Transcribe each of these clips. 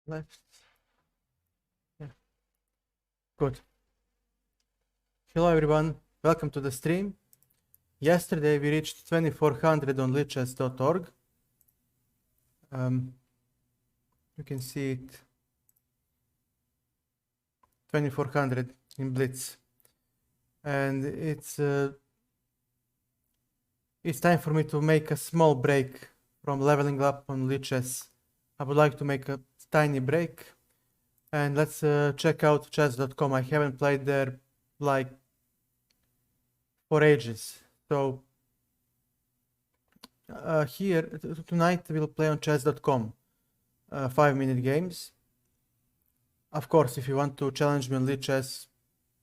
Left. Yeah. Good. Hello everyone. Welcome to the stream. Yesterday we reached 2400 on lichess.org. You can see it 2400 in Blitz. And it's time for me to make a small break from leveling up on lichess. I would like to make a tiny break. And let's check out chess.com. I haven't played there like for ages. So here tonight we'll play on chess.com 5-minute games. Of course, if you want to challenge me on lichess,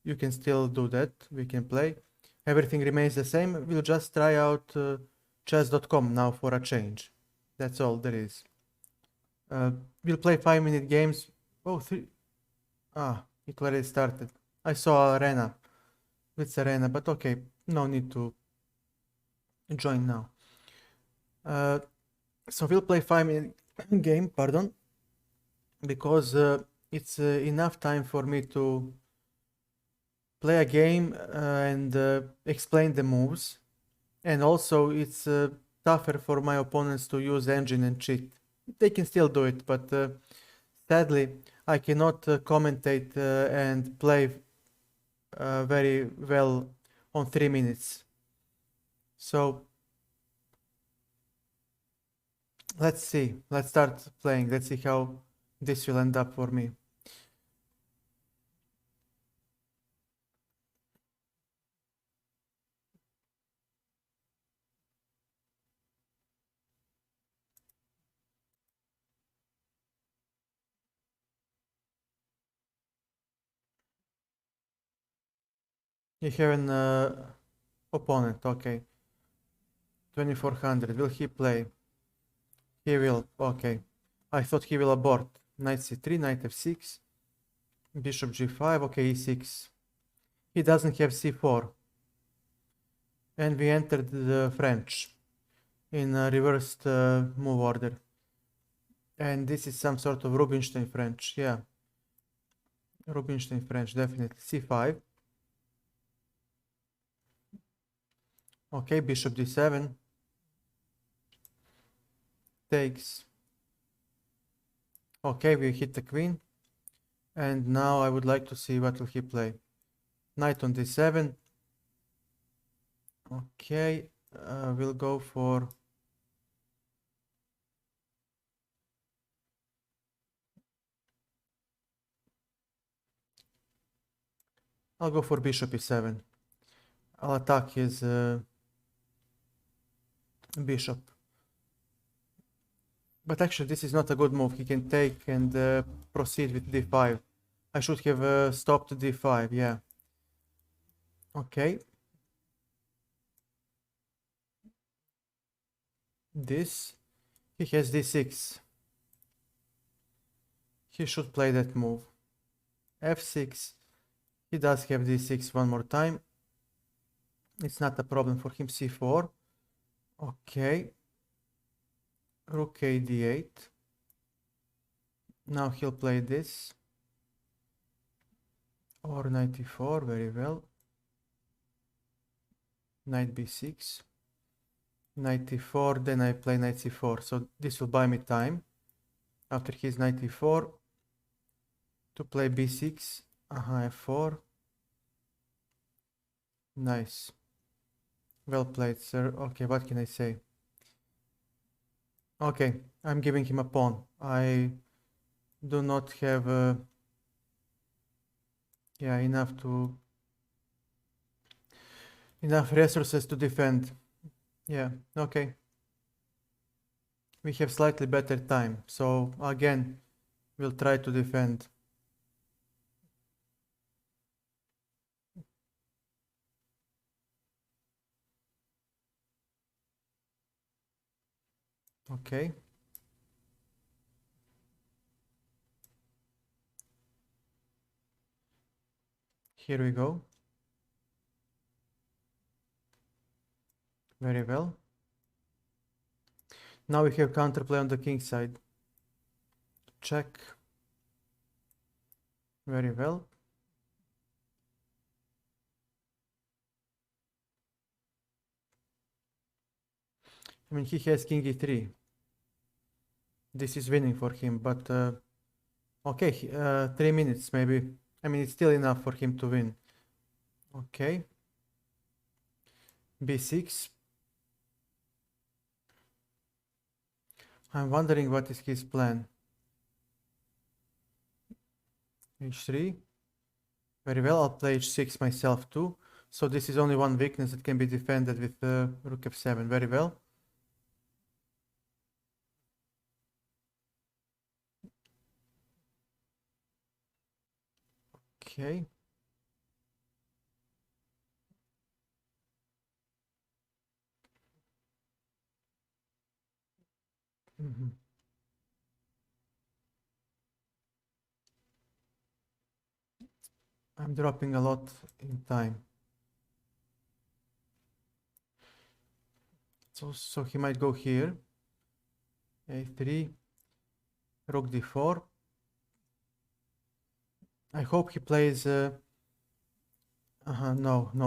you can still do that. We can play. Everything remains the same. We'll just try out chess.com now for a change. That's all there is. We'll play 5-minute games. Oh, three. It already started. I saw Arena. It's Arena, but okay, no need to join now. So we'll play 5-minute game, pardon, because it's enough time for me to play a game and explain the moves, and also it's tougher for my opponents to use engine and cheat. They can still do it, but sadly I cannot commentate and play very well on 3 minutes. So let's see. Let's start playing. Let's see how this will end up for me. You have an opponent, okay. 2400. Will he play? He will, okay. I thought he will abort. Knight c3, knight f6, bishop g5, okay, e6. He doesn't have c4. And we entered the French in a reversed move order. And this is some sort of Rubinstein French, yeah. Rubinstein French, definitely. c5. Okay, bishop d7. Takes. Okay, we hit the queen. And now I would like to see what will he play. Knight on d7. Okay, we'll go for... I'll go for bishop e7. I'll attack his bishop. But actually this is not a good move. He can take and proceed with d5. I should have stopped d5, yeah. Okay. This. He has d6. He should play that move. f6. He does have d6 one more time. It's not a problem for him. c4. Okay. Rook a d8. Now he'll play this. Or knight e4, very well. Knight b6. Knight e4, then I play knight c4. So this will buy me time. After his knight e4. To play b6. f4. Nice. Well played, sir. Okay, what can I say? Okay, I'm giving him a pawn. I do not have enough resources to defend. Yeah, okay. We have slightly better time, so again we'll try to defend. Okay. Here we go. Very well. Now we have counterplay on the king side. Check. Very well. I mean, he has king e3. This is winning for him, but okay, 3 minutes maybe. I mean, it's still enough for him to win. Okay. b6. I'm wondering what is his plan. h3. Very well, I'll play h6 myself too. So this is only one weakness that can be defended with rook f7. Very well. Okay. I'm dropping a lot in time. So he might go here. a3, rook d4. I hope he plays... no,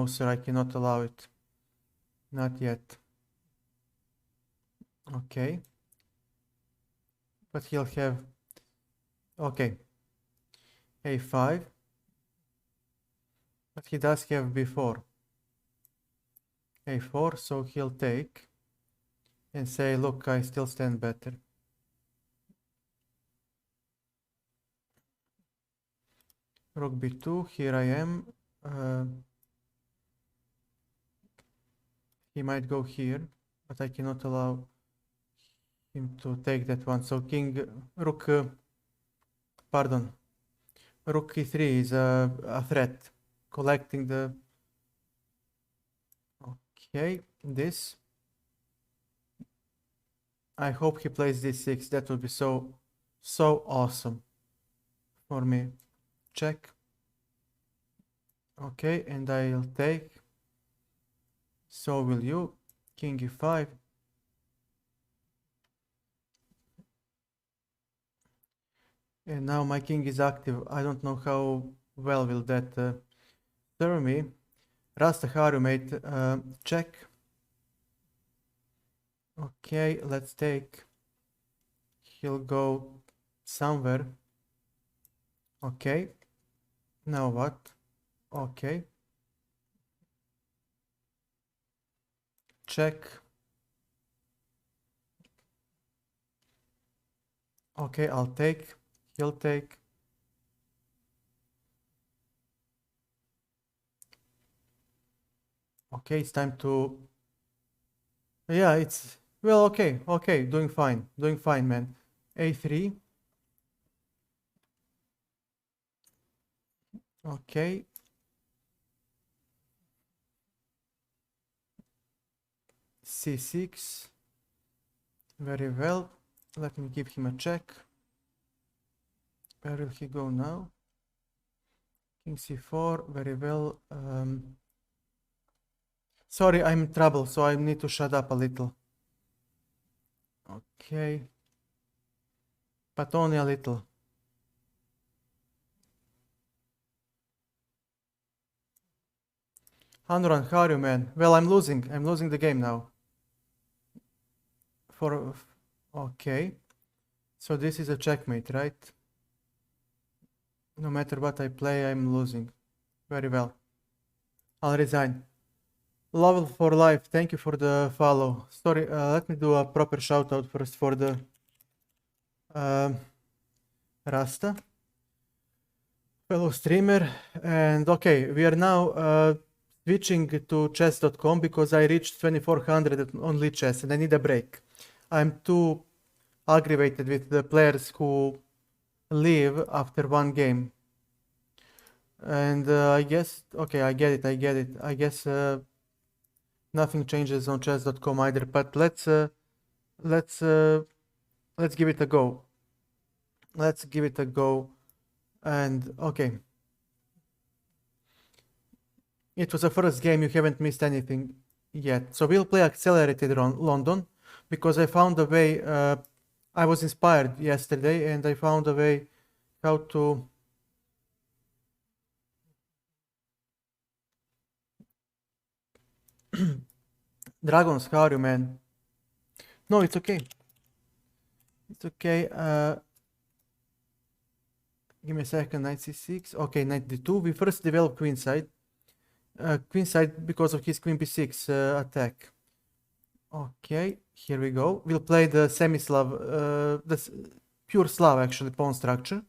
sir, I cannot allow it. Not yet. Okay. But he'll have... Okay. a5. But he does have b4. a4, so he'll take and say, look, I still stand better. Rook b2, here I am. He might go here, but I cannot allow him to take that one. So rook e3 is a threat, collecting the... Okay, this. I hope he plays d6. That would be so awesome for me. Check. Okay, and I'll take. So will you. King e5. And now my king is active. I don't know how well will that serve me. Rasta Haru mate, check. Okay, let's take. He'll go somewhere. Okay. Now what? Okay. Check. Okay, I'll take. He'll take. Okay, it's time to... Yeah, it's... Well, okay, doing fine, man. a3. Okay. c6. Very well. Let me give him a check. Where will he go now? King c4. Very well. Sorry, I'm in trouble, so I need to shut up a little. Okay. But only a little. Hanuran, how are you, man? Well, I'm losing the game now. Okay. So this is a checkmate, right? No matter what I play, I'm losing. Very well. I'll resign. Love for life, thank you for the follow. Sorry, let me do a proper shout out first for the Rasta, fellow streamer. And okay, we are now switching to chess.com because I reached 2400 on Lichess and I need a break. I'm too aggravated with the players who leave after one game. And I guess, okay, I get it. I guess nothing changes on chess.com either, but let's give it a go. Let's give it a go. And okay, it was the first game, you haven't missed anything yet. So we'll play accelerated on London because I found a way. I was inspired yesterday and I found a way how to Dragons, how are you, man? No, it's okay. It's okay. Give me a second. Knight c6. Okay, knight d2. We first develop queenside. Queenside because of his queen b6 attack. Okay, here we go. We'll play the semi-Slav, pure Slav actually pawn structure.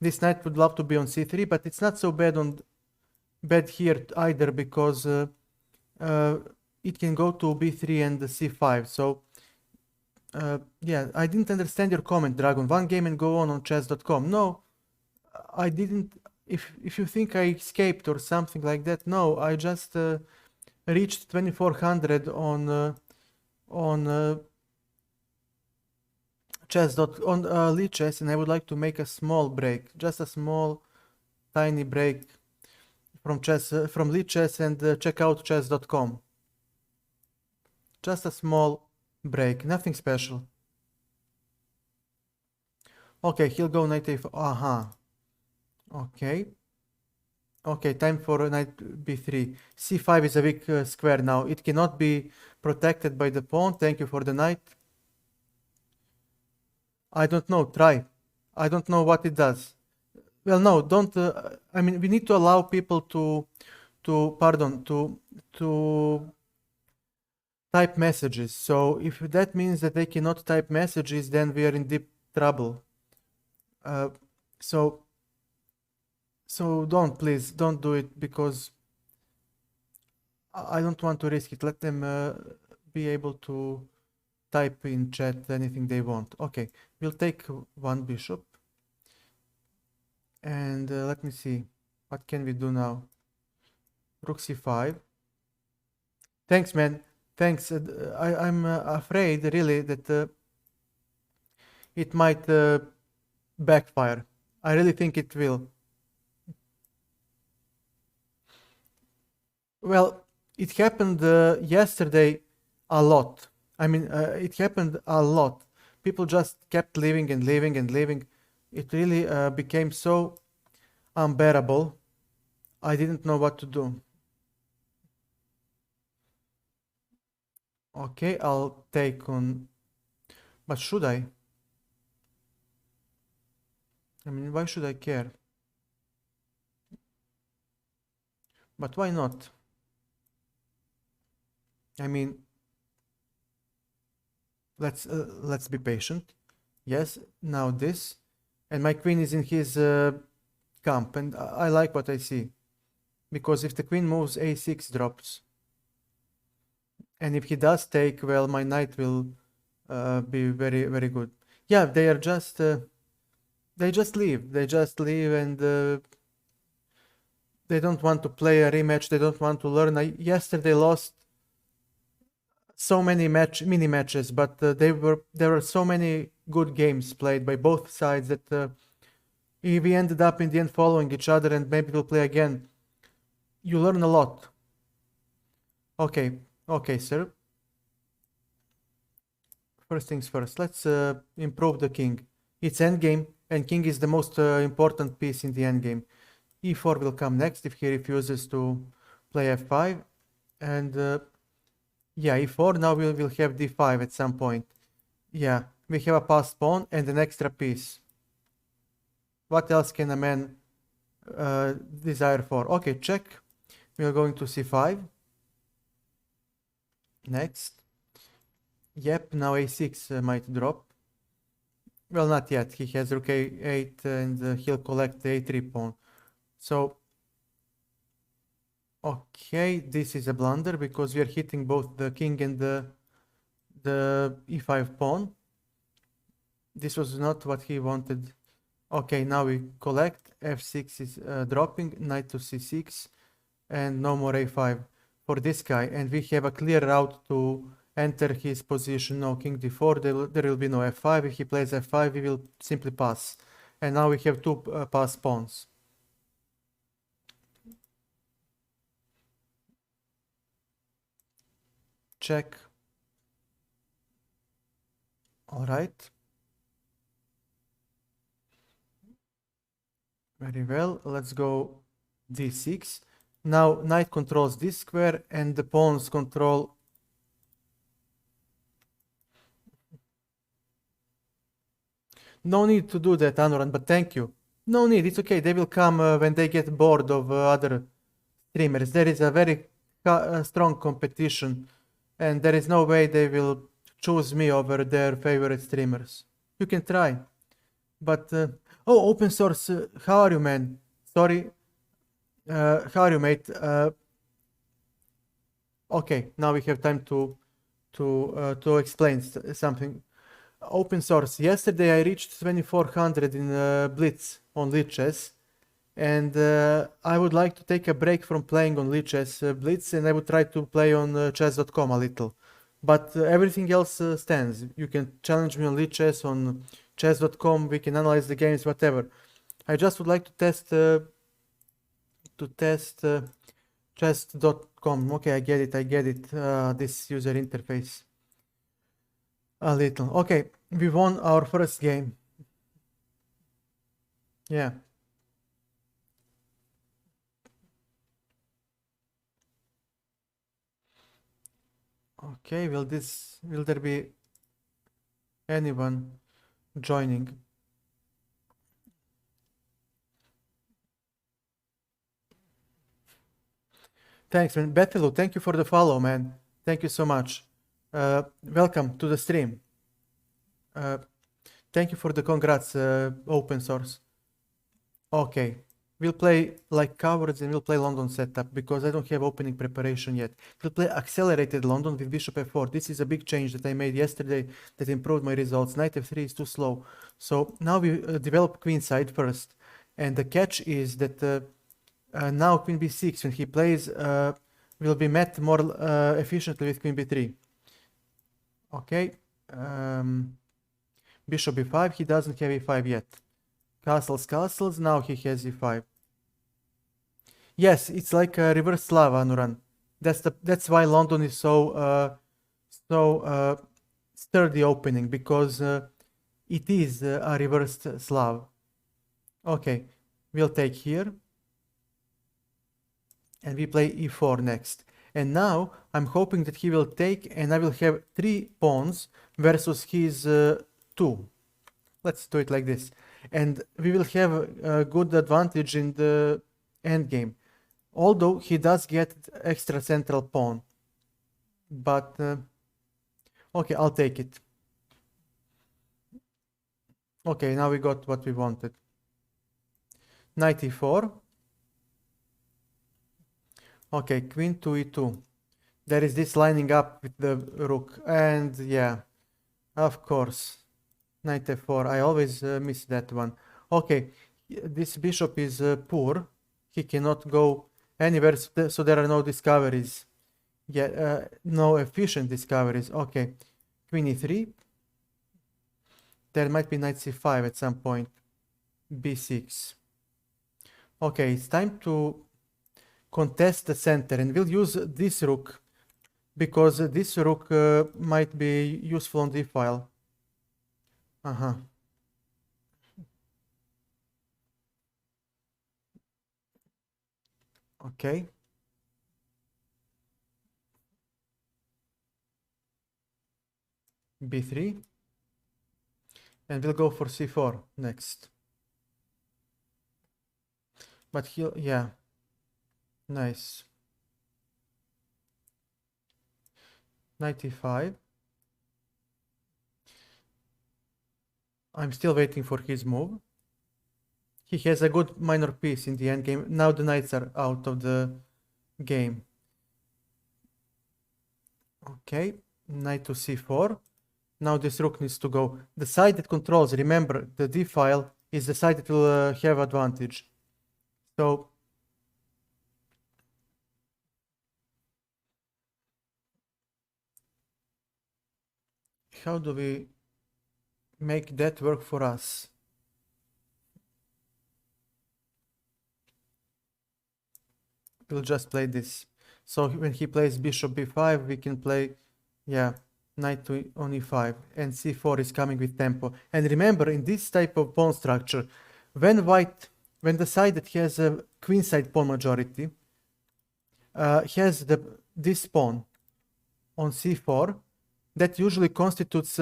This knight would love to be on c3, but it's not so bad here either because it can go to b3 and c5. So yeah, I didn't understand your comment, Dragon. One game and go on chess.com. No, I didn't. If you think I escaped or something like that, no, I just reached 2400 on Lichess, and I would like to make a small break, just a small, tiny break from Lichess and check out chess.com. Just a small break, nothing special. Okay, he'll go knight a4. Aha. Okay. Okay, time for knight b3. c5 is a weak square now. It cannot be protected by the pawn. Thank you for the knight. I don't know. Try. I don't know what it does. Well, no, don't. I mean, we need to allow people to type messages. So if that means that they cannot type messages, then we are in deep trouble. So please don't do it, because I don't want to risk it. Let them be able to type in chat anything they want. Okay, we'll take one bishop. And let me see. What can we do now? Rook c5. Thanks, man. Thanks. I'm afraid, really, that it might backfire. I really think it will. Well, it happened yesterday a lot. I mean, it happened a lot. People just kept leaving and leaving and leaving. It really became so unbearable. I didn't know what to do. Okay, I'll take on... But should I? I mean, why should I care? But why not? I mean, let's be patient. Yes, now this. And my queen is in his camp, and I like what I see. Because if the queen moves, a6 drops. And if he does take, well, my knight will be very, very good. Yeah, they are just... they just leave. They just leave, and they don't want to play a rematch. They don't want to learn. Yesterday lost so many mini matches, but there were so many good games played by both sides that we ended up in the end following each other, and maybe we'll play again. You learn a lot. Okay, okay, sir. First things first, let's improve the king. It's endgame, and king is the most important piece in the endgame. e4 will come next if he refuses to play f5, and yeah, e4. Now we'll have d5 at some point. Yeah, we have a passed pawn and an extra piece. What else can a man desire for? Okay, check. We are going to c5. Next. Yep, now a6 might drop. Well, not yet. He has rook a8 and he'll collect the a3 pawn. So, okay, this is a blunder because we are hitting both the king and the e5 pawn. This was not what he wanted. Okay, now we collect. f6 is dropping, knight to c6, and no more a5 for this guy. And we have a clear route to enter his position. No king d4, there will be no f5. If he plays f5, we will simply pass. And now we have two pass pawns. Check. All right. Very well. Let's go d6. Now knight controls this square and the pawns control... No need to do that, Anuran, but thank you. No need, it's okay. They will come when they get bored of other streamers. There is a very strong competition, and there is no way they will choose me over their favorite streamers. You can try. But, oh, open source, how are you, man? Sorry. How are you, mate? Okay, now we have time to explain something. Open source. Yesterday I reached 2400 in Blitz on Lichess, and I would like to take a break from playing on Lichess Blitz, and I would try to play on chess.com a little. But everything else stands. You can challenge me on Lichess, on chess.com, we can analyze the games, whatever. I just would like to test chess.com. Okay, I get it, this user interface. A little. Okay, we won our first game. Yeah. Okay, will there be anyone joining? Thanks, man. Bethelu, thank you for the follow, man. Thank you so much. Welcome to the stream. Thank you for the congrats, open source. Okay, we'll play like cowards and we'll play London setup because I don't have opening preparation yet. We'll play accelerated London with bishop f4. This is a big change that I made yesterday that improved my results. Knight f3 is too slow. So now we develop queenside first. And the catch is that now queen b6, when he plays, will be met more efficiently with queen b3. Okay. Bishop b5, he doesn't have e5 yet. Castles, now he has e5. Yes, it's like a reverse Slav, Anuran. That's why London is so sturdy opening, because it is a reversed Slav. Okay, we'll take here. And we play e4 next. And now I'm hoping that he will take and I will have 3 pawns versus his 2. Let's do it like this. And we will have a good advantage in the endgame. Although he does get extra central pawn. But, okay, I'll take it. Okay, now we got what we wanted. Knight e4. Okay, queen to e2. There is this lining up with the rook. And yeah, of course. Knight f4. I always miss that one. Okay, this bishop is poor. He cannot go anywhere, so there are no discoveries. Yeah, no efficient discoveries. Okay, queen e3. There might be knight c5 at some point. b6. Okay, it's time to contest the center, and we'll use this rook because this rook might be useful on d file. Okay. b3. And we'll go for c4 next. But he'll, yeah. Nice. Knight e5. I'm still waiting for his move. He has a good minor piece in the endgame. Now the knights are out of the game. Okay, knight to c4. Now this rook needs to go. The side that controls, remember, the d file is the side that will have advantage. So how do we make that work for us? We'll just play this. So when he plays bishop b5, we can play, yeah, knight to on e5, and c4 is coming with tempo. And remember, in this type of pawn structure, when the side that has a queenside pawn majority, has this pawn on c4, that usually constitutes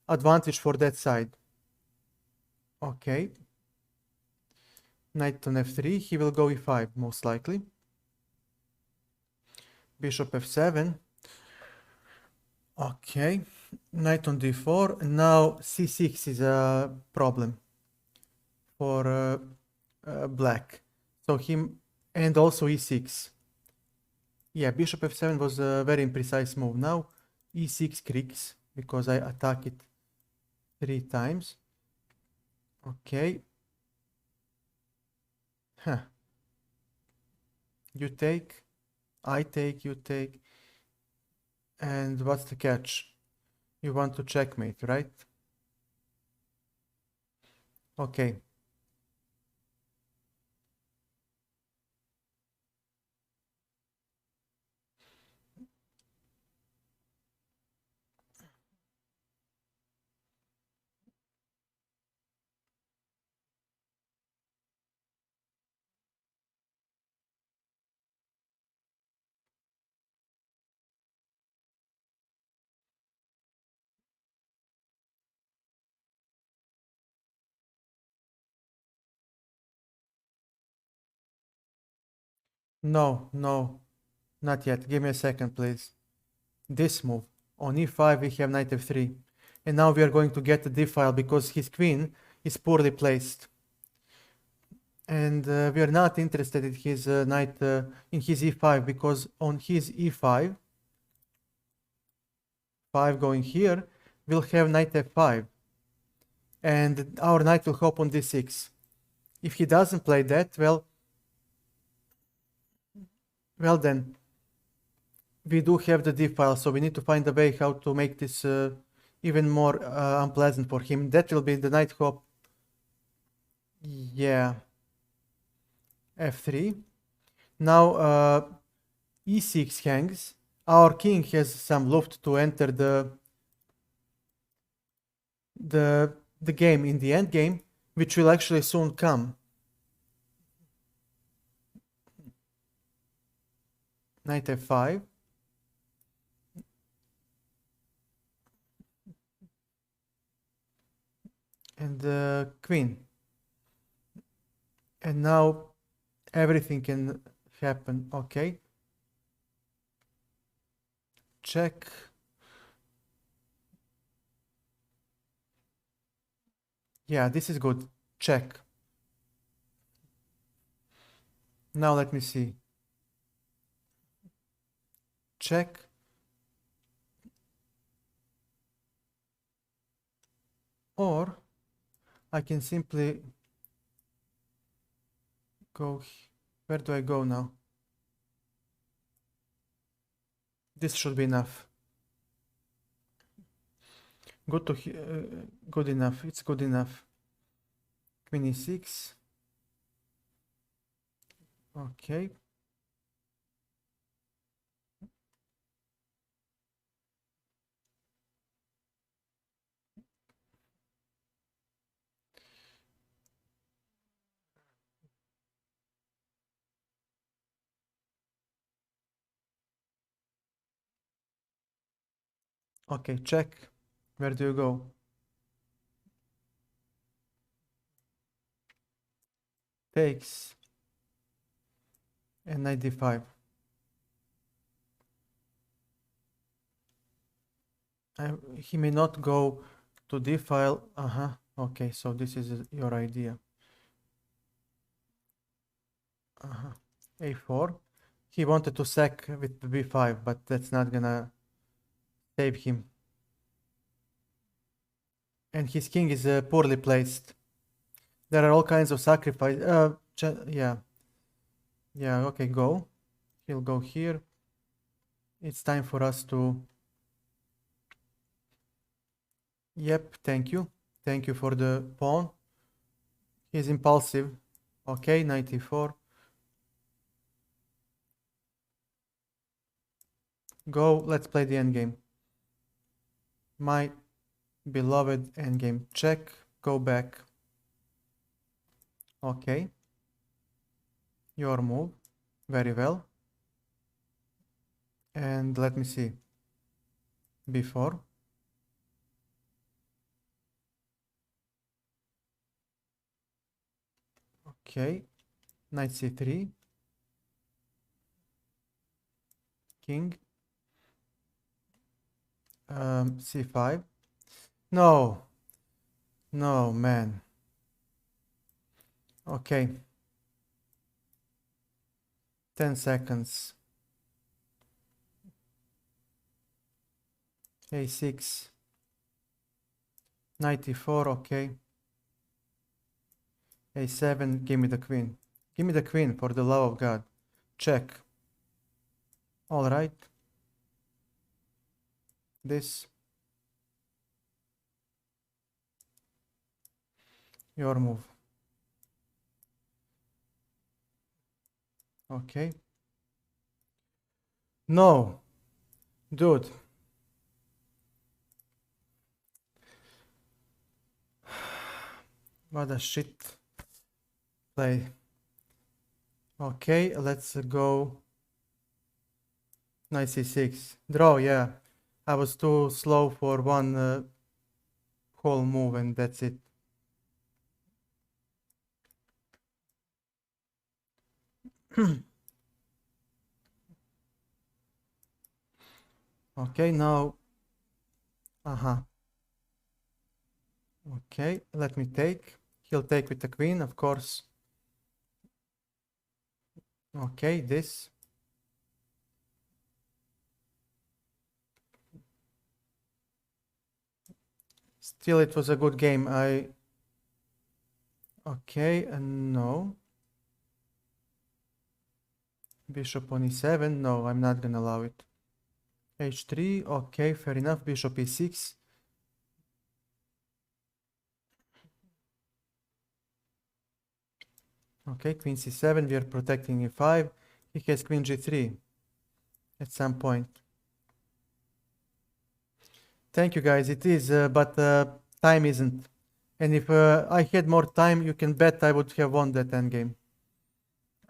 advantage for that side. Okay. Knight on f3, he will go e5 most likely. Bishop f7. Okay. Knight on d4. Now c6 is a problem for black. So him, and also e6. Yeah, bishop f7 was a very imprecise move. Now e6 creaks because I attack it 3 times. Okay. Huh. You take, I take, you take. And what's the catch? You want to checkmate, right? Okay. No, no, not yet. Give me a second, please. This move. On e5 we have knight f3. And now we are going to get the d-file because his queen is poorly placed. And we are not interested in his knight in his e5 because on his e5, 5 going here, we'll have knight f5. And our knight will hop on d6. If he doesn't play that, well then we do have the d-file, so we need to find a way how to make this even more unpleasant for him. That will be the knight hop. Yeah. f3. Now e6 hangs. Our king has some loft to enter the game in the end game, which will actually soon come. Knight f5. And the queen. And now everything can happen. Okay. Check. Yeah, this is good. Check. Now let me see. Check. Or I can simply go. Where do I go now? This should be enough. Good enough. It's good enough. Queen e6. Okay. Okay, check. Where do you go? Takes. And knight d5. He may not go to d-file. Okay, so this is your idea. A4. He wanted to sack with b5, but that's not gonna save him. And his king is poorly placed. There are all kinds of sacrifice. Yeah. Yeah, okay, go. He'll go here. It's time for us to... Yep, thank you. Thank you for the pawn. He's impulsive. Okay, 94. Go, let's play the endgame. My beloved endgame. Check, go back. Okay. Your move. Very well. And let me see. B4. Okay. Knight C3. King. C5. No. No, man. Okay. 10 seconds. A6. Knight E4, okay. A7, give me the queen. Give me the queen, for the love of God. Check. All right. This. Your move. Okay. No. Dude. What a shit play. Okay, let's go. Knight C6. Draw, yeah. I was too slow for one whole move and that's it. Okay, now. Okay, let me take. He'll take with the queen, of course. Okay, this. Still, it was a good game. Okay, no. Bishop on E7. No, I'm not gonna allow it. H3. Okay, fair enough. Bishop E6. Okay, Queen C7. We are protecting E5. He has Queen G3 at some point. Thank you, guys. It is, but time isn't. And if I had more time, you can bet I would have won that endgame.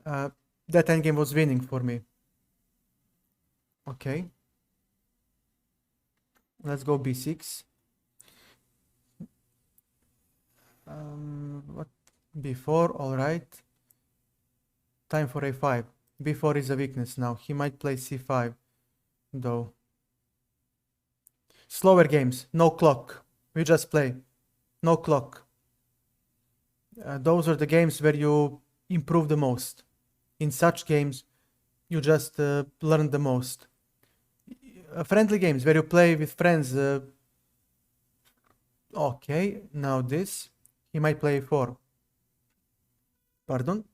That endgame was winning for me. Okay. Let's go B6. What? B4, all right. Time for A5. B4 is a weakness now. He might play C5, though. Slower games, no clock. We just play. No clock. Those are the games where you improve the most. In such games, you just learn the most. Friendly games where you play with friends. Okay, now this. He might play 4. Pardon?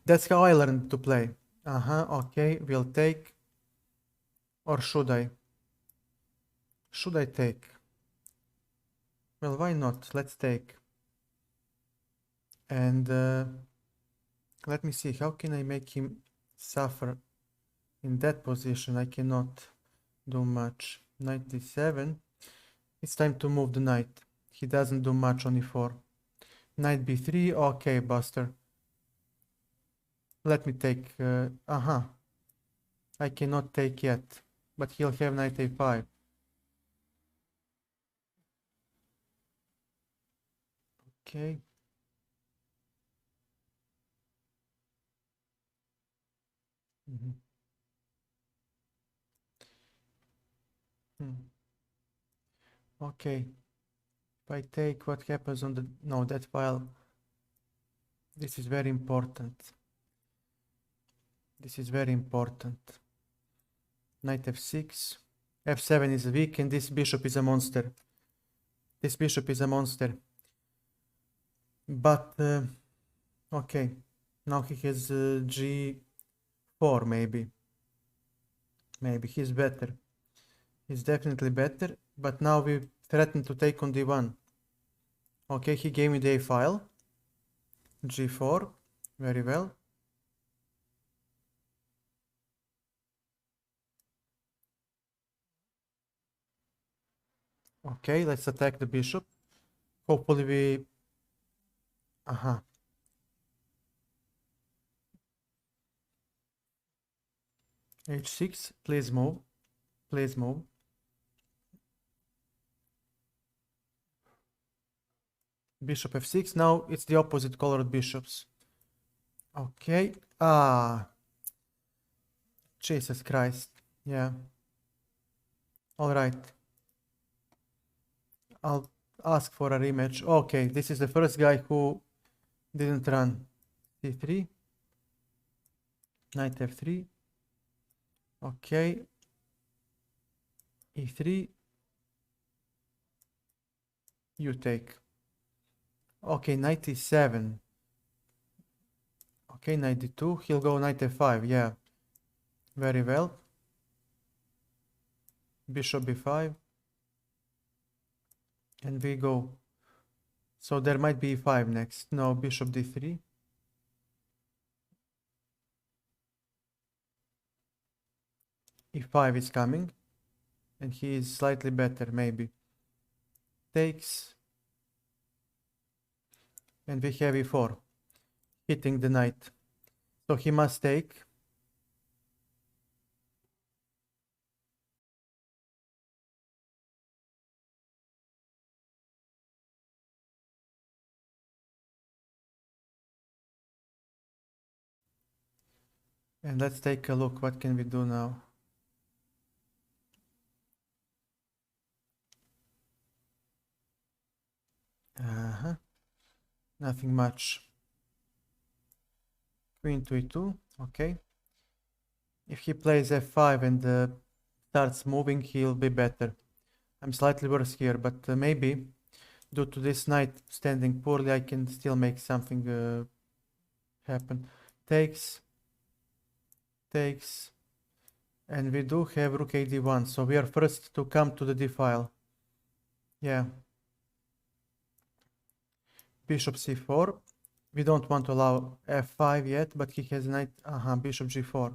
That's how I learned to play. Okay, we'll take. Or should I? Should I take? Well, why not? Let's take. And let me see, how can I make him suffer in that position? I cannot do much. Knight d7. It's time to move the knight. He doesn't do much on e4. Knight b3. Okay, Buster. Let me take. I cannot take yet. But he'll have knight a5. Okay. Okay. If I take, what happens on the... No, that file. This is very important. This is very important. Knight f6. f7 is weak and this bishop is a monster. This bishop is a monster. But, okay. Now he has g4 maybe. Maybe he's better. He's definitely better. But now we threaten to take on d1. Okay, he gave me the a file. g4. Very well. Okay, let's attack the bishop. Hopefully we... h6, please move, please move. Bishop f6, now it's the opposite colored bishops. Okay, Jesus Christ, yeah. Alright, I'll ask for a rematch. Okay, this is the first guy who didn't run. c3, knight f3, okay, e3, you take. Okay, knight e7. Okay, knight d2, he'll go knight f5, yeah. Very well. Bishop b5. And we go. So there might be e5 next. No, bishop d3. e5 is coming. And he is slightly better, maybe. Takes. And we have e4. Hitting the knight. So he must take. And let's take a look. What can we do now? Nothing much. Queen to e2. Okay. If he plays f5 and starts moving, he'll be better. I'm slightly worse here, but maybe due to this knight standing poorly, I can still make something happen. Takes, takes, and we do have rook ad1, so we are first to come to the d file. Yeah. Bishop c4. We don't want to allow f5 yet, but he has knight, bishop g4.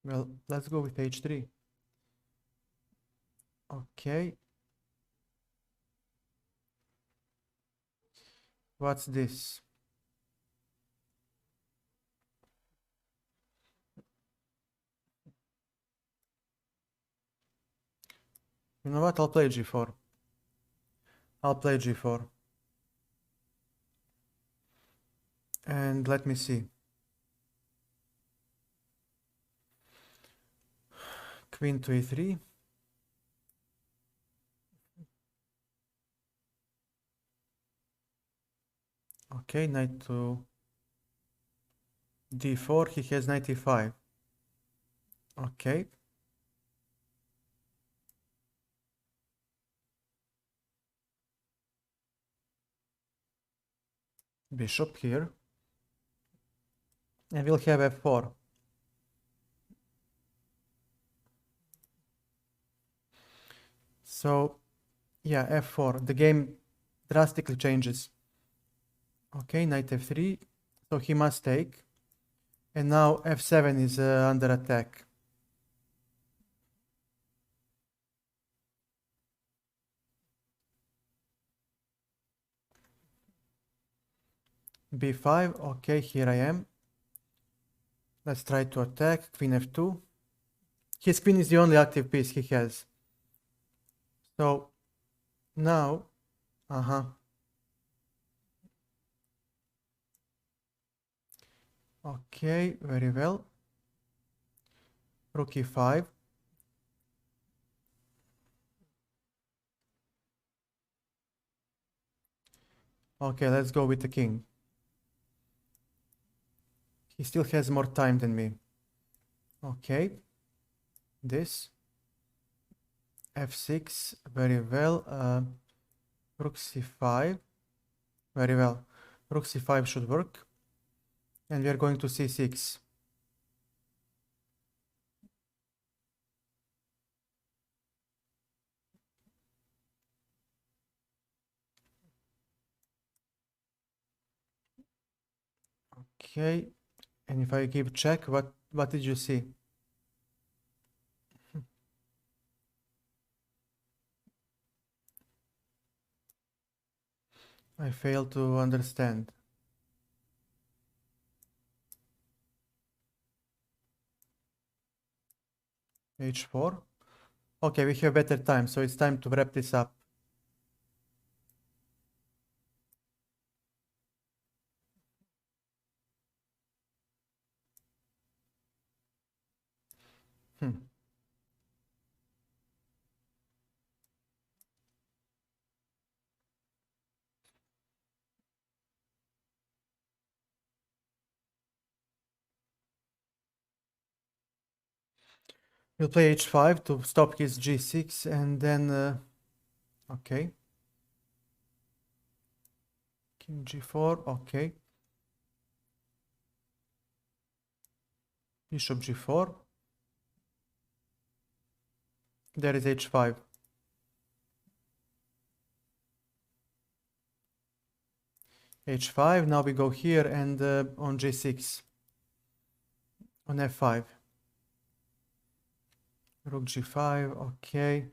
Well, let's go with h3. Okay. What's this? You know what? I'll play g4. I'll play g4. And let me see. Queen to e3. Okay, knight to d4. He has knight e5. Okay. Bishop here. And we'll have f4. So, yeah, f4. The game drastically changes. Okay, knight f3. So he must take. And now f7 is under attack. b5. Okay, here I am. Let's try to attack. Queen f2. His queen is the only active piece he has. So now, Okay, very well. Rook e5. Okay, let's go with the king. He still has more time than me. Okay. This. f6. Very well. Rook c5. Very well. Rook c5 should work. And we are going to c6. Okay. And if I give check, what did you see? I fail to understand. h4. Okay, we have better time, so it's time to wrap this up. We'll play h5 to stop his g6, and then okay, king g4. Okay, bishop g4. There is h5. h5. Now we go here and on g6, on f5. Rook g5. Okay.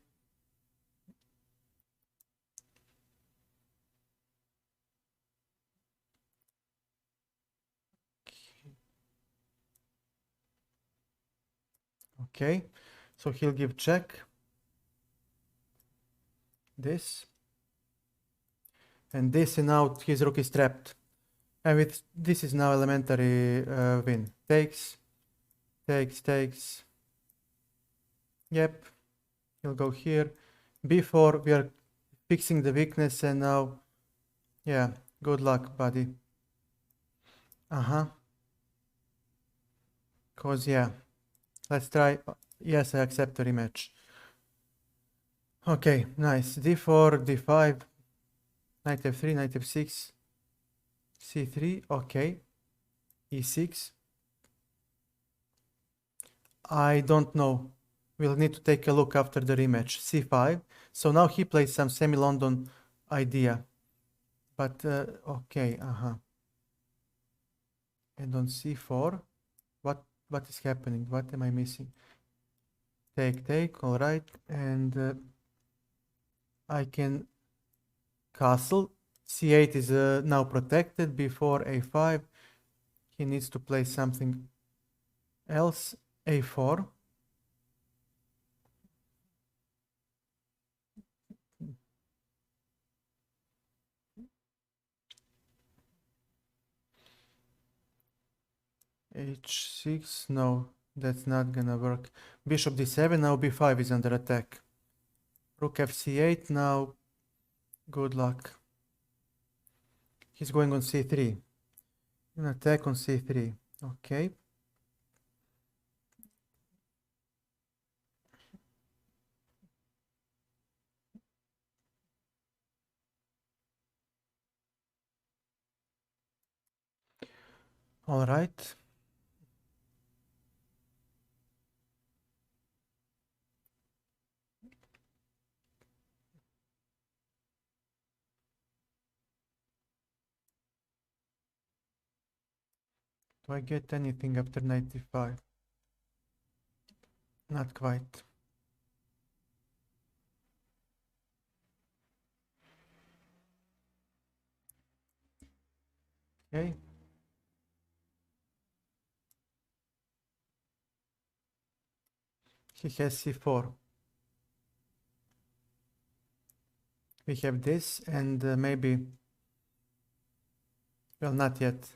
Okay, so he'll give check. This. And this, and now his rook is trapped. And with this is now elementary win. Takes. Yep, he'll go here. b4, we are fixing the weakness, and now, yeah, good luck, buddy. Cause yeah, let's try. Yes, I accept the rematch. Okay, nice. d4, d5, knight f3, knight f6, c3. Okay, e6. I don't know. We'll need to take a look after the rematch. c5. So now he plays some semi-London idea. But okay, And on c4, what is happening? What am I missing? Take, all right. And I can castle. c8 is now protected. b4, a5. He needs to play something else. a4. h6, no, that's not gonna work. Bishop d7, now b5 is under attack. Rook fc8, now good luck. He's going on c3. An attack on c3. Okay. All right. Do I get anything after 95? Not quite. Okay. He has c4. We have this, and maybe, well, not yet.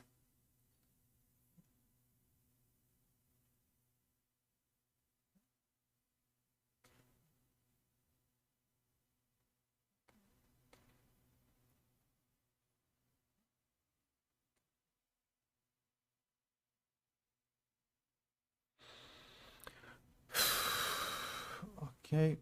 Okay.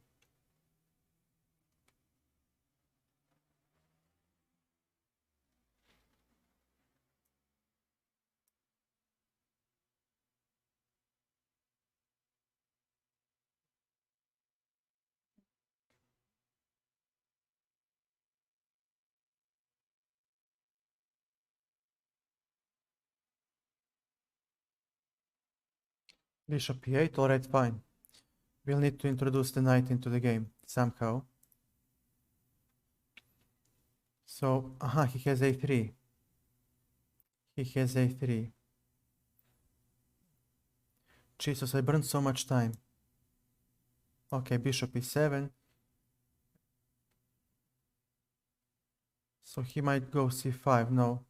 Bishop e8, all right, fine. We'll need to introduce the knight into the game somehow. So, he has a3. He has a3. Jesus, I burned so much time. Okay, bishop e7. So he might go c5. No,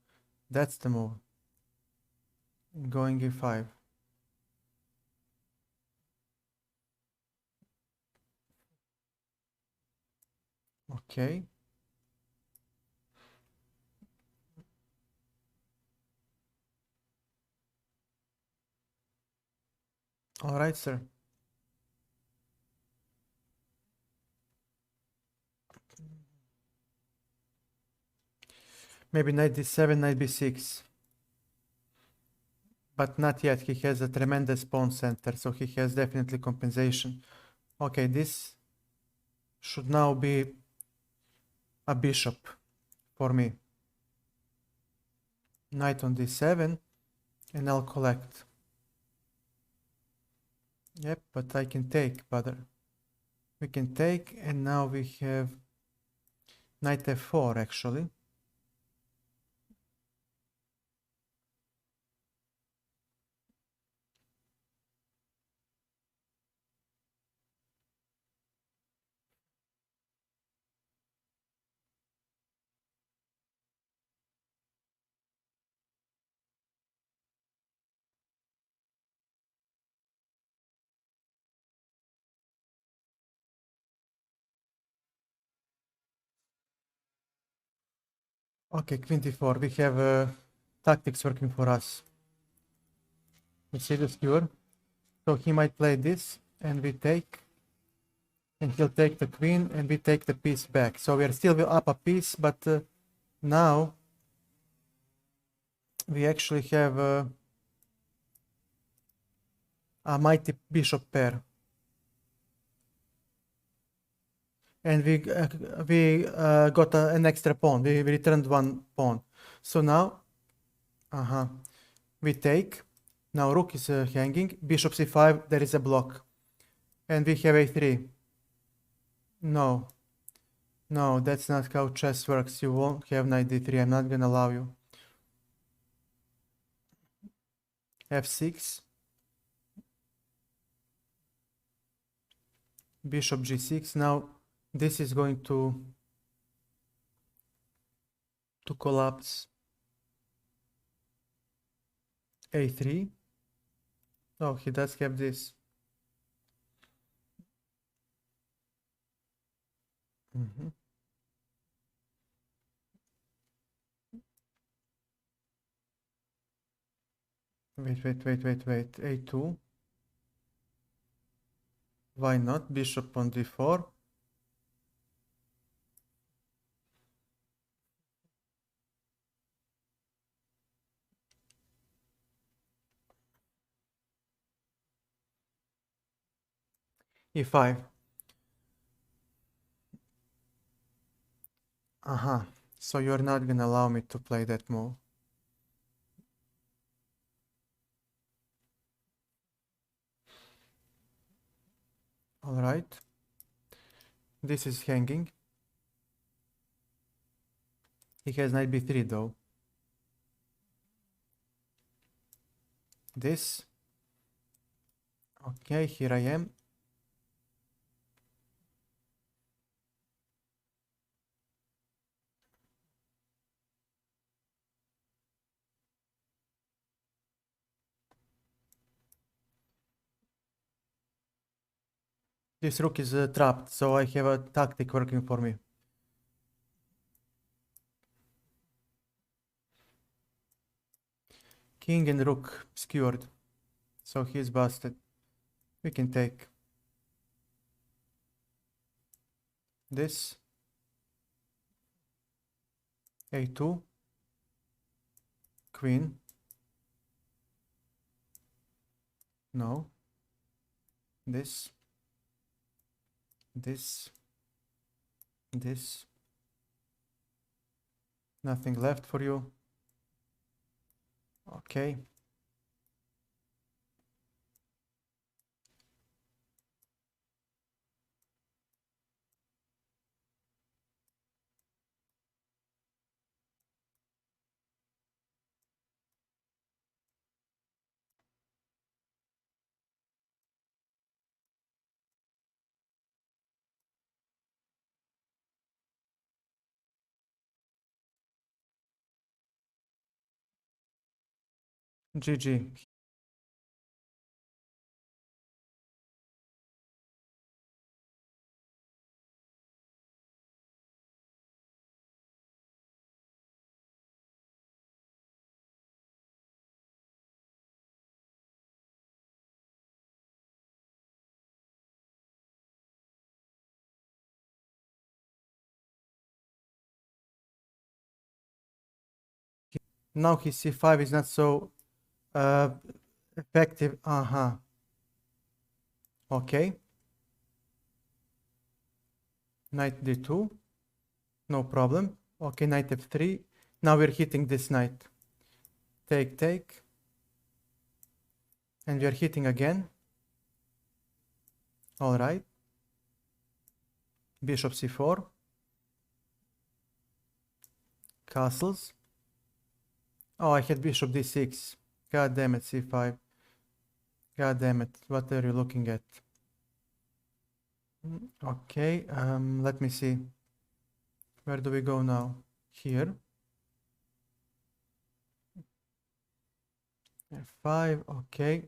that's the move. Going e5. Okay. All right, sir. Maybe knight d7, knight b6. But not yet. He has a tremendous pawn center, so he has definitely compensation. Okay, this should now be a bishop for me. Knight on d7, and I'll collect. Yep, but I can take, brother. We can take, and now we have knight f4, actually. Okay, queen d4. We have tactics working for us. You see the skewer? So he might play this, and we take, and he'll take the queen, and we take the piece back. So we are still up a piece, but now we actually have a mighty bishop pair. And we got an extra pawn. We returned one pawn. So now, we take. Now rook is hanging. Bishop c5, there is a block. And we have a3. No. No, that's not how chess works. You won't have knight d3. I'm not gonna allow you. f6. Bishop g6. Now this is going to collapse. a3. Oh, he does have this. Wait. a2. Why not? Bishop on d4. e5. So you're not gonna allow me to play that move. All right. This is hanging. He has knight b3 though. This. Okay, here I am. This rook is trapped, so I have a tactic working for me. King and rook skewered, so he's busted. We can take this. a2. Queen. No. This. This. This. Nothing left for you. Okay. GG. Now his c5 is not so effective. Okay. Knight d2. No problem. Okay, knight f3. Now we're hitting this knight. Take, take. And we are hitting again. All right. Bishop c4. Castles. Oh, I had bishop d6. God damn it, c5. God damn it. What are you looking at? Okay, let me see. Where do we go now? Here. F5, okay.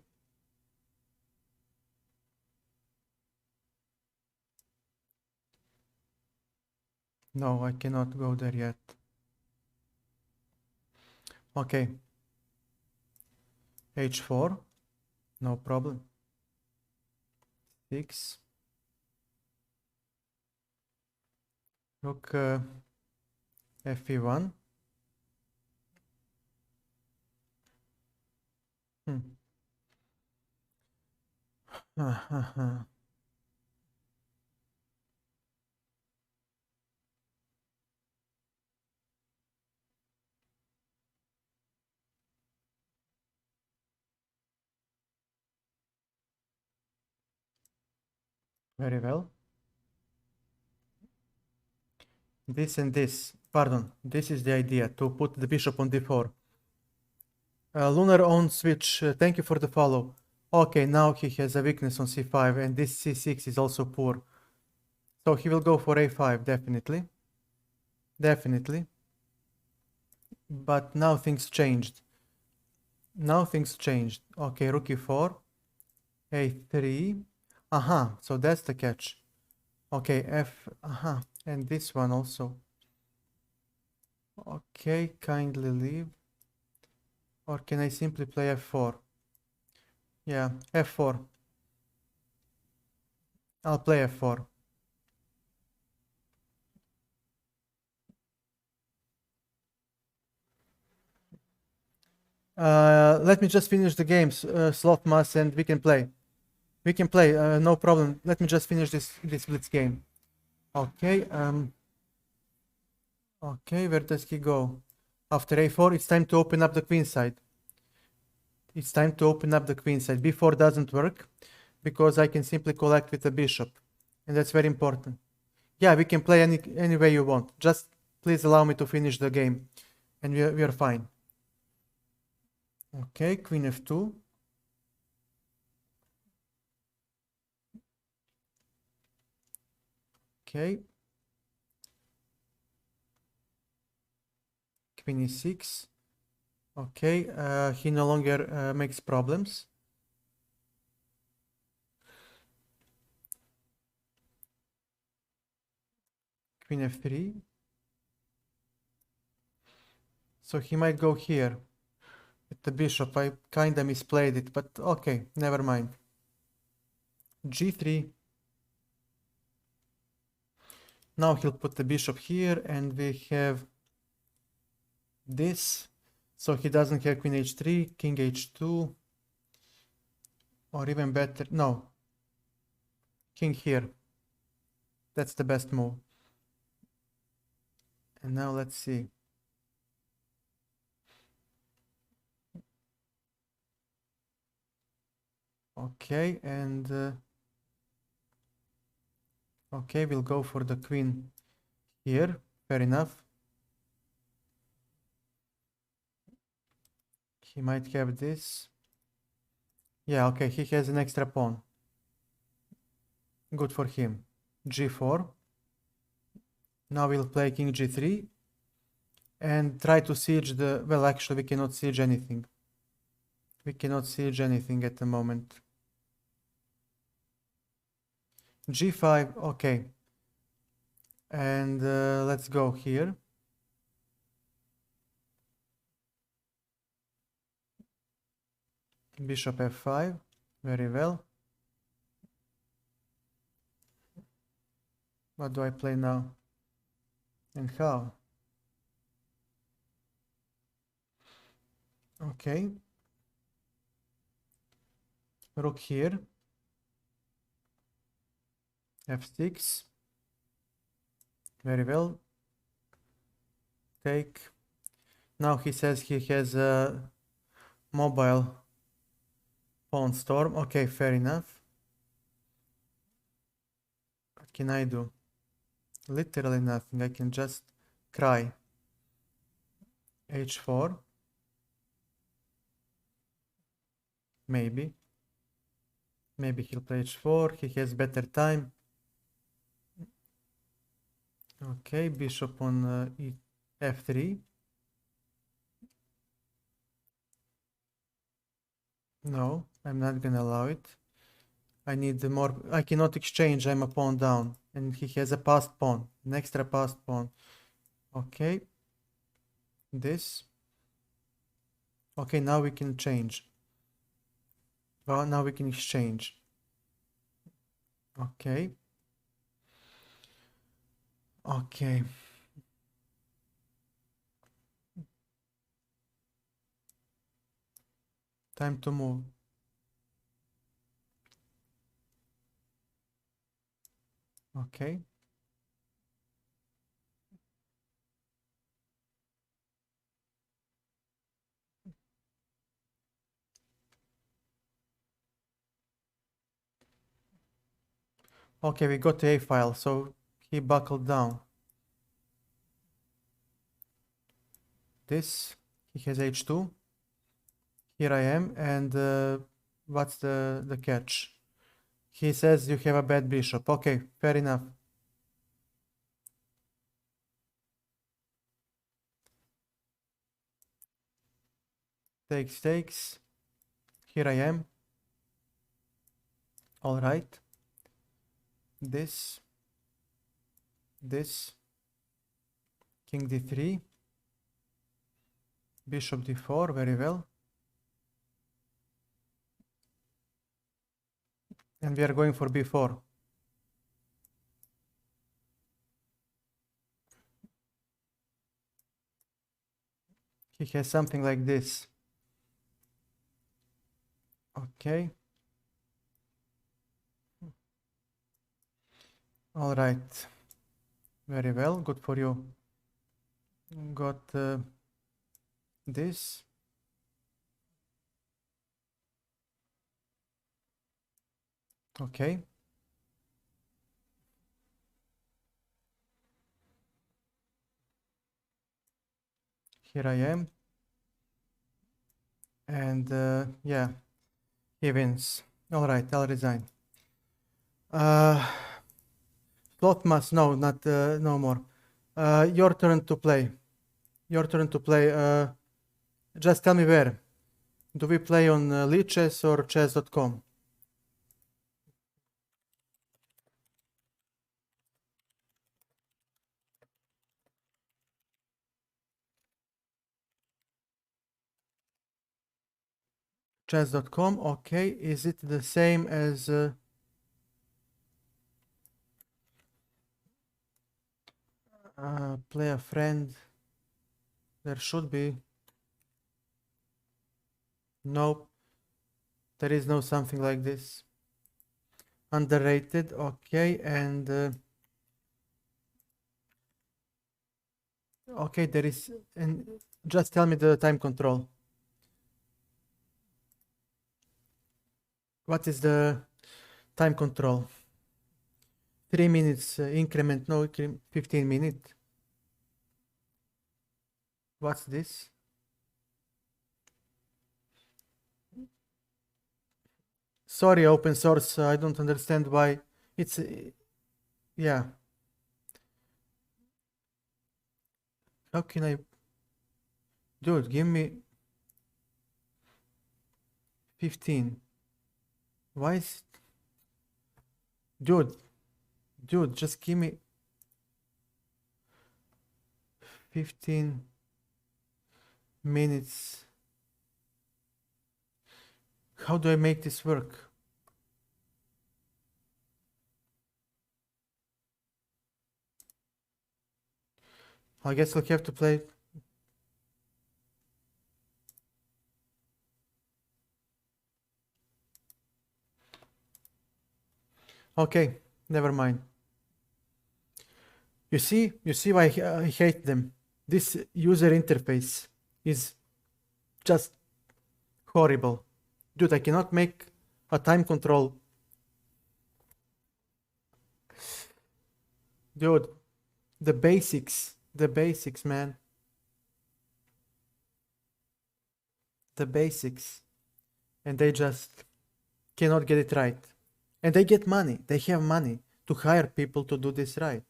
No, I cannot go there yet. Okay. H4, no problem. 6. Rook Fe1. Very well. This and this. Pardon, this is the idea, to put the bishop on d4. Lunar on switch, thank you for the follow. Okay, now he has a weakness on c5 and this c6 is also poor. So he will go for a5, definitely. Definitely. But now things changed. Now things changed. Okay, rook e4, a3. So that's the catch. Okay, f, and this one also. Okay, kindly leave. Or can I simply play f4? Yeah, f4. I'll play f4. Let me just finish the games, Slothmas, and we can play. We can play, no problem. Let me just finish this blitz game. Okay, okay, where does he go? After a4, it's time to open up the queen side. It's time to open up the queen side. b4 doesn't work because I can simply collect with the bishop, and that's very important. Yeah, we can play any way you want. Just please allow me to finish the game, and we are fine. Okay, queen f2. Okay. Queen e6. Okay, he no longer makes problems. Queen f3. So he might go here with the bishop. I kinda misplayed it, but okay, never mind. g3. Now he'll put the bishop here, and we have this. So he doesn't have queen h3, king h2, or even better, no, king here. That's the best move. And now let's see. Okay, and okay, we'll go for the queen here. Fair enough. He might have this. Yeah, okay, he has an extra pawn. Good for him. g4. Now we'll play king g3 and try to siege the... Well, actually, we cannot siege anything. We cannot siege anything at the moment. G5, okay. And let's go here. Bishop f5, very well. What do I play now? And how? Okay. Rook here. f6. Very well. Take. Now he says he has a mobile pawn storm. Okay, fair enough. What can I do? Literally nothing. I can just cry. h4. Maybe. Maybe he'll play h4. He has better time. Okay, bishop on f3. No, I'm not gonna allow it. I need more. I cannot exchange. I'm a pawn down. And he has a passed pawn. An extra passed pawn. Okay. This. Okay, now we can change. Well, now we can exchange. Okay. Okay. Time to move. Okay. Okay, we got the A file, so he buckled down. This, he has H2. Here I am, and what's the catch? He says you have a bad bishop. Okay, fair enough. Takes, takes. Here I am. All right. This. King d3. Bishop d4, very well. And we are going for b4. He has something like this. Okay. All right. Very well. Good for you. Got this. Okay. Here I am. And yeah, he wins. All right, I'll resign. Slotmas, no, not no more. Your turn to play. Your turn to play. Just tell me where. Do we play on Lichess or chess.com? Chess.com, okay. Is it the same as play a friend? There should be. Nope. There is no something like this. Underrated, okay. And okay, there is. And just tell me the time control. What is the time control? 3 minutes increment, no, 15 minutes. What's this? Sorry, open source, I don't understand why it's, yeah. How can I, dude, give me, 15. Why is... Dude, just give me 15 minutes. How do I make this work? I guess I'll have to play. Okay, never mind. You see why I hate them. This user interface is just horrible. Dude, I cannot make a time control. Dude, the basics, man. The basics. And they just cannot get it right. And they get money. They have money to hire people to do this right.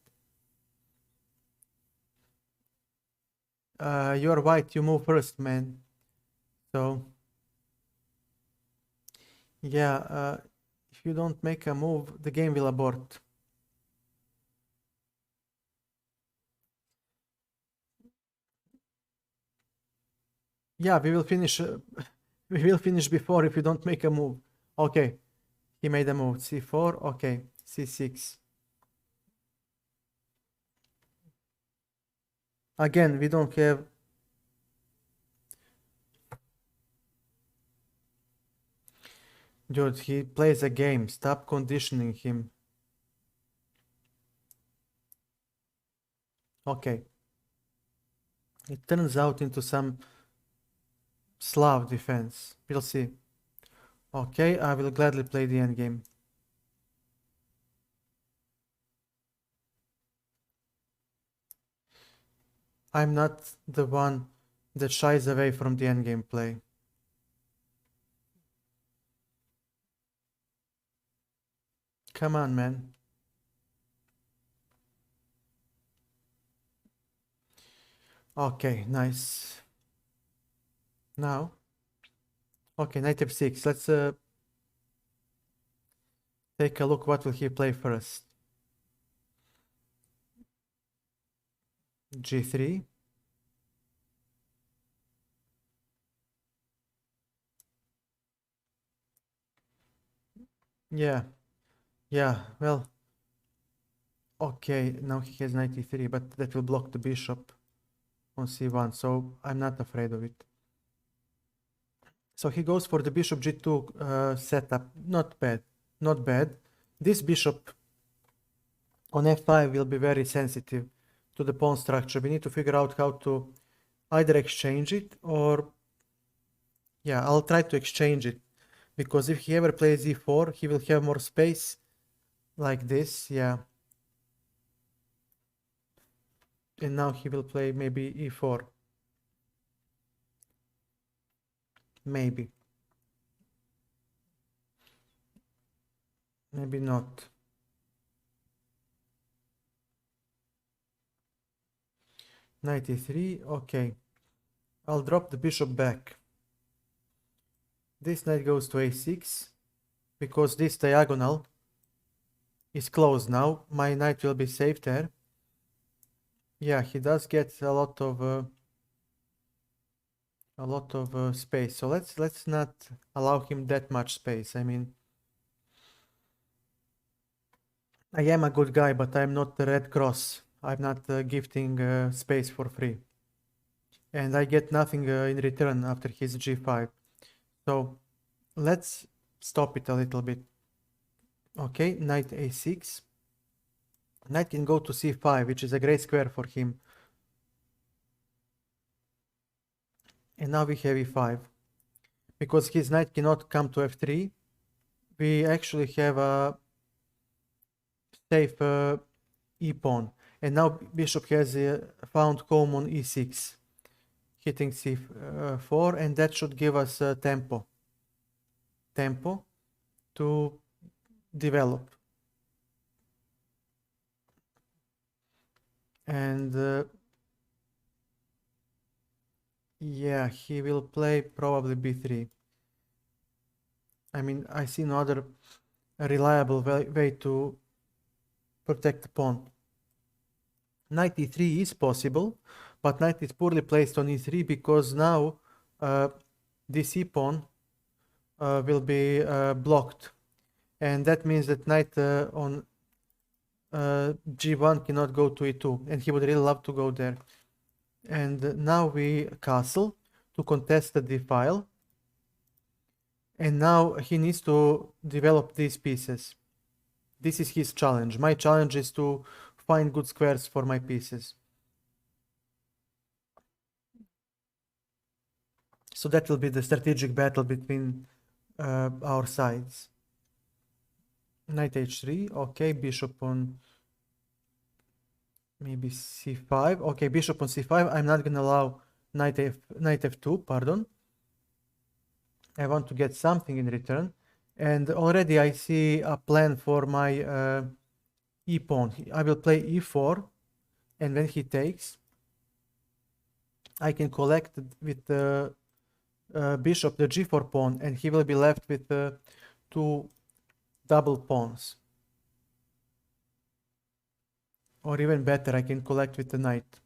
You're white, you move first, man. So, yeah, if you don't make a move, the game will abort. Yeah, we will finish. We will finish before if you don't make a move. Okay, he made a move. C4. Okay, C6. Again, we don't have. Dude, he plays a game. Stop conditioning him. Okay. It turns out into some Slav defense. We'll see. Okay, I will gladly play the endgame. I'm not the one that shies away from the endgame play. Come on, man. Okay, nice. Now, okay, knight f6. Let's take a look. What will he play first? G3. Yeah, well, okay, now he has knight e3, but that will block the bishop on c1, so I'm not afraid of it. So he goes for the bishop g2 setup. Not bad, not bad. This bishop on f5 will be very sensitive to the pawn structure. We need to figure out how to either exchange it or... Yeah, I'll try to exchange it, because if he ever plays e4, he will have more space like this, yeah. And now he will play maybe e4. Maybe. Maybe not. Knight e3, okay. I'll drop the bishop back. This knight goes to a6, because this diagonal is closed now. My knight will be safe there. Yeah, he does get a lot of space. So let's not allow him that much space. I mean, I am a good guy, but I'm not the Red Cross. I'm not gifting space for free. And I get nothing in return after his g5. So let's stop it a little bit. Okay, knight a6. Knight can go to c5, which is a great square for him. And now we have e5. Because his knight cannot come to f3, we actually have a safe e-pawn. And now bishop has found home on e6, hitting c4, and that should give us tempo to develop. And yeah, he will play probably b3. I mean, I see no other reliable way to protect the pawn. Knight e3 is possible, but knight is poorly placed on e3 because now this e pawn will be blocked, and that means that knight on g1 cannot go to e2, and he would really love to go there. And now we castle to contest the d-file, and now he needs to develop these pieces. This is his challenge. My challenge is to find good squares for my pieces. So that will be the strategic battle between our sides. Knight h3, okay, bishop on maybe c5. Okay, bishop on c5. I'm not gonna allow knight f2, pardon. I want to get something in return. And already I see a plan for my e pawn. I will play e4, and when he takes, I can collect with the bishop the g4 pawn, and he will be left with two double pawns. Or even better, I can collect with the knight.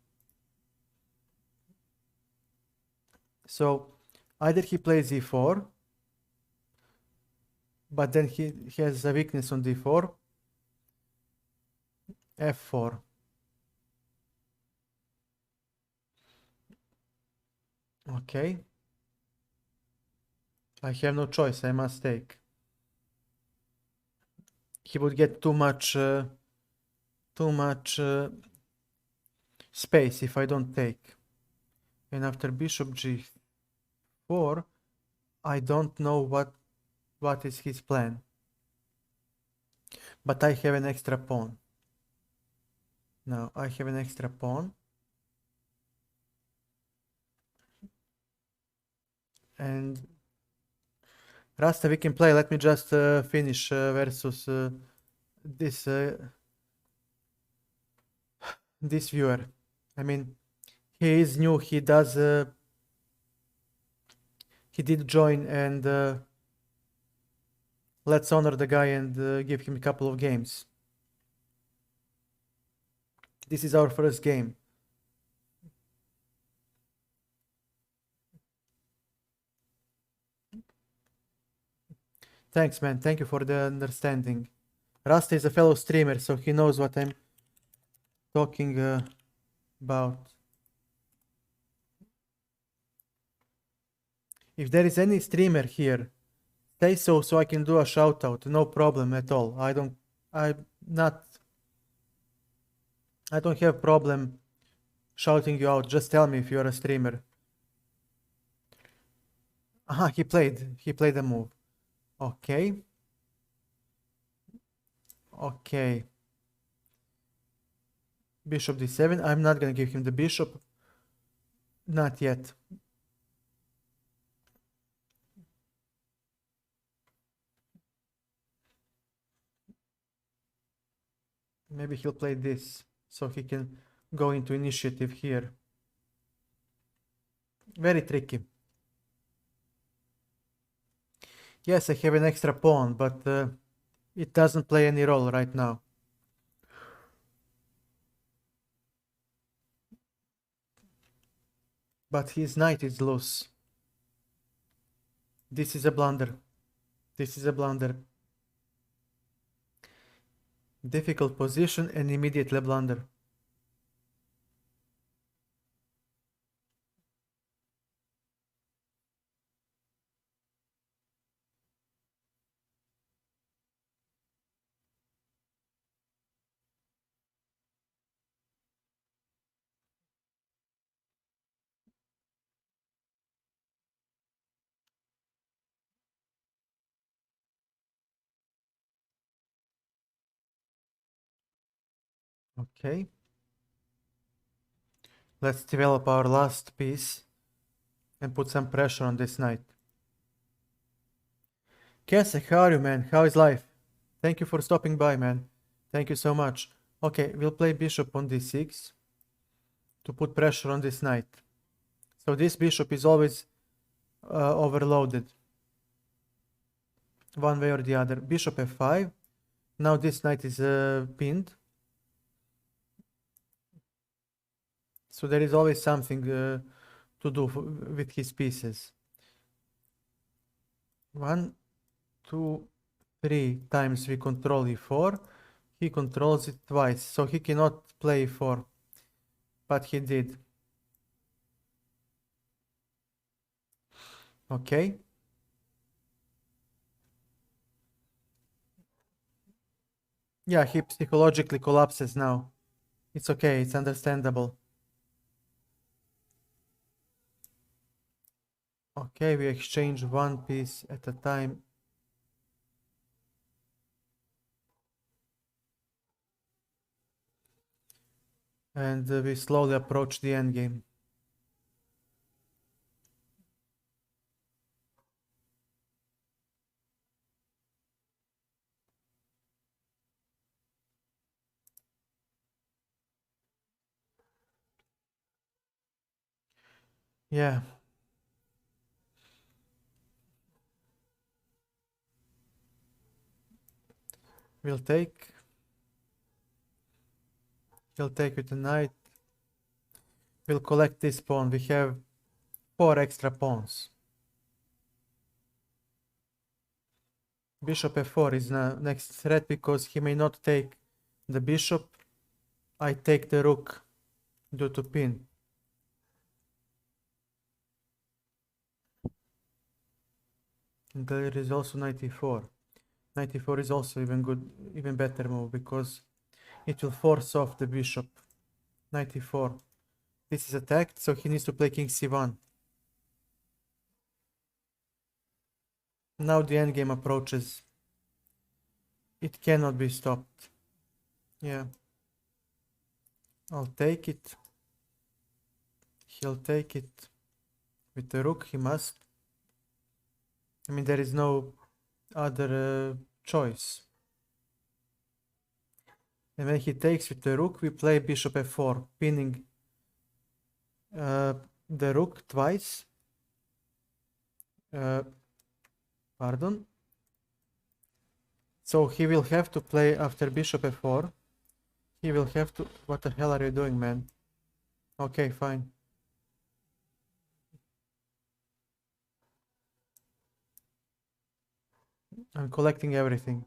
So either he plays e4, but then he has a weakness on d4, f4. Okay. I have no choice, I must take. He would get too much space if I don't take. And after bishop g4, I don't know what is his plan. But I have an extra pawn. Now I have an extra pawn. And Rasta, we can play. Let me just finish versus this this viewer. I mean, he is new. He does. He did join, and let's honor the guy and give him a couple of games. This is our first game. Thanks, man. Thank you for the understanding. Rasta is a fellow streamer, so he knows what I'm talking about. If there is any streamer here, say so I can do a shout out. No problem at all. I don't have problem shouting you out. Just tell me if you're a streamer. Aha, he played a move. Okay. Okay. Bishop d7. I'm not gonna give him the bishop. Not yet. Maybe he'll play this, so he can go into initiative here. Very tricky. Yes, I have an extra pawn, but it doesn't play any role right now. But his knight is loose. This is a blunder. This is a blunder. Difficult position and immediately blunder. Okay. Let's develop our last piece and put some pressure on this knight. Kesek, how are you, man? How is life? Thank you for stopping by, man. Thank you so much. Okay, we'll play bishop on d6 to put pressure on this knight. So this bishop is always overloaded. one way or the other. Bishop f5. Now this knight is pinned. So there is always something to do with his pieces. 1, 2, 3 times we control e4. He controls it twice, so he cannot play e4, but he did. Okay. Yeah, he psychologically collapses now. It's okay, it's understandable. Okay, we exchange one piece at a time. And we slowly approach the endgame. Yeah. We'll take. He'll take with a knight. We'll collect this pawn. We have 4 extra pawns. Bishop f4 is the next threat because he may not take the bishop. I take the rook due to pin. And there is also knight e4. Knight e4 is also even better move because it will force off the bishop. Knight e4. This is attacked, so he needs to play king c1. Now the endgame approaches. It cannot be stopped. Yeah. I'll take it. He'll take it. With the rook, he must. I mean, there is no other choice. And when he takes with the rook, we play bishop f4, pinning the rook twice. Pardon. So he will have to play after bishop f4. He will have to... What the hell are you doing, man? Okay, fine. I'm collecting everything.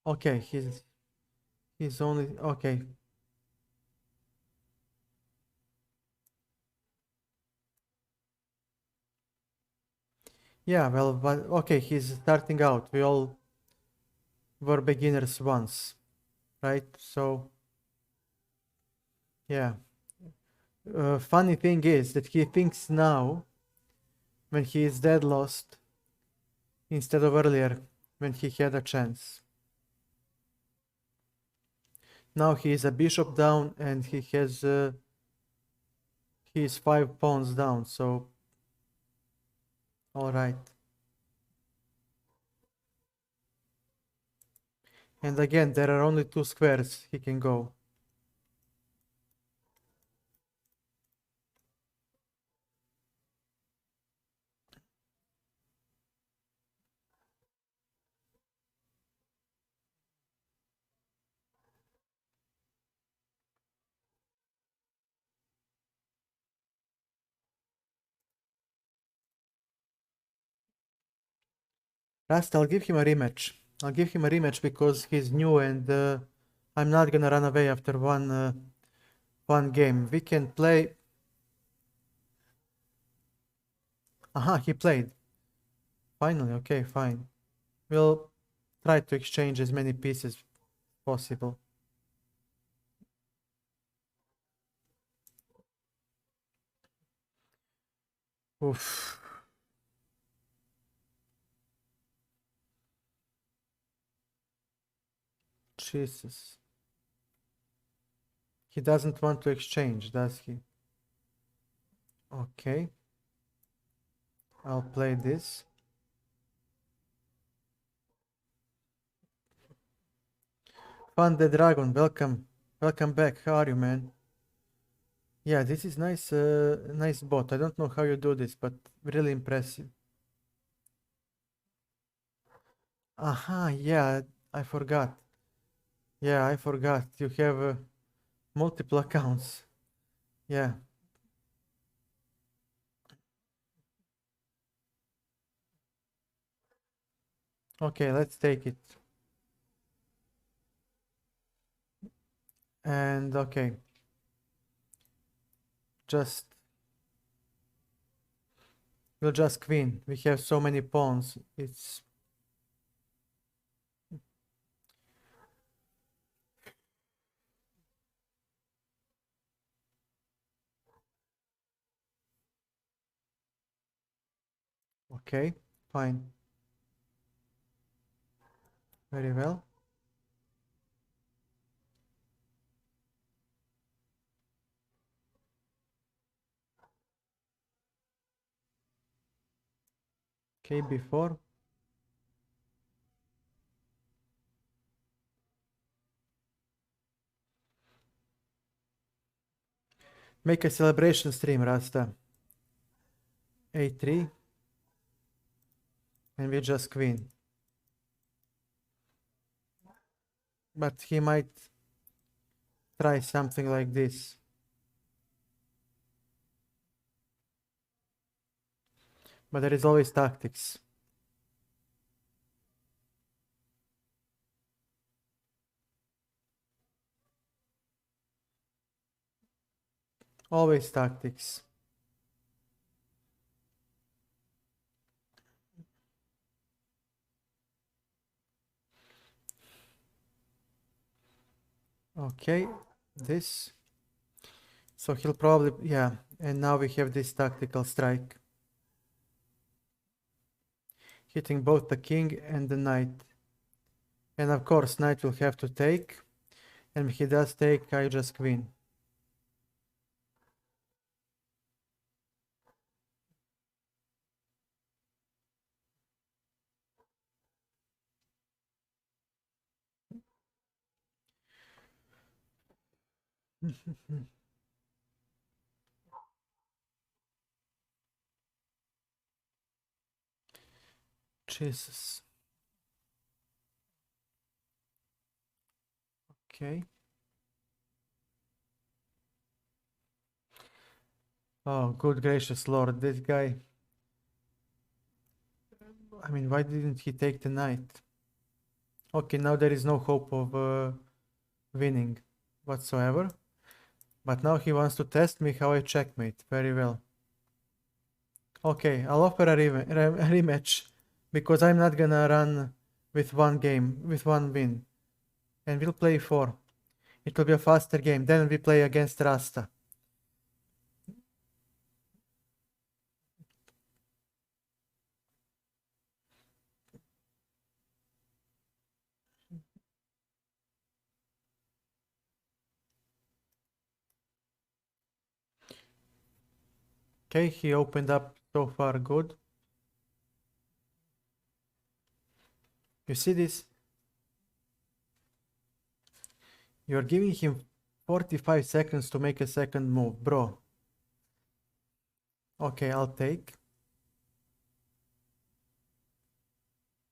Okay, he's only... Okay. Yeah, well, but okay, he's starting out. We all were beginners once, right? So, yeah. Funny thing is that he thinks now, when he is dead lost, instead of earlier, when he had a chance. Now he is a bishop down and he is 5 pawns down, so all right. And again, there are only 2 squares he can go. Rust, I'll give him a rematch. I'll give him a rematch because he's new and I'm not gonna run away after one game. We can play... Aha, he played. Finally, okay, fine. We'll try to exchange as many pieces possible. Oof. Jesus. He doesn't want to exchange, does he? Okay. I'll play this. Fun the Dragon, welcome. Welcome back. How are you, man? Yeah, this is nice, nice bot. I don't know how you do this, but really impressive. Aha, yeah, I forgot. Yeah, I forgot. You have multiple accounts. Yeah. Okay, let's take it. And okay, just we'll just queen. We have so many pawns. It's okay, fine. Very well. Okay, before. Make a celebration stream, Rasta. A3. And we just queen. But he might try something like this. But there is always tactics. Always tactics. Okay, this. So he'll probably, yeah, and now we have this tactical strike. Hitting both the king and the knight. And of course, knight will have to take. And if he does take, I just queen. Jesus. Okay. Oh, good gracious Lord, this guy. I mean, why didn't he take the knight? Okay, now there is no hope of winning whatsoever. But now he wants to test me how I checkmate. Very well. Okay, I'll offer a rematch because I'm not gonna run with one game, with one win. And we'll play 4. It will be a faster game. Then we play against Rasta. Okay, he opened up so far good. You see this? You're giving him 45 seconds to make a second move, bro. Okay, I'll take.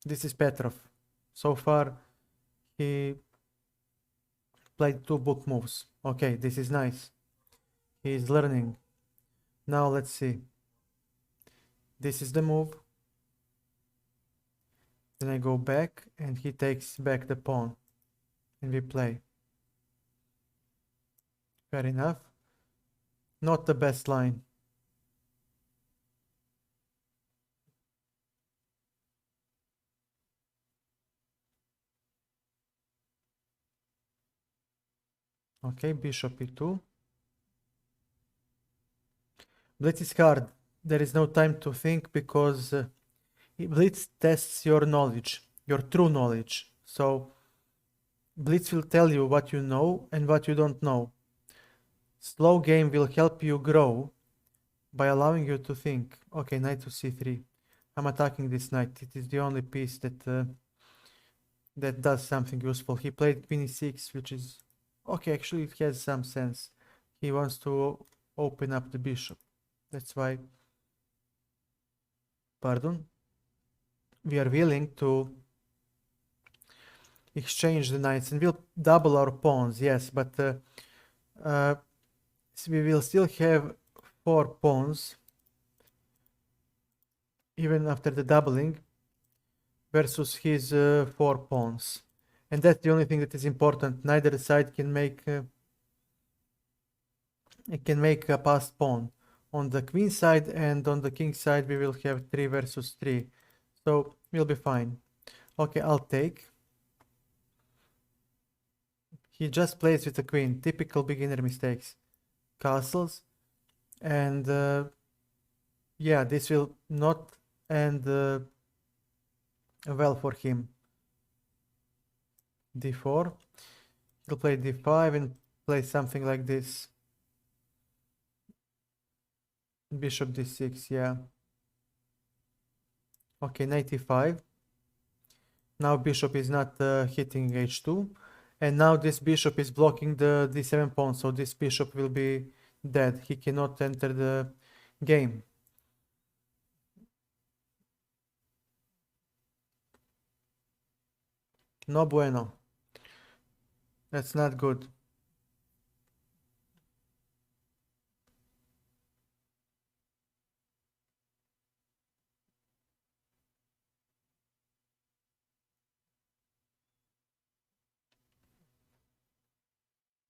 This is Petrov. So far, he played 2 book moves. Okay, this is nice. He's learning. Now let's see. This is the move. Then I go back and he takes back the pawn. And we play. Fair enough. Not the best line. Okay, bishop e2. Blitz is hard. There is no time to think because Blitz tests your knowledge, your true knowledge. So Blitz will tell you what you know and what you don't know. Slow game will help you grow by allowing you to think. Okay, knight to c3. I'm attacking this knight. It is the only piece that that does something useful. He played queen e6, which is okay, actually it has some sense. He wants to open up the bishop. That's why, pardon, we are willing to exchange the knights and we'll double our pawns, yes, but so we will still have 4 pawns even after the doubling versus his 4 pawns. And that's the only thing that is important. Neither side can make a passed pawn. On the queen side and on the king side we will have 3 versus 3. So we'll be fine. Okay, I'll take. He just plays with the queen. Typical beginner mistakes. Castles. And yeah, this will not end well for him. d4. He'll play d5 and play something like this. Bishop d6, yeah. Okay, knight e5. Now bishop is not hitting h2. And now this bishop is blocking the d7 pawn, so this bishop will be dead. He cannot enter the game. No bueno. That's not good.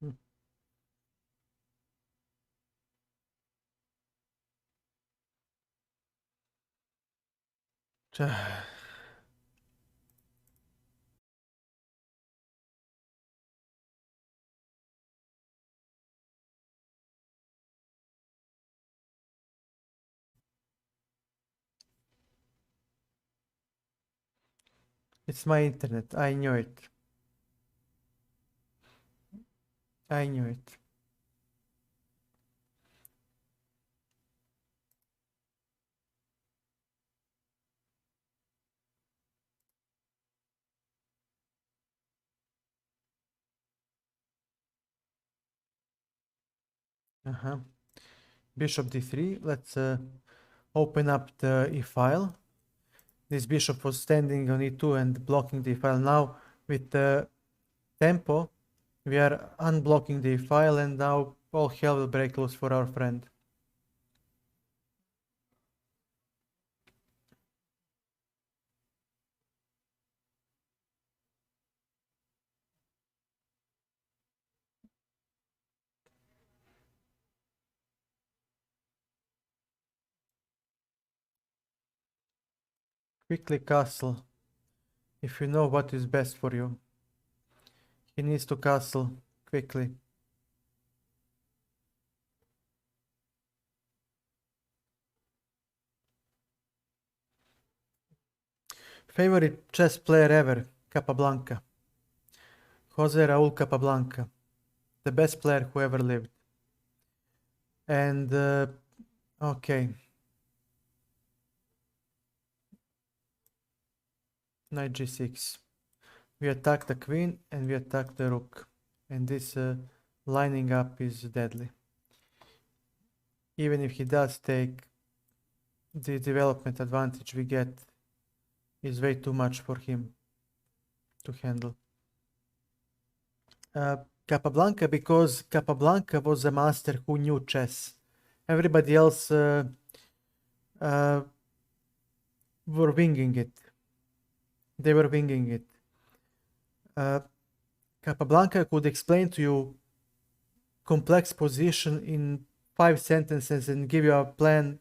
Hmm. It's my internet. I knew it. I knew it. Bishop d3. Let's open up the e-file. This bishop was standing on e2 and blocking the e-file. Now with the tempo, we are unblocking the e-file and now all hell will break loose for our friend. Quickly castle. If you know what is best for you. He needs to castle quickly. Favorite chess player ever, Capablanca. Jose Raul Capablanca. The best player who ever lived. And, okay. Knight g6. We attack the queen and we attack the rook. And this lining up is deadly. Even if he does take, the development advantage we get is way too much for him to handle. Capablanca, because Capablanca was a master who knew chess. Everybody else were winging it. They were winging it. Capablanca could explain to you complex position in 5 sentences and give you a plan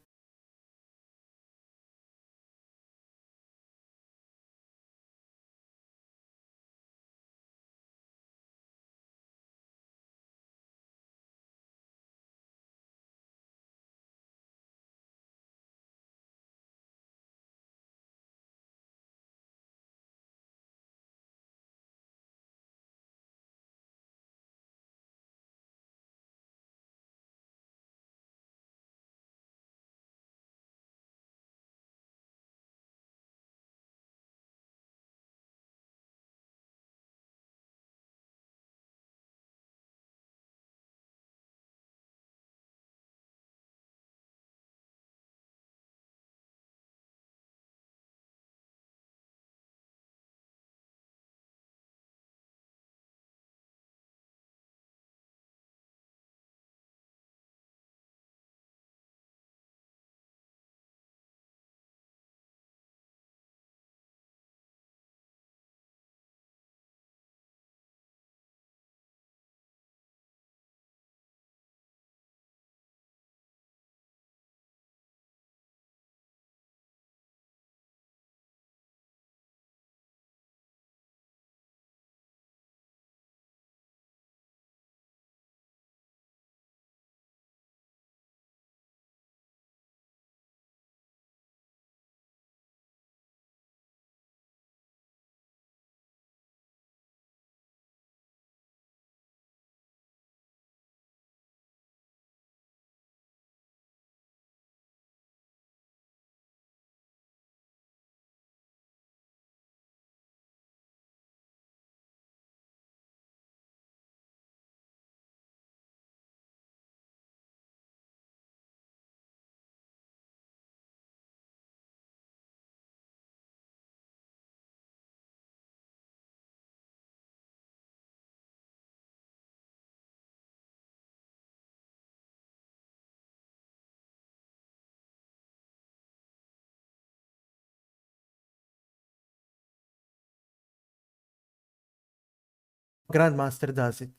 grandmaster does it.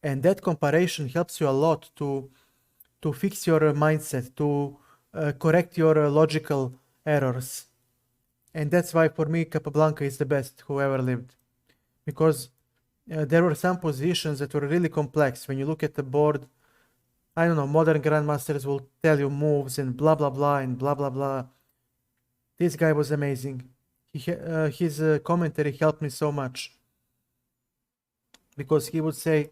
And that comparison helps you a lot to fix your mindset, to correct your logical errors. And that's why for me Capablanca is the best who ever lived. Because there were some positions that were really complex. When you look at the board, I don't know, modern grandmasters will tell you moves and blah blah blah and blah blah blah. This guy was amazing. His commentary helped me so much. Because he would say,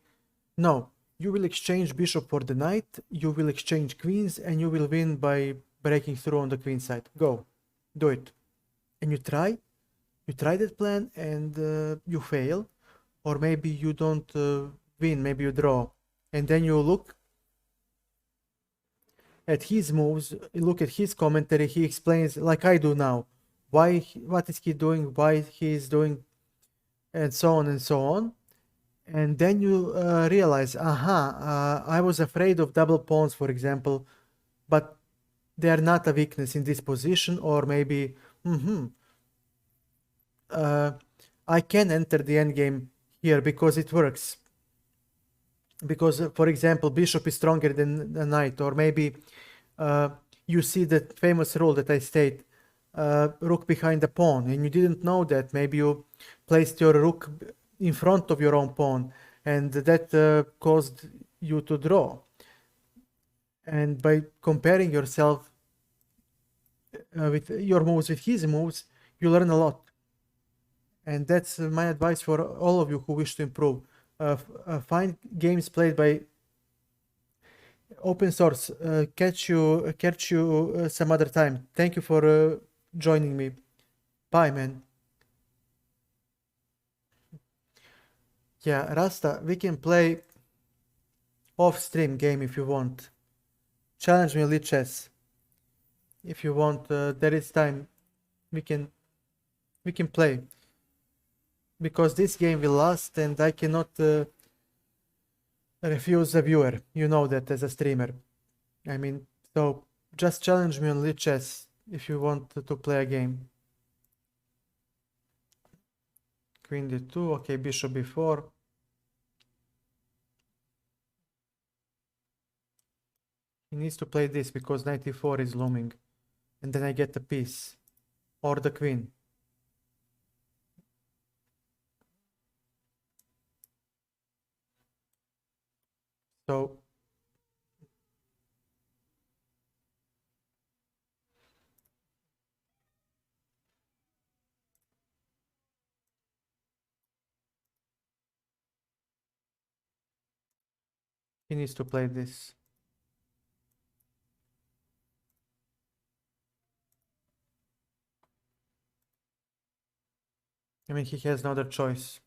no, you will exchange bishop for the knight, you will exchange queens, and you will win by breaking through on the queen side. Go, do it. And you try that plan and you fail, or maybe you don't win, maybe you draw. And then you look at his moves, look at his commentary, he explains, like I do now, what is he doing, why he is doing, and so on and so on. And then you realize, I was afraid of double pawns, for example, but they are not a weakness in this position, or maybe, I can enter the endgame here because it works. Because, for example, bishop is stronger than the knight, or maybe you see the famous rule that I state, rook behind the pawn, and you didn't know that. Maybe you placed your rook in front of your own pawn, and that caused you to draw. And by comparing yourself with your moves with his moves, you learn a lot. And that's my advice for all of you who wish to improve. Find games played by open source. Catch you some other time. Thank you for joining me. Bye, man. Yeah, Rasta, we can play off-stream game if you want. Challenge me Elite Chess. If you want, there is time. We can play. Because this game will last and I cannot refuse a viewer. You know that as a streamer. I mean, so just challenge me on Elite Chess if you want to play a game. Queen d2, okay, bishop b4. He needs to play this because knight e4 is looming. And then I get the piece. Or the queen. So he needs to play this. I mean, he has no other choice.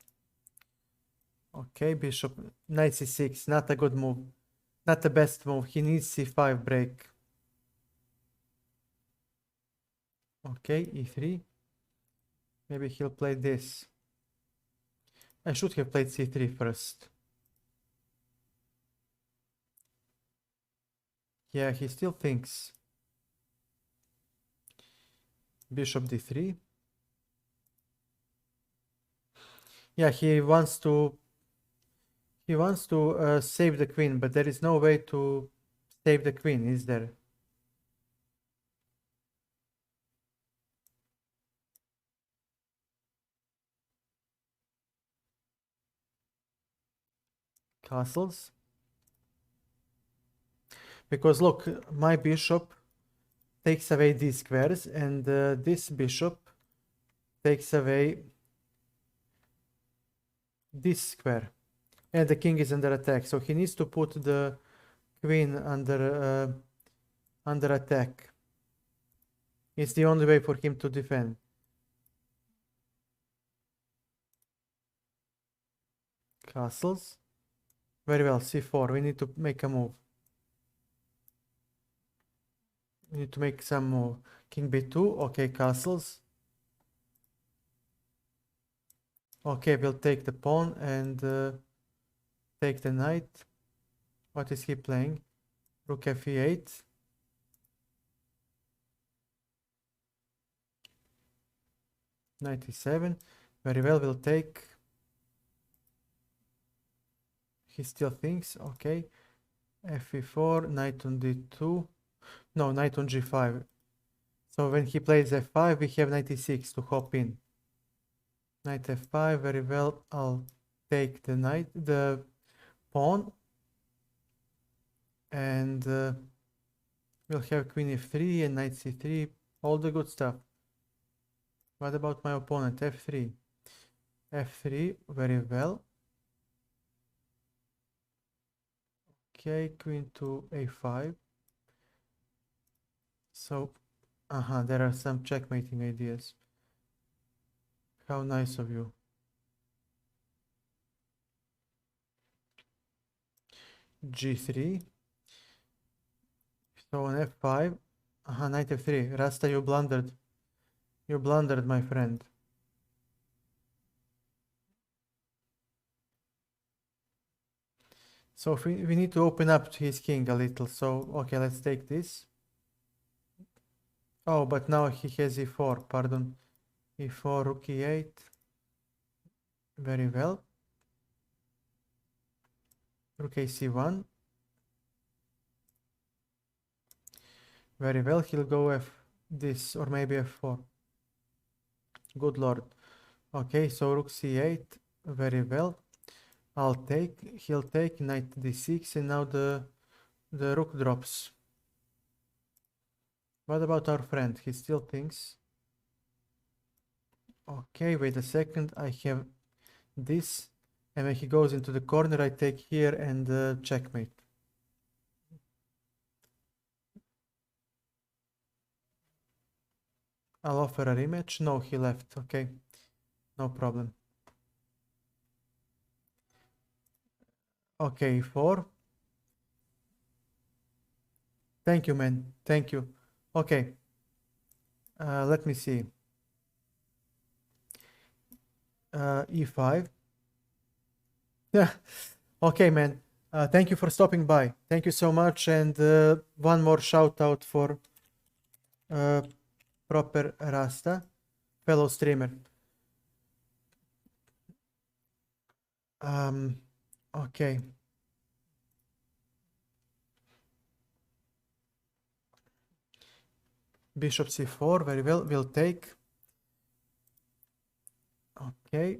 Okay, bishop, knight c6, not a good move. Not the best move. He needs c5 break. Okay, e3. Maybe he'll play this. I should have played c3 first. Yeah, he still thinks. Bishop d3. Yeah, he wants to save the queen, but there is no way to save the queen, is there? Castles. Because look, my bishop takes away these squares, and this bishop takes away this square. And the king is under attack, so he needs to put the queen under attack. It's the only way for him to defend. Castles. Very well, c4. We need to make a move. We need to make some move. King b2. Okay, castles. Okay, we'll take the pawn and take the knight. What is he playing? Rook f8. Knight e7. Very well, we'll take. he still thinks. Okay, fe4, knight on d2. No, knight on g5. So when he plays f5, we have knight e6 to hop in. Knight f5, very well. I'll take the knight, the pawn, and we'll have queen f3 and knight c3, all the good stuff. What about my opponent? f3. f3, very well. Okay, queen to a5. So, there are some checkmating ideas. How nice of you. g3. So on f5. Knight f3. Rasta, you blundered. You blundered, my friend. So we need to open up his king a little. So, okay, let's take this. Oh, but now he has e4, pardon. e4, rook e8. Very well. Rook ac1. Very well, he'll go f this, or maybe f4. Good lord. Okay, so rook c8. Very well. I'll take, he'll take knight d6, and now the rook drops. What about our friend? He still thinks. Okay, wait a second. I have this, and when he goes into the corner, I take here and checkmate. I'll offer a rematch. No, he left. Okay, no problem. Okay, 4. Thank you, man. Thank you. Okay. Let me see. E5. Yeah. Okay, man. Thank you for stopping by. Thank you so much. And one more shout out for Proper Rasta, fellow streamer. Okay. Bishop c4, very well, we'll take. Okay.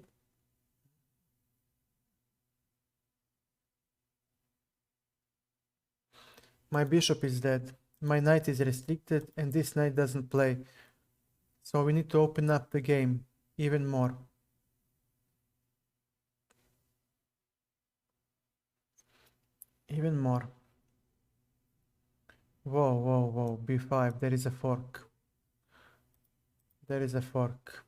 My bishop is dead. My knight is restricted, and this knight doesn't play. So we need to open up the game even more. Even more. Whoa, whoa, whoa, b5, there is a fork. There is a fork.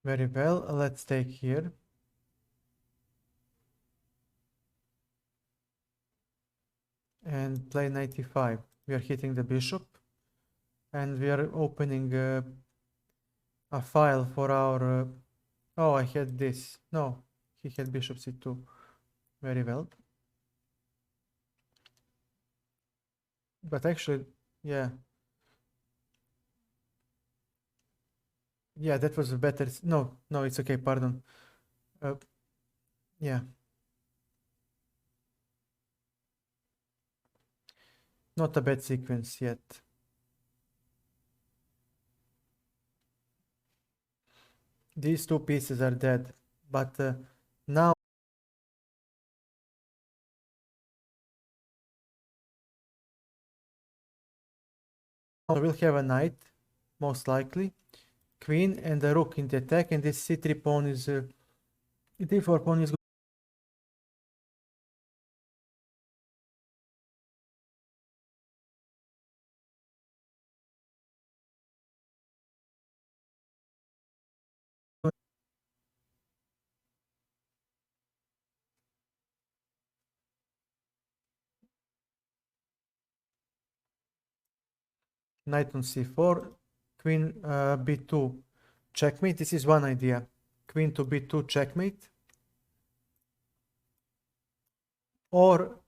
Very well, let's take here. And play 95. We are hitting the bishop. And we are opening a file for our... oh, I had this. No, he had bishop c2. Very well. But actually, yeah. Yeah, that was a better... no, no, it's okay, pardon. Yeah. Not a bad sequence yet. These two pieces are dead, but now we'll have a knight, most likely, queen, and a rook in the attack, and this c3 pawn is... d4 pawn is... knight on c4, queen b2, checkmate. This is one idea. queen to b2 checkmate, or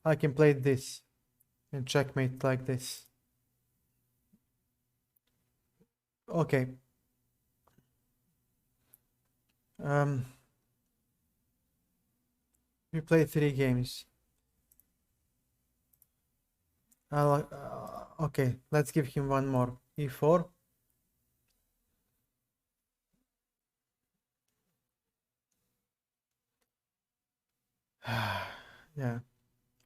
I can play this and checkmate like this. Okay. We play 3 games. Okay, let's give him one more. e4. Yeah.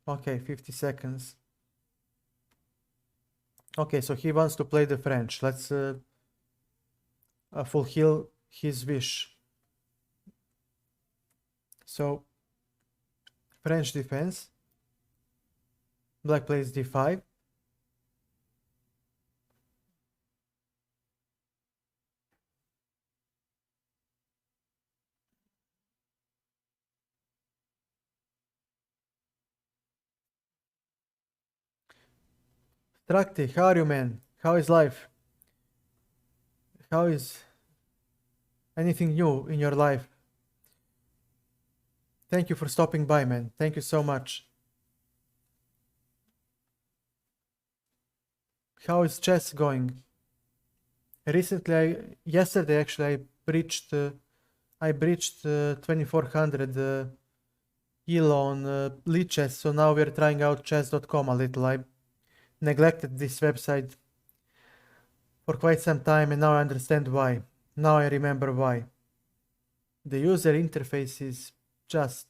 Okay, 50 seconds. Okay, so he wants to play the French. Let's fulfill his wish. So, French defense. Black plays d5. Trakti, how are you, man? How is life? How is anything new in your life? Thank you for stopping by, man. Thank you so much. How is chess going? Recently, yesterday actually, I breached 2400 elo on Lichess, so now we're trying out chess.com a little. I neglected this website for quite some time and now I understand why. Now I remember why. The user interface is just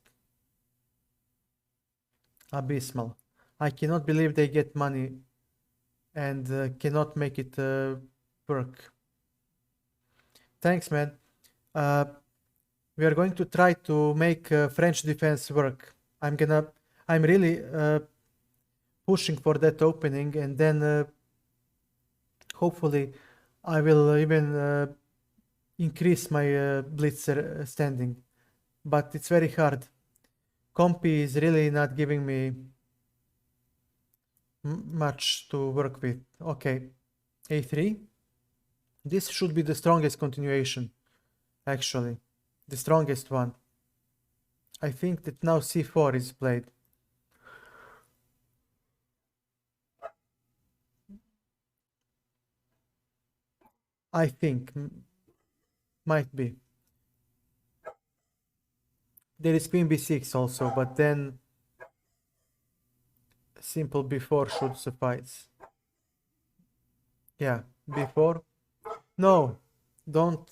abysmal. I cannot believe they get money and cannot make it work. Thanks, man. We are going to try to make French defense work. I'm really pushing for that opening, and then hopefully I will even increase my blitzer standing. But it's very hard. Compy is really not giving me much to work with. Okay, a3. This should be the strongest continuation, actually. The strongest one. I think that now c4 is played. I think. Might be. There is queen b6 also, but then simple b4 should suffice. Yeah, b4. No, don't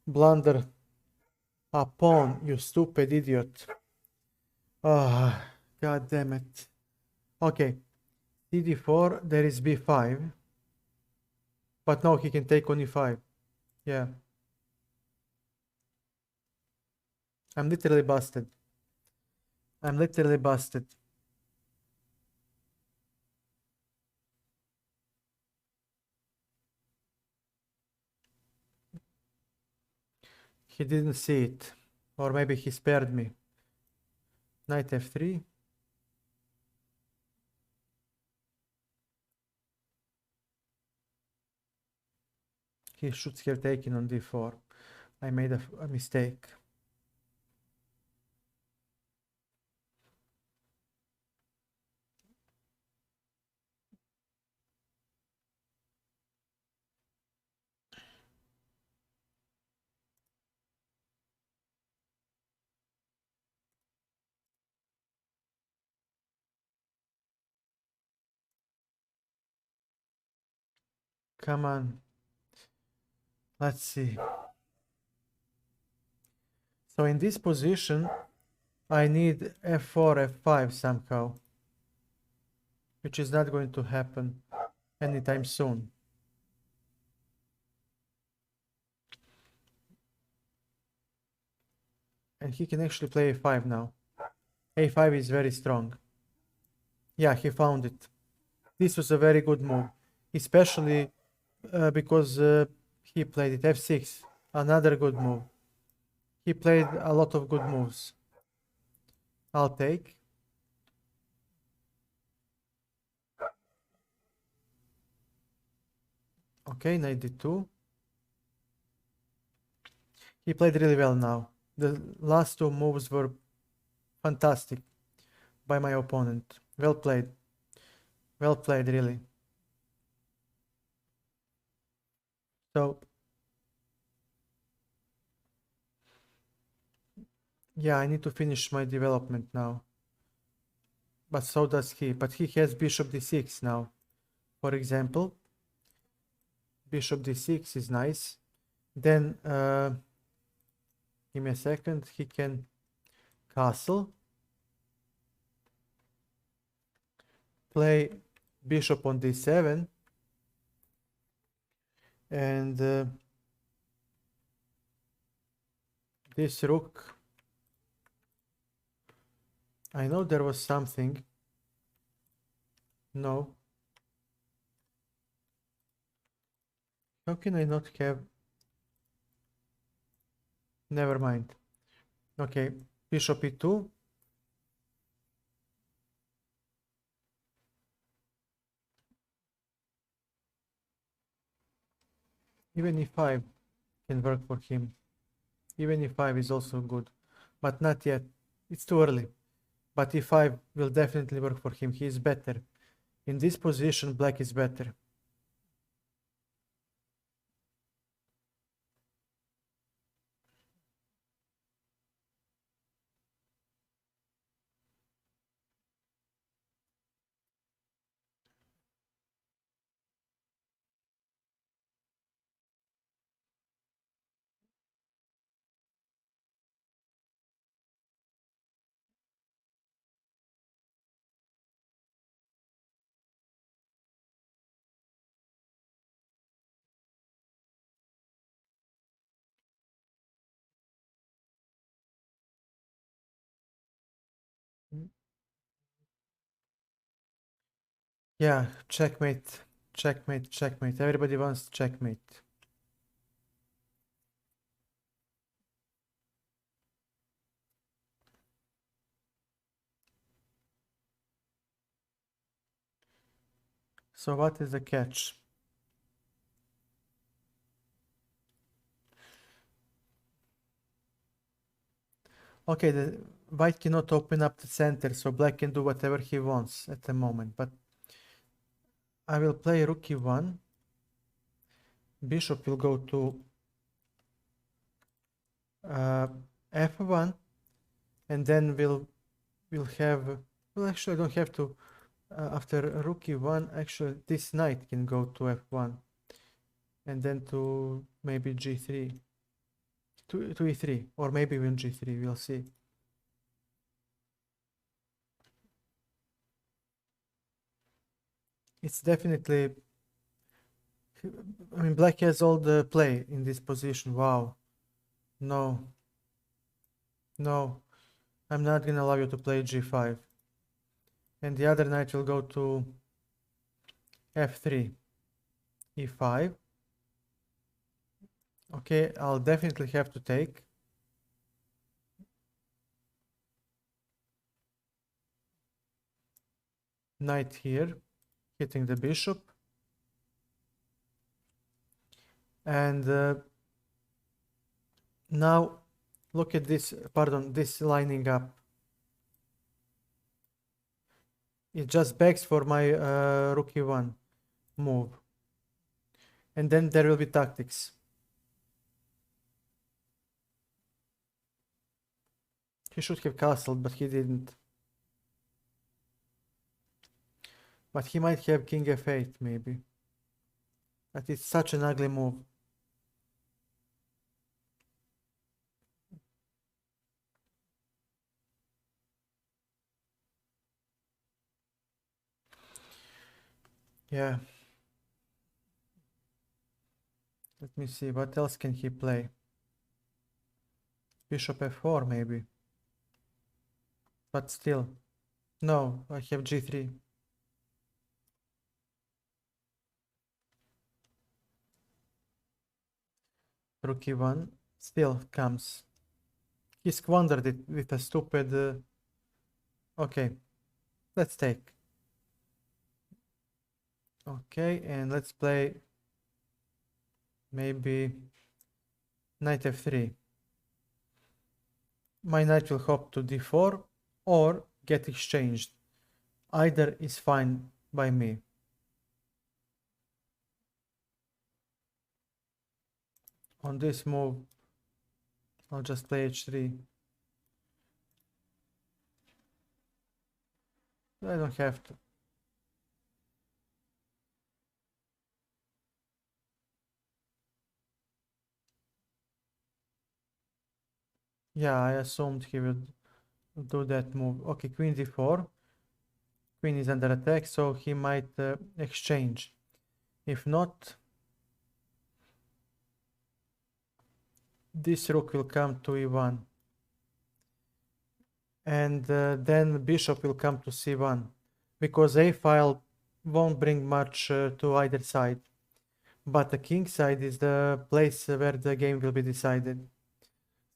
blunder a pawn, you stupid idiot. Ah, god damn it. Okay, d4, there is b5. But no, he can take on e5. Yeah. I'm literally busted. I'm literally busted. He didn't see it. Or maybe he spared me. Knight f3. He should have taken on d4. I made a mistake. Come on. Let's see. So in this position, I need f4, f5 somehow. Which is not going to happen anytime soon. And he can actually play a5 now. a5 is very strong. Yeah, he found it. This was a very good move. Especially because he played it f6. Another good move. He played a lot of good moves. I'll take. Okay, knight d2. He played really well now. The last two moves were fantastic by my opponent. Well played. Well played, really. So, yeah, I need to finish my development now. But so does he. But he has bishop d6 now. For example, bishop d6 is nice. Then, give me a second, he can castle, play bishop on d7, and this rook, I know there was something. No. How can I not have? Never mind. Okay, bishop e2. Even e5 can work for him. Even e5 is also good, but not yet. It's too early. But e5 will definitely work for him. He is better. In this position, black is better. Yeah, checkmate, checkmate, checkmate. Everybody wants checkmate. So what is the catch? Okay, the white cannot open up the center, so black can do whatever he wants at the moment. But I will play rook e1. Bishop will go to f1, and then we'll have. Well, actually, I don't have to. After rook e1, actually, this knight can go to f1, and then to maybe g3, to e3, or maybe even g3. We'll see. It's definitely. I mean, black has all the play in this position. Wow. No. No. I'm not gonna allow you to play g5. And the other knight will go to f3, e5. Okay, I'll definitely have to take. Knight here, hitting the bishop. And now look at this, pardon, this lining up. It just begs for my rook e1 move. And then there will be tactics. He should have castled, but he didn't. But he might have king f8, maybe. But it's such an ugly move. Yeah. Let me see, what else can he play? Bishop f4, maybe. But still. No, I have g3. Rook e1 still comes. He squandered it with a stupid... Okay, let's take. Okay, and let's play maybe knight f3. my knight will hop to d4 or get exchanged. Either is fine by me. On this move, I'll just play h3. I don't have to. Yeah, I assumed he would do that move. Okay, queen d4. Queen is under attack, so he might exchange. If not, this rook will come to e1. And then bishop will come to c1. Because a file won't bring much to either side. But the king side is the place where the game will be decided.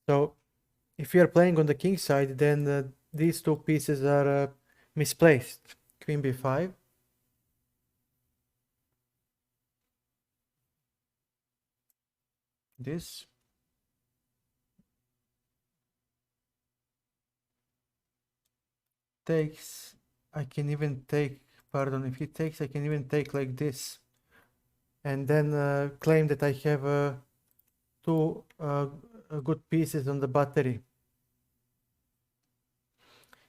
So if you are playing on the king side, then these two pieces are misplaced. Queen b5. This. Takes. I can even take, pardon, if he takes, I can even take like this. And then claim that I have two good pieces on the battery.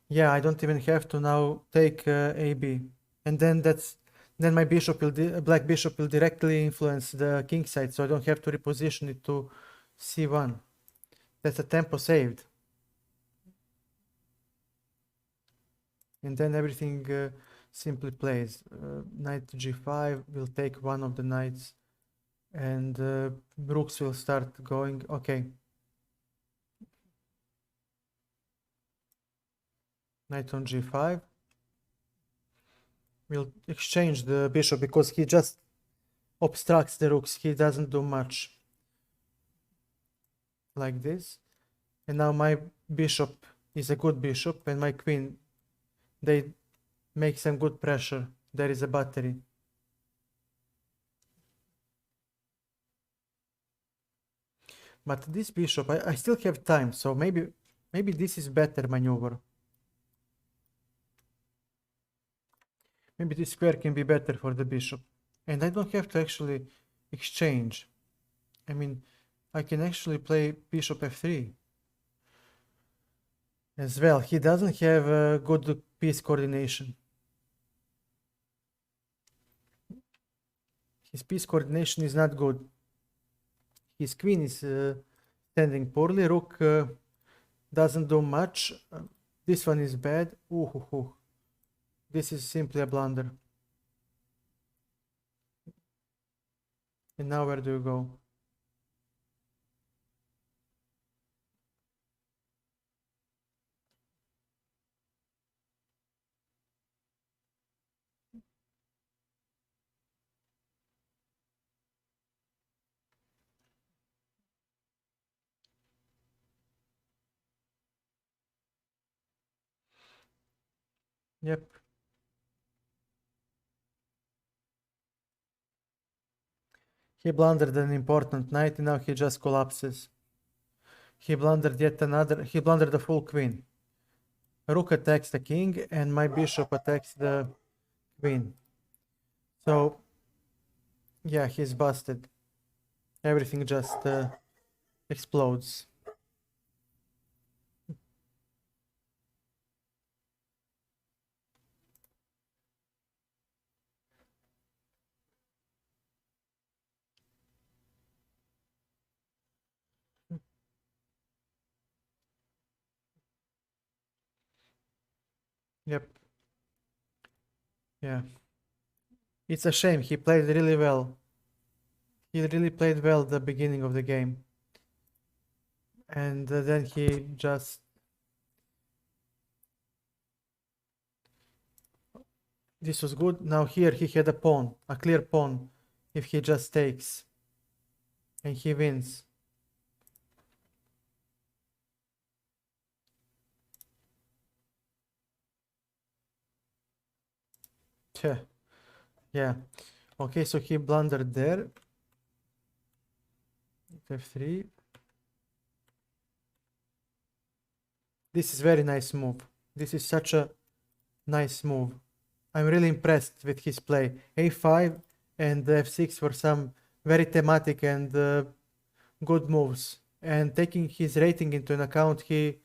Yeah, I don't even have to now take AB. And then my bishop will black bishop will directly influence the king side, so I don't have to reposition it to c1. That's a tempo saved. And then everything simply plays. Knight to g5 will take one of the knights, and rooks will start going. Okay. Knight on g5. We'll exchange the bishop because he just obstructs the rooks. He doesn't do much. Like this. And now my bishop is a good bishop, and my queen, they make some good pressure. There is a battery. But this bishop, I still have time, so maybe this is better maneuver. Maybe this square can be better for the bishop. And I don't have to actually exchange. I mean, I can actually play bishop f3 as well. He doesn't have good piece coordination. His piece coordination is not good. His queen is standing poorly. Rook doesn't do much. This one is bad. Ooh. This is simply a blunder. And now where do you go? Yep. He blundered an important knight and now he just collapses. He blundered he blundered the full queen. Rook attacks the king and my bishop attacks the queen. So, yeah, he's busted. Everything just explodes. Yep. Yeah. It's a shame. He played really well. He really played well at the beginning of the game. And then he just... This was good. Now here he had a pawn, a clear pawn, if he just takes. And he wins. Yeah. Okay, so he blundered there. F3. This is very nice move. This is such a nice move. I'm really impressed with his play. A5 and f6 were some very thematic and good moves. And taking his rating into an account, he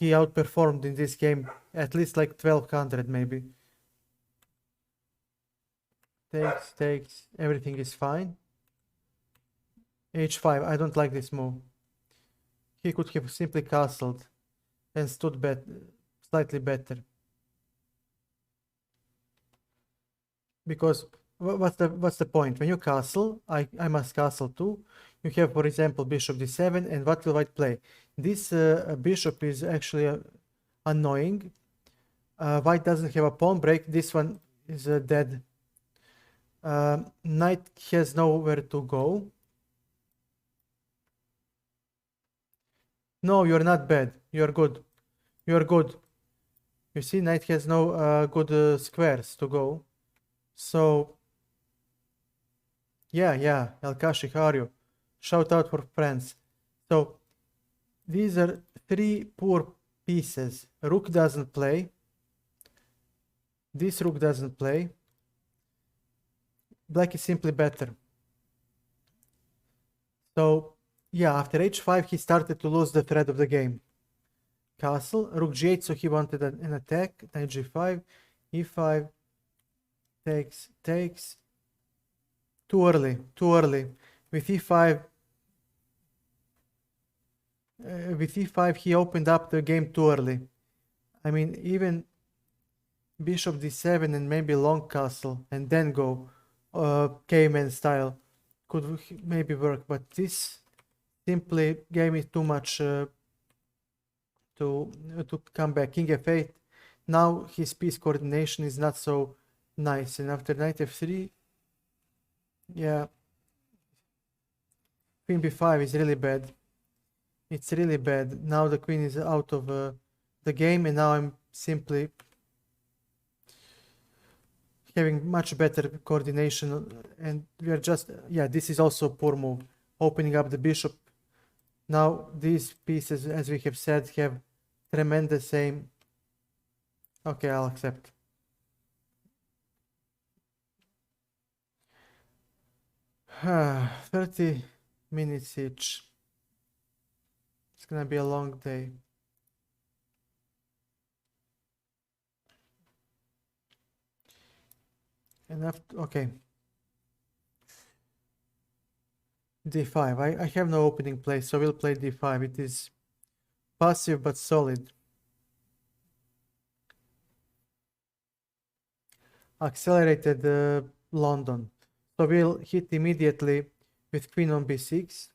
outperformed in this game at least like 1200 maybe. Takes, everything is fine. H5, I don't like this move. He could have simply castled and stood slightly better. Because what's the point? When you castle, I must castle too. You have, for example, bishop d7, and what will white play? This bishop is actually annoying. White doesn't have a pawn break. This one is dead. Knight has nowhere to go. No, you're not bad. You're good. You're good. You see, knight has no good squares to go. So, yeah, Elkashi, how are you? Shout out for friends. So, these are three poor pieces. Rook doesn't play. This rook doesn't play. Black is simply better. So, yeah, after h5, he started to lose the thread of the game. Castle, rook g8, so he wanted an attack. Knight g5, e5, takes. Too early. With e5, he opened up the game too early. I mean, even bishop d7 and maybe long castle and then go caveman style could maybe work, but this simply gave me too much to come back. King f8. Now his piece coordination is not so nice, and after knight f3, yeah, queen b5 is really bad. It's really bad. Now the queen is out of the game, and now I'm simply having much better coordination, and we are just, yeah, this is also a poor move. Opening up the bishop. Now these pieces, as we have said, have tremendous aim. Okay, I'll accept. Ah, 30 minutes each. It's gonna be a long day. Enough. Okay. d5. I have no opening play, so we'll play d5. It is passive but solid. Accelerated London. So we'll hit immediately with queen on b6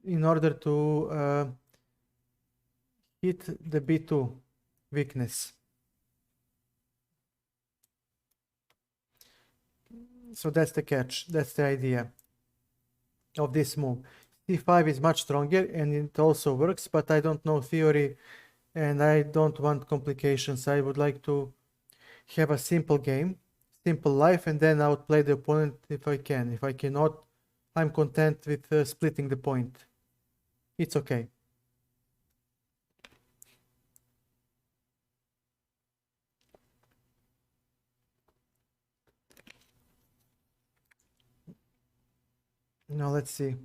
in order to hit the b2 weakness. So that's the catch. That's the idea of this move. c5 is much stronger and it also works, but I don't know theory and I don't want complications. I would like to have a simple game, simple life, and then outplay the opponent if I can. If I cannot, I'm content with splitting the point. It's okay. Now let's see.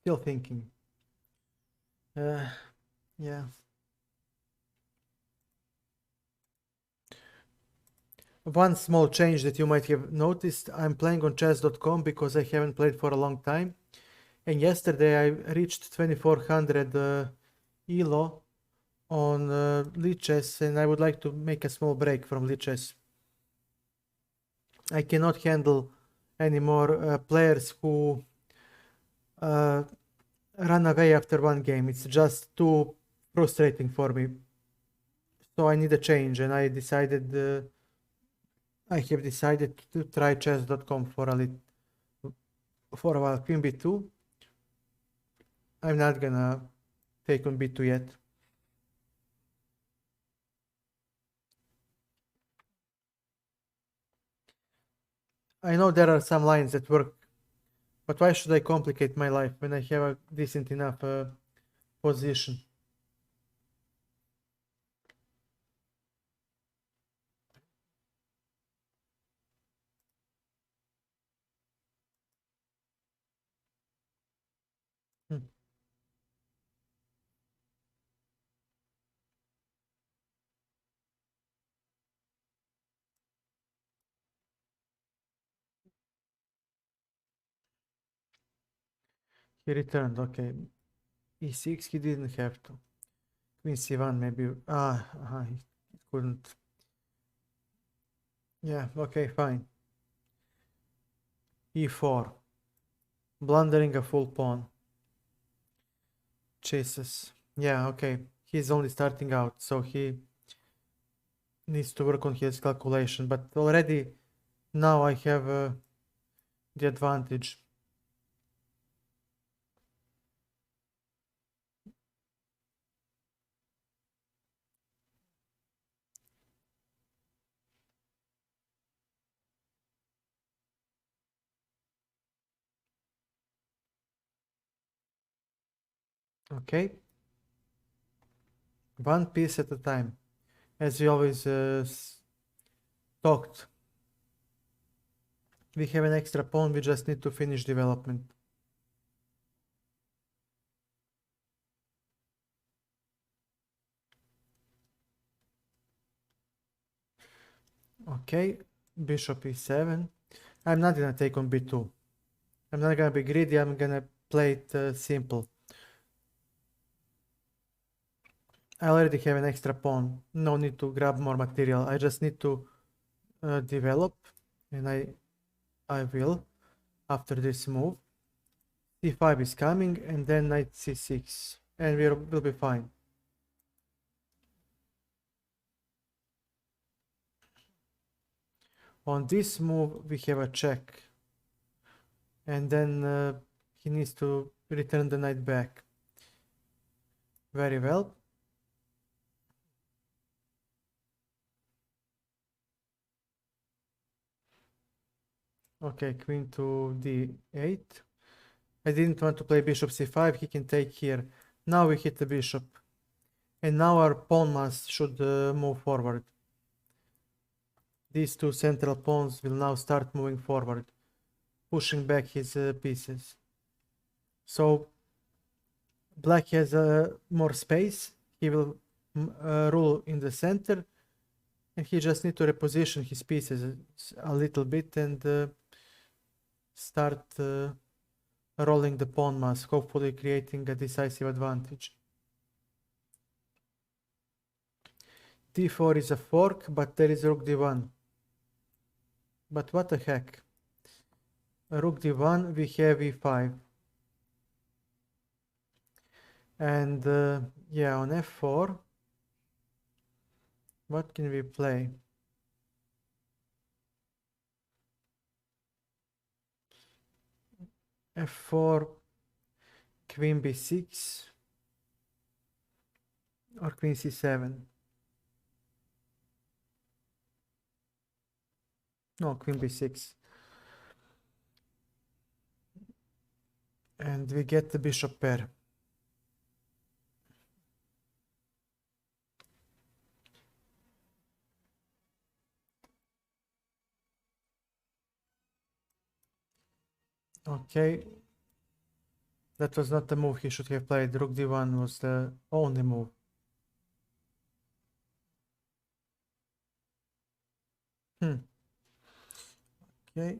Still thinking. Yeah. One small change that you might have noticed, I'm playing on chess.com because I haven't played for a long time. And yesterday I reached 2400 ELO on Lichess, and I would like to make a small break from Lichess. I cannot handle any more players who run away after one game. It's just too frustrating for me. So I need a change, and I have decided to try chess.com for a while. Queen b2. I'm not gonna take on b2 yet. I know there are some lines that work, but why should I complicate my life when I have a decent enough position? Hmm. He returned, okay. E6, he didn't have to. Queen c1 maybe. He couldn't. Yeah, okay, fine. E4. Blundering a full pawn. Chases. Yeah, okay. He's only starting out, so he needs to work on his calculation. But already now I have the advantage. Okay. One piece at a time. As we always talked. We have an extra pawn, we just need to finish development. Okay, bishop e7. I'm not gonna take on b2. I'm not gonna be greedy, I'm gonna play it simple. I already have an extra pawn, no need to grab more material. I just need to develop, and I will after this move. c5 is coming, and then knight c6, and we'll be fine. On this move, we have a check, and then he needs to return the knight back. Very well. Okay, queen to d8. I didn't want to play bishop c5, he can take here. Now we hit the bishop. And now our pawn mass should move forward. These two central pawns will now start moving forward, pushing back his pieces. So black has more space, he will rule in the center, and he just need to reposition his pieces a little bit and start rolling the pawn mass, hopefully creating a decisive advantage. d4 is a fork, but there is rook d1. But what the heck? Rook d1, we have e5. And yeah, on f4, what can we play? f4, queen b6, or queen c7. No, queen b6. And we get the bishop pair. Okay. That was not the move he should have played. Rook d1 was the only move. Okay.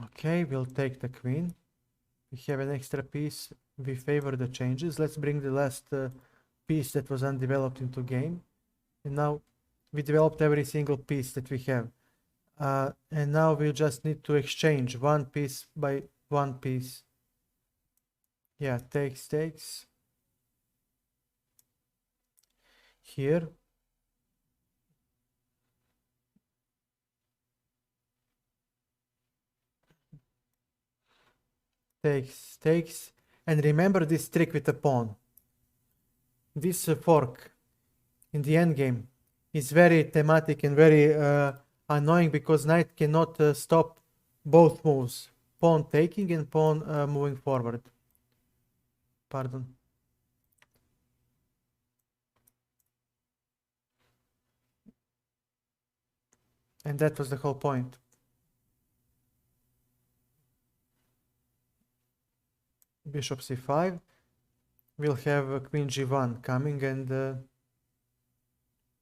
Okay, we'll take the queen. We have an extra piece. We favor the changes. Let's bring the last piece that was undeveloped into game. And now we developed every single piece that we have. And now we just need to exchange one piece by one piece. Yeah, takes. Here. takes. And remember this trick with the pawn. This fork in the endgame is very thematic and very annoying because knight cannot stop both moves, pawn taking and pawn moving forward. Pardon. And that was the whole point. Bishop c5. We'll have queen g1 coming, and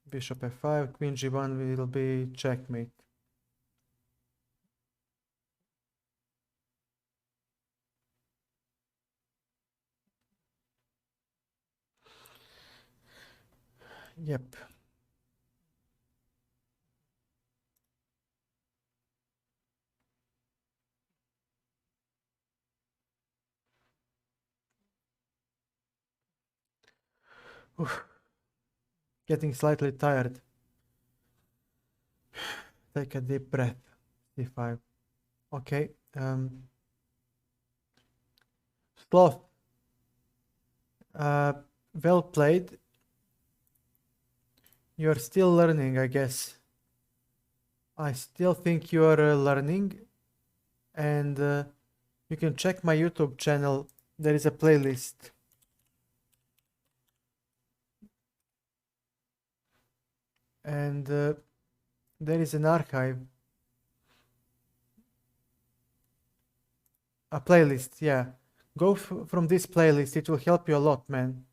bishop f5, queen g1 will be checkmate. Yep. Oof. Getting slightly tired. Take a deep breath. c5. Okay. Sloth. Well played. You're still learning, I guess. I still think you're learning, and you can check my YouTube channel. There is a playlist. And there is an archive. A playlist, yeah. Go from this playlist. It will help you a lot, man.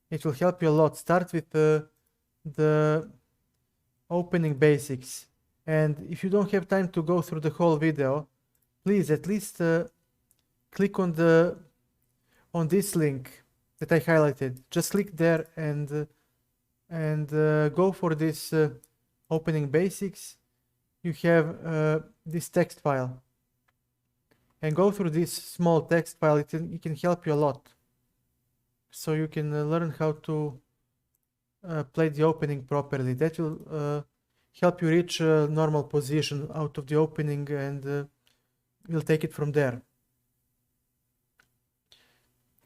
It will help you a lot. Start with the opening basics. And if you don't have time to go through the whole video, please at least click on this link that I highlighted. Just click there and go for this opening basics. You have this text file, and go through this small text file. It can help you a lot, so you can learn how to play the opening properly. That will help you reach a normal position out of the opening, and we'll take it from there.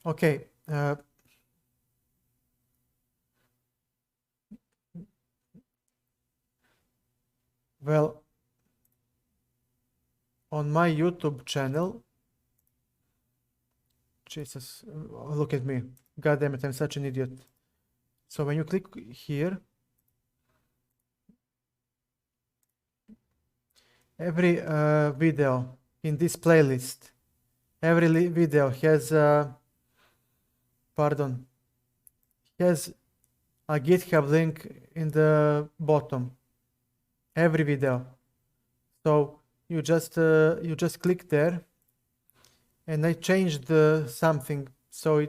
Okay. Well, on my YouTube channel, Jesus, look at me. God damn it, I'm such an idiot. So when you click here, every video in this playlist, every video has has a GitHub link in the bottom. Every video. So you just click there, and I changed something, so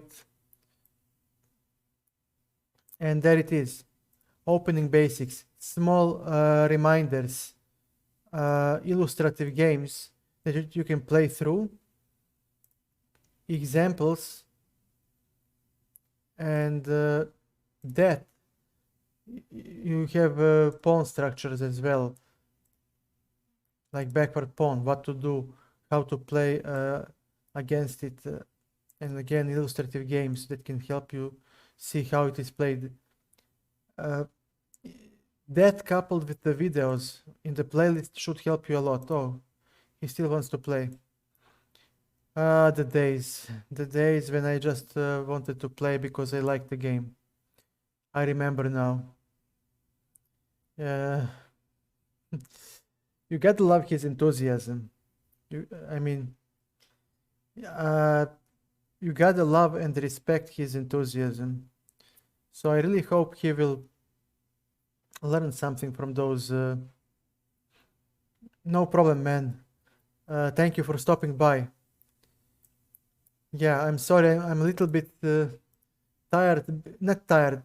and there it is. Opening basics, small reminders, illustrative games that you can play through, examples, and that you have pawn structures as well, like backward pawn, what to do, how to play against it, and again illustrative games that can help you see how it is played. That coupled with the videos in the playlist should help you a lot. Oh, he still wants to play. The days when I just wanted to play because I liked the game. I remember now. You gotta love his enthusiasm. I mean, you gotta love and respect his enthusiasm. So I really hope he will learn something from those. No problem, man. Thank you for stopping by. Yeah, I'm sorry, I'm a little bit tired. Not tired.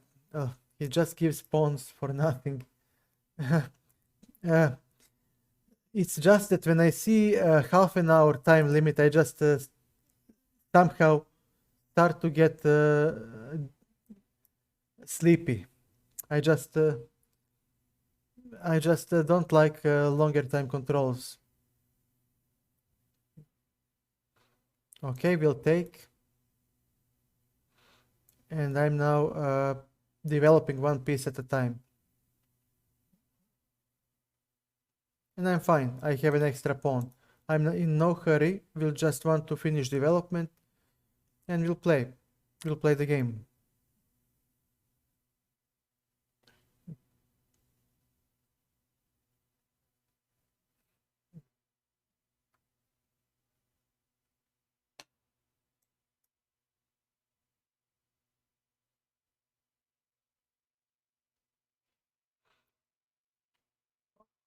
He just gives pawns for nothing. It's just that when I see half an hour time limit, I just somehow start to get sleepy. I just don't like longer time controls. Okay, we'll take. And I'm now developing one piece at a time. And I'm fine, I have an extra pawn. I'm in no hurry, we'll just want to finish development and we'll play. We'll play the game.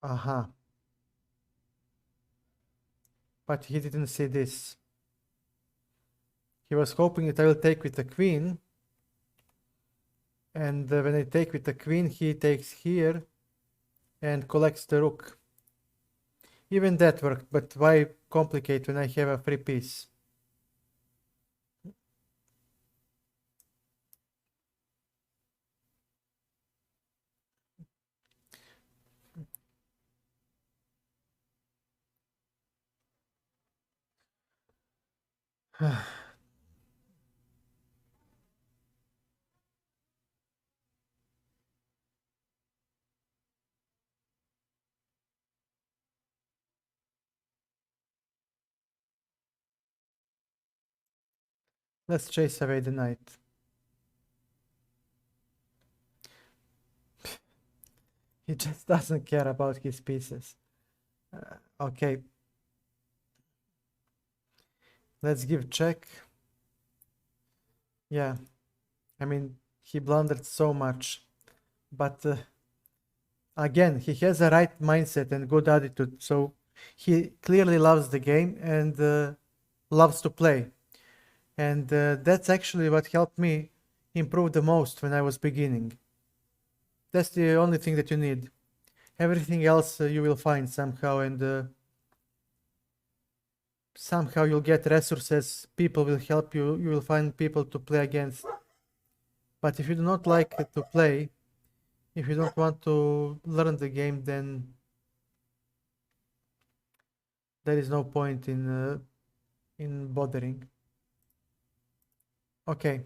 Aha. But he didn't see this. He was hoping that I will take with the queen. And when I take with the queen, he takes here and collects the rook. Even that worked, but why complicate when I have a free piece? Let's chase away the knight. He just doesn't care about his pieces. Okay. Let's give check. Yeah. I mean, he blundered so much. But again, he has a right mindset and good attitude. So he clearly loves the game and loves to play. And that's actually what helped me improve the most when I was beginning. That's the only thing that you need. Everything else you will find somehow, and somehow you'll get resources, people will help you, you will find people to play against. But if you do not like to play, if you don't want to learn the game, then there is no point in bothering. Okay,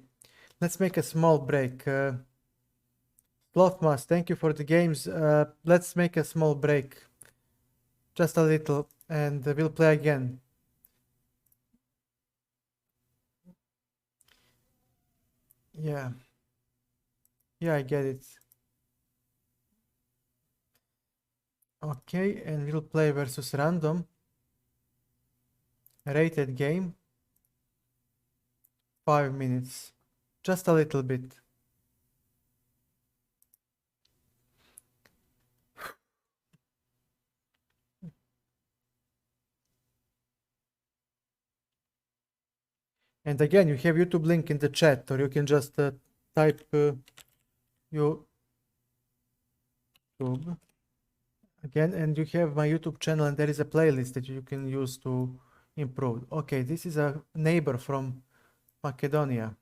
let's make a small break. Slothmas, thank you for the games. Let's make a small break. Just a little, and we'll play again. Yeah. Yeah, I get it. Okay, and we'll play versus random. Rated game. 5 minutes. Just a little bit. And again, you have YouTube link in the chat, or you can just type YouTube again, and you have my YouTube channel, and there is a playlist that you can use to improve. Okay, this is a neighbor from Macedonia.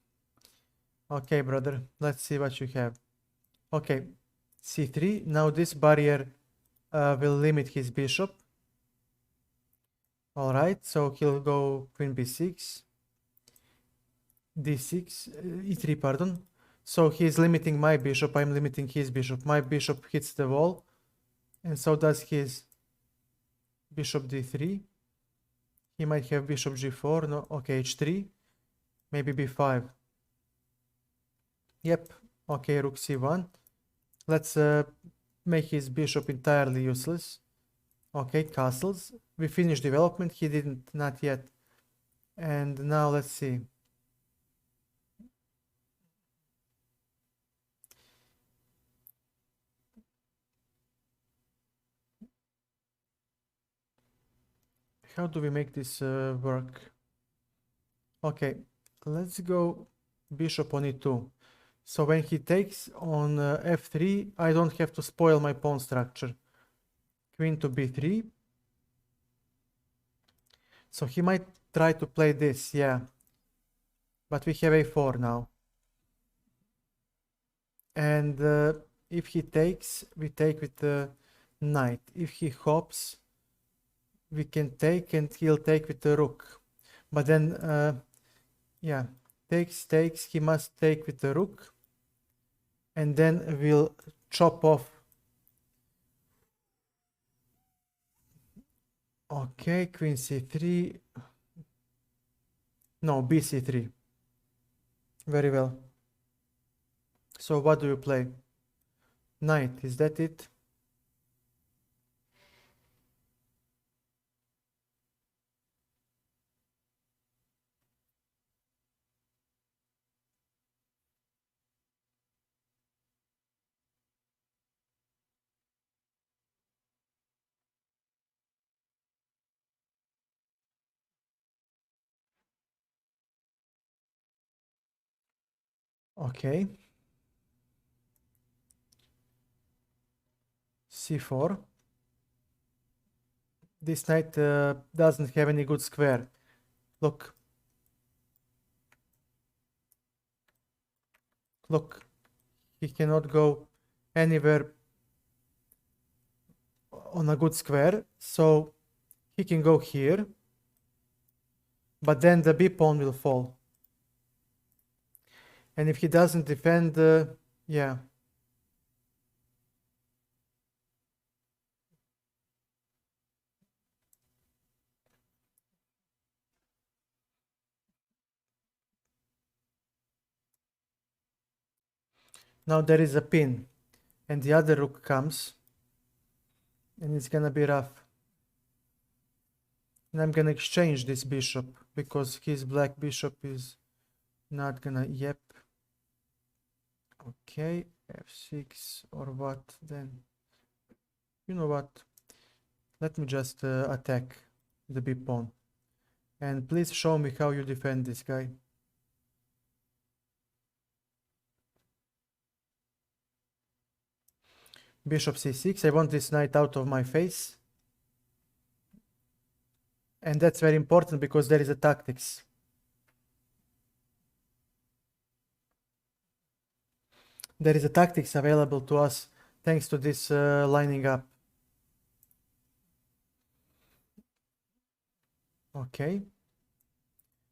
Okay, brother, let's see what you have. Okay, c3. Now this barrier will limit his bishop. All right, so he'll go queen b6, d6, e3, pardon. So he's limiting my bishop, I'm limiting his bishop. My bishop hits the wall, and so does his bishop d3. He might have bishop g4, no, okay, h3, maybe b5. Yep, okay, rook c1. Let's make his bishop entirely useless. Okay, castles. We finished development, he didn't, not yet. And now let's see. How do we make this work? Okay, let's go bishop on e2. So when he takes on f3, I don't have to spoil my pawn structure. Queen to b3. So he might try to play this, yeah. But we have a4 now. And if he takes, we take with the knight. If he hops, we can take and he'll take with the rook. But then, yeah, takes, he must take with the rook. And then we'll chop off. Okay, queen c3. No, bc3. Very well. So what do you play? Knight, is that it? Okay. c4. This knight doesn't have any good square. Look. Look. He cannot go anywhere on a good square. So he can go here. But then the b pawn will fall. And if he doesn't defend, yeah. Now there is a pin. And the other rook comes. And it's gonna be rough. And I'm gonna exchange this bishop. Because his black bishop is not gonna... Yep. Okay. f6 or what then? You know what? Let me just attack the b pawn. And please show me how you defend this guy. Bishop c6. I want this knight out of my face. And that's very important because there is a tactics. There is a tactics available to us thanks to this lining up. Okay.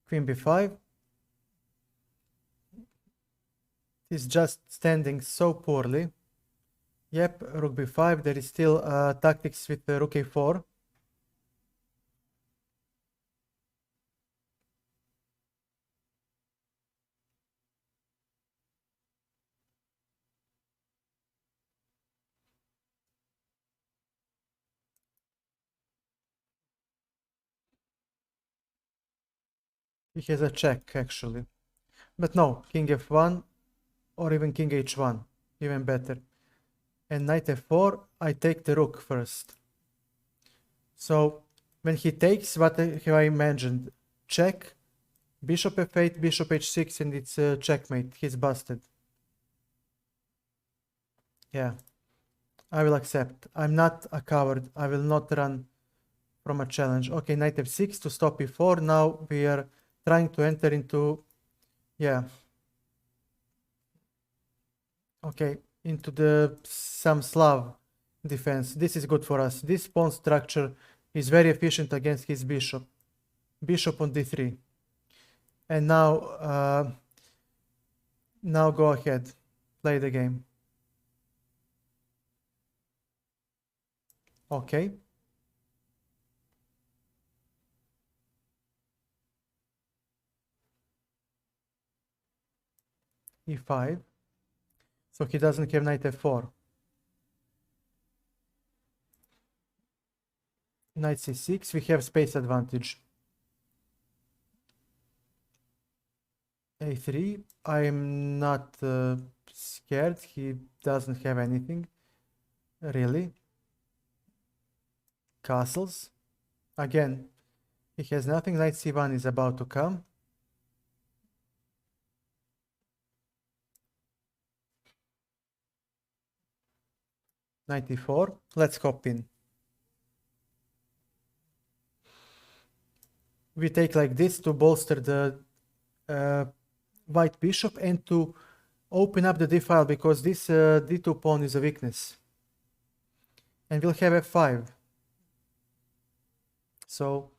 Queen b5. He's just standing so poorly. Yep, rook b5. There is still tactics with rook a4. He has a check actually. But no, king f1 or even king h1. Even better. And knight f4, I take the rook first. So when he takes, what have I imagined? Check, bishop f8, bishop h6, and it's checkmate. He's busted. Yeah, I will accept. I'm not a coward. I will not run from a challenge. Okay, knight f6 to stop e4. Now we are trying to enter into, yeah. Okay, into the some Slav defense. This is good for us. This pawn structure is very efficient against his bishop. Bishop on d3. And now go ahead, play the game. Okay. e5. So he doesn't have knight f4. Knight c6, we have space advantage. a3, I'm not scared, he doesn't have anything, really. Castles, again, he has nothing. Knight c1 is about to come. Knight e4, let's hop in. We take like this to bolster the white bishop and to open up the d file because this d2 pawn is a weakness. And we'll have f5. So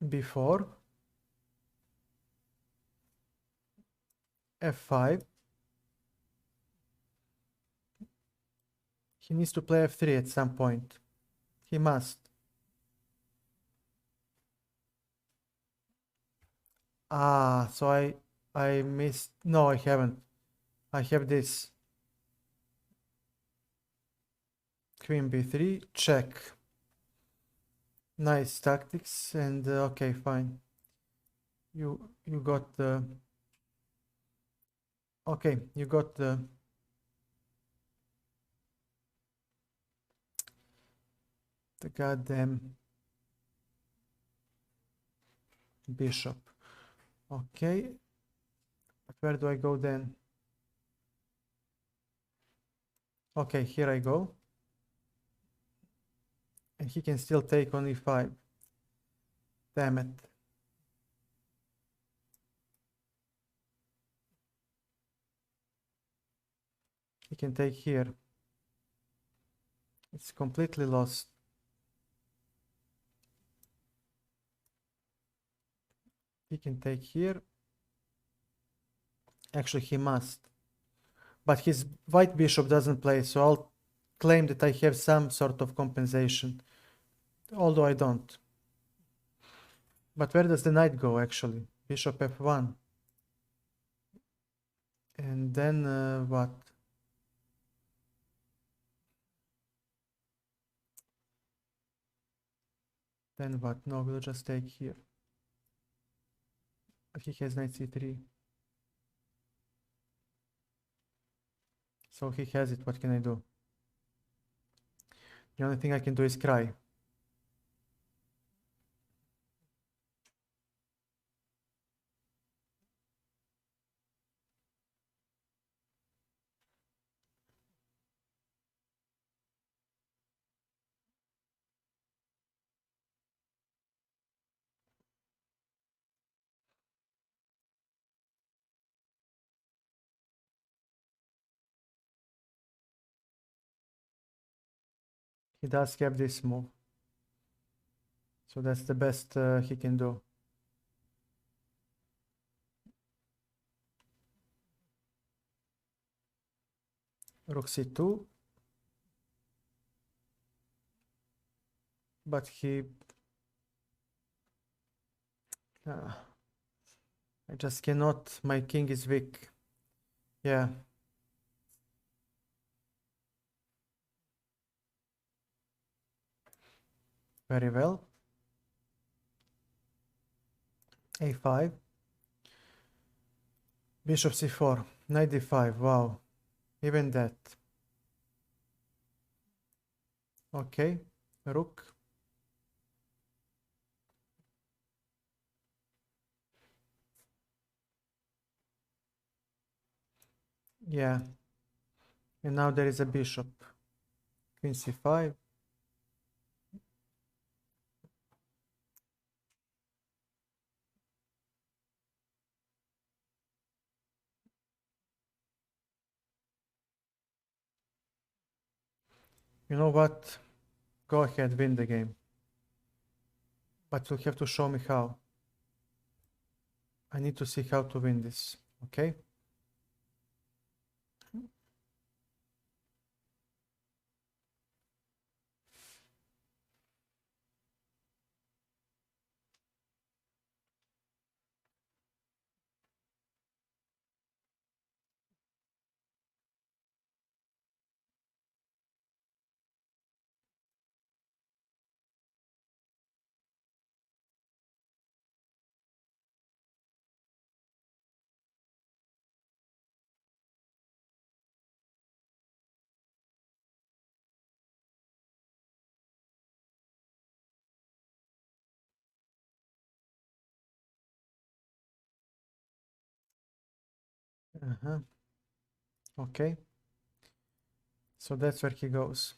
b4, f5. He needs to play f3 at some point. He must. Ah, so I missed. No, I haven't. I have this. Queen b3, check. Nice tactics, and okay, fine. You got the. Okay, you got the. The goddamn bishop. Okay, but where do I go then? Okay, here I go. And he can still take on e5. Damn it. He can take here. It's completely lost. He can take here. Actually, he must. But his white bishop doesn't play, so I'll claim that I have some sort of compensation. Although I don't. But where does the knight go, actually? Bishop f1. And then what? Then what? No, we'll just take here. He has knight c3. So he has it. What can I do? The only thing I can do is cry. He does have this move. So that's the best he can do. Rook c2. But he... I just cannot. My king is weak. Yeah. Very well. a5. Bishop c4. Knight d5. Wow. Even that. Okay. Rook. Yeah. And now there is a bishop. Queen c5. You know what? Go ahead, win the game. But you'll have to show me how. I need to see how to win this. Okay? Okay. So that's where he goes.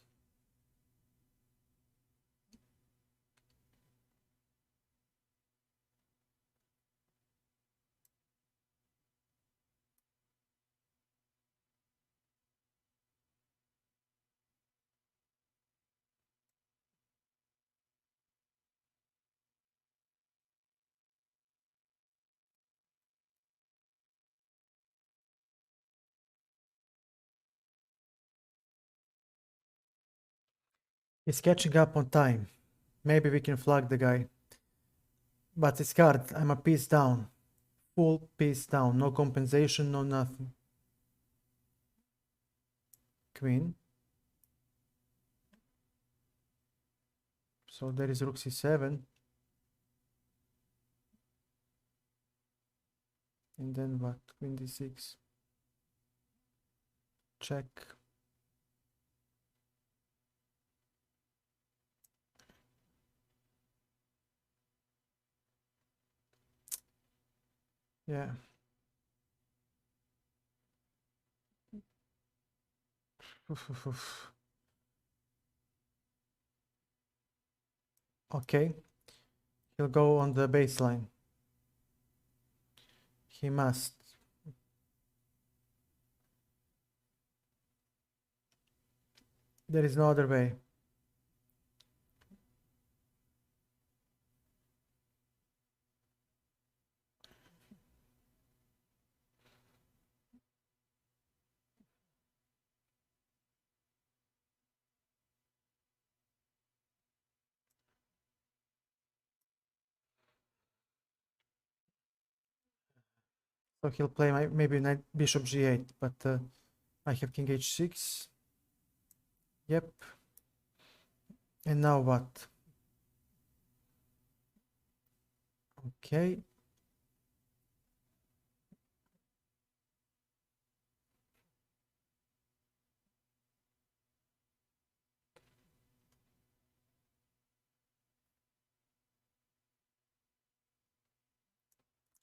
He's catching up on time. Maybe we can flag the guy. But it's hard. I'm a piece down. Full piece down. No compensation, no nothing. Queen. So there is rook c7. And then what? Queen d6. Check. Yeah. Okay. He'll go on the baseline. He must. There is no other way. So he'll play maybe knight bishop g8, but I have king h6. Yep. And now what? Okay.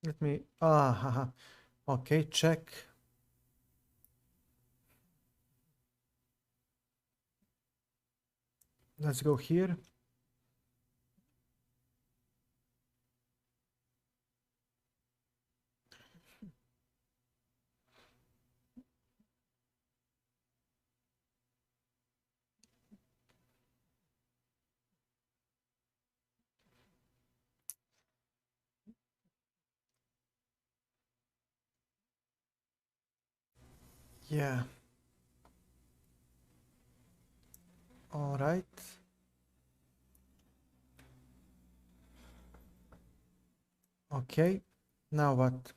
Let me. Haha. Okay, check. Let's go here. Yeah. All right. Okay. Now what?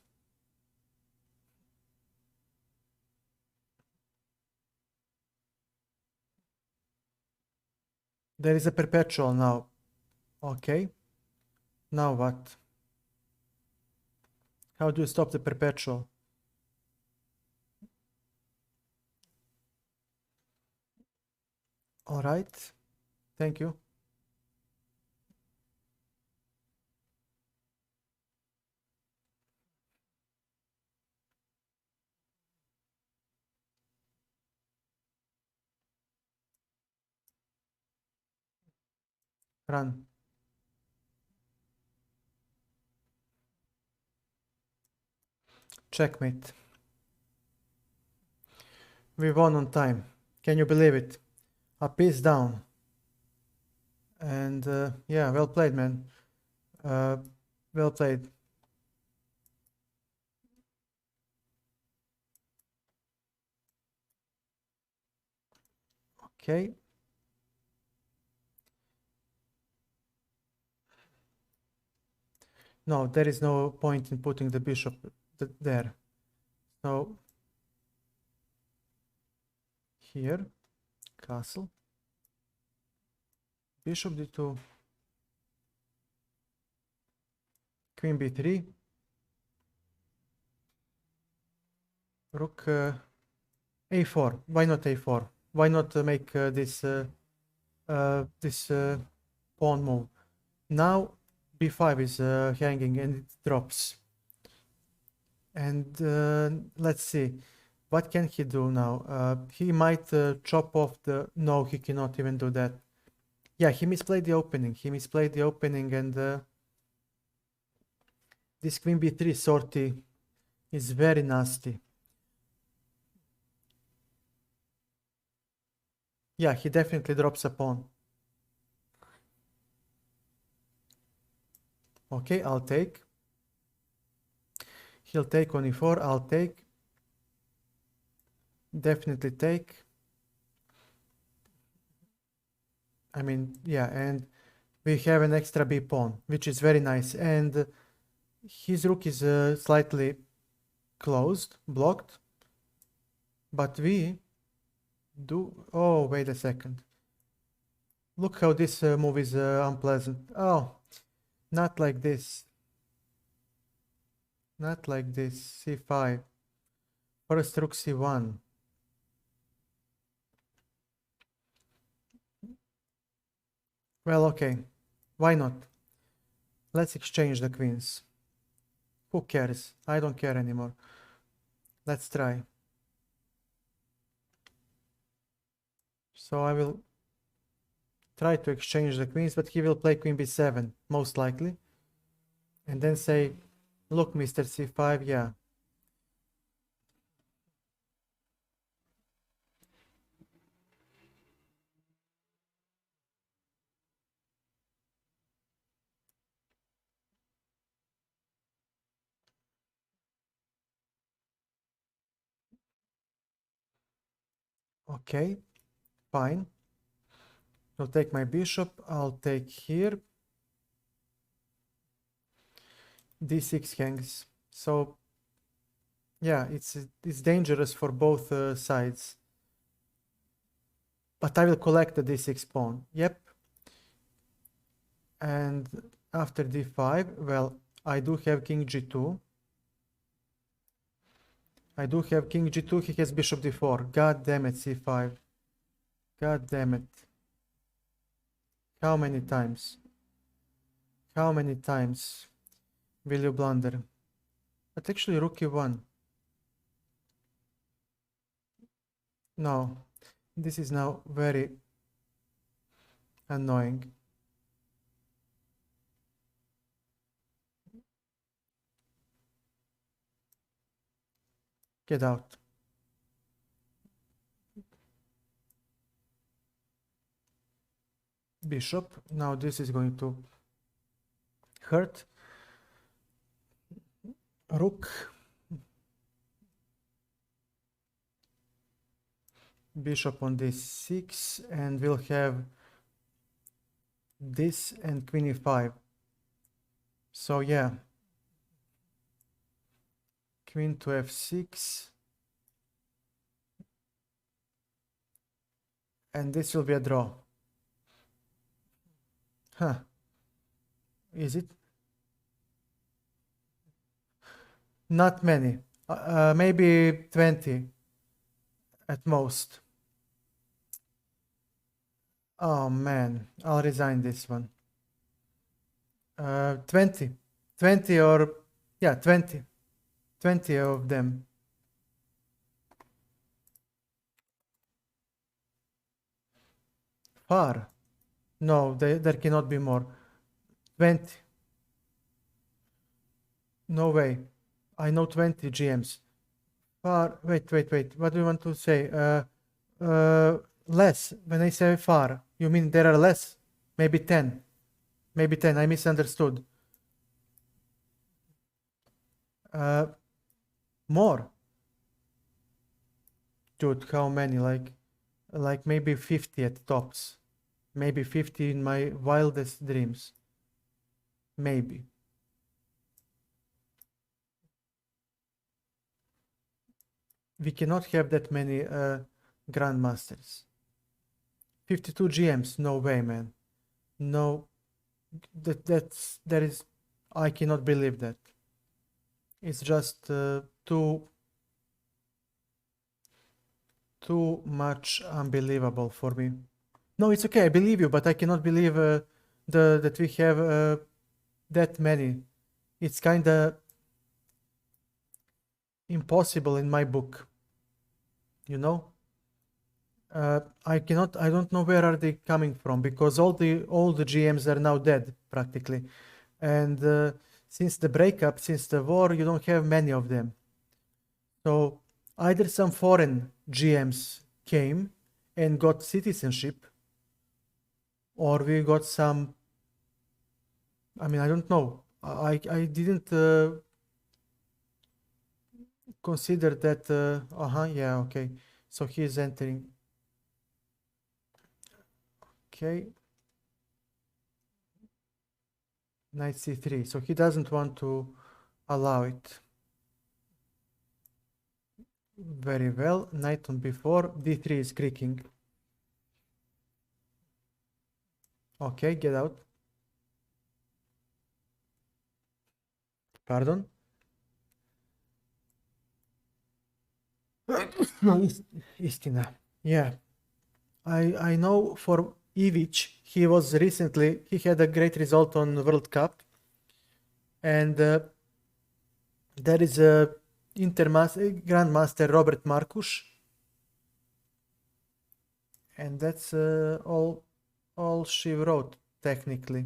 There is a perpetual now. Okay. Now what? How do you stop the perpetual? All right. Thank you. Run. Checkmate. We won on time. Can you believe it? A piece down. And yeah, well played, man. Well played. Okay. No, there is no point in putting the bishop there. So here, castle, bishop d2, queen b3, rook a4. Why not a4? Why not make this pawn move? Now b5 is hanging and it drops. And let's see, what can he do now? He might chop off the... No, he cannot even do that. Yeah, he misplayed the opening. He misplayed the opening, and this queen b3 sortie is very nasty. Yeah, he definitely drops a pawn. Okay, I'll take. He'll take on e4, I'll take. Definitely take. I mean, yeah, and we have an extra b pawn, which is very nice. And his rook is slightly closed, blocked. But we do... Oh, wait a second. Look how this move is unpleasant. Oh, not like this. Not like this. c5. First rook c1. Well, okay. Why not? Let's exchange the queens. Who cares? I don't care anymore. Let's try. So I will try to exchange the queens, but he will play queen b7, most likely. And then say, look, Mr. c5, yeah. Okay, fine. I'll take my bishop. I'll take here. d6 hangs. So yeah, it's dangerous for both sides. But I will collect the d6 pawn. Yep. And after d5, well, I do have king g2. I do have king g2. He has bishop d4. God damn it, c5. God damn it. How many times? How many times will you blunder? But actually, rook e1. No, this is now very annoying. Get out. Bishop. Now this is going to hurt. Rook. Bishop on d6, and we'll have this and queen e5. So yeah, queen to f6, and this will be a draw. Huh. Is it? Not many. Maybe 20 at most. Oh man, I'll resign this one. 20. 20 or... Yeah, 20. 20 of them. Far. No, there cannot be more. 20. No way. I know 20 GMs. Far. Wait. What do you want to say? Less. When I say far, you mean there are less? Maybe 10. Maybe 10. I misunderstood. More. Dude, how many? Like maybe 50 at tops. Maybe 50 in my wildest dreams. Maybe. We cannot have that many grandmasters. 52 GMs. No way, man. No. That is... I cannot believe that. It's just too much unbelievable for me. No, it's okay. I believe you, but I cannot believe that we have that many. It's kind of impossible in my book. You know? I don't know where are they coming from, because all the GMs are now dead practically, and since the breakup, since the war, you don't have many of them. So either some foreign GMs came and got citizenship, or we got some... I mean, I don't know. I didn't consider that. Yeah, okay. So he is entering. Okay, Knight c3, so he doesn't want to allow it. Very well, knight on b4, d3 is creaking. Okay, get out. Pardon? No, Istina. Yeah, I know for Ivic, he had a great result on World Cup, and there is a Grandmaster Robert Markus, and that's all she wrote technically.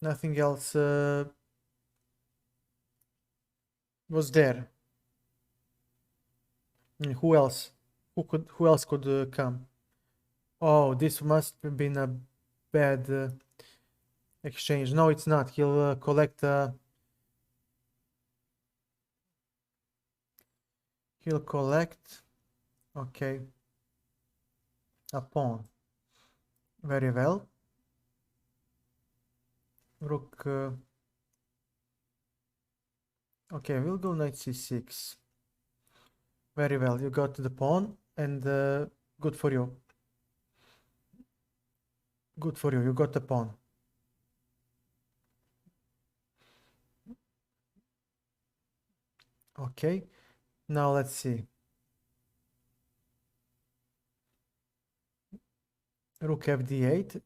Nothing else was there. Who else? Who else could come? Oh, this must have been a bad exchange. No, it's not. He'll collect. He'll collect. Okay. A pawn. Very well. Rook. Okay, we'll go knight c6. Very well. You got the pawn, and good for you. Good for you. You got the pawn. Okay. Now let's see. Rook fd8.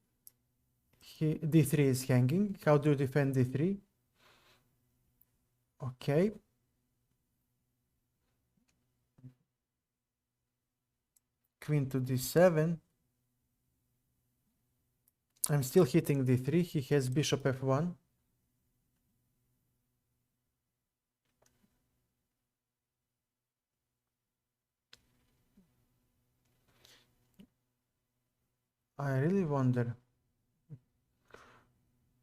D3 is hanging. How do you defend d3? Okay. Queen to d7. I'm still hitting d3. He has bishop f1. I really wonder.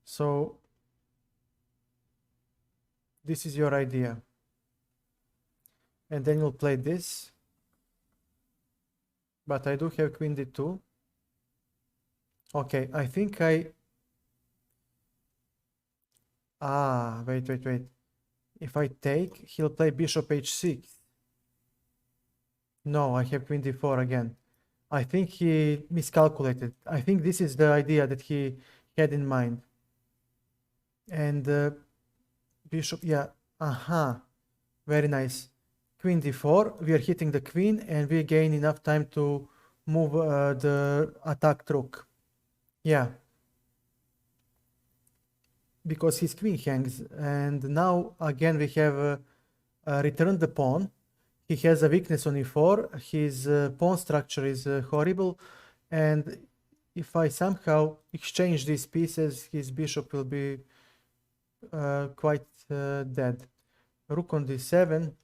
So this is your idea. And then you'll play this. But I do have queen d2. Okay, I think wait. If I take, he'll play bishop h6. No, I have queen d4 again. I think he miscalculated. I think this is the idea that he had in mind. And bishop, yeah, very nice. Queen d4, we are hitting the queen and we gain enough time to move the attacked rook. Yeah. Because his queen hangs, and now again we have returned the pawn. He has a weakness on e4, his pawn structure is horrible, and if I somehow exchange these pieces, his bishop will be quite dead. Rook on d7.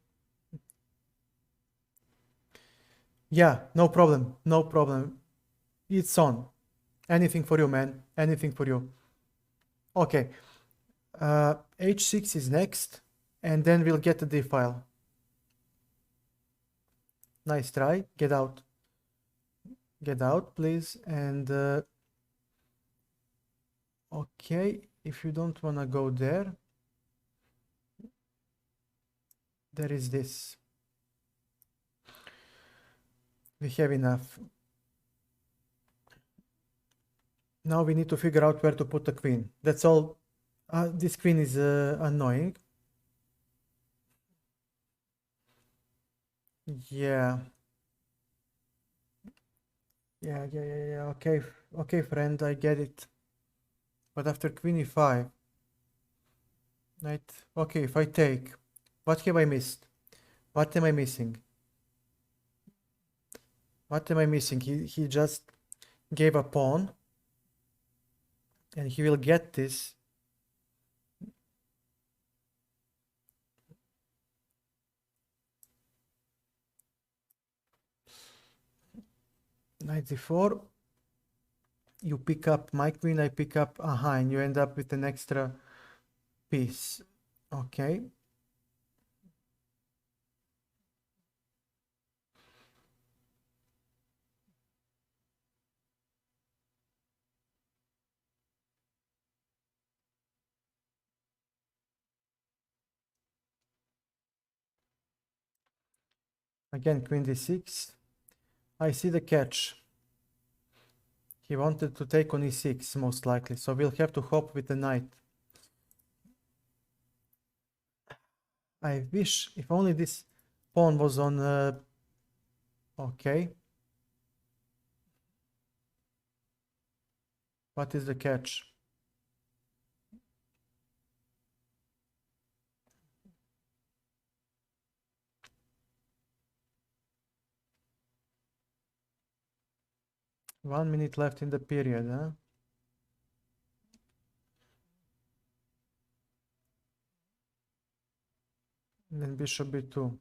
Yeah, no problem, no problem. It's on. Anything for you, man. Anything for you. Okay. H6 is next, and then we'll get the d file. Nice try. Get out. Get out, please. And okay, if you don't want to go there, there is this. We have enough. Now we need to figure out where to put the queen. That's all. This queen is annoying. Yeah. Yeah. Okay, okay, friend, I get it. But after queen e5, knight. Okay, if I take, what have I missed? What am I missing? What am I missing? He just gave a pawn, and he will get this. Knight d4. You pick up my queen, I pick up and you end up with an extra piece. Okay. Again, queen d6. I see the catch. He wanted to take on e6, most likely, so we'll have to hop with the knight. I wish if only this pawn was on... okay. What is the catch? One minute left in the period, huh? And then bishop b2.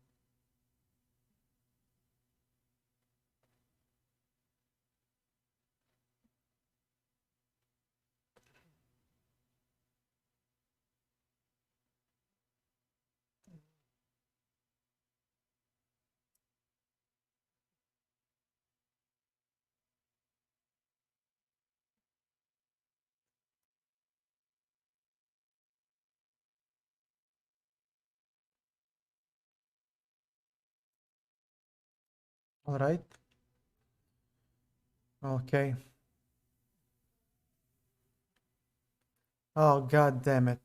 All right. Okay. Oh, god damn it.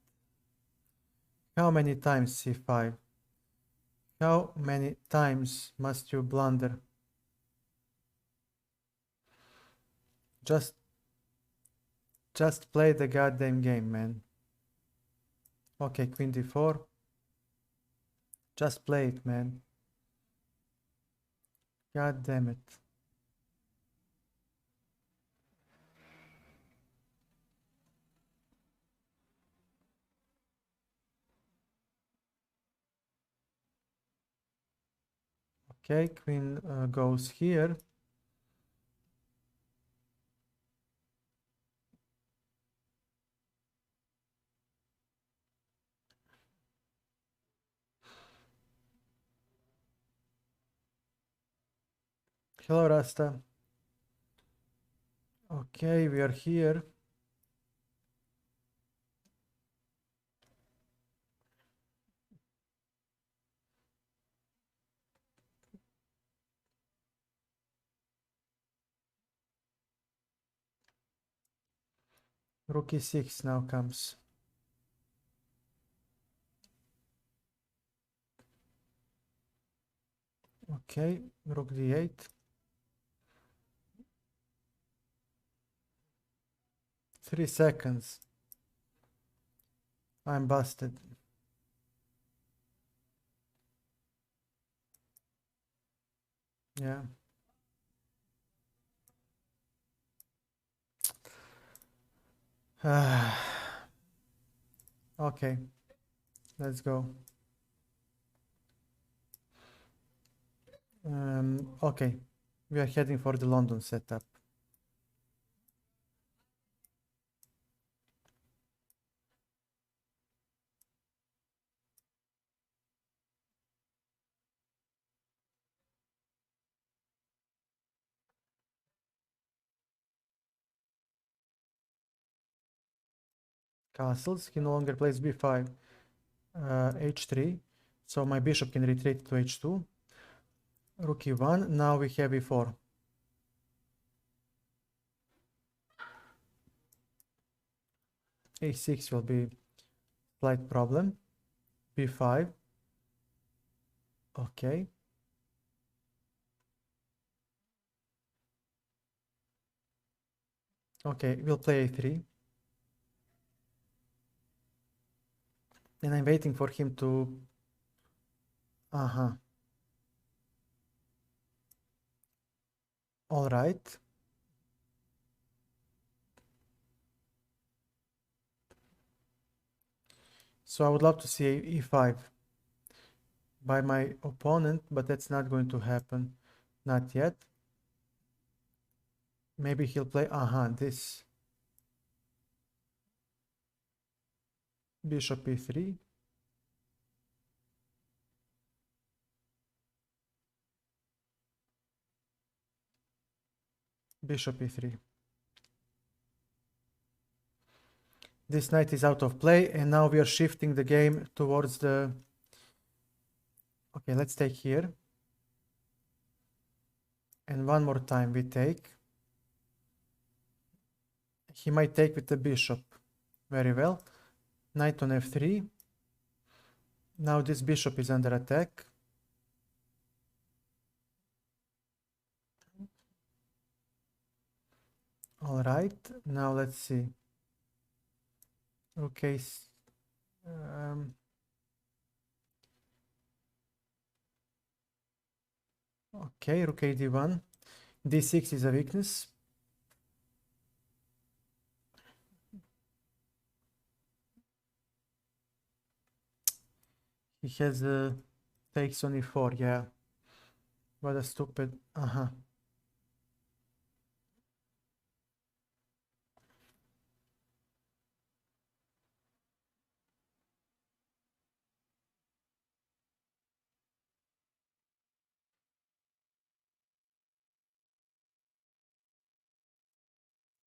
How many times c5? How many times must you blunder? Just play the goddamn game, man. Okay, queen d4. Just play it, man. God damn it. Okay, queen goes here. Hello, Rasta. Okay, we are here. Rook e6 now comes. Okay, rook d8. 3 seconds. I'm busted. Yeah. Okay, let's go. Okay, we are heading for the London setup. Castles, he no longer plays b5. H3, so my bishop can retreat to h2. Rook e1, now we have e4. a6 will be slight problem. b5. Okay. Okay, we'll play a3. And I'm waiting for him to... Uh-huh. All right. So I would love to see e5 by my opponent, but that's not going to happen. Not yet. Maybe he'll play, this. Bishop e3. Bishop e3. This knight is out of play, and now we are shifting the game towards the... Okay, let's take here. And one more time we take. He might take with the bishop. Very well. Knight on f3. Now this bishop is under attack. All right, now let's see. Okay. Okay, rook a d1. d6 is a weakness. He has takes on e4, yeah. What a stupid,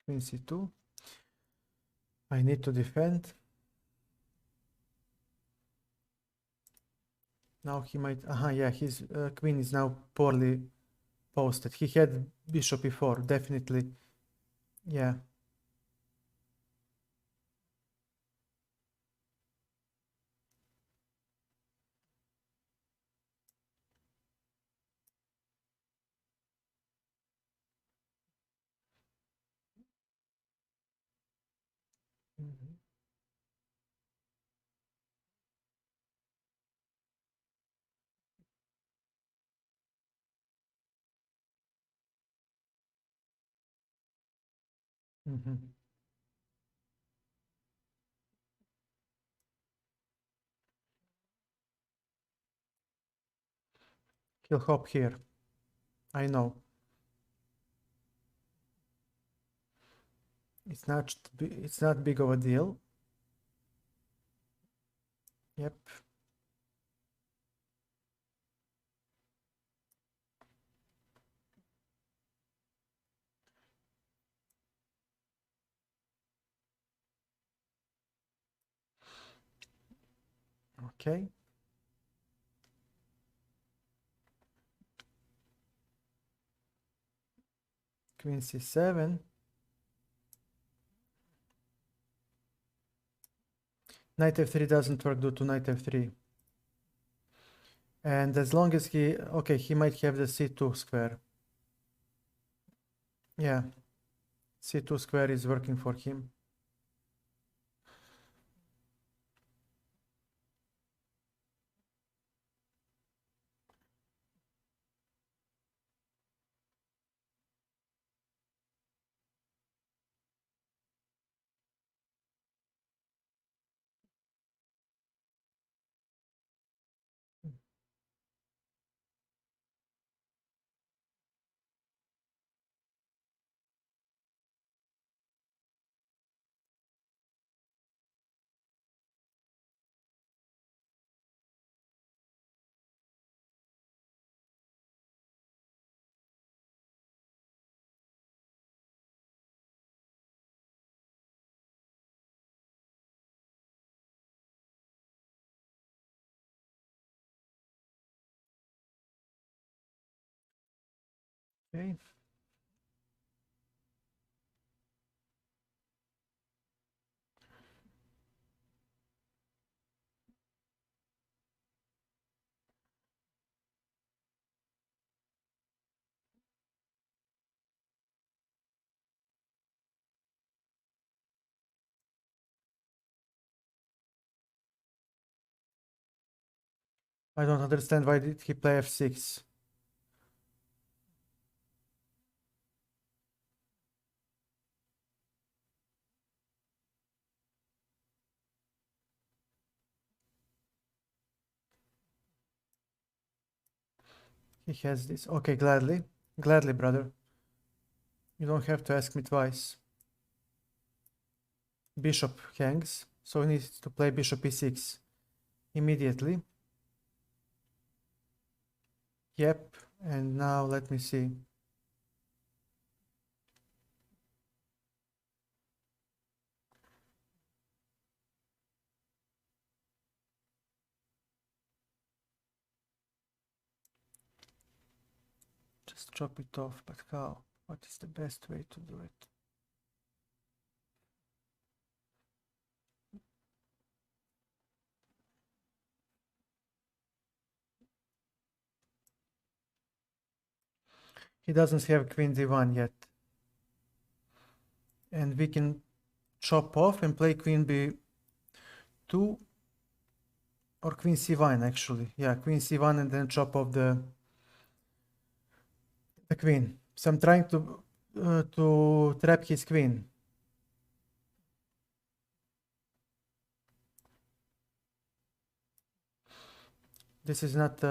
Queen c2. I need to defend. Now he might, yeah, his queen is now poorly posted. He had bishop e4, definitely, yeah. Mhm. Mhm. He'll hop here, I know. It's not big of a deal. Yep. Okay. Queen c7. Knight f3 doesn't work due to knight f3. And as long as he, okay, he might have the c2 square. Yeah, c2 square is working for him. Okay. I don't understand why did he play f6. He has this. Okay, gladly. Gladly, brother. You don't have to ask me twice. Bishop hangs, so he needs to play bishop e6 immediately. Yep, and now let me see. Just chop it off, but how? What is the best way to do it? He doesn't have queen d1 yet. And we can chop off and play queen b2 or queen c1 actually. Yeah, queen c1 and then chop off the queen. So I'm trying to trap his queen. This is not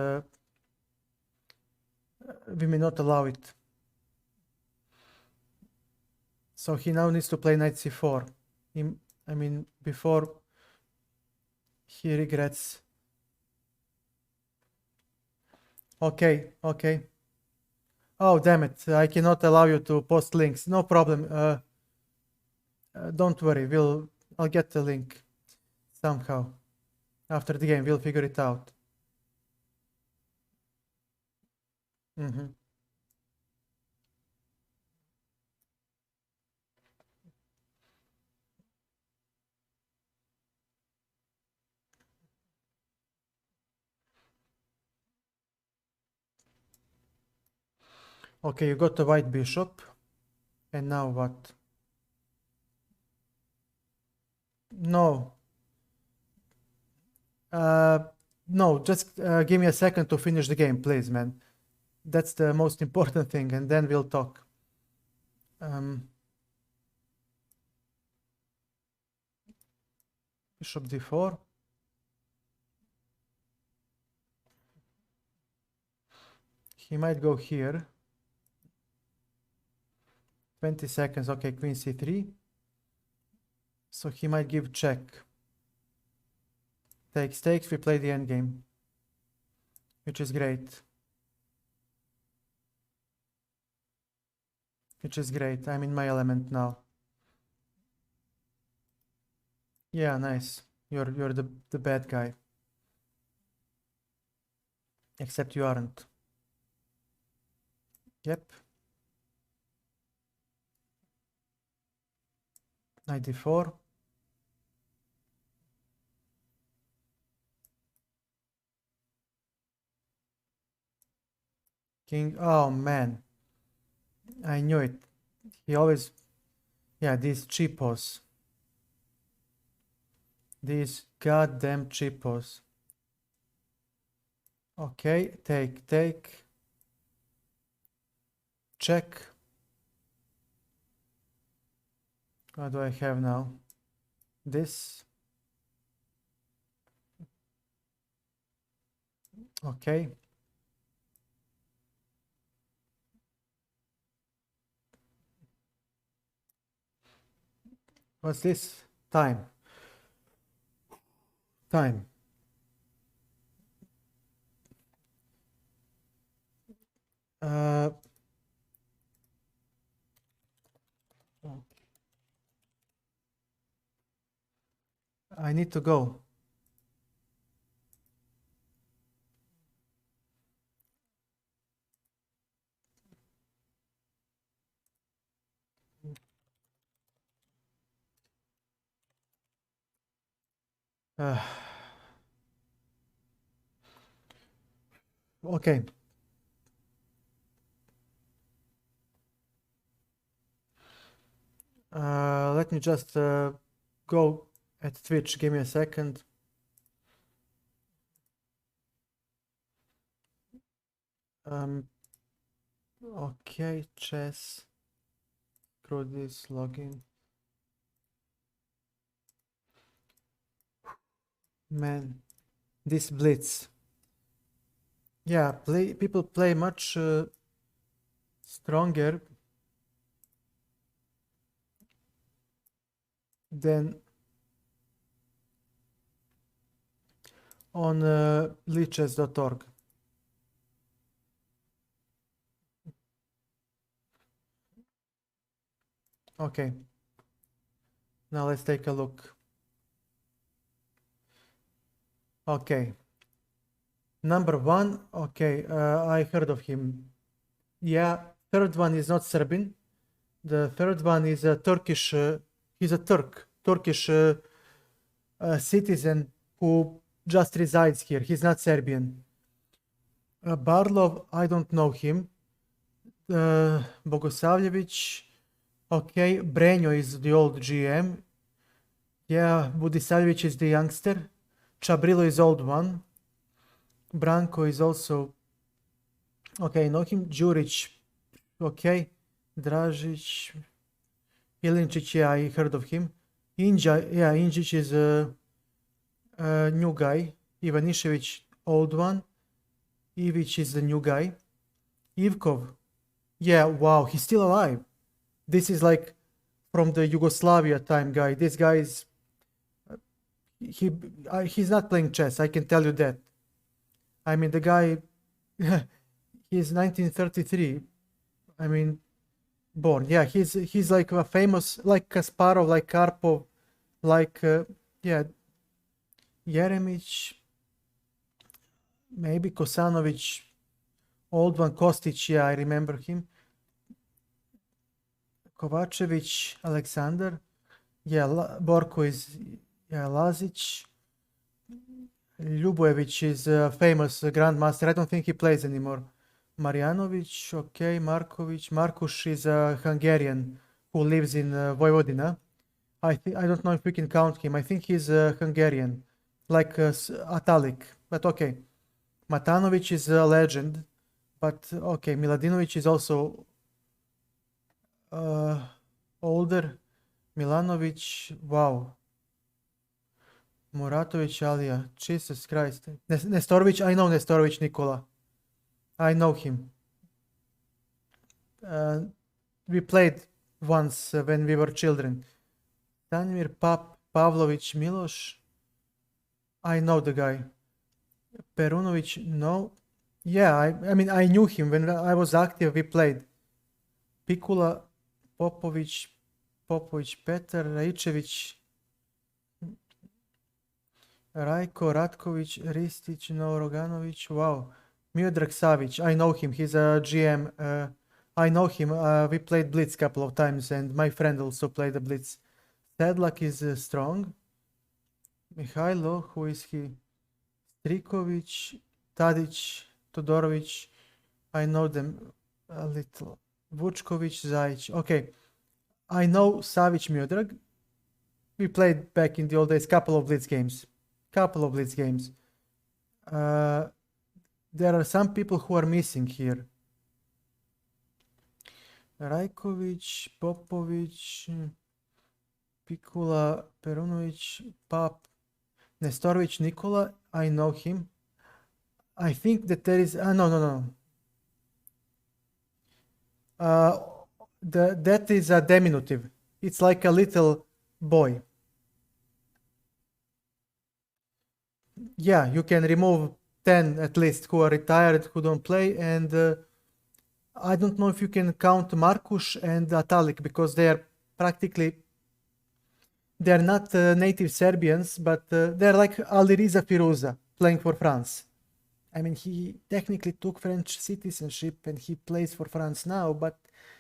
we may not allow it. So he now needs to play knight c4. I mean, before he regrets. Okay, okay. Oh, damn it. I cannot allow you to post links. No problem. Don't worry. I'll get the link somehow. After the game, we'll figure it out. Okay, you got the white bishop. And now what? No. No, just give me a second to finish the game, please, man. That's the most important thing, and then we'll talk. Bishop d4. He might go here. 20 seconds. Okay, queen c3. So he might give check. Takes, we play the endgame, which is great. Which is great. I'm in my element now. Yeah, nice. You're the bad guy. Except you aren't. Yep. Knight d4. King. Oh man. I knew it. He always. Yeah, these cheapos. These goddamn cheapos. Okay, take. Check. What do I have now? This. Okay. What's this? Time. Time. I need to go. Okay. Let me just go at Twitch. Give me a second. Okay, chess. Screw this login. Man, this blitz. Yeah, people play much stronger than on lichess.org. Okay. Now let's take a look. Okay. Number one. Okay, I heard of him. Yeah, third one is not Serbian. The third one is a Turkish. He's a Turkish citizen who just resides here. He's not Serbian. Barlov, I don't know him. Bogosavljevic, okay. Brenjo is the old GM. Yeah, Budisavljevic is the youngster. Chabrilo is old one. Branko is also okay. Know him. Juric, okay. Dražić, Ilinčić, yeah, I heard of him. Injic is a new guy. Ivanišević, old one. Ivic is the new guy. Ivkov, yeah, wow, he's still alive. This is like from the Yugoslavia time guy. This guy is he's not playing chess. I can tell you that. I mean, the guy, he's 1933. I mean, born. Yeah, he's like a famous, like Kasparov, like Karpov, like yeah, Jeremic, maybe Kosanovic, old one. Kostic, yeah, I remember him. Kovacevic, Alexander, yeah, Borko is, yeah, Lazic. Ljubojevic is a famous grandmaster. I don't think he plays anymore. Marjanovic, okay. Markovic. Markus is a Hungarian who lives in Vojvodina. I don't know if we can count him. I think he's a Hungarian, like Atalik, but okay. Matanovic is a legend, but okay. Miladinovic is also older. Milanovic, wow. Muratovic, Alija, Jesus Christ. Nestorovic, I know Nestorovic Nikola. I know him. We played once when we were children. Stanimir Pavlovic Miloš. I know the guy. Perunovic, no. Yeah, I mean, I knew him when I was active. We played. Pikula, Popovic, Petar, Raičević, Rajko, Ratkovic, Ristic, no, Roganovic. Wow. Miodrag Savic, I know him. He's a GM. I know him. We played Blitz a couple of times, and my friend also played the Blitz. Sedlak is strong. Mihailo, who is he? Strikovic, Tadic, Todorovic. I know them a little. Vučkovic, Zajic. Okay. I know Savic, Miodrag. We played back in the old days couple of Blitz games. There are some people who are missing here. Rajkovic, Popovic, Pikula, Perunovic, Pap, Nestorovic Nikola. I know him. I think that there is... no. That is a diminutive. It's like a little boy. Yeah, you can remove 10 at least who are retired, who don't play, and I don't know if you can count Markus and Atalik because they are practically, they're not native Serbians, but they're like Aliriza Firuza playing for France. I mean, he technically took French citizenship and he plays for France now, but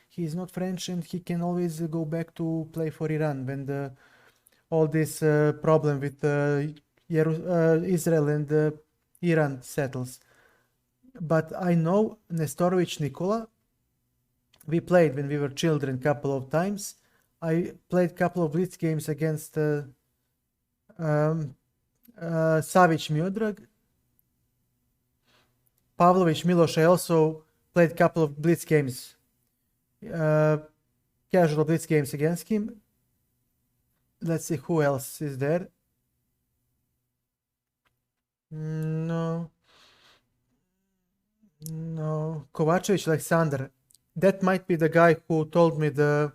he's not French and he can always go back to play for Iran when all this problem with Israel and Iran settles. But I know Nestorovic Nikola. We played when we were children a couple of times. I played a couple of Blitz games against Savic Miodrag. Pavlovic Miloš, I also played a couple of Blitz games, casual Blitz games against him. Let's see who else is there. No. Kovacevic Alexander. That might be the guy who told me the...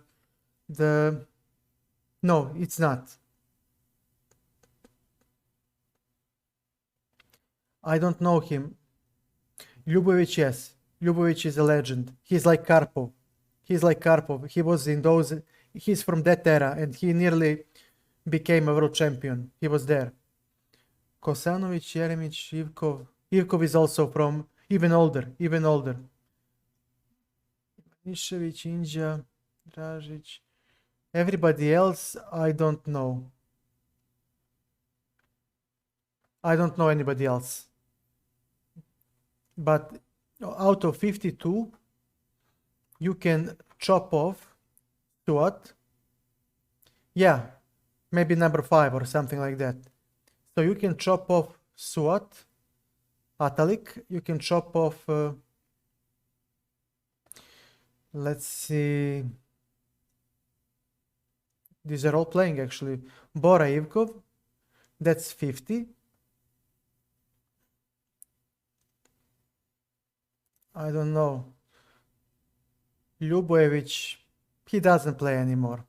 No, it's not. I don't know him. Ljubovic, yes. Ljubovic is a legend. He's like Karpov. He was in those... He's from that era and he nearly became a world champion. He was there. Kosanovic, Jeremic, Ivkov. Ivkov is also from even older. Mišević, Inđa, Dražić. Everybody else, I don't know. I don't know anybody else. But out of 52, you can chop off Stuart. Yeah, maybe number 5 or something like that. So you can chop off Suat, Atalik, you can chop off, let's see, these are all playing actually. Bora Ivkov, that's 50. I don't know. Ljubojevic, he doesn't play anymore.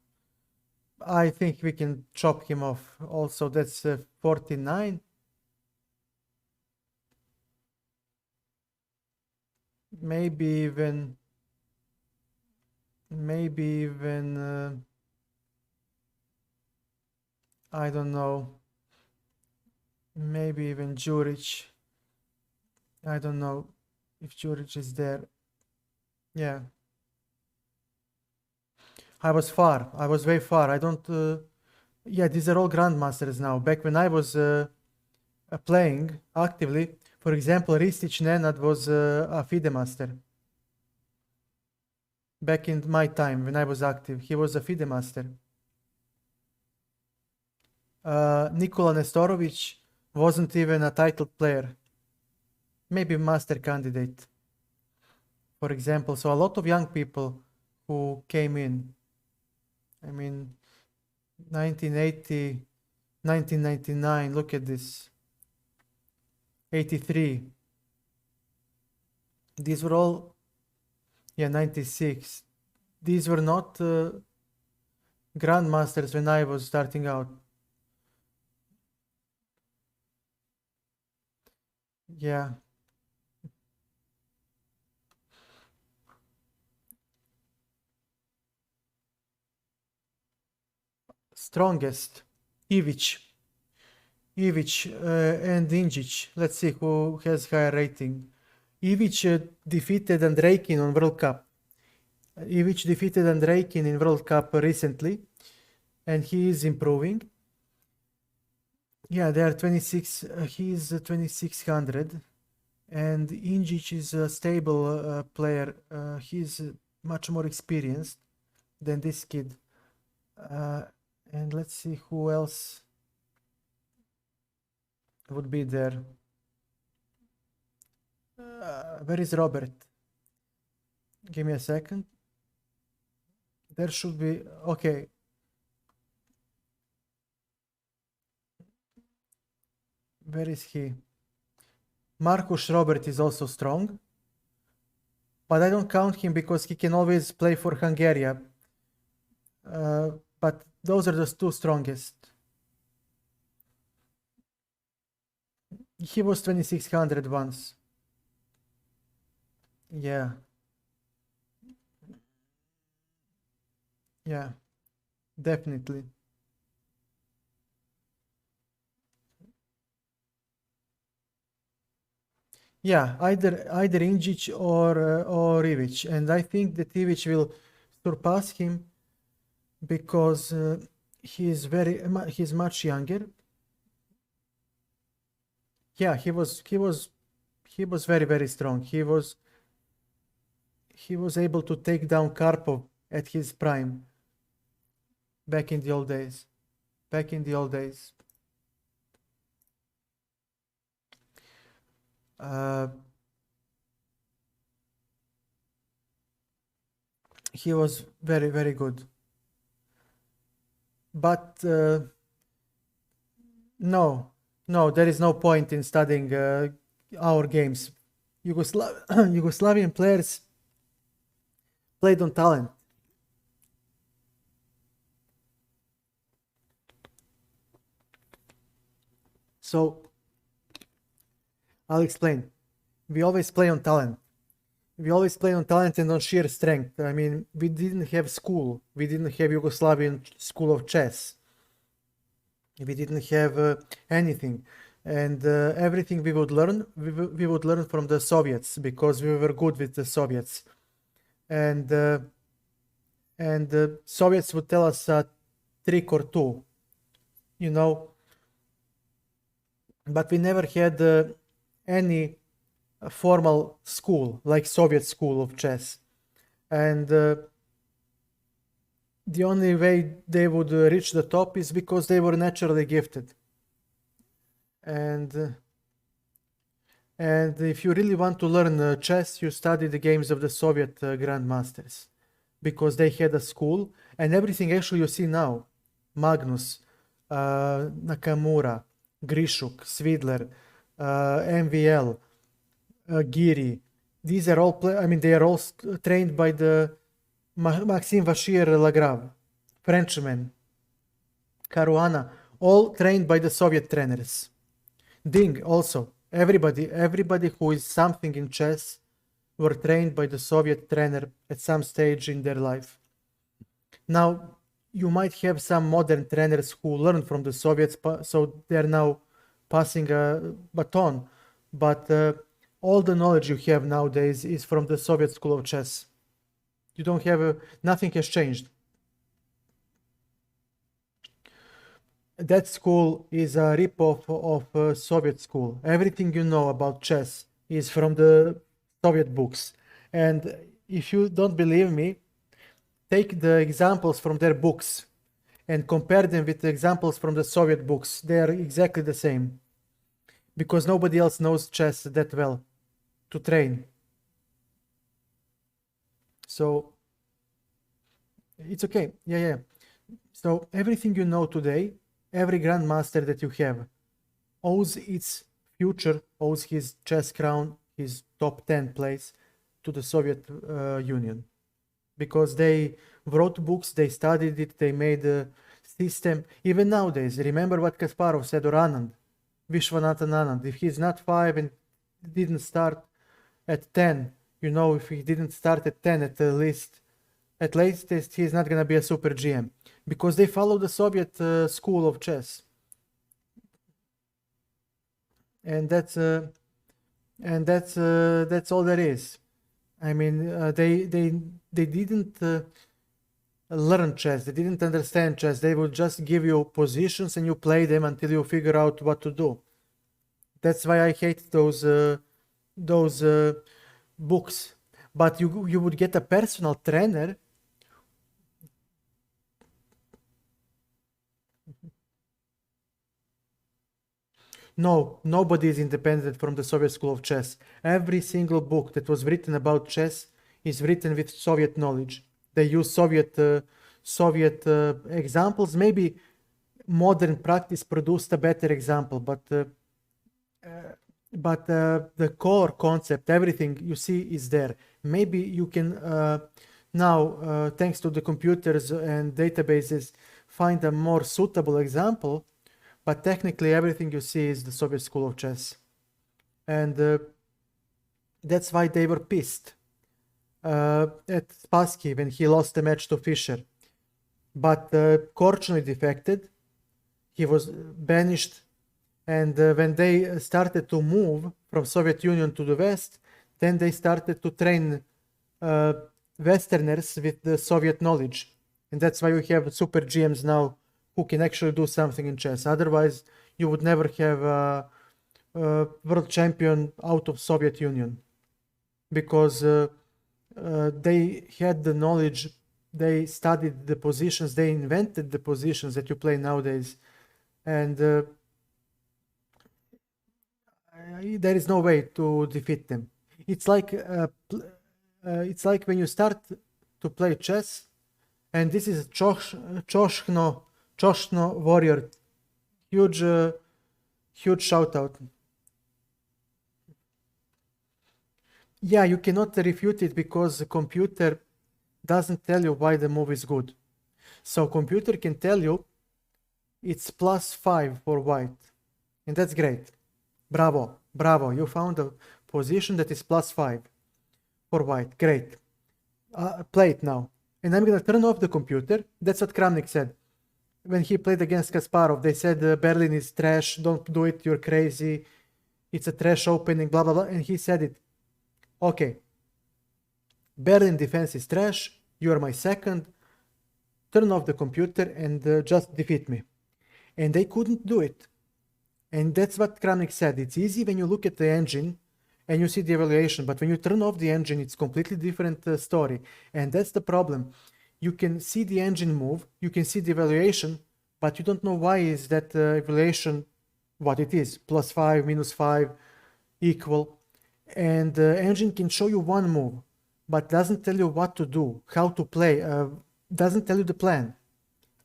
I think we can chop him off. Also, that's 49. Maybe even I don't know. Maybe even Juric. I don't know if Juric is there. Yeah. I was far. I was way far. I don't. Yeah, these are all grandmasters now. Back when I was playing actively, for example, Ristic Nenad was a FIDE master. Back in my time when I was active, he was a FIDE master. Nikola Nestorovic wasn't even a titled player. Maybe master candidate, for example. So a lot of young people who came in. I mean, 1980, 1999, look at this. 83. These were all, yeah, 96. These were not grandmasters when I was starting out. Yeah. Strongest, Ivic. Ivic and Injic. Let's see who has higher rating. Ivic defeated Andreikin on World Cup. Ivic defeated Andreikin in World Cup recently, and he is improving. Yeah, they are 26. He is 2600, and Injic is a stable player. He's much more experienced than this kid. And let's see who else would be there. Where is Robert? Give me a second. There should be, okay. Where is he? Markus Robert is also strong, but I don't count him because he can always play for Hungary. But those are the two strongest. He was 2600 once. Yeah. Yeah, definitely. Yeah, either Injic or Ivic, and I think that Ivic will surpass him because he's much younger. Yeah, he was very, very strong. He was able to take down Karpov at his prime back in the old days. Back in the old days. He was very, very good. But no, there is no point in studying our games. Yugoslavian players played on talent. So I'll explain. We always play on talent. We always play on talent and on sheer strength. I mean, we didn't have school. We didn't have Yugoslavian school of chess. We didn't have anything. And everything we would learn, we would learn from the Soviets because we were good with the Soviets. and the Soviets would tell us a trick or two, you know, but we never had any formal school like Soviet school of chess, and the only way they would reach the top is because they were naturally gifted. And if you really want to learn chess, you study the games of the Soviet grandmasters, because they had a school, and everything actually you see now, Magnus, Nakamura, Grishuk, Svidler, MVL, Giri, these are all, they are all trained by the Maxime Vachier-Lagrave, Frenchman, Caruana, all trained by the Soviet trainers. Ding also, everybody who is something in chess were trained by the Soviet trainer at some stage in their life. Now, you might have some modern trainers who learned from the Soviets, so they are now passing a baton, but all the knowledge you have nowadays is from the Soviet school of chess. You don't have, nothing has changed. That school is a rip-off of Soviet school. Everything you know about chess is from the Soviet books. And if you don't believe me, take the examples from their books and compare them with the examples from the Soviet books. They are exactly the same, because nobody else knows chess that well to train. So it's okay. Yeah. So everything you know today, every grandmaster that you have owes its future, owes his chess crown, his top 10 place to the Soviet Union, because they wrote books, they studied it, they made a system. Even nowadays, remember what Kasparov said, or Anand, Vishwanathan Anand, if he's not 5 and didn't start at 10, if he didn't start at 10 at least he's not going to be a super GM, because they follow the Soviet school of chess. And that's all there is. I mean, they didn't learn chess. They didn't understand chess. They would just give you positions and you play them until you figure out what to do. That's why I hate those books. But you would get a personal trainer. No, nobody is independent from the Soviet school of chess. Every single book that was written about chess is written with Soviet knowledge. They use Soviet examples. Maybe modern practice produced a better example, but the core concept, everything you see is there. Maybe you can now, thanks to the computers and databases, find a more suitable example. But technically, everything you see is the Soviet school of chess. And that's why they were pissed at Spassky when he lost the match to Fischer. But Korchnoi defected. He was banished. And when they started to move from Soviet Union to the West, then they started to train Westerners with the Soviet knowledge. And that's why we have super GMs now who can actually do something in chess. Otherwise, you would never have a world champion out of Soviet Union, because they had the knowledge, they studied the positions, they invented the positions that you play nowadays, and there is no way to defeat them. It's like when you start to play chess, and this is Choshno Warrior, huge shout out. Yeah, you cannot refute it because the computer doesn't tell you why the move is good. So computer can tell you it's +5 for white, and that's great. Bravo, you found a position that is +5 for white. Great. Play it now. And I'm gonna turn off the computer. That's what Kramnik said. When he played against Kasparov, they said Berlin is trash, don't do it, you're crazy, it's a trash opening, blah, blah, blah, and he said it. Okay. Berlin defense is trash, you are my second, turn off the computer and just defeat me. And they couldn't do it. And that's what Kramnik said. It's easy when you look at the engine and you see the evaluation, but when you turn off the engine, it's completely different story. And that's the problem. You can see the engine move, you can see the evaluation, but you don't know why is that evaluation what it is, +5, -5, equal. And the engine can show you one move, but doesn't tell you what to do, how to play, doesn't tell you the plan.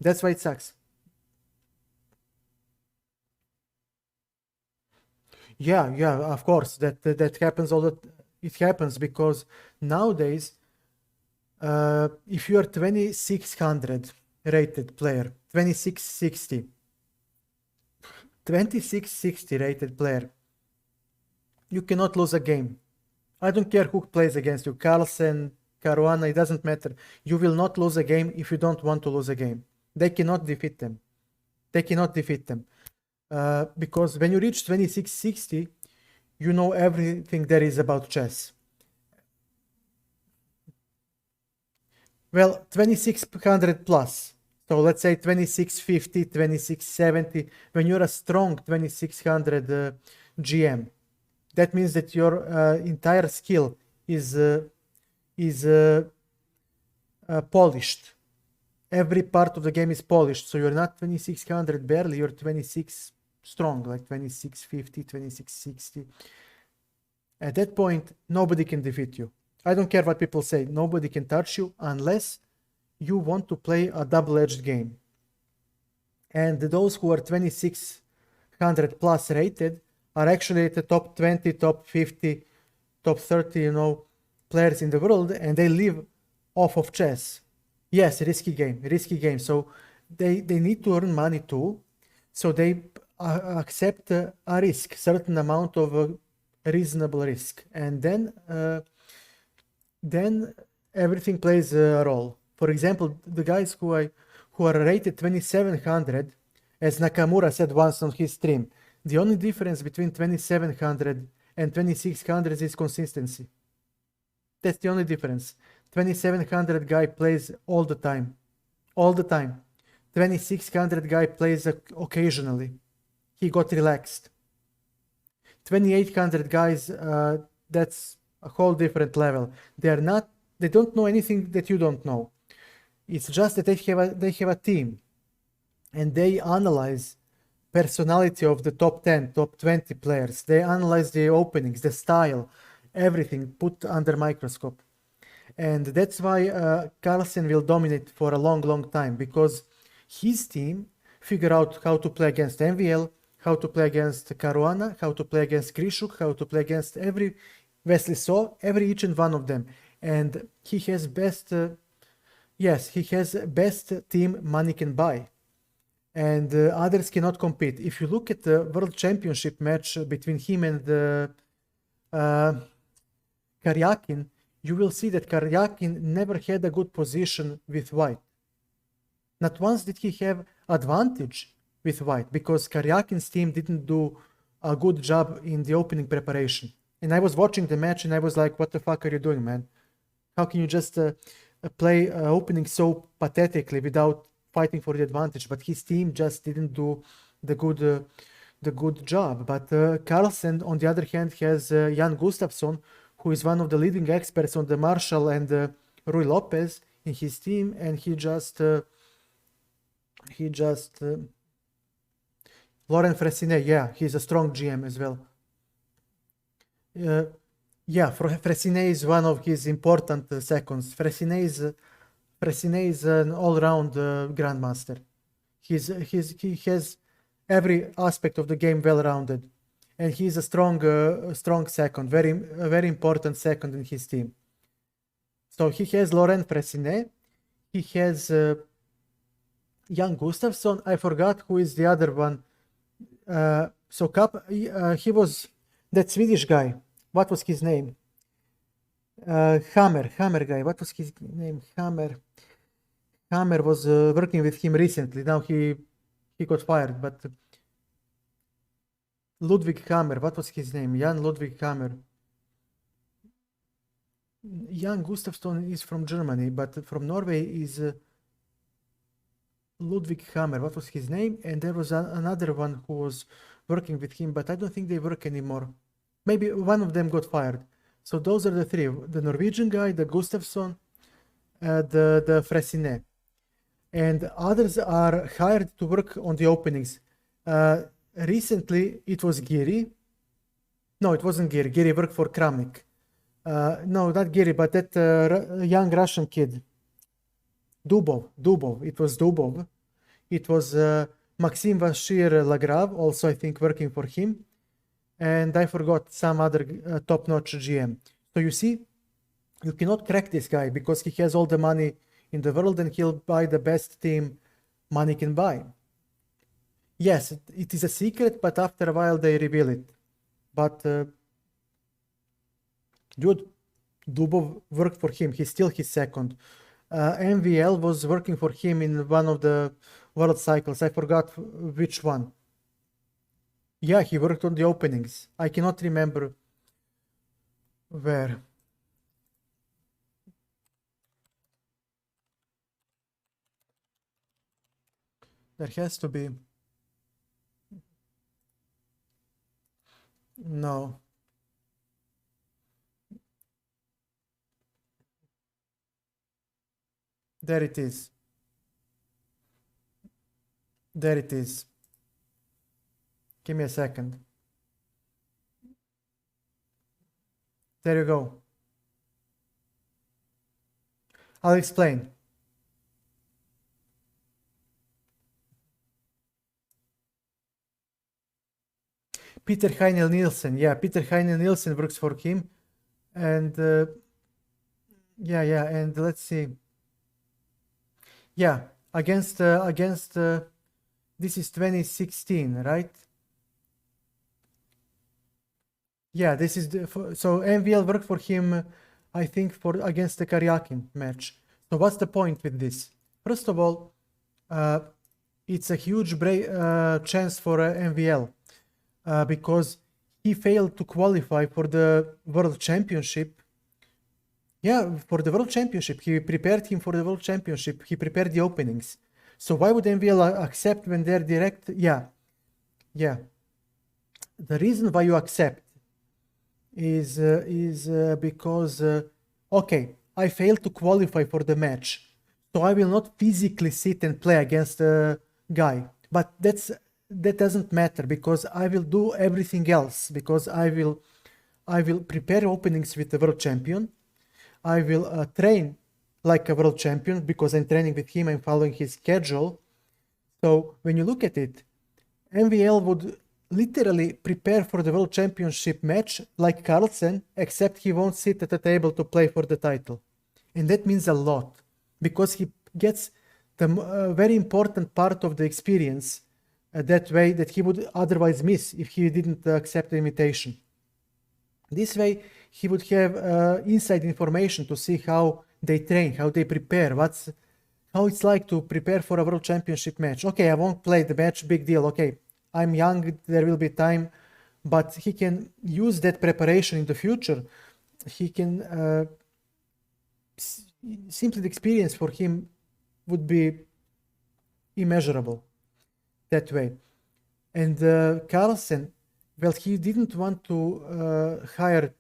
That's why it sucks. Yeah, of course, that happens it happens because nowadays, if you are 2600 rated player, 2660 rated player, you cannot lose a game. I don't care who plays against you, Carlsen, Caruana, it doesn't matter. You will not lose a game if you don't want to lose a game. They cannot defeat them. They cannot defeat them. Because when you reach 2660, you know everything there is about chess. Well, 2600 plus. So let's say 2650, 2670. When you're a strong 2600 GM, that means that your entire skill is polished. Every part of the game is polished. So you're not 2600 barely, you're 26 strong, like 2650, 2660. At that point, nobody can defeat you. I don't care what people say. Nobody can touch you unless you want to play a double-edged game. And those who are 2600 plus rated are actually at the top 20, top 50, top 30, players in the world, and they live off of chess. Yes, risky game. So they need to earn money too. So they accept a risk, certain amount of reasonable risk, and then everything plays a role. For example, the guys who are rated 2700, as Nakamura said once on his stream, the only difference between 2700 and 2600 is consistency. That's the only difference. 2700 guy plays all the time. 2600 guy plays occasionally. He got relaxed. 2800 guys, that's a whole different level. They don't know anything that you don't know. It's just that they have a team, and they analyze personality of the top 10, top 20 players. They analyze the openings, the style, everything put under microscope. And that's why Carlsen will dominate for a long time, because his team figure out how to play against MVL, how to play against Caruana, how to play against Krishuk, how to play against every Wesley So, each and one of them. And he has best team money can buy. And others cannot compete. If you look at the World Championship match between him and Karyakin, you will see that Karyakin never had a good position with white. Not once did he have advantage with white, because Karyakin's team didn't do a good job in the opening preparation. And I was watching the match and I was like, what the fuck are you doing, man? How can you just play opening so pathetically without fighting for the advantage? But his team just didn't do the good job. But Carlsen, on the other hand, has Jan Gustafsson, who is one of the leading experts on the Marshall and Rui Lopez in his team, and he just Laurent Fressinet, yeah, he's a strong GM as well. Yeah, Fressinet is one of his important seconds. Fressinet is an all-round grandmaster. He has every aspect of the game well-rounded, and he's a strong second, very important second in his team. So he has Laurent Fressinet, he has Jan Gustafsson. I forgot who is the other one. He was that Swedish guy. What was his name? Hammer guy. What was his name? Hammer was working with him recently. Now he got fired. But Ludwig Hammer. What was his name? Jan Ludwig Hammer. Jan Gustafsson is from Germany, but from Norway is Ludwig Hammer. What was his name? And there was another one who was working with him, but I don't think they work anymore. Maybe one of them got fired. So those are the three: the Norwegian guy, the Gustafsson, the Fressinet. And others are hired to work on the openings. Recently, it was Giri. No, it wasn't Giri. Giri worked for Kramnik. No, not Giri, but that young Russian kid. Dubov. It was Dubov. It was Maxim Vashir Lagrave, also I think working for him. And I forgot some other top-notch GM. So you see, you cannot crack this guy because he has all the money in the world and he'll buy the best team money can buy. Yes, it is a secret, but after a while they reveal it. But dude, Dubov worked for him. He's still his second. MVL was working for him in one of the world cycles. I forgot which one. Yeah, he worked on the openings. I cannot remember where. There has to be. No. There it is. There it is. Give me a second. There you go. I'll explain. Peter Heinel Nielsen. Yeah, Peter Heinel Nielsen works for him. And yeah, and let's see. Yeah, against this is 2016, right? Yeah, this is so MVL worked for him, I think, for against the Karyakin match. So what's the point with this? First of all, it's a huge chance for MVL because he failed to qualify for the World Championship. Yeah, for the World Championship. He prepared him for the World Championship. He prepared the openings. So why would MVL accept when they're direct? Yeah. The reason why you accept is because okay, I failed to qualify for the match, so I will not physically sit and play against a guy. But that doesn't matter because I will do everything else because I will prepare openings with the world champion. I will train like a world champion because I'm training with him. I'm following his schedule. So when you look at it, MVL would literally prepare for the World Championship match like Carlsen, except he won't sit at the table to play for the title. And that means a lot because he gets the very important part of the experience that way that he would otherwise miss if he didn't accept the invitation. This way, he would have inside information to see how they train, how they prepare, how it's like to prepare for a World Championship match. Okay, I won't play the match, big deal. Okay, I'm young, there will be time, but he can use that preparation in the future. He can simply the experience for him would be immeasurable that way. And Carlsen, well, he didn't want to hire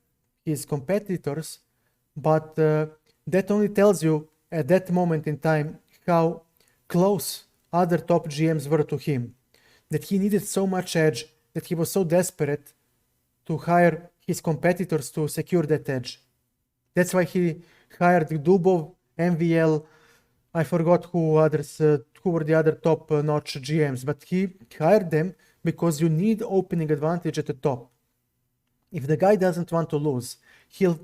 his competitors, but that only tells you at that moment in time how close other top GMs were to him, that he needed so much edge, that he was so desperate to hire his competitors to secure that edge. That's why he hired Dubov, MVL, I forgot who were the other top-notch GMs, but he hired them because you need opening advantage at the top. If the guy doesn't want to lose, he'll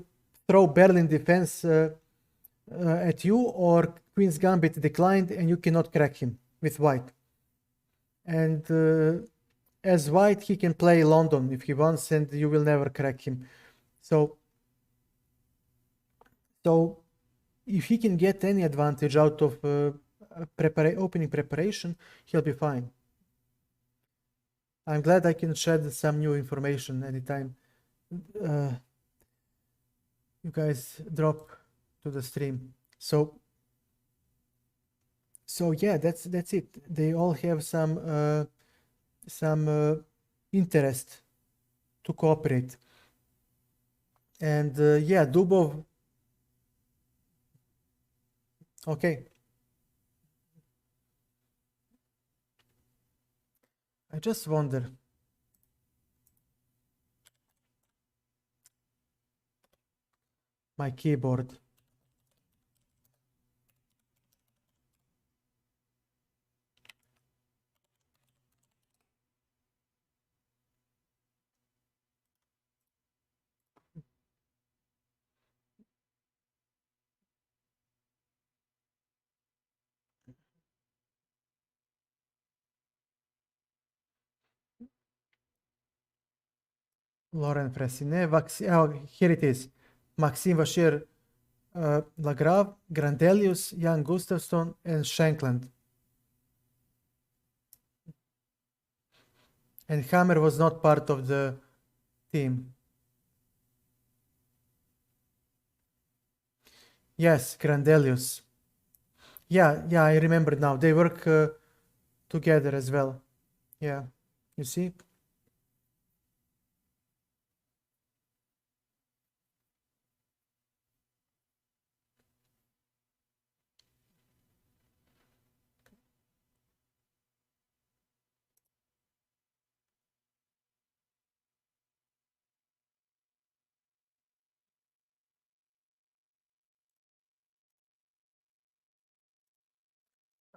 throw Berlin defense at you, or Queen's Gambit declined and you cannot crack him with white. And as white, he can play London if he wants and you will never crack him. So if he can get any advantage out of opening preparation, he'll be fine. I'm glad I can shed some new information anytime. you guys drop to the stream. So yeah, that's it. They all have some interest to cooperate. And yeah, Dubov. Okay. I just wonder. My keyboard. Laurent Fressinet, oh, here it is. Maxime Vachier, Lagrave, Grandelius, Jan Gustafsson, and Shankland. And Hammer was not part of the team. Yes, Grandelius. Yeah, I remember now. They work together as well. Yeah, you see?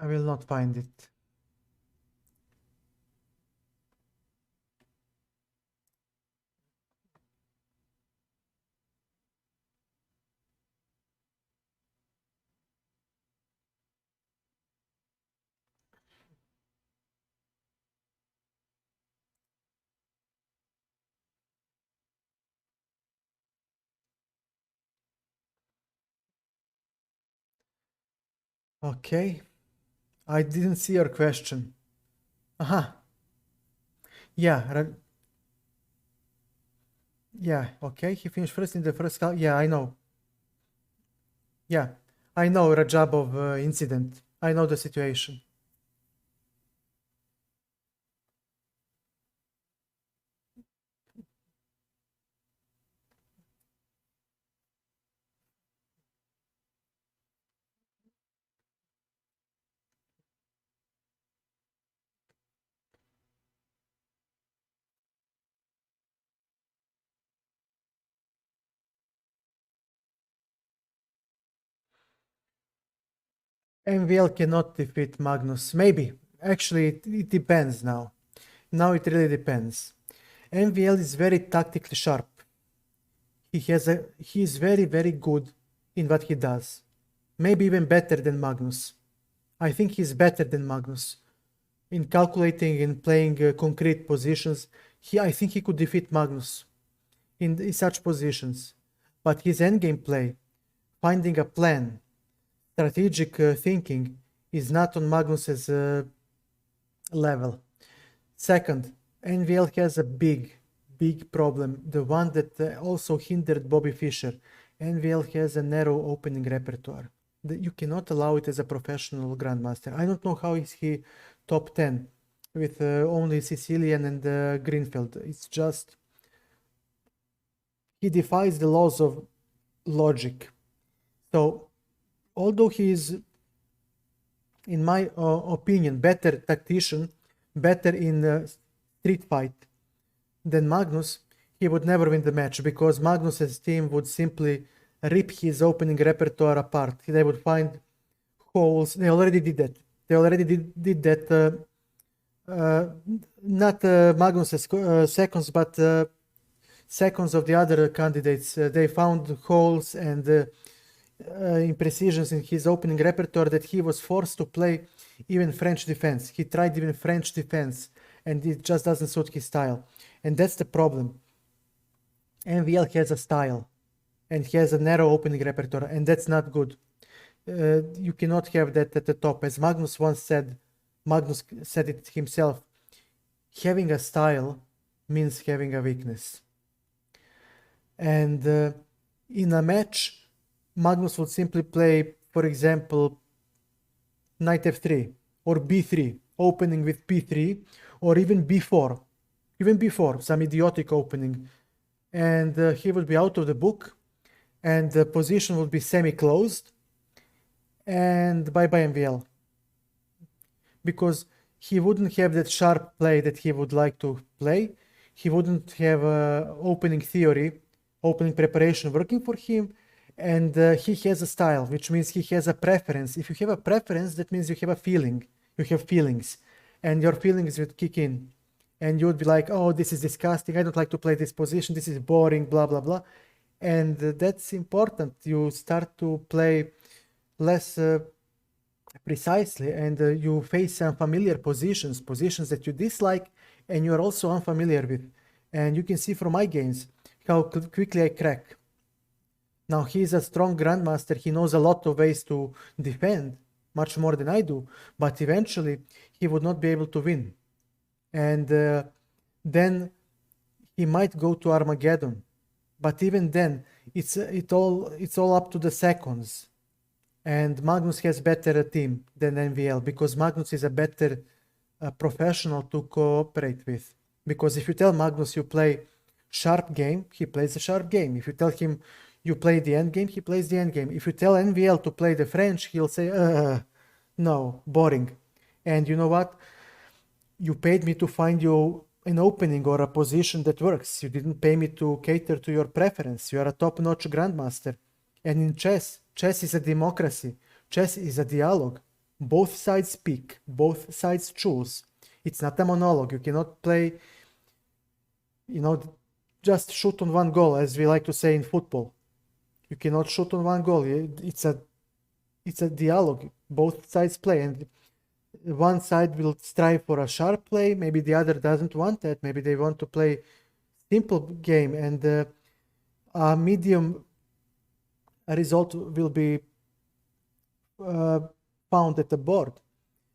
I will not find it. Okay. I didn't see your question. Aha. Yeah, yeah, okay. He finished first in the first half. Yeah, I know. Yeah, I know Rajabov incident. I know the situation. MVL cannot defeat Magnus. Maybe. Actually, it depends now. Now it really depends. MVL is very tactically sharp. He is very, very good in what he does. Maybe even better than Magnus. I think he's better than Magnus. In calculating and playing concrete positions, I think he could defeat Magnus in such positions. But his endgame play, finding a plan, strategic thinking, is not on Magnus's level. Second, NVL has a big problem, the one that also hindered Bobby Fischer. NVL has a narrow opening repertoire. You cannot allow it as a professional grandmaster. I don't know how is he top 10 with only Sicilian and Greenfield. It's just he defies the laws of logic. So although he is, in my opinion, better tactician, better in street fight than Magnus, he would never win the match because Magnus's team would simply rip his opening repertoire apart. They would find holes. They already did that. They already did that. Not Magnus's seconds, but seconds of the other candidates. They found holes and imprecisions in his opening repertoire that he was forced to play even French defense. He tried even French defense, and it just doesn't suit his style. And that's the problem. MVL has a style, and he has a narrow opening repertoire, and that's not good. You cannot have that at the top. As Magnus once said, Magnus said it himself, having a style means having a weakness. And in a match, Magnus would simply play, for example, knight f3 or b3, opening with b3, or even b4, some idiotic opening, and he would be out of the book, and the position would be semi-closed, and bye-bye MVL. Because he wouldn't have that sharp play that he would like to play. He wouldn't have opening theory, opening preparation working for him, and he has a style, which means he has a preference. If you have a preference, that means you have a feeling. You have feelings, and your feelings would kick in, and you would be like, oh, this is disgusting, I don't like to play this position, this is boring, blah, blah, blah. And that's important. You start to play less precisely, and you face unfamiliar positions that you dislike and you're also unfamiliar with. And you can see from my games how quickly I crack. Now, he's a strong grandmaster, he knows a lot of ways to defend, much more than I do, but eventually he would not be able to win. And then he might go to Armageddon, but even then it's all up to the seconds. And Magnus has better team than MVL, because Magnus is a better professional to cooperate with. Because if you tell Magnus you play sharp game, he plays a sharp game. If you tell him you play the end game, he plays the end game. If you tell MVL to play the French, he'll say, no, boring. And you know what? You paid me to find you an opening or a position that works. You didn't pay me to cater to your preference. You are a top-notch grandmaster. And in chess is a democracy. Chess is a dialogue. Both sides speak. Both sides choose. It's not a monologue. You cannot play, just shoot on one goal, as we like to say in football. You cannot shoot on one goal. It's a dialogue. Both sides play, and one side will strive for a sharp play. Maybe the other doesn't want that. Maybe they want to play simple game, and a medium result will be found at the board.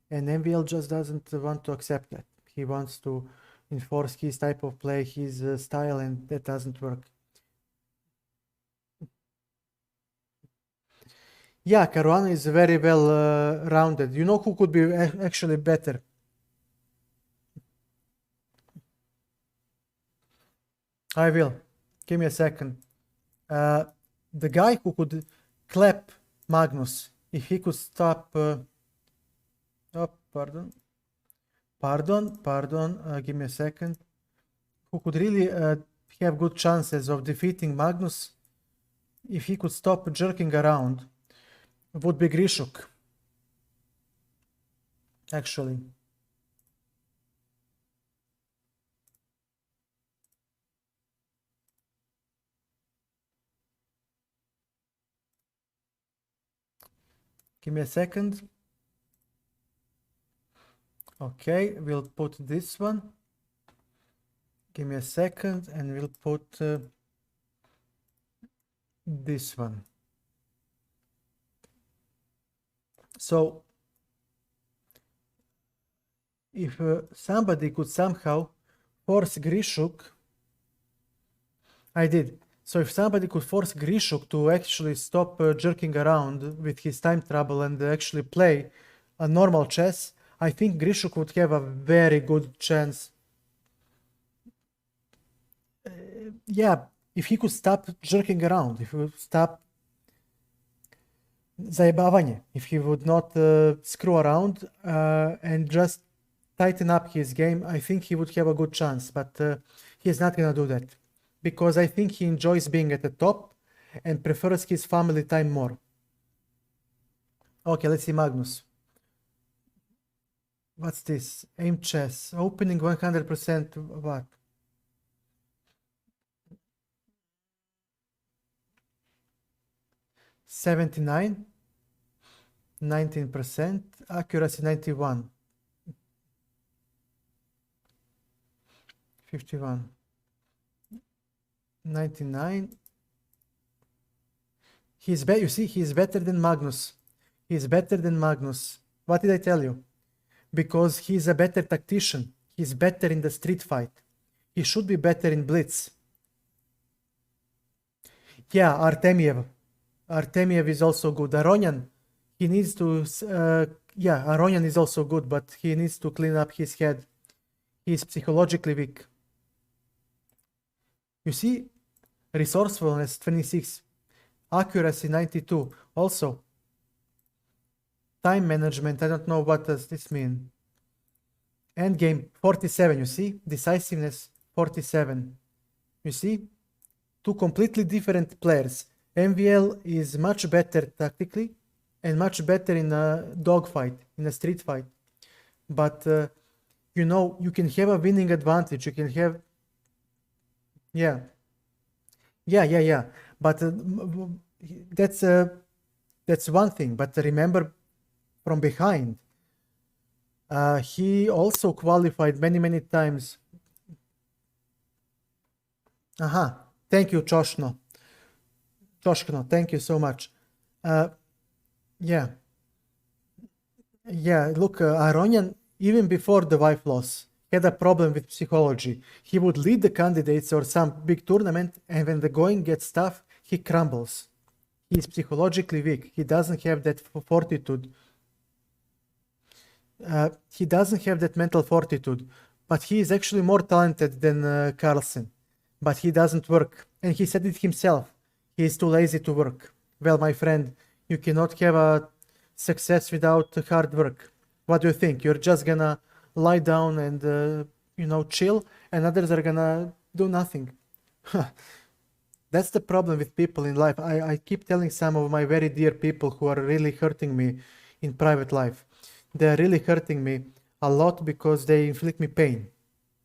And MVL just doesn't want to accept that. He wants to enforce his type of play, his style, and that doesn't work. Yeah, Caruana is very well rounded. You know who could be actually better? I will. Give me a second. The guy who could clap Magnus, if he could stop... oh, pardon. Give me a second. Who could really have good chances of defeating Magnus, if he could stop jerking around, would be Grishuk, actually. Give me a second. Okay, we'll put this one. Give me a second, and we'll put this one. So, if somebody could somehow force Grishuk, I did. So if somebody could force Grishuk to actually stop jerking around with his time trouble and actually play a normal chess, I think Grishuk would have a very good chance. Yeah, if he could stop jerking around, if he would stop zajebavanje, if he would not screw around and just tighten up his game, I think he would have a good chance, but he's not gonna do that, because I think he enjoys being at the top and prefers his family time more. Okay, let's see Magnus. What's this? Aim chess. Opening 100% what? $79, 19%, accuracy 91, 51, 99. You see, he's better than Magnus. He's better than Magnus. What did I tell you? Because he's a better tactician. He's better in the street fight. He should be better in blitz. Yeah, Artemiev. Artemiev is also good. Aronian, he needs to. Yeah, Aronian is also good, but he needs to clean up his head. He is psychologically weak. You see, resourcefulness 26, accuracy 92. Also, time management. I don't know what does this mean. Endgame 47. You see, decisiveness 47. You see, two completely different players. MVL is much better tactically and much better in a dogfight, in a street fight. But you know, you can have a winning advantage. You can have, yeah, yeah. But that's one thing. But remember, from behind, he also qualified many times. Aha, thank you, Choshno. Choshno, thank you so much. Yeah. Yeah, look, Aronian, even before the wife loss, had a problem with psychology. He would lead the candidates or some big tournament, and when the going gets tough, he crumbles. He is psychologically weak. He doesn't have that fortitude. He doesn't have that mental fortitude, but he is actually more talented than Carlsen. But he doesn't work, and he said it himself. He is too lazy to work. Well, my friend, you cannot have a success without hard work. What do you think? You're just gonna lie down and chill, and others are gonna do nothing. That's the problem with people in life. I keep telling some of my very dear people who are really hurting me in private life. They are really hurting me a lot because they inflict me pain.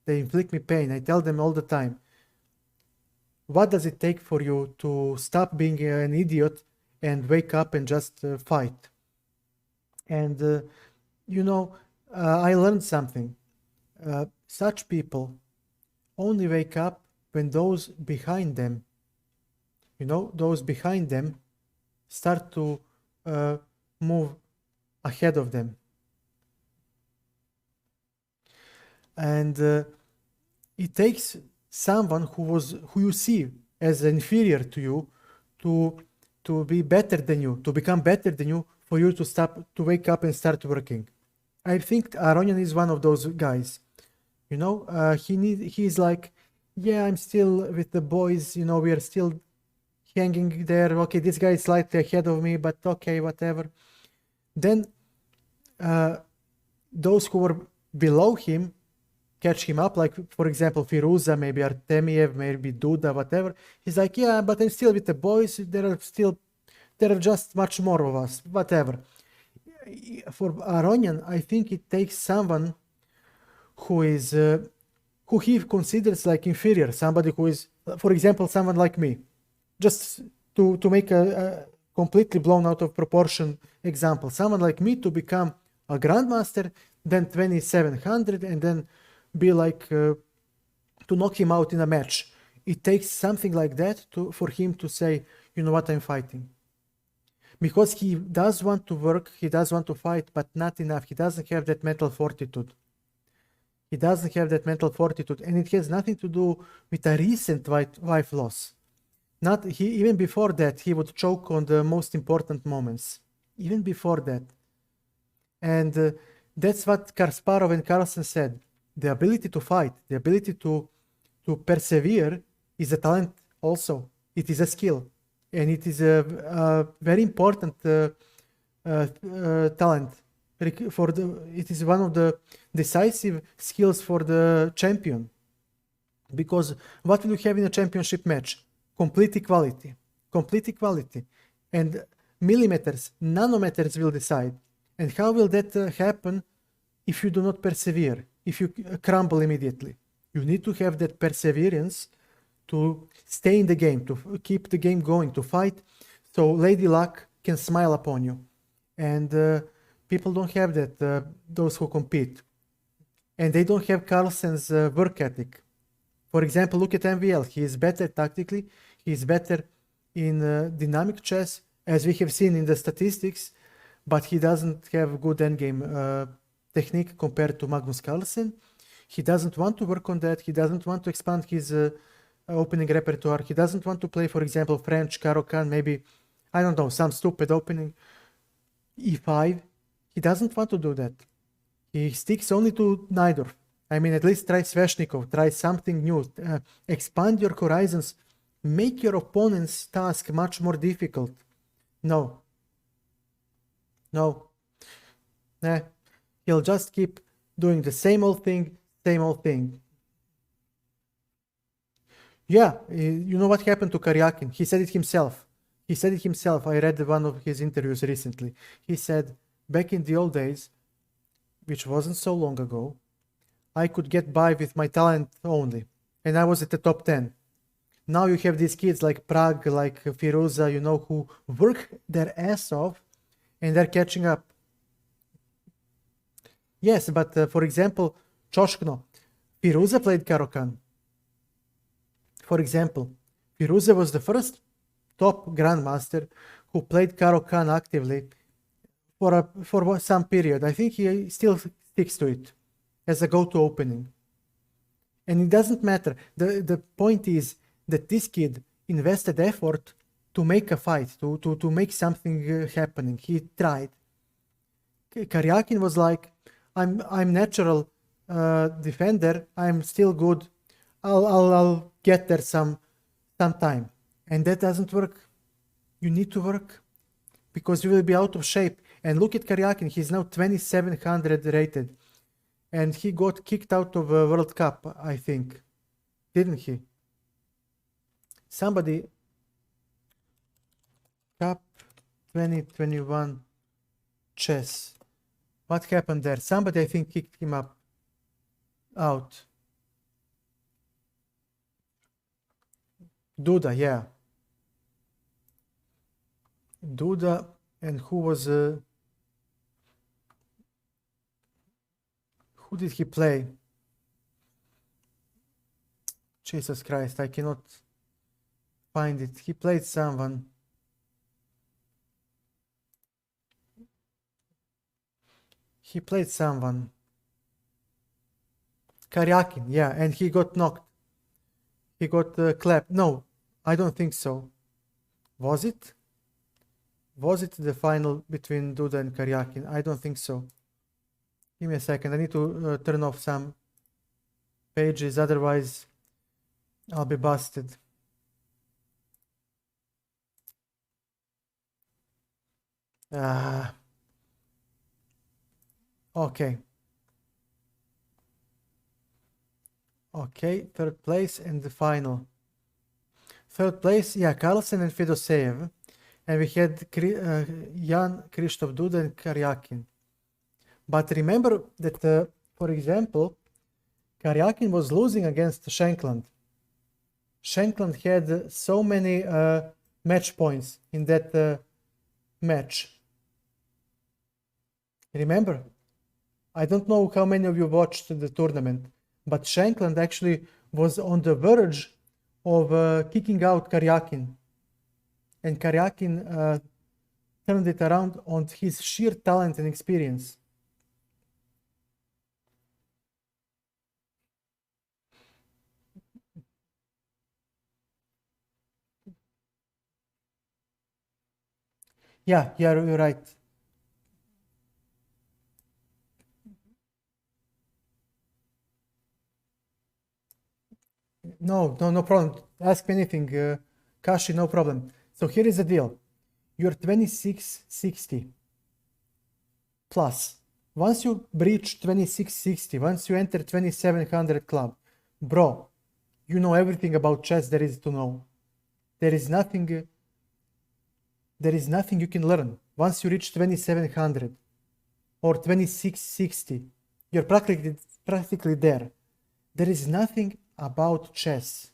They inflict me pain. I tell them all the time, what does it take for you to stop being an idiot and wake up and just fight? And I learned something. Such people only wake up when those behind them, start to move ahead of them. And it takes someone who you see as inferior to you to be better than you, to become better than you, for you to wake up and start working. I think Aronian is one of those guys. He's like, yeah, I'm still with the boys, we are still hanging there. Okay, this guy is slightly ahead of me, but okay, whatever. Then those who were below him catch him up, like for example Firuza, maybe Artemiev, maybe Duda, whatever. He's like, yeah, but I'm still with the boys. There are just much more of us, whatever. For Aronian, I think it takes someone who he considers like inferior, somebody who is, for example, someone like me. Just to make a completely blown out of proportion example, someone like me to become a grandmaster, then 2700, and then be like to knock him out in a match. It takes something like that for him to say, you know what, I'm fighting. Because he does want to work, he does want to fight, but not enough. He doesn't have that mental fortitude. He doesn't have that mental fortitude, and it has nothing to do with a recent wife loss. Even before that, he would choke on the most important moments. Even before that. And that's what Kasparov and Carlsen said. The ability to fight, the ability to persevere is a talent also. It is a skill. And it is a very important talent. It is one of the decisive skills for the champion. Because what will you have in a championship match? Complete equality. And millimeters, nanometers will decide. And how will that happen if you do not persevere? If you crumble immediately? You need to have that perseverance to stay in the game, to keep the game going, to fight, so Lady Luck can smile upon you. And people don't have that, those who compete. And they don't have Carlsen's work ethic. For example, look at MVL. He is better tactically. He is better in dynamic chess, as we have seen in the statistics, but he doesn't have good endgame technique compared to Magnus Carlsen. He doesn't want to work on that. He doesn't want to expand his opening repertoire. He doesn't want to play, for example, French, Caro-Kann, maybe, I don't know, some stupid opening, e5. He doesn't want to do that. He sticks only to Najdorf. I mean, at least try Sveshnikov, try something new, expand your horizons, make your opponent's task much more difficult. No. No. Nah. He'll just keep doing the same old thing, same old thing. Yeah, you know what happened to Karyakin? He said it himself. He said it himself. I read one of his interviews recently. He said, back in the old days, which wasn't so long ago, I could get by with my talent only, and I was at the top 10. Now you have these kids like Prague, like Firuza, you know, who work their ass off, and they're catching up. Yes, but for example, Choshkno, Firuza played Caro-Kann. For example, Firuza was the first top grandmaster who played Caro-Kann actively for some period. I think he still sticks to it as a go-to opening. And it doesn't matter. The point is that this kid invested effort to make a fight, to make something happening. He tried. Karyakin was like, I'm natural defender. I'm still good. I'll get there some time. And that doesn't work. You need to work because you will be out of shape. And look at Karyakin. He's now 2700 rated. And he got kicked out of a World Cup, I think. Didn't he? Somebody... Cup 2021 chess. What happened there? Somebody, I think, kicked him out. Duda, yeah. Duda, and who was... who did he play? Jesus Christ, I cannot find it. He played someone. He played someone. Karyakin, yeah, and he got knocked. He got clapped. No, I don't think so. Was it? Was it the final between Duda and Karyakin? I don't think so. Give me a second. I need to turn off some pages, otherwise I'll be busted. Okay. Okay, third place and the final. Third place, yeah, Carlsen and Fedoseev. And we had Jan Krzysztof Duda and Karyakin. But remember that, for example, Karyakin was losing against Shankland. Shankland had so many match points in that match. Remember? I don't know how many of you watched the tournament, but Shankland actually was on the verge of kicking out Karyakin. And Karyakin turned it around on his sheer talent and experience. Yeah, you're right. No problem. Ask me anything, Kashi, no problem. So here is the deal. You're 2660 plus. Once you breach 2660, once you enter 2700 club, bro, you know everything about chess there is to know. There is nothing you can learn. Once you reach 2700 or 2660, you're practically there. There is nothing about chess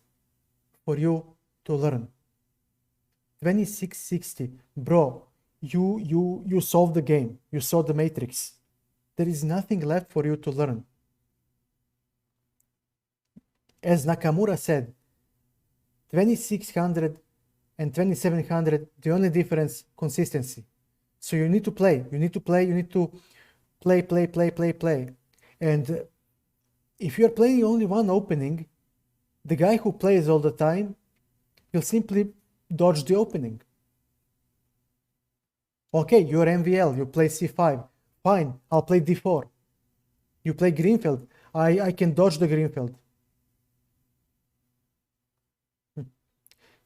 for you to learn. 2660, bro, you solved the game. You saw the matrix. There is nothing left for you to learn. As Nakamura said, 2600 and 2700, the only difference, consistency. So you need to play. You need to play. You need to play. And if you're playing only one opening, The guy who plays all the time will simply dodge the opening. Okay, you're MVL, you play c5. Fine, I'll play d4. You play Greenfield. I can dodge the Greenfield.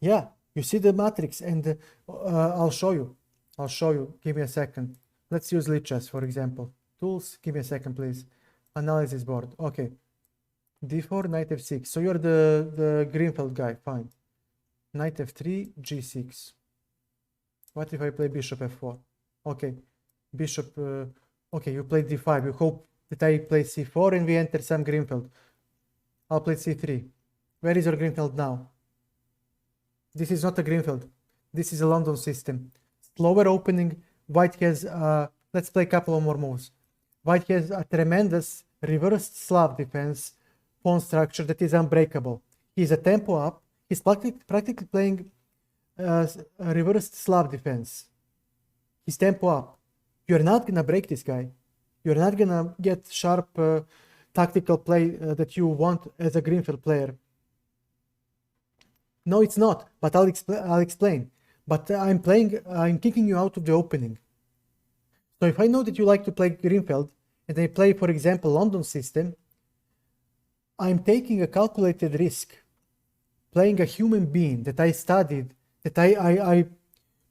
Yeah, you see the matrix, and I'll show you. I'll show you. Give me a second. Let's use Lichess, for example. Tools, give me a second, please. Analysis board. Okay. d4, knight f6. So you're the Greenfield guy. Fine. Knight f3, g6. What if I play bishop f4? Okay. Bishop. Okay, you play d5. You hope that I play c4 and we enter some Greenfield. I'll play c3. Where is your Greenfield now? This is not a Greenfield. This is a London system. Slower opening. White has, let's play a couple of more moves. White has a tremendous reversed Slav defense pawn structure that is unbreakable. He's a tempo up. He's practically playing a reversed Slav defense. He's tempo up. You're not gonna break this guy. You're not gonna get sharp tactical play that you want as a Greenfield player. No, it's not, but I'll explain. But I'm kicking you out of the opening. So if I know that you like to play Greenfield, and I play, for example, London system, I'm taking a calculated risk, playing a human being that I studied, that I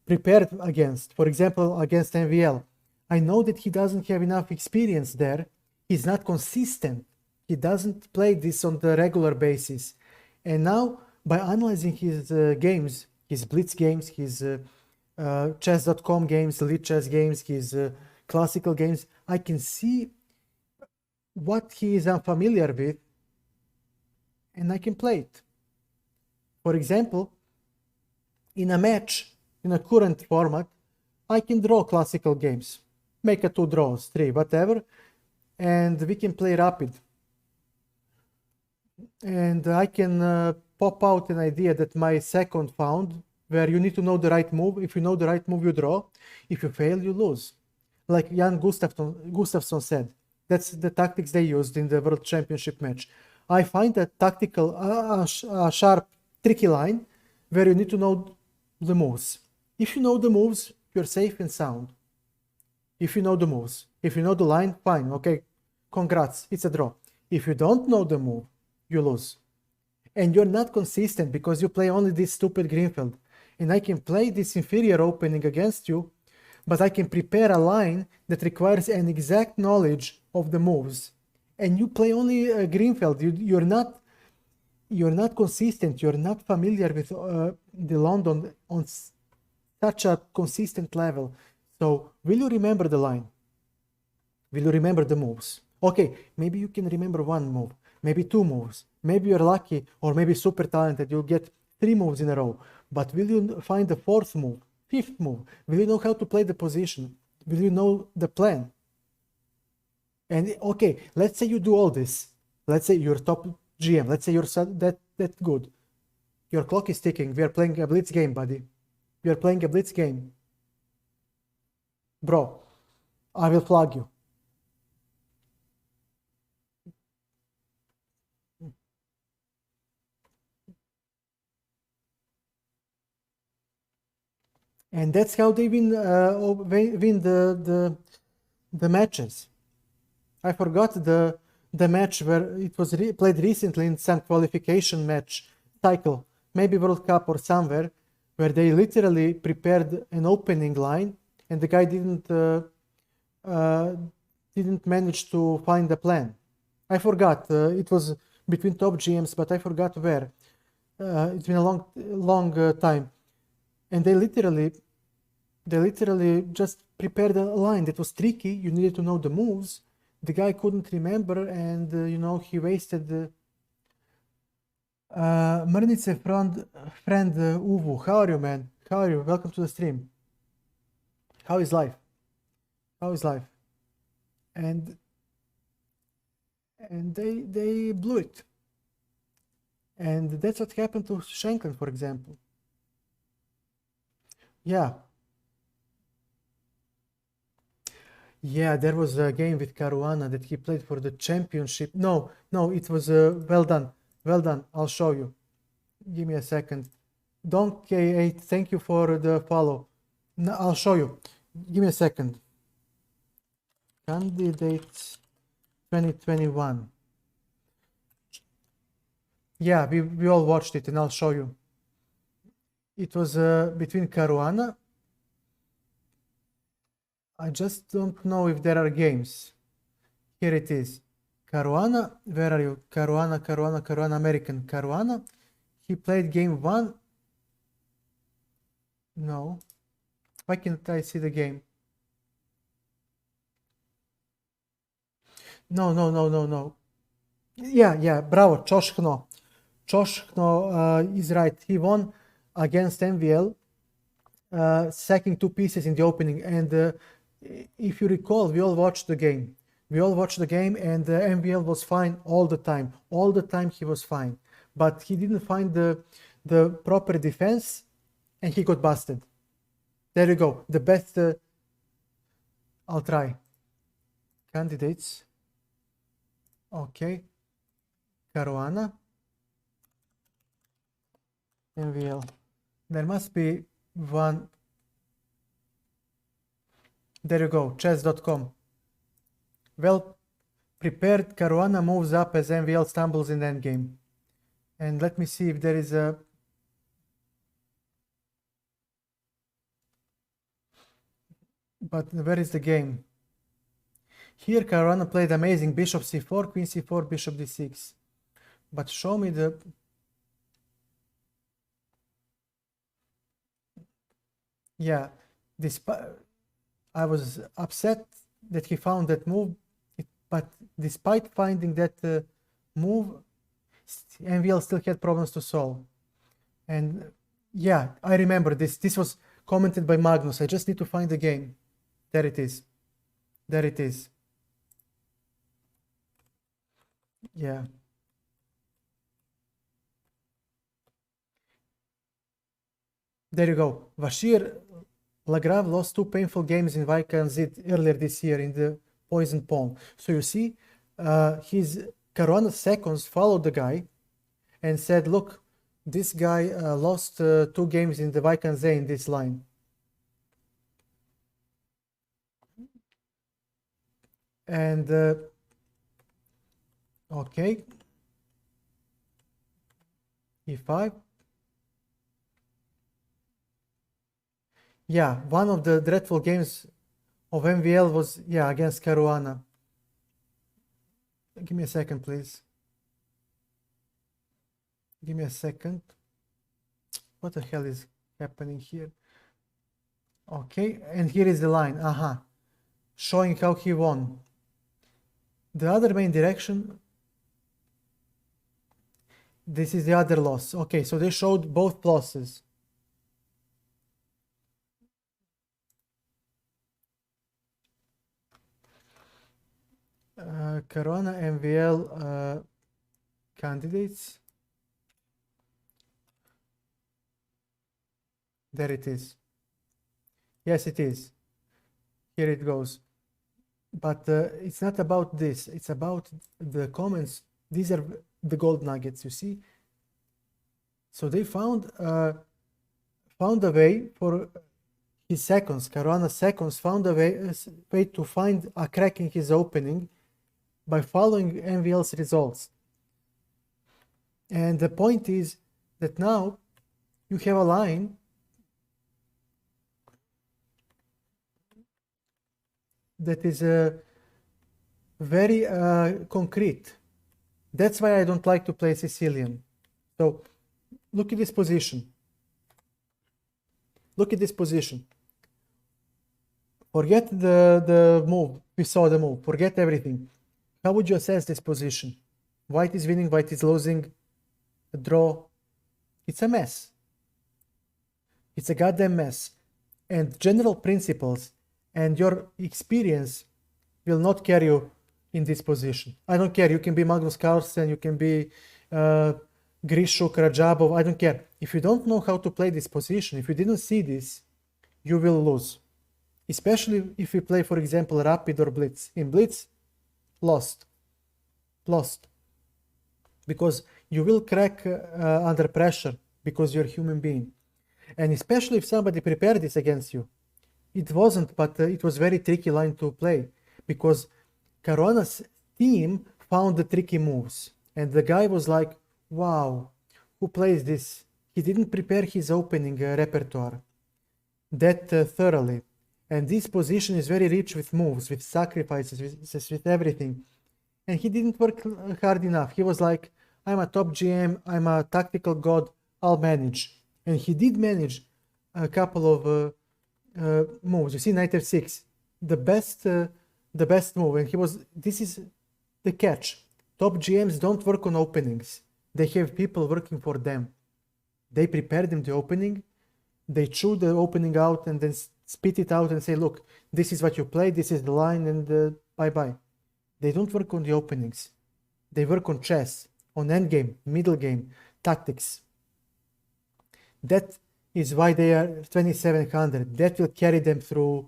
prepared against, for example, against MVL. I know that he doesn't have enough experience there. He's not consistent. He doesn't play this on the regular basis. And now, by analyzing his games, his Blitz games, his chess.com games, Lichess games, his classical games, I can see what he is unfamiliar with, and I can play it. For example, in a match, in a current format, I can draw classical games, make a 2 draws, 3, whatever, and we can play rapid. And I can pop out an idea that my second found, where you need to know the right move. If you know the right move, you draw. If you fail, you lose. Like Jan Gustafsson said, that's the tactics they used in the World Championship match. I find a tactical, sharp, tricky line where you need to know the moves. If you know the moves, you're safe and sound. If you know the moves. If you know the line, fine, okay, congrats, it's a draw. If you don't know the move, you lose. And you're not consistent because you play only this stupid Greenfield. And I can play this inferior opening against you, but I can prepare a line that requires an exact knowledge of the moves. And you play only Greenfield. You're not consistent. You're not familiar with the London on such a consistent level. So will you remember the line? Will you remember the moves? Okay, maybe you can remember one move, maybe 2 moves. Maybe you're lucky or maybe super talented. You'll get 3 moves in a row. But will you find the 4th move, 5th move? Will you know how to play the position? Will you know the plan? And okay, let's say you do all this. Let's say you're top GM. Let's say you're that good. Your clock is ticking. We are playing a blitz game, buddy. We are playing a blitz game. Bro, I will flag you. And that's how they win the matches. I forgot the match where it was played recently in some qualification match cycle, maybe World Cup or somewhere, where they literally prepared an opening line and the guy didn't manage to find the plan. I forgot. It was between top GMs, but I forgot where. It's been a long time. And they literally just prepared a line that was tricky. You needed to know the moves. The guy couldn't remember, and he wasted. Mrnice friend Uvu, how are you, man? How are you? Welcome to the stream. How is life? How is life? And they blew it. And that's what happened to Shankland, for example. Yeah. Yeah, there was a game with Caruana that he played for the championship. No, it was well done. Well done. I'll show you. Give me a second. Don't K8, thank you for the follow. No, I'll show you. Give me a second. Candidates 2021. Yeah, we all watched it and I'll show you. It was between Caruana. I just don't know if there are games. Here it is. Caruana, where are you? Caruana, American. Caruana. He played game 1. No. Why can't I see the game? No. Yeah, bravo, Choshkno. Choshkno is right. He won against MVL, sacking 2 pieces in the opening. And if you recall, we all watched the game. And MVL was fine all the time. All the time he was fine. But he didn't find the proper defense and he got busted. There you go. The best. I'll try. Candidates. Okay. Caruana. MVL. There must be one. There you go. Chess.com. Well prepared. Caruana moves up as MVL stumbles in endgame. And let me see if there is a. But where is the game? Here Caruana played amazing. Bishop c4, queen c4, bishop d6. But show me the. Yeah, I was upset that he found that move, but despite finding that move, MVL still had problems to solve. And yeah, I remember this. This was commented by Magnus. I just need to find the game. There it is. There it is. Yeah. There you go. Bashir Lagrave lost 2 painful games in Vaikan Zid earlier this year in the poison pawn. So you see, his Caruana seconds followed the guy and said, look, this guy lost 2 games in the Vaikan Z in this line. And okay, e5. Yeah, one of the dreadful games of MVL was, yeah, against Caruana. Give me a second, please. Give me a second. What the hell is happening here? Okay, and here is the line. Showing how he won. The other main direction. This is the other loss. Okay, so they showed both losses. Caruana MVL candidates. There it is. Yes, it is. Here it goes. But it's not about this. It's about the comments. These are the gold nuggets, you see. So they found a way for his seconds. Caruana seconds found a way to find a crack in his opening by following MVL's results. And the point is that now you have a line that is very concrete. That's why I don't like to play Sicilian. So look at this position. Look at this position. Forget the move. We saw the move. Forget everything. How would you assess this position? White is winning, white is losing, a draw. It's a mess. It's a goddamn mess. And general principles and your experience will not carry you in this position. I don't care. You can be Magnus Carlsen, you can be Grishuk, Rajabov, I don't care. If you don't know how to play this position, if you didn't see this, you will lose. Especially if you play, for example, Rapid or Blitz. In Blitz, lost. Because You will crack under pressure because you're a human being. And especially if somebody prepared this against you. It wasn't, but it was very tricky line to play because Caruana's team found the tricky moves. And the guy was like, wow, who plays this? He didn't prepare his opening repertoire that thoroughly. And this position is very rich with moves, with sacrifices, with everything. And he didn't work hard enough. He was like, I'm a top GM, I'm a tactical god, I'll manage. And he did manage a couple of moves. You see, knight f6, the best move. And this is the catch. Top GMs don't work on openings. They have people working for them. They prepare them the opening, they chew the opening out and then spit it out and say, look, this is what you play, this is the line, and bye-bye. They don't work on the openings. They work on chess, on endgame, middle game, tactics. That is why they are 2700. That will carry them through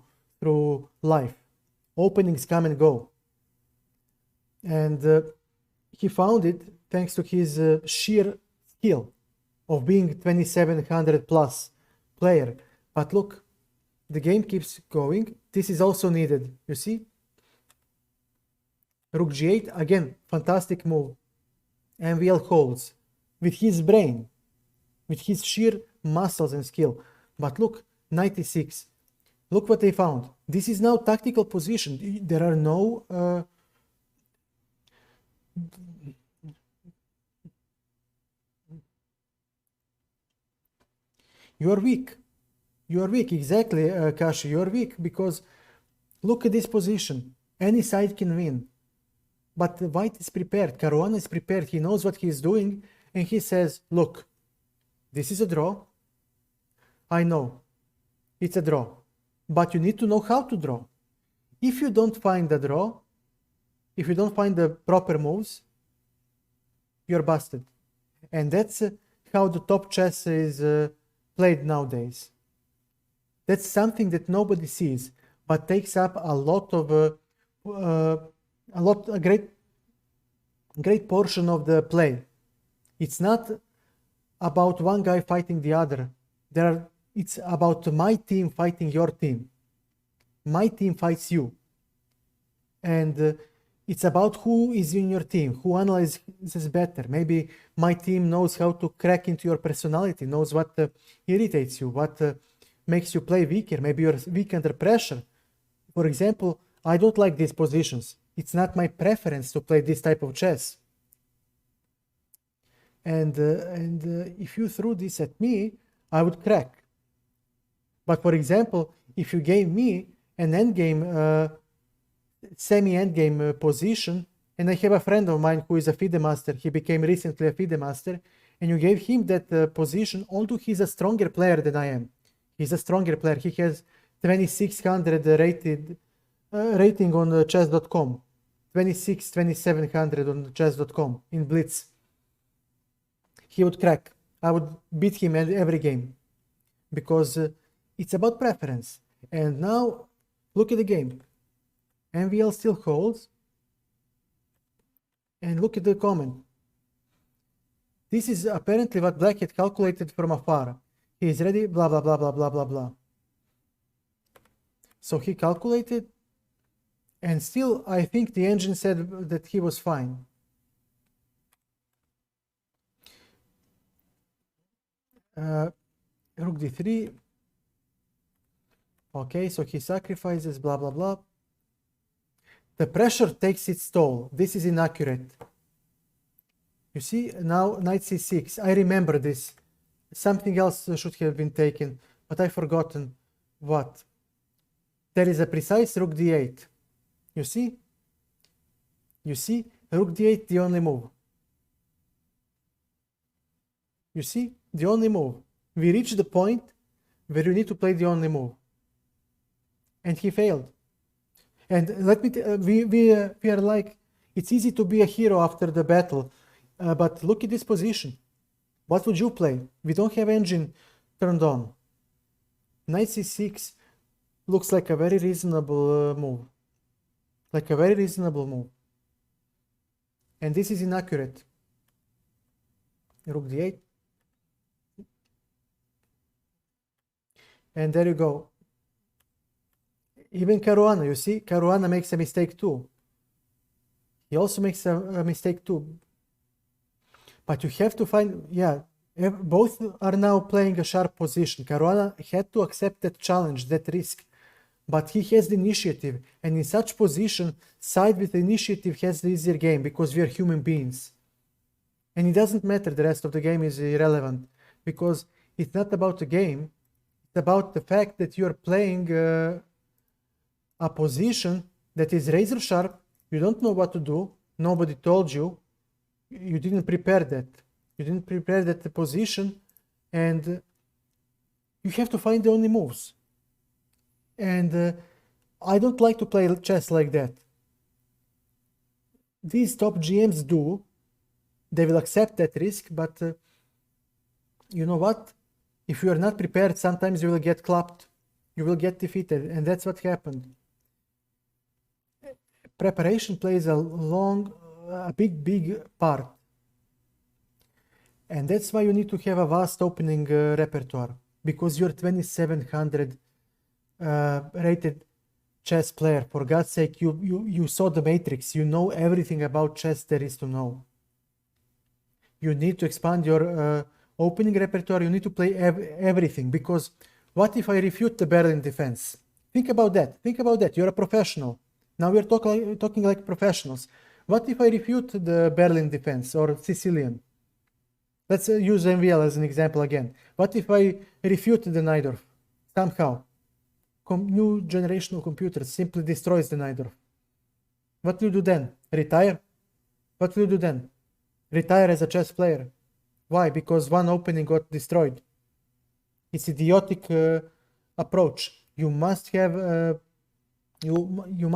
life. Openings come and go. And he found it thanks to his sheer skill of being 2700 plus player. But look, the game keeps going. This is also needed, you see? Rook g8, again, fantastic move. MVL holds with his brain, with his sheer muscles and skill. But look, knight e6. Look what they found. This is now tactical position. There are no... You are weak. You are weak, exactly, Kashi. You are weak because look at this position. Any side can win. But White is prepared. Caruana is prepared. He knows what he is doing. And he says, look, this is a draw. I know. It's a draw. But you need to know how to draw. If you don't find the draw, if you don't find the proper moves, you're busted. And that's how the top chess is played nowadays. That's something that nobody sees, but takes up a lot of a great portion of the play. It's not about one guy fighting the other. It's about my team fighting your team. My team fights you. And it's about who is in your team, who analyzes better. Maybe my team knows how to crack into your personality, knows what irritates you, what makes you play weaker. Maybe you're weak under pressure. For example, I don't like these positions. It's not my preference to play this type of chess. And if you threw this at me, I would crack. But for example, if you gave me an endgame, semi-endgame position, and I have a friend of mine who is a FIDE master, he became recently a FIDE master, and you gave him that position, although he's a stronger player than I am. He's a stronger player. He has 2600 rating on chess.com, 2700 on chess.com in Blitz. He would crack. I would beat him every game because it's about preference. And now look at the game. MVL still holds. And look at the comment. This is apparently what Black had calculated from afar. He is ready, blah, blah, blah, blah, blah, blah, blah. So he calculated, and still I think the engine said that he was fine. Rook d3. Okay, so he sacrifices, blah, blah, blah. The pressure takes its toll. This is inaccurate. You see, now knight c6. I remember this. Something else should have been taken, but I've forgotten what. There is a precise rook d8. You see? You see? Rook d8, the only move. You see? The only move. We reached the point where you need to play the only move. And he failed. And let me, we are like, it's easy to be a hero after the battle, but look at this position. What would you play? We don't have engine turned on. Knight c6 looks like a very reasonable move. Like a very reasonable move. And this is inaccurate. rook d8. And there you go. Even Caruana, you see, Caruana makes a mistake too. He also makes a mistake too. But you have to find, yeah, both are now playing a sharp position. Caruana had to accept that challenge, that risk. But he has the initiative. And in such position, side with the initiative has the easier game because we are human beings. And it doesn't matter, the rest of the game is irrelevant. Because it's not about the game. It's about the fact that you're playing a position that is razor sharp. You don't know what to do. Nobody told you. You didn't prepare that. You didn't prepare that position, and you have to find the only moves. And I don't like to play chess like that. These top GMs do. They will accept that risk, but you know what? If you are not prepared, sometimes you will get clapped. You will get defeated, and that's what happened. Preparation plays a big part. And that's why you need to have a vast opening repertoire, because you're 2700 rated chess player. For God's sake, you saw the matrix. You know everything about chess there is to know. You need to expand your opening repertoire. You need to play everything, because what if I refute the Berlin defense? Think about that. Think about that. You're a professional. Now we're talking like professionals. What if I refute the Berlin defense or Sicilian? Let's use MVL as an example again. What if I refute the Najdorf? Somehow, new generational computers simply destroys the Najdorf. What will you do then? Retire? What will you do then? Retire as a chess player. Why? Because one opening got destroyed. It's idiotic approach. You must have you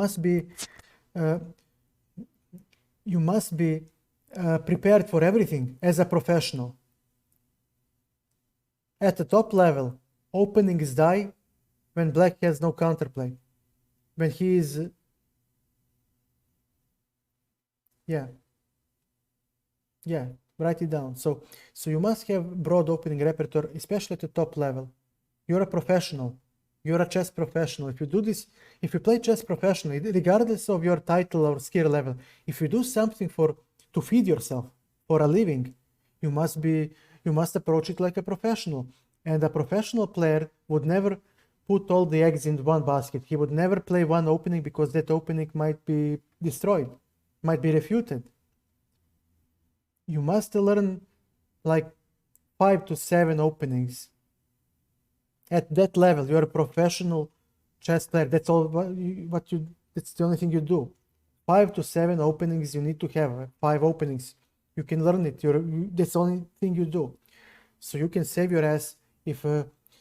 must be prepared for everything as a professional. At the top level, openings die when black has no counterplay. When he is... Yeah, write it down. So you must have broad opening repertoire, especially at the top level. You're a professional. You're a chess professional. If you do this, if you play chess professionally, regardless of your title or skill level, if you do something to feed yourself for a living, you must approach it like a professional. And a professional player would never put all the eggs in one basket. He would never play one opening because that opening might be destroyed, might be refuted. You must learn like 5 to 7 openings. At that level, you're a professional chess player. That's all that's the only thing you do. 5 to 7 openings you need to have. 5 openings. You can learn it. That's the only thing you do. So you can save your ass if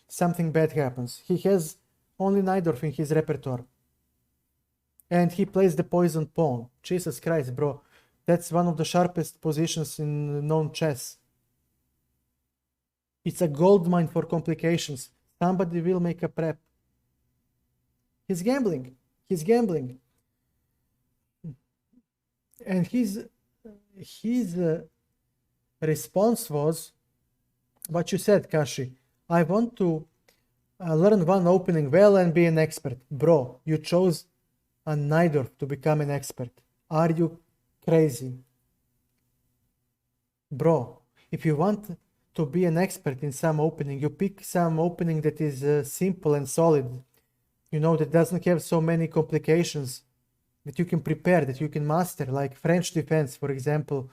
something bad happens. He has only Najdorf in his repertoire. And he plays the poison pawn. Jesus Christ, bro. That's one of the sharpest positions in known chess. It's a goldmine for complications. Somebody will make a prep. He's gambling. He's gambling. And his response was what you said, Kashi. I want to learn one opening well and be an expert. Bro, you chose a Najdorf to become an expert. Are you crazy? Bro, if you want to be an expert in some opening, you pick some opening that is simple and solid, you know, that doesn't have so many complications, that you can prepare, that you can master, like French defense, for example,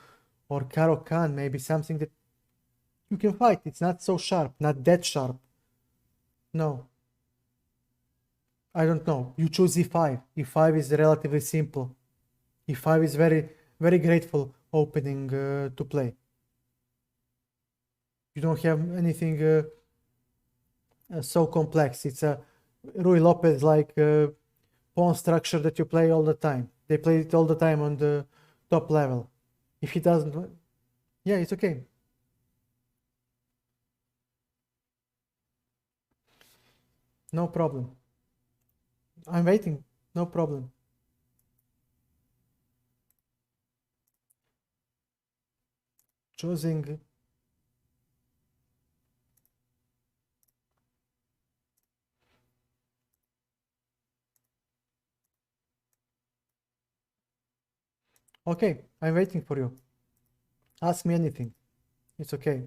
or Caro-Kann, maybe something that you can fight. It's not so sharp, not that sharp. No. I don't know. You choose e5. e5 is relatively simple. e5 is very, very grateful opening to play. You don't have anything so complex. It's a Ruy Lopez like pawn structure that you play all the time. They play it all the time on the top level. If he doesn't, yeah, it's okay. No problem. I'm waiting. No problem. Choosing Okay, I'm waiting for you. Ask me anything. It's okay.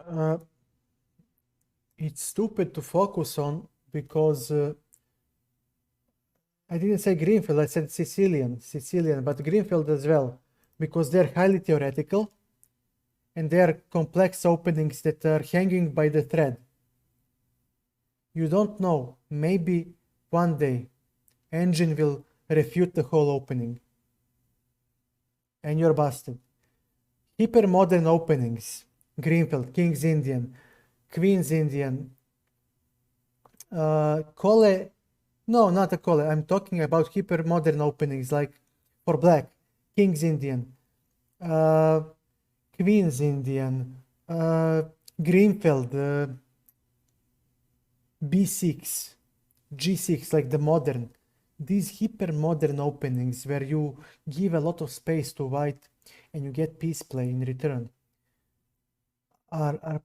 Uh, it's stupid to focus on because I didn't say Greenfield, I said Sicilian, but Greenfield as well, because they're highly theoretical and they are complex openings that are hanging by the thread. You don't know, maybe one day engine will refute the whole opening and you're busted. Hypermodern openings, Greenfield, King's Indian, Queen's Indian, Cole, no, not a Cole, I'm talking about hypermodern openings like for black, King's Indian, Queen's Indian, Greenfield, B6, G6, like the modern. These hyper-modern openings where you give a lot of space to white and you get piece play in return are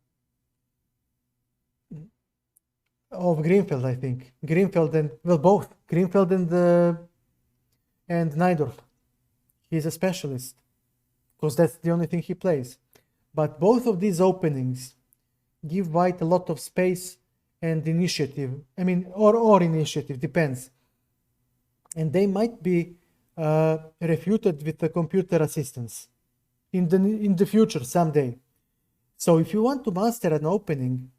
of Greenfield, I think. Greenfield and, well, both. Greenfield and Najdorf. He's a specialist because that's the only thing he plays. But both of these openings give white a lot of space and initiative. I mean, or initiative, depends. And they might be refuted with the computer assistance in the future someday. So if you want to master an opening,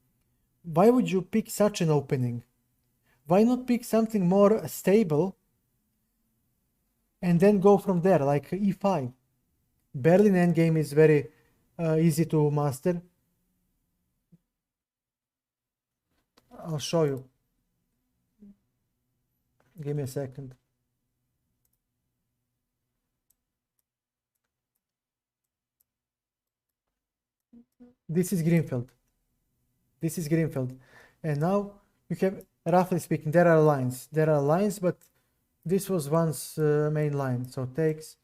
why would you pick such an opening? Why not pick something more stable and then go from there, like e5? Berlin endgame is very easy to master. I'll show you. Give me a second. This is Greenfield. This is Greenfield. And now you have, roughly speaking, there are lines. There are lines, but this was once main line. So takes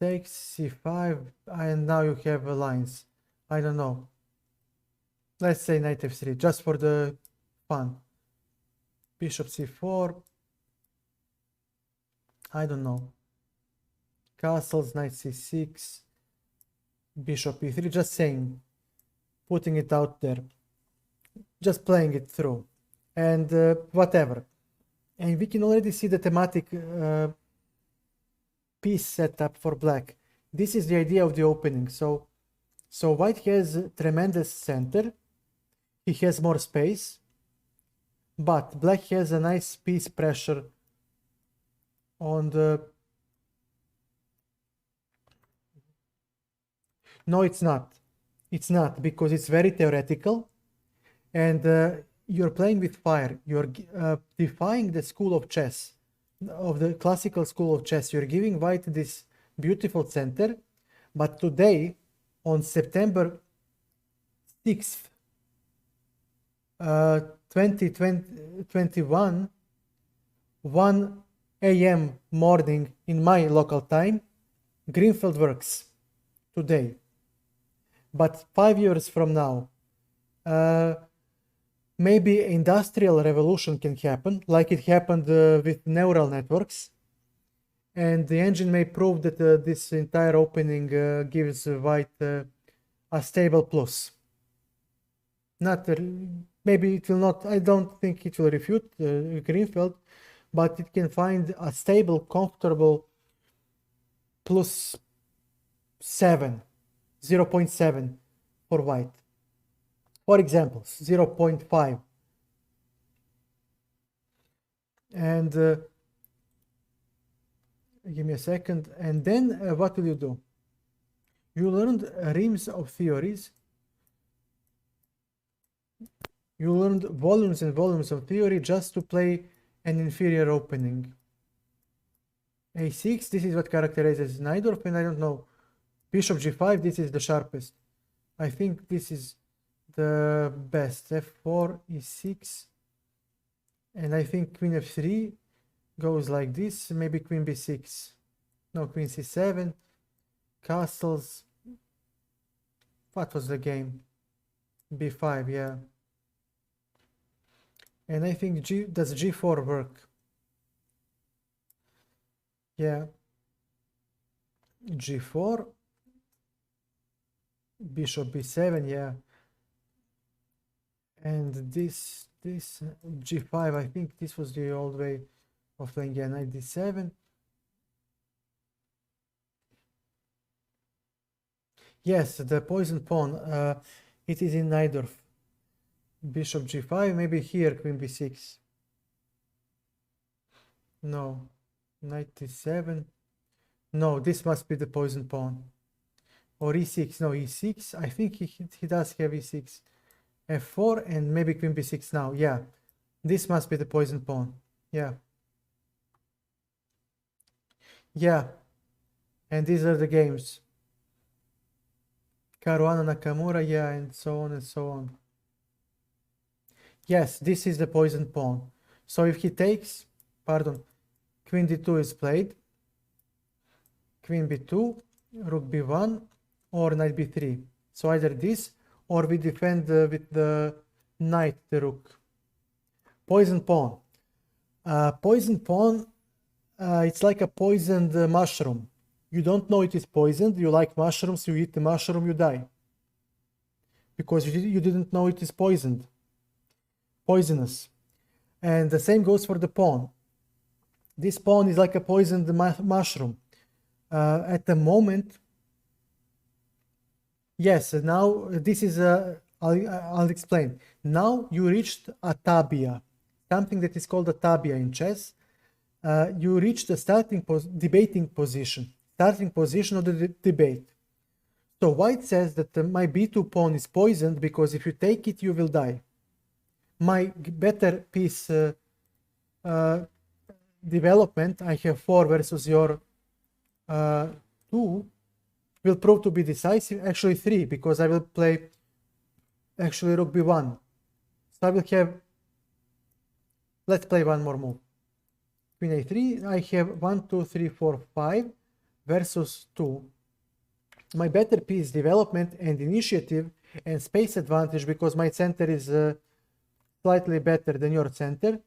c5, and now you have lines. I don't know. Let's say knight f3, just for the fun. Bishop c4. I don't know. Castles, knight c6. Bishop e3, just saying. Putting it out there. Just playing it through. And whatever. And we can already see the thematic piece setup for black. This is the idea of the opening. So white has tremendous center. He has more space. But black has a nice piece pressure on the... No, it's not. It's not, because it's very theoretical. And you're playing with fire. You're defying the school of chess, of the classical school of chess. You're giving white this beautiful center. But today, on September 6th, 2021, 1 a.m. morning in my local time, Greenfield works today. But 5 years from now, maybe industrial revolution can happen, like it happened with neural networks. And the engine may prove that this entire opening gives white a stable plus. Not maybe it will not, I don't think it will refute Greenfield, but it can find a stable, comfortable plus 7, 0.7 for white. For example, 0.5. And give me a second. And then what will you do? You learned reams of theories. You learned volumes and volumes of theory just to play an inferior opening. A6, this is what characterizes Najdorf, and I don't know. Bishop g5, this is the sharpest. I think this is the best. f4, e6, and I think queen f3 goes like this, maybe queen b6. No, queen c7, castles. What was the game? b5, yeah. And I think does g4 work? Yeah. g4, bishop b7, yeah. And this g5, I think this was the old way of playing, yeah, knight d7. Yes, the poison pawn, it is in Najdorf. Bishop g5, maybe here, queen b6. No, knight d7. No, this must be the poison pawn. Or e6, no, e6, I think he does have e6. f4 and maybe queen b6 now, yeah. This must be the poison pawn, yeah. Yeah, and these are the games. Caruana Nakamura, yeah, and so on and so on. Yes, this is the poison pawn. So if he takes, pardon, queen d2 is played, queen b2, rook b1, or knight b3. So either this, or we defend with the knight the rook. Poison pawn. Poison pawn, it's like a poisoned mushroom. You don't know it is poisoned, you like mushrooms, you eat the mushroom, you die. Because you didn't know it is poisoned. Poisonous. And the same goes for the pawn. This pawn is like a poisoned mushroom. At the moment, yes, now this is, I'll explain. Now you reached a tabia, something that is called a tabia in chess. You reached the debating position of the debate. So white says that my b2 pawn is poisoned because if you take it, you will die. My better piece development, I have 4 versus your 2, will prove to be decisive, actually 3, because I will play actually rook b1. So I will have, let's play one more move. Queen a3, I have 1, 2, 3, 4, 5 versus 2. My better piece development and initiative and space advantage, because my center is slightly better than your center,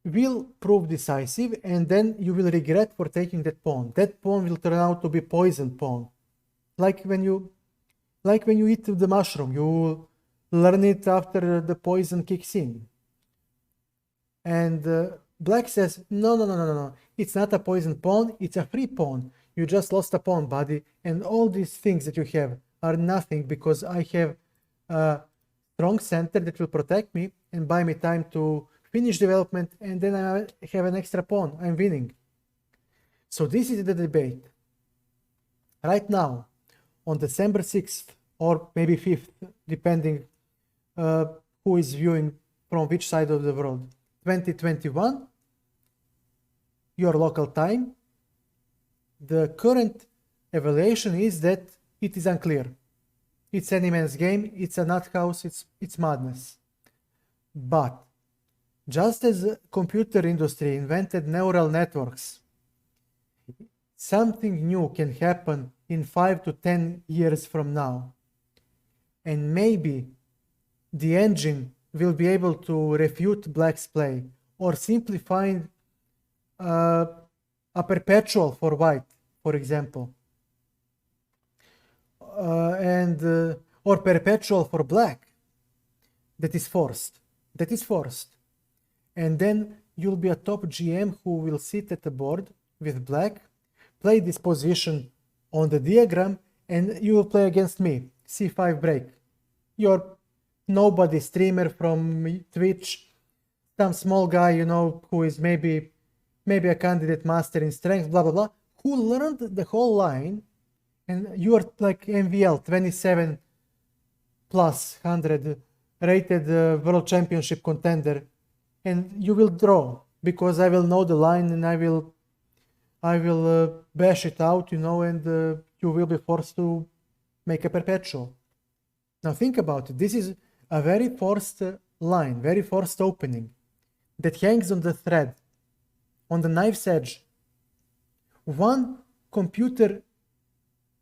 will prove decisive, and then you will regret for taking that pawn. That pawn will turn out to be poisoned pawn. Like when you eat the mushroom, you learn it after the poison kicks in. And black says, no, it's not a poison pawn, it's a free pawn. You just lost a pawn, buddy, and all these things that you have are nothing because I have a strong center that will protect me and buy me time to finish development, and then I have an extra pawn. I'm winning. So this is the debate. Right now, on December 6th, or maybe 5th, depending who is viewing from which side of the world, 2021, your local time, the current evaluation is that it is unclear. It's any man's game, it's a nut house, it's madness. But just as the computer industry invented neural networks, something new can happen in 5 to 10 years from now. And maybe the engine will be able to refute black's play or simply find a perpetual for white, for example, or perpetual for black that is forced. And then you'll be a top GM who will sit at the board with black, play this position on the diagram, and you will play against me, c5 break. You're nobody streamer from Twitch, some small guy, you know, who is maybe a candidate master in strength, blah, blah, blah, who learned the whole line, and you are like MVL 27 plus 100 rated world championship contender, and you will draw because I will know the line and I will bash it out, you know, and you will be forced to make a perpetual. Now think about it. This is a very forced line, very forced opening that hangs on the thread, on the knife's edge. one computer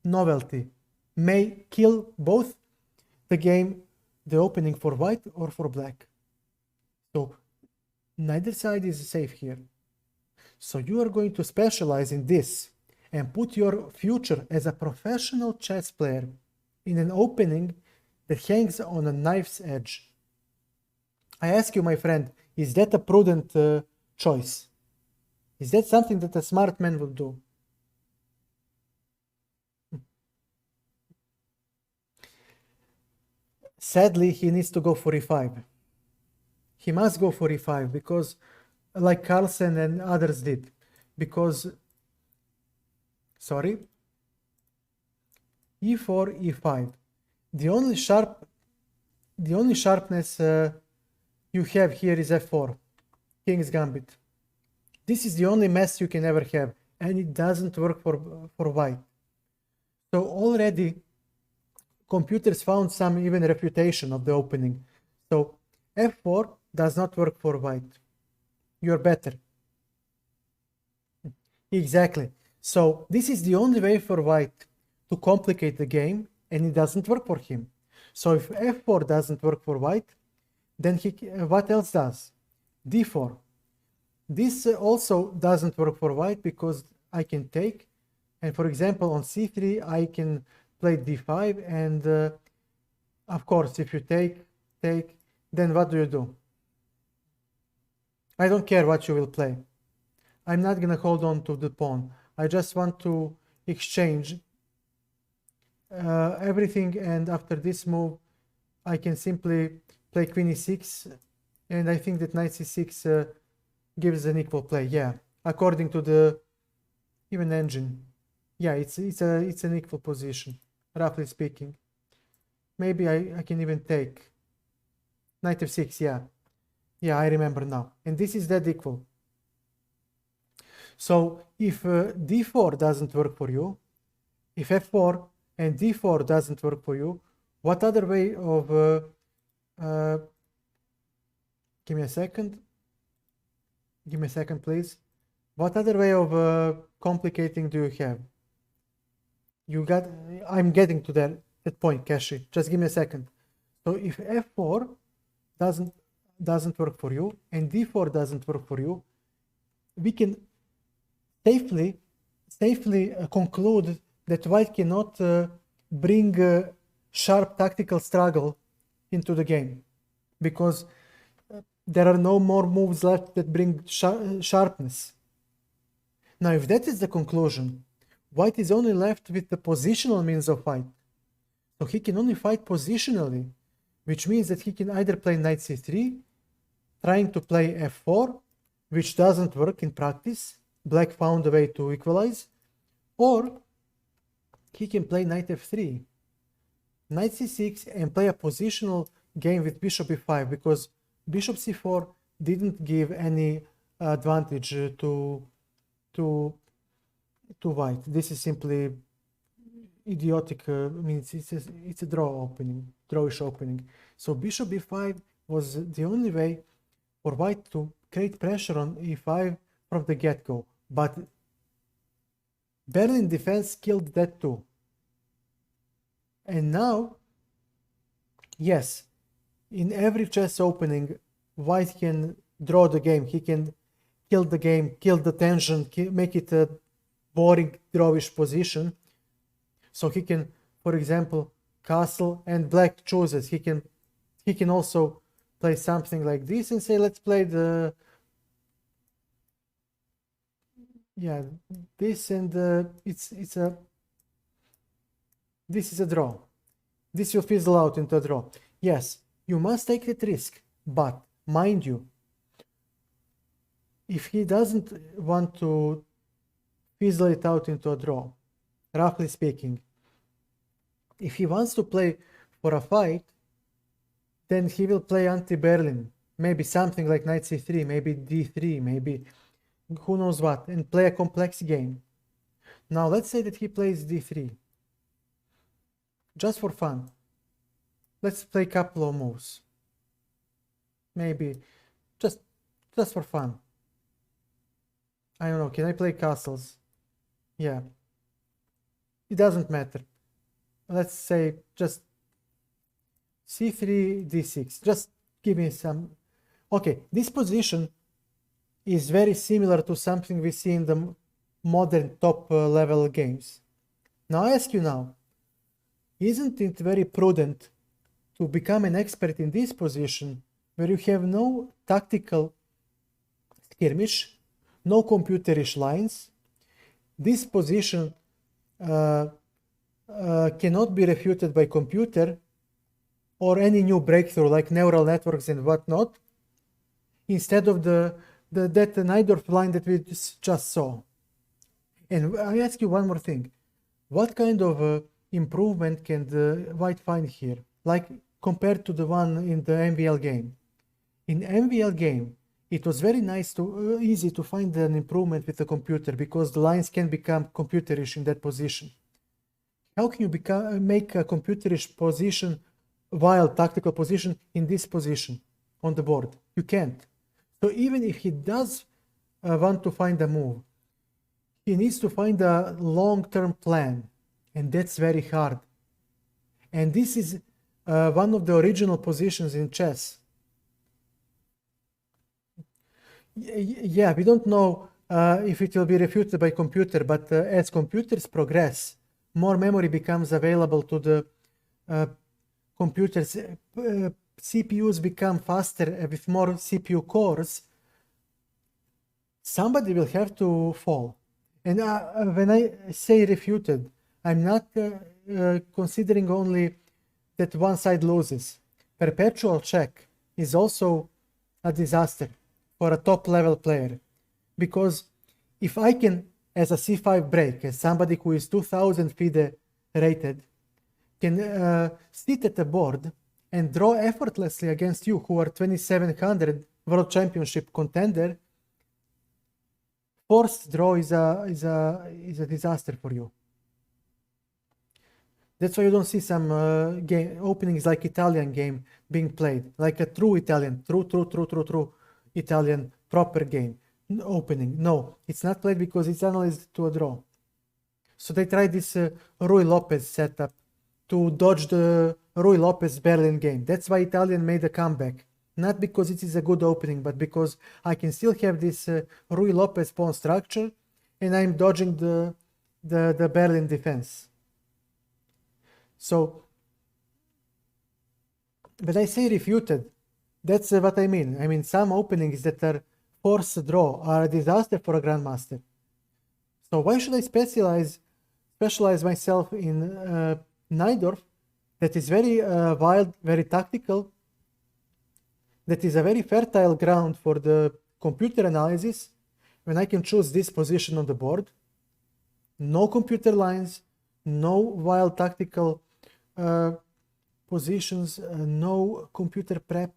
novelty may kill both the game, the opening for white or for black. So neither side is safe here. So you are going to specialize in this and put your future as a professional chess player in an opening that hangs on a knife's edge. I ask you, my friend, is that a prudent choice? Is that something that a smart man will do? Sadly, he needs to go for e5. He must go for e5 because, like Carlsen and others did, because, sorry, e4, e5. The only sharpness you have here is f4, King's Gambit. This is the only mess you can ever have, and it doesn't work for white. So already computers found some even refutation of the opening. So f4 does not work for white. You're better. Exactly. So this is the only way for white to complicate the game, and it doesn't work for him. So if f4 doesn't work for white, then what else does? d4. This also doesn't work for white because I can take, and for example on c3 I can play d5, and of course if you take, then what do you do? I don't care what you will play. I'm not gonna hold on to the pawn. I just want to exchange everything, and after this move I can simply play queen e6, and I think that knight c6 gives an equal play. Yeah, according to the even engine. Yeah, it's an equal position, roughly speaking. Maybe I can even take knight f6. Yeah, I remember now, and this is dead equal. So if d4 doesn't work for you, if f4 and d4 doesn't work for you, what other way of give me a second, please. What other way of complicating do you have? I'm getting to that point, Kashi. Just give me a second. So if f4 doesn't work for you and d4 doesn't work for you, we can safely conclude that white cannot bring sharp tactical struggle into the game, because there are no more moves left that bring sharpness. Now, if that is the conclusion, white is only left with the positional means of fight. So he can only fight positionally, which means that he can either play knight c3, trying to play f4, which doesn't work in practice. Black found a way to equalize, or he can play knight f3, knight c6, and play a positional game with bishop e5, because bishop c4 didn't give any advantage to white. This is simply idiotic. I mean, it's a drawish opening. So bishop e5 was the only way for white to create pressure on e5 from the get-go. But Berlin defense killed that too. And now, yes, in every chess opening, white can draw the game. He can kill the game, kill the tension, make it a boring drawish position. So he can, for example, castle, and black chooses. He can also play something like this and say, let's play the this, and this is a draw. This will fizzle out into a draw. Yes, you must take that risk, but mind you, if he doesn't want to fizzle it out into a draw, roughly speaking, if he wants to play for a fight, then he will play anti-Berlin, maybe something like knight c3, maybe d3, maybe who knows what, and play a complex game. Now let's say that he plays d3, just for fun. Let's play a couple of moves, maybe just for fun. I don't know, can I play castles? Yeah, it doesn't matter. Let's say just c3, d6. Just give me some. Okay, this position is very similar to something we see in the modern top level games. Now I ask you now, isn't it very prudent to become an expert in this position where you have no tactical skirmish, no computerish lines? This position cannot be refuted by computer or any new breakthrough like neural networks and whatnot, instead of that Najdorf line that we just saw. And I ask you one more thing. What kind of improvement can the White find here, like compared to the one in the MVL game? In MVL game, it was very easy to find an improvement with the computer because the lines can become computerish in that position. How can you make a computerish position while tactical position in this position on the board? You can't. So even if he does want to find a move, he needs to find a long-term plan, and that's very hard. And this is one of the original positions in chess. Yeah, we don't know if it will be refuted by computer, but as computers progress, more memory becomes available to the computers. CPUs become faster with more CPU cores. Somebody will have to fall. And when I say refuted, I'm not considering only that one side loses. Perpetual check is also a disaster for a top level player, because if I can, as a c5 break, as somebody who is 2000 FIDE rated, can sit at the board and draw effortlessly against you who are 2700 world championship contender, forced draw is a disaster for you. That's why you don't see some game openings like Italian game being played, like a true Italian, true Italian proper game opening. No, it's not played because it's analyzed to a draw. So they tried this Rui Lopez setup to dodge the Rui Lopez Berlin game. That's why Italian made a comeback. Not because it is a good opening, but because I can still have this Rui Lopez pawn structure and I'm dodging the Berlin defense. So when I say refuted, that's what I mean. I mean, some openings that are forced draw are a disaster for a grandmaster. So why should I specialize myself in Najdorf, that is very wild, very tactical, that is a very fertile ground for the computer analysis, when I can choose this position on the board? No computer lines, no wild tactical positions, no computer prep,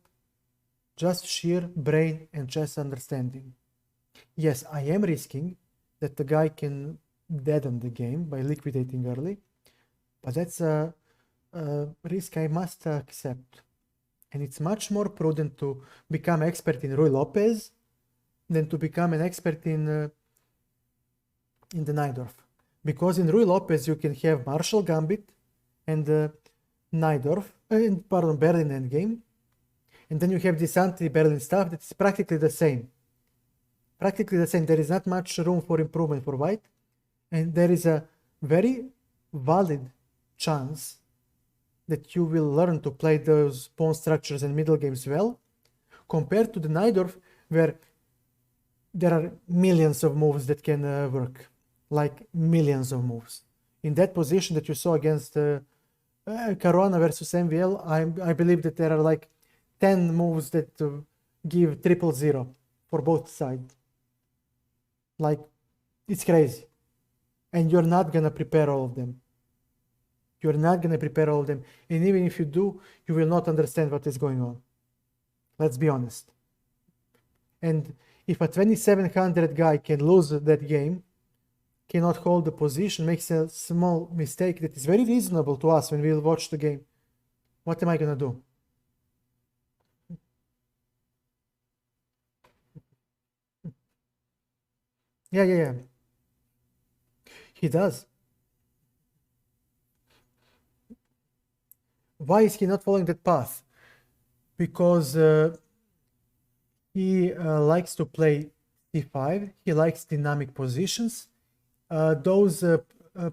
just sheer brain and chess understanding. Yes, I am risking that the guy can deaden the game by liquidating early, but that's a risk I must accept. And it's much more prudent to become expert in Rui Lopez than to become an expert in the Najdorf. Because in Rui Lopez you can have Marshall Gambit and Najdorf, Berlin endgame, and then you have this anti-Berlin stuff that is practically the same. There is not much room for improvement for white, and there is a very valid chance that you will learn to play those pawn structures and middle games well, compared to the Najdorf, where there are millions of moves that can work, like millions of moves. In that position that you saw against Caruana versus MVL, I believe that there are like 10 moves that give 000 for both sides. Like, it's crazy. And you're not gonna prepare all of them. You're not gonna prepare all of them. And even if you do, you will not understand what is going on. Let's be honest. And if a 2700 guy can lose that game, cannot hold the position, makes a small mistake that is very reasonable to us when we'll watch the game, what am I gonna do? Yeah. He does. Why is he not following that path? Because he likes to play c5. He likes dynamic positions. Those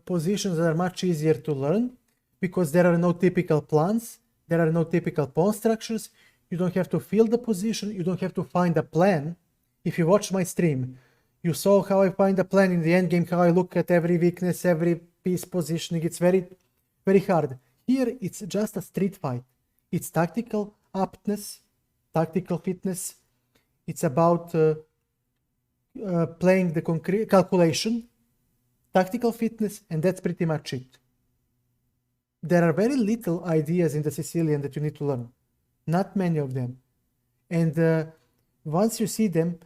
positions are much easier to learn because there are no typical plans. There are no typical pawn structures. You don't have to feel the position. You don't have to find a plan. If you watch my stream, you saw how I find a plan in the endgame, how I look at every weakness, every piece positioning. It's very, very hard. Here, it's just a street fight. It's tactical aptness, tactical fitness. It's about playing the concrete calculation, tactical fitness, and that's pretty much it. There are very little ideas in the Sicilian that you need to learn. Not many of them. And once you see them,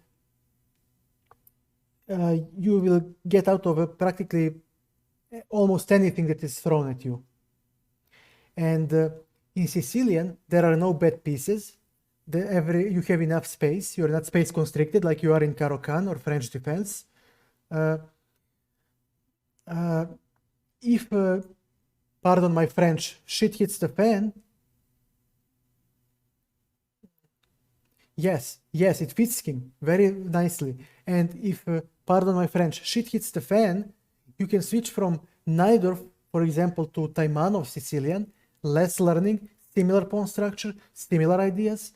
you will get out of practically almost anything that is thrown at you. And in Sicilian, there are no bad pieces. You have enough space. You're not space constricted like you are in Caro-Kann or French defense. If, pardon my French, shit hits the fan, yes, it fits him very nicely. And if, pardon my French, shit hits the fan, you can switch from Najdorf, for example, to Taimanov Sicilian, less learning, similar pawn structure, similar ideas.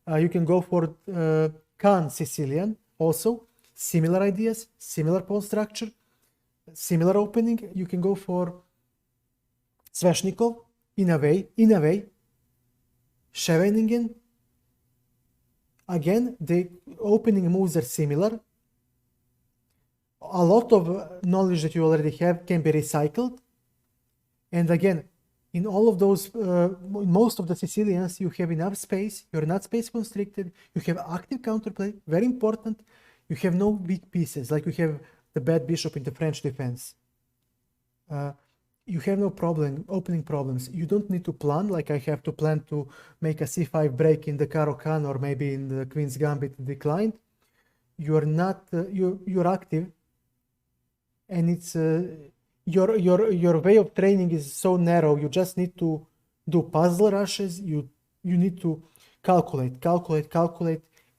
You can go for Kann Sicilian, also similar ideas, similar pawn structure, similar opening. You can go for Sveshnikov, in a way, Scheveningen. Again, the opening moves are similar. A lot of knowledge that you already have can be recycled. And again, in all of those, most of the Sicilians, you have enough space. You're not space constricted. You have active counterplay, very important. You have no weak pieces, like you have the bad bishop in the French defense. You have no problem, opening problems. You don't need to plan, like I have to plan to make a c5 break in the Caro-Kann or maybe in the Queen's Gambit declined. You're not, you're active, and it's your way of training is so narrow. You just need to do puzzle rushes. You need to calculate,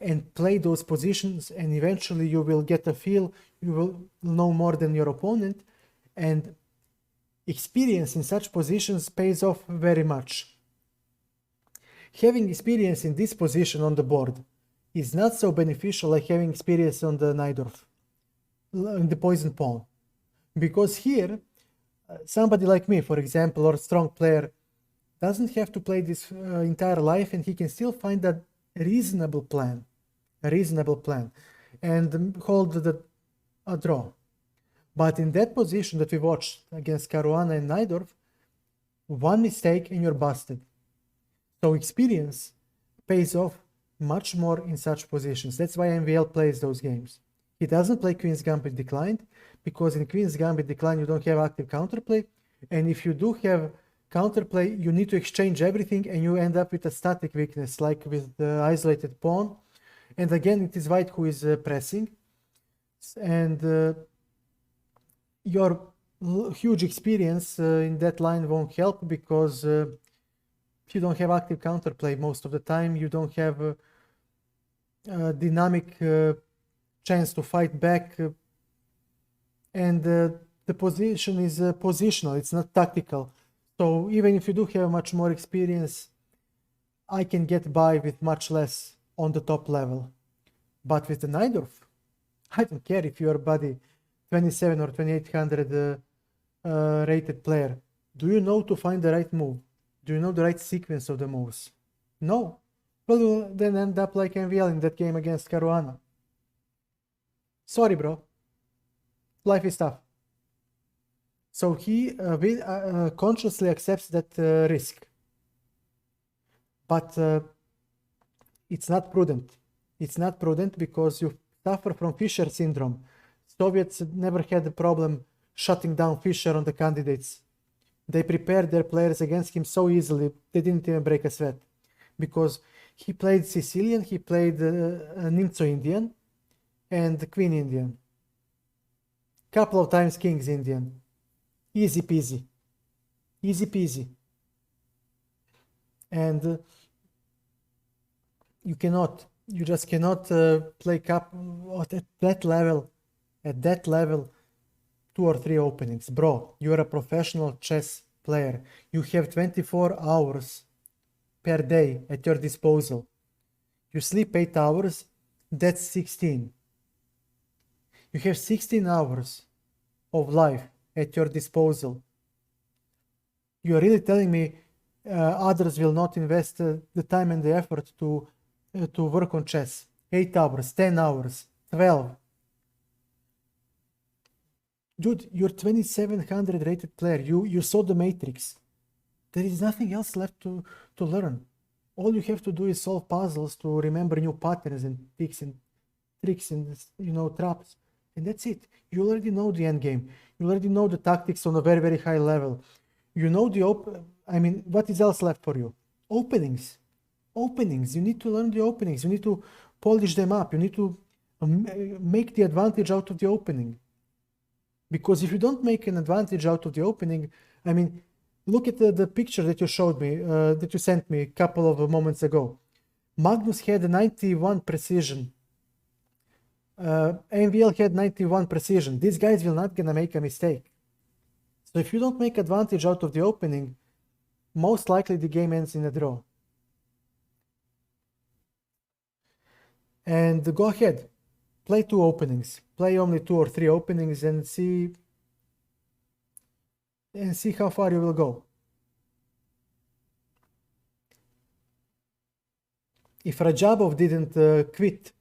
and play those positions, and eventually you will get a feel. You will know more than your opponent, and experience in such positions pays off very much. Having experience in this position on the board is not so beneficial like having experience on the Najdorf, in the poison pawn. Because here, somebody like me, for example, or a strong player, doesn't have to play this entire life, and he can still find a reasonable plan, and hold a draw. But in that position that we watched against Caruana and Najdorf, one mistake and you're busted. So experience pays off much more in such positions. That's why MVL plays those games. He doesn't play Queen's Gambit declined, because in Queen's Gambit declined you don't have active counterplay, and if you do have counterplay, you need to exchange everything and you end up with a static weakness, like with the isolated pawn. And again, it is white who is pressing, and your huge experience in that line won't help, because you don't have active counterplay most of the time. You don't have a dynamic chance to fight back, and the position is positional, it's not tactical. So even if you do have much more experience, I can get by with much less on the top level. But with the Najdorf, I don't care if you're buddy 27 or 2800 rated player. Do you know to find the right move? Do you know the right sequence of the moves? No. Well, you'll then end up like MVL in that game against Caruana. Sorry, bro. Life is tough. So he consciously accepts that risk. But it's not prudent. It's not prudent because you suffer from Fischer syndrome. Soviets never had a problem shutting down Fischer on the candidates. They prepared their players against him so easily, they didn't even break a sweat. Because he played Sicilian, he played Nimzo Indian, and Queen Indian. Couple of times kings Indian. Easy peasy. Easy peasy. And you just cannot play cup at that level, 2 or 3 openings. Bro, you're a professional chess player. You have 24 hours per day at your disposal. You sleep 8 hours, that's 16. You have 16 hours of life at your disposal. You're really telling me others will not invest the time and the effort to work on chess? 8 hours, 10 hours, 12. Dude, you're 2700 rated player. You saw the matrix. There is nothing else left to learn. All you have to do is solve puzzles to remember new patterns and tricks and traps. And that's it. You already know the end game. You already know the tactics on a very, very high level. You know what is else left for you? Openings. You need to learn the openings. You need to polish them up. You need to make the advantage out of the opening. Because if you don't make an advantage out of the opening, look at the picture that you showed me, that you sent me a couple of moments ago. Magnus had 91 precision. MVL had 91 precision. These guys will not gonna make a mistake. So if you don't make advantage out of the opening, most likely the game ends in a draw. And go ahead, play 2 openings. Play only 2 or 3 openings and see how far you will go. If Rajabov didn't quit,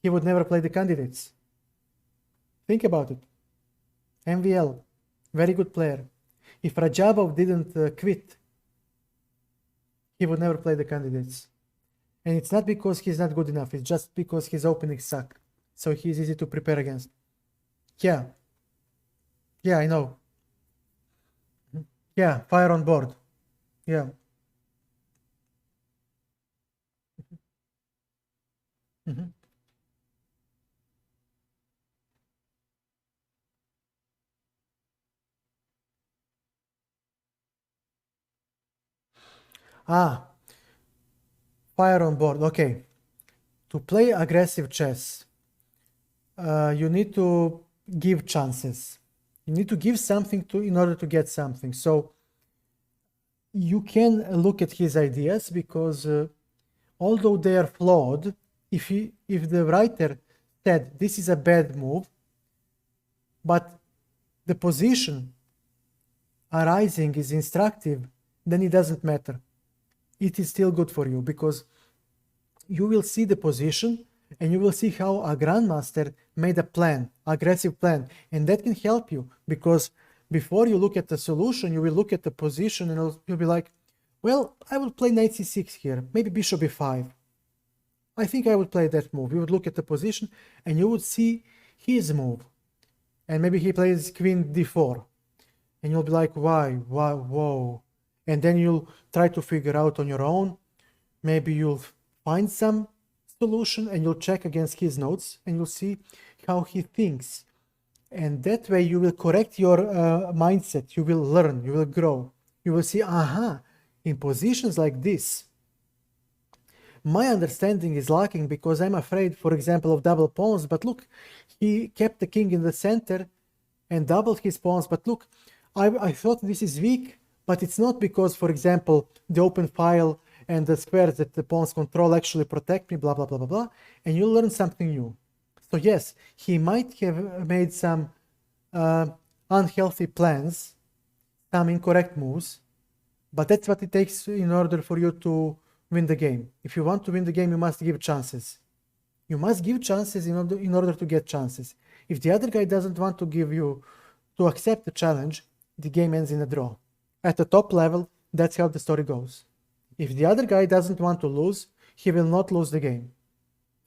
he would never play the candidates. Think about it. MVL, very good player. If Rajabov didn't quit, he would never play the candidates. And it's not because he's not good enough, it's just because his openings suck. So he's easy to prepare against. Yeah, I know. Yeah, fire on board. Yeah. Fire on board. Okay. To play aggressive chess, you need to give chances. You need to give something in order to get something. So you can look at his ideas because although they are flawed, if the writer said this is a bad move, but the position arising is instructive, then it doesn't matter. It is still good for you because you will see the position and you will see how a grandmaster made a plan, aggressive plan, and that can help you because before you look at the solution, you will look at the position and you'll be like, well, I will play knight c6 here, maybe bishop b5. I think I would play that move. You would look at the position and you would see his move. And maybe he plays queen d4. And you'll be like, why, whoa. And then you'll try to figure out on your own. Maybe you'll find some solution and you'll check against his notes and you'll see how he thinks. And that way you will correct your mindset. You will learn, you will grow. You will see, in positions like this, my understanding is lacking because I'm afraid, for example, of double pawns. But look, he kept the king in the center and doubled his pawns. But look, I thought this is weak, but it's not because, for example, the open file and the squares that the pawns control actually protect me, blah, blah, blah, blah, blah. And you'll learn something new. So yes, he might have made some unhealthy plans, some incorrect moves, but that's what it takes in order for you to win the game. If you want to win the game, you must give chances. You must give chances in order to get chances. If the other guy doesn't want to accept the challenge, the game ends in a draw. At the top level, that's how the story goes. If the other guy doesn't want to lose, he will not lose the game.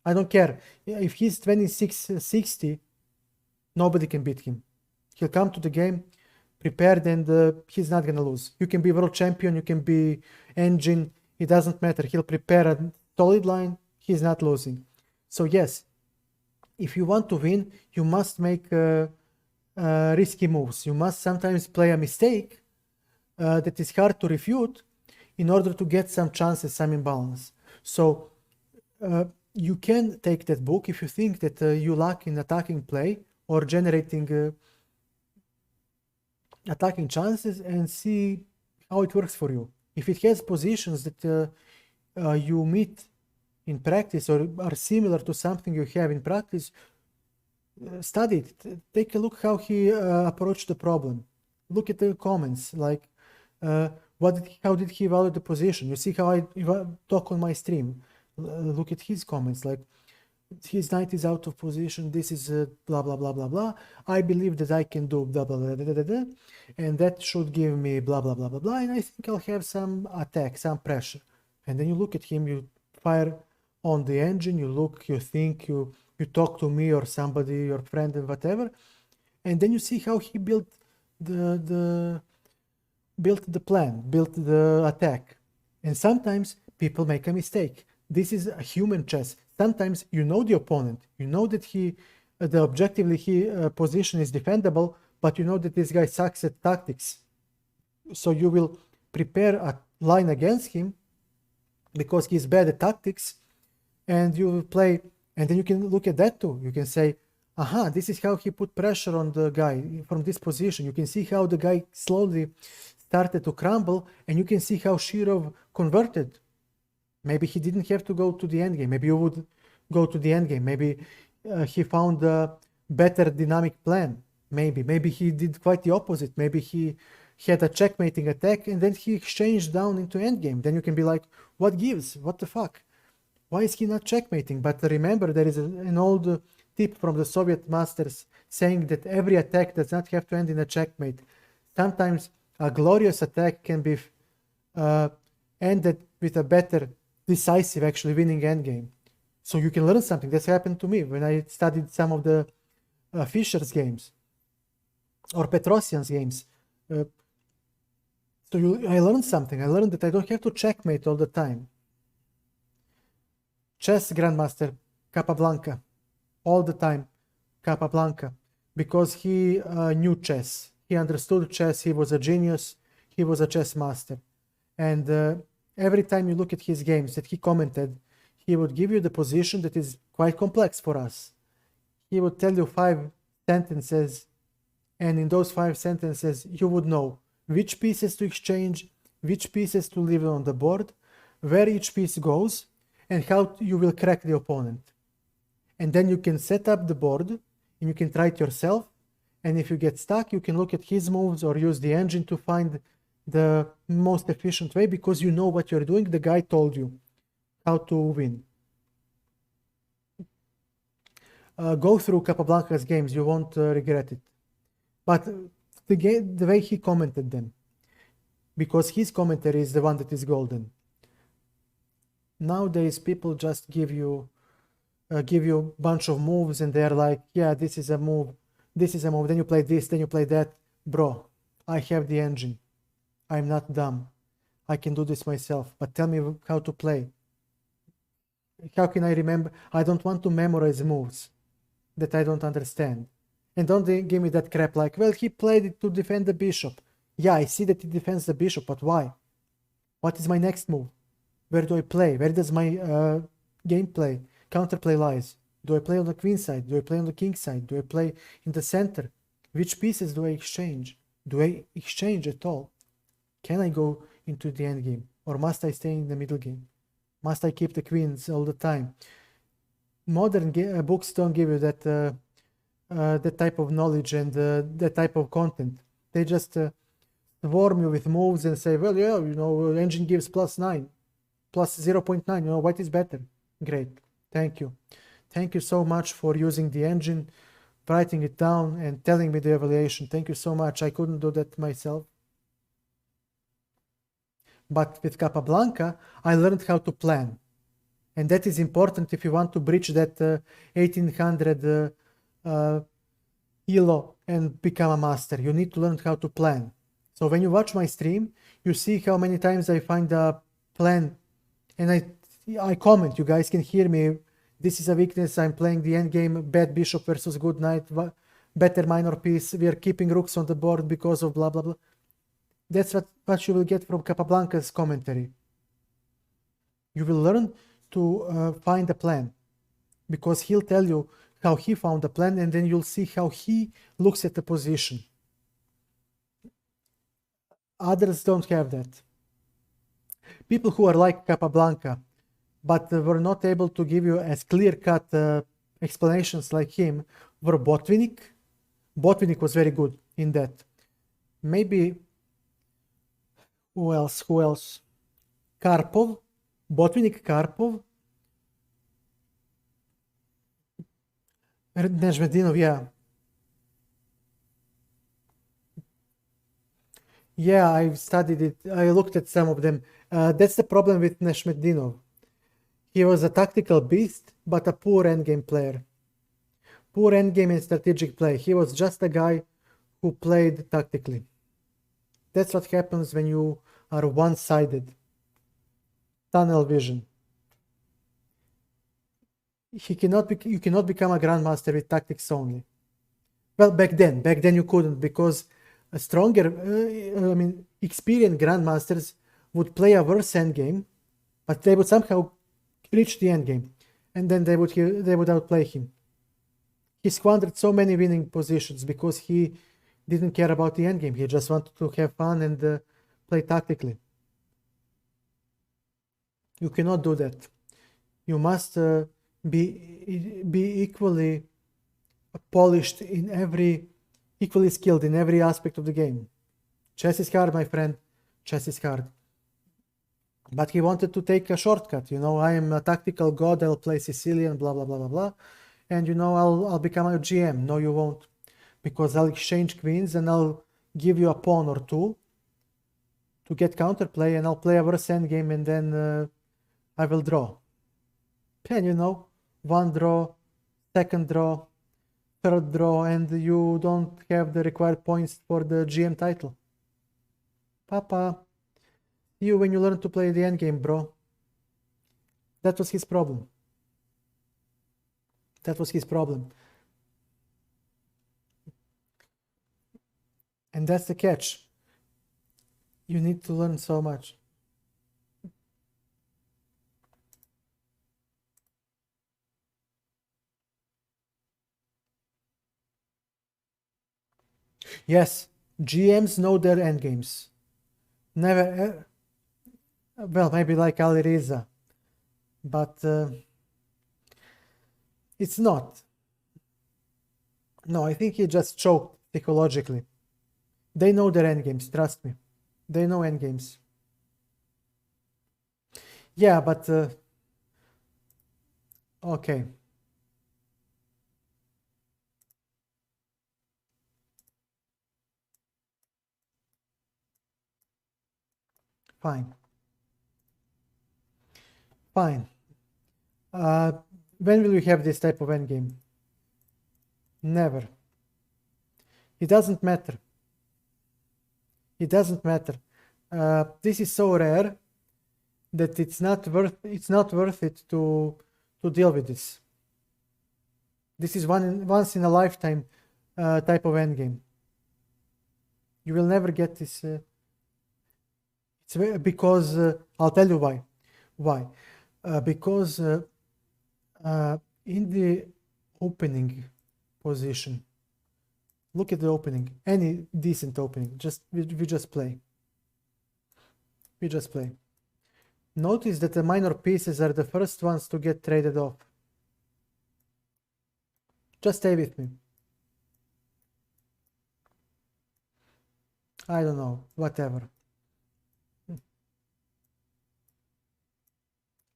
I don't care. If he's 26-60, nobody can beat him. He'll come to the game prepared and he's not gonna lose. You can be world champion, you can be engine, it doesn't matter. He'll prepare a solid line, he's not losing. So yes, if you want to win, you must make risky moves. You must sometimes play a mistake that is hard to refute in order to get some chances, some imbalance. So you can take that book if you think that you lack in attacking play or generating attacking chances, and see how it works for you. If it has positions that you meet in practice or are similar to something you have in practice, study it. Take a look how he approached the problem. Look at the comments, like how did he evaluate the position? You see how I talk on my stream. Look at his comments, like his knight is out of position, this is blah blah blah blah blah, I believe that I can do blah blah blah, blah, blah, blah, and that should give me blah blah blah blah blah, and I think I'll have some attack, some pressure. And then you look at him, you fire on the engine, you look, you think, you talk to me or somebody, your friend and whatever, and then you see how he built the plan, built the attack. And sometimes people make a mistake. This is a human chess. Sometimes you know the opponent, you know that the objectively position is defendable, but you know that this guy sucks at tactics. So you will prepare a line against him because he's bad at tactics, and you will play, and then you can look at that too. You can say, aha, this is how he put pressure on the guy from this position. You can see how the guy slowly started to crumble, and you can see how Shirov converted. Maybe he didn't have to go to the endgame. Maybe you would go to the endgame. Maybe he found a better dynamic plan. Maybe he did quite the opposite. Maybe he had a checkmating attack and then he exchanged down into endgame. Then you can be like, what gives? What the fuck? Why is he not checkmating? But remember, there is an old tip from the Soviet masters saying that every attack does not have to end in a checkmate. Sometimes a glorious attack can be ended with a better, decisive, actually winning endgame. So you can learn something. That's happened to me when I studied some of the Fischer's games or Petrosian's games. I learned something. I learned that I don't have to checkmate all the time. Chess grandmaster Capablanca, all the time Capablanca, because he knew chess. He understood chess. He was a genius. He was a chess master. And every time you look at his games that he commented, he would give you the position that is quite complex for us. He would tell you 5 sentences, and in those 5 sentences you would know which pieces to exchange, which pieces to leave on the board, where each piece goes, and how you will crack the opponent. And then you can set up the board, and you can try it yourself, and if you get stuck, you can look at his moves or use the engine to find the most efficient way, because you know what you're doing. The guy told you how to win. Go through Capablanca's games, you won't regret it. But the way he commented them, because his commentary is the one that is golden. Nowadays, people just give you a bunch of moves, and they're like, yeah, this is a move, then you play this, then you play that. Bro, I have the engine. I'm not dumb. I can do this myself, but tell me how to play. How can I remember? I don't want to memorize moves that I don't understand. And don't give me that crap like, well, he played it to defend the bishop. Yeah, I see that he defends the bishop, but why? What is my next move? Where do I play? Where does my gameplay, counterplay lies? Do I play on the queen side? Do I play on the king side? Do I play in the center? Which pieces do I exchange? Do I exchange at all? Can I go into the endgame? Or must I stay in the middle game? Must I keep the queens all the time? Modern books don't give you that that type of knowledge and that type of content. They just swarm you with moves and say, well, yeah, you know, engine gives +9, plus 0.9, you know, white is better. Great, thank you. Thank you so much for using the engine, writing it down and telling me the evaluation. Thank you so much. I couldn't do that myself. But with Capablanca, I learned how to plan. And that is important if you want to breach that 1800 ELO and become a master. You need to learn how to plan. So when you watch my stream, you see how many times I find a plan, and I comment. You guys can hear me. This is a weakness. I'm playing the endgame, bad bishop versus good knight. better minor piece, we are keeping rooks on the board because of blah blah blah. That's what you will get from Capablanca's commentary. You will learn to find a plan, because he'll tell you how he found the plan, and then you'll see how he looks at the position. Others don't have that. People who are like Capablanca, but were not able to give you as clear-cut explanations like him, were Botvinnik. Botvinnik was very good in that. Maybe, who else? Karpov, Botvinnik, Karpov, Nezhmedinov, yeah. Yeah, I've studied it. I looked at some of them. That's the problem with Nezhmedinov. He was a tactical beast, but a poor endgame player. Poor endgame and strategic play. He was just a guy who played tactically. That's what happens when you are one-sided. Tunnel vision. You cannot become a grandmaster with tactics only. Well, back then you couldn't, because a stronger, experienced grandmasters would play a worse endgame, but they would somehow reach the endgame, and then they would outplay him. He squandered so many winning positions because he didn't care about the endgame. He just wanted to have fun and play tactically. You cannot do that. You must be equally polished equally skilled in every aspect of the game. Chess is hard, my friend. Chess is hard. But he wanted to take a shortcut. I am a tactical god. I'll play Sicilian, blah blah blah blah blah, and I'll become a GM. No, you won't, because I'll exchange queens and I'll give you a pawn or two to get counterplay, and I'll play a worse endgame, and then I will draw. And one draw, second draw, third draw, and you don't have the required points for the GM title. Papa, you when you learn to play the endgame, bro. That was his problem. That was his problem. And that's the catch. You need to learn so much. Yes, GMs know their endgames. Never, well, maybe like Alireza, but it's not. No, I think he just choked psychologically. They know their endgames, trust me. They know endgames. Yeah, but okay. Fine. Fine. When will we have this type of endgame? Never. It doesn't matter. It doesn't matter. This is so rare that it's not worth it to deal with this. This is once in a lifetime type of endgame. You will never get this. It's because I'll tell you why. Why? Because in the opening position, look at the opening. Any decent opening. We just play. We just play. Notice that the minor pieces are the first ones to get traded off. Just stay with me. I don't know. Whatever.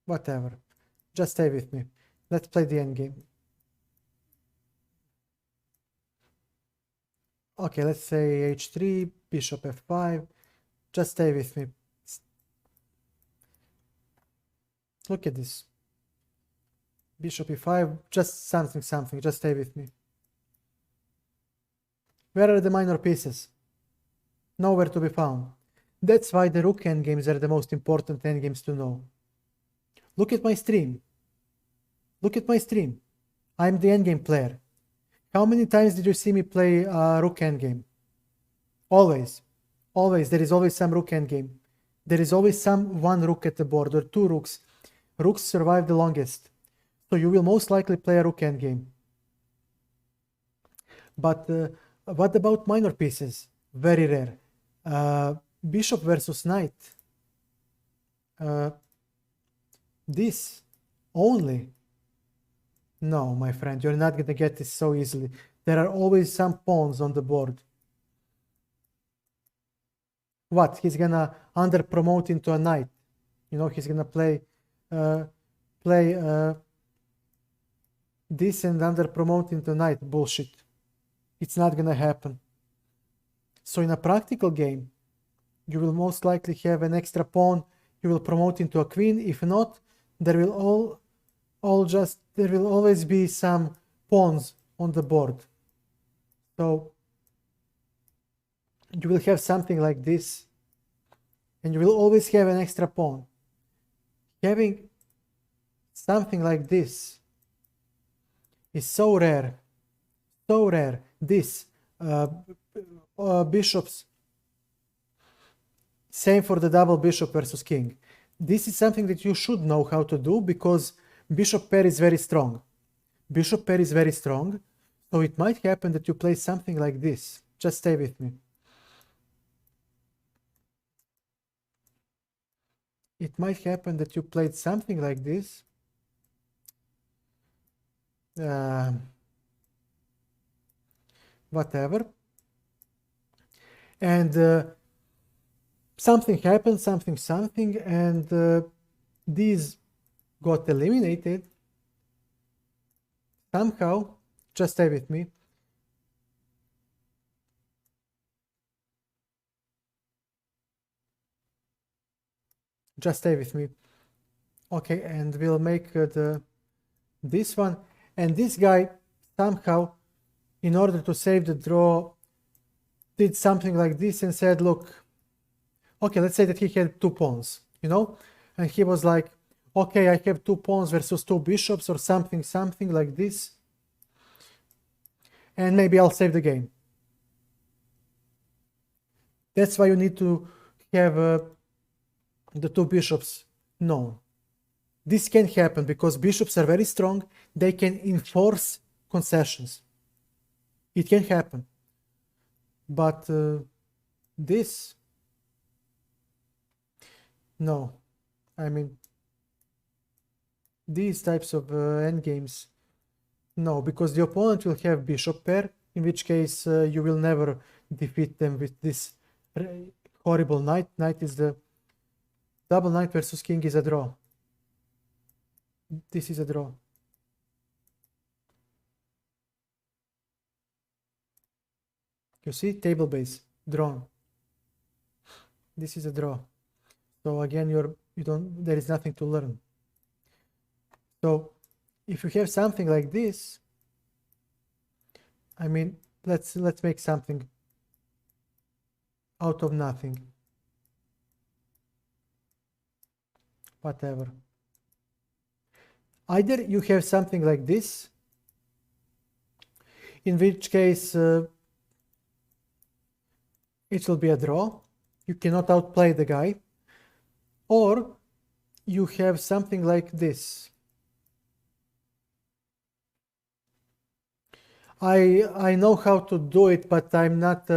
Whatever. Just stay with me. Let's play the endgame. Okay, let's say h3, bishop f5. Just stay with me. Look at this. Bishop e5, just something, just stay with me. Where are the minor pieces? Nowhere to be found. That's why the rook endgames are the most important endgames to know. Look at my stream. Look at my stream. I'm the endgame player. How many times did you see me play rook endgame? Always. Always. There is always some rook endgame. There is always some one rook at the board or two rooks. Rooks survive the longest. So you will most likely play a rook endgame. But what about minor pieces? Very rare. Bishop versus knight. This only. No, my friend, you're not gonna get this so easily. There are always some pawns on the board. What? He's gonna under promote into a knight. You know, he's gonna play this and under promote into knight. Bullshit. It's not gonna happen. So in a practical game, you will most likely have an extra pawn. You will promote into a queen. If not, there will always be some pawns on the board. So you will have something like this, and you will always have an extra pawn. Having something like this is so rare, so rare. This bishops, same for the double bishop versus king. This is something that you should know how to do because bishop pair is very strong. Bishop pair is very strong, so it might happen that you play something like this. Just stay with me. It might happen that you played something like this. Whatever. And something happened, something, and these got eliminated. Somehow, just stay with me. Just stay with me. Okay, and we'll make this one. And this guy somehow, in order to save the draw, did something like this and said, look, okay, let's say that he had two pawns, you know? And he was like, okay, I have two pawns versus two bishops or something like this. And maybe I'll save the game. That's why you need to have the two bishops known. This can happen because bishops are very strong. They can enforce concessions. It can happen. But this, no. I mean, these types of endgames, no, because the opponent will have bishop pair, in which case you will never defeat them with this horrible knight. Knight is the double knight versus king is a draw. This is a draw. You see, table base, drawn. This is a draw. So again, there is nothing to learn. So if you have something like this, I mean, let's make something out of nothing. Whatever. Either you have something like this, in which case it will be a draw. You cannot outplay the guy. Or you have something like this. I know how to do it, but I'm not,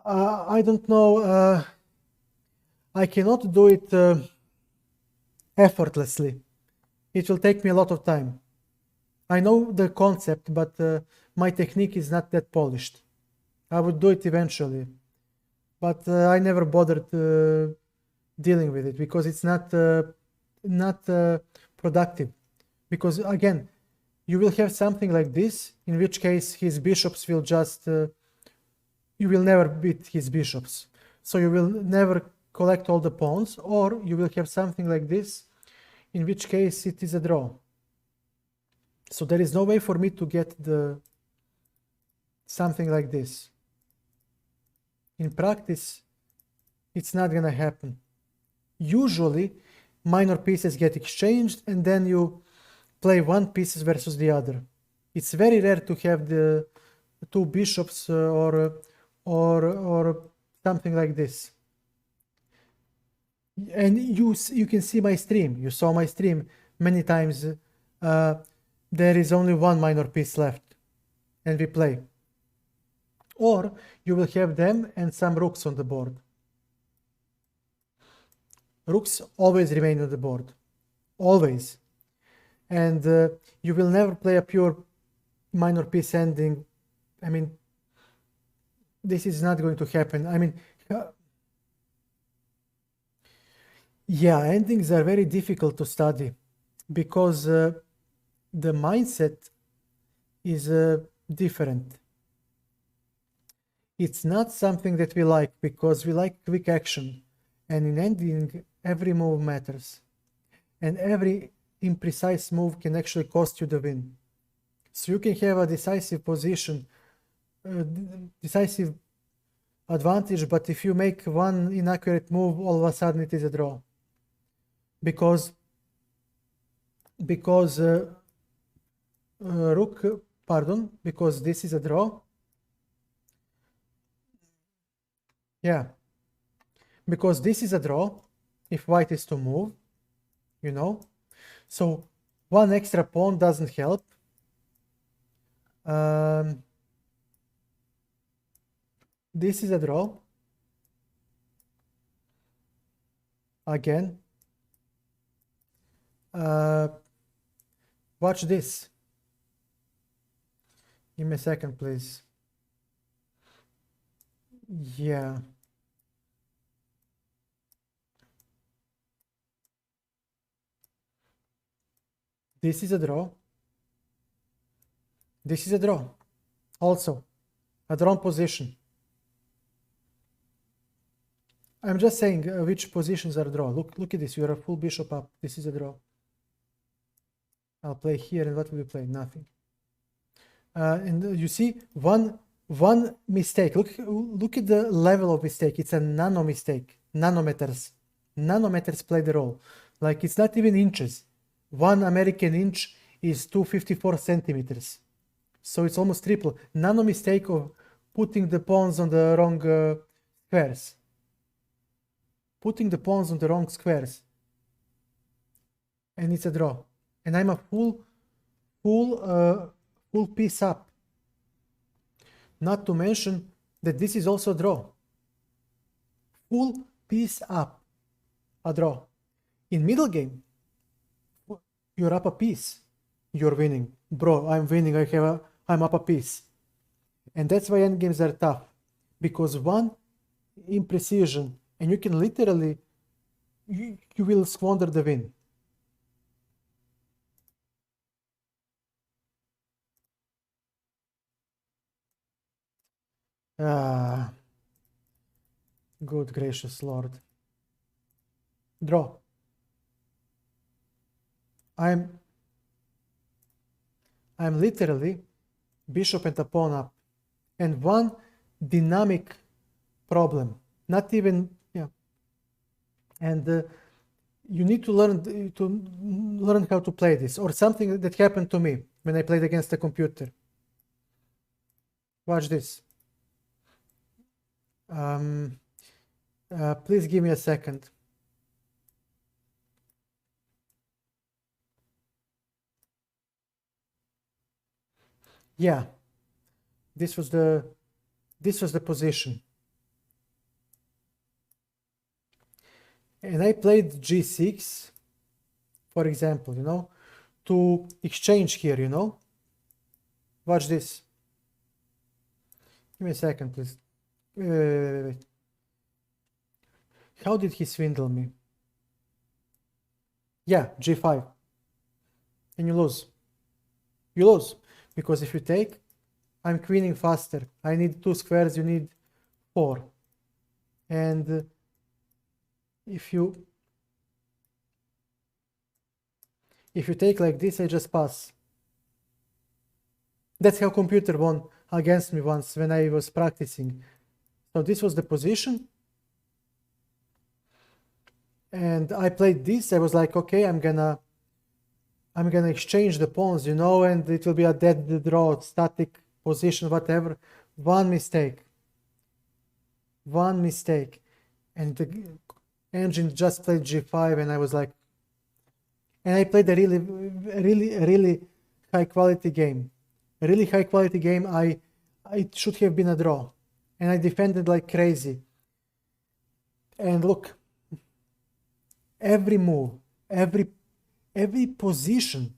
I don't know, I cannot do it effortlessly. It will take me a lot of time. I know the concept, but my technique is not that polished. I would do it eventually, but I never bothered dealing with it because it's not productive. Because again, you will have something like this, in which case his bishops will just, you will never beat his bishops. So you will never collect all the pawns, or you will have something like this, in which case it is a draw. So there is no way for me to get something like this. In practice, it's not gonna happen. Usually, minor pieces get exchanged and then you play one pieces versus the other. It's very rare to have the two bishops or something like this. And you can see my stream. You saw my stream many times. There is only one minor piece left, and we play. Or you will have them and some rooks on the board. Rooks always remain on the board, always. And you will never play a pure minor piece ending. I mean, this is not going to happen. I mean, yeah, endings are very difficult to study because the mindset is different. It's not something that we like because we like quick action, and in ending, every move matters, and every imprecise move can actually cost you the win. So you can have a decisive position, decisive advantage, but if you make one inaccurate move, all of a sudden it is a draw. Because because this is a draw. Yeah, because this is a draw, if white is to move, you know. So one extra pawn doesn't help. This is a draw. Again. Watch this. Give me a second, please. Yeah. This is a draw. This is a draw. Also, a drawn position. I'm just saying which positions are draw. Look at this. You're a full bishop up. This is a draw. I'll play here, and what will we play? Nothing. And you see one mistake. Look at the level of mistake. It's a nano mistake. Nanometers. Nanometers play the role. Like it's not even inches. 1 American inch is 254 centimeters. So it's almost triple. Nano mistake of putting the pawns on the wrong squares. Putting the pawns on the wrong squares. And it's a draw. And I'm a full piece up. Not to mention that this is also a draw. Full piece up. A draw. In middle game, you're up a piece. You're winning. Bro, I'm winning. I'm up a piece. And that's why endgames are tough. Because one imprecision, and you can literally, you will squander the win. Good gracious Lord. Draw. I'm literally bishop and a pawn up. And one dynamic problem. Not even, yeah. And you need to learn how to play this, or something that happened to me when I played against a computer. Watch this. Please give me a second. Yeah, this was the position. And I played g6, for example, you know, to exchange here, you know. Watch this. Give me a second, please. Wait. How did he swindle me? Yeah, g5. And you lose. You lose. Because if you take, I'm queening faster. I need 2 squares, you need 4. And if you take like this, I just pass. That's how computer won against me once when I was practicing. So this was the position. And I played this. I was like, okay, I'm gonna I'm gonna exchange the pawns, you know, and it will be a dead draw, static position, whatever. One mistake, and the engine just played g5, and I was like, and I played a really high quality game. A really high quality game. It should have been a draw, and I defended like crazy. And look, every move, every position,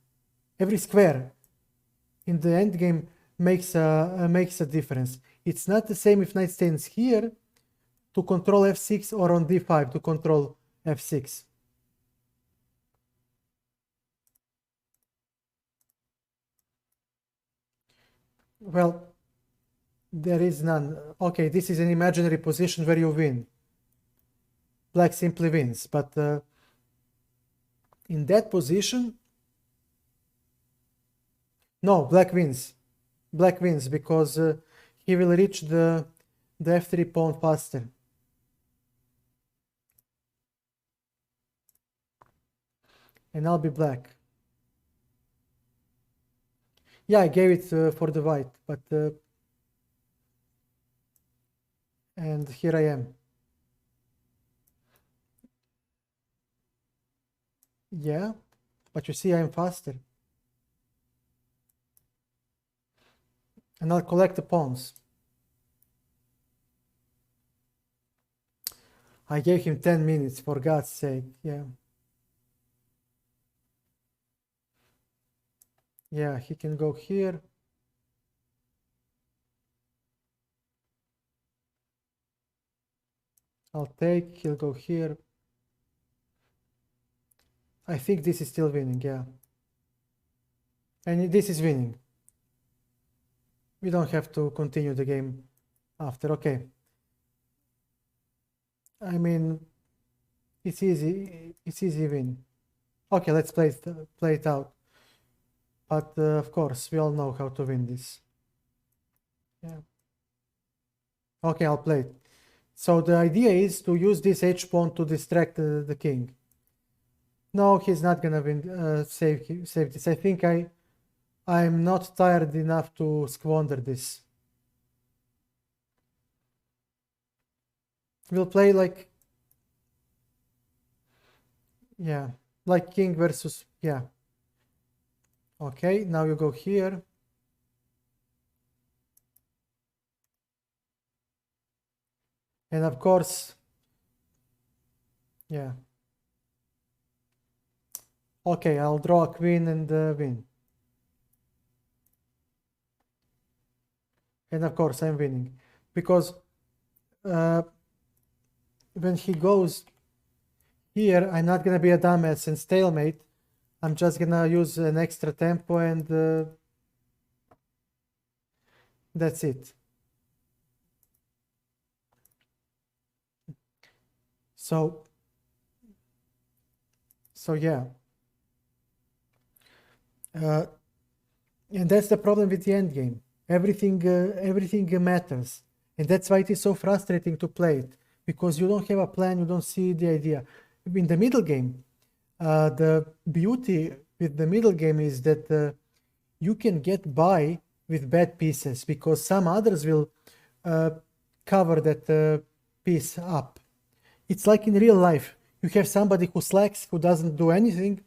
every square in the end game makes a difference. It's not the same if knight stands here to control f6 or on d5 to control f6. Well, there is none. Okay, this is an imaginary position where you win. Black simply wins, but in that position, no, black wins. Black wins because he will reach the f3 pawn faster. And I'll be black. Yeah, I gave it for the white, but and here I am. Yeah, but you see I'm faster. And I'll collect the pawns. I gave him 10 minutes, for God's sake, yeah. Yeah, he can go here. I'll take, he'll go here. I think this is still winning, yeah. And this is winning. We don't have to continue the game after, okay. I mean, it's easy win. Okay, let's play it out. But of course, we all know how to win this. Yeah. Okay, I'll play it. So the idea is to use this h-pawn to distract the king. No, he's not gonna win. Save this. I think I'm not tired enough to squander this. We'll play like, yeah, like king versus, yeah. Okay, now you go here. And of course, yeah. Okay, I'll draw a queen and win. And of course, I'm winning. Because when he goes here, I'm not gonna be a dumbass and stalemate. I'm just gonna use an extra tempo and that's it. So yeah. And that's the problem with the endgame. Everything matters. And that's why it is so frustrating to play it. Because you don't have a plan, you don't see the idea. In the middle game, the beauty with the middle game is that you can get by with bad pieces because some others will cover that piece up. It's like in real life. You have somebody who slacks, who doesn't do anything,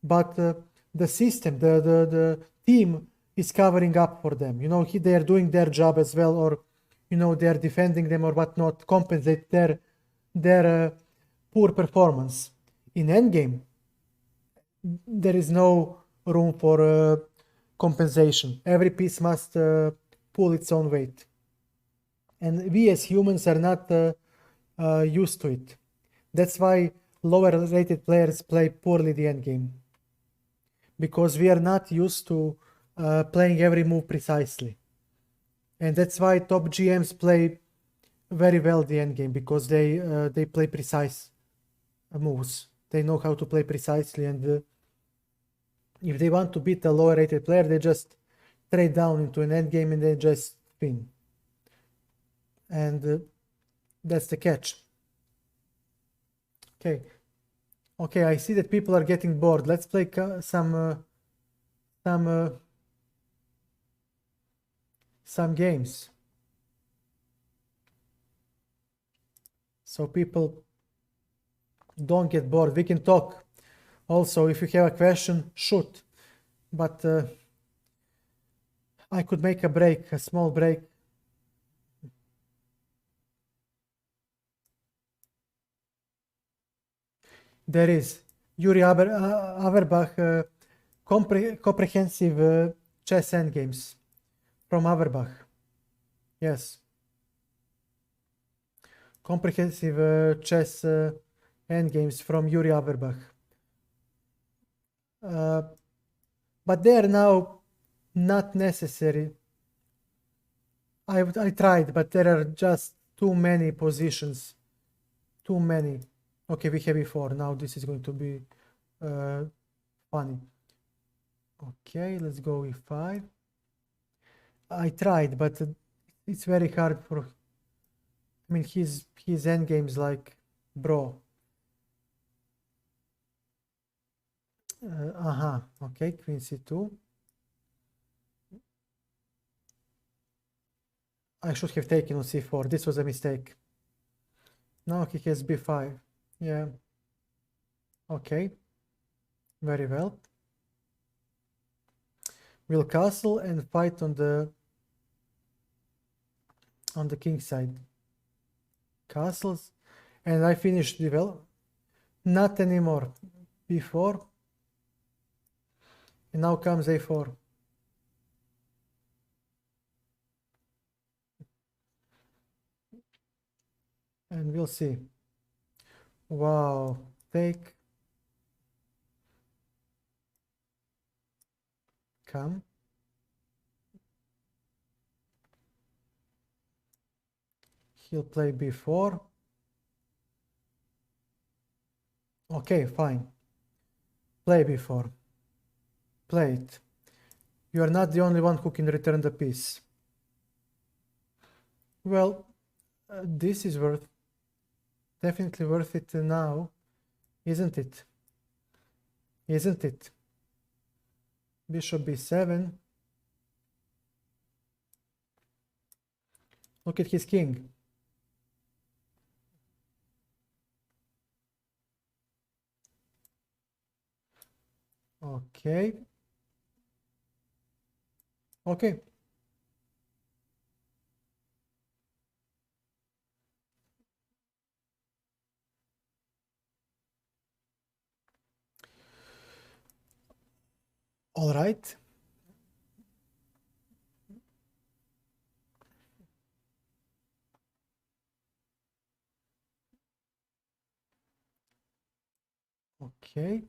but the system, the team is covering up for them. You know, they are doing their job as well, or you know, they are defending them or whatnot, compensate their poor performance. In endgame, there is no room for compensation. Every piece must pull its own weight. And we as humans are not used to it. That's why lower rated players play poorly the endgame. Because we are not used to playing every move precisely. And that's why top GMs play very well the endgame, because they play precise moves. They know how to play precisely, and if they want to beat a lower rated player, they just trade down into an endgame and they just win. And that's the catch. Okay, Okay, I see that people are getting bored. Let's play some games. So people don't get bored. We can talk. Also, if you have a question, shoot. But I could make a break, a small break. There is Yuri Averbach, comprehensive chess endgames from Averbach. Yes, comprehensive chess endgames from Yuri Averbach. But they are now not necessary. I tried, but there are just too many positions. Too many. Okay, we have e4. Now this is going to be funny. Okay, let's go e5. I tried, but it's very hard for. I mean, his endgame's like, bro. Okay, queen c2. I should have taken on c4. This was a mistake. Now he has b5. Yeah. Okay. Very well. We'll castle and fight on the king side. Castles. And I finished develop. Not anymore. b4. And now comes a4. And we'll see. Wow. Take. Come. He'll play b4. Okay, fine. Play b4. Play it. You are not the only one who can return the piece. Well, this is definitely worth it now, isn't it? Isn't it? Bishop b7. Look at his king. Okay. Okay. All right. Okay.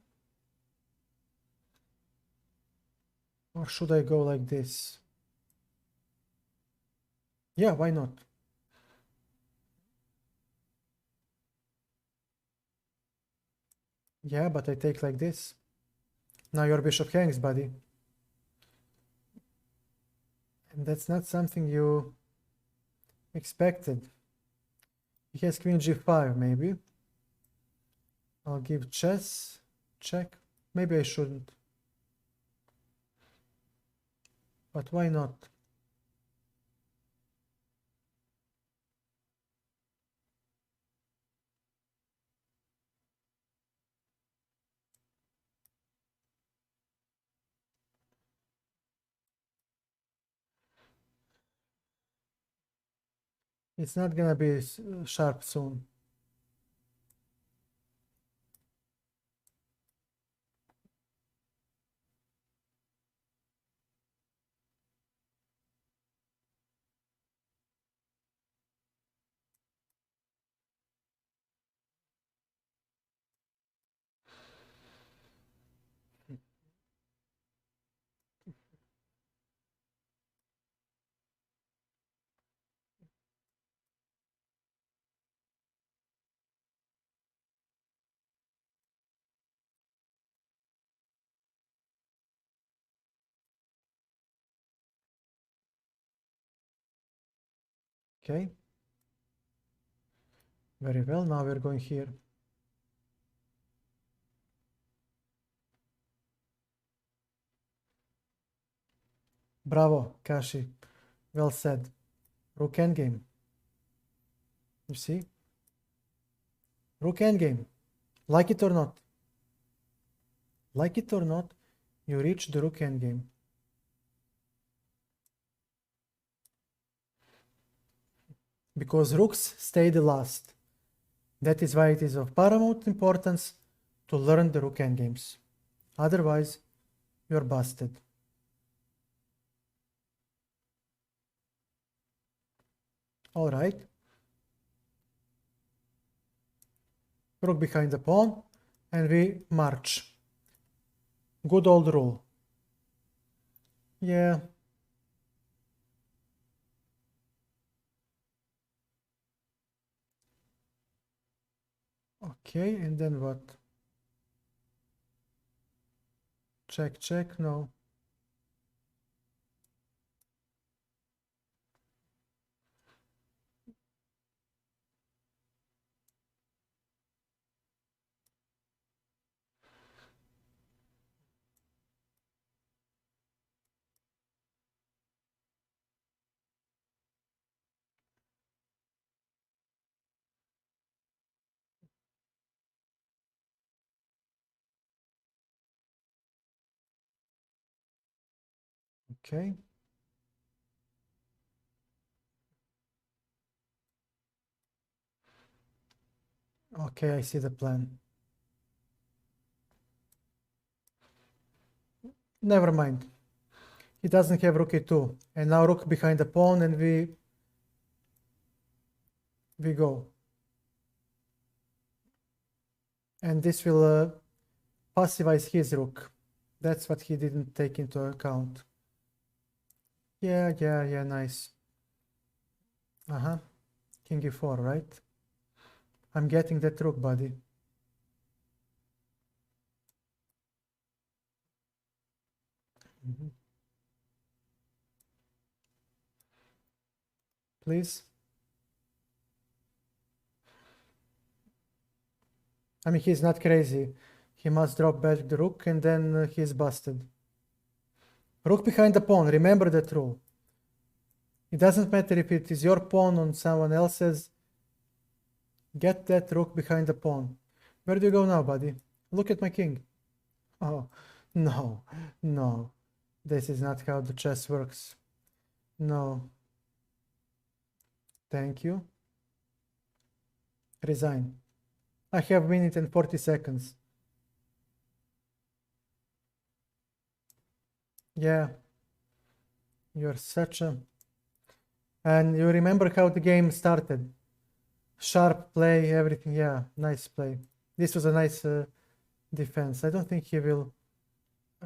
Or should I go like this? Yeah, why not? Yeah, but I take like this. Now your bishop hangs, buddy. And that's not something you expected. He has queen g5, maybe. I'll give chess. Check. Maybe I shouldn't. But why not? It's not gonna be sharp soon. Okay. Very well. Now we're going here. Bravo, Kashi. Well said. Rook endgame. You see? Rook endgame. Like it or not. Like it or not, you reach the rook endgame. Because rooks stay the last. That is why it is of paramount importance to learn the rook endgames. Otherwise, you're busted. All right. Rook behind the pawn, and we march. Good old rule. Yeah. Okay, and then what? Check, check, no. Okay. Okay, I see the plan. Never mind. He doesn't have rook e2. And now rook behind the pawn, and we go. And this will pacifize his rook. That's what he didn't take into account. Yeah, nice. King e4, right? I'm getting that rook, buddy. Please. I mean, he's not crazy. He must drop back the rook, and then he's busted. Rook behind the pawn. Remember that rule. It doesn't matter if it is your pawn on someone else's. Get that rook behind the pawn. Where do you go now, buddy? Look at my king. Oh, no, no. This is not how the chess works. No. Thank you. Resign. I have a minute and 40 seconds. Yeah. You're such a... And you remember how the game started. Sharp play, everything. Yeah, nice play. This was a nice defense. I don't think he will...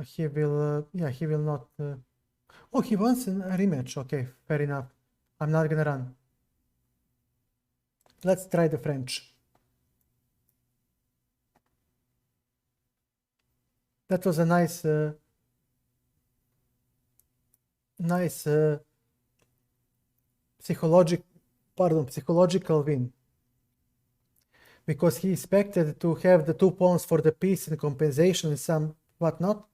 he will not... Oh, he wants a rematch. Okay, fair enough. I'm not gonna run. Let's try the French. That was a nice... psychological win. Because he expected to have the 2 pawns for the piece and compensation and some whatnot.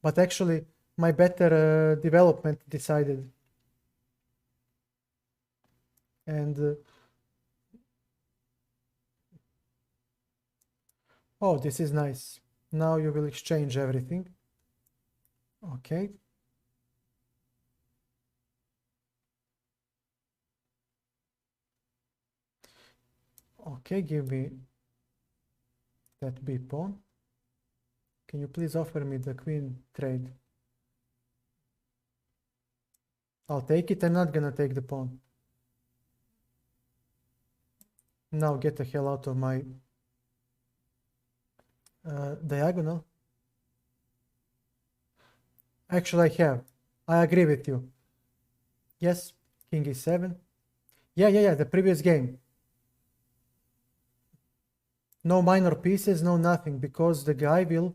But actually, my better development decided. And... oh, this is nice. Now you will exchange everything. Okay. Okay, give me that b pawn. Can you please offer me the queen trade? I'll take it. I'm not gonna take the pawn. Now get the hell out of my diagonal. Actually, I agree with you. Yes, king e7. Yeah, the previous game. No minor pieces, no nothing, because the guy will,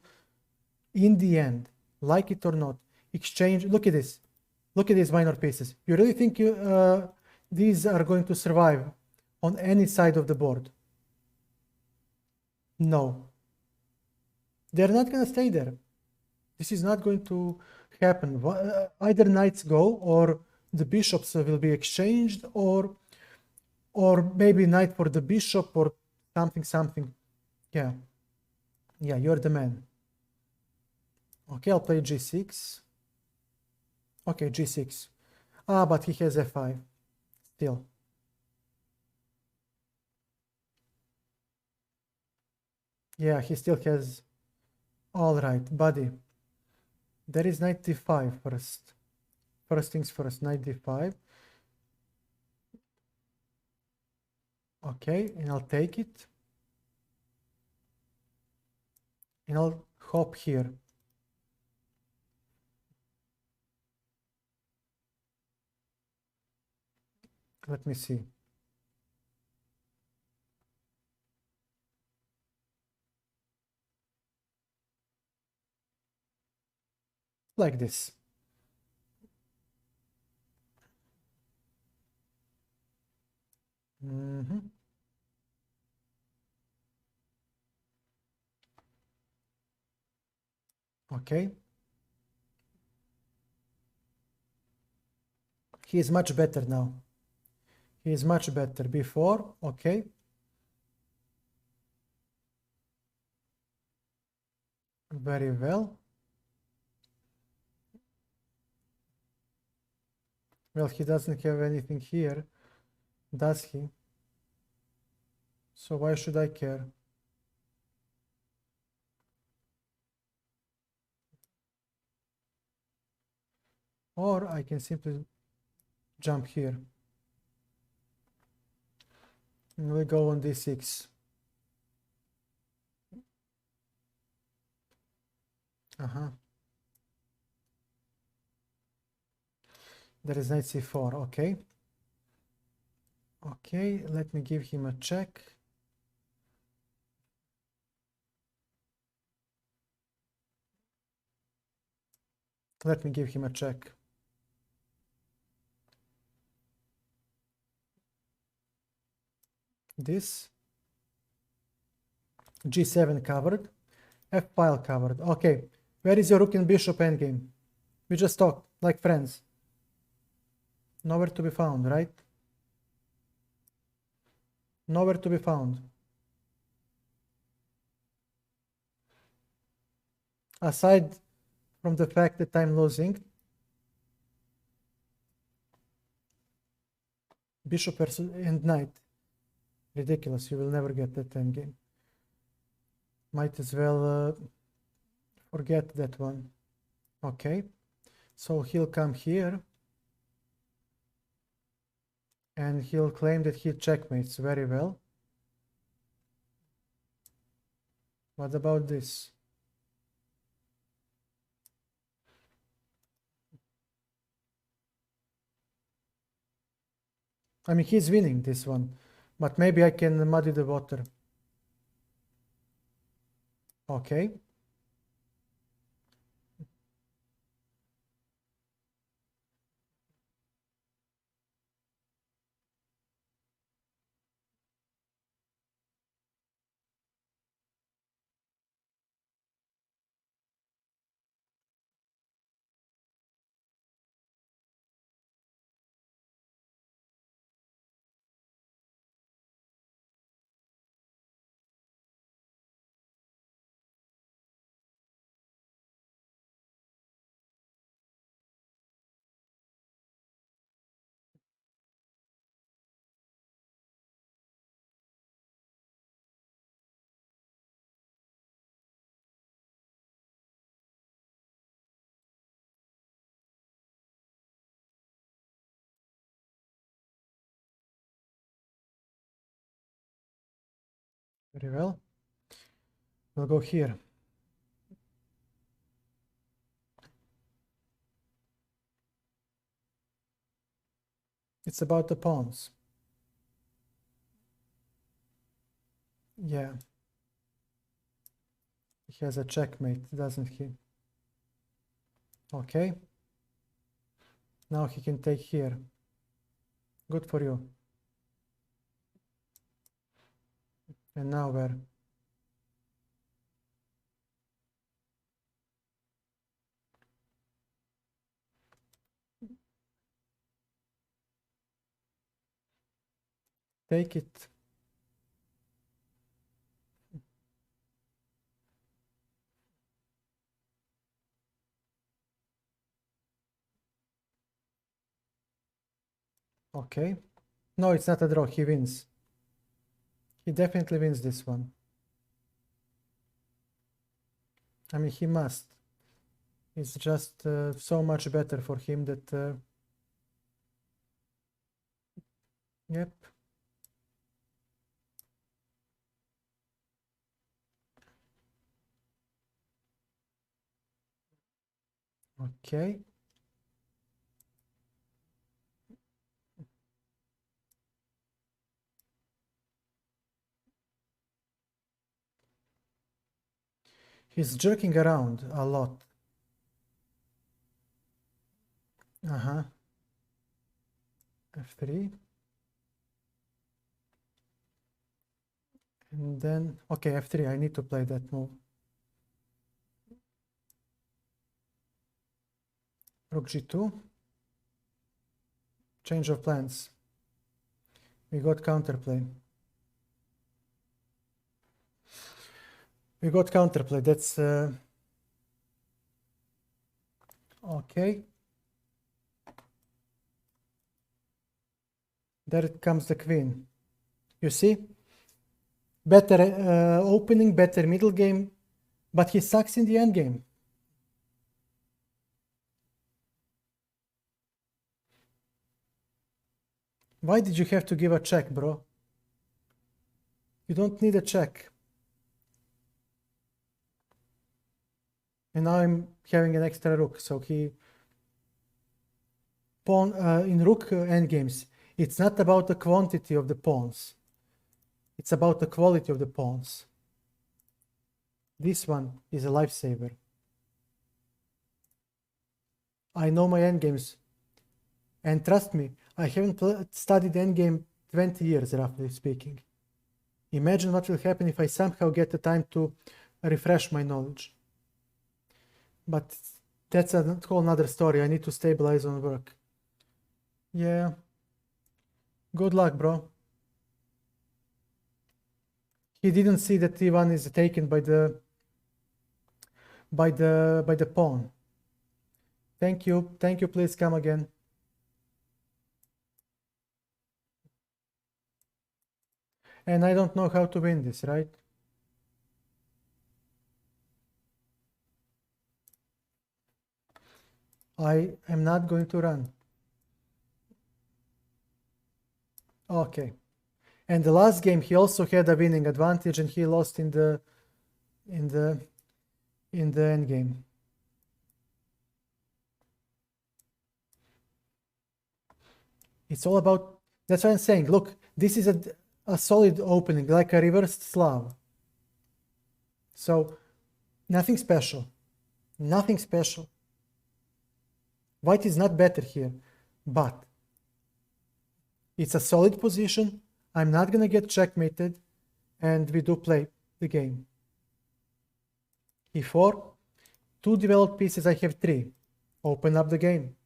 in the end, like it or not, exchange. Look at this. Look at these minor pieces. You really think these are going to survive on any side of the board? No. They're not going to stay there. This is not going to happen. Either knights go, or the bishops will be exchanged, or maybe knight for the bishop, or something. Yeah, you're the man. Okay, I'll play g6. Okay, g6. Ah, but he has f5 still. Yeah, he still has. All right, buddy. There is knight d5 first. First things first, knight d5. Okay, and I'll take it. And I'll hop here. Let me see. Like this. Okay. He is much better now. He is much better. Before, okay. Very well. Well, he doesn't have anything here, does he? So why should I care? Or I can simply jump here. And we go on d6. There is knight c4, okay. Okay, let me give him a check. Let me give him a check. This. g7 covered. f-file covered. Okay, where is your rook and bishop endgame? We just talked like friends. Nowhere to be found, right? Nowhere to be found. Aside from the fact that I'm losing. Bishop versus and knight. Ridiculous, you will never get that endgame. Might as well forget that one. Okay, so he'll come here. And he'll claim that he checkmates very well. What about this? I mean, he's winning this one, but maybe I can muddy the water. Okay. Very well. We'll go here. It's about the pawns. Yeah. He has a checkmate, doesn't he? Okay. Now he can take here. Good for you. And now where? Take it. Okay. No, it's not a draw. He wins. He definitely wins this one. I mean, he must. It's just so much better for him that... Yep. Okay. He's jerking around a lot. Uh-huh. F3. And then, okay, F3, I need to play that move. Rook G2. Change of plans. We got counterplay. We got counterplay. That's okay. There comes the queen. You see? Better opening, better middle game, but he sucks in the end game. Why did you have to give a check, bro? You don't need a check. And now I'm having an extra rook, so he... Pawn in rook endgames, it's not about the quantity of the pawns. It's about the quality of the pawns. This one is a lifesaver. I know my endgames. And trust me, I haven't studied endgame 20 years, roughly speaking. Imagine what will happen if I somehow get the time to refresh my knowledge. But that's a whole nother story. I need to stabilize on work. Yeah. Good luck, bro. He didn't see that T1 is taken by the pawn. Thank you. Thank you. Please come again. And I don't know how to win this, right? I am not going to run. Okay. And the last game he also had a winning advantage and he lost in the end game. It's all about, that's what I'm saying. Look, this is a solid opening, like a reversed Slav. So nothing special. Nothing special. White is not better here, but it's a solid position. I'm not gonna get checkmated, and we do play the game. E4, 2 developed pieces, I have 3. Open up the game.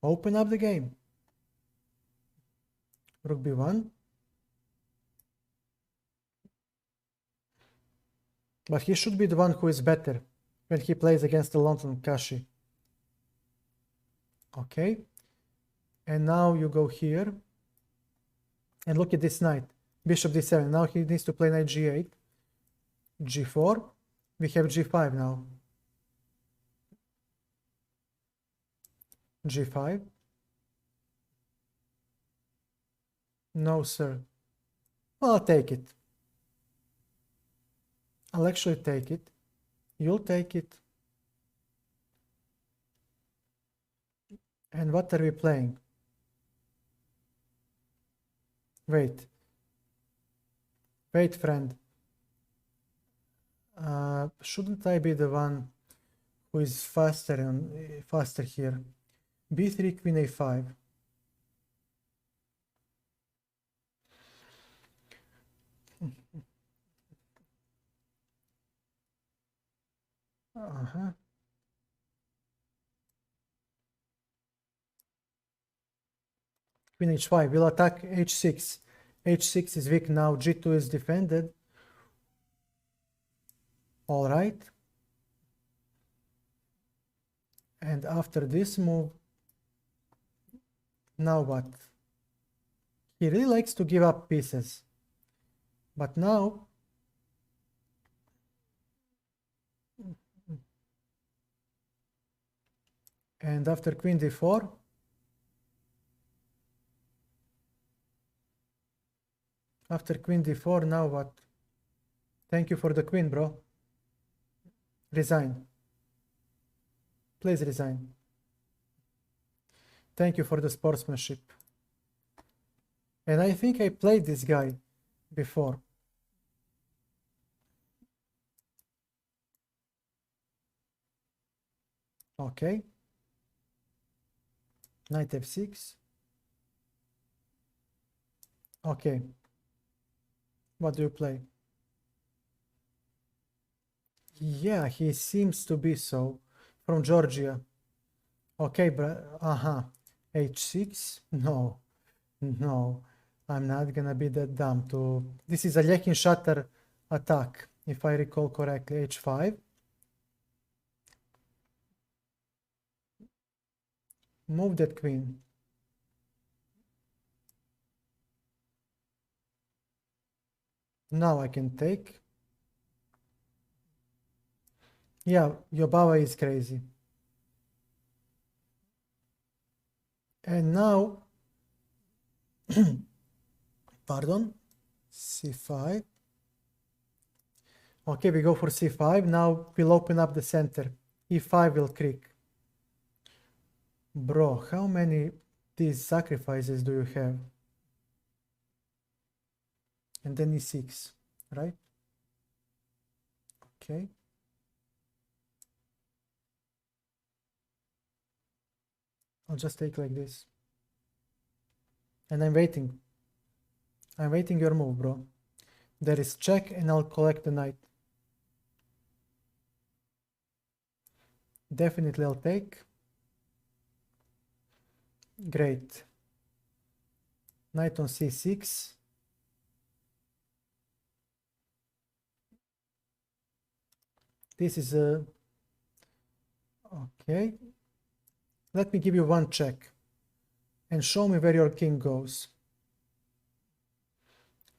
Open up the game. Rook B1. But he should be the one who is better when he plays against the London Kashi. Okay. And now you go here. And look at this knight. Bishop D7. Now he needs to play knight G8. G4. We have G5 now. G5. No, sir. Well, I'll take it. I'll actually take it. You'll take it. And what are we playing? Wait. Wait, friend. Shouldn't I be the one who is faster here? B3, Queen A5. Uh-huh. Queen h5 will attack h6. h6 is weak now, g2 is defended. All right. And after this move, now what? He really likes to give up pieces. But now, and after queen d4, now what? Thank you for the queen, bro. Resign. Please resign. Thank you for the sportsmanship. And I think I played this guy before. Okay. Knight f6. Okay. What do you play? Yeah, he seems to be so. From Georgia. Okay, but h6? No. No. I'm not gonna be that dumb to... This is a Ljekin Shatter attack, if I recall correctly. h5. Move that queen. Now I can take. Yeah, Yobava is crazy. And now, pardon, c5. Okay, we go for c5. Now we'll open up the center. e5 will creak. Bro, how many these sacrifices do you have? And then e6, right? Okay. I'll just take like this. And I'm waiting. I'm waiting your move, bro. There is check and I'll collect the knight. Definitely I'll take. Great. Knight on c6. This is a... Okay. Let me give you one check. And show me where your king goes.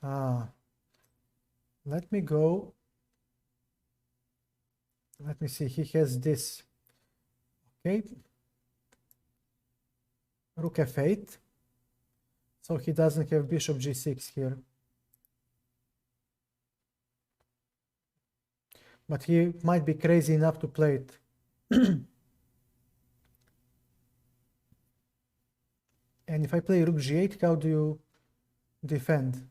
Let me go. Let me see. He has this. Okay. Rook f8. So he doesn't have bishop g6 here. But he might be crazy enough to play it. And if I play rook g8, how do you defend?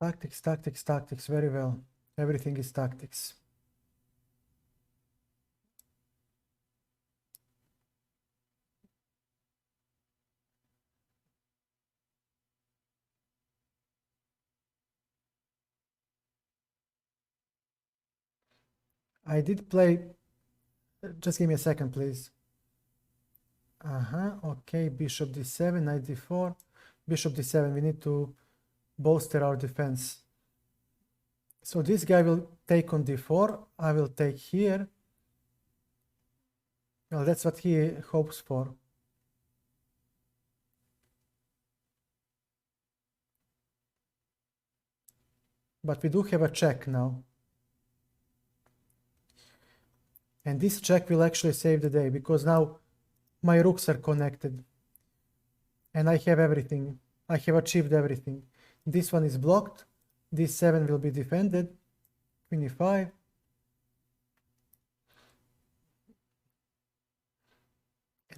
Tactics, tactics, tactics, very well. Everything is tactics. I did play, just give me a second, please. Okay, bishop d7, knight d4, bishop d7, we need to bolster our defense. So this guy will take on d4, I will take here. Well, that's what he hopes for. But we do have a check now. And this check will actually save the day, because now my rooks are connected. And I have everything. I have achieved everything. This one is blocked. This 7 will be defended. Queen e5.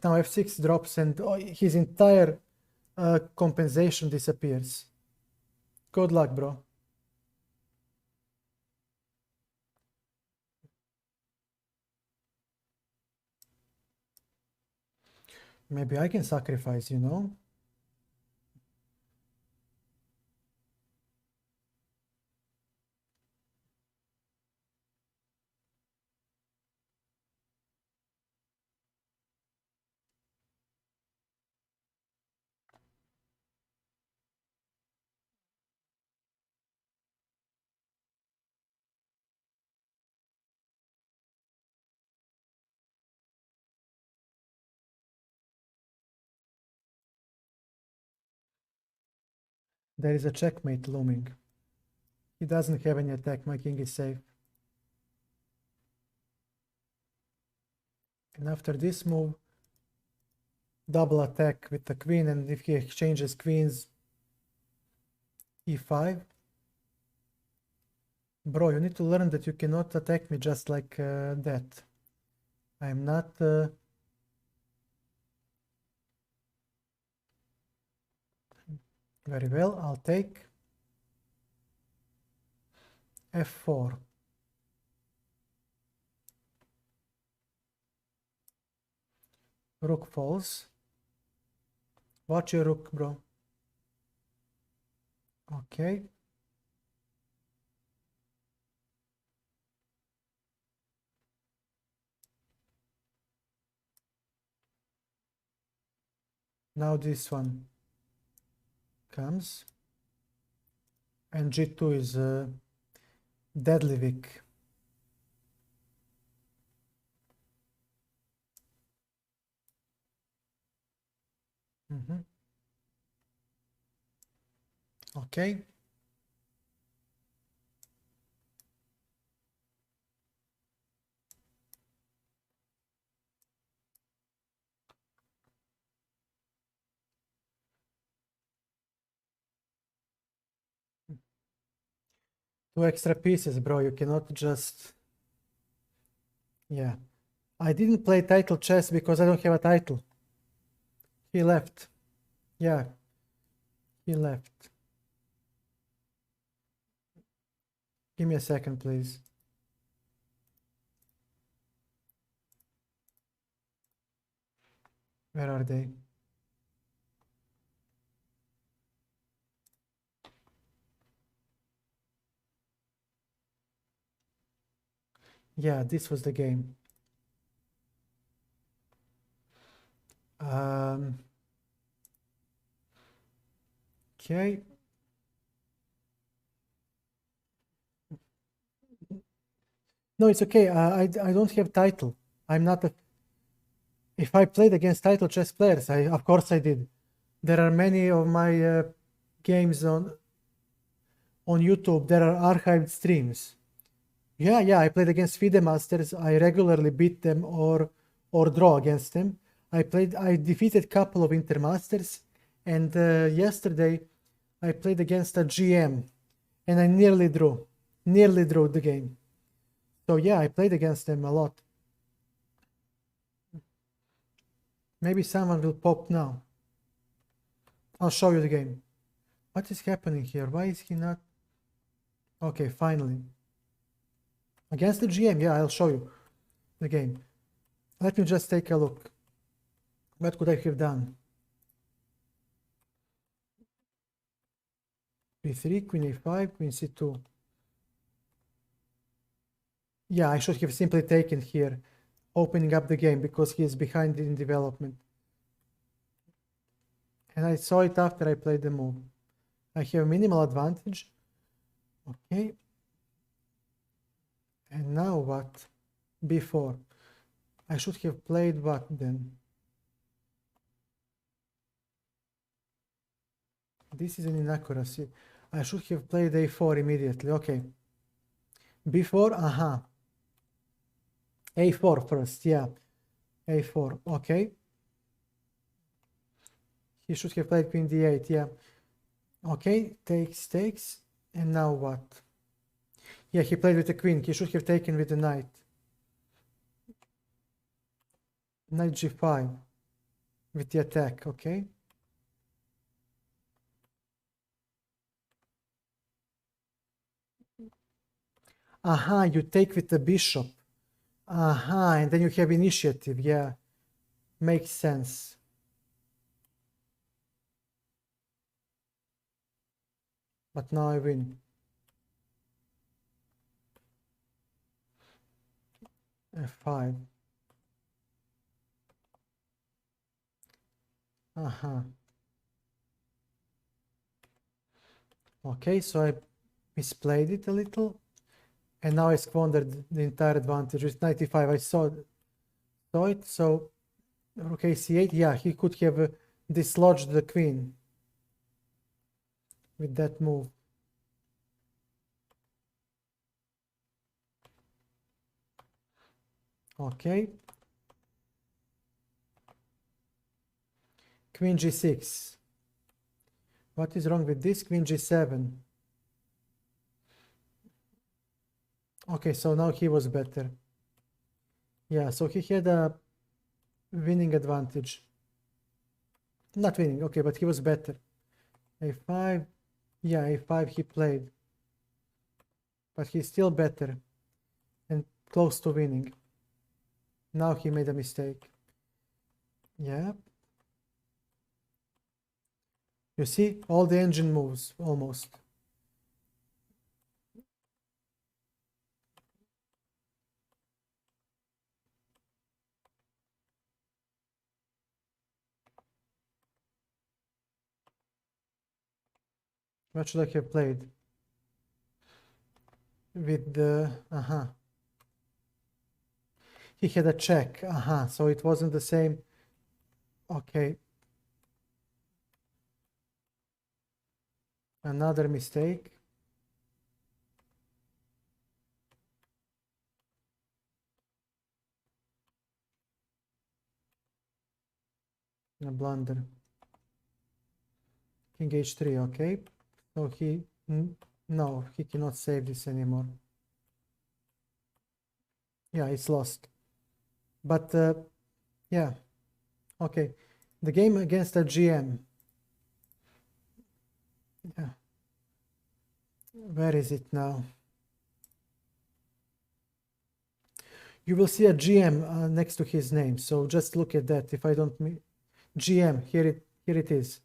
Now f6 drops and his entire compensation disappears. Good luck, bro. Maybe I can sacrifice, you know? There is a checkmate looming. He doesn't have any attack, my king is safe. And after this move, double attack with the queen, and if he exchanges queens, e5. Bro, you need to learn that you cannot attack me just like that. I'm not... Very well, I'll take f4. Rook falls. Watch your rook, bro. Okay. Now this one comes. And g2 is deadly weak. Okay. Two extra pieces, bro. You cannot just... Yeah. I didn't play title chess because I don't have a title. He left. Yeah. He left. Give me a second, please. Where are they? Yeah, this was the game. Okay. No, it's okay. I don't have title. I'm not a... If I played against title chess players, of course I did. There are many of my games on YouTube. There are archived streams. Yeah, I played against FIDE Masters. I regularly beat them or draw against them. I defeated couple of Intermasters, and yesterday I played against a GM, and I nearly drew the game. So yeah, I played against them a lot. Maybe someone will pop now. I'll show you the game. What is happening here? Why is he not... Okay, finally. Against the GM, yeah, I'll show you the game. Let me just take a look. What could I have done? b3, queen a5, queen c2. Yeah, I should have simply taken here, opening up the game, because he is behind in development. And I saw it after I played the move. I have minimal advantage. Okay. And now what? b4. I should have played what then? This is an inaccuracy. I should have played a4 immediately. Okay. b4, a4 first, yeah. a4, okay. He should have played queen d8, yeah. Okay, takes. And now what? Yeah, he played with the queen. He should have taken with the knight. Knight g5. with the attack, okay? Aha, you take with the bishop. Aha, and then you have initiative, yeah. Makes sense. But now I win. F5. Aha. Okay, so I misplayed it a little. And now I squandered the entire advantage. With 95, I saw it. So, okay, c8. Yeah, he could have dislodged the queen with that move. Okay. Queen g6. What is wrong with this? Queen g7. Okay, so now he was better. Yeah, so he had a winning advantage. Not winning, okay, but he was better. a5. Yeah, a5 he played. But he's still better and close to winning. Now he made a mistake. Yeah. You see, all the engine moves, almost. What should I have played? With the... He had a check. So it wasn't the same. Okay. Another mistake. A blunder. King h3, okay. So no, he cannot save this anymore. Yeah, it's lost. But yeah, okay. The game against a GM. Yeah. Where is it now? You will see a GM next to his name. So just look at that. If I don't GM, here it is.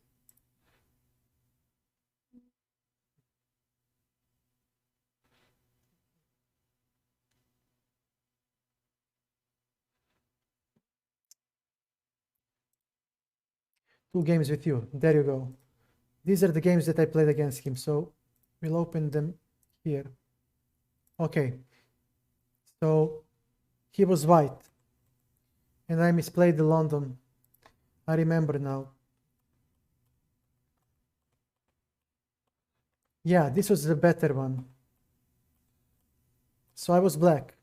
Two games with you. There you go. These are the games that I played against him. So we'll open them here. Okay. So he was white. And I misplayed the London. I remember now. Yeah, this was the better one. So I was black.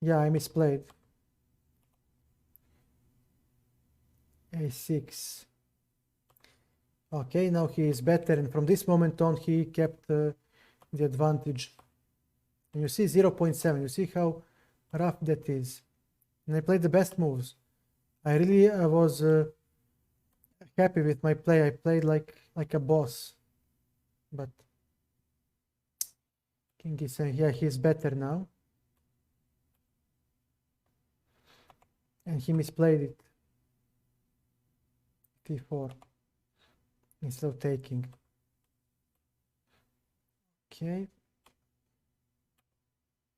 Yeah, I misplayed. a6. Okay, now he is better, and from this moment on he kept the advantage. And you see 0.7, you see how rough that is. And I played the best moves. I really was happy with my play. I played like a boss. But King is saying, yeah, he's better now. And he misplayed it. t4 instead of taking. Okay.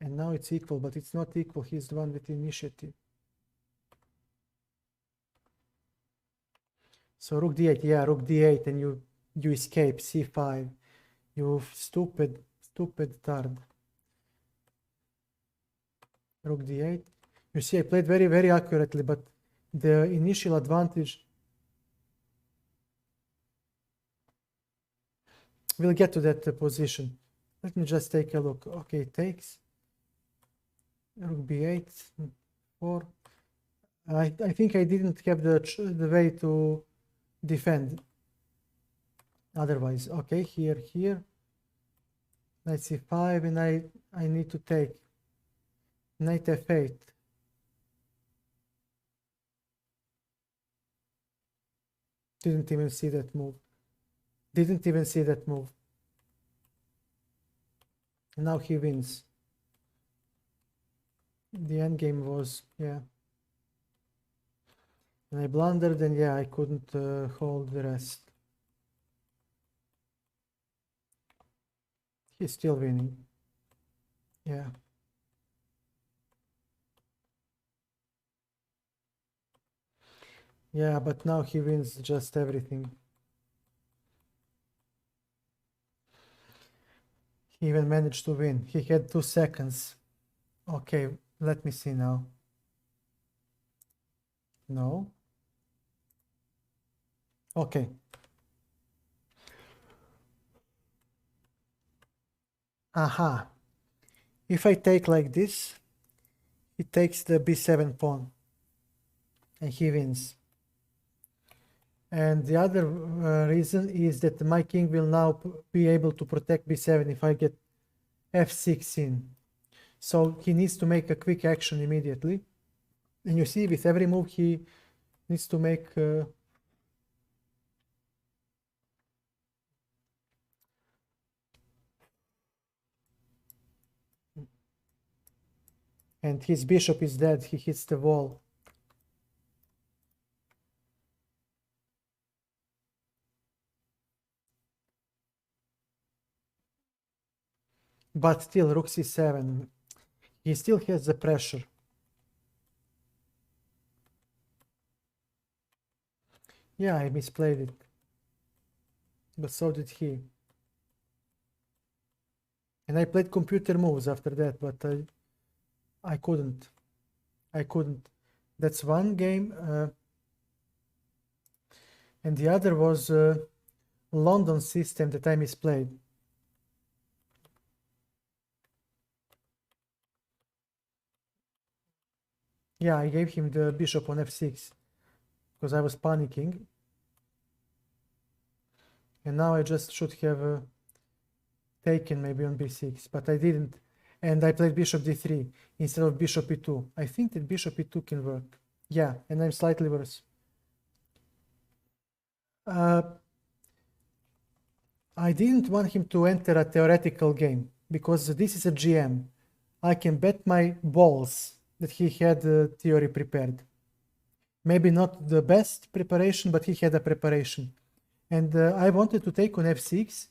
And now it's equal, but it's not equal. He's the one with initiative. So rook d8, yeah, rook d8, and you escape c5. You stupid tard. Rook d8. You see, I played very, very accurately, but the initial advantage... We'll get to that position. Let me just take a look. Okay, it takes. Rook b8, 4. I think I didn't have the way to defend. Otherwise, okay, here, knight c5, and I need to take knight f8. Didn't even see that move. Didn't even see that move. Now he wins. The endgame was, yeah. And I blundered, and yeah, I couldn't hold the rest. He's still winning. Yeah. Yeah, but now he wins just everything. He even managed to win. He had 2 seconds. Okay, let me see now. No. Okay. Aha. If I take like this, he takes the b7 pawn and he wins. And the other reason is that my king will now be able to protect b7 if I get f6 in. So he needs to make a quick action immediately. And you see, with every move he needs to make and his bishop is dead. He hits the wall. But still, rook c7. He still has the pressure. Yeah, I misplayed it. But so did he. And I played computer moves after that, but I couldn't. That's one game. And the other was London system that I misplayed. Yeah, I gave him the bishop on f6 because I was panicking. And now I just should have taken maybe on b6, but I didn't. And I played bishop d3 instead of bishop e2. I think that bishop e2 can work. Yeah, and I'm slightly worse. I didn't want him to enter a theoretical game because this is a GM. I can bet my balls that he had the theory prepared. Maybe not the best preparation, but he had a preparation. And I wanted to take on f6,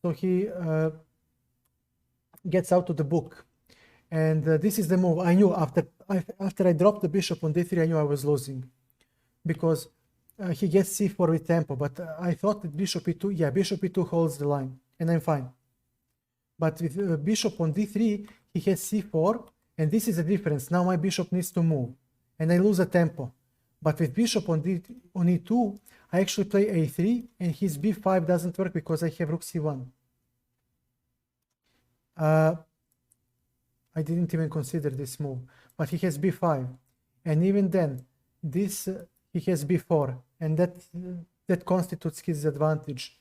so he gets out of the book. And this is the move. I knew after I dropped the bishop on d3, I knew I was losing because he gets c4 with tempo. But I thought that bishop e2, yeah, bishop e2 holds the line, and I'm fine. But with bishop on d3, he has c4, and this is the difference. Now my bishop needs to move, and I lose a tempo. But with bishop on e2, I actually play a3, and his b5 doesn't work because I have rook c1. I didn't even consider this move, but he has b5, and even then, this he has b4, and that constitutes his advantage.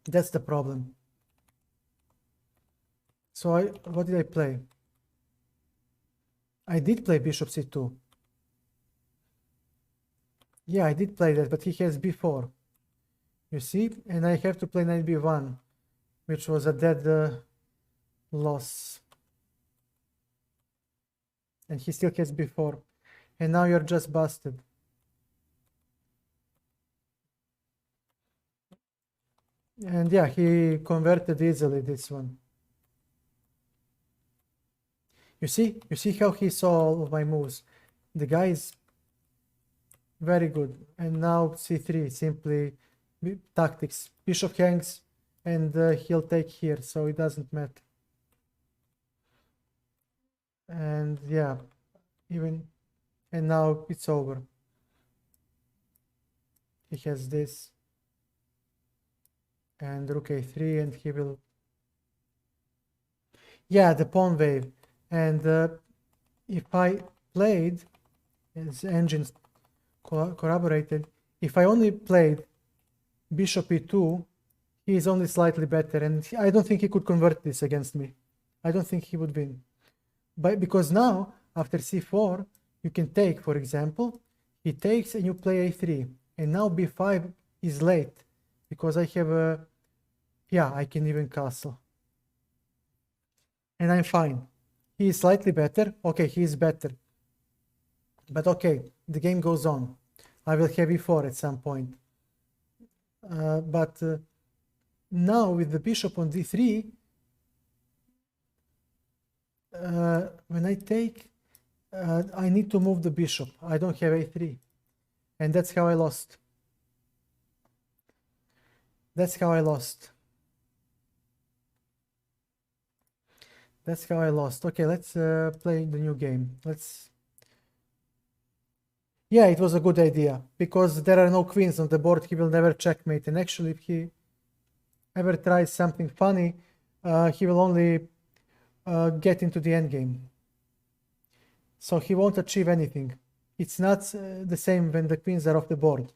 That's the problem. So what did I play? I did play bishop c2. Yeah, I did play that, but he has b4. You see? And I have to play knight b1, which was a dead loss. And he still has b4. And now you're just busted. And yeah, he converted easily this one. You see how he saw all of my moves. The guy is very good. And now c3, simply tactics. Bishop hangs, and he'll take here, so it doesn't matter. And yeah, and now it's over. He has this, and rook a3, and he will, yeah, the pawn wave. And if I played, as engines corroborated, if I only played bishop e2, he is only slightly better, and I don't think he could convert this against me. I don't think he would win. But because now, after c4, you can take, for example, he takes and you play a3, and now b5 is late, because I have a, yeah, I can even castle. And I'm fine. He is slightly better. Okay, he is better. But okay, the game goes on. I will have e4 at some point. But now with the bishop on d3, when I take, I need to move the bishop. I don't have a3. And that's how I lost. That's how I lost. That's how I lost. Okay, let's play the new game. Let's... Yeah, it was a good idea. Because there are no queens on the board, he will never checkmate. And actually, if he ever tries something funny, he will only get into the endgame. So he won't achieve anything. It's not the same when the queens are off the board.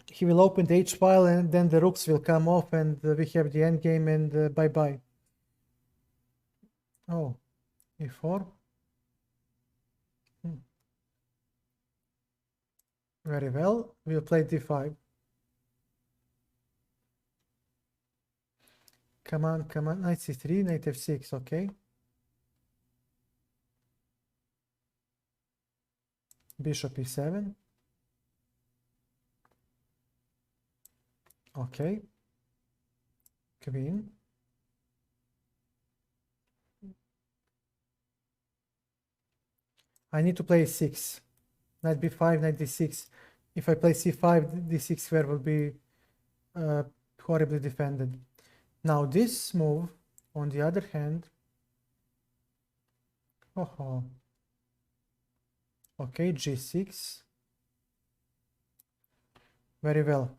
He will open the h-file and then the rooks will come off and we have the endgame and bye-bye. Oh, e4. Very well. We'll play d5. Come on, come on. Knight c3, knight f6, okay. Bishop e7. Okay. Queen. I need to play e6. Knight b5, knight d6. If I play c5, d6 square will be horribly defended. Now this move, on the other hand, oh, okay, g6. Very well.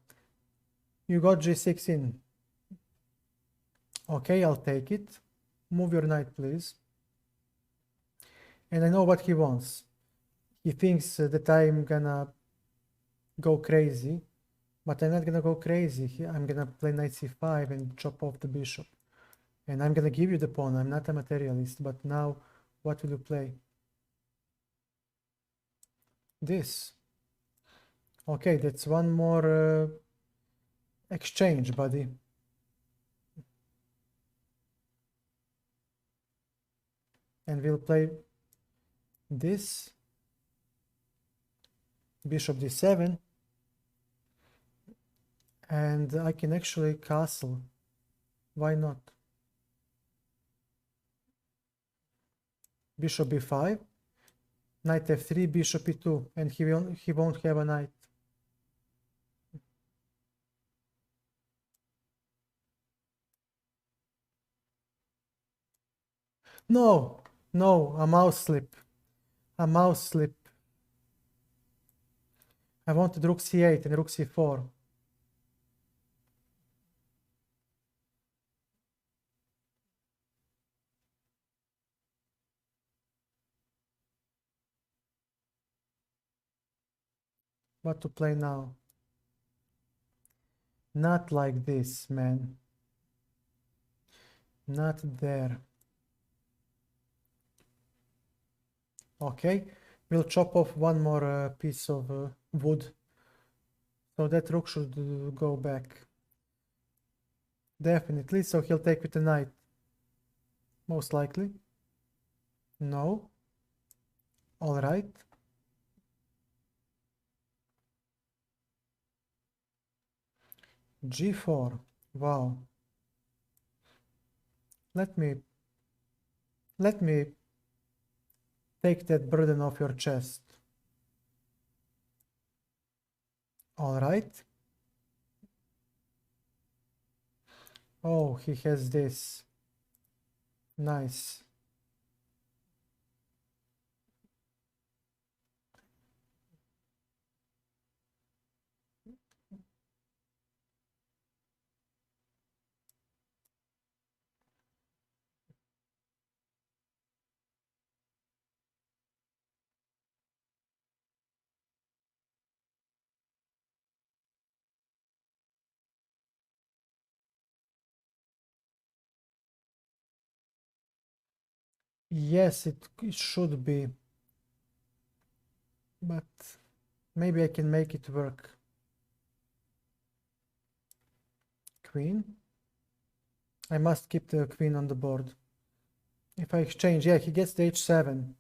You got g6 in. Okay, I'll take it. Move your knight, please. And I know what he wants. He thinks that I'm gonna go crazy, but I'm not gonna go crazy. I'm gonna play knight c5 and chop off the bishop. And I'm gonna give you the pawn. I'm not a materialist, but now what will you play? This. Okay, that's one more exchange, buddy. And we'll play this. Bishop d7. And I can actually castle. Why not? Bishop b5. Knight f3, bishop e2. And he won't have a knight. No, no, a mouse slip. A mouse slip. I wanted rook c8 and rook c4. What to play now? Not like this, man. Not there. Okay, we'll chop off one more piece of wood. So that rook should go back. Definitely, so he'll take with the knight. Most likely. No. Alright. g4. Wow. Let me take that burden off your chest. Alright. Oh, he has this. Nice. Yes, it should be. But maybe I can make it work. Queen. I must keep the queen on the board. If I exchange, yeah, he gets the h7.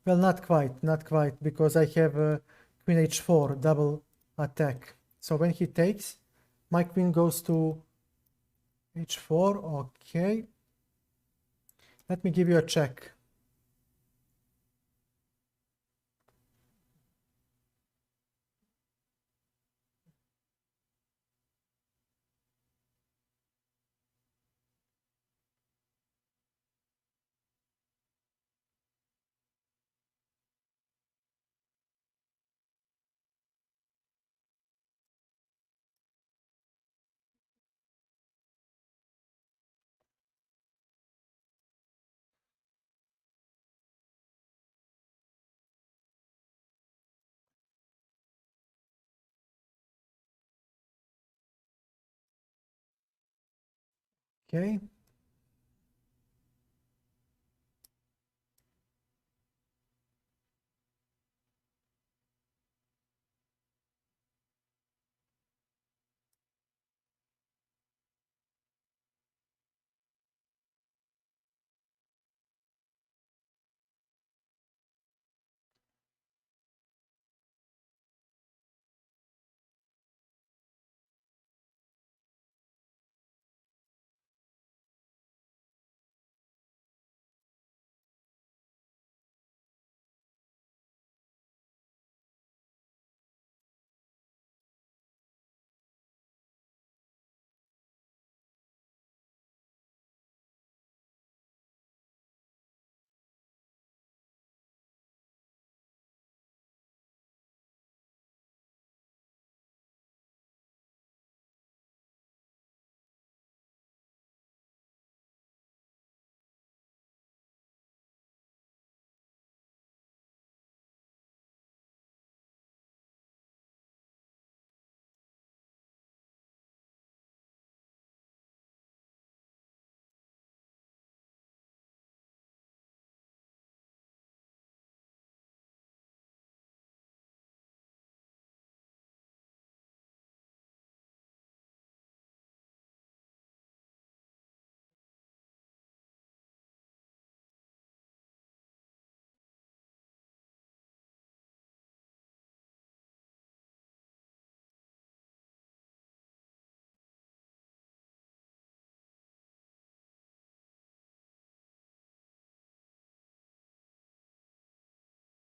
Well, not quite, because I have queen h4, double attack. So when he takes, my queen goes to h4, okay. Let me give you a check. Okay.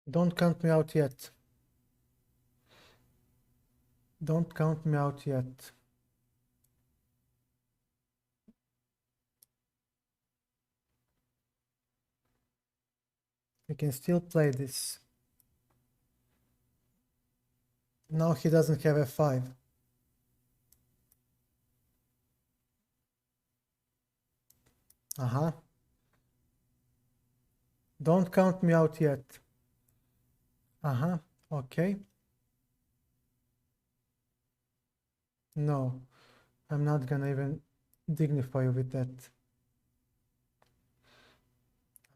Don't count me out yet. Don't count me out yet. I can still play this. Now he doesn't have f5. Uh-huh. Don't count me out yet. Uh-huh. Okay. No, I'm not gonna even dignify you with that.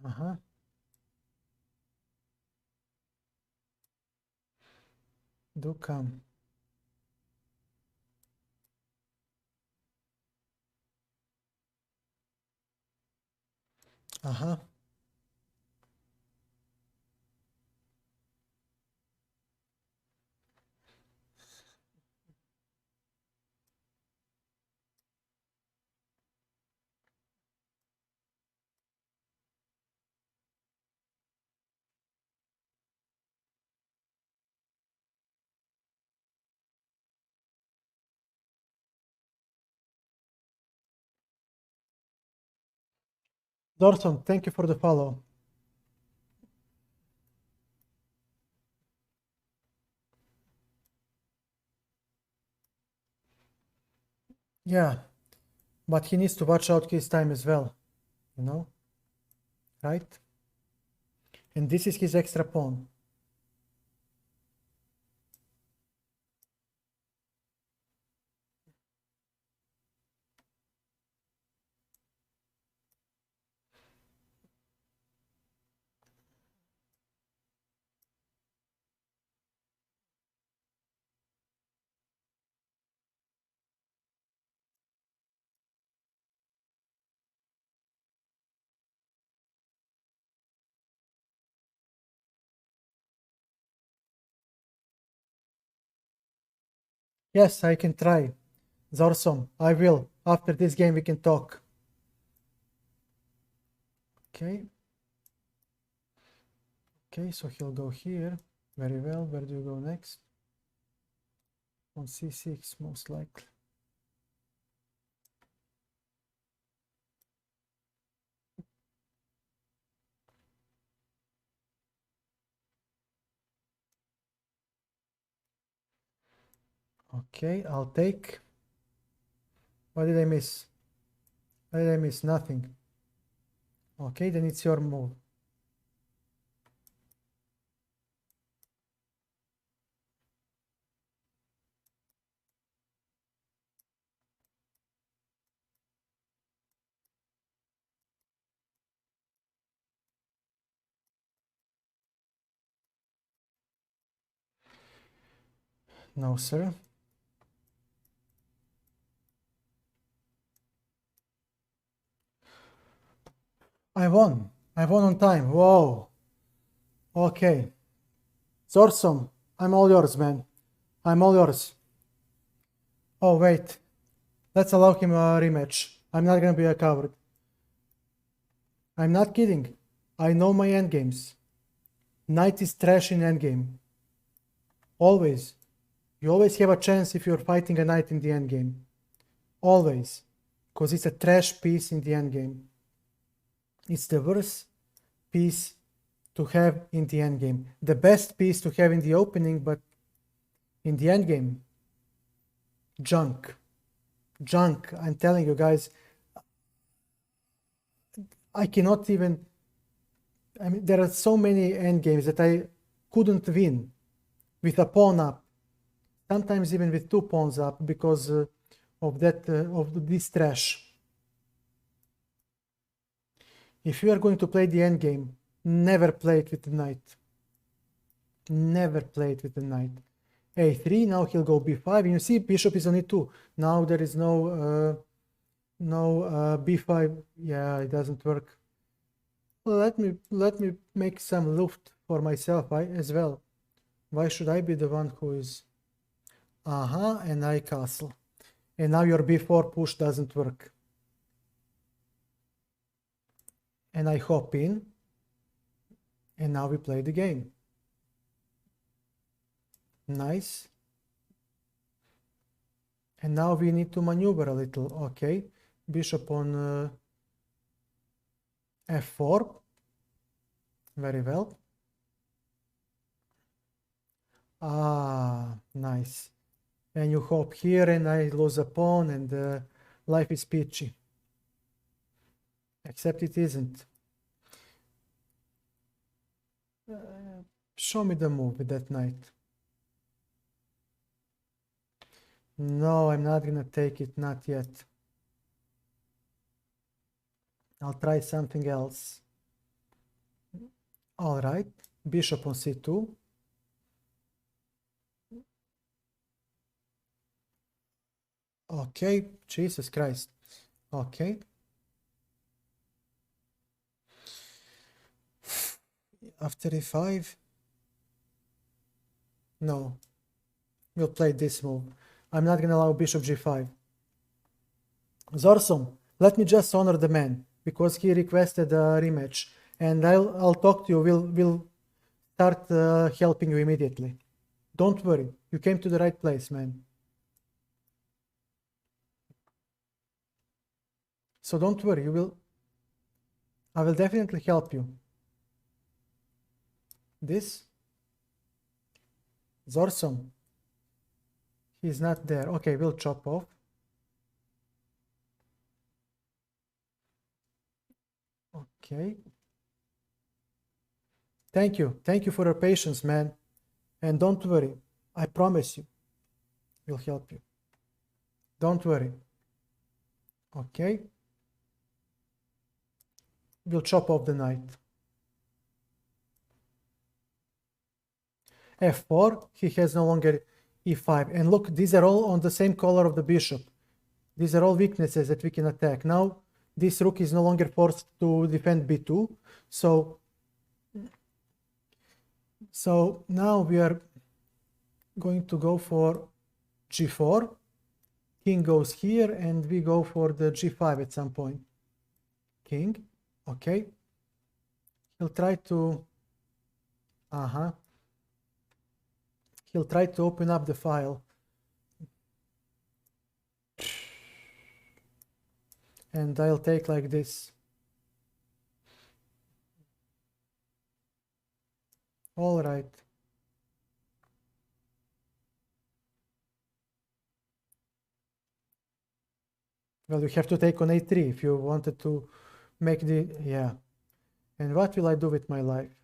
Uh-huh. Do come. Uh-huh. Dorson, thank you for the follow. Yeah, but he needs to watch out his time as well, you know? Right? And this is his extra pawn. Yes, I can try. Zorsom, I will. After this game we can talk. Okay. Okay, so he'll go here. Very well. Where do you go next? On c6, most likely. Okay, I'll take. What did I miss? What did I miss? Nothing. Okay, then it's your move. No, sir. I won. I won on time. Whoa. Okay. Zorsom, I'm all yours, man. I'm all yours. Oh, wait. Let's allow him a rematch. I'm not gonna be a coward. I'm not kidding. I know my endgames. Knight is trash in endgame. Always. You always have a chance if you're fighting a knight in the endgame. Always. Because it's a trash piece in the endgame. It's the worst piece to have in the endgame. The best piece to have in the opening, but in the endgame, junk. Junk. I'm telling you guys, I cannot even. I mean, there are so many endgames that I couldn't win with a pawn up. Sometimes even with 2 pawns up because of this trash. If you are going to play the endgame, never play it with the knight. Never play it with the knight. A3, now he'll go b5, and you see bishop is on e2. Now there is no b5. Yeah, it doesn't work. Well, let me make some luft for myself as well. Why should I be the one who is? And I castle. And now your b4 push doesn't work. And I hop in. And now we play the game. Nice. And now we need to maneuver a little. Okay. Bishop on f4. Very well. Nice. And you hop here and I lose a pawn and life is peachy. Except it isn't. Show me the move with that knight. No, I'm not gonna take it, not yet. I'll try something else. All right, bishop on c2. Okay, Jesus Christ. Okay. After e5. No. We'll play this move. I'm not gonna allow bishop g5. Zorsom, let me just honor the man because he requested a rematch, and I'll talk to you. We'll start helping you immediately. Don't worry. You came to the right place, man. So don't worry. I will definitely help you. This Zorsom. He's not there. Okay, we'll chop off. Okay. Thank you. Thank you for your patience, man. And don't worry. I promise you. We'll help you. Don't worry. Okay. We'll chop off the knight. f4. He has no longer e5. And look, these are all on the same color of the bishop. These are all weaknesses that we can attack. Now, this rook is no longer forced to defend b2. So now we are going to go for g4. King goes here, and we go for the g5 at some point. King, okay. He'll try to... He'll try to open up the file. And I'll take like this. All right. Well, you have to take on a3 if you wanted to make the... Yeah. And what will I do with my life?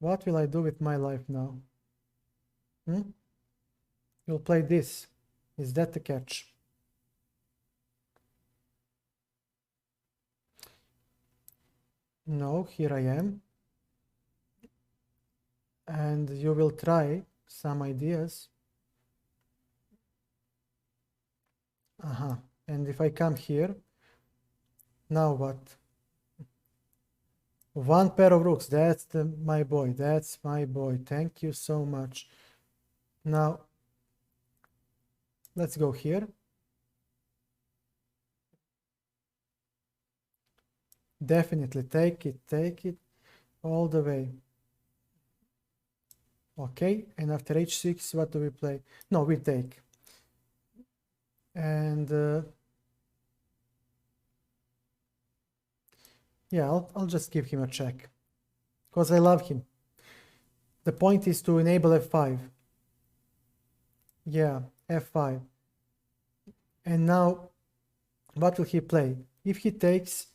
What will I do with my life now? You'll play this. Is that the catch? No, here I am. And you will try some ideas. And if I come here, now what? One pair of rooks. That's my boy. That's my boy. Thank you so much. Now, let's go here. Definitely take it all the way. Okay, and after h6, what do we play? No, we take. And yeah, I'll just give him a check because I love him. The point is to enable f5. Yeah, f5. And now, what will he play? If he takes,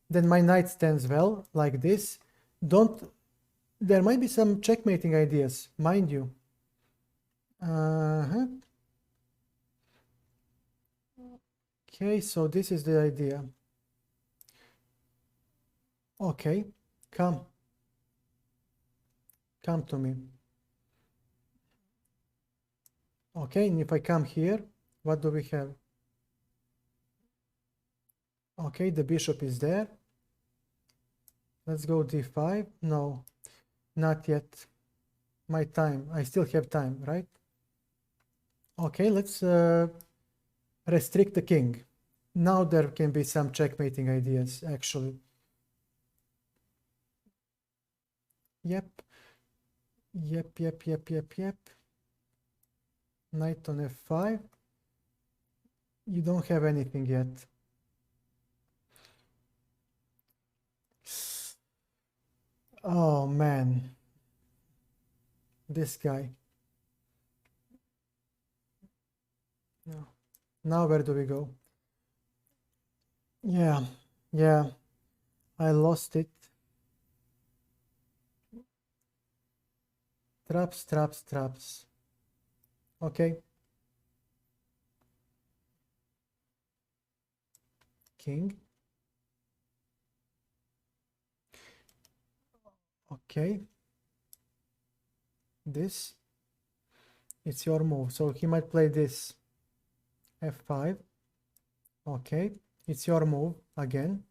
then my knight stands well, like this. There might be some checkmating ideas, mind you. Okay, so this is the idea. Okay, come to me. Okay, and if I come here, what do we have? Okay, the bishop is there. Let's go d5. No, not yet. My time. I still have time, right? Okay, let's restrict the king. Now there can be some checkmating ideas, actually. Yep. Knight on f5. You don't have anything yet. Oh man, this guy. No. Now where do we go? Yeah, I lost it. Traps. Okay. King. Okay. This. It's your move. So he might play this. f5. Okay. It's your move again.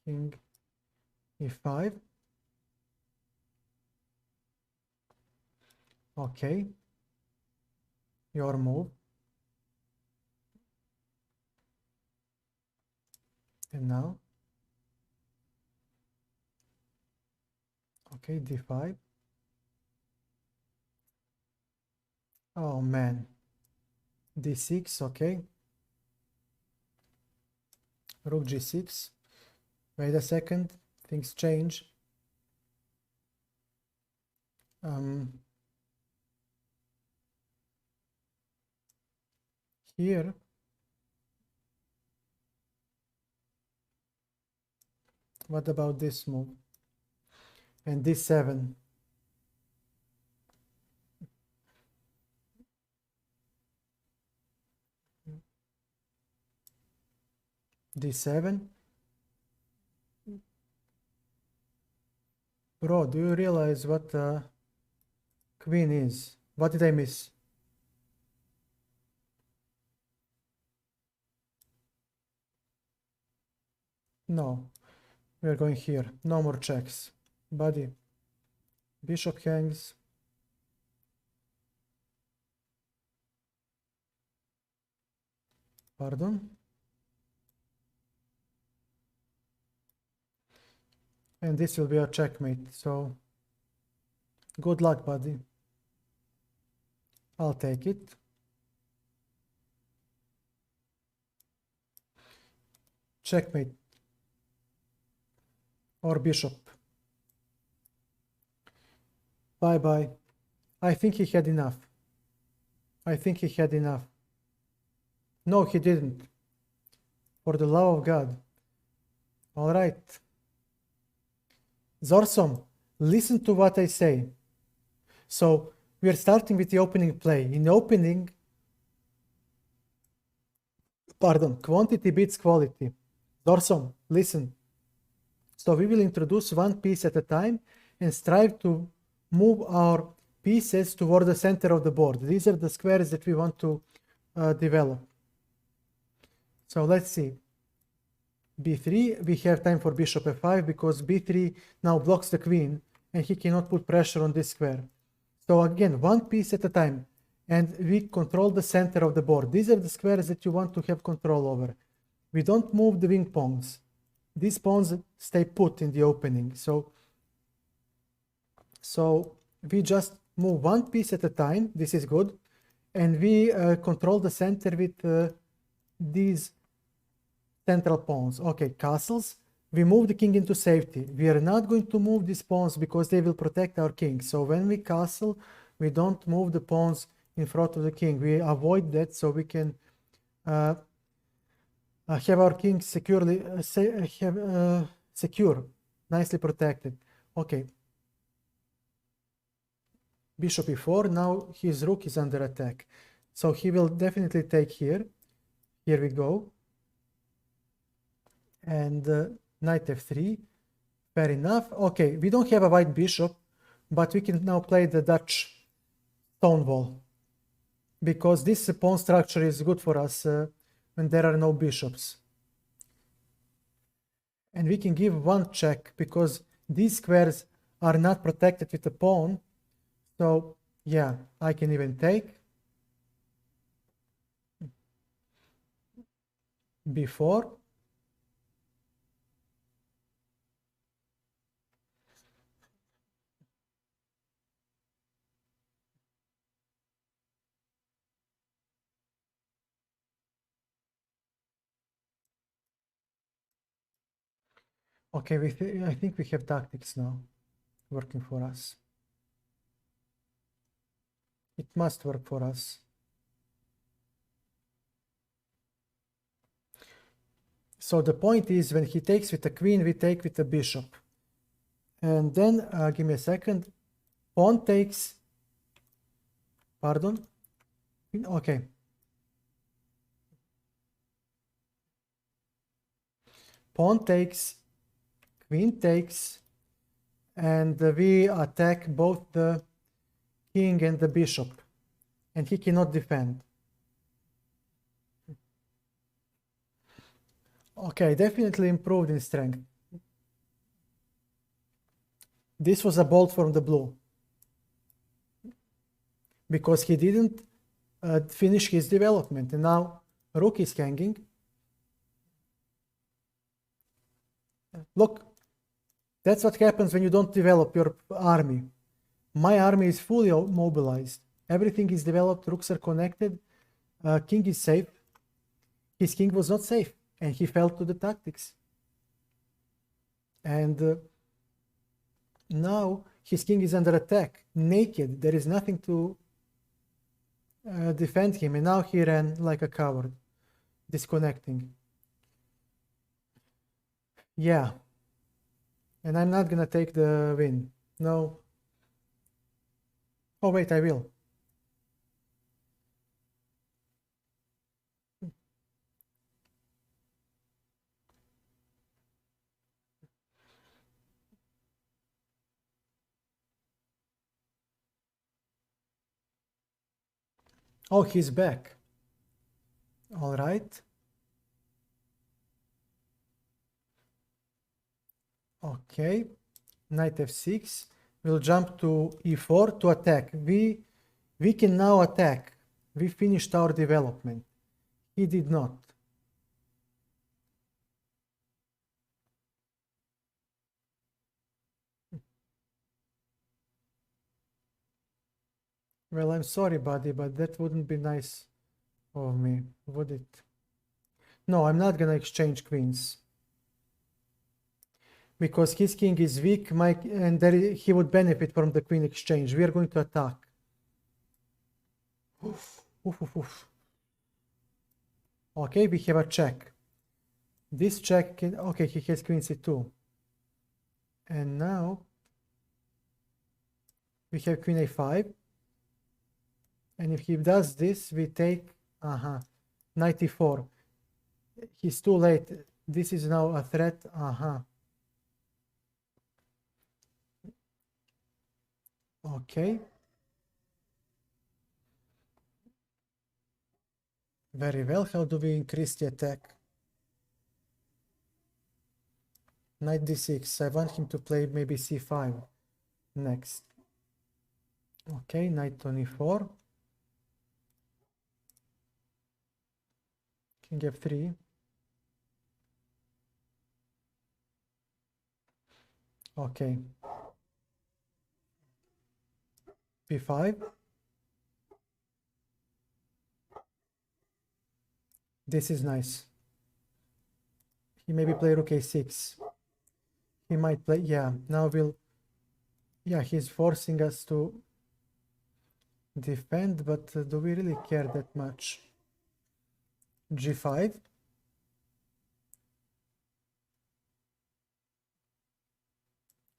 King e5. Okay. Your move. And now. Okay, d5. Oh man. d6, okay. Rook g6. Wait a second. Things change. Here. What about this move? And d7. d7. Bro, do you realize what queen is? What did I miss? No, we're going here. No more checks. Buddy. Bishop hangs. Pardon. And this will be a checkmate, so good luck, buddy. I'll take it. Checkmate. Or bishop. Bye-bye. I think he had enough. I think he had enough. No, he didn't. For the love of God. All right. Zorsom, listen to what I say. So we are starting with the opening play. In the opening, quantity beats quality. Zorsom, listen. So we will introduce one piece at a time and strive to move our pieces toward the center of the board. These are the squares that we want to develop. So let's see. b3, we have time for bishop f5 because b3 now blocks the queen and he cannot put pressure on this square. So again, one piece at a time, and we control the center of the board. These are the squares that you want to have control over. We don't move the wing pawns. These pawns stay put in the opening. So we just move one piece at a time. This is good. And we control the center with these central pawns. Okay, castles. We move the king into safety. We are not going to move these pawns because they will protect our king. So when we castle, we don't move the pawns in front of the king. We avoid that so we can have our king securely secure, nicely protected. Okay. Bishop e4. Now his rook is under attack. So he will definitely take here. Here we go. And knight f3. Fair enough. Okay, we don't have a white bishop, but we can now play the Dutch stonewall because this pawn structure is good for us when there are no bishops. And we can give one check because these squares are not protected with a pawn. So yeah, I can even take b4. Okay, I think we have tactics now working for us. It must work for us. So the point is when he takes with the queen, we take with the bishop. And then, give me a second, pawn takes, pardon, okay. Pawn takes, queen takes, and we attack both the king and the bishop, and he cannot defend. Okay, definitely improved in strength. This was a bolt from the blue because he didn't finish his development, and now rook is hanging. Look, that's what happens when you don't develop your army. My army is fully mobilized. Everything is developed, rooks are connected, king is safe. His king was not safe, and he fell to the tactics. And now his king is under attack, naked. There is nothing to defend him, and now he ran like a coward, disconnecting. Yeah. And I'm not gonna take the win. No. Oh, wait, I will. Oh, he's back. All right. Okay. Knight f6. We'll jump to e4 to attack. We can now attack. We finished our development. He did not. Well, I'm sorry, buddy, but that wouldn't be nice of me, would it? No, I'm not gonna exchange queens. Because his king is weak, and he would benefit from the queen exchange. We are going to attack. Oof, oof, oof, oof. Okay, we have a check. This check can... Okay, he has queen c2. And now we have queen a5. And if he does this, we take... knight e4. He's too late. This is now a threat. Okay. Very well. How do we increase the attack? Knight d6. I want him to play maybe c5 next. Okay, knight on e4. King f3. Okay. b5. This is nice. He maybe play rook a6. He might play... Yeah, now we'll... Yeah, he's forcing us to defend, but do we really care that much? g5.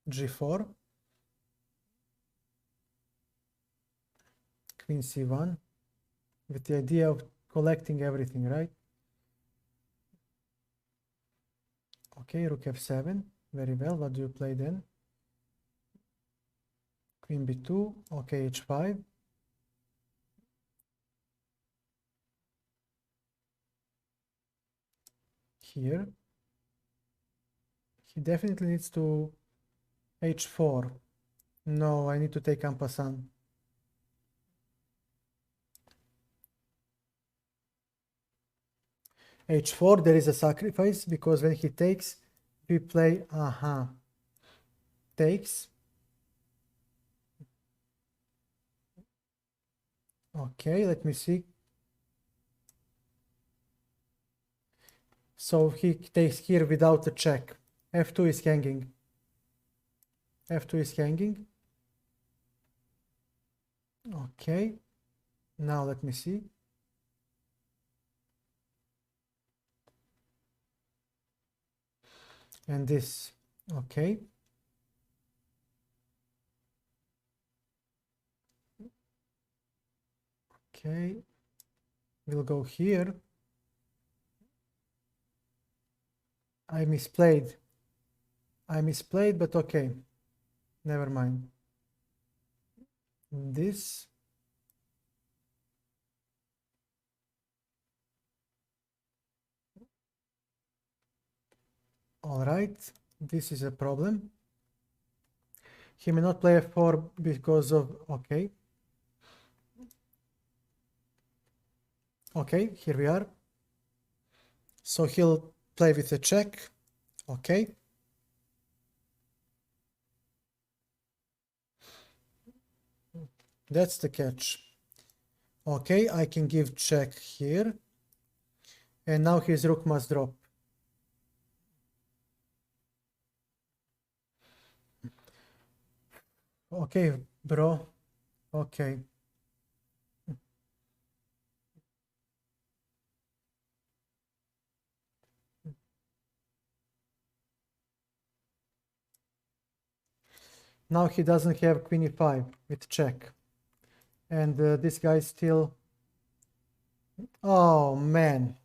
g4. Queen c1. With the idea of collecting everything, right? Okay, rook f7. Very well. What do you play then? Queen b2. Okay, h5. Here. He definitely needs to h4. No, I need to take en passant. h4, there is a sacrifice, because when he takes, we play, takes. Okay, let me see. So he takes here without a check. f2 is hanging. f2 is hanging. Okay, now let me see. And this, okay. Okay, we'll go here. I misplayed, but okay, never mind. This. All right, this is a problem. He may not play f4 because of... Okay. Okay, here we are. So he'll play with a check. Okay. That's the catch. Okay, I can give check here. And now his rook must drop. Okay, bro. Okay. Now he doesn't have queen e5 with check. And this guy still... Oh, man.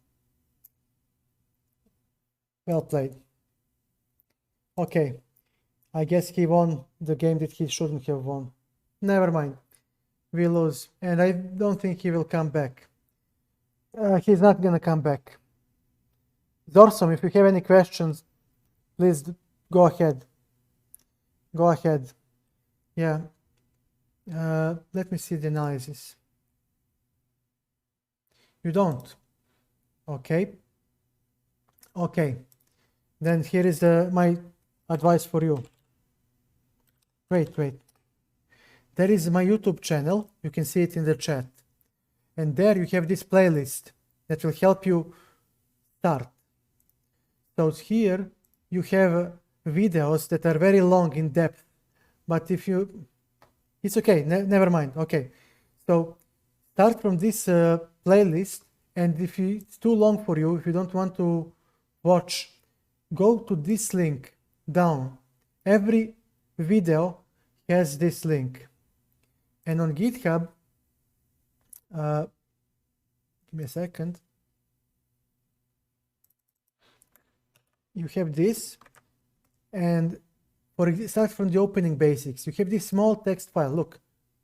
Well played. Okay. I guess he won the game that he shouldn't have won. Never mind. We lose. And I don't think he will come back. He's not gonna come back. Zorsom, if you have any questions, please go ahead. Go ahead. Yeah. Let me see the analysis. You don't. Okay. Okay. Then here is my advice for you. Wait. There is my YouTube channel. You can see it in the chat. And there you have this playlist that will help you start. So here you have videos that are very long in depth. But if you... It's okay. Never mind. Okay. So start from this playlist. And if it's too long for you, if you don't want to watch, go to this link down. Every video has this link. And on GitHub, give me a second. You have this, and start from the opening basics. You have this small text file. Look,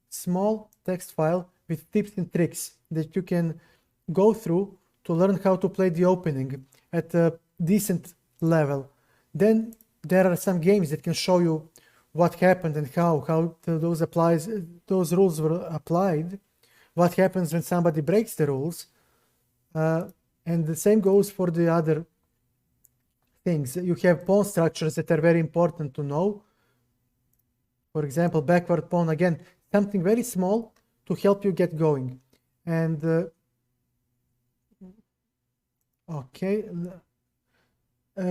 small text file with tips and tricks that you can go through to learn how to play the opening at a decent level. Then there are some games that can show you what happened and how those rules were applied, what happens when somebody breaks the rules, and the same goes for the other things. You have pawn structures that are very important to know. For example, backward pawn, again, something very small to help you get going. And okay,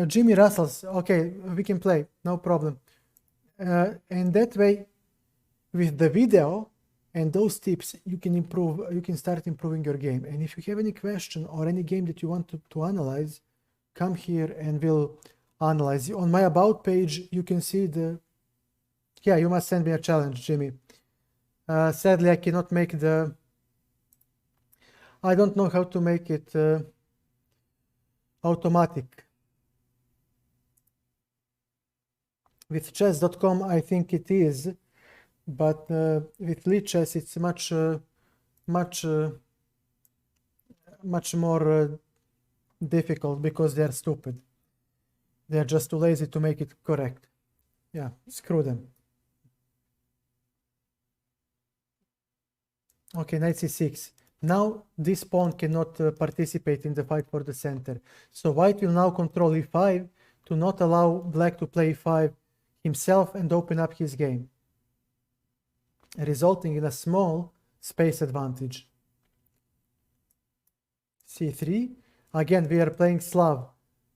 Jimmy Russell's, okay, we can play, no problem. And that way, with the video and those tips, you can start improving your game. And if you have any question or any game that you want to analyze, come here and we'll analyze. On my about page, you can see yeah, you must send me a challenge, Jimmy. Sadly, I cannot make I don't know how to make it automatic. With chess.com, I think it is, but with Lichess, it's much more difficult because they're stupid. They're just too lazy to make it correct. Yeah, screw them. Okay, knight c6. Now this pawn cannot participate in the fight for the center. So white will now control e5 to not allow black to play e5 himself and open up his game, resulting in a small space advantage. c3. Again, we are playing Slav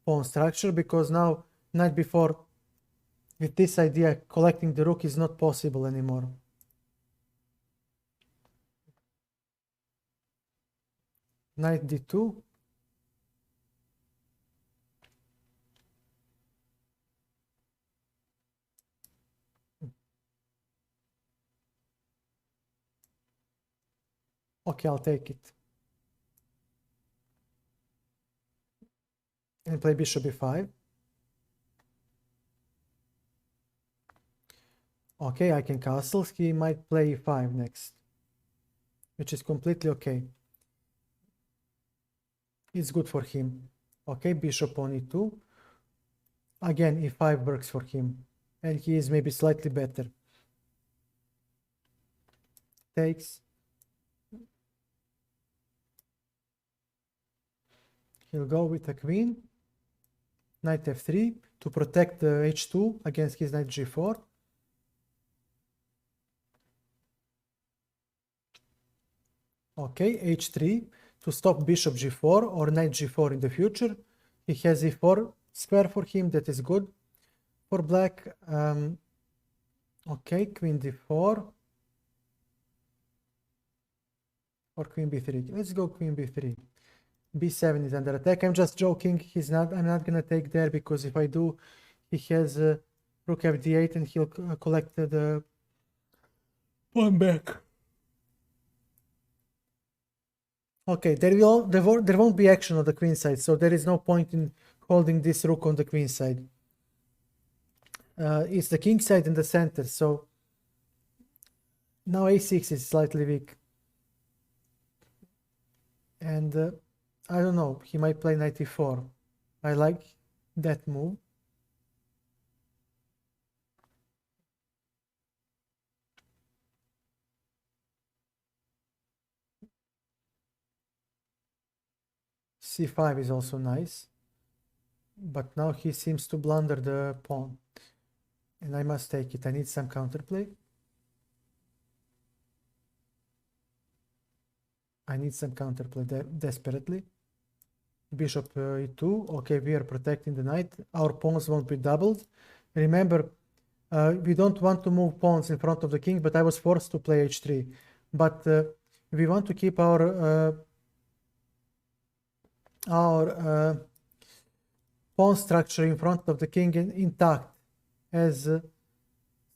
pawn structure because now, knight b4, with this idea, collecting the rook is not possible anymore. Knight d2. Okay, I'll take it. And play bishop b5. Okay, I can castle. He might play e5 next, which is completely okay. It's good for him. Okay, bishop on e2. Again, e5 works for him, and he is maybe slightly better. Takes. He'll go with a queen. Knight f3 to protect the h2 against his knight g4. Okay, h3 to stop bishop g4 or knight g4 in the future. He has e4 square for him, that is good for black. Okay, queen d4 or queen b3. Let's go queen b3. b7 is under attack. I'm just joking. I'm not gonna take there because if I do, he has rook fd8 and he'll collect the pawn back. Okay, there won't be action on the queen side, so there is no point in holding this rook on the queen side. It's the king side in the center, so now a6 is slightly weak. And I don't know, he might play knight e4. I like that move. c5 is also nice, but now he seems to blunder the pawn, and I must take it. I need some counterplay. I need some counterplay desperately. Bishop e2. Okay, we are protecting the knight. Our pawns won't be doubled. Remember, we don't want to move pawns in front of the king, but I was forced to play h3. But we want to keep our pawn structure in front of the king intact, as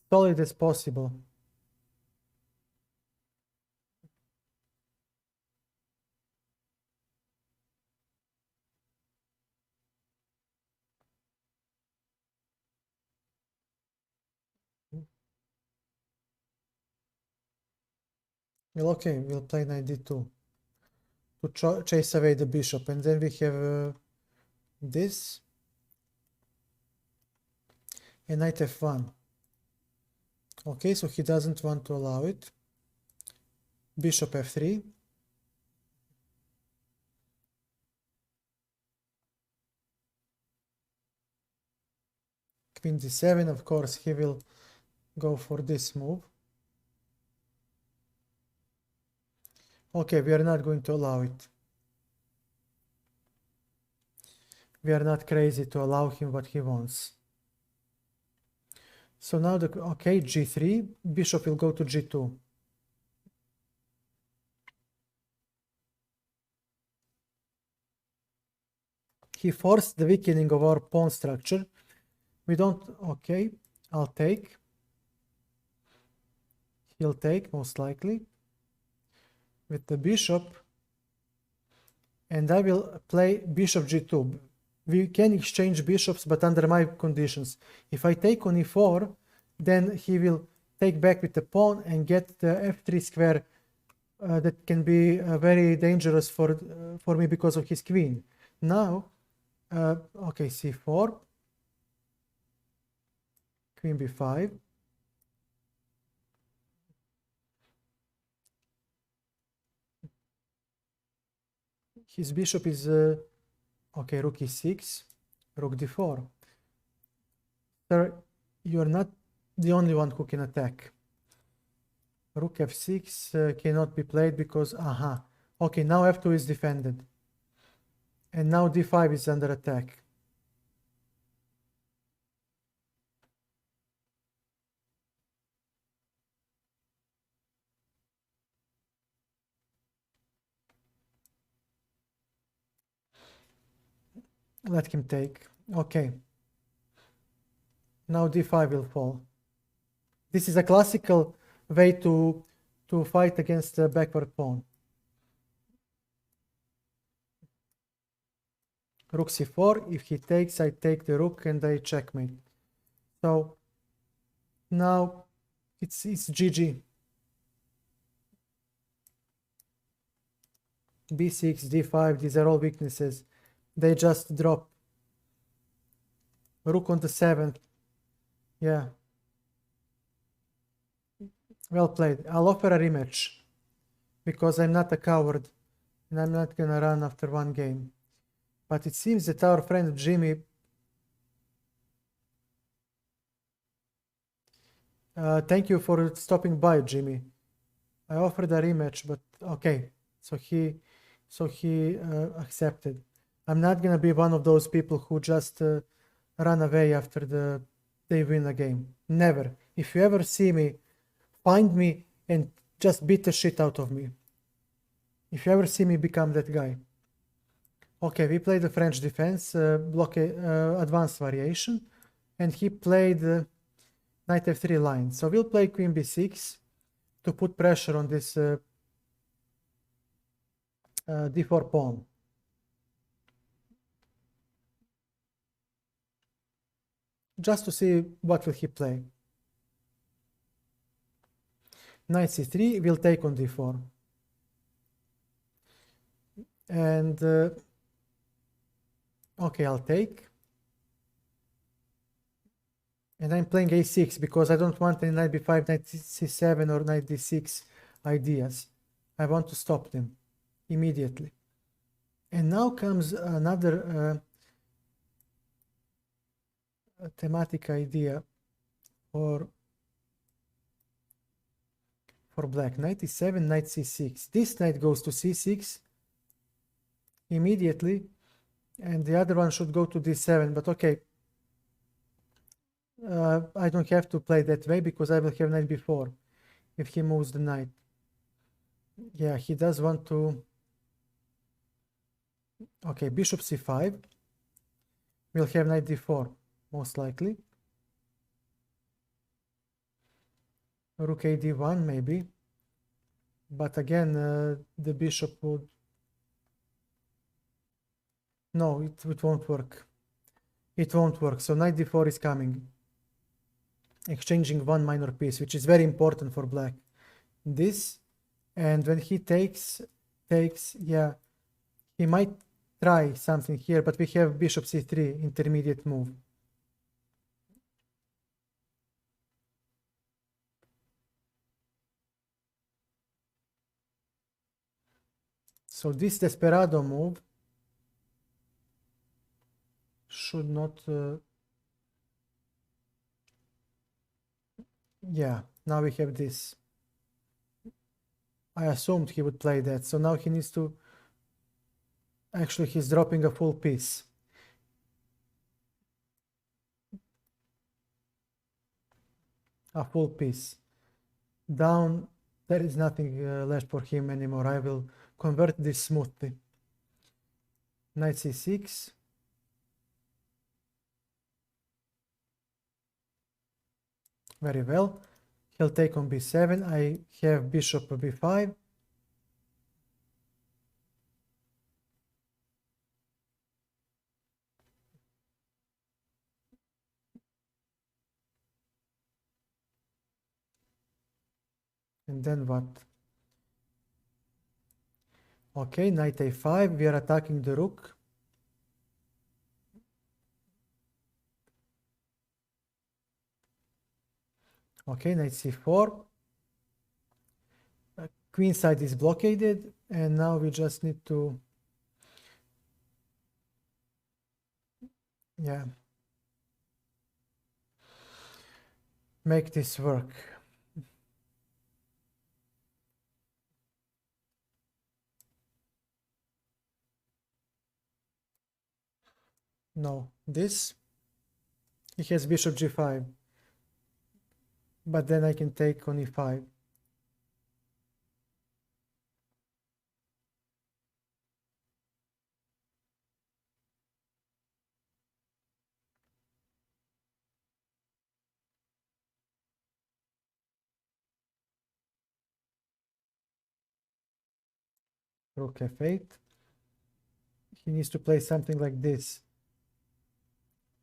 solid as possible. Well, okay, we'll play knight d2 to chase away the bishop, and then we have this and knight f1. Okay, so he doesn't want to allow it. Bishop f3. Queen d7, of course, he will go for this move. Okay, we are not going to allow it. We are not crazy to allow him what he wants. So now okay, g3, bishop will go to g2. He forced the weakening of our pawn structure. We don't, okay, I'll take. He'll take, most likely, with the bishop. And I will play bishop g2. We can exchange bishops, but under my conditions. If I take on e4, then he will take back with the pawn and get the f3 square that can be very dangerous for me because of his queen. Now, okay, c4, queen b5. His bishop is, okay, rook e6, rook d4. Sir, you're not the only one who can attack. Rook f6 cannot be played because, okay, now f2 is defended. And now d5 is under attack. Let him take. Okay. Now d5 will fall. This is a classical way to fight against the backward pawn. Rook c4. If he takes, I take the rook and I checkmate. So now it's GG. b6, d5, these are all weaknesses. They just drop. Rook on the 7th. Yeah. Well played. I'll offer a rematch because I'm not a coward and I'm not gonna run after one game. But it seems that our friend Jimmy thank you for stopping by, Jimmy. I offered a rematch, but okay. So he accepted. I'm not gonna be one of those people who just run away after they win a game. Never. If you ever see me, find me and just beat the shit out of me. If you ever see me become that guy. Okay, we played the French defense, advanced variation, and he played knight f3 line. So we'll play queen b6 to put pressure on this d4 pawn. Just to see what will he play. Knight c3 will take on d4. And okay, I'll take. And I'm playing a6 because I don't want any knight b5, knight c7 or knight d6 ideas. I want to stop them immediately. And now comes another thematic idea for black. Knight e7, knight c6. This knight goes to c6 immediately, and the other one should go to d7, but okay. I don't have to play that way because I will have knight b4 if he moves the knight. Yeah, he does want to... Okay, bishop c5. We'll have knight d4, most likely. Rook a d1, maybe. But again, the bishop would... No, it won't work. It won't work. So knight d4 is coming. Exchanging one minor piece, which is very important for black. This, and when he takes, yeah, he might try something here, but we have bishop c3, intermediate move. So this desperado move should not... yeah, now we have this. I assumed he would play that, so now he needs to... Actually, he's dropping a full piece. A full piece. Down, there is nothing left for him anymore. I will convert this smoothly. Knight c6. Very well. He'll take on b7. I have bishop b5. And then what? Okay, knight a5. We are attacking the rook. Okay, knight c4. Queen side is blockaded, and now we just need to... yeah, make this work. No, this. He has bishop g5. But then I can take on e5. Rook f8. He needs to play something like this.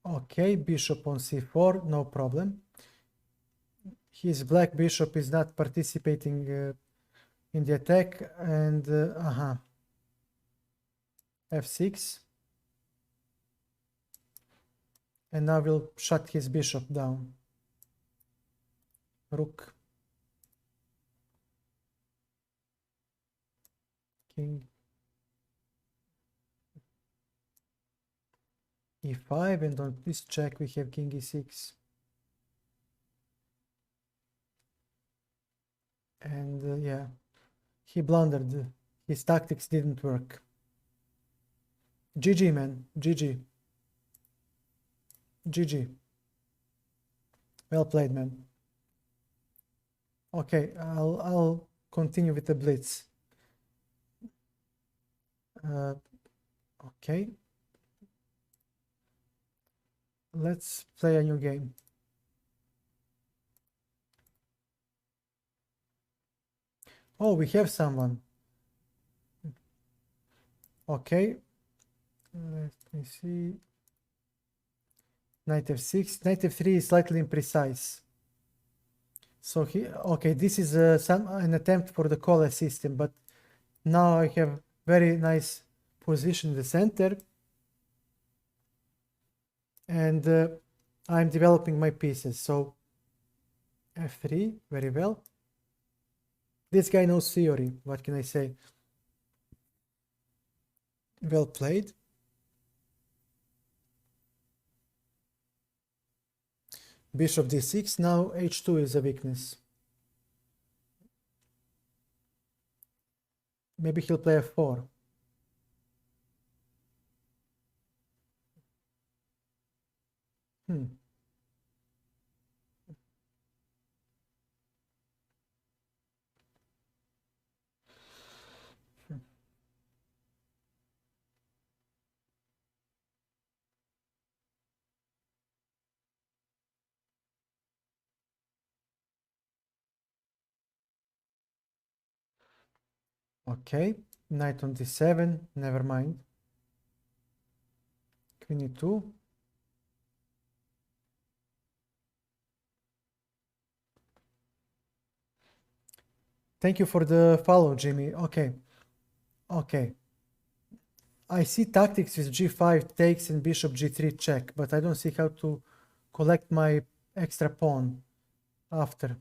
Okay, bishop on c4, no problem. His black bishop is not participating in the attack, and f6. And now we'll shut his bishop down. Rook. King. e5, and on this check we have king e6. And yeah, he blundered. His tactics didn't work. GG, man. GG. GG. Well played, man. Okay, I'll continue with the blitz. Okay. Let's play a new game. Oh, we have someone. Okay. Let me see. Knight f6. Knight f3 is slightly imprecise. So okay, this is an attempt for the Kolle system, but now I have very nice position in the center. And I'm developing my pieces. So f3, very well. This guy knows theory, what can I say? Well played. Bishop d6. Now h2 is a weakness. Maybe he'll play f4. Okay, knight on d7, never mind. Queen e2. Thank you for the follow, Jimmy. Okay. Okay. I see tactics with g5 takes and bishop g3 check, but I don't see how to collect my extra pawn after.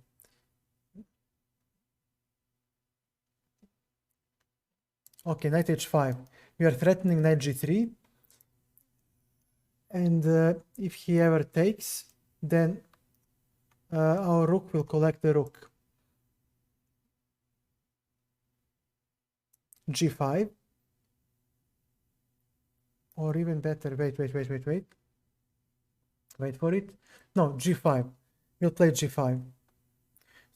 Okay, knight h5. We are threatening knight g3. And if he ever takes, then our rook will collect the rook. g5. Or even better, wait. Wait for it. No, g5. We'll play g5.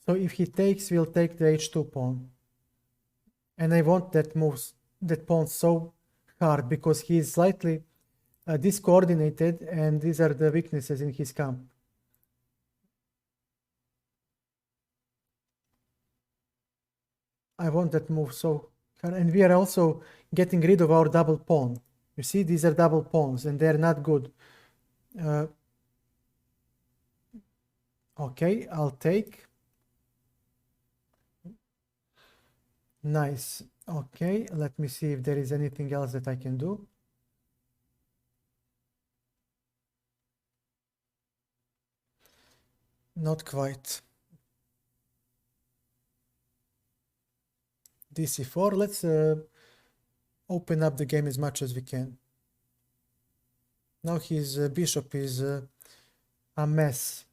So if he takes, we'll take the h2 pawn. And I want that pawn so hard because he is slightly discoordinated, and these are the weaknesses in his camp. I want that move so hard. And we are also getting rid of our double pawn. You see, these are double pawns and they're not good. Okay, I'll take. Nice. Okay, let me see if there is anything else that I can do. Not quite. dc4. Let's open up the game as much as we can. Now his bishop is a mess.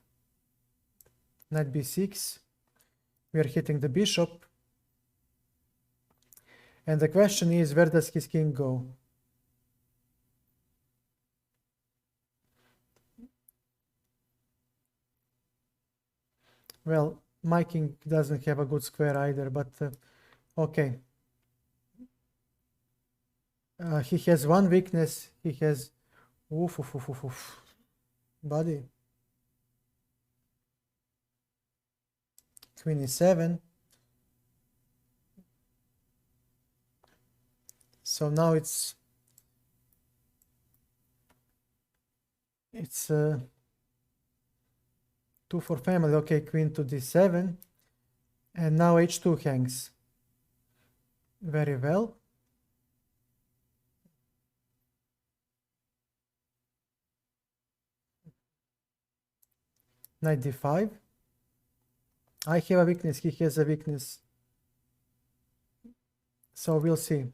Knight b6. We are hitting the bishop. And the question is, where does his king go? Well, my king doesn't have a good square either, but okay. He has one weakness. He has... Oof. Buddy. Queen e7. So now it's 2 for family. Okay, queen to d7. And now h2 hangs. Very well. Knight d5. I have a weakness, he has a weakness. So we'll see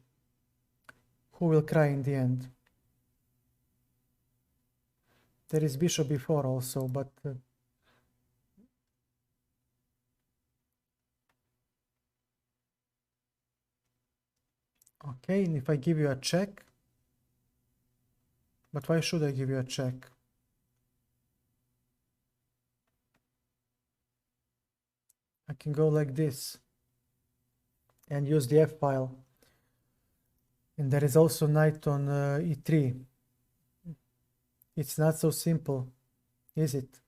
who will cry in the end. There is bishop b4 also, but okay, and if I give you a check, but why should I give you a check? I can go like this and use the f-file. And there is also knight on e3. It's not so simple, is it?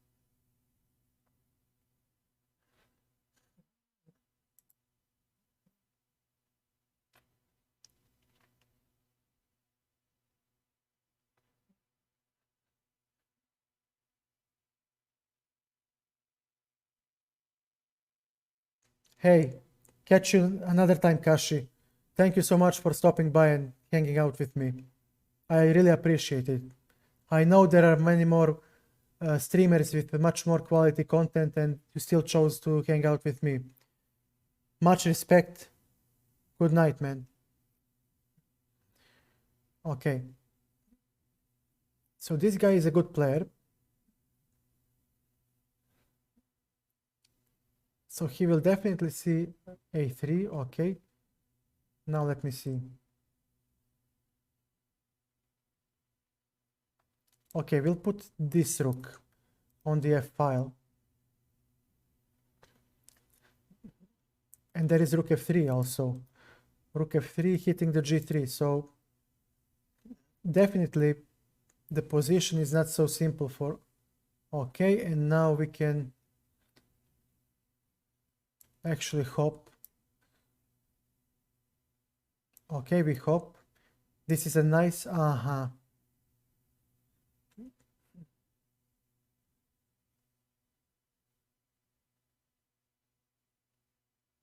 Hey, catch you another time, Kashi. Thank you so much for stopping by and hanging out with me. I really appreciate it. I know there are many more streamers with much more quality content, and you still chose to hang out with me. Much respect. Good night, man. Okay. So this guy is a good player. So he will definitely see a3. Okay. Now let me see. Okay, we'll put this rook on the f file. And there is rook f3 also. Rook f3 hitting the g3. So definitely the position is not so simple for... Okay, and now we can actually hop. Okay, we hop. This is a nice...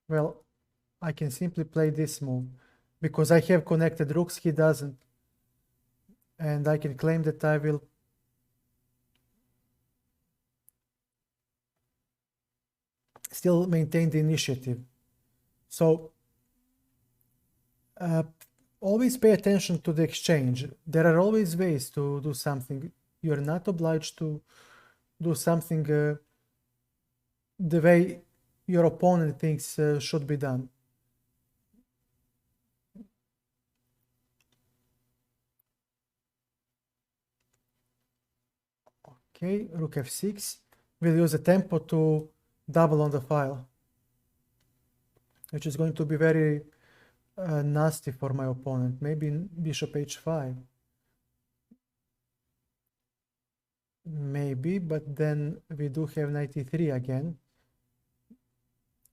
Well, I can simply play this move because I have connected rooks, he doesn't. And I can claim that I will still maintain the initiative. So always pay attention to the exchange. There are always ways to do something. You're not obliged to do something the way your opponent thinks should be done. Okay, rook f6. We'll use a tempo to double on the file, which is going to be very nasty for my opponent. Maybe bishop h5. Maybe, but then we do have knight e3 again.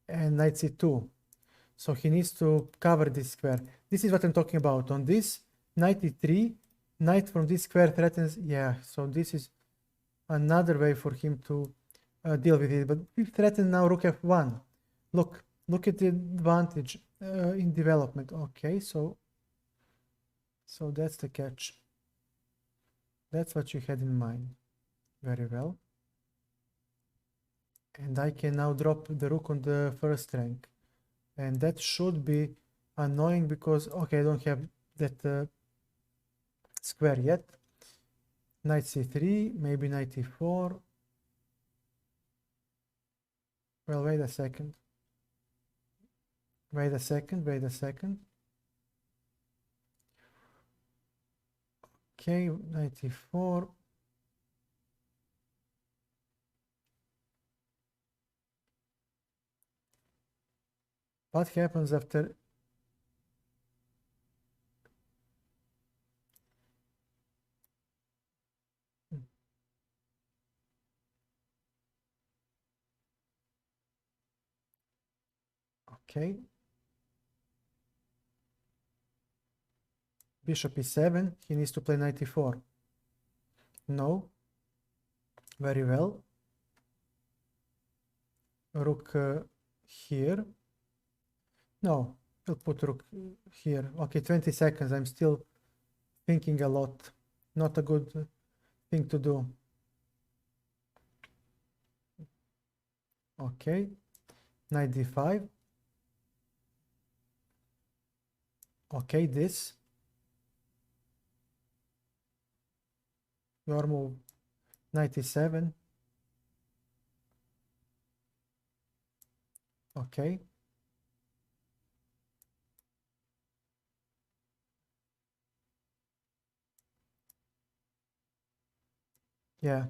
And knight c2. So he needs to cover this square. This is what I'm talking about. On this, knight e3, knight from this square threatens... Yeah, so this is another way for him to deal with it. But we threaten now rook f1. Look at the advantage in development. Okay, so that's the catch. That's what you had in mind. Very well. And I can now drop the rook on the first rank. And that should be annoying because, okay, I don't have that square yet. Knight c3, maybe knight e4. Well, wait a second. Wait a second. Okay, knight e4. What happens after... Okay. Bishop e7, he needs to play knight e4. No. Very well. Rook here. No, we'll put rook here. Okay, 20 seconds. I'm still thinking a lot. Not a good thing to do. Okay, knight d5. Okay, this. Your move, knight e7. Okay. Yeah,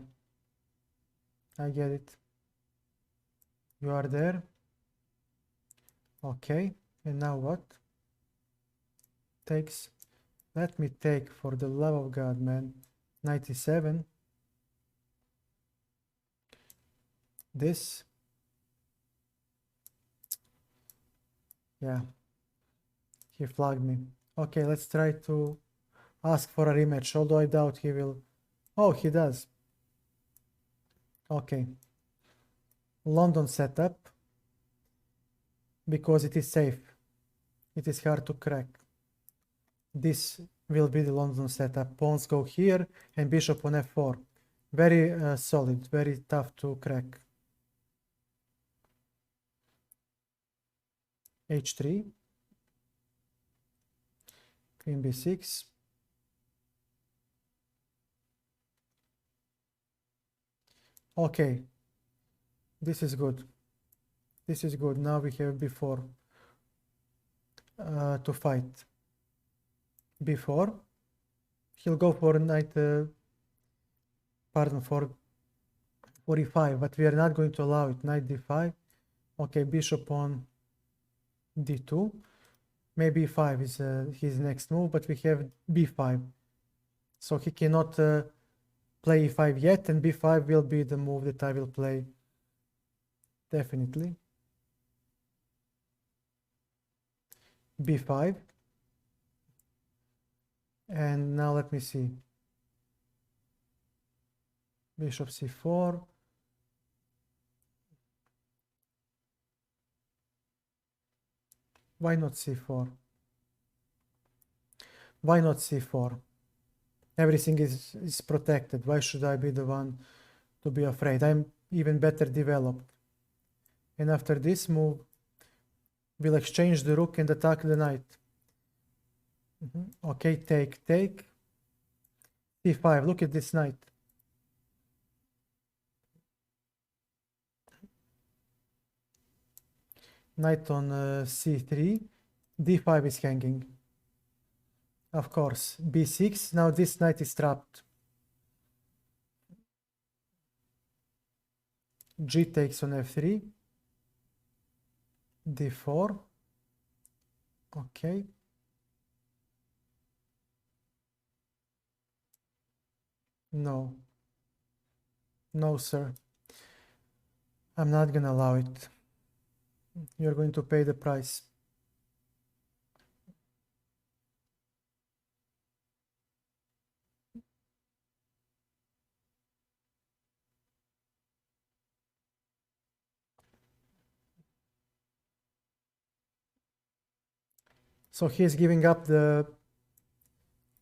I get it. You are there. Okay, and now what? Takes. Let me take, for the love of God, man. Knight e7. This. Yeah, he flagged me. Okay, let's try to ask for a rematch, although I doubt he will. Oh, he does. Okay. London setup, because it is safe. It is hard to crack. This will be the London setup. Pawns go here and bishop on f4. Very solid, very tough to crack. h3. Queen b6. Okay, this is good. This is good. Now we have b4 to fight. b4. He'll go for knight, pardon, for e5, but we are not going to allow it. Knight d5. Okay, bishop on d2. Maybe e5 is his next move, but we have b5. So he cannot play e5 yet, and b5 will be the move that I will play. Definitely. b5. And now let me see. Bishop c4. Why not c4? Why not c4? Everything is protected. Why should I be the one to be afraid? I'm even better developed. And after this move, we'll exchange the rook and attack the knight. Okay, take. c5. Look at this knight. Knight on c3. d5 is hanging. Of course, b6. Now this knight is trapped. G takes on f3. d4. Okay. No. No, sir. I'm not gonna allow it. You're going to pay the price. So he is giving up the...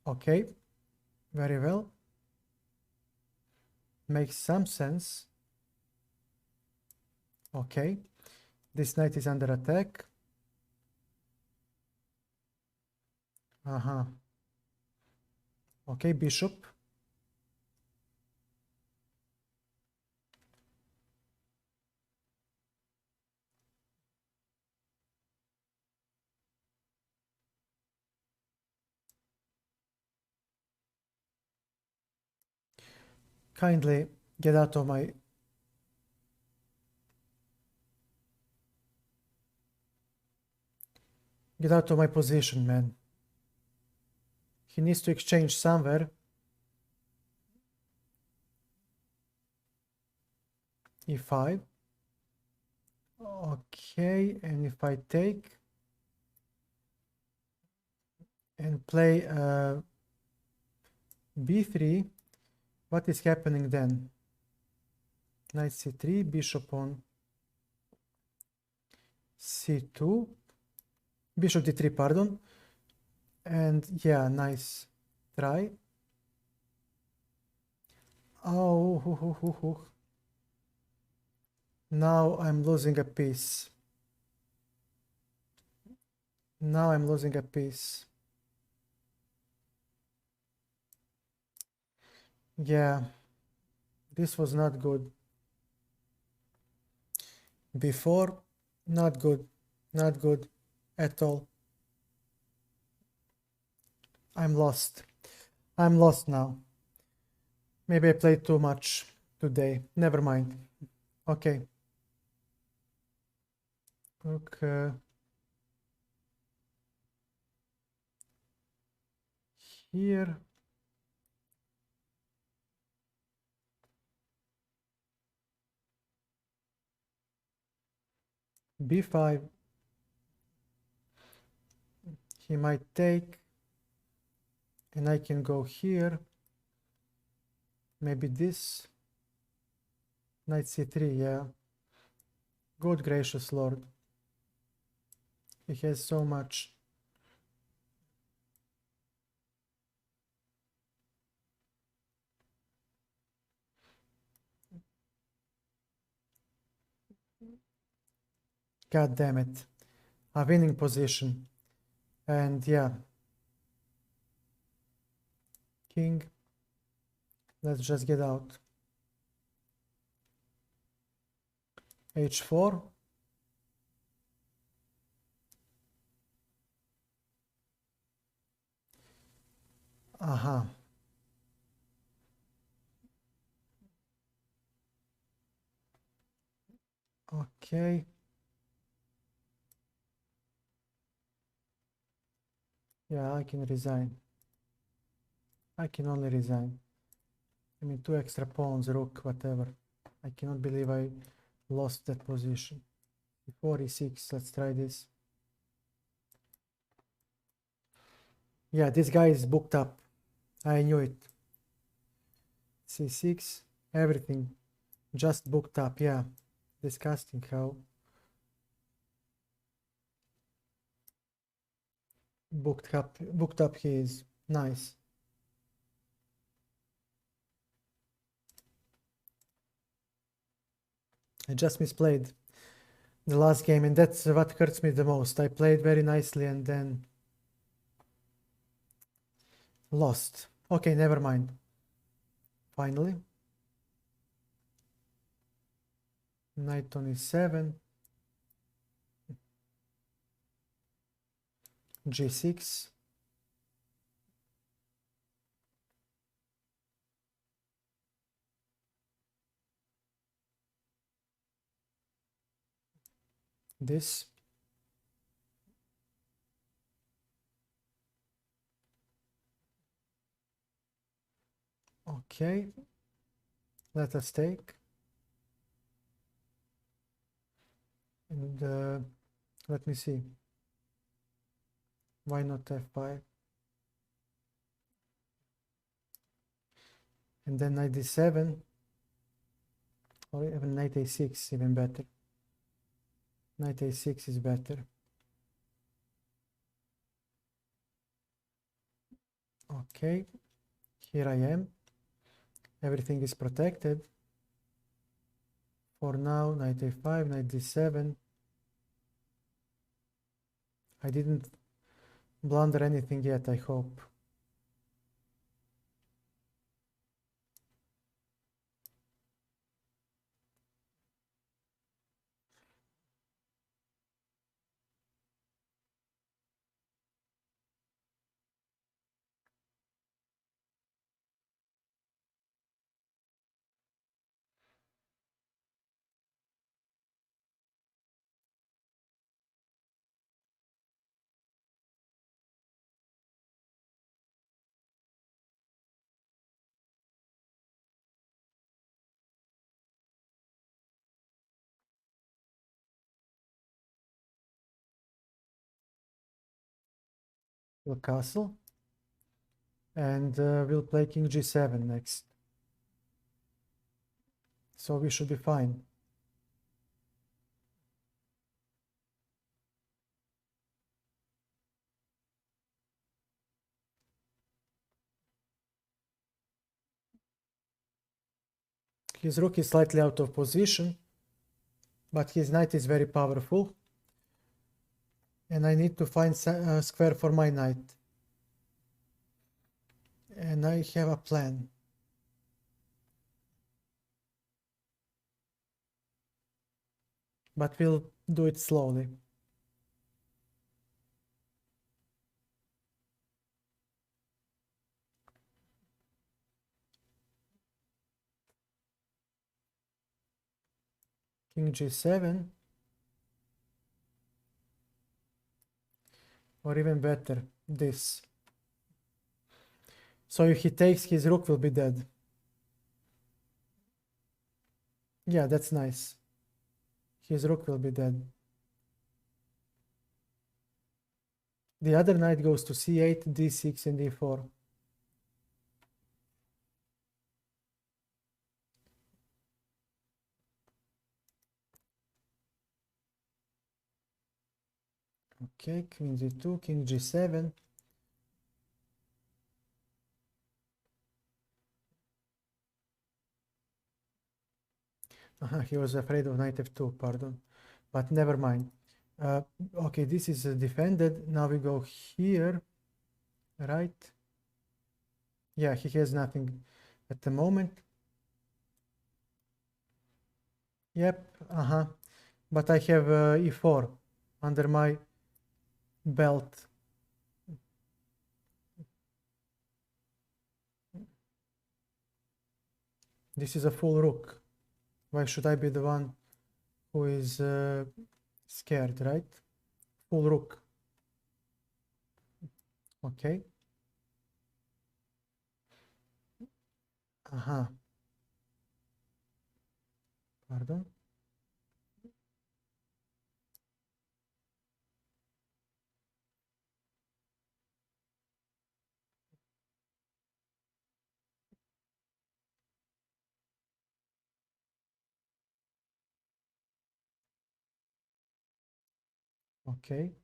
Okay, very well. Makes some sense. Okay, this knight is under attack. Okay, bishop. Kindly get out of my... Get out of my position, man. He needs to exchange somewhere. e5. Okay, and if I take and play b3, what is happening then? Knight c3, bishop on c2, bishop d3, pardon. And yeah, nice try. Oh, now I'm losing a piece. Now I'm losing a piece. Yeah, this was not good. Before, not good. Not good at all. I'm lost. I'm lost now. Maybe I played too much today. Never mind. Okay. Okay. Here. b5. He might take. And I can go here. Maybe this. Knight c3, yeah. Good gracious Lord. He has so much. God damn it. A winning position. And yeah. King. Let's just get out. h4. Aha. Okay. Yeah, I can resign. I can only resign. I mean, 2 extra pawns, rook, whatever. I cannot believe I lost that position. 46, let's try this. Yeah, this guy is booked up. I knew it. C6, everything just booked up. Yeah, disgusting how booked up he is. Nice. I just misplayed the last game, and that's what hurts me the most. I played very nicely and then lost. Okay, never mind. Finally. Knight on e7. G6. This. Okay. Let us take. And let me see. Why not f5? And then knight d7. Or even knight a6, even better. Knight a6 is better. Okay, here I am. Everything is protected. For now, knight a5, knight d7. I didn't blunder anything yet, I hope. We'll castle. And we'll play king g7 next. So we should be fine. His rook is slightly out of position, but his knight is very powerful. And I need to find a square for my knight. And I have a plan. But we'll do it slowly. King g7. Or even better, this. So if he takes, his rook will be dead. Yeah, that's nice. His rook will be dead. The other knight goes to c8, d6, and d4. Okay, queen d2, king g7. He was afraid of knight f2, pardon. But never mind. Okay, this is defended. Now we go here, right? Yeah, he has nothing at the moment. Yep, but I have e4 under my belt. This is a full rook. Why should I be the one who is scared, right? Full rook. Okay. Pardon. Okay.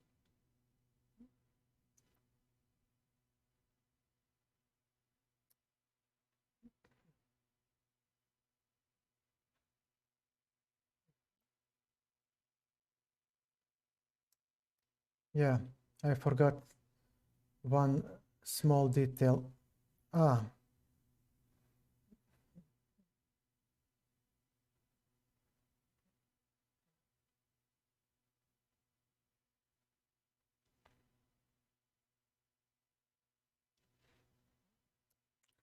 Yeah, I forgot one small detail.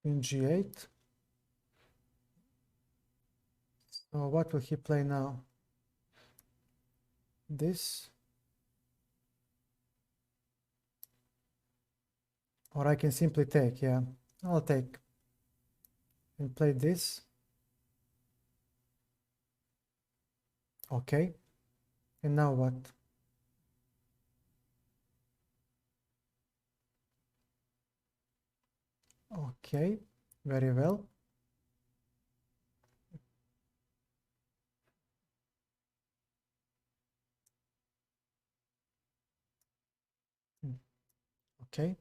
Queen g8. So what will he play now? This. Or I can simply take, yeah. I'll take. And play this. Okay. And now what? Okay. Very well. Okay.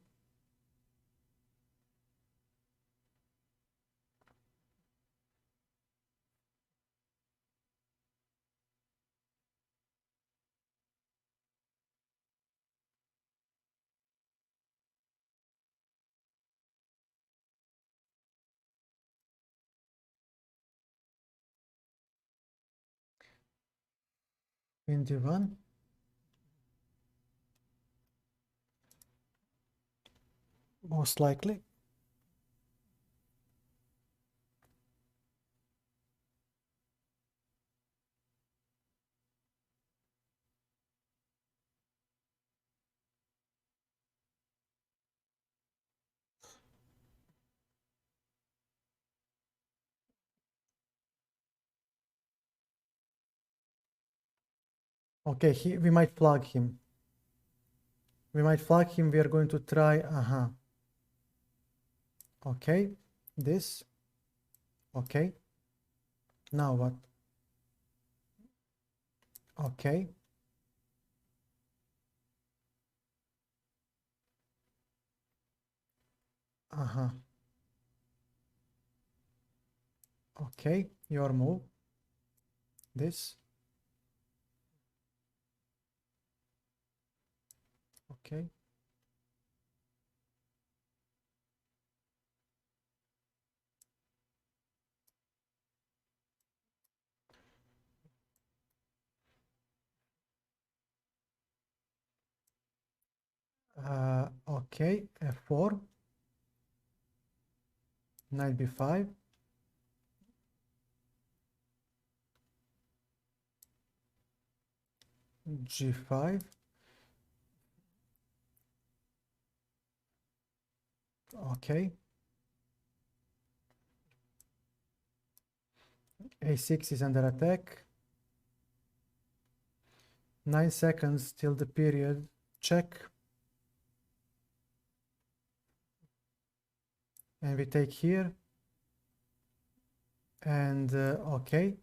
Queen d1. Most likely. Okay, we might flag him. We might flag him. We are going to try. Okay. This. Okay. Now what? Okay. Okay. Your move. This. Okay. Okay. F4. Knight b5. G5. Okay. A6 is under attack. 9 seconds till the period. Check. And we take here. And okay.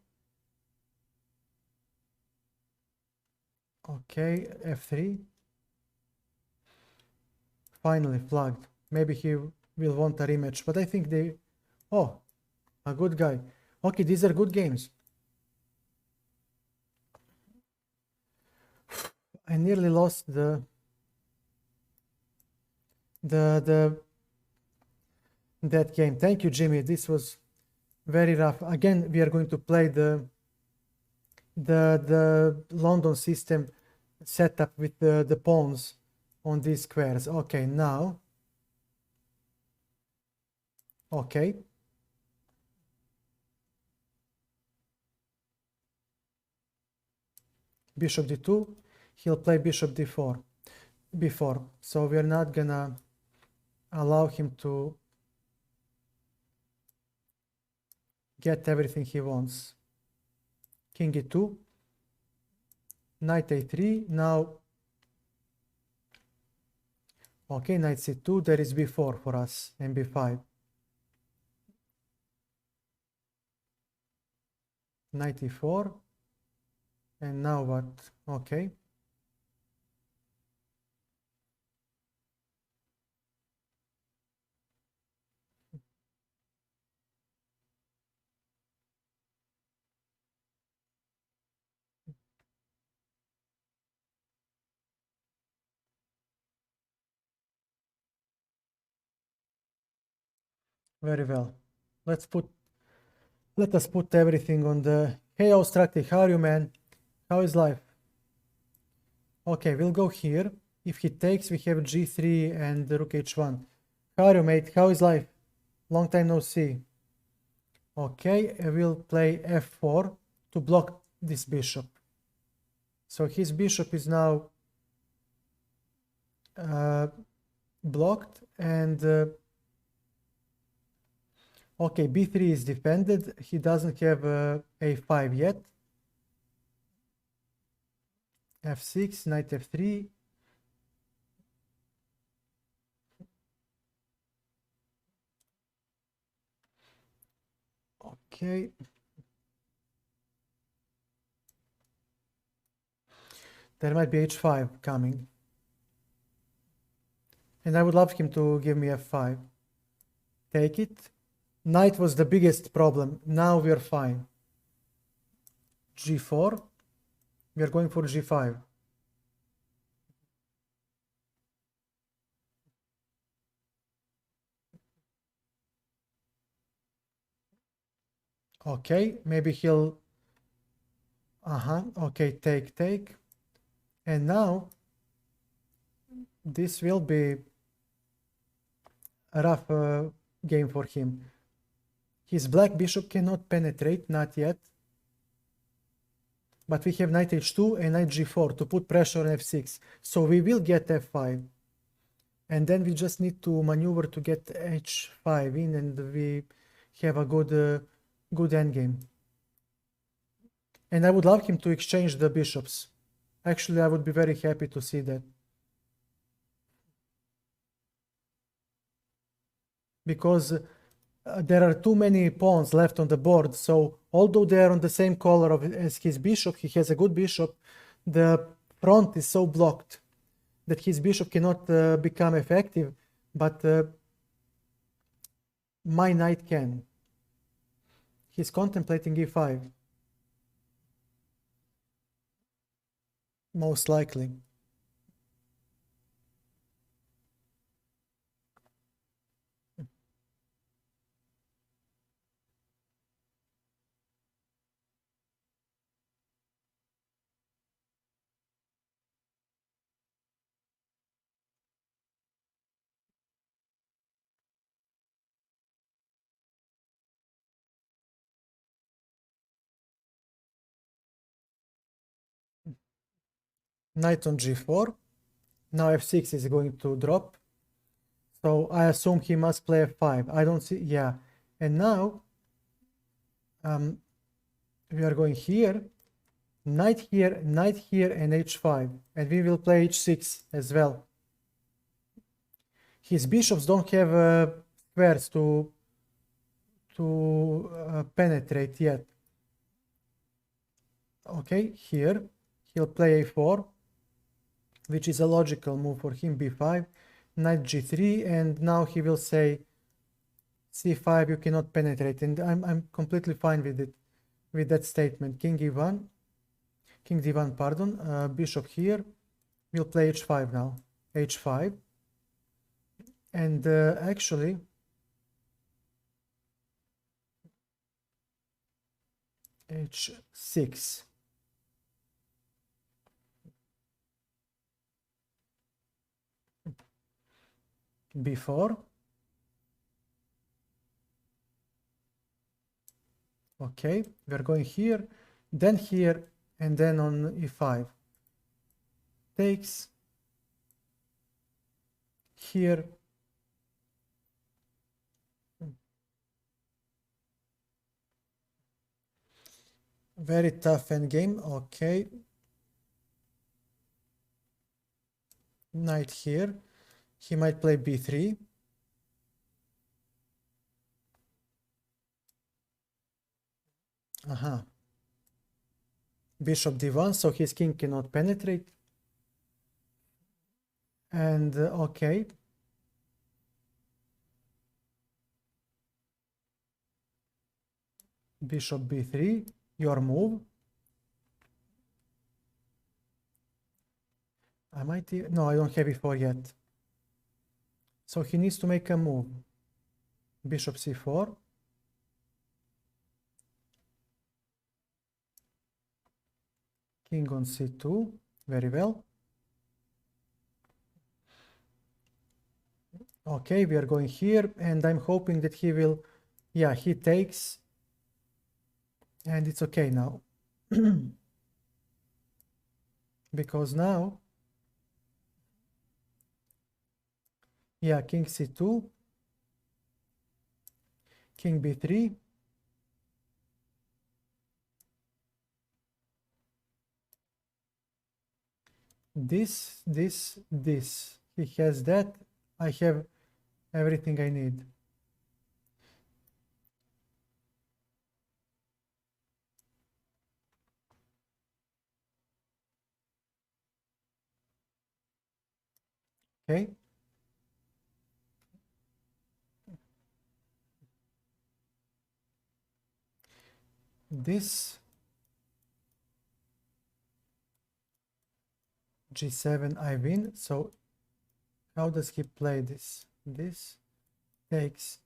Okay, F3. Finally flagged. Maybe he will want a rematch, but I think they... Oh, a good guy. Okay, these are good games. I nearly lost that game. Thank you, Jimmy. This was very rough. Again, we are going to play the the London system setup with the pawns on these squares. Okay, now, okay. Bishop d2, he'll play bishop d4 before, so we're not gonna allow him to get everything he wants. King e2, knight a3, now, okay, knight c2, there is b4 for us, and b5. Knight e4, and now what? Okay. Very well. Let us put everything on the... Hey, Austractic, how are you, man? How is life? Okay, we'll go here. If he takes, we have g3 and rook h1. How are you, mate? How is life? Long time no see. Okay, we'll play f4 to block this bishop. So his bishop is now blocked, and okay, b3 is defended. He doesn't have a5 yet. f6, knight f3. Okay. There might be h5 coming. And I would love him to give me f5. Take it. Knight was the biggest problem. Now we are fine. g4. We are going for g5. Okay, maybe he'll... Okay, take. And now, this will be a rough game for him. His black bishop cannot penetrate, not yet. But we have knight h2 and knight g4 to put pressure on f6. So we will get f5. And then we just need to maneuver to get h5 in, and we have a good endgame. And I would love him to exchange the bishops. Actually, I would be very happy to see that. Because there are too many pawns left on the board, so although they are on the same color as his bishop, he has a good bishop, the front is so blocked that his bishop cannot become effective, but my knight can. He's contemplating e5. Most likely. Knight on g4. Now f6 is going to drop. So I assume he must play f5. I don't see, yeah. And now we are going here, knight here, and h5. And we will play h6 as well. His bishops don't have squares to penetrate yet. Okay, here he'll play a4, which is a logical move for him, b5, knight g3, and now he will say c5, you cannot penetrate, and I'm completely fine with it, with that statement. King d1, pardon, bishop here, we'll play h5 now, h5, and actually h6. b4. Okay, we're going here, and then on e5. Takes here. Very tough endgame. Okay. Knight here. He might play b3. Bishop d1, so his king cannot penetrate. And okay. Bishop b3, your move. No, I don't have e4 yet. So he needs to make a move. Bishop c4. King on c2, very well. Okay, we are going here, and I'm hoping that he will, yeah, he takes, and it's okay now. Because now, yeah, king c2, king b3, this. He has that. I have everything I need. Okay. This g7 I win. So how does he play this? This takes.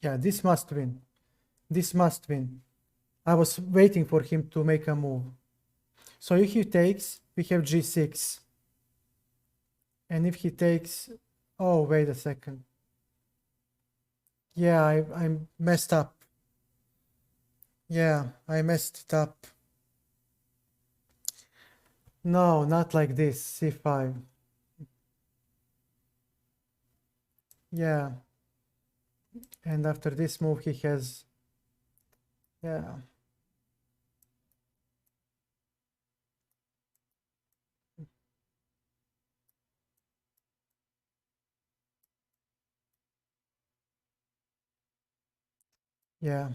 Yeah, this must win. This must win. I was waiting for him to make a move. So if he takes, we have g6. And if he takes, oh, wait a second. Yeah, I messed up. Yeah, I messed it up. No, not like this, c5. Yeah. And after this move, he has, yeah. Yeah.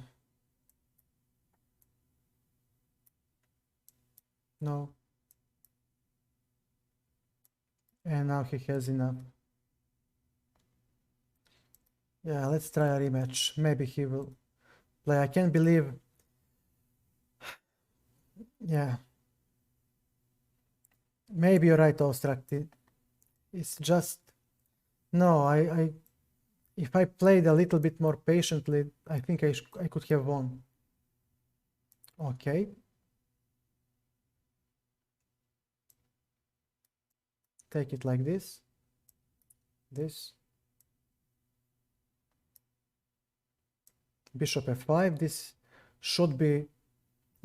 No. And now he has enough. Yeah, let's try a rematch. Maybe he will play. I can't believe. Yeah. Maybe you're right, Ostrak. It's just no. If I played a little bit more patiently, I think I could have won. Okay. Take it like this. This. Bishop f5. This should be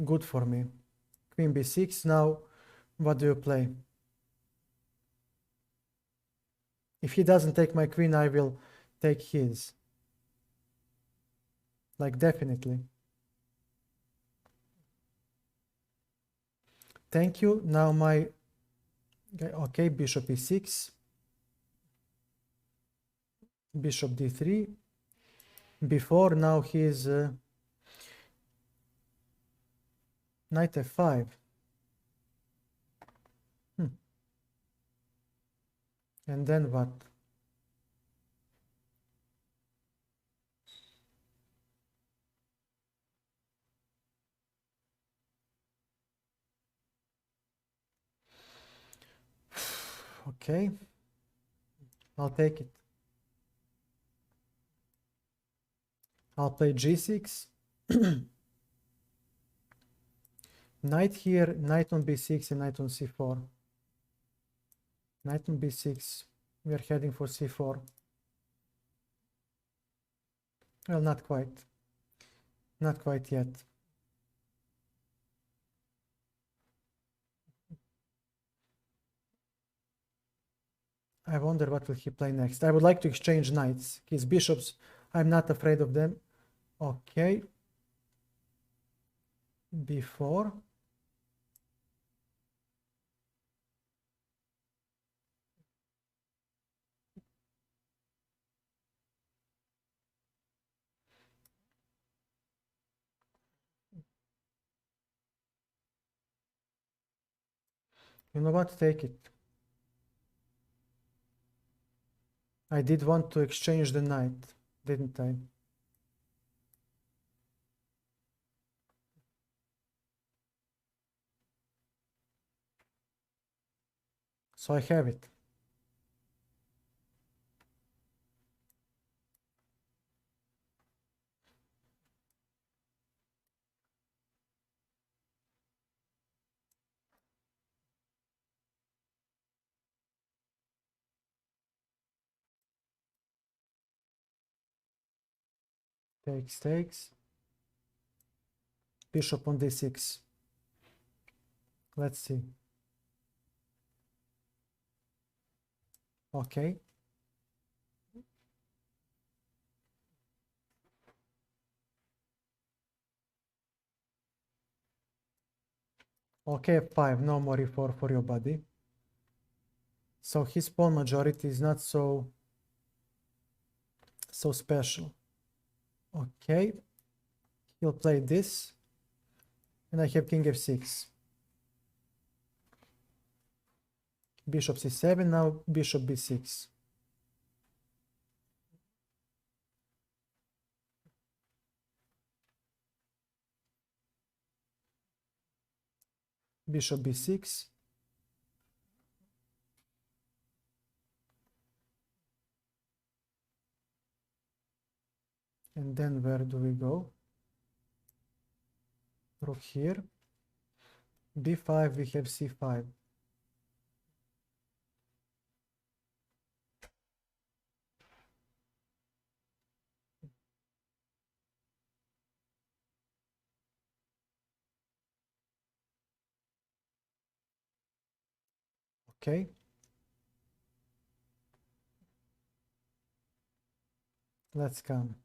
good for me. Queen b6. Now, what do you play? If he doesn't take my queen, I will take his. Like, definitely. Thank you. Now my... Okay, bishop e6. Bishop d3. Before, now he's... knight f5. And then what? Okay, I'll take it. I'll play g6. Knight here, knight on b6 and knight on c4. Knight on b6. We are heading for c4. Well, not quite. Not quite yet. I wonder what will he play next. I would like to exchange knights. His bishops, I'm not afraid of them. Okay. b4. You know what? Take it. I did want to exchange the knight, didn't I? So I have it. Takes, takes. Bishop on d6. Let's see. Okay. Okay, f5. No more e4 for your body. So his pawn majority is not so special. Okay. He'll play this. And I have king f6. Bishop c7, now bishop b6. Bishop b6. And then where do we go? Rook here. b5, we have c5. Okay. Let's come.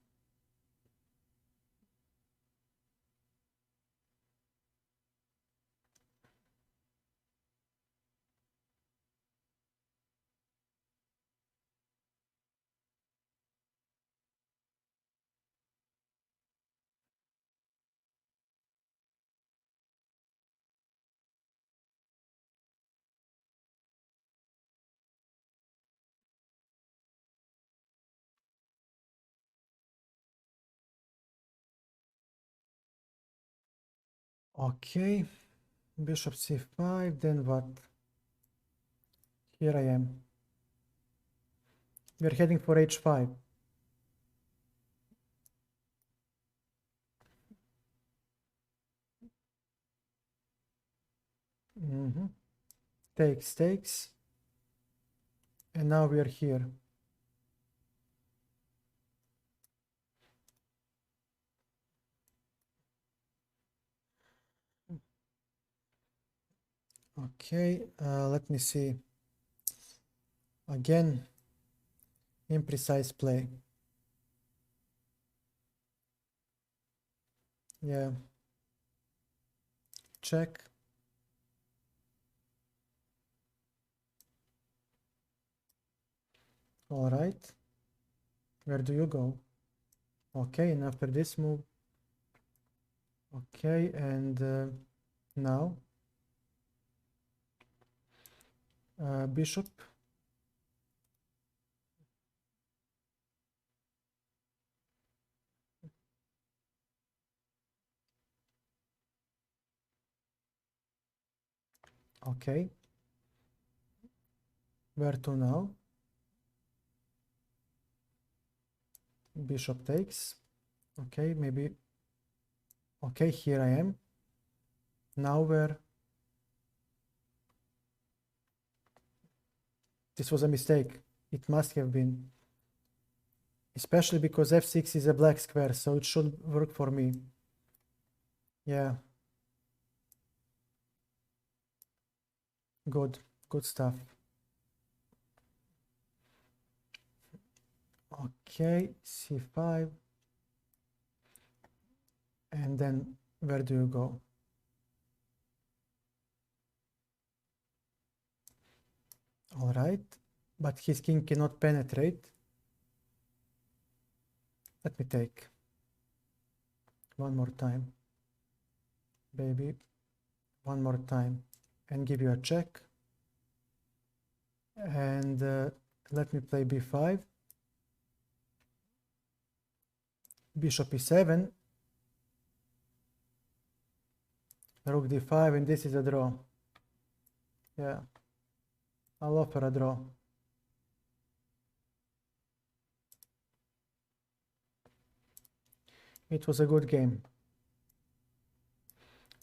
Okay. Bishop c5, then what? Here I am. We're heading for h5. Takes, takes. And now we are here. Okay, let me see. Again, imprecise play. Yeah. Check. All right. Where do you go? Okay, and after this move. Okay, and now bishop. Okay. Where to now? Bishop takes. Okay, maybe. Okay, here I am. Now where? This was a mistake. It must have been. Especially because f6 is a black square, so it should work for me. Yeah. Good stuff. Okay, c5. And then where do you go? All right, but his king cannot penetrate. Let me take one more time, baby, one more time, and give you a check. And let me play b5, bishop e7, rook d5, and this is a draw. Yeah, I'll offer a draw. It was a good game.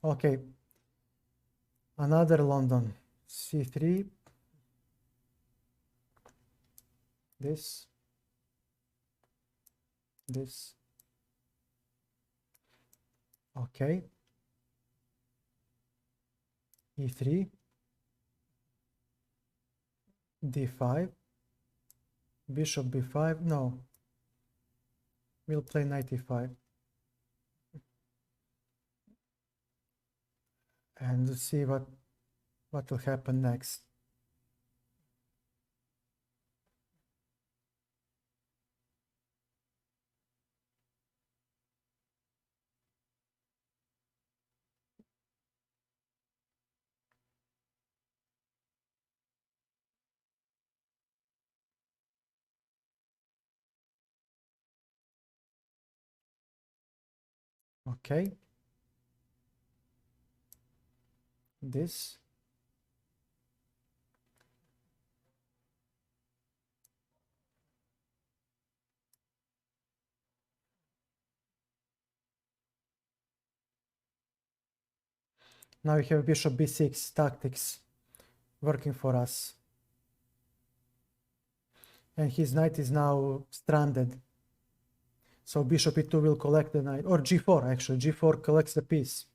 Okay, another London. c3, this, okay, e3, d5, bishop b5, no, we'll play knight e5. And let's see what will happen next. Okay, this, now we have bishop b6 tactics working for us, and his knight is now stranded, so bishop e2 will collect the knight, or g4 actually, g4 collects the piece.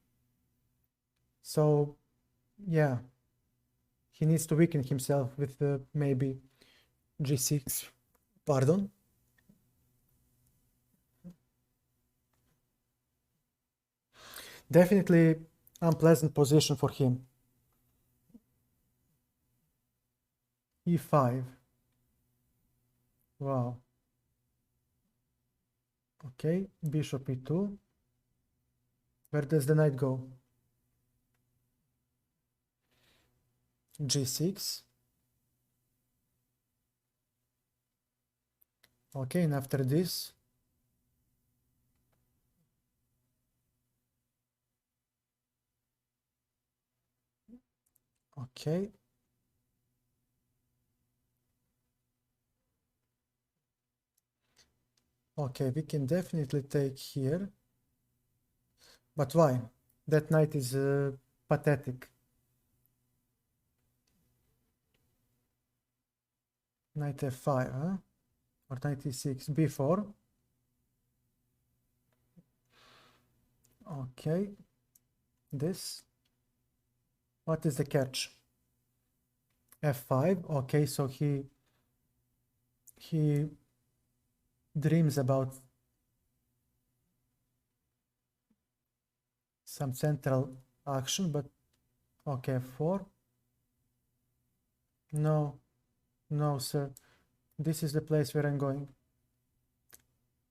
So yeah, he needs to weaken himself with maybe g6, pardon. Definitely unpleasant position for him. e5, wow. Okay, bishop e2, where does the knight go? g6, okay, and after this, okay, okay, we can definitely take here, but why? That knight is pathetic. Knight f5, huh? Or knight e6, b4. Okay, this. What is the catch? f5. Okay, so he dreams about some central action, but okay, f4. No, no, sir. This is the place where I'm going.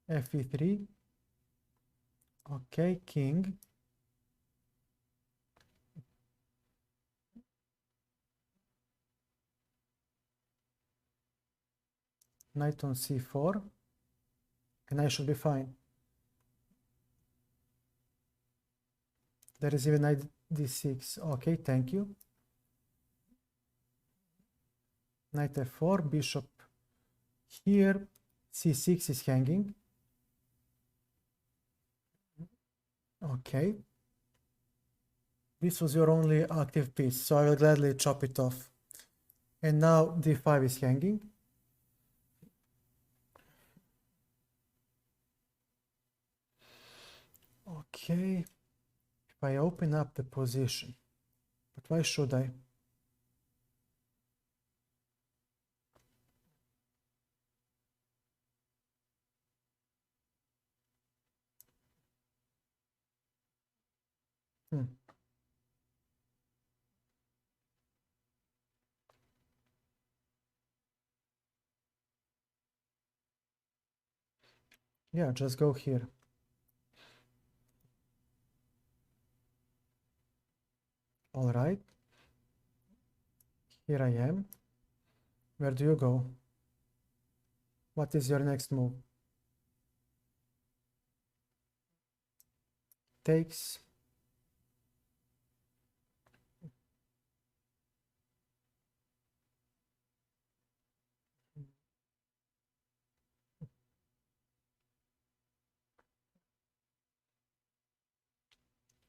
fe3. Okay, king. Knight on c4. And I should be fine. There is even knight d6. Okay, thank you. Knight f4, bishop here. c6 is hanging. Okay. This was your only active piece, so I will gladly chop it off. And now d5 is hanging. Okay, if I open up the position, but why should I? Yeah, just go here. All right. Here I am. Where do you go? What is your next move? Takes.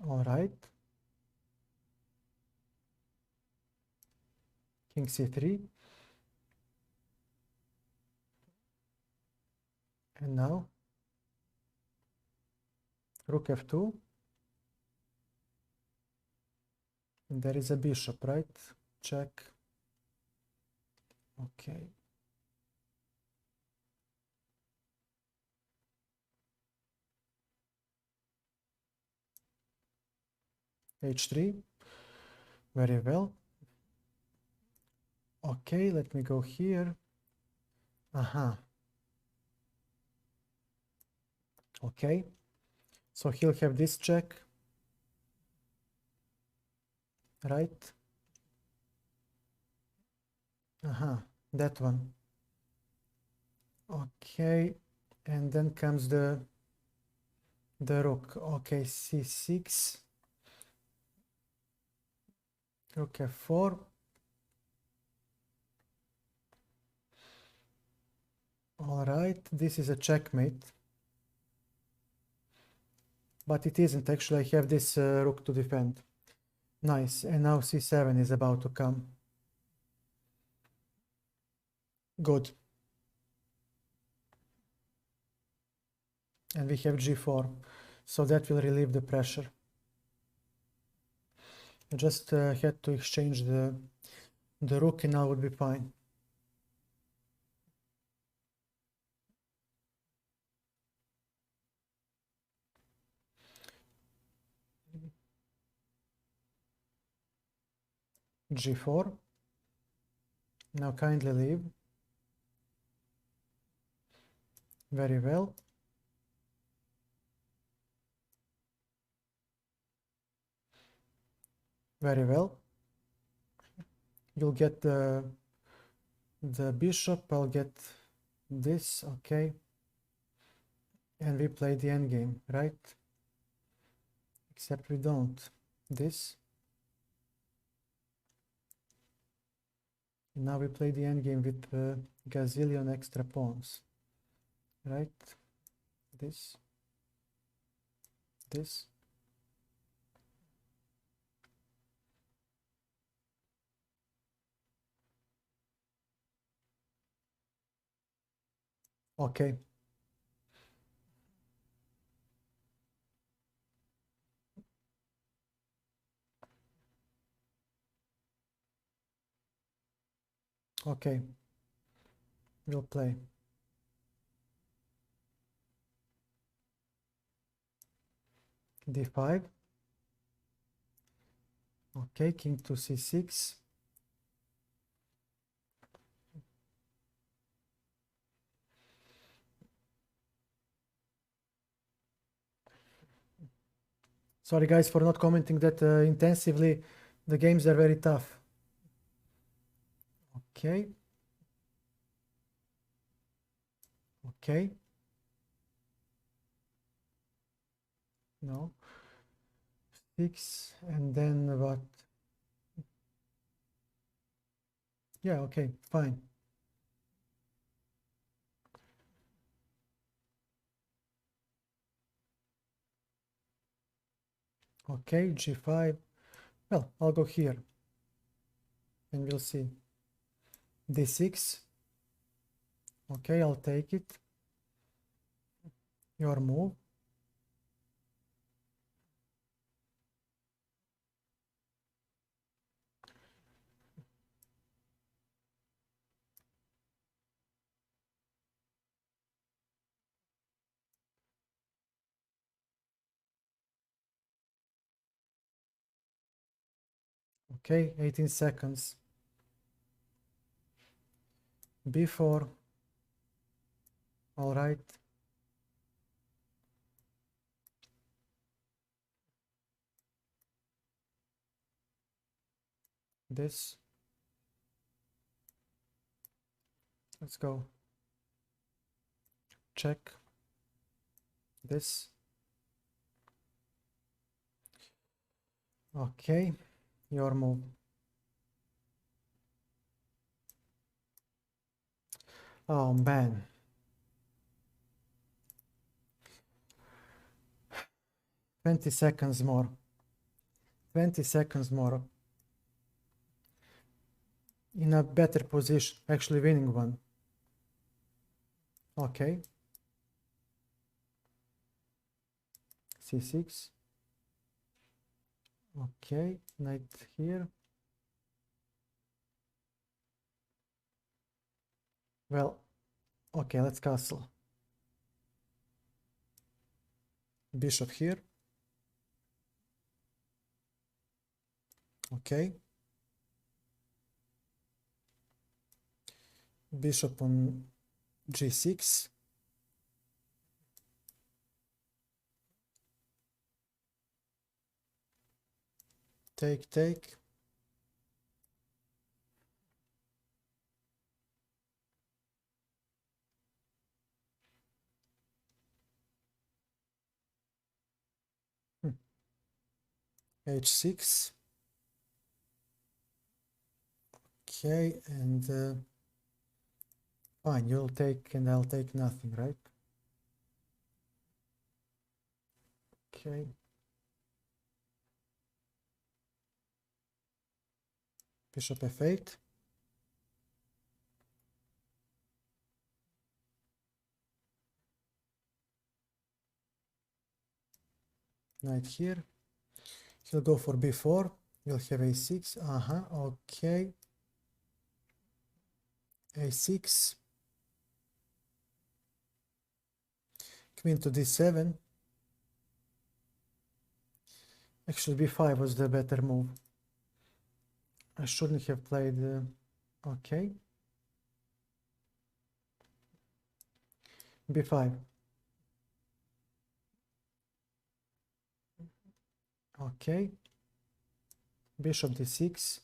All right. King c3. And now rook f2. And there is a bishop, right? Check. Okay. h3. Very well. Okay, let me go here. Aha. Okay. So he'll have this check. Right? Aha. That one. Okay. And then comes the rook. Okay, c6. Rook f4. All right, this is a checkmate. But it isn't actually. I have this rook to defend. Nice. And now c7 is about to come. Good. And we have g4. So that will relieve the pressure. I just had to exchange the rook and now would be fine. g4. Now kindly leave. Very well. Very well. You'll get the bishop. I'll get this. Okay. And we play the endgame, right? Except we don't. This. And now we play the endgame with gazillion extra pawns, right? This. This. Okay. Okay. We'll play. d5. Okay, king to c6. Sorry guys for not commenting that intensively. The games are very tough. Okay. Okay. No. 6 and then what? Yeah, okay, fine. Okay, g5. Well, I'll go here and we'll see. d6. Okay, I'll take it. Your move. Okay, 18 seconds. b4. All right. This. Let's go. Check. This. Okay, your move. Oh man. 20 seconds more. 20 seconds more. In a better position, actually winning one. Okay. c6. Okay, knight here. Well, okay, let's castle. Bishop here. Okay. Bishop on g6. Take, take. h6. Okay, and fine, you'll take and I'll take nothing, right? Okay. Bishop f8. Knight here. He'll go for b4. You'll have a6. Okay. a6. Queen to d7. Actually, b5 was the better move. I shouldn't have played. Okay. b5. Okay. Bishop d6.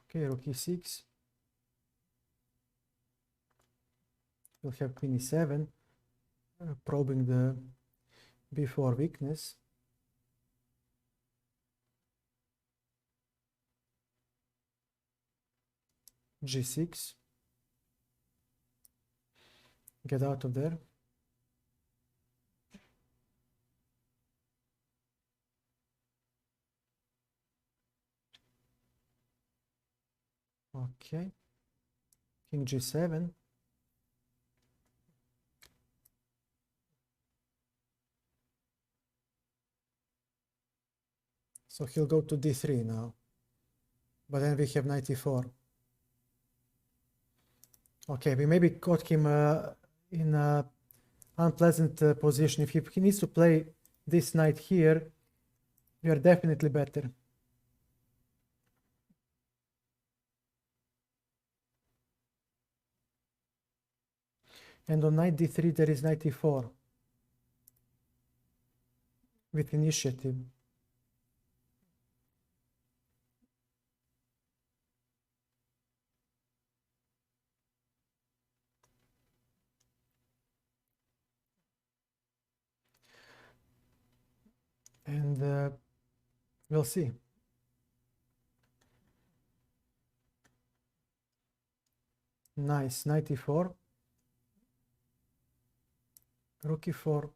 Okay, rook e6. We'll have queen e7, probing the b4 weakness. g6. Get out of there. Okay. King g7. So he'll go to d3 now. But then we have knight e4. Okay, we maybe caught him in a unpleasant position. If he needs to play this knight here, we are definitely better. And on knight d3 there is knight e4 with initiative. And we'll see. Nice, knight e4, rook e4.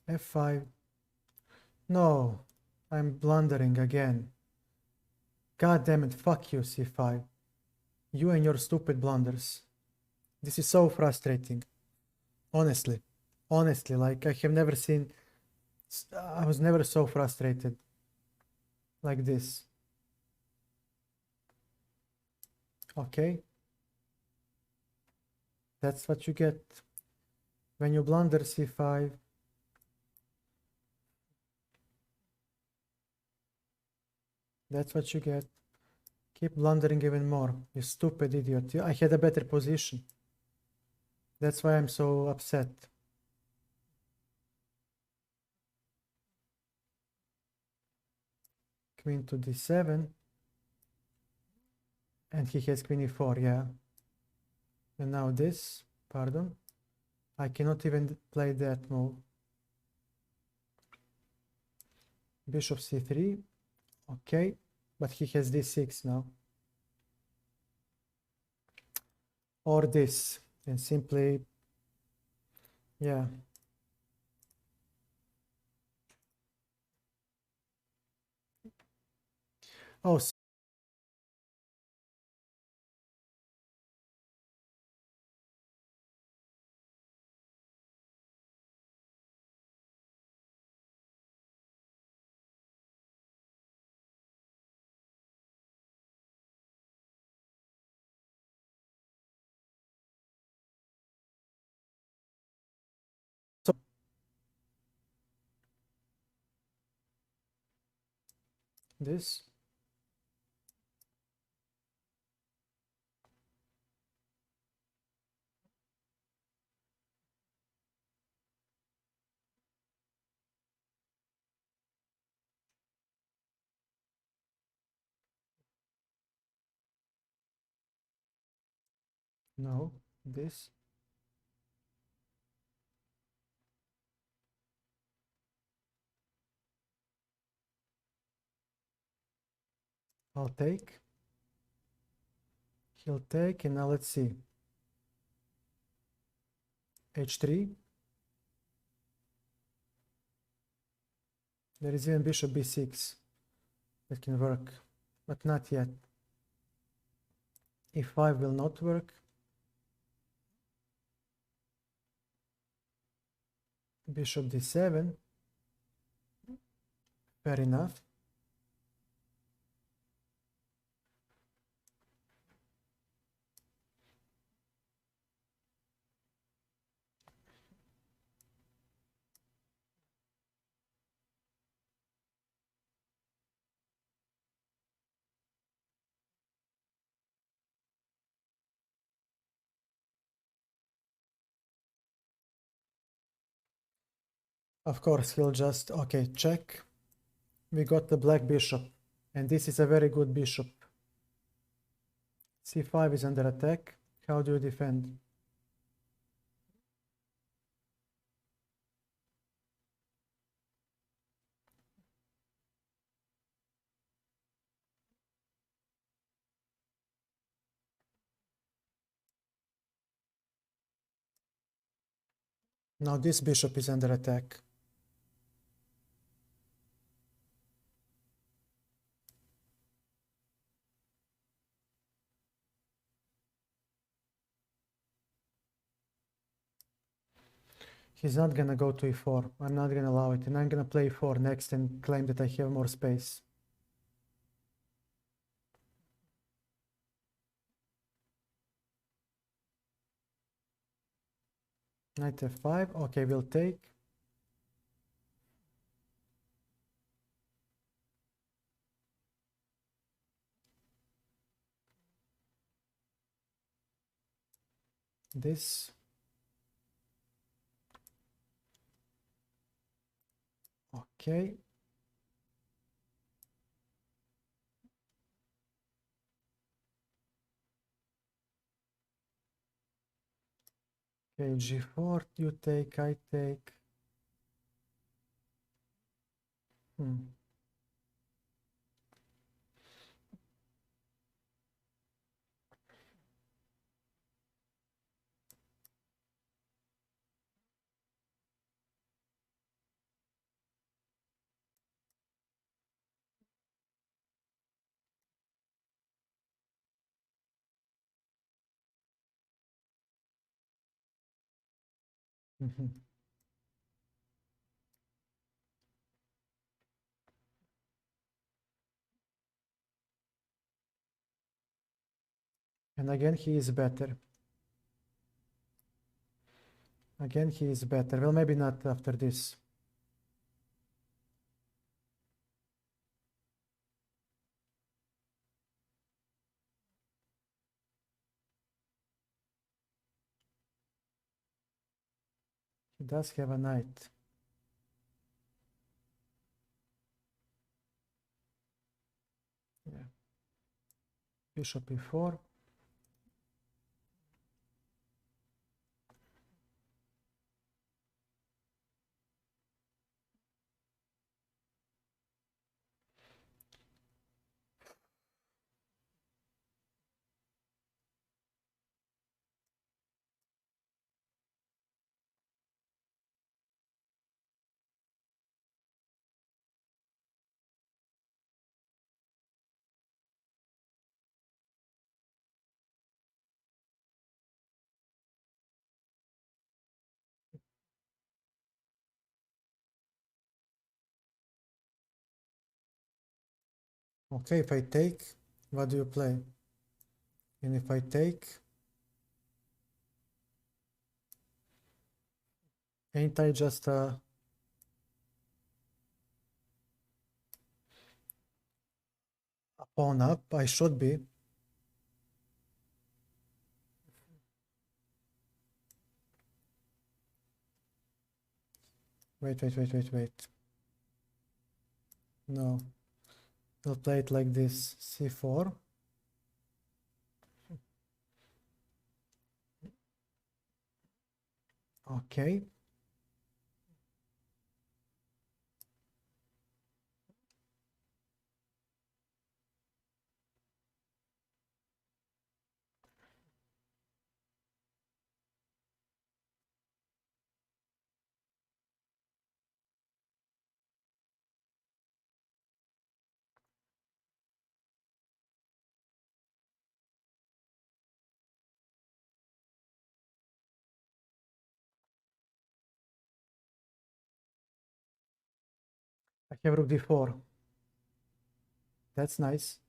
f5. No, I'm blundering again. God damn it, fuck you, c5. You and your stupid blunders. This is so frustrating. Honestly. Honestly, like I have never seen... I was never so frustrated like this. Okay. That's what you get when you blunder c5. That's what you get. Keep blundering even more, you stupid idiot. I had a better position. That's why I'm so upset. Queen to d7. And he has queen e4, yeah. And now this, pardon. I cannot even play that move. Bishop c3, okay. But he has d6 now. Or this, and simply, yeah. Oh, so this. No, this. I'll take. He'll take, and now let's see. h3. There is even bishop b6 that can work, but not yet. e5 will not work. Bishop d7. Fair enough. Of course, he'll just, okay, check. We got the black bishop, and this is a very good bishop. c5 is under attack. How do you defend? Now this bishop is under attack. He's not gonna go to e4. I'm not gonna allow it, and I'm gonna play e4 next and claim that I have more space. Knight f5. Okay, we'll take. This. Okay. Okay, g4, you take, I take. Hmm. And again, he is better. Again, he is better. Well, maybe not after this. He does have a knight. Yeah. Bishop e4. Okay, if I take, what do you play? And if I take, ain't I just a pawn up? I should be. Wait. No. We'll play it like this. c4. Okay. I have rook d4. That's nice.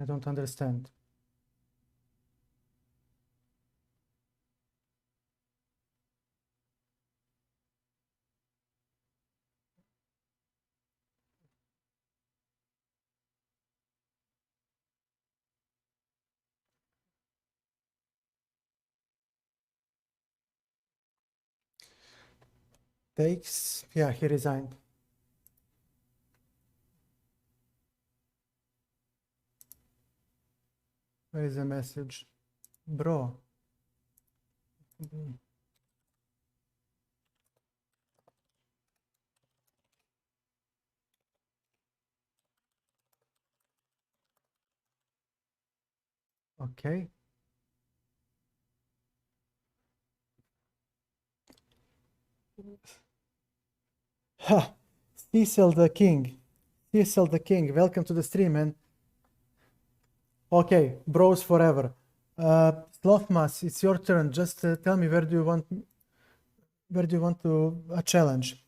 I don't understand. Takes. Yeah, he resigned. Where is the message? Bro. Okay. Ha! Cecil the King. Cecil the King. Welcome to the stream, man. Okay, bros forever. Slothmas, it's your turn. Just tell me where do you want to a challenge.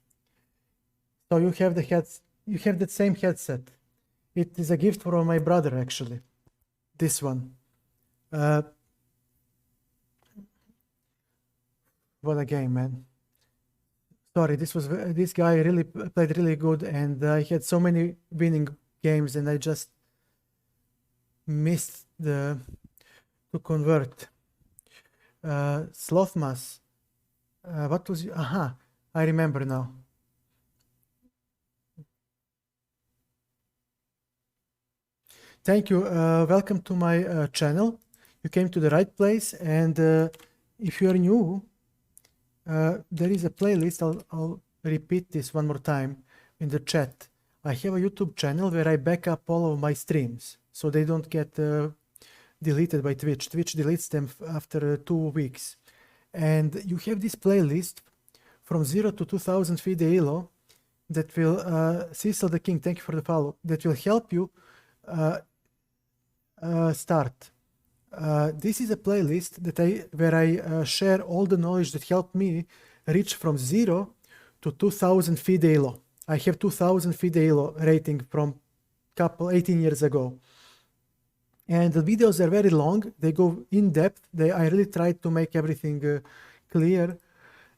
So you have the same headset. It is a gift from my brother, actually. This one. What a game, man. Sorry, this guy really played really good, and he had so many winning games, and I just missed to convert. Slothmas. What was you? Aha, I remember now. Thank you. Welcome to my channel. You came to the right place, and if you are new, there is a playlist. I'll repeat this one more time in the chat. I have a YouTube channel where I back up all of my streams so they don't get deleted by Twitch. Twitch deletes them after 2 weeks. And you have this playlist from 0 to 2000 FIDE ELO that will, Cecil the King, thank you for the follow, that will help you start. This is a playlist that where I share all the knowledge that helped me reach from 0 to 2000 FIDE ELO. I have 2000 FIDE ELO rating from 18 years ago. And the videos are very long. They go in depth. I really tried to make everything clear.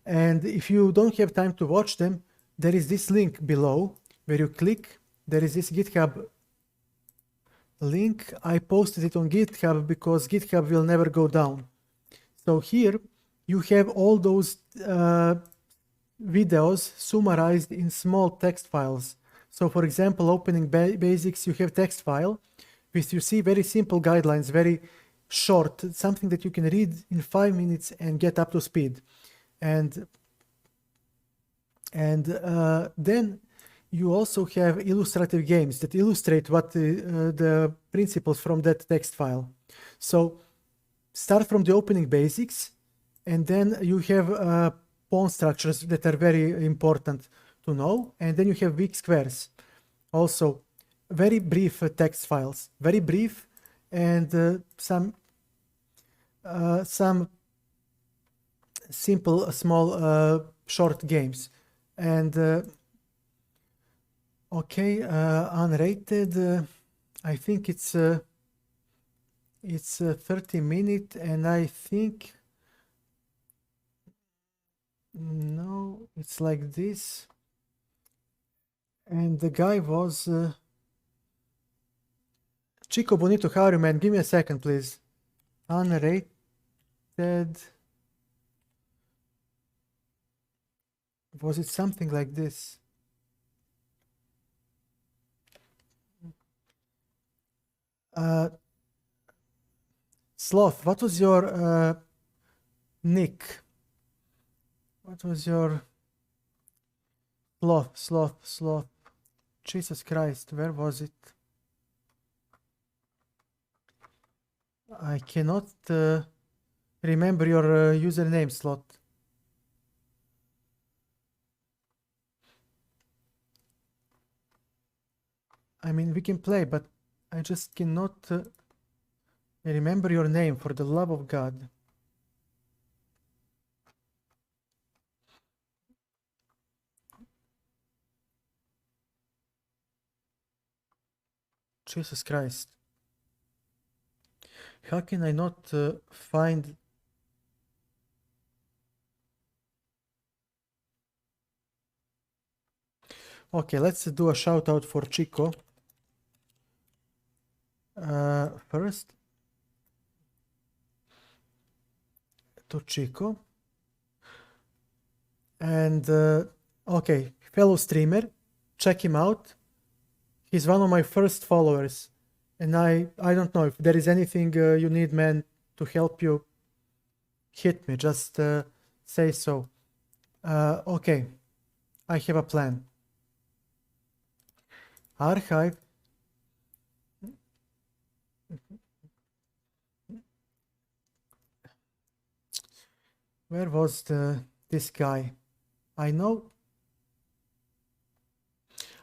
And if you don't have time to watch them, there is this link below where you click. There is this GitHub link. I posted it on GitHub because GitHub will never go down. So here you have all those videos summarized in small text files. So for example, opening basics, you have text file with, you see, very simple guidelines, very short, something that you can read in 5 minutes and get up to speed. And then you also have illustrative games that illustrate what the principles from that text file. So start from the opening basics, and then you have pawn structures that are very important to know, and then you have weak squares. Also, very brief text files, very brief, and some simple, small, short games. And okay, unrated. I think it's 30 minutes, and I think no, it's like this. And the guy was Chico Bonito. How are you, man? Give me a second, please. Unrated. Was it something like this? Sloth, what was your nick? What was your sloth? Jesus Christ, where was it? I cannot remember your username, Sloth. I mean, we can play, but I just cannot remember your name, for the love of God. Jesus Christ. How can I not find... Okay, let's do a shout out for Chico. First, to Chico. And okay, fellow streamer, check him out. He's one of my first followers. And I don't know if there is anything you need, man, to help you, hit me. Just say so. Okay, I have a plan. Archive. Where was this guy? I know.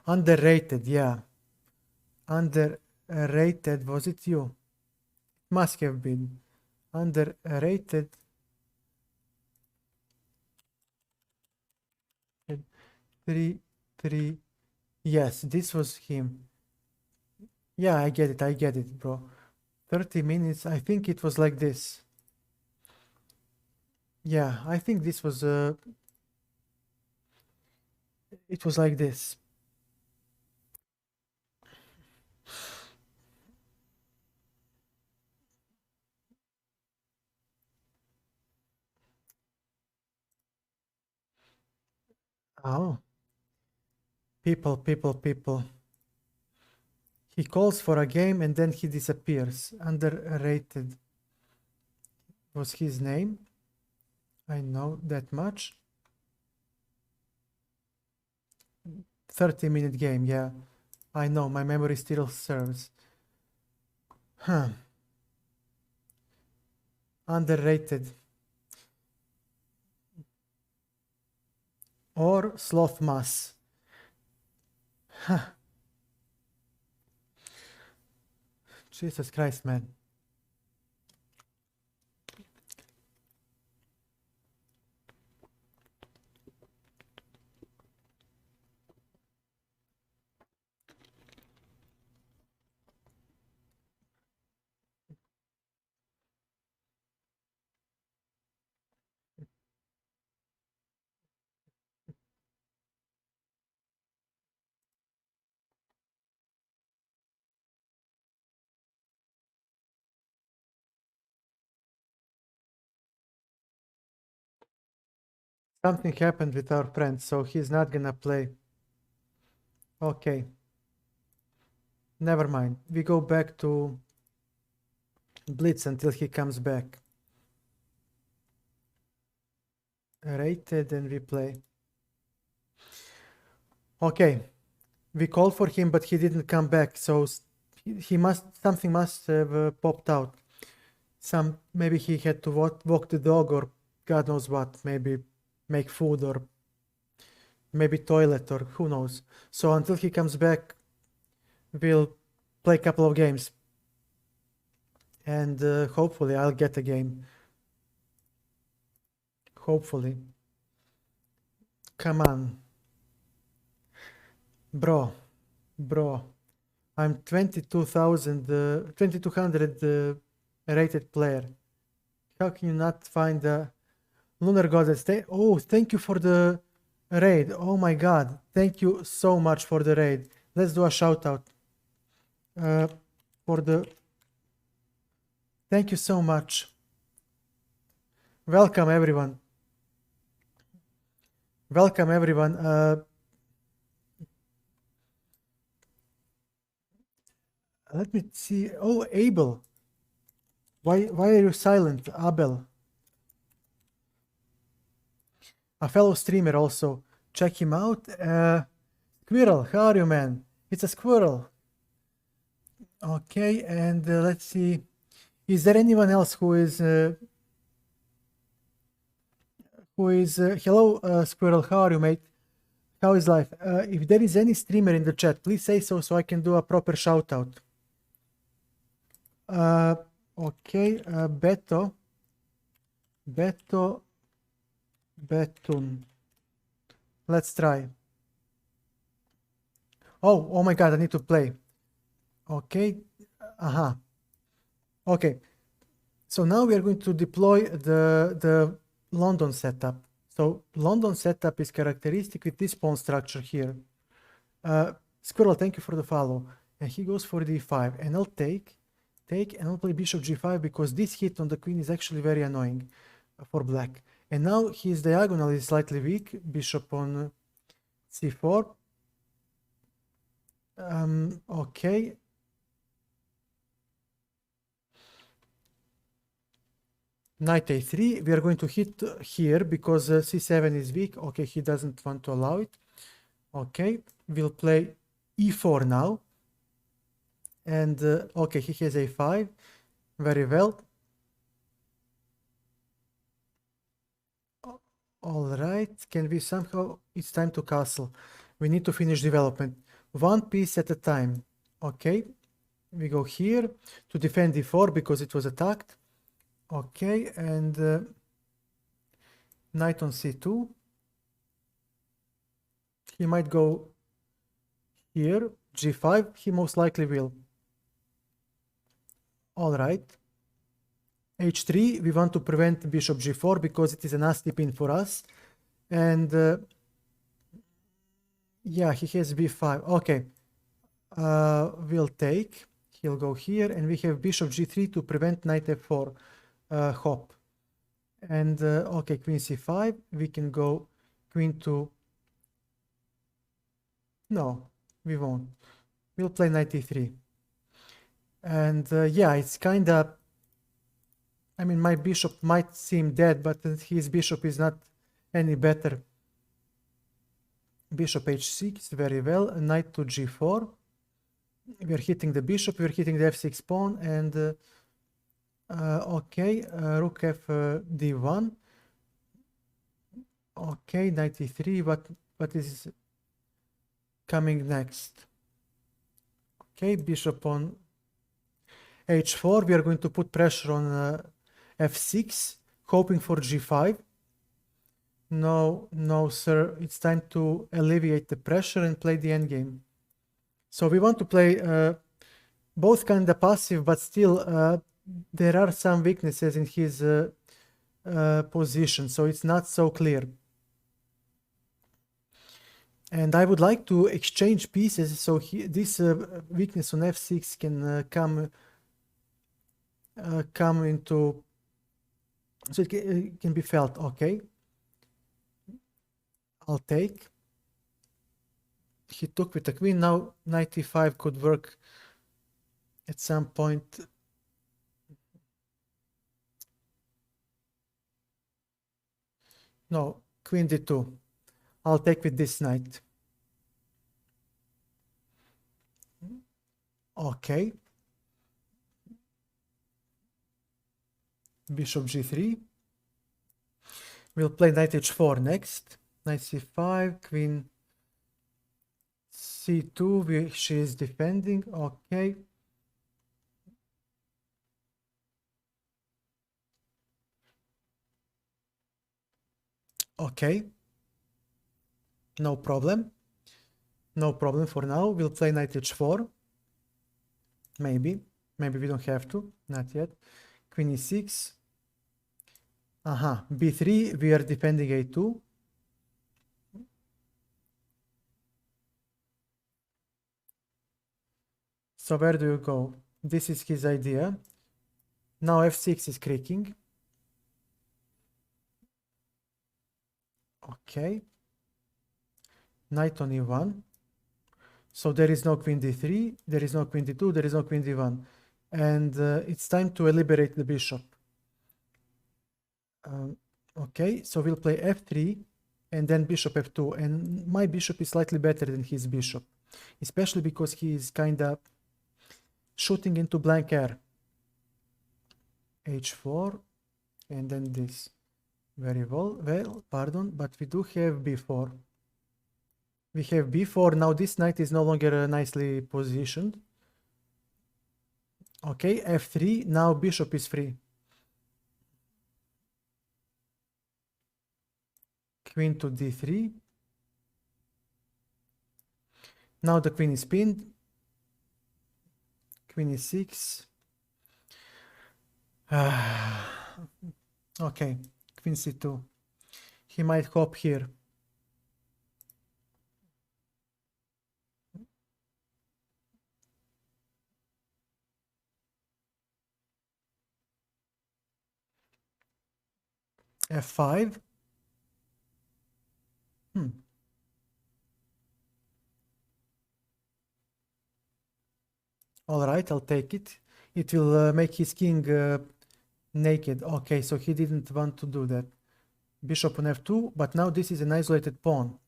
Underrated, yeah. Underrated, was it you? Must have been. Underrated. Three. Yes, this was him. Yeah, I get it, bro. 30 minutes, I think it was like this. Yeah, I think this was it was like this. Oh, people. He calls for a game and then he disappears. Underrated was his name. I know that much. 30-minute game, yeah. I know, my memory still serves. Huh. Underrated. Or Sloth Mass. Huh. Jesus Christ, man. Something happened with our friend, so he's not gonna play. Okay. Never mind. We go back to Blitz until he comes back. Rated and we play. Okay. We called for him, but he didn't come back, so something must have popped out. Maybe he had to walk the dog or God knows what, maybe make food or maybe toilet or who knows. So until he comes back, we'll play a couple of games. And hopefully I'll get a game. Hopefully. Come on. Bro. I'm 2200 rated player. How can you not find the Lunar Goddess? Oh, thank you for the raid. Oh my god. Thank you so much for the raid. Let's do a shout out. Thank you so much. Welcome everyone. Welcome everyone. Let me see. Oh, Abel. Why are you silent, Abel? A fellow streamer also. Check him out. Squirrel, how are you, man? It's a squirrel. Okay, and let's see. Is there anyone else who is hello, Squirrel, how are you, mate? How is life? If there is any streamer in the chat, please say so I can do a proper shout out. Okay, Betun. Let's try. Oh my god, I need to play. Okay, Okay, so now we are going to deploy the London setup. So London setup is characteristic with this pawn structure here. Squirrel, thank you for the follow. And he goes for d5, and I'll take, and I'll play bishop g5 because this hit on the queen is actually very annoying for black. And now his diagonal is slightly weak, bishop on c4. Okay. Knight a3, we are going to hit here because c7 is weak. Okay, he doesn't want to allow it. Okay, we'll play e4 now. And okay, he has a5. Very well. All right, can we somehow... It's time to castle. We need to finish development. One piece at a time. Okay, we go here to defend d4 because it was attacked. Okay, and knight on c2. He might go here, g5. He most likely will. All right. h3, we want to prevent bishop g4 because it is a nasty pin for us. And yeah, he has b5. Okay, we'll take. He'll go here, and we have bishop g3 to prevent knight f4 hop. And okay, queen c5. We can go queen to No, we won't. We'll play knight e3. And yeah, it's kinda... I mean, my bishop might seem dead, but his bishop is not any better. Bishop h6, very well. Knight to g4. We're hitting the bishop, we're hitting the f6 pawn, and okay, rook f d1. Okay, knight e3. What is coming next? Okay, bishop on h4. We are going to put pressure on f6, hoping for g5. No, no, sir. It's time to alleviate the pressure and play the endgame. So we want to play both kind of passive, but still there are some weaknesses in his position, so it's not so clear. And I would like to exchange pieces, so this weakness on f6 can come into... So it can be felt. Okay. I'll take. He took with the queen. Now knight e5 could work at some point. No, queen d2. I'll take with this knight. Okay. Bishop g3. We'll play knight h4 next. Knight c5, queen c2, she is defending. Okay. Okay. No problem. No problem for now. We'll play knight h4. Maybe. Maybe we don't have to. Not yet. Queen e6. Aha. b3. We are defending a2. So where do you go? This is his idea. Now f6 is creaking. Okay. Knight on e1. So there is no queen d3, there is no queen d2, there is no queen d1. And it's time to liberate the bishop. Okay, so we'll play f3 and then bishop f2. And my bishop is slightly better than his bishop, especially because he is kind of shooting into blank air. h4 and then this. Very well, pardon, but we do have b4. We have b4. Now this knight is no longer nicely positioned. Okay, f3. Now bishop is free. Queen to d3. Now the queen is pinned. Queen e6. Okay, queen c2. He might hop here. f5. All right, I'll take it. It will make his king naked. Okay, so he didn't want to do that. Bishop on f2, but now this is an isolated pawn.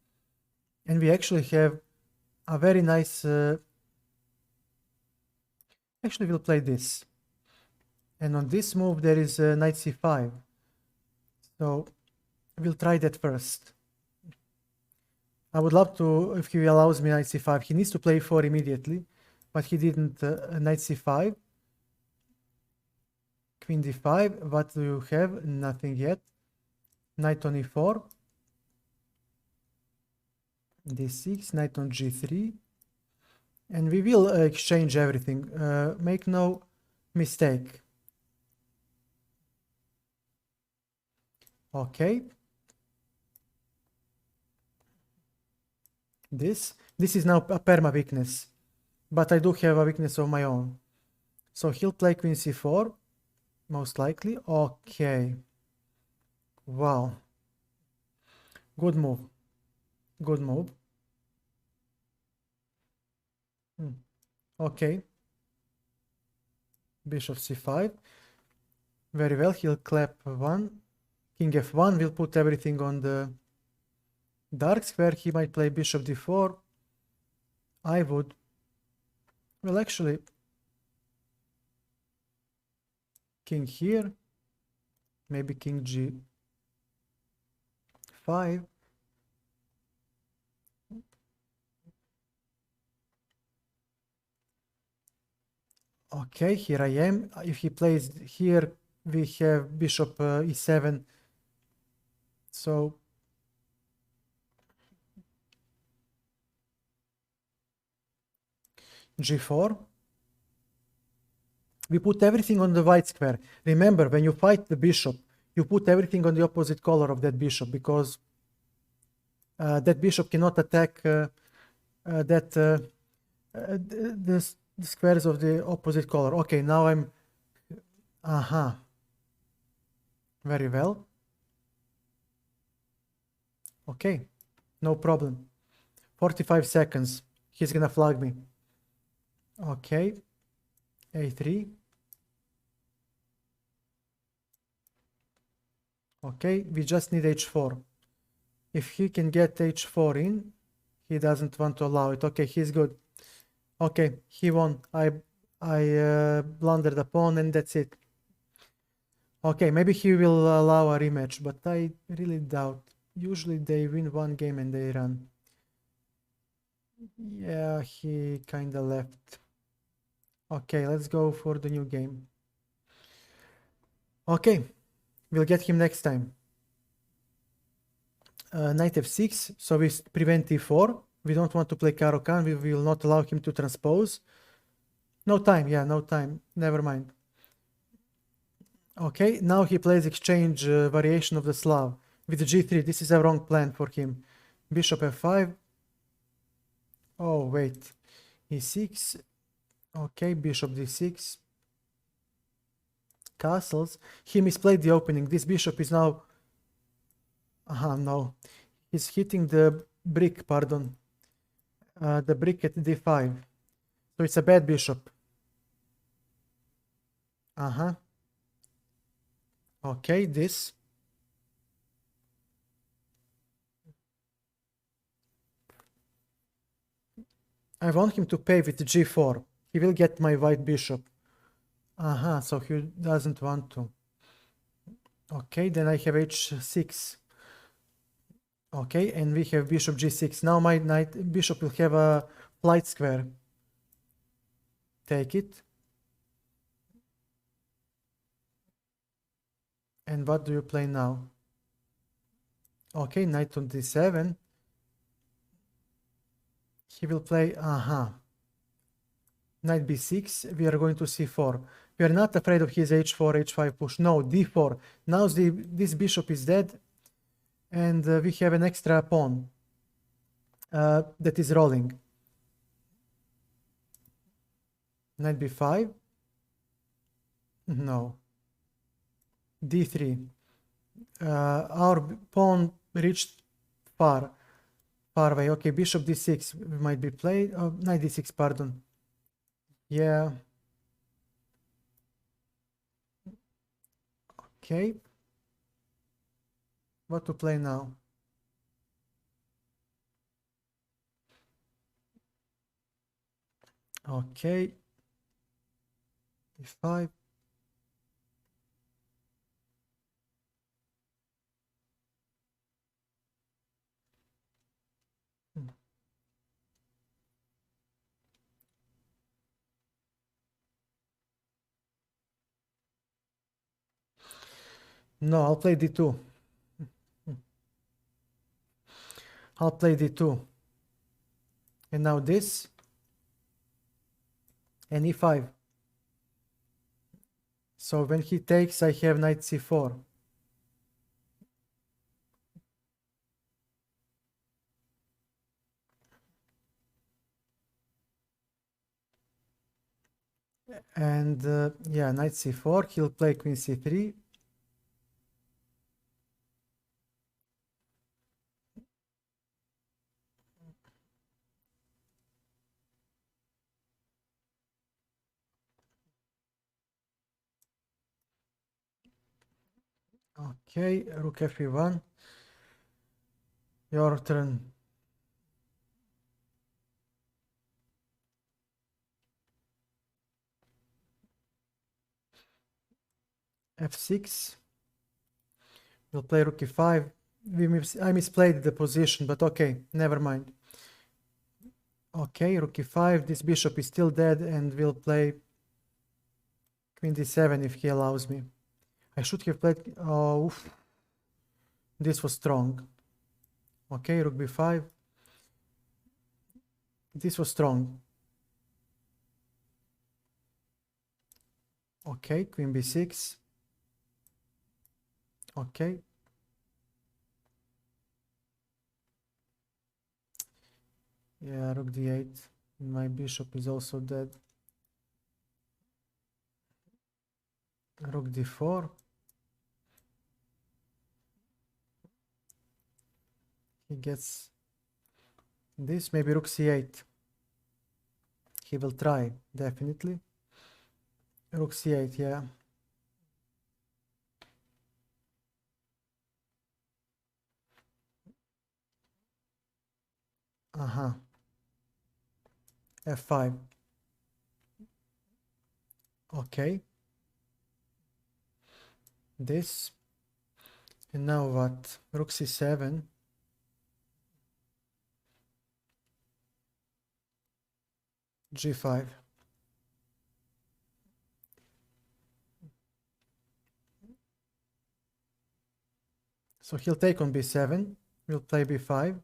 And we actually have a very nice... Actually, we'll play this. And on this move, there is knight c5. So we'll try that first. I would love to, if he allows me knight c5. He needs to play 4 immediately, but he didn't. Knight c5. Queen d5. What do you have? Nothing yet. Knight on e4. d6. Knight on g3. And we will exchange everything. Make no mistake. Okay. This is now a perma weakness, but I do have a weakness of my own. So he'll play queen c4, most likely. Okay. Wow. Good move. Good move. Okay. Bishop c5. Very well, he'll clap 1. King f1 will put everything on the dark square. He might play bishop d4. I would... Well, actually... King here. Maybe king g5. Okay, here I am. If he plays here, we have bishop e7. So g4. We put everything on the white square. Remember, when you fight the bishop, you put everything on the opposite color of that bishop, because that bishop cannot attack the squares of the opposite color. Okay, now I'm... Very well. Okay, no problem. 45 seconds. He's gonna flag me. Okay, a3. Okay, we just need h4. If he can get h4 in, he doesn't want to allow it. Okay, he's good. Okay, he won. I blundered a pawn and that's it. Okay, maybe he will allow a rematch, but I really doubt. Usually they win one game and they run. Yeah, he kinda left. Okay, let's go for the new game. Okay, we'll get him next time. Knight f6, so we prevent e4. We don't want to play Caro-Kann. We will not allow him to transpose. No time, yeah, no time. Never mind. Okay, now he plays exchange variation of the Slav with g3. This is a wrong plan for him. Bishop f5. Oh, wait. e6. Okay, bishop d6. Castles. He misplayed the opening. This bishop is now... no. He's hitting the brick, pardon. The brick at d5. So it's a bad bishop. Okay, this. I want him to pay with g4. He will get my white bishop. So he doesn't want to. Okay, then I have h6. Okay, and we have bishop g6. Now my bishop will have a flight square. Take it. And what do you play now? Okay, knight on d7. He will play, knight b6. We are going to c4. We are not afraid of his h4, h5 push. No, d4. Now this bishop is dead. And we have an extra pawn that is rolling. Knight b5. No. d3. Our pawn reached far away. Okay, bishop d6 might be played. Knight d6, pardon. Yeah. Okay. What to play now? Okay. e5. No, I'll play d2. I'll play d2. And now this. And e5. So when he takes, I have knight c4. And yeah, knight c4. He'll play queen c3. Okay, rook f1. Your turn. f6. We'll play rook e5. I misplayed the position, but okay, never mind. Okay, rook e5. This bishop is still dead, and we'll play queen d7 if he allows me. I should have played... Oh, oof. This was strong. Okay, rook b5. This was strong. Okay, queen b6. Okay. Yeah, rook d8. My bishop is also dead. Rook d4. He gets this, maybe rook c8. He will try, definitely. Rook c8, yeah. Uh-huh. f5. Okay. This. And now what? Rook c7. g5. So he'll take on b7. We'll play b5.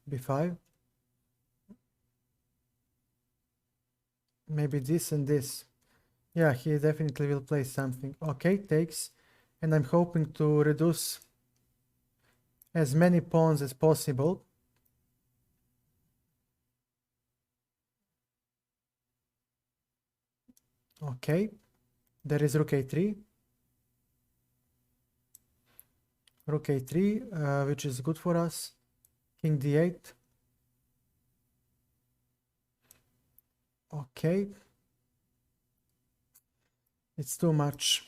b5. Maybe this and this. Yeah, he definitely will play something. Okay, takes. And I'm hoping to reduce as many pawns as possible. Okay, there is rook a3. Rook a3, which is good for us. King d8. Okay. It's too much.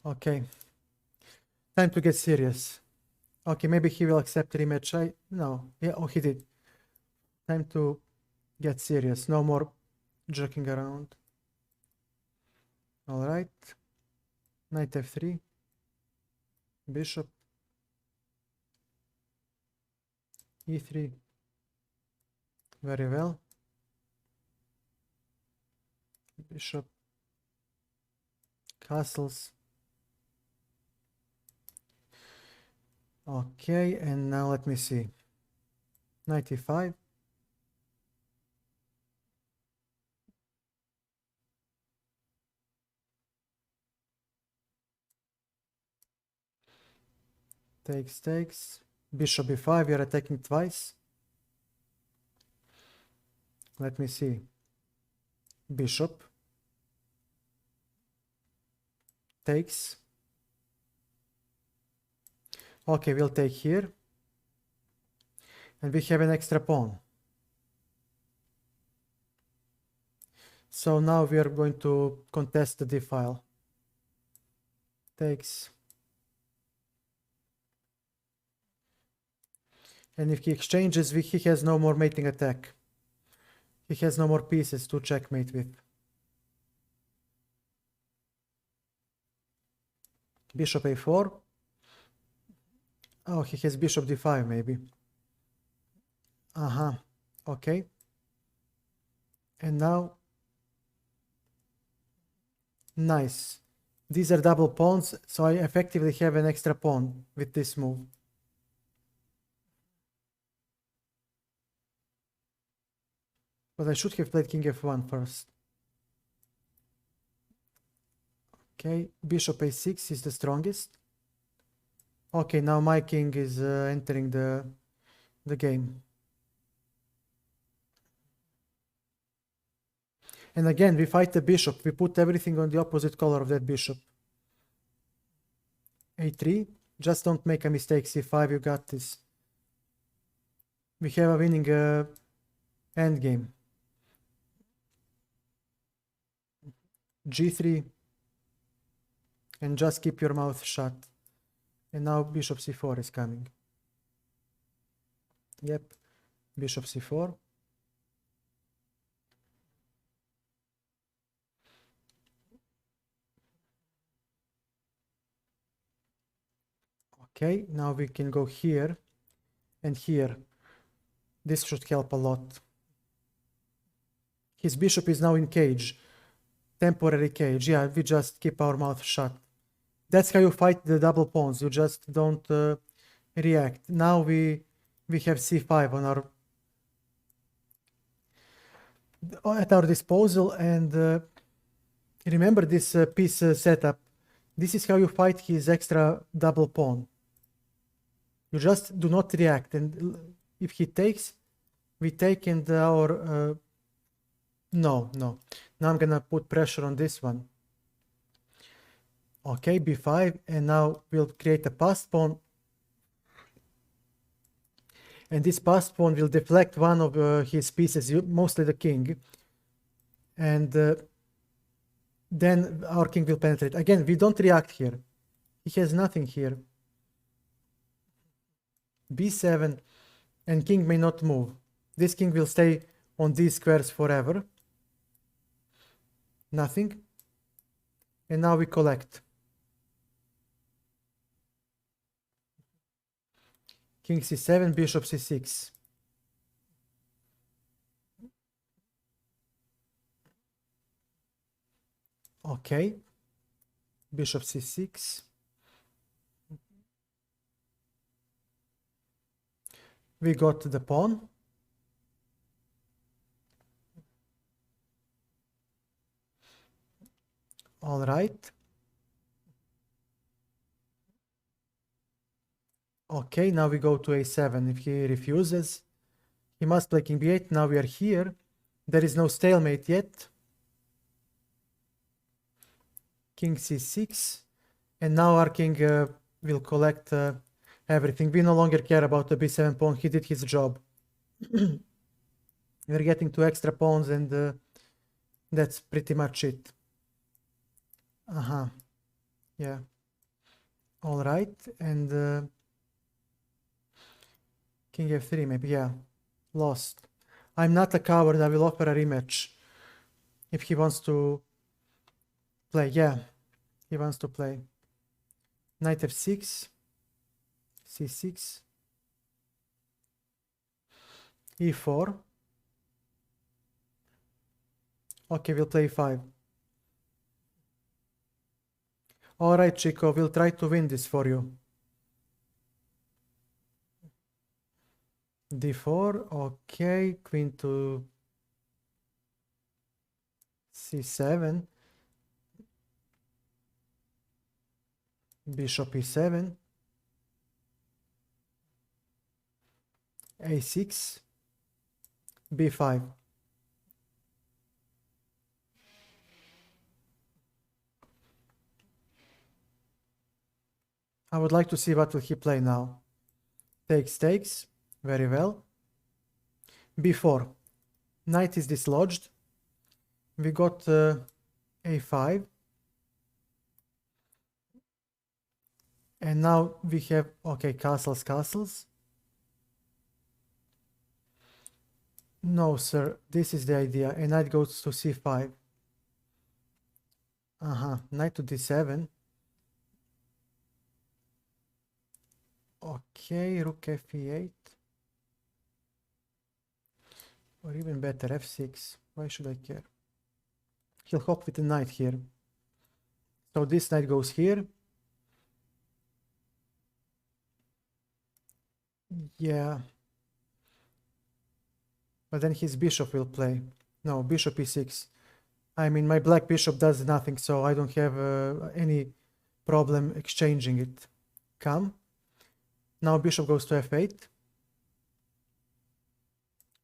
Okay. Time to get serious. Okay, maybe he will accept rematch. No. Yeah, oh, he did. Time to get serious. No more joking around. All right. Knight f3. Bishop. e3. Very well. Bishop. Castles. Okay, and now let me see. Knight e5. Takes. Bishop b5. We are attacking twice. Let me see. Bishop. Takes. Okay, we'll take here. And we have an extra pawn. So now we are going to contest the d-file. Takes. And if he exchanges, he has no more mating attack. He has no more pieces to checkmate with. Bishop a4. Oh, he has bishop d5 maybe. Uh-huh. Okay. And now... Nice. These are double pawns, so I effectively have an extra pawn with this move. But I should have played king f1 first. Okay, bishop a6 is the strongest. Okay, now my king is entering the game. And again, we fight the bishop. We put everything on the opposite color of that bishop. a3. Just don't make a mistake. c5, you got this. We have a winning endgame. g3, and just keep your mouth shut. And now bishop c4 is coming. Yep, bishop c4. Okay, now we can go here and here. This should help a lot. His bishop is now in cage. Temporary cage. Yeah, we just keep our mouth shut. That's how you fight the double pawns. You just don't react. Now we have c5 on our at our disposal, and remember this piece setup. This is how you fight his extra double pawn. You just do not react, and if he takes, we take, and our no. Now I'm gonna put pressure on this one. Okay, b5, and now we'll create a passed pawn, and this passed pawn will deflect one of his pieces, mostly the king, and then our king will penetrate. Again, we don't react here. He has nothing here. b7, and king may not move. This king will stay on these squares forever. Nothing. And now we collect. King c7, bishop c6. Okay. Bishop c6. We got the pawn. All right. Okay, now we go to a7. If he refuses, he must play king b8. Now we are here. There is no stalemate yet. King c6. And now our king will collect everything. We no longer care about the b7 pawn. He did his job. We're getting two extra pawns, and that's pretty much it. Yeah. All right. And king f3 maybe. Yeah. Lost. I'm not a coward. I will offer a rematch if he wants to play. Yeah. He wants to play. Knight f6. c6. e4. Okay, we'll play 5. All right, Chico, we'll try to win this for you. d4, okay, queen to c7, bishop e7, a6, b5. I would like to see what will he play now. Takes, takes. Very well. b4. Knight is dislodged. We got a5. And now we have, okay, castles, castles. No, sir, this is the idea. And knight goes to c5. Knight to d7. Okay, rook f8. Or even better, f6. Why should I care? He'll hop with the knight here. So this knight goes here. Yeah. But then his bishop will play. No, bishop e6. I mean, my black bishop does nothing, so I don't have any problem exchanging it. Come. Now bishop goes to f8.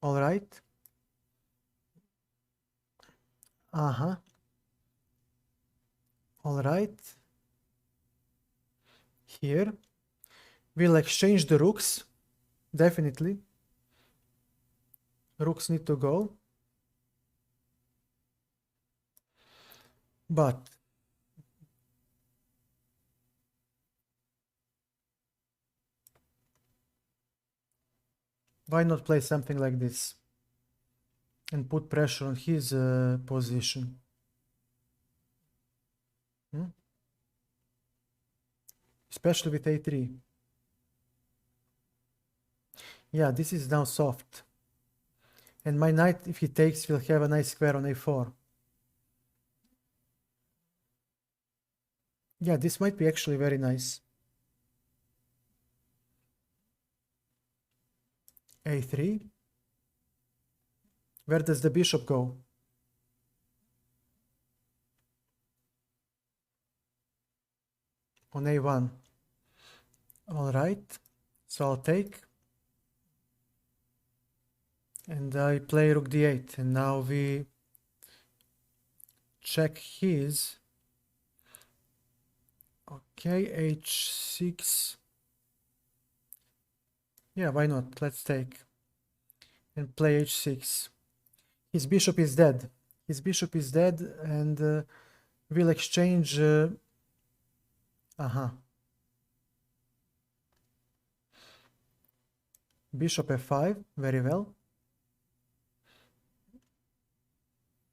All right. All right. here. We'll exchange the rooks, definitely. Rooks need to go. But why not play something like this and put pressure on his position? Especially with a3. Yeah, this is now soft. And my knight, if he takes, will have a nice square on a4. Yeah, this might be actually very nice. a3. Where does the bishop go? On a1. All right, so I'll take. And I play rook d8. And now we check his. Okay, h6. Yeah, why not? Let's take. And play h6. His bishop is dead. His bishop is dead, and we'll exchange. Bishop f5, very well.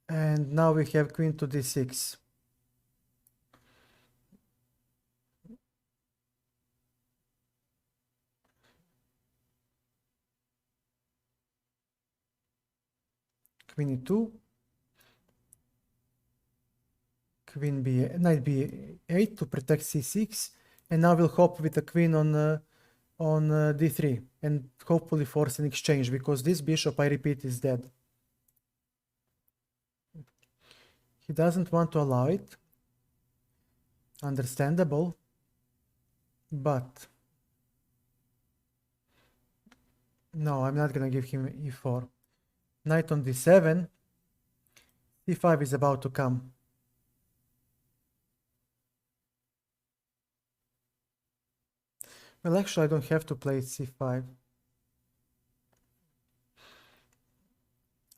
And now we have queen to d6. Queen e2. Queen b, knight b8 to protect c6. And now we'll hop with the queen on d3 and hopefully force an exchange, because this bishop, I repeat, is dead. He doesn't want to allow it. Understandable. But no, I'm not gonna give him e4. Knight on d7. c5 is about to come. Well, actually, I don't have to play c5.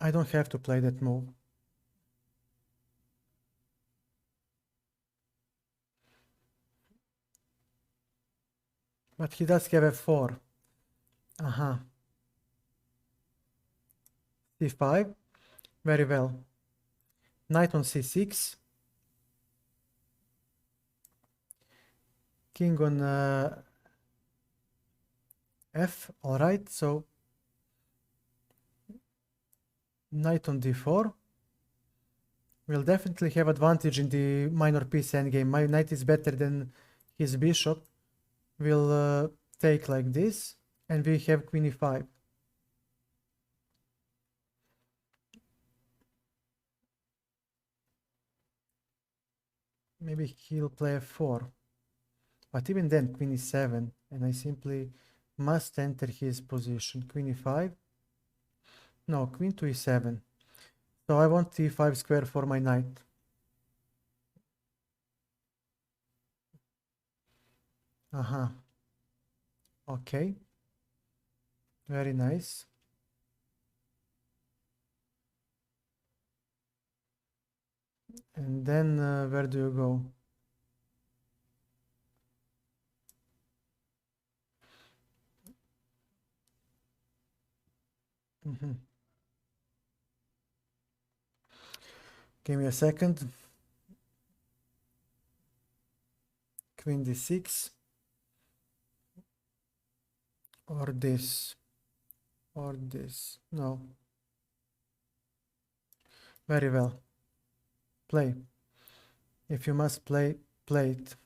I don't have to play that move. But he does have f4. c5. Very well. Knight on c6. King on f. All right, so knight on d4. We'll definitely have advantage in the minor piece endgame. My knight is better than his bishop. We'll take like this, and we have queen e5. Maybe he'll play f4. But even then, queen e7, and I simply must enter his position. Queen e5. No, queen to e7. So I want e5 square for my knight. Okay. Very nice. And then where do you go? Give me a second. Queen d6. Or this. Or this. No. Very well. Play. If you must play, play it.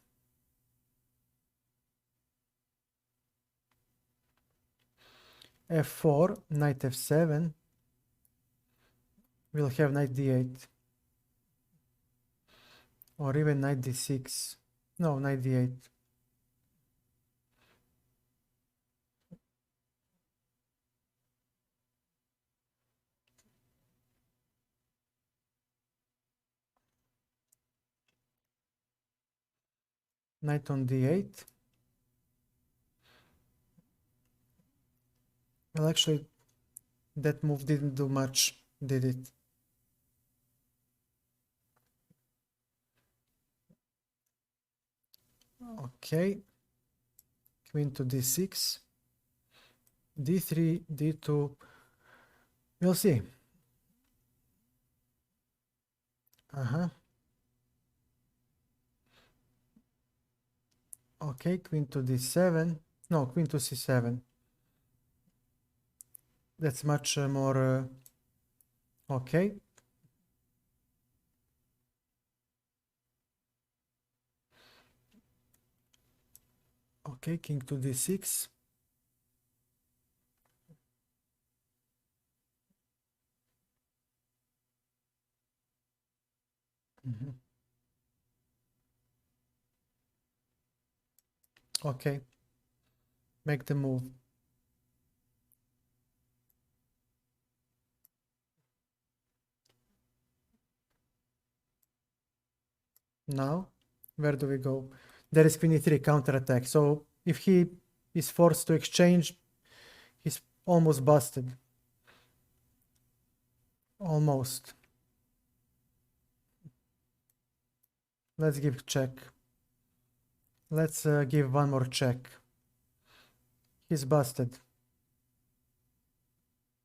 f4, knight f7. We'll have knight d8. Or even knight d6. No, knight d8. Knight on d8. Well, actually, that move didn't do much, did it? Okay. Queen to d6. d3, d2. We'll see. Okay, queen to d7. No, queen to c7. That's much more... okay. Okay, king to d6. Okay. Make the move. Now, where do we go? There is queen e3 counterattack. So if he is forced to exchange, he's almost busted. Almost. Let's give check. Let's give one more check. He's busted.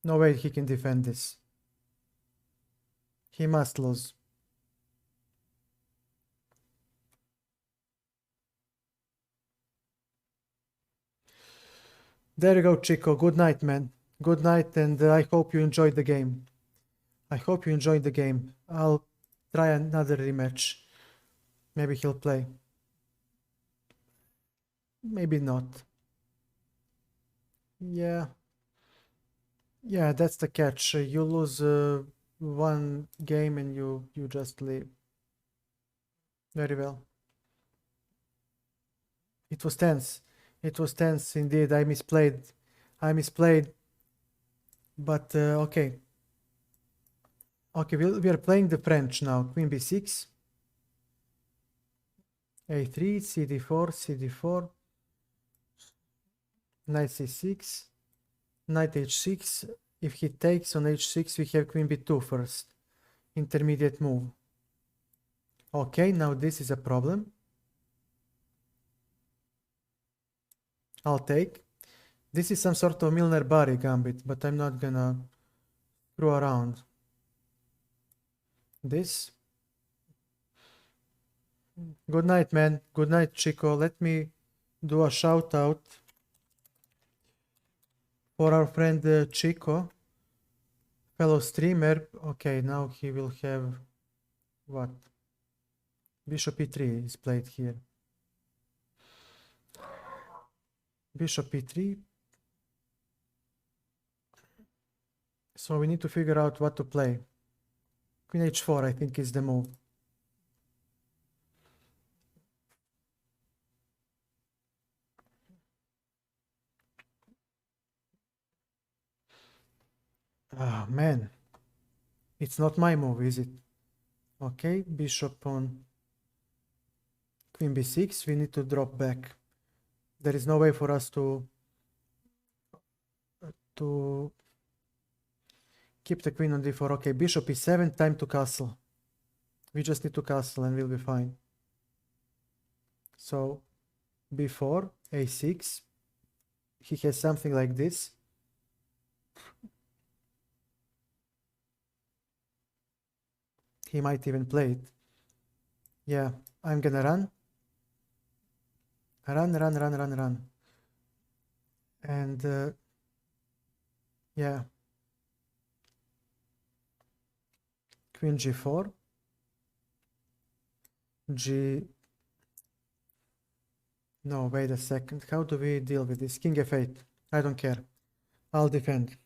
No way he can defend this. He must lose. There you go, Chico. Good night, man. Good night, and I hope you enjoyed the game. I hope you enjoyed the game. I'll try another rematch. Maybe he'll play. Maybe not. Yeah. Yeah, that's the catch. You lose one game and you just leave. Very well. It was tense. It was tense indeed. I misplayed. I misplayed. But okay. Okay, we are playing the French now. Queen b6. a3, cd4, cd4. Knight c6. Knight h6. If he takes on h6, we have queen b2 first. Intermediate move. Okay, now this is a problem. I'll take. This is some sort of Milner-Barry gambit, but I'm not gonna screw around. This. Good night, man. Good night, Chico. Let me do a shout out for our friend Chico, fellow streamer. Okay, now he will have what? Bishop e3 is played here. Bishop e3. So we need to figure out what to play. Queen h4, I think, is the move. Ah, man. It's not my move, is it? Okay, bishop on queen b6. We need to drop back. There is no way for us to keep the queen on d4. Okay, bishop e7, time to castle. We just need to castle and we'll be fine. So b4, a6. He has something like this. He might even play it. Yeah, I'm gonna run. Run. And yeah. Queen g4. No, wait a second. How do we deal with this? King f8. I don't care. I'll defend.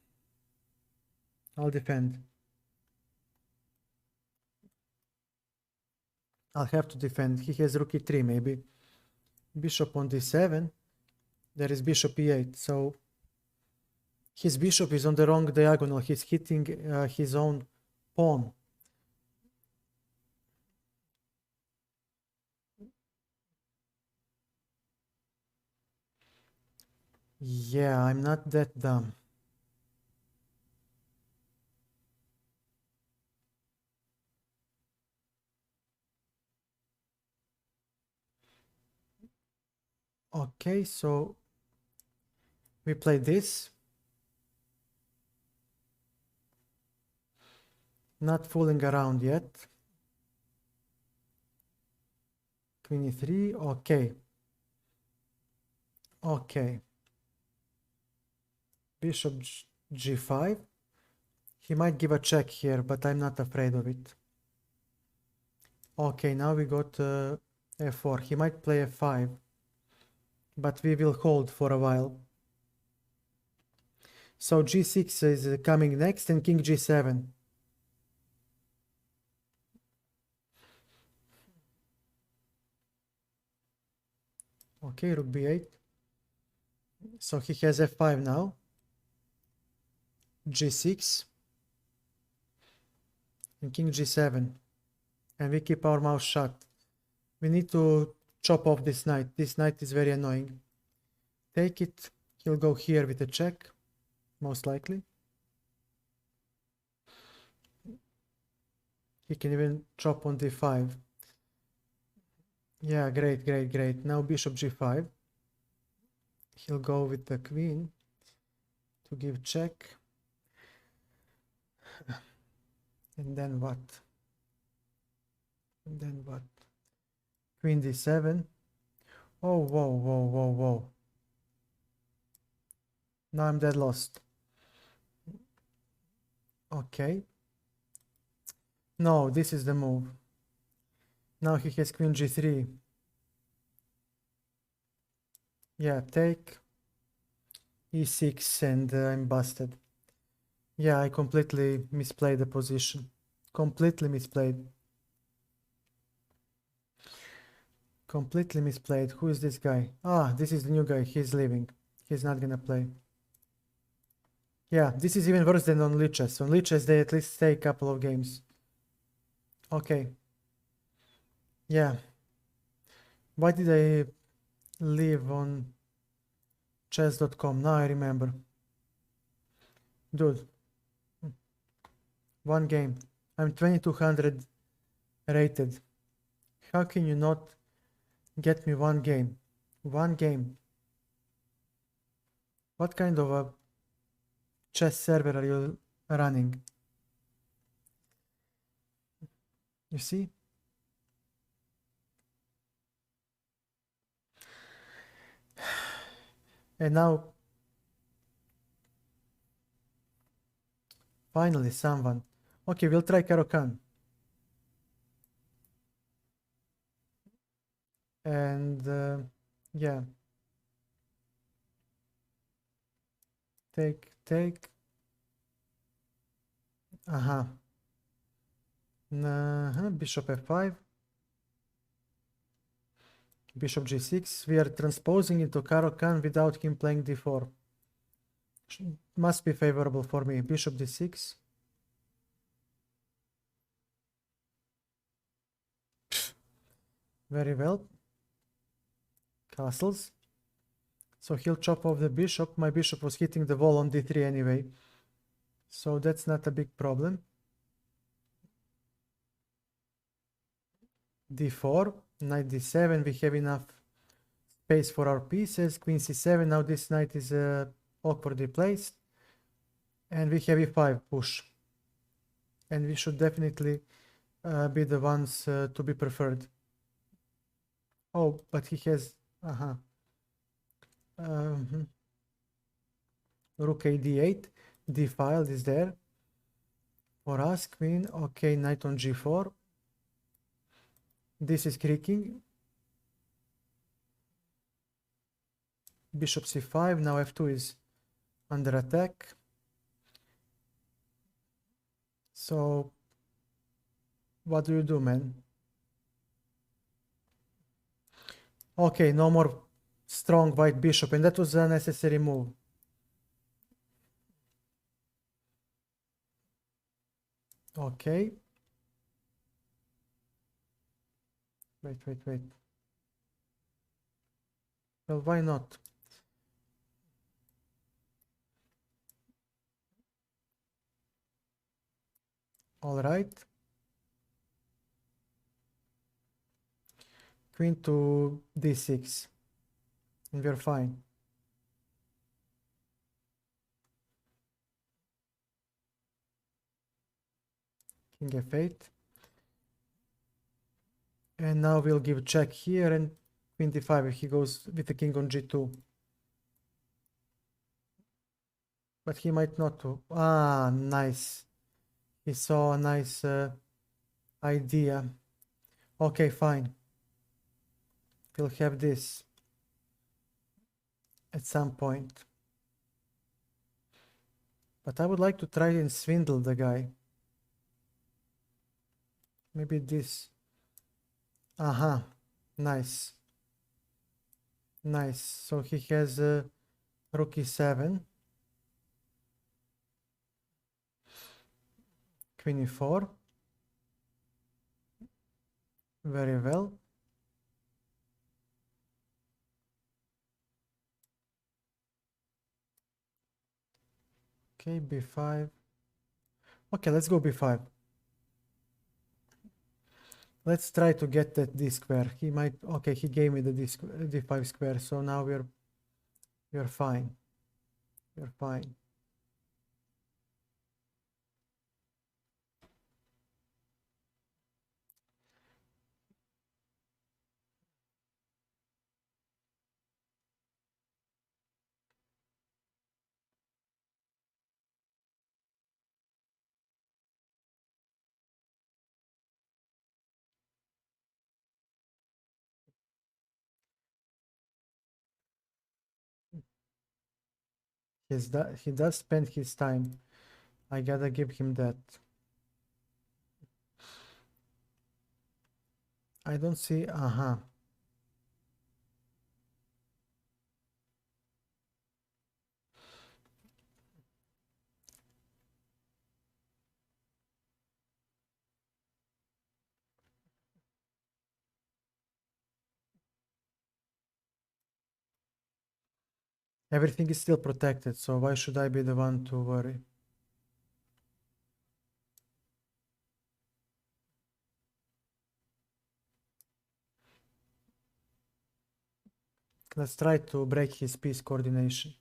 I'll have to defend. He has rook e3 maybe. Bishop on d7. There is bishop e8. So his bishop is on the wrong diagonal. He's hitting his own pawn. Yeah, I'm not that dumb. Okay, so we play this. Not fooling around yet. Queen e3, okay. Okay. Bishop g5. He might give a check here, but I'm not afraid of it. Okay, now we got f4. He might play f5, but we will hold for a while. So g6 is coming next and king g7. Okay, rook b8. So he has f5 now. g6 and king g7. And we keep our mouth shut. We need to chop off this knight. This knight is very annoying. Take it. He'll go here with a check, most likely. He can even chop on d5. Yeah, great, great, great. Now bishop g5. He'll go with the queen to give check. And then what? And then what? Queen d7. Oh, whoa, whoa, whoa, whoa. Now I'm dead lost. Okay. No, this is the move. Now he has queen g3. Yeah, take e6 and I'm busted. Yeah, I completely misplayed the position. Completely misplayed. Completely misplayed. Who is this guy? Ah, this is the new guy. He's leaving. He's not gonna play. Yeah, this is even worse than on Lichess. On Lichess, they at least stay a couple of games. Okay. Yeah. Why did I leave on chess.com? Now I remember. Dude. One game. I'm 2200 rated. How can you not get me one game? One game. What kind of a chess server are you running? You see? And now, finally, someone. Okay, we'll try Caro-Kann. And yeah. Take. Bishop f5. Bishop g6. We are transposing into Caro-Kann without him playing d4. Must be favorable for me. Bishop d6. Very well. Castles. So he'll chop off the bishop. My bishop was hitting the wall on d3 anyway. So that's not a big problem. d4. Knight d7. We have enough space for our pieces. Queen c7. Now this knight is awkwardly placed. And we have e5 push. And we should definitely be the ones to be preferred. Oh, but he has... Rook a d8. D-file is there. For us, queen. Okay, knight on g4. This is creaking. Bishop c5. Now f2 is under attack. So, what do you do, man? Okay, no more strong white bishop, and that was a necessary move. Okay. Wait. Well, why not? All right. Queen to d6. and we're fine. King f8. And now we'll give check here and queen d5 if he goes with the king on g2. But he might not. Ah, nice. He saw a nice idea. Okay, fine. We'll have this at some point. But I would like to try and swindle the guy. Maybe this. Aha, nice. Nice. So he has rook e7. Queen e4. Very well. Okay, b5. Okay, let's go b5. Let's try to get that d square. He might. Okay, he gave me the d5 square. So now we're fine. We're fine. He does spend his time. I gotta give him that. I don't see. Everything is still protected, so why should I be the one to worry? Let's try to break his piece coordination.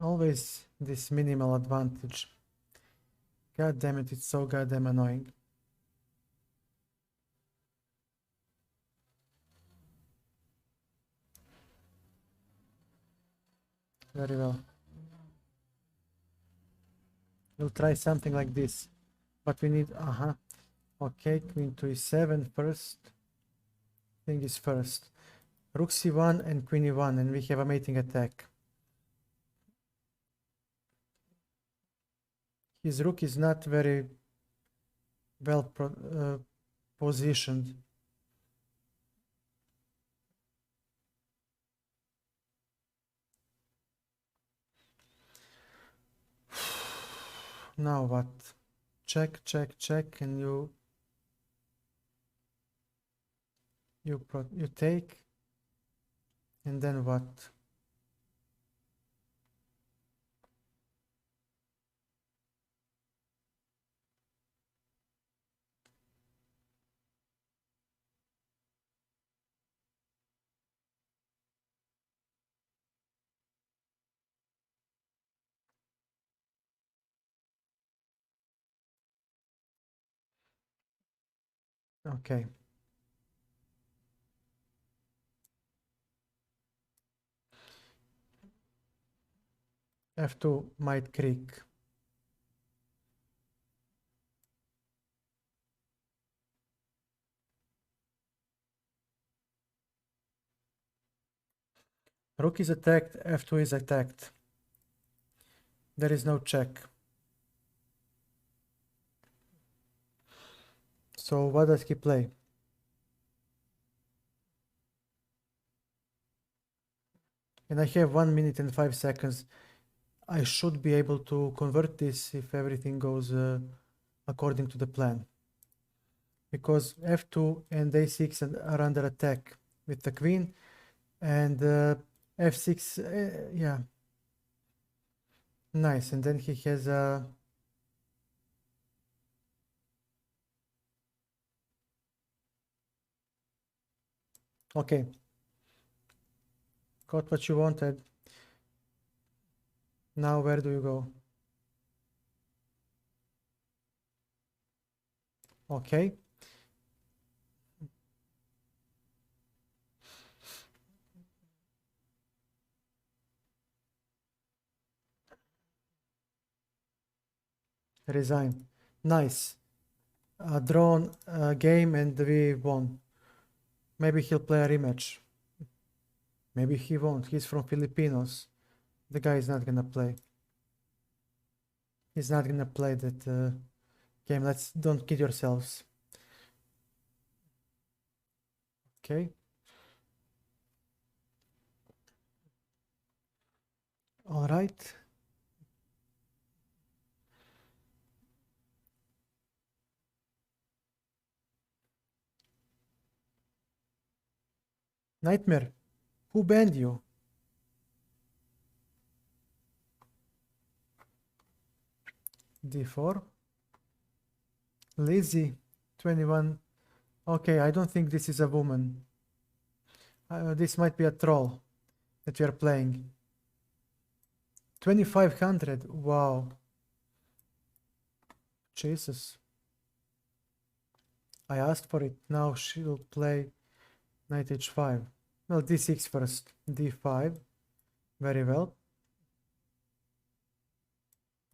Always this minimal advantage. God damn it, it's so goddamn annoying. Very well. We'll try something like this. But we need, okay, queen to e7 first. King is first. Rook c1 and queen e1, and we have a mating attack. His rook is not very well positioned. Now what? Check, check, check, and you take, and then what? Okay. F2 might creak. Rook is attacked, F2 is attacked. There is no check. So what does he play? And I have 1 minute and 5 seconds. I should be able to convert this if everything goes according to the plan. Because f2 and a6 are under attack with the queen, and f6, yeah, nice. And then he has a okay, got what you wanted. Now where do you go? Okay. Resign. Nice. Drawn game and we won. Maybe he'll play a rematch. Maybe he won't. He's from Filipinos. The guy is not gonna play. He's not gonna play that game. Don't kid yourselves. Okay. All right. Nightmare. Who banned you? D4. Lazy. 21. Okay, I don't think this is a woman. This might be a troll that we are playing. 2500. Wow. Jesus. I asked for it. Now she'll play knight h5. Well, d6 first. d5. Very well.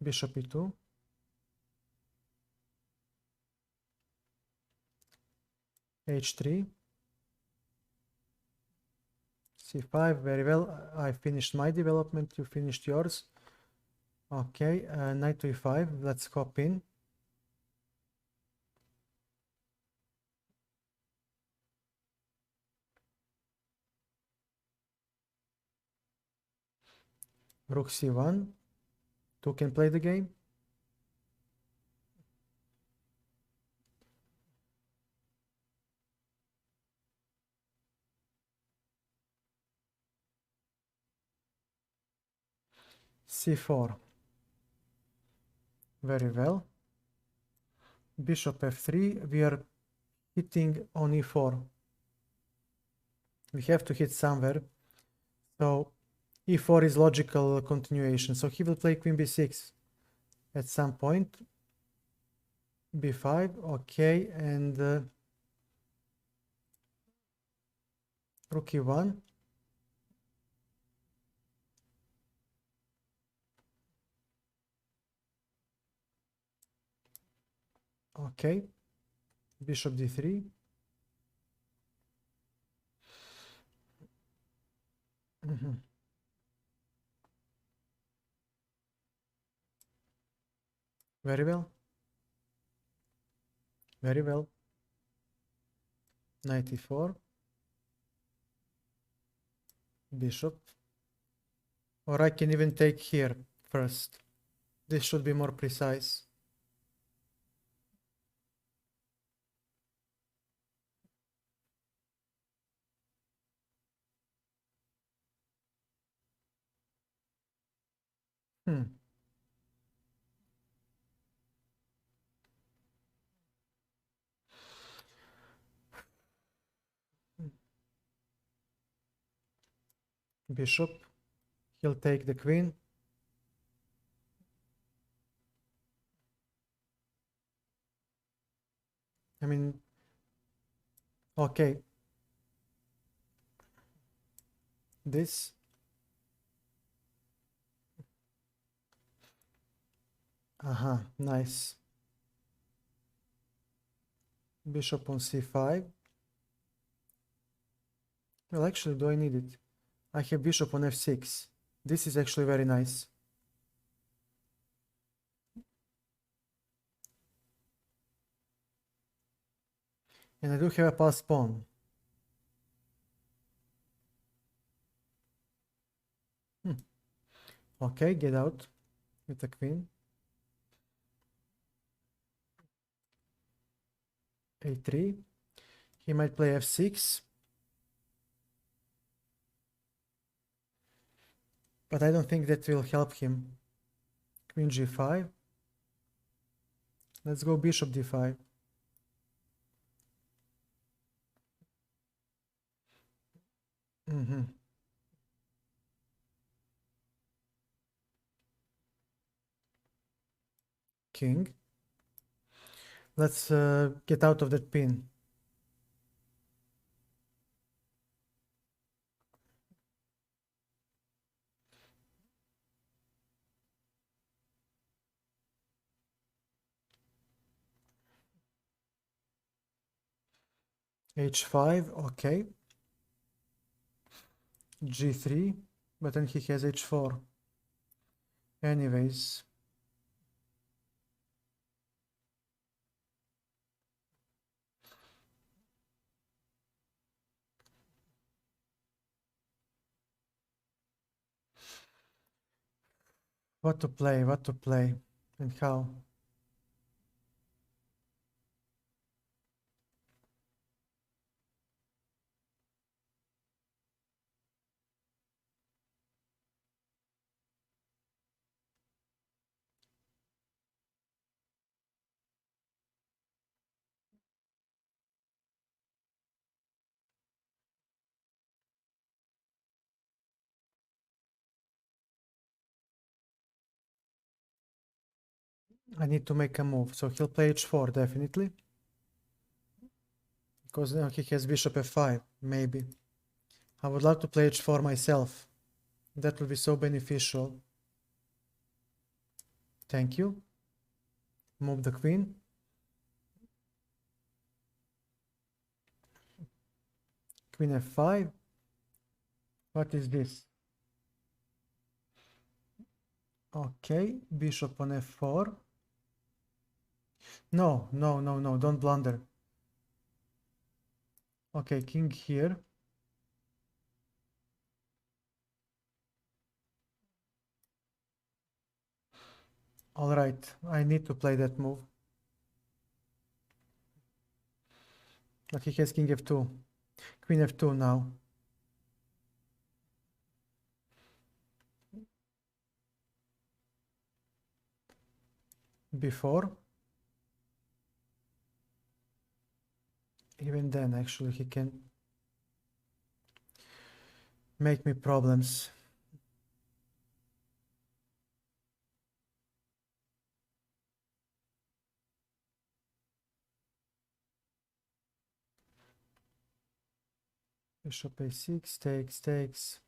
Bishop e2. h3. c5. Very well. I finished my development. You finished yours. Okay. Knight to e5. Let's hop in. Rook c1. Two can play the game. c4. Very well. Bishop f3. We are hitting on e4. We have to hit somewhere. So e4 is logical continuation. So he will play queen b6 at some point. b5. Okay. And rook e1. Okay. Bishop d3. Very well. Very well. Knight e4. Bishop. Or I can even take here first. This should be more precise. Bishop. He'll take the queen. I mean, okay. This. Nice. Bishop on c5. Well, actually, do I need it? I have bishop on f6. This is actually very nice. And I do have a passed pawn. Okay, get out with the queen. A3. He might play f6. But I don't think that will help him. Queen g5. Let's go bishop d5. King. Let's get out of that pin. h5, okay. g3, but then he has h4. Anyways. What to play, and how? I need to make a move, so he'll play h4 definitely. Because now he has bishop f5, maybe. I would love to play h4 myself. That would be so beneficial. Thank you. Move the queen. Queen f5. What is this? Okay, bishop on f4. No, don't blunder. Okay, king here. All right, I need to play that move. But he has king f2. Queen f2 now. Before. Even then, actually, he can make me problems. Bishop a6, takes.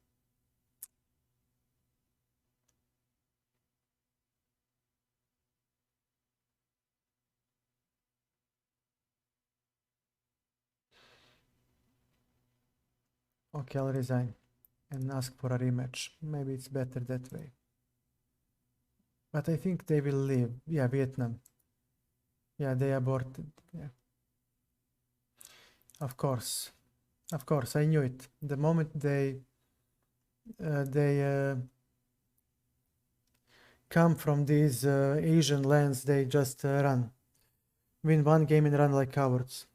Okay, I'll resign and ask for a rematch. Maybe it's better that way. But I think they will leave. Yeah, Vietnam. Yeah, they aborted. Yeah. Of course, I knew it. The moment they come from these Asian lands, they just run. Win one game and run like cowards.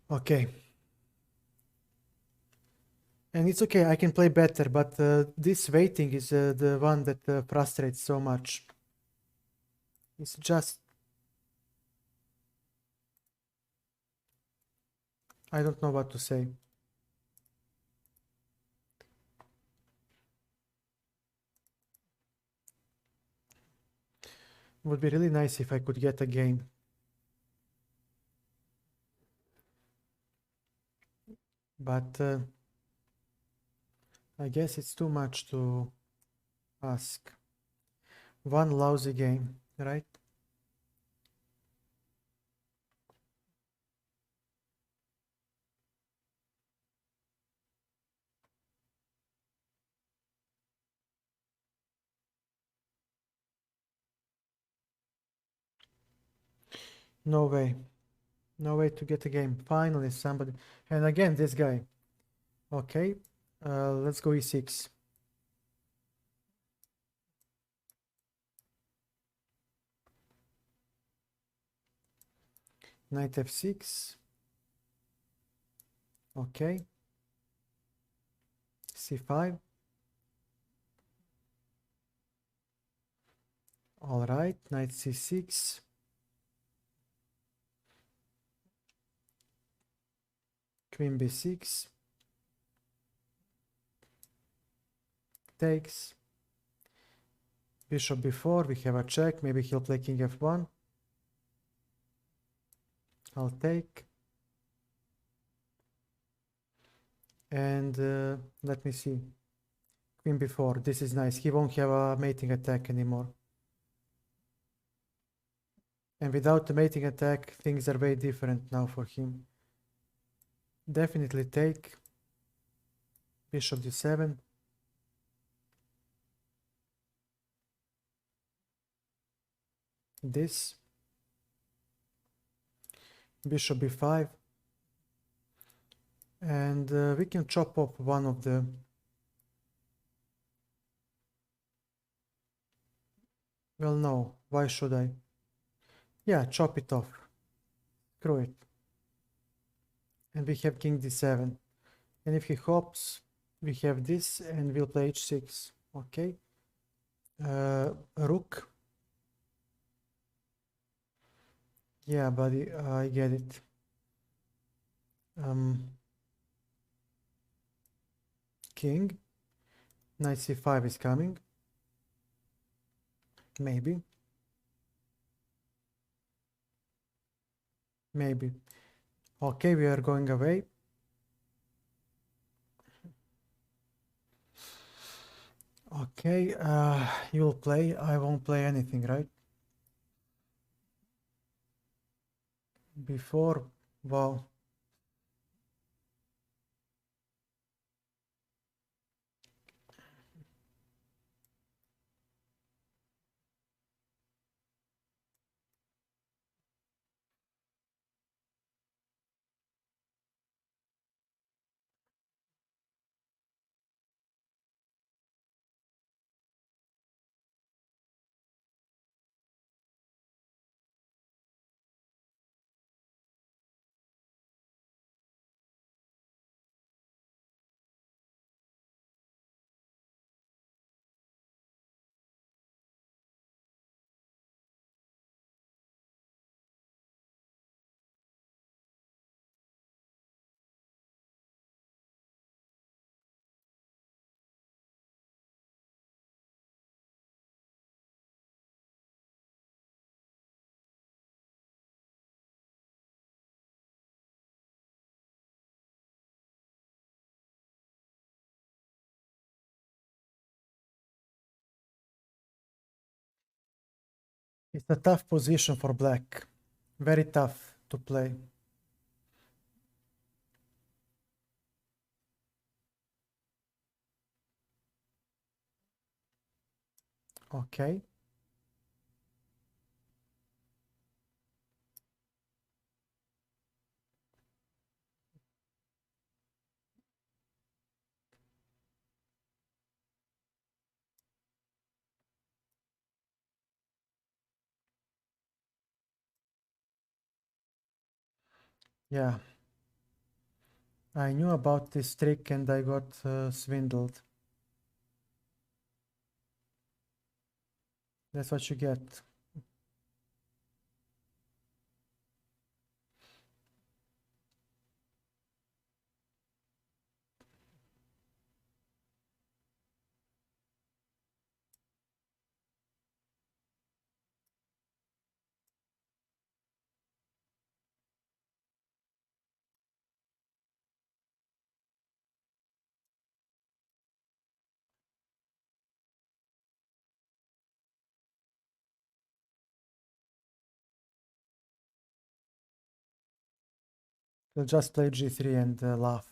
Okay. And it's okay, I can play better, but this waiting is the one that frustrates so much. It's just... I don't know what to say. Would be really nice if I could get a game. But I guess it's too much to ask. One lousy game, right? No way. No way to get a game. Finally, somebody. And again, this guy. Okay. Let's go e6. Knight f6. Okay. c5. All right. Knight c6. Queen b6. Takes. Bishop b4. We have a check. Maybe he'll play king f1. I'll take. And let me see. Queen b4. This is nice. He won't have a mating attack anymore. And without the mating attack, things are very different now for him. Definitely take. Bishop d7. This. Bishop b5. And we can chop off one of the... Well, no. Why should I? Yeah, chop it off. Screw it. And we have king d7. And if he hops, we have this and we'll play h6. Okay. Rook. Yeah, buddy, I get it. King. Knight c5 is coming. Maybe. Maybe. Okay, we are going away. Okay, you'll play. I won't play anything, right? Before, wow. It's a tough position for black. Very tough to play. Okay. Yeah. I knew about this trick and I got swindled. That's what you get. We'll just play g3 and laugh.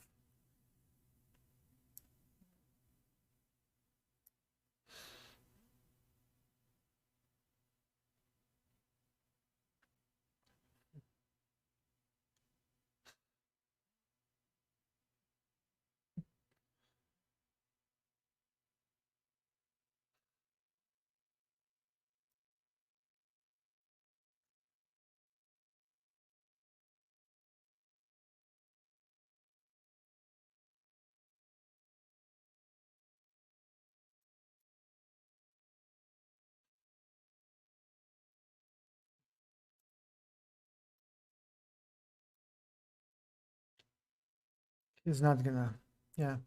He's not gonna. Yeah.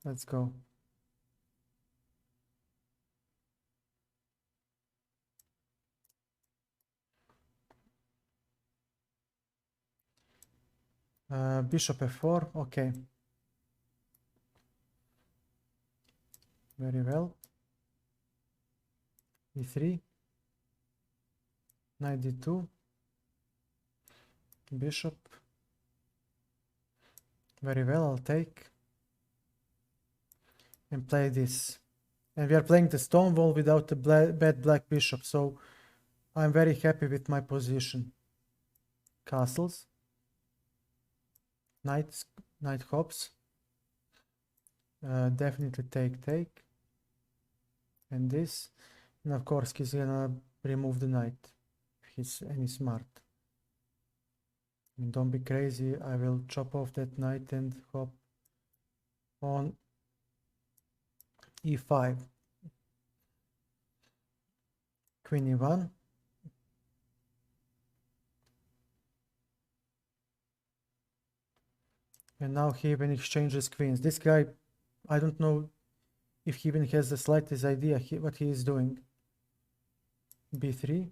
Let's go. Bishop f4. Okay. Very well. e3. Knight d2. Bishop. Very well, I'll take. And play this. And we are playing the stone wall without the bad black bishop, so I'm very happy with my position. Castles. Knight hops. Definitely take. And this. And of course he's gonna remove the knight. If he's any smart. And don't be crazy, I will chop off that knight and hop on e5. Queen e1. And now he even exchanges queens. This guy, I don't know if he even has the slightest idea what he is doing. b3.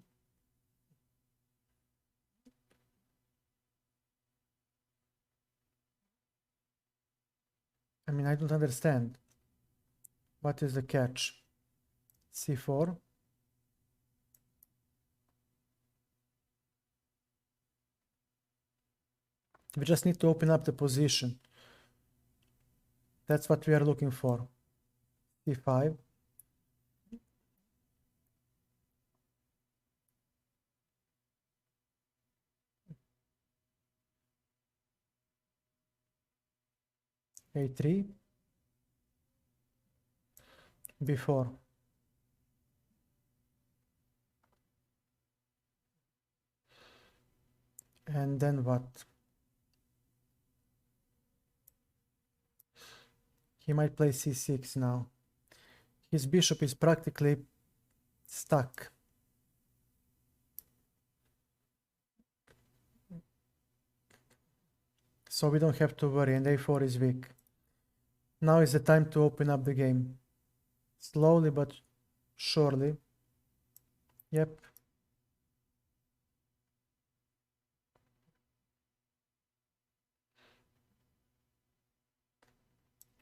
I mean, I don't understand. What is the catch? c4. We just need to open up the position. That's what we are looking for. c5. a3. b4. And then what? He might play c6 now. His bishop is practically stuck. So we don't have to worry, and a4 is weak. Now is the time to open up the game. Slowly but surely. Yep.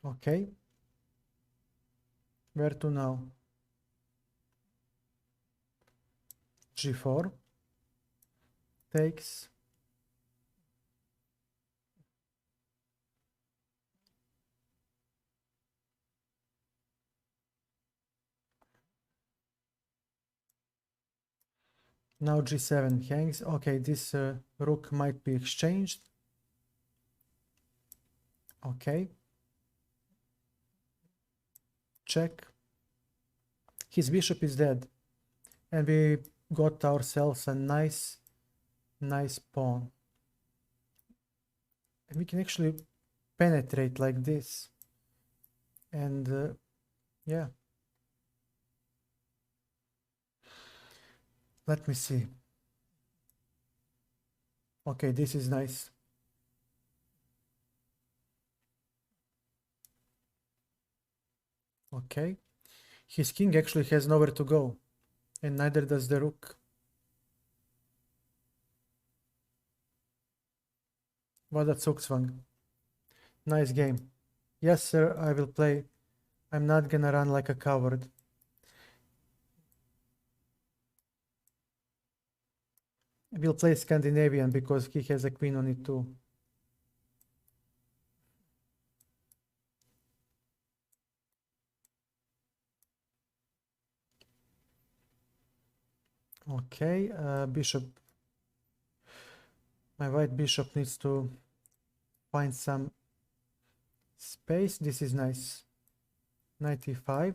Okay. Where to now? g4. Takes. Now g7 hangs. Okay, this rook might be exchanged. Okay. Check. His bishop is dead. And we got ourselves a nice pawn. And we can actually penetrate like this. And yeah. Let me see. Okay, this is nice. Okay. His king actually has nowhere to go. And neither does the rook. What a Zugzwang. Nice game. Yes, sir, I will play. I'm not gonna run like a coward. We'll play Scandinavian because he has a queen on it too. Okay, bishop. My white bishop needs to find some space. This is nice. Knight e5.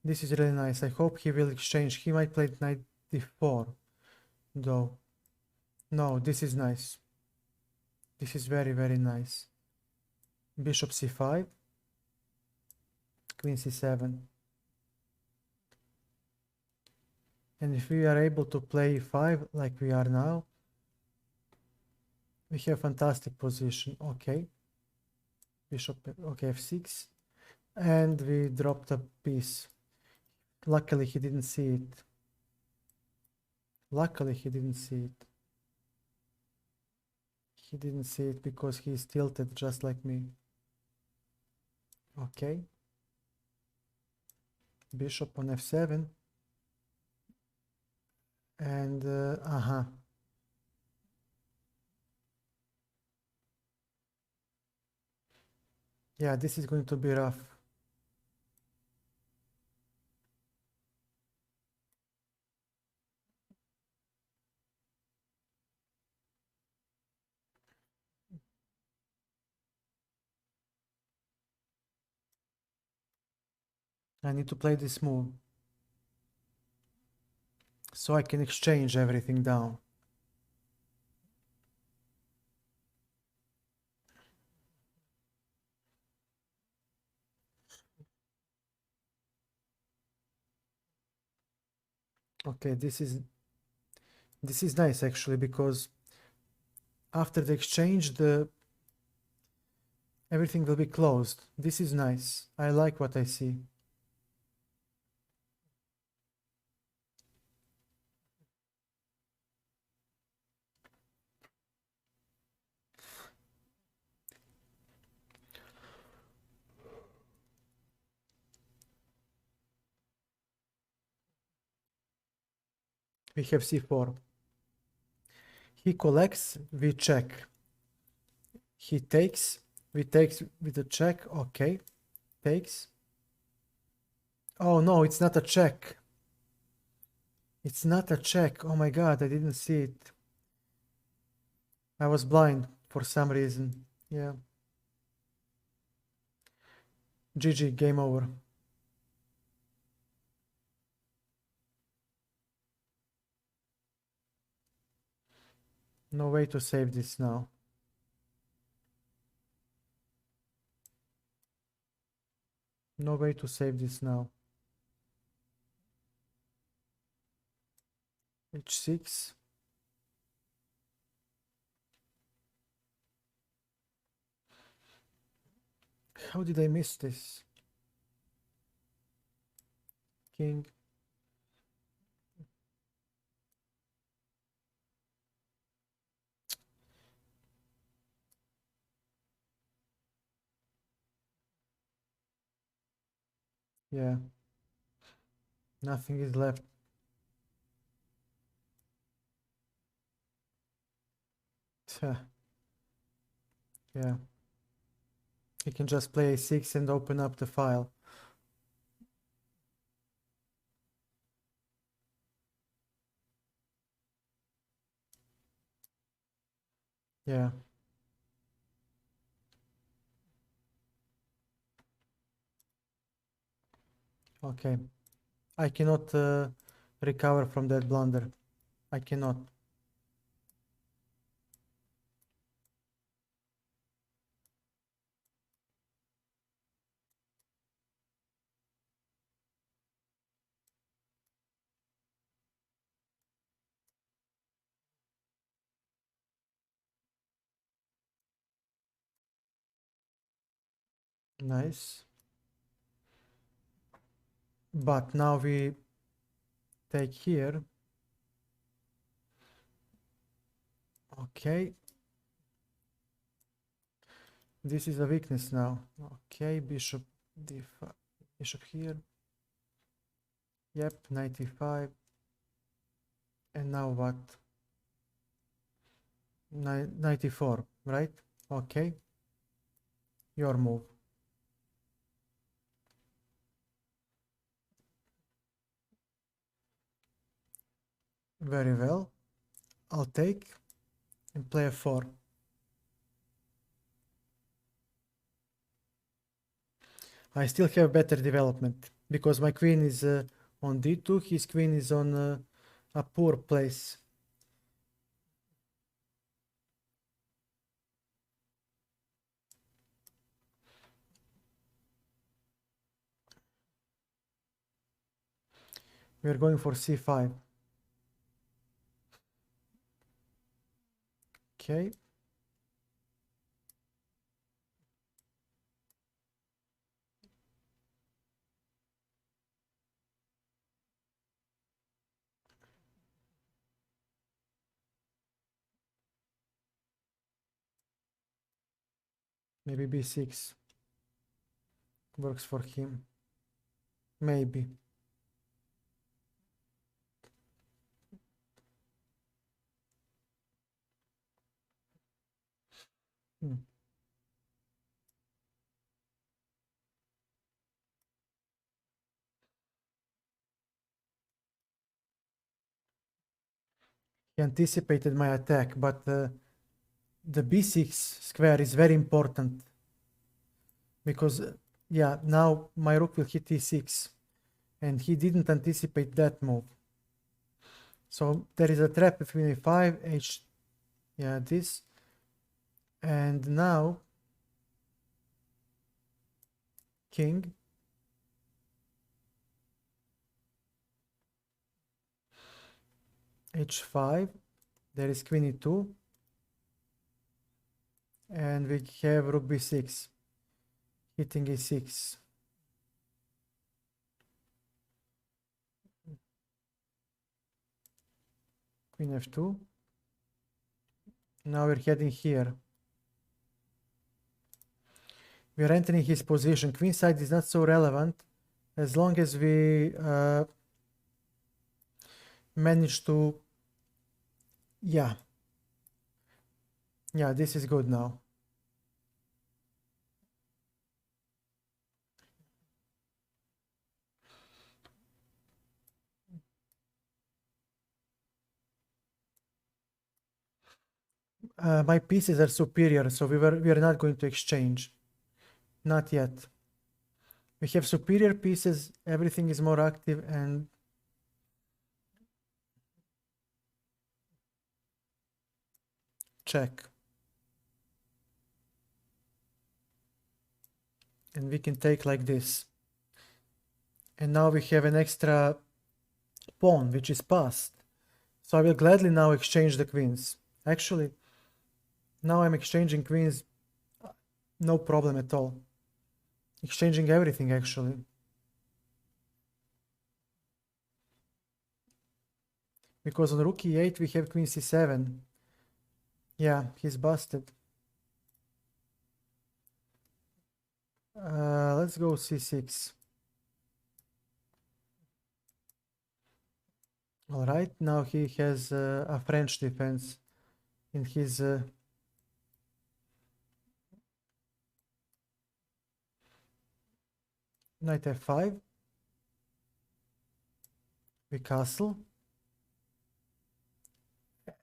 This is really nice. I hope he will exchange. He might play knight d4 though. No, this is nice. This is very, very nice. Bishop c5. Queen c7. And if we are able to play e5 like we are now, We have fantastic position. Okay. Bishop, okay, f6. And we dropped a piece. Luckily he didn't see it. Luckily he didn't see it. He didn't see it because he's tilted just like me. Okay. Bishop on f7. And, yeah, this is going to be rough. I need to play this move so I can exchange everything down. Okay, this is nice actually, because after the exchange everything will be closed. This is nice. I like what I see. We have c4. He collects, we check. He takes, we takes with a check. Okay, takes. Oh no, it's not a check. It's not a check. Oh my god, I didn't see it. I was blind for some reason. Yeah. GG, game over. No way to save this now. No way to save this now. h6. How did I miss this? King. Yeah. Nothing is left. Yeah. You can just play a6 and open up the file. Yeah. Okay. I cannot recover from that blunder. I cannot. Nice. But now we take here. Okay. This is a weakness now. Okay, bishop d5. Bishop here. Yep, 95. And now what? 94, right? Okay. Your move. Very well. I'll take and play a 4. I still have better development because my queen is on d2, his queen is on a poor place. We are going for c5. Okay, Maybe b6 works for him. Maybe. Hmm. He anticipated my attack, but the b6 square is very important because, yeah, now my rook will hit e6, and he didn't anticipate that move. So there is a trap between a5, yeah, this, and now king, h5, there is queen e2, and we have rook b6, hitting e6. Queen f2. Now we're heading here. We're entering his position. Queen side is not so relevant as long as we manage to, yeah, this is good now. My pieces are superior, so we are not going to exchange. Not yet. We have superior pieces, everything is more active, and check. And we can take like this. And now we have an extra pawn, which is passed. So I will gladly now exchange the queens. Actually, now I'm exchanging queens, no problem at all. Exchanging everything, actually. Because on rook e8 we have queen c7. Yeah, he's busted. Let's go c6. All right, now he has a French defense in his knight f5. We castle,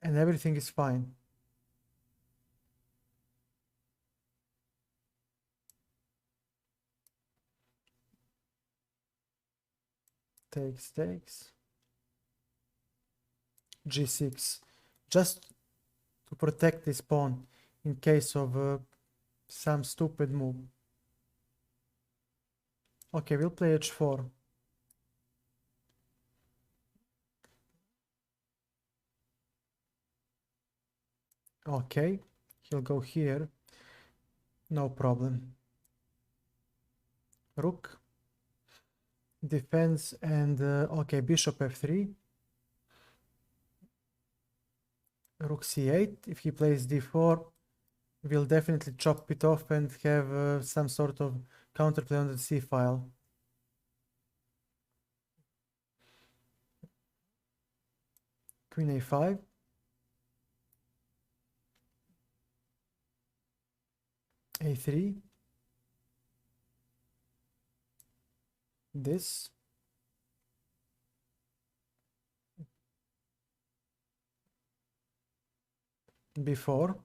and everything is fine. Takes. g6, just to protect this pawn in case of some stupid move. Okay, we'll play h4. Okay, he'll go here. No problem. Rook. Defense and okay, bishop f3. Rook c8. If he plays d4, we'll definitely chop it off and have some sort of counterplay on the c file. Queen a5. a3. This. b4.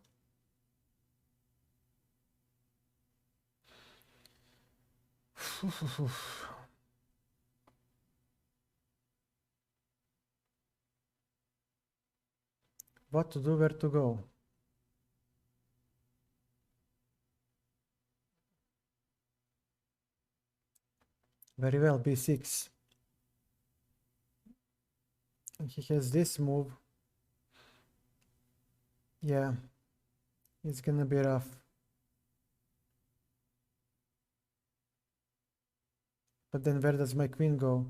What to do, where to go? Very well, b6. And he has this move. Yeah, it's gonna be rough. But then where does my queen go?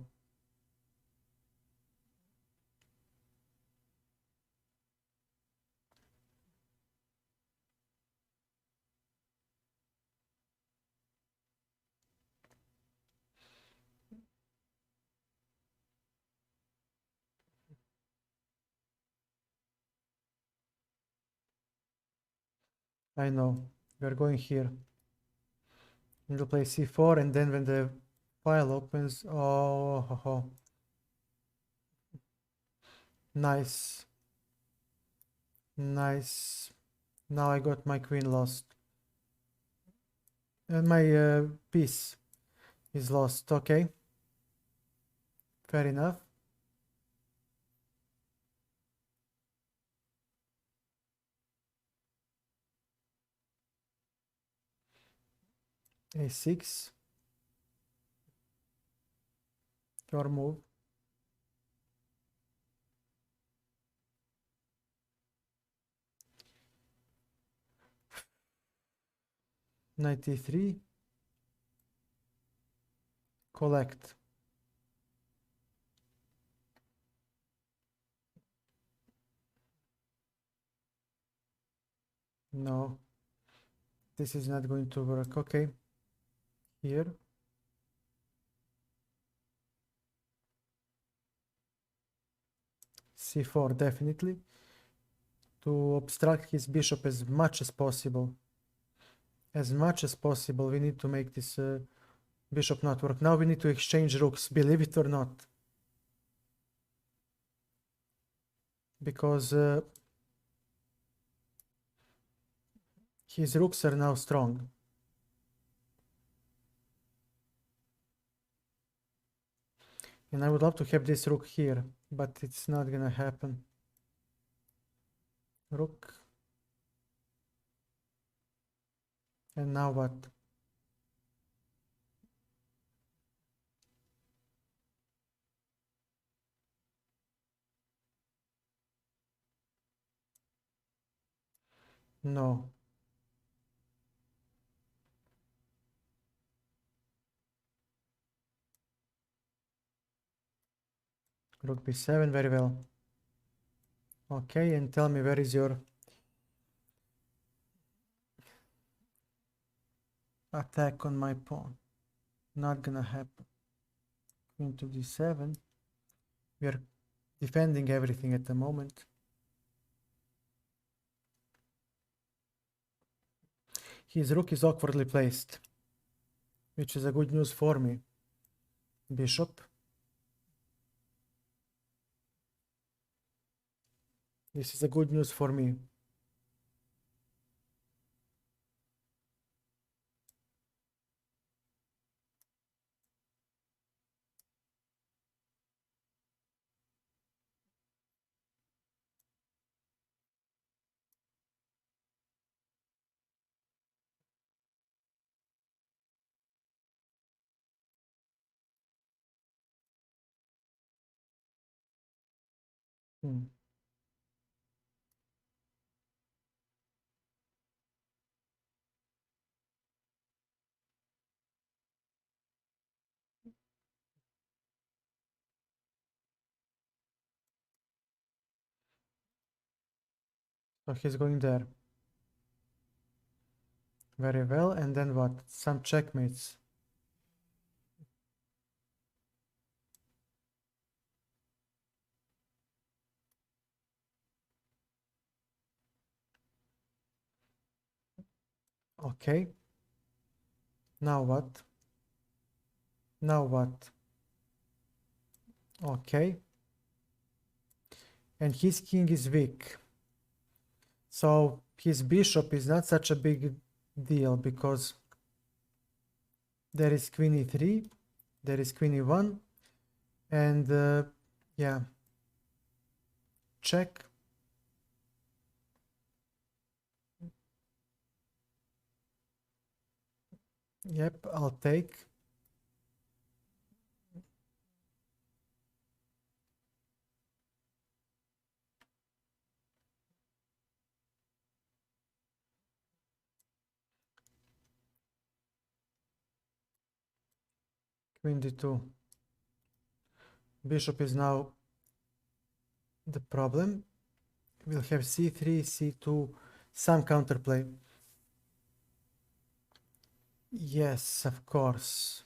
I know. We're going here. We'll play c4, and then when the file opens, oh, ho, ho. Nice. Nice. Now I got my queen lost. And my piece is lost. Okay. Fair enough. a6. Your move. Knight e3. Collect. No. This is not going to work. Okay. Here. c4 definitely. To obstruct his bishop as much as possible. As much as possible, we need to make this bishop not work. Now we need to exchange rooks, believe it or not. Because his rooks are now strong. And I would love to have this rook here, but it's not gonna happen. Rook. And now what? No. Rook b7, very well. Okay, and tell me, where is your attack on my pawn? Not gonna happen. Queen to d7. We are defending everything at the moment. His rook is awkwardly placed, which is a good news for me. Bishop. This is a good news for me. Hmm. So he's going there. Very well, and then what? Some checkmates. Okay. Now what? Now what? Okay. And his king is weak. So his bishop is not such a big deal because there is queen e3, there is queen e1, and yeah, check. Yep, I'll take. Queen d2. Bishop is now the problem. We'll have c3, c2, some counterplay. Yes, of course.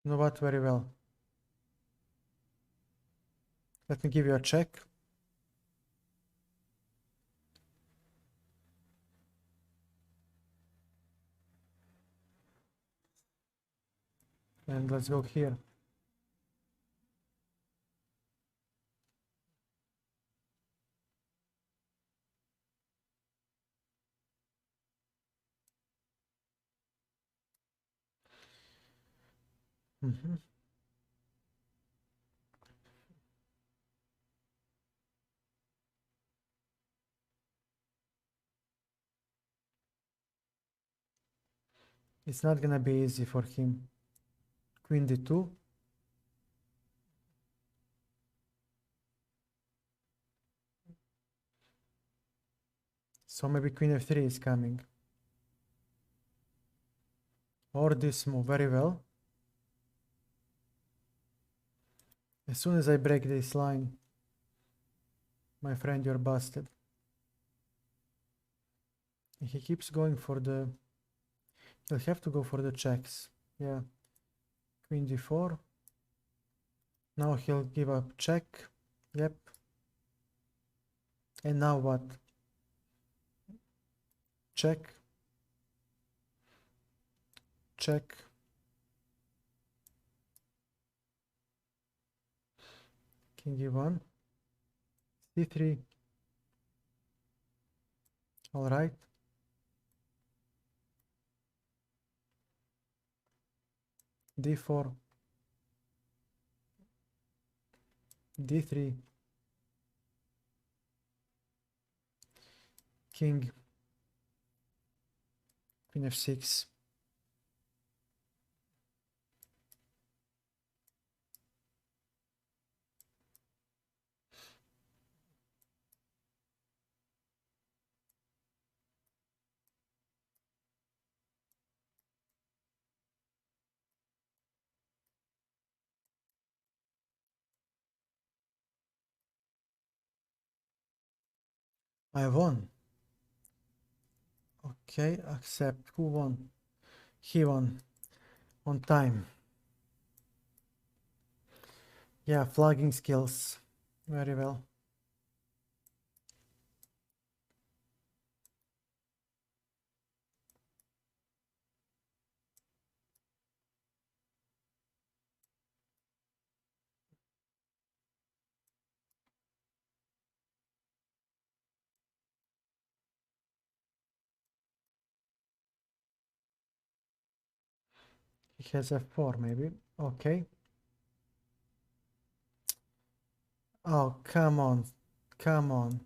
know what? Very well. Let me give you a check. And let's go here. Mhm. It's not gonna be easy for him. Queen d2. So maybe queen f3 is coming. Or this move. Very well. As soon as I break this line, my friend, you're busted. He keeps going for the... He'll have to go for the checks. Yeah. Queen d4. Now he'll give up check. Yep. And now what? Check. Check. King e1. c3. All right. d4. d3. King. Queen f6. I won. Okay, accept. Who won? He won. On time. Yeah, flagging skills. Very well. He has f4 maybe. Okay. Oh, come on. Come on.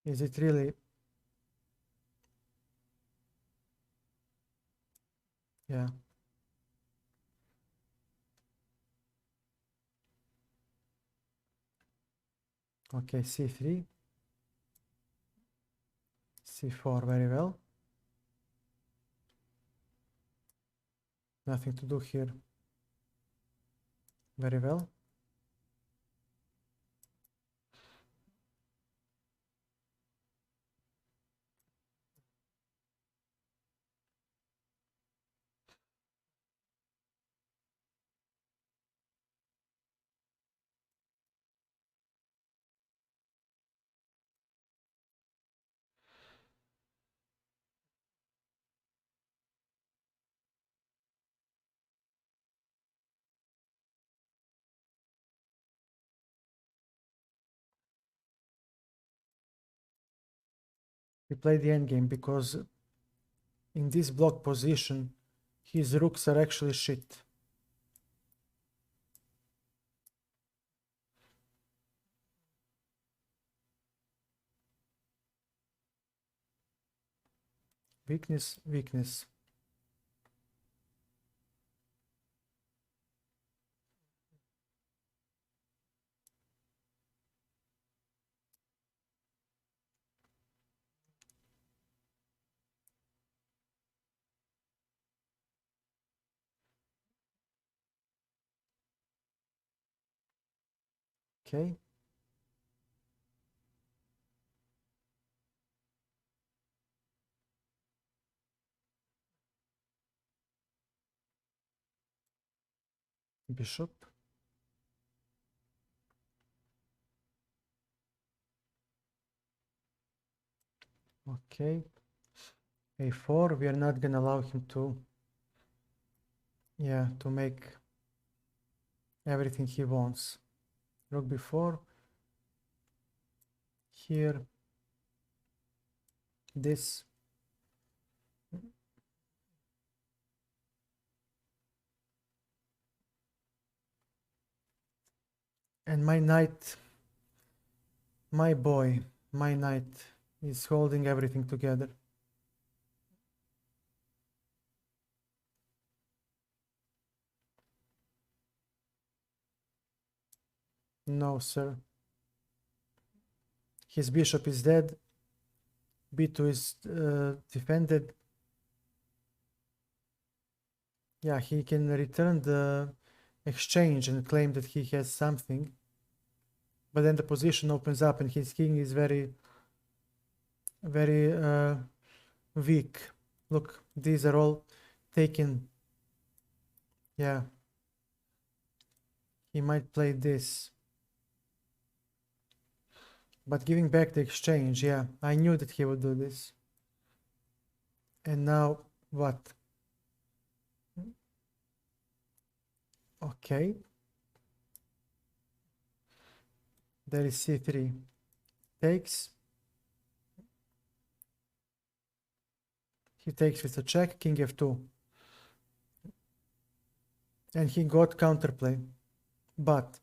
Is it really? Yeah. Okay, c3. c4, very well. Nothing to do here. Very well. We play the endgame because in this block position, his rooks are actually shit. Weakness, weakness. Okay. Bishop. Okay. A4. We are not gonna allow him to, yeah, to make everything he wants. Rook b4. Here. This. And my knight, my boy, my knight is holding everything together. No, sir. His bishop is dead. b2 is defended. Yeah, he can return the exchange and claim that he has something. But then the position opens up and his king is very, very weak. Look, these are all taken. Yeah. He might play this. But giving back the exchange, yeah, I knew that he would do this. And now what? Okay. There is c3. Takes. He takes with a check, king f2. And he got counterplay. But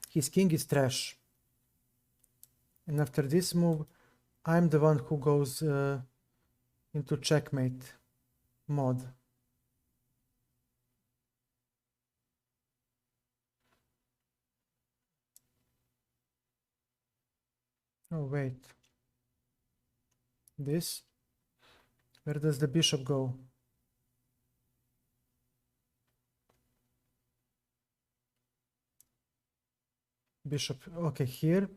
his king is trash. And after this move, I'm the one who goes into checkmate mode. Oh, wait. This? Where does the bishop go? Bishop, okay, here.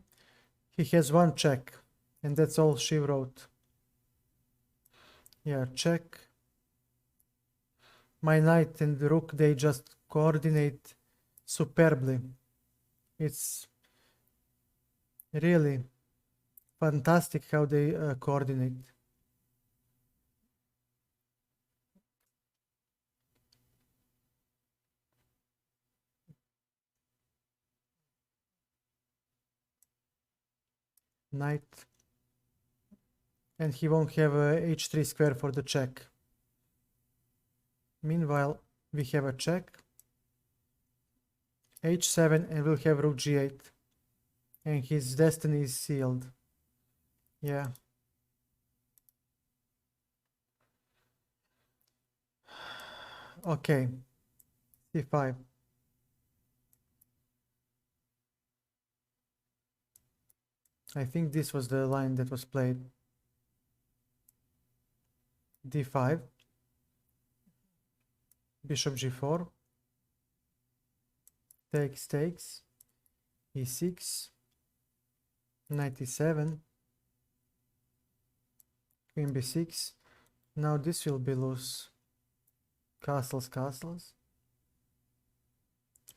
He has one check. And that's all she wrote. Yeah, check. My knight and the rook, they just coordinate superbly. It's really fantastic how they coordinate. Knight. And he won't have a h3 square for the check. Meanwhile, we have a check. h7 and we'll have rook g8. And his destiny is sealed. Yeah. Okay. c5. I think this was the line that was played. d5. Bishop g4. Takes, takes. e6. Knight e7. Queen b6. Now this will be loose. Castles, castles.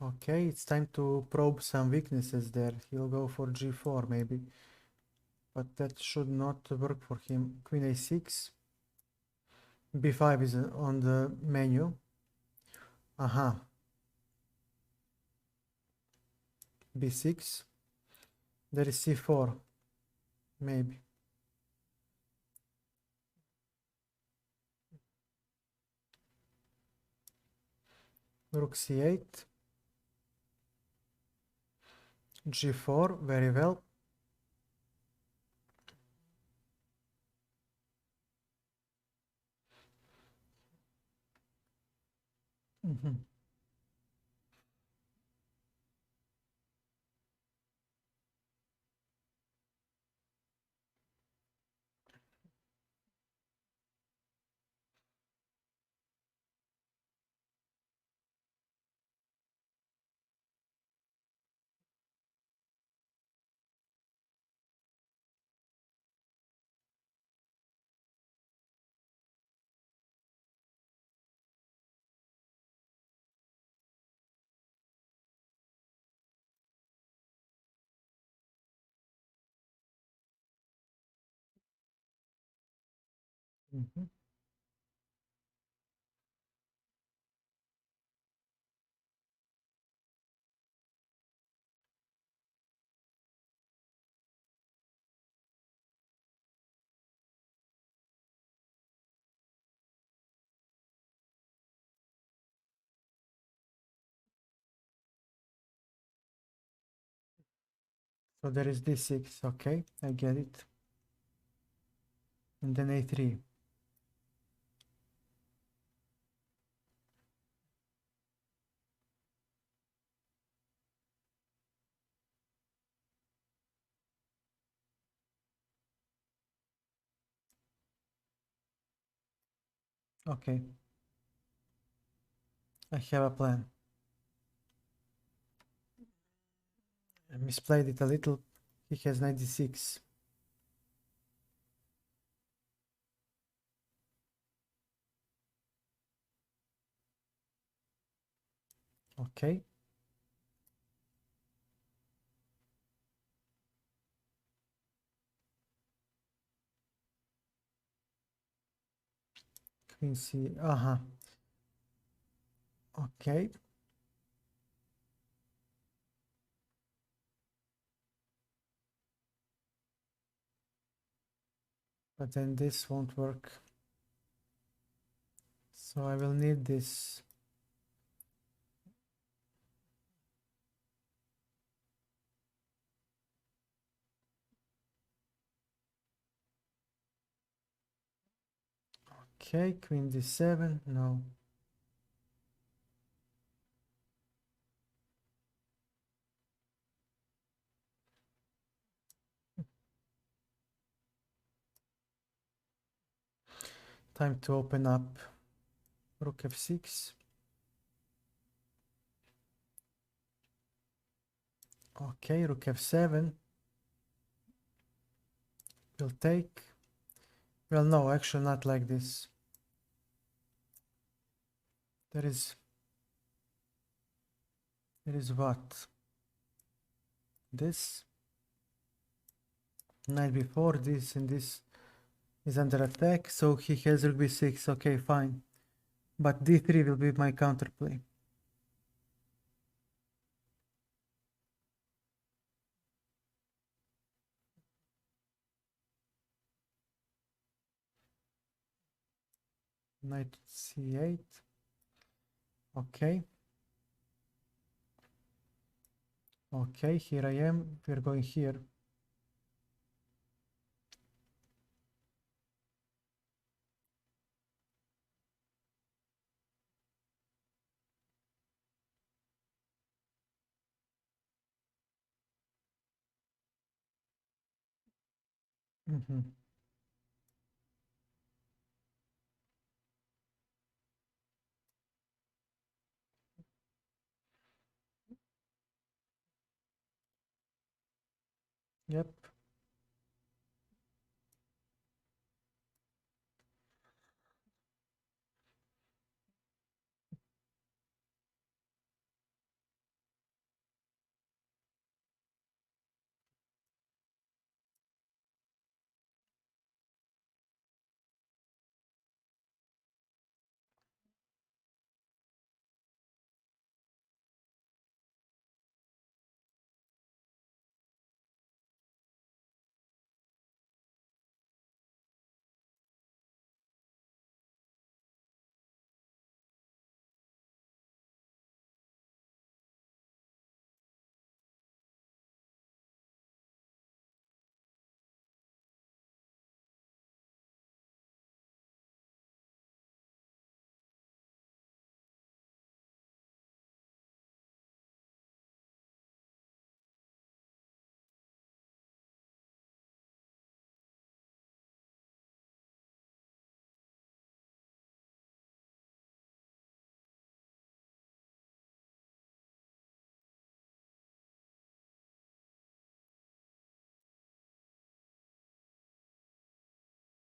Okay, it's time to probe some weaknesses there. He'll go for g4 maybe. But that should not work for him. Queen a6. b5 is on the menu. Aha. b6. There is c4. Maybe. Rook c8. g4. Very well. Mhm. So there is d6. Okay, I get it. And then a3. Okay, I have a plan. I misplayed it a little. He has 96. Okay. Queen C. Uh-huh. Okay. But then this won't work. So I will need this. Okay, Queen D7. No. Time to open up. Rook F6. Okay, Rook F7. Will take. Well, no, actually not like this. There is what? This. Knight before this and this is under attack, so he has Rook B6. Okay, fine. But D3 will be my counterplay. Knight C8. Okay. Okay, here I am. We're going here. Mm-hmm. Yep.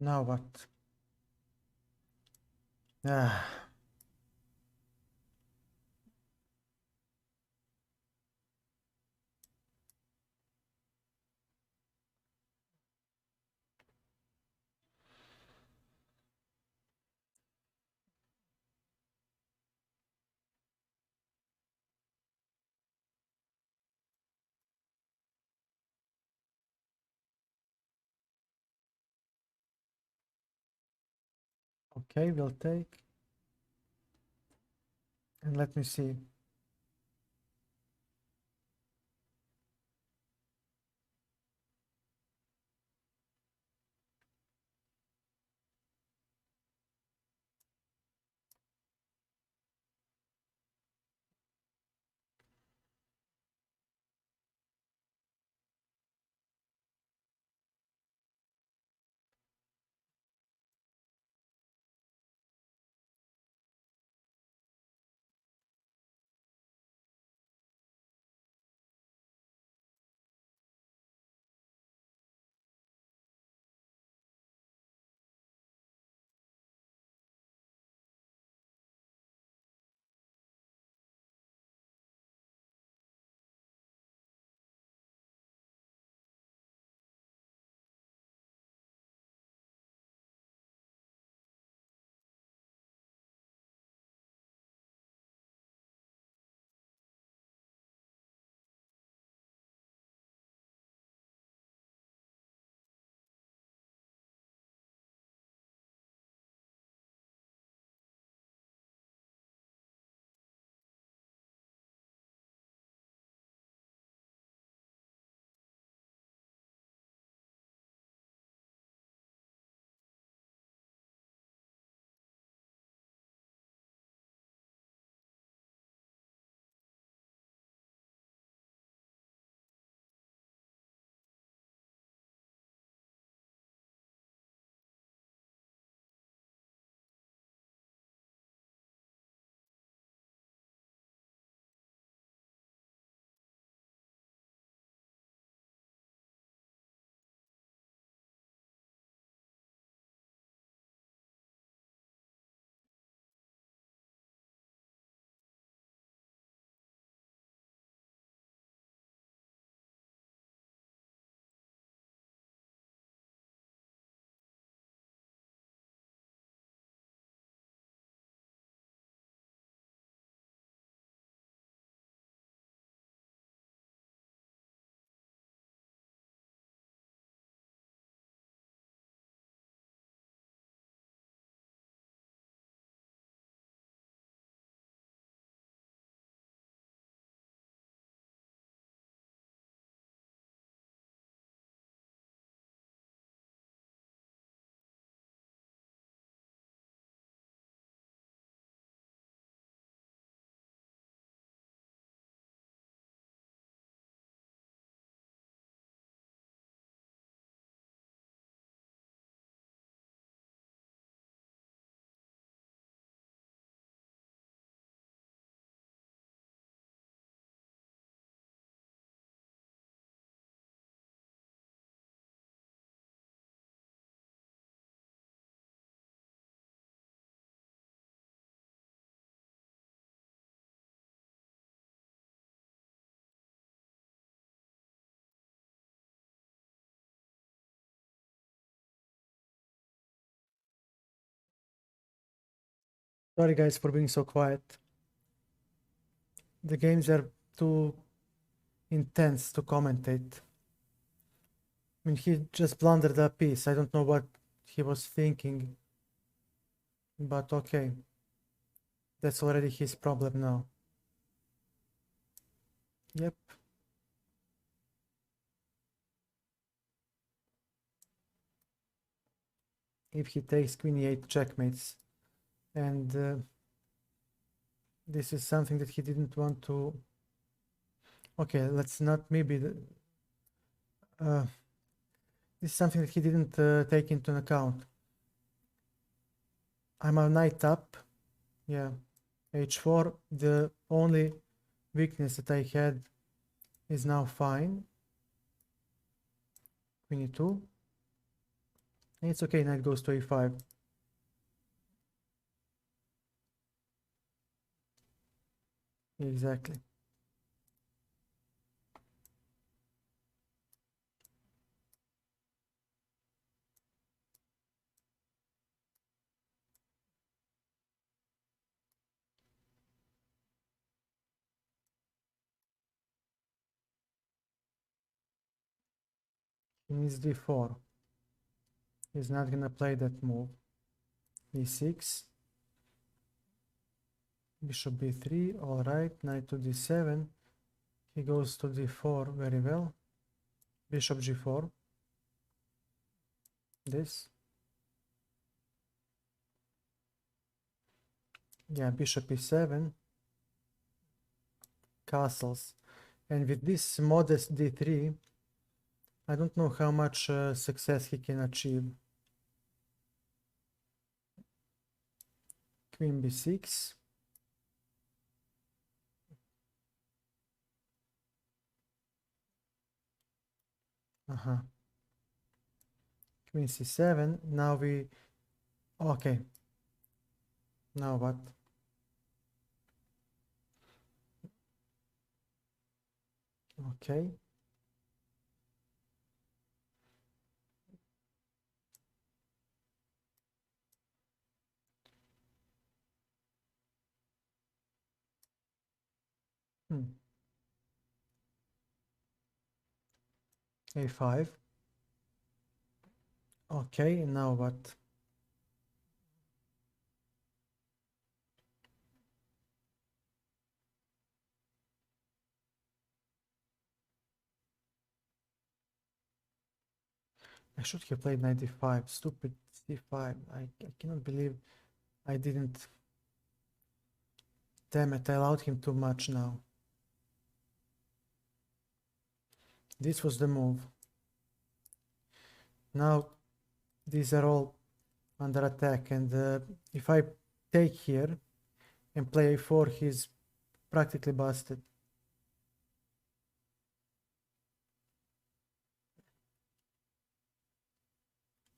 Now what? Ah, Okay, we'll take. And let me see. Sorry guys for being so quiet. The games are too intense to commentate. I mean, he just blundered a piece. I don't know what he was thinking. But okay. That's already his problem now. Yep. If he takes queen e8 checkmates. And this is something that he didn't want to... Okay, let's not maybe... This is something that he didn't take into account. I'm a knight up. Yeah. h4. The only weakness that I had is now fine. Queen e2. It's okay, knight goes to e5. Exactly. He needs d4. He's not gonna play that move. e6, bishop b3, all right, knight to d7, he goes to d4, very well, bishop g4, this, yeah, bishop e7, castles, and with this modest d3, I don't know how much success he can achieve. Queen b6, queen c7, now we, okay, now what? Okay, a5, okay, now what? I should have played 95, stupid c5, I cannot believe I didn't, damn it, I allowed him too much now. This was the move. Now these are all under attack, and if I take here and play a4, he's practically busted.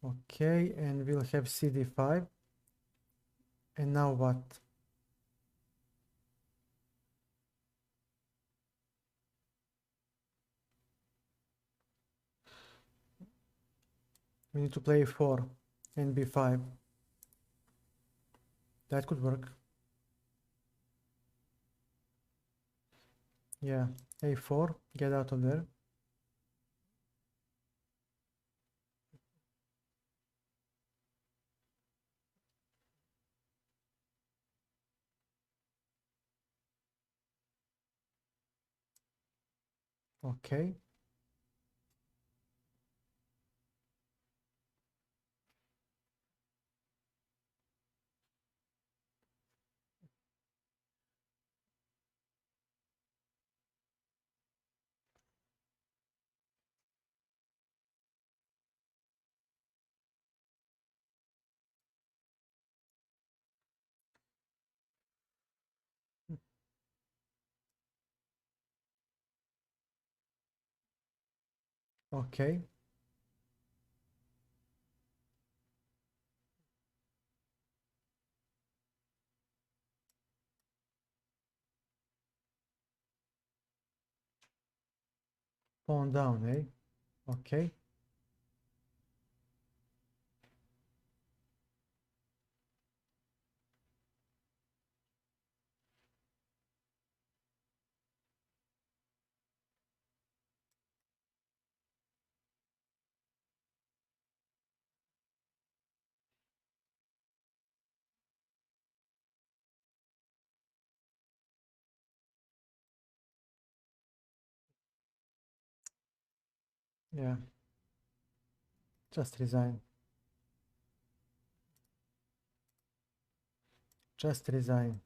Okay, and we'll have cd5. And now what? We need to play a4 and b5. That could work. Yeah, a4, get out of there. Okay. Okay. Pawn down, eh? Okay. Yeah. Just resign. Just resign.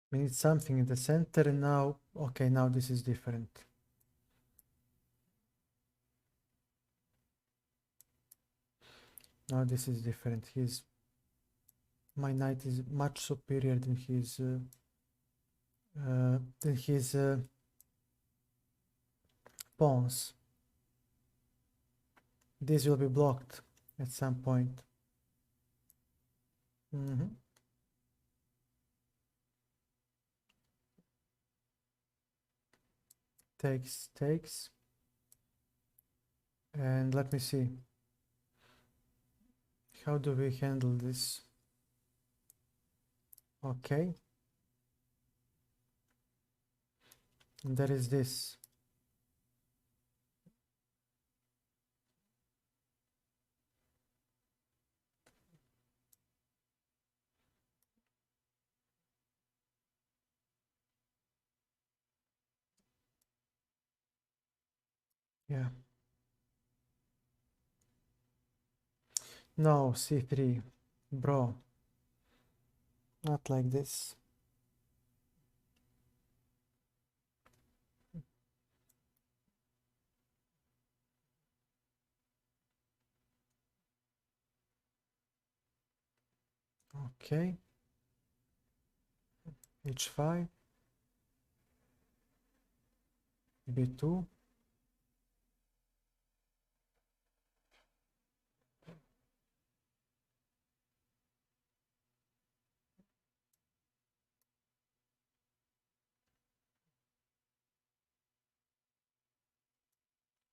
We need something in the center, and now, okay, now this is different. Now this is different. My knight is much superior than his pawns. This will be blocked at some point. Takes. And let me see. How do we handle this? Okay. And there is this. Yeah. No, c3. Bro. Not like this. Okay. h5. b2.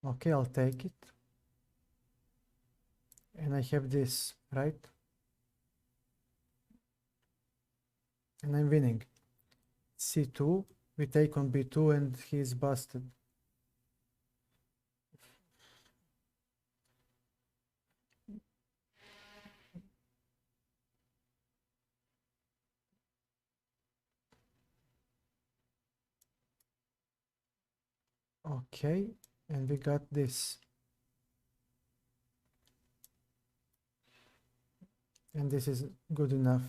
Okay, I'll take it. And I have this, right? And I'm winning. c2. We take on b2 and he's busted. Okay, and we got this. And this is good enough.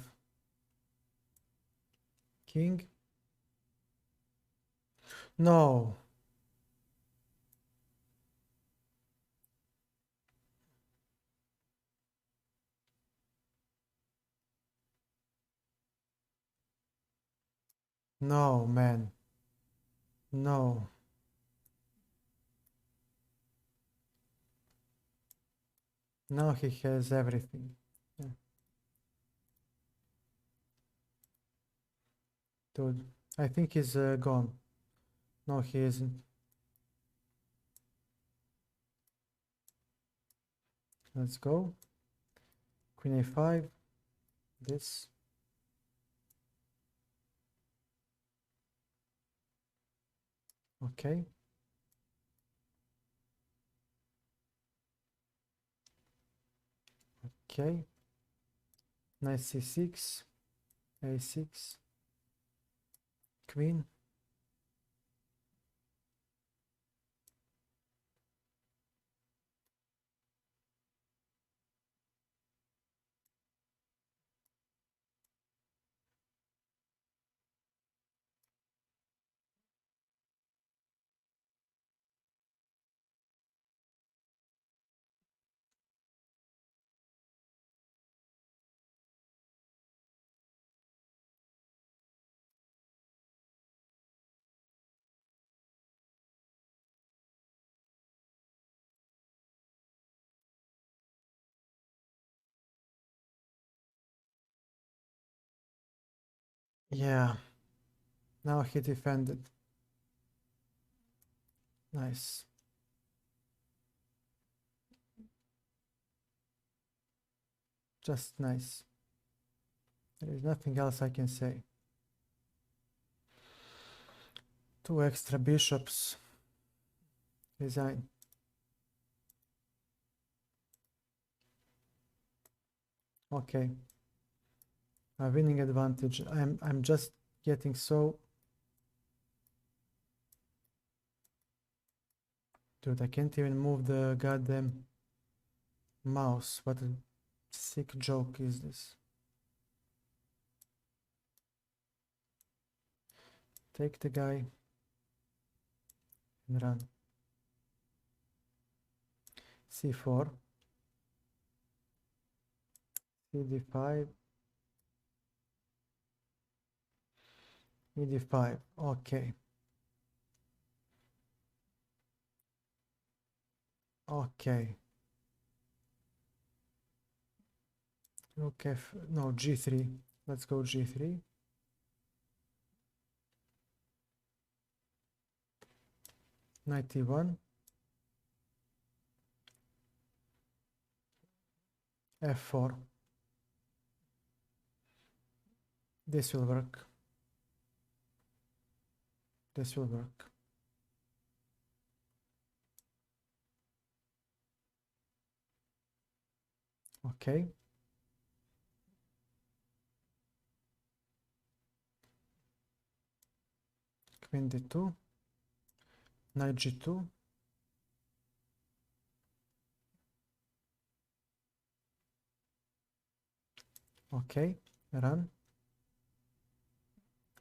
King. No. No, man. No. Now he has everything. Yeah. Dude, I think he's gone. No, he isn't. Let's go. Queen a5. This. Okay. Okay. Knight c6. a6. Queen. Yeah. Now he defended. Nice. Just nice. There is nothing else I can say. 2 extra bishops. Resign. Okay. A winning advantage. I'm just getting so. Dude, I can't even move the goddamn mouse. What a sick joke is this? Take the guy and run. c4. cd5, ed5. Okay. Okay. Okay. No, g3. Let's go g3. Knight e1. f4. This will work. This will work. Okay. Queen d2. Knight g2. Okay. Run.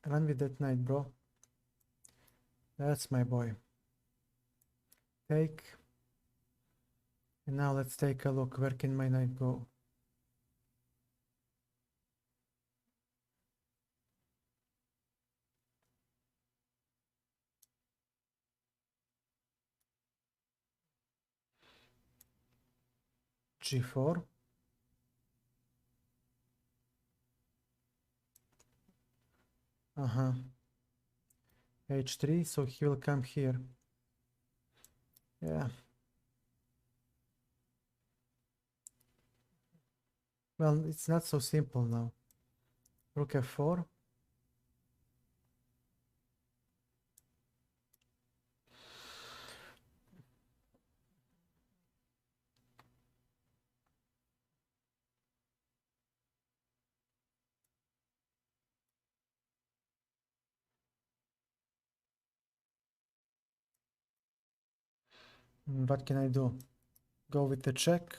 Run with that knight, bro. That's my boy. Take. And now let's take a look. Where can my knight go? g4. Uh-huh. h3, so he will come here. Yeah. Well, it's not so simple now. Rook f4. What can I do? Go with the check.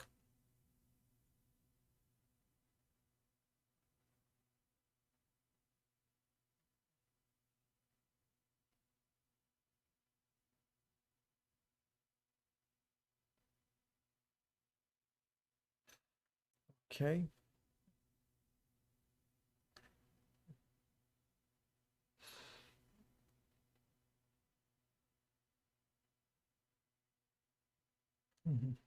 Okay. Mhm.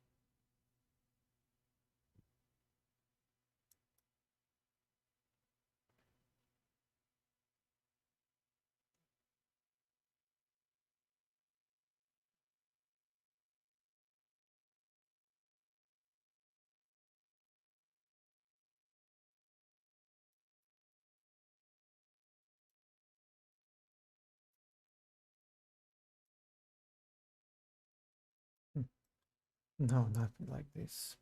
Hmm. No, nothing like this.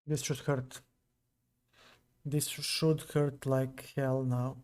This should hurt. This should hurt like hell now.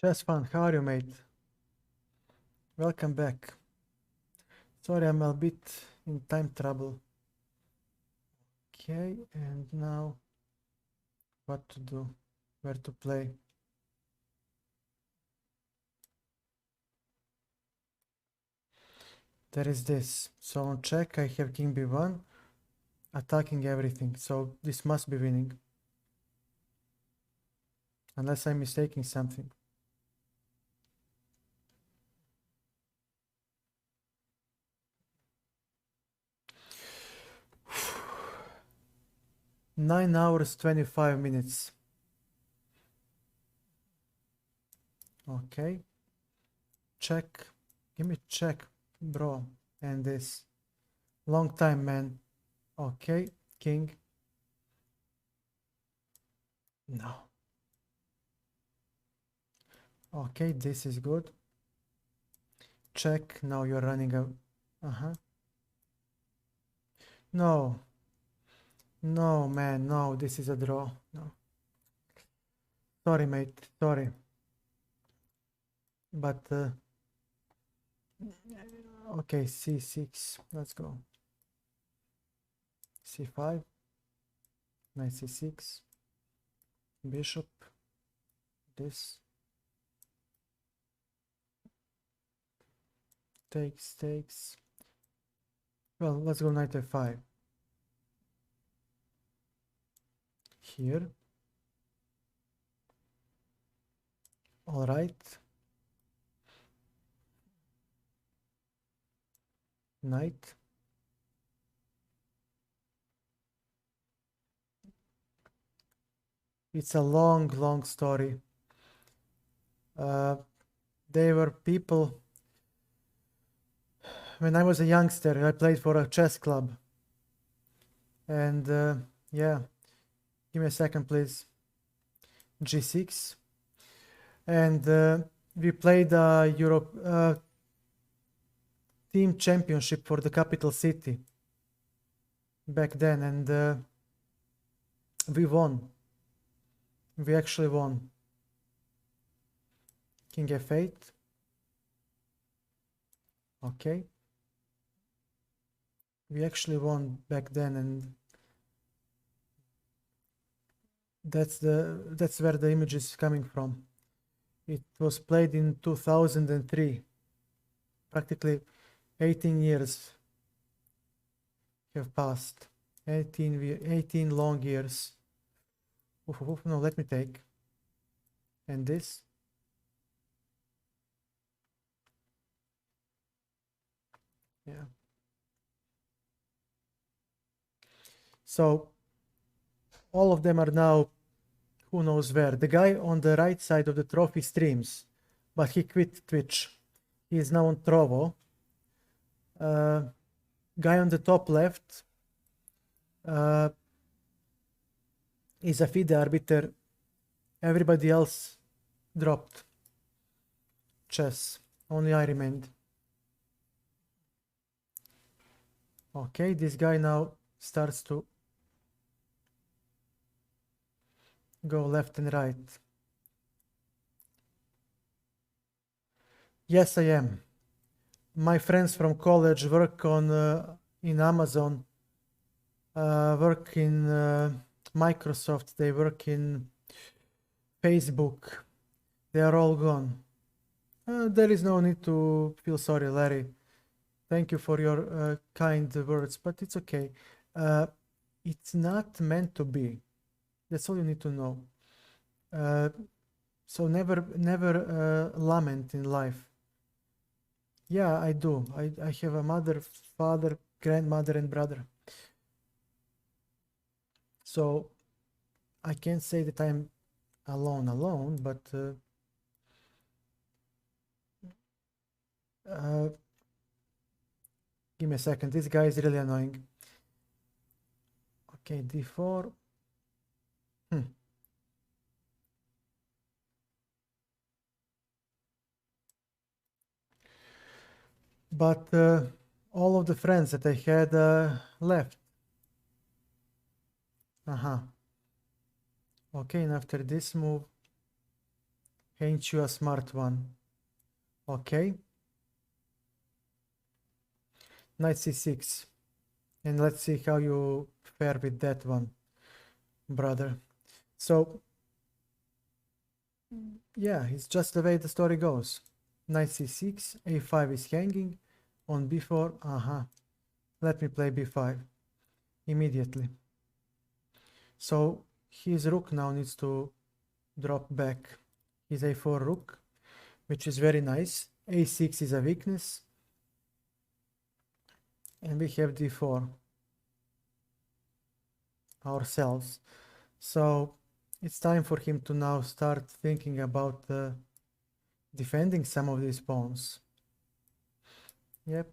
Chess Fun, how are you, mate? Welcome back. Sorry, I'm a bit in time trouble. Okay, and now what to do? Where to play? There is this. So on check, I have king b1, attacking everything. So this must be winning. Unless I'm mistaking something. Nine hours, 25 minutes. Okay. Check. Give me check, bro. And this. Long time, man. Okay. King. No. Okay, this is good. Check. Now you're running a... No. No, man. No, this is a draw. No. Sorry, mate. Sorry. But... okay, c6. Let's go. c5. Knight c6. Bishop. This. Takes. Well, let's go knight f5. Here. All right. Knight. It's a long, long story. They were people... When I was a youngster, I played for a chess club. And yeah, give me a second, please. G6. And we played a Europe team championship for the capital city back then, and we won. We actually won. King f8. Okay. We actually won back then, and that's where the image is coming from. It was played in 2003. Practically 18 years have passed. 18 long years. No, let me take. And this. Yeah. So all of them are now who knows where. The guy on the right side of the trophy streams, but he quit Twitch. He is now on Trovo. Guy on the top left is a FIDE arbiter. Everybody else dropped chess. Only I remained. Okay, this guy now starts to go left and right. Yes, I am. My friends from college work on in Amazon, work in Microsoft, they work in Facebook. They are all gone. There is no need to feel sorry, Larry. Thank you for your kind words, but it's okay. It's not meant to be. That's all you need to know. So never lament in life. Yeah, I do. I have a mother, father, grandmother, and brother. So I can't say that I'm alone, but give me a second. This guy is really annoying. Okay, d4. But all of the friends that I had left. Okay, and after this move, Ain't you a smart one? Okay. Knight c6. And let's see how you fare with that one, brother. So, yeah, it's just the way the story goes. Knight c6, a5 is hanging. On b4, let me play b5 immediately. So, his rook now needs to drop back. His a4 rook, which is very nice. a6 is a weakness. And we have d4 ourselves. So it's time for him to now start thinking about defending some of these pawns. Yep.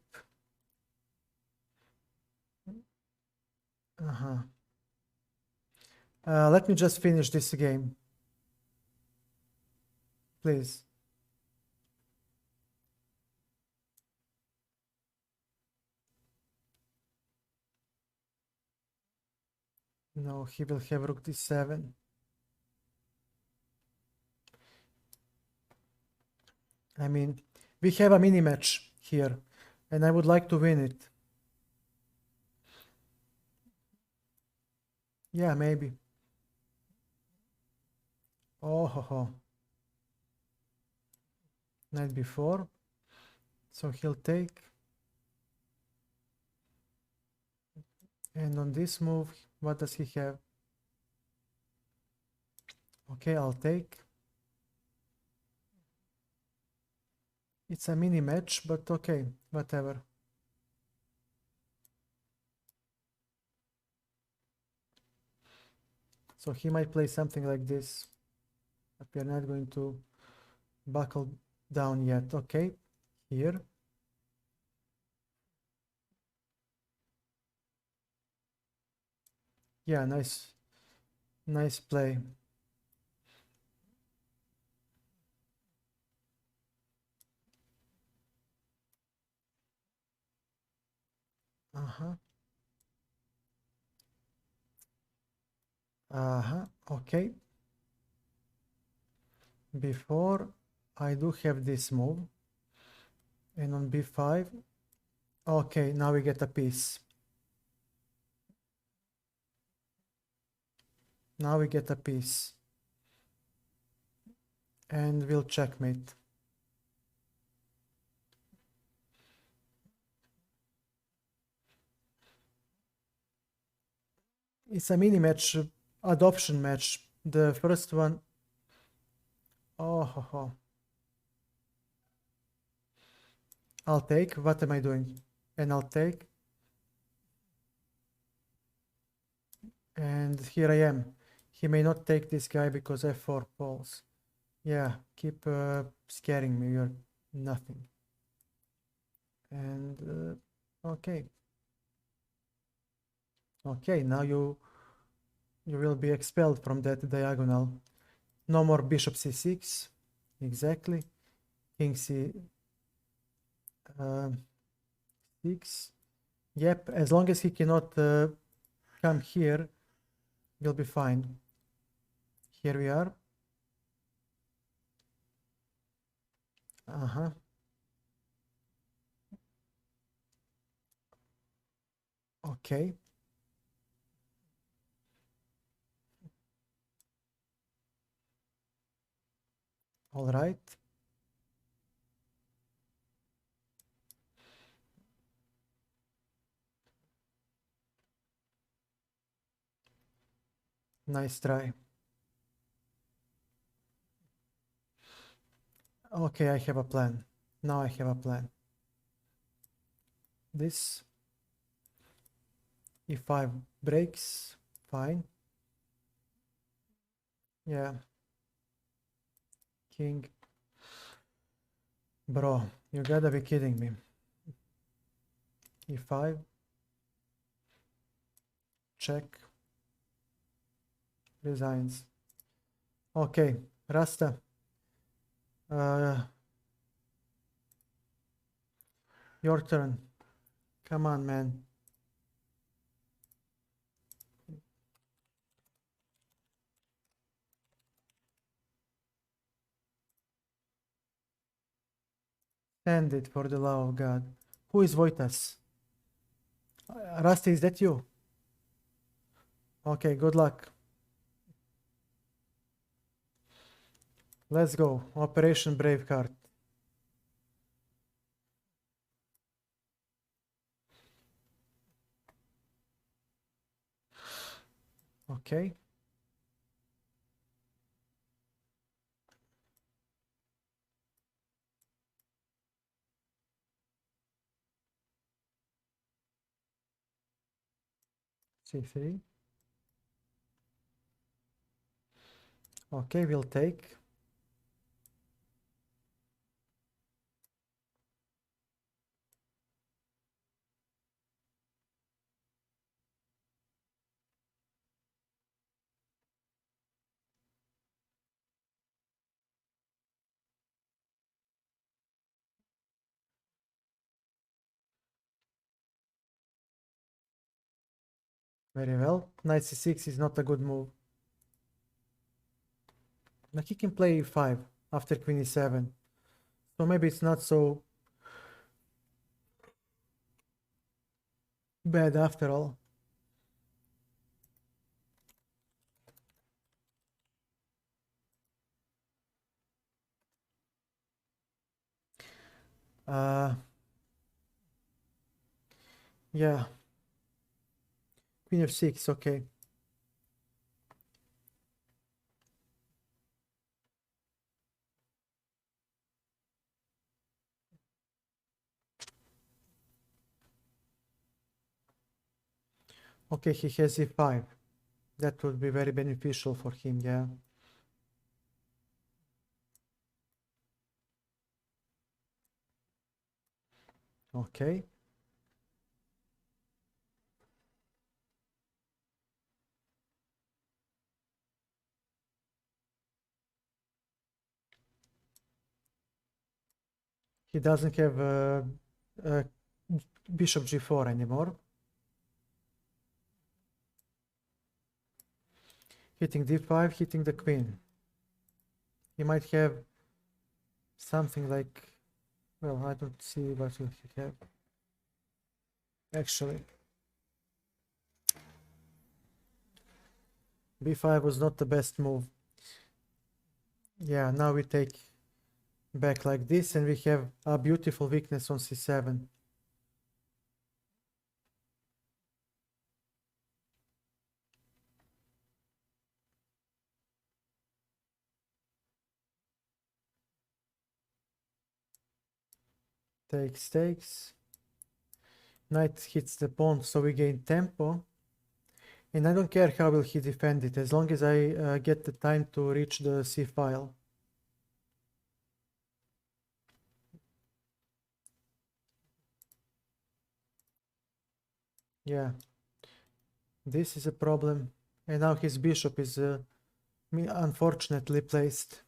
Let me just finish this game, please. No, he will have rook d7. I mean, we have a mini match here, and I would like to win it. Yeah, maybe. Oh, ho, ho. Knight b4. So he'll take. And on this move, what does he have? Okay, I'll take. It's a mini match, but okay, whatever. So he might play something like this, but we are not going to buckle down yet. Okay, here. Yeah, nice play. Okay. Before I do have this move, and on b5, okay, now we get a piece. Now we get a piece. And we'll checkmate. It's a mini match, adoption match. The first one. Oh, ho, ho. I'll take. What am I doing? And I'll take. And here I am. He may not take this guy because f4 falls. Yeah, keep scaring me. You're nothing. And okay. Okay, now you will be expelled from that diagonal. No more bishop c6. Exactly. King c6. Yep, as long as he cannot come here, we'll be fine. Here we are. Okay. All right. Nice try. Okay, I have a plan. Now I have a plan. This e5 breaks, fine. Yeah. King. Bro, you gotta be kidding me. e5. Check. Resigns. Okay, Rasta. Your turn. Come on, man. End it for the love of God. Who is Voitas? Rusty, is that you? Okay, good luck. Let's go. Operation Braveheart. Okay. C3. Okay, we'll take. Very well. Knight c6 is not a good move. Like he can play e5 after queen e7. So maybe it's not so bad after all. Yeah. Queen f6, okay. Okay, he has e5. That would be very beneficial for him, yeah. Okay. He doesn't have bishop g4 anymore. Hitting d5, hitting the queen. He might have something like, well, I don't see what he have. Actually, b5 was not the best move. Yeah, now we take back like this and we have a beautiful weakness on c7. Takes. Knight hits the pawn, so we gain tempo. And I don't care how will he defend it, as long as I get the time to reach the c-file. Yeah, this is a problem. And now his bishop is unfortunately placed.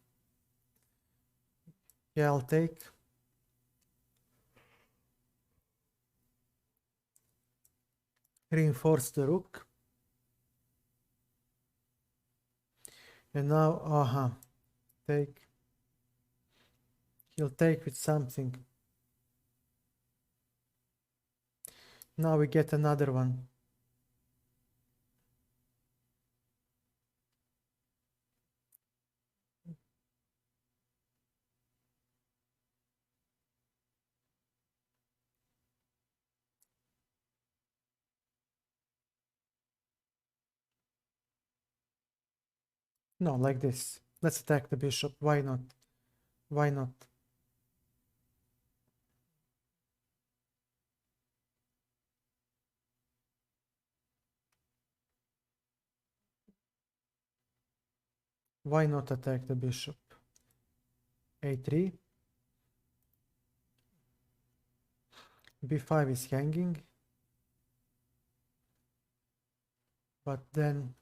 Yeah, I'll take. Reinforce the rook. And now, take. He'll take with something. Now we get another one. No, like this. Let's attack the bishop. Why not? Why not? Why not attack the bishop? A3. B5 is hanging. But then...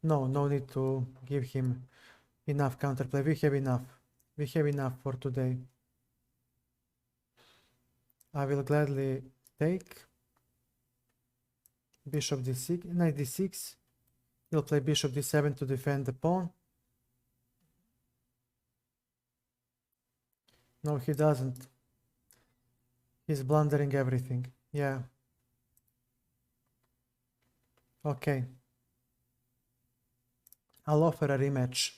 No need to give him enough counterplay. We have enough. We have enough for today. I will gladly take. Bishop d6, knight d6. He'll play bishop d7 to defend the pawn. No, he doesn't. He's blundering everything. Yeah. Okay. I'll offer a rematch.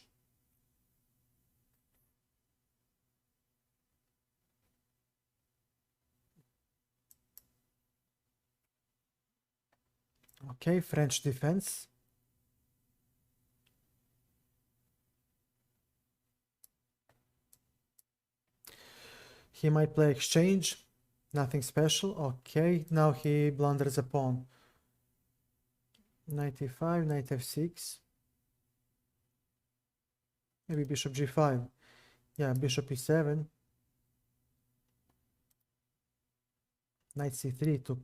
Okay, French defense. He might play exchange. Nothing special. Okay, now he blunders a pawn. Knight e5, knight f6. Maybe bishop g5. Yeah, bishop e7. Knight c3 to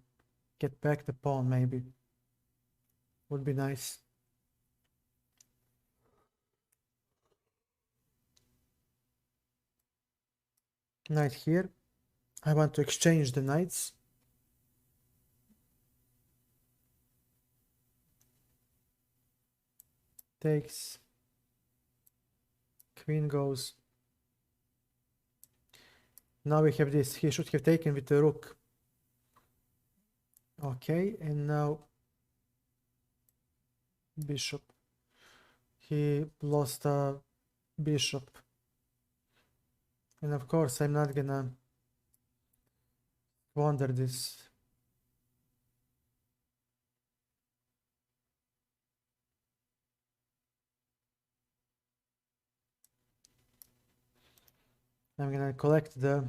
get back the pawn, maybe. Would be nice. Knight here. I want to exchange the knights. Takes. Queen goes. Now we have this. He should have taken with the rook. Okay, and now bishop. He lost a bishop. And of course, I'm not gonna squander this. I'm gonna collect the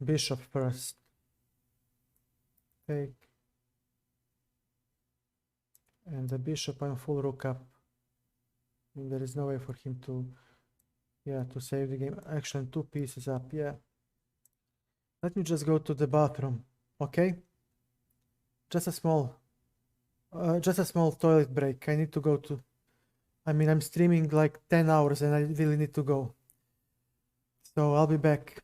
bishop first. Take. And the bishop on full rook up. And there is no way for him to, yeah, to save the game. Actually, 2 pieces up, yeah. Let me just go to the bathroom, okay? Just a small toilet break. I need to go to, I mean, I'm streaming like 10 hours and I really need to go. So I'll be back.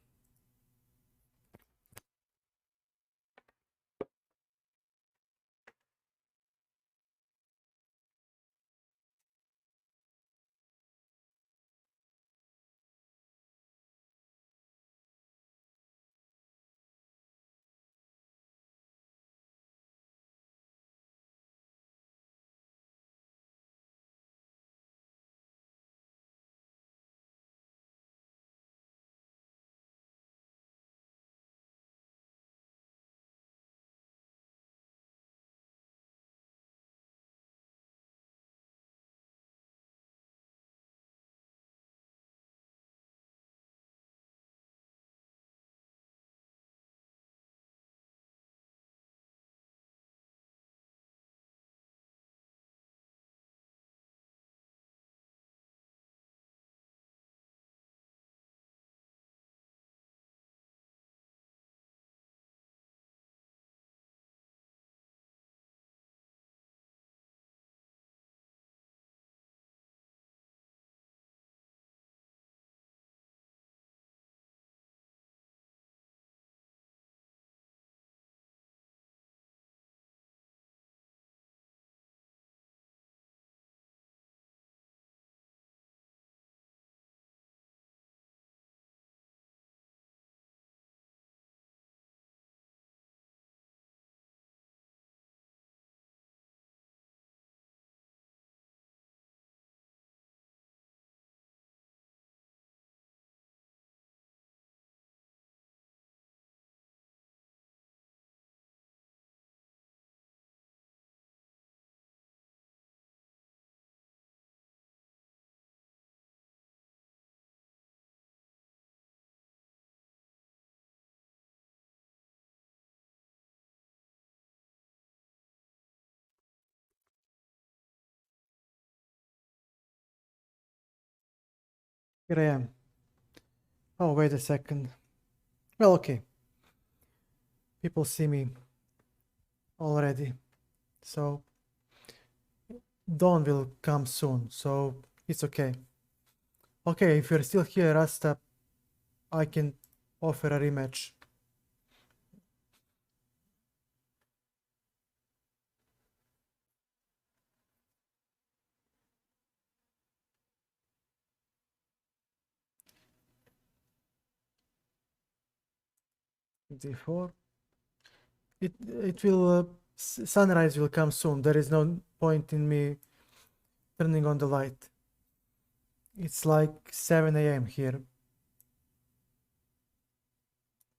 Here I am. Oh, wait a second. Well, okay. People see me already. So dawn will come soon, so it's okay. Okay, if you're still here, Rasta, I can offer a rematch. d4. It will sunrise will come soon. There is no point in me turning on the light. It's like 7 a.m. here.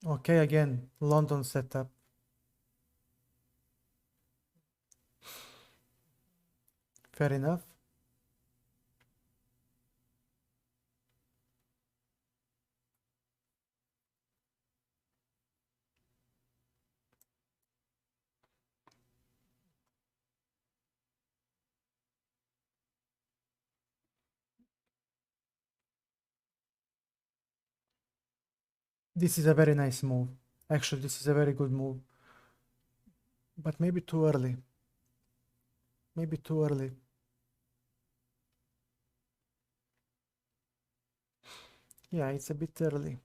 Okay, again, London setup. Fair enough. This is a very nice move. Actually, this is a very good move. But maybe too early. Maybe too early. Yeah, it's a bit early.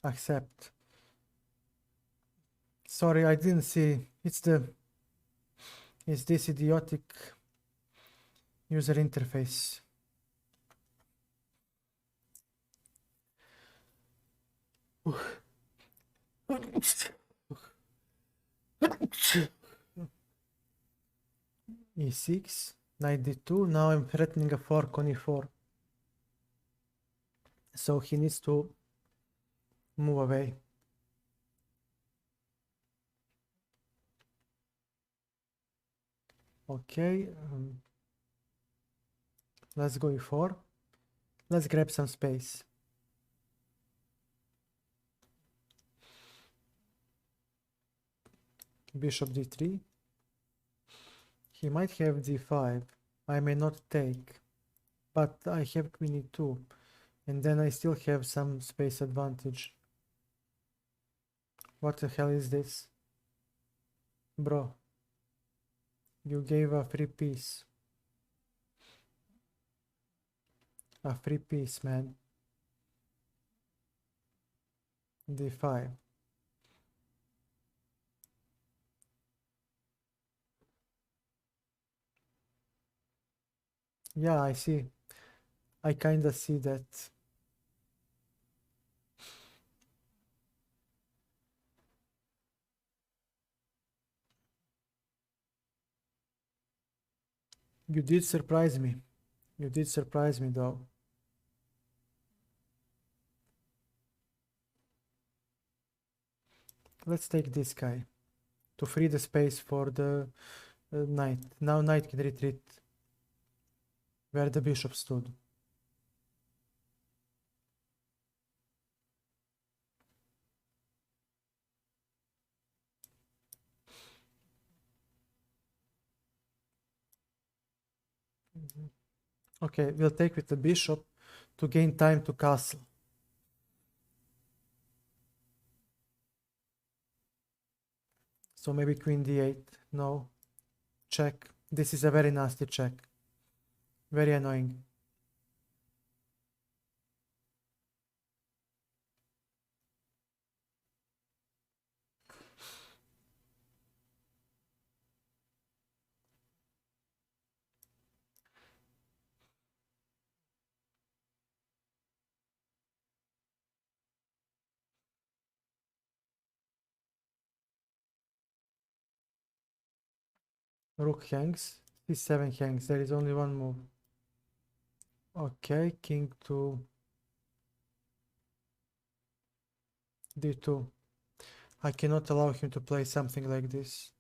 Accept. Sorry, I didn't see. It's this idiotic user interface. e6, knight d2. Now I'm threatening a fork on e4. So he needs to move away. Okay, let's go e4. Let's grab some space. Bishop d3. He might have d5. I may not take, but I have queen e2, and then I still have some space advantage. What the hell is this? Bro, you gave a free piece. A free piece, man. d5. Yeah, I see. I kinda see that. You did surprise me. You did surprise me though. Let's take this guy to free the space for the knight. Now knight can retreat where the bishop stood. Okay, we'll take with the bishop to gain time to castle. So maybe queen d8. No. Check. This is a very nasty check. Very annoying. Rook hangs. c7 hangs. There is only one move. Okay, king to d2. I cannot allow him to play something like this.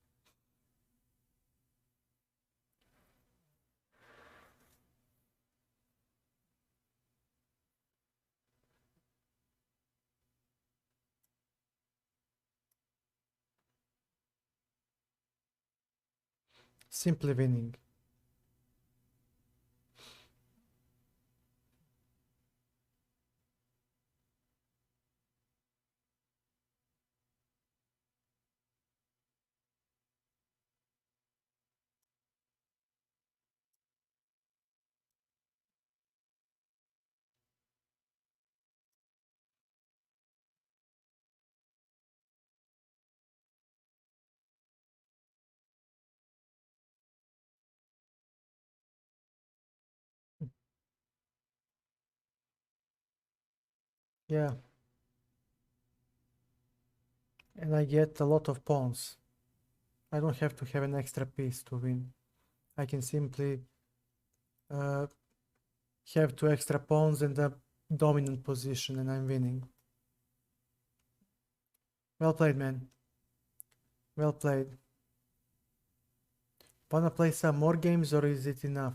Simply winning. Yeah. And I get a lot of pawns. I don't have to have an extra piece to win. I can simply have 2 extra pawns and a dominant position and I'm winning. Well played, man. Well played. Wanna play some more games or is it enough?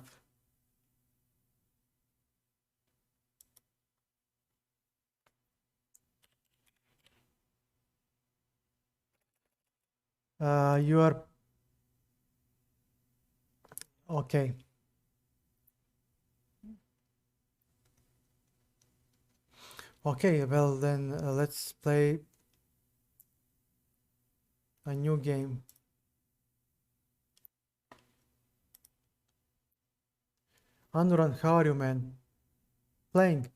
You are... Okay. Okay, well then let's play a new game. Anuran, how are you, man? Playing.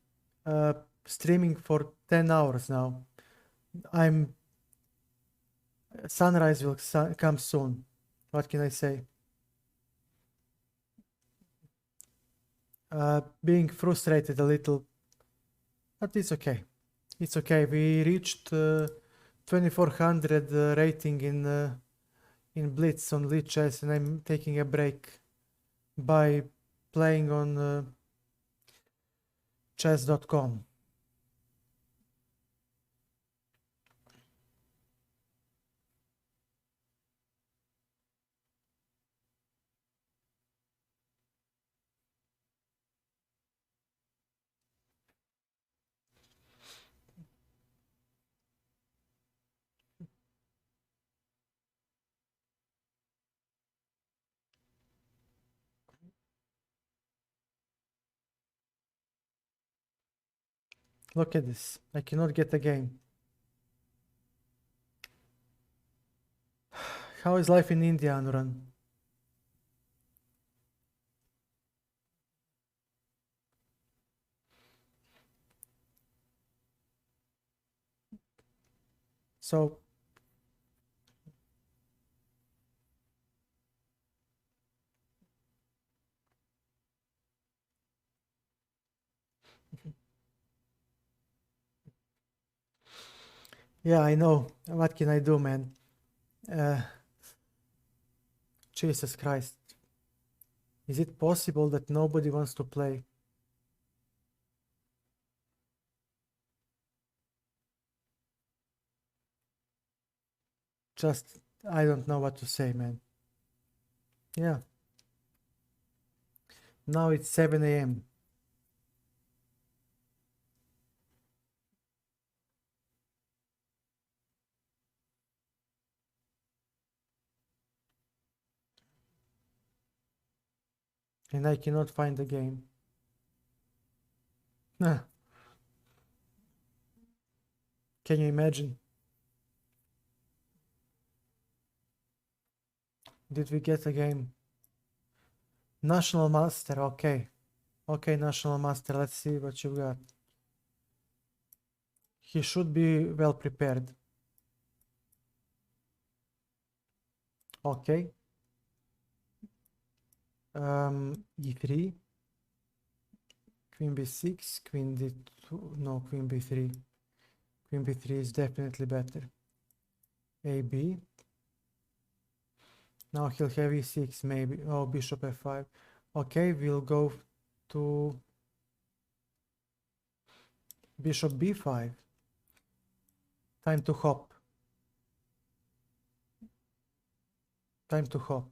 Streaming for 10 hours now. Sunrise will come soon. What can I say? Being frustrated a little, but it's okay. It's okay. We reached 2400 rating in Blitz on Lead Chess, and I'm taking a break by playing on chess.com. Look at this. I cannot get a game. How is life in India, Anuran? So, yeah, I know. What can I do, man? Jesus Christ. Is it possible that nobody wants to play? Just, I don't know what to say, man. Yeah. Now it's 7 a.m. and I cannot find the game. Ah, can you imagine? Did we get a game? National Master, okay. Okay, National Master, let's see what you got. He should be well prepared. Okay. E3. Queen b6, queen d2, no, queen b3. Queen b3 is definitely better. AB. Now he'll have e6 maybe. Oh, bishop f5. Okay, we'll go to bishop b5. Time to hop. Time to hop.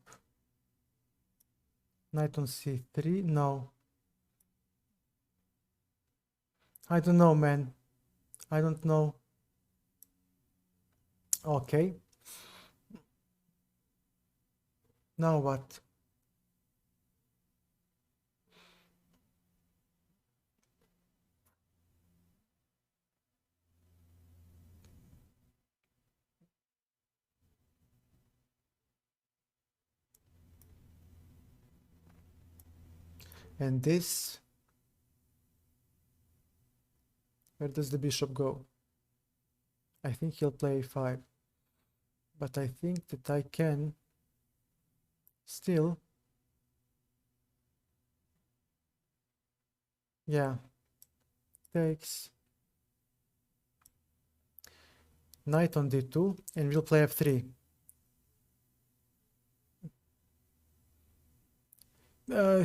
Knight on c3. No. I don't know, man. I don't know. Okay. Now what? And this, where does the bishop go? I think he'll play a5. But I think that I can still, yeah, takes. Knight on d2, and we'll play f3.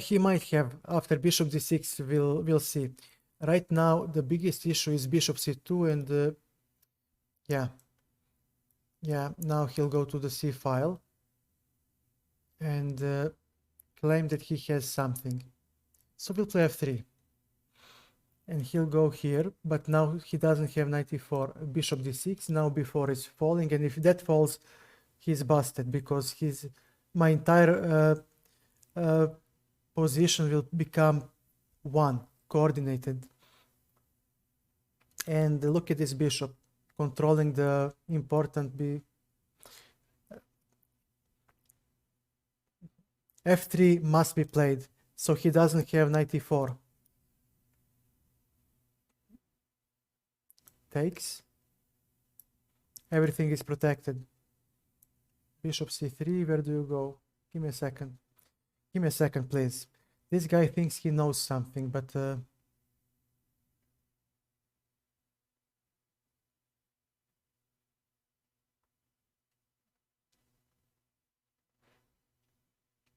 He might have after bishop d6. We'll see. Right now, the biggest issue is bishop c2, and yeah. Now he'll go to the c file and claim that he has something. So we'll play f3, and he'll go here. But now he doesn't have knight e4, bishop d6. Now b4 is falling, and if that falls, he's busted because my entire position will become one, coordinated. And look at this bishop controlling the important f3 must be played, so he doesn't have knight e4. Takes. Everything is protected. Bishop c3, where do you go? Give me a second. Give me a second, please. This guy thinks he knows something, but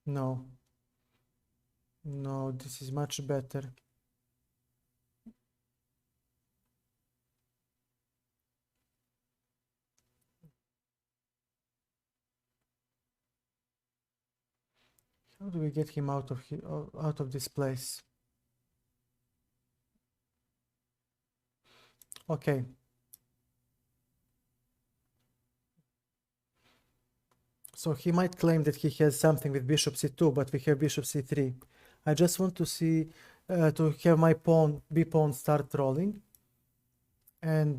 no. No, this is much better. How do we get him out of this place? Okay. So he might claim that he has something with bishop c2, but we have bishop c3. I just want to see, to have my b-pawn start rolling. And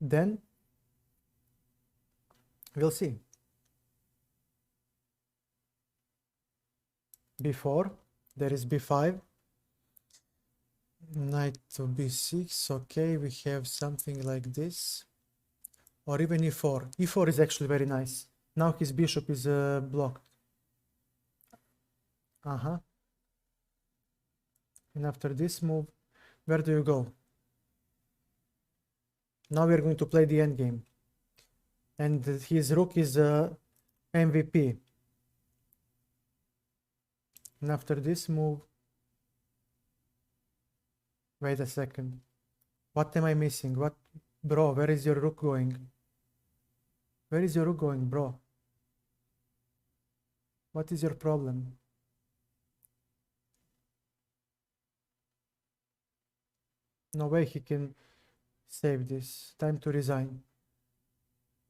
then we'll see. b4, there is b5. Knight to b6, okay, we have something like this. Or even e4. e4 is actually very nice. Now his bishop is blocked. And after this move, where do you go? Now we're going to play the endgame. And his rook is MVP. And after this move, wait a second. What am I missing? What, bro, where is your rook going? Where is your rook going, bro? What is your problem? No way he can save this. Time to resign.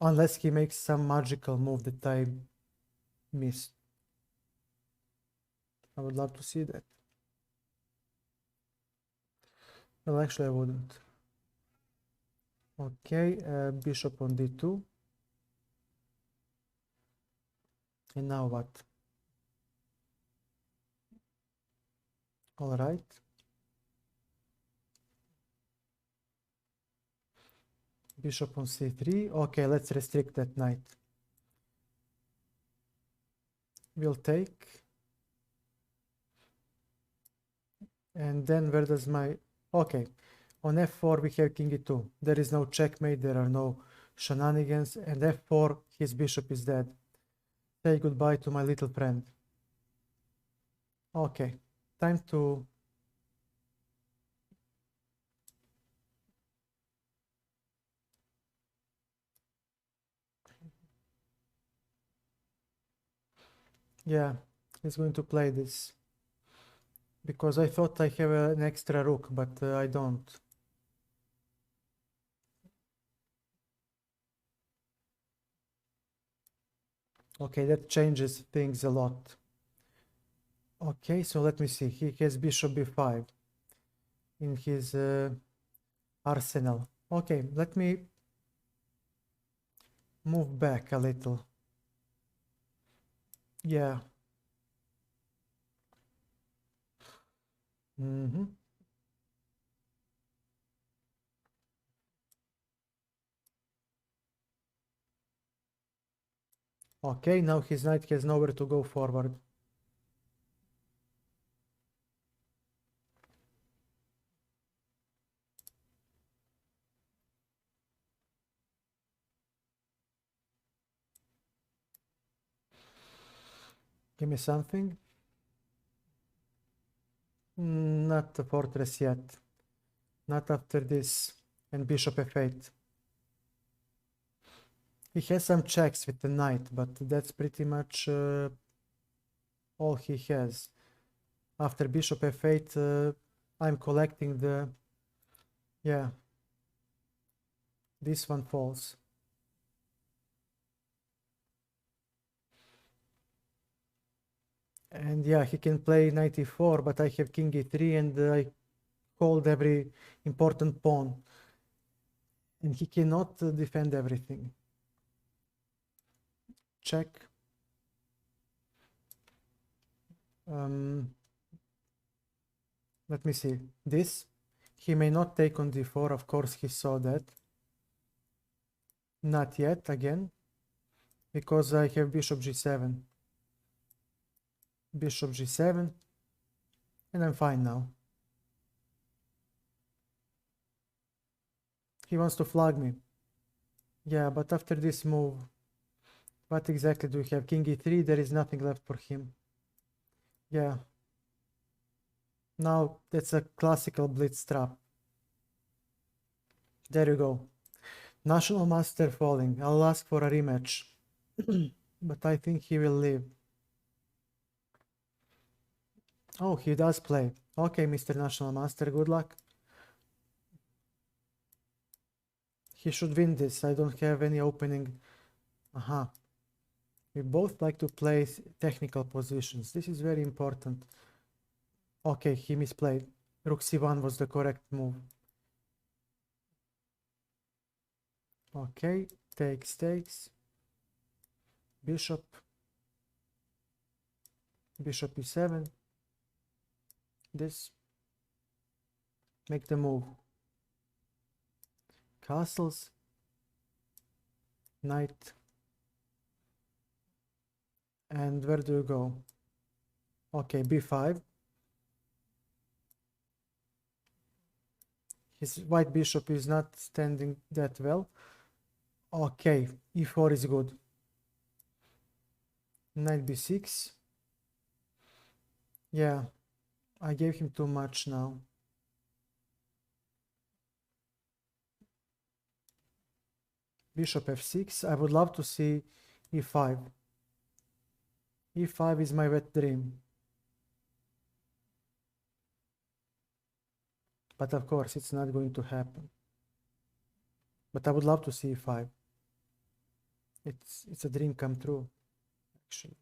Unless he makes some magical move that I missed. I would love to see that. Well, actually I wouldn't. Okay, bishop on d2. And now what? All right. Bishop on c3. Okay, let's restrict that knight. We'll take. And then where does my... Okay, on f4 we have king e2. There is no checkmate, there are no shenanigans. And f4, his bishop is dead. Say goodbye to my little friend. Okay, time to... Yeah, he's going to play this. Because I thought I have an extra rook, but I don't. Okay, that changes things a lot. Okay, so let me see. He has bishop b5 in his arsenal. Okay, let me move back a little. Yeah. Okay, now his knight has nowhere to go forward. Give me something. Not the fortress yet. Not after this. And bishop f8. He has some checks with the knight, but that's pretty much all he has. After bishop f8, I'm collecting the... Yeah. This one falls. And yeah, he can play knight e4, but I have king e3 and I hold every important pawn. And he cannot defend everything. Check. Let me see. This. He may not take on d4. Of course, he saw that. Not yet, again. Because I have bishop g7. Bishop g7. And I'm fine now. He wants to flag me. Yeah, but after this move, what exactly do we have? King e3, there is nothing left for him. Yeah. Now that's a classical blitz trap. There you go. National Master falling. I'll ask for a rematch. But I think he will leave. Oh, he does play. Okay, Mr. National Master, good luck. He should win this. I don't have any opening. Aha. We both like to play technical positions. This is very important. Okay, he misplayed. Rook c1 was the correct move. Okay, takes. Bishop. Bishop e7. This. Make the move. Castles. Knight. And where do you go? Okay, b5. His white bishop is not standing that well. Okay, e4 is good. Knight b6. Yeah, I gave him too much now. Bishop f6. I would love to see e5. e5 is my wet dream. But of course, it's not going to happen. But I would love to see e5. It's a dream come true, actually.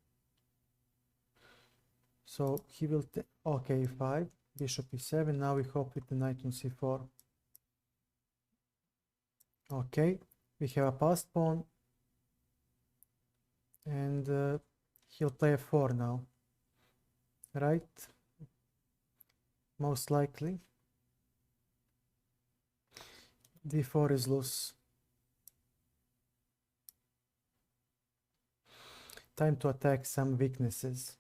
So he will take, okay, e5, bishop e7. Now we hope with the knight on c4. Okay, we have a passed pawn. And he'll play f4 now. Right? Most likely. d4 is loose. Time to attack some weaknesses.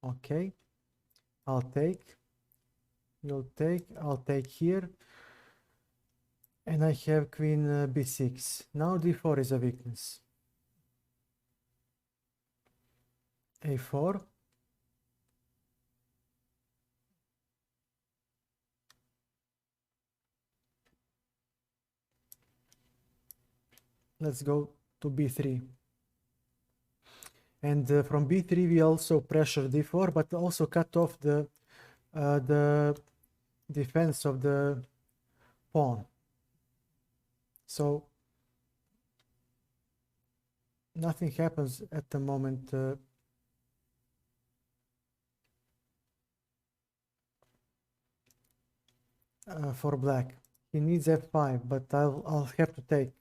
Okay. I'll take. You'll take. I'll take here. And I have queen b6. Now d4 is a weakness. a4. Let's go to b3. And from b3 we also pressure d4, but also cut off the defense of the pawn. So nothing happens at the moment. For black. He needs f5, but I'll have to take.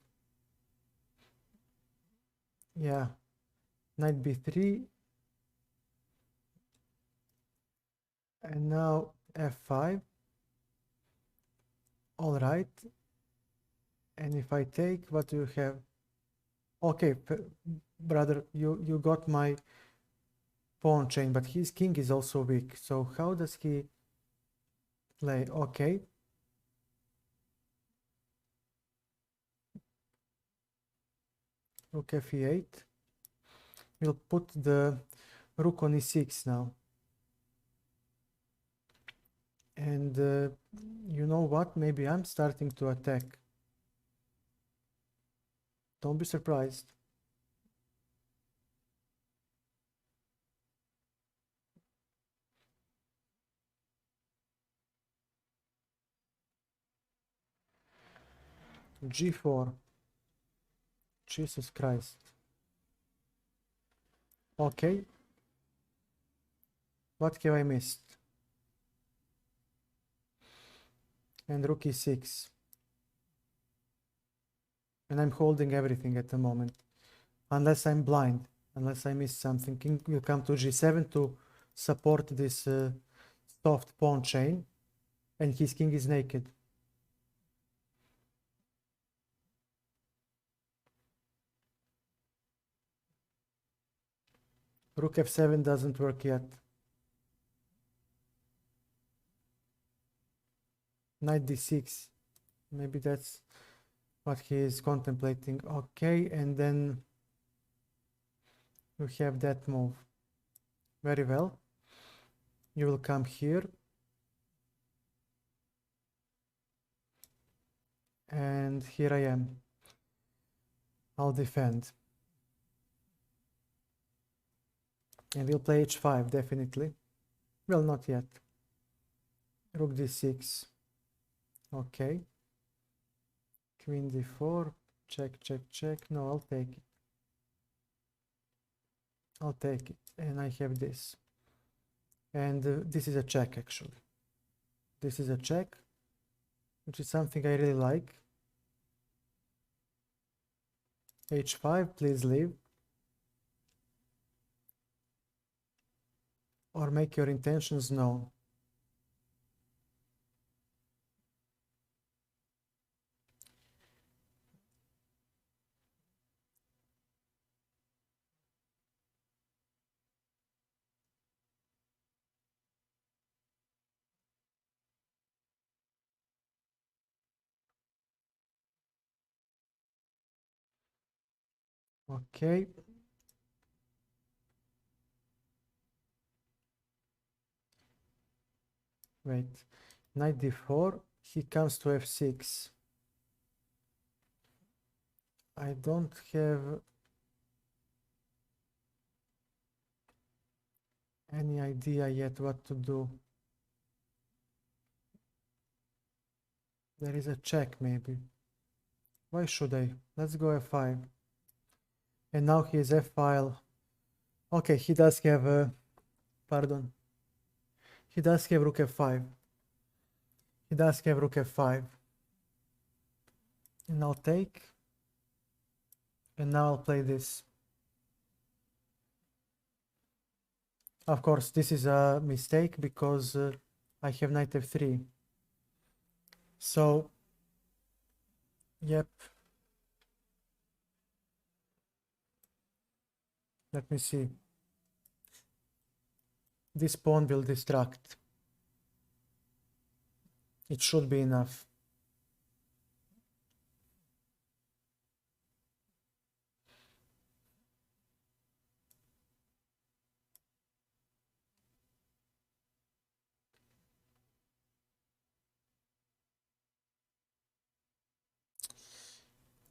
Yeah. Knight b3. And now f5. All right. And if I take, what do you have? Okay, brother, you got my pawn chain, but his king is also weak. So how does he play? Okay. Rook f8. We'll put the rook on e6 now. And you know what? Maybe I'm starting to attack. Don't be surprised. G4. Jesus Christ. Okay. What have I missed? And rook e6. And I'm holding everything at the moment. Unless I'm blind. Unless I miss something. King will come to g7 to support this soft pawn chain. And his king is naked. Rook f7 doesn't work yet. Knight d6. Maybe that's what he is contemplating. Okay, and then you have that move. Very well. You will come here. And here I am. I'll defend. And we'll play h5, definitely. Well, not yet. Rook d6. Okay. Queen d4. Check, check, check. No, I'll take it. I'll take it. And I have this. And this is a check, actually. This is a check, which is something I really like. h5, please leave. Or make your intentions known. Okay. Wait. Knight d4. He comes to f6. I don't have any idea yet what to do. There is a check, maybe. Why should I? Let's go f5. And now he is f-file. Okay, he does have a... Pardon. He does have rook f5. He does have rook f5. And I'll take. And now I'll play this. Of course, this is a mistake because I have knight f3. So, yep. Let me see. This pawn will distract. It should be enough.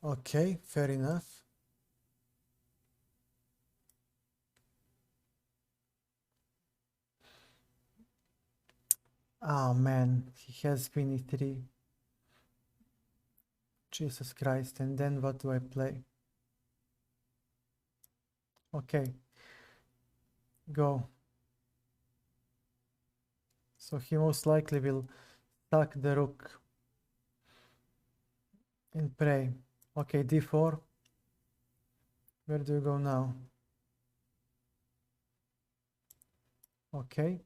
Okay, fair enough. Oh man, he has queen e3. Jesus Christ, and then what do I play? Okay, go. So he most likely will tuck the rook and pray. Okay, d4. Where do you go now? Okay.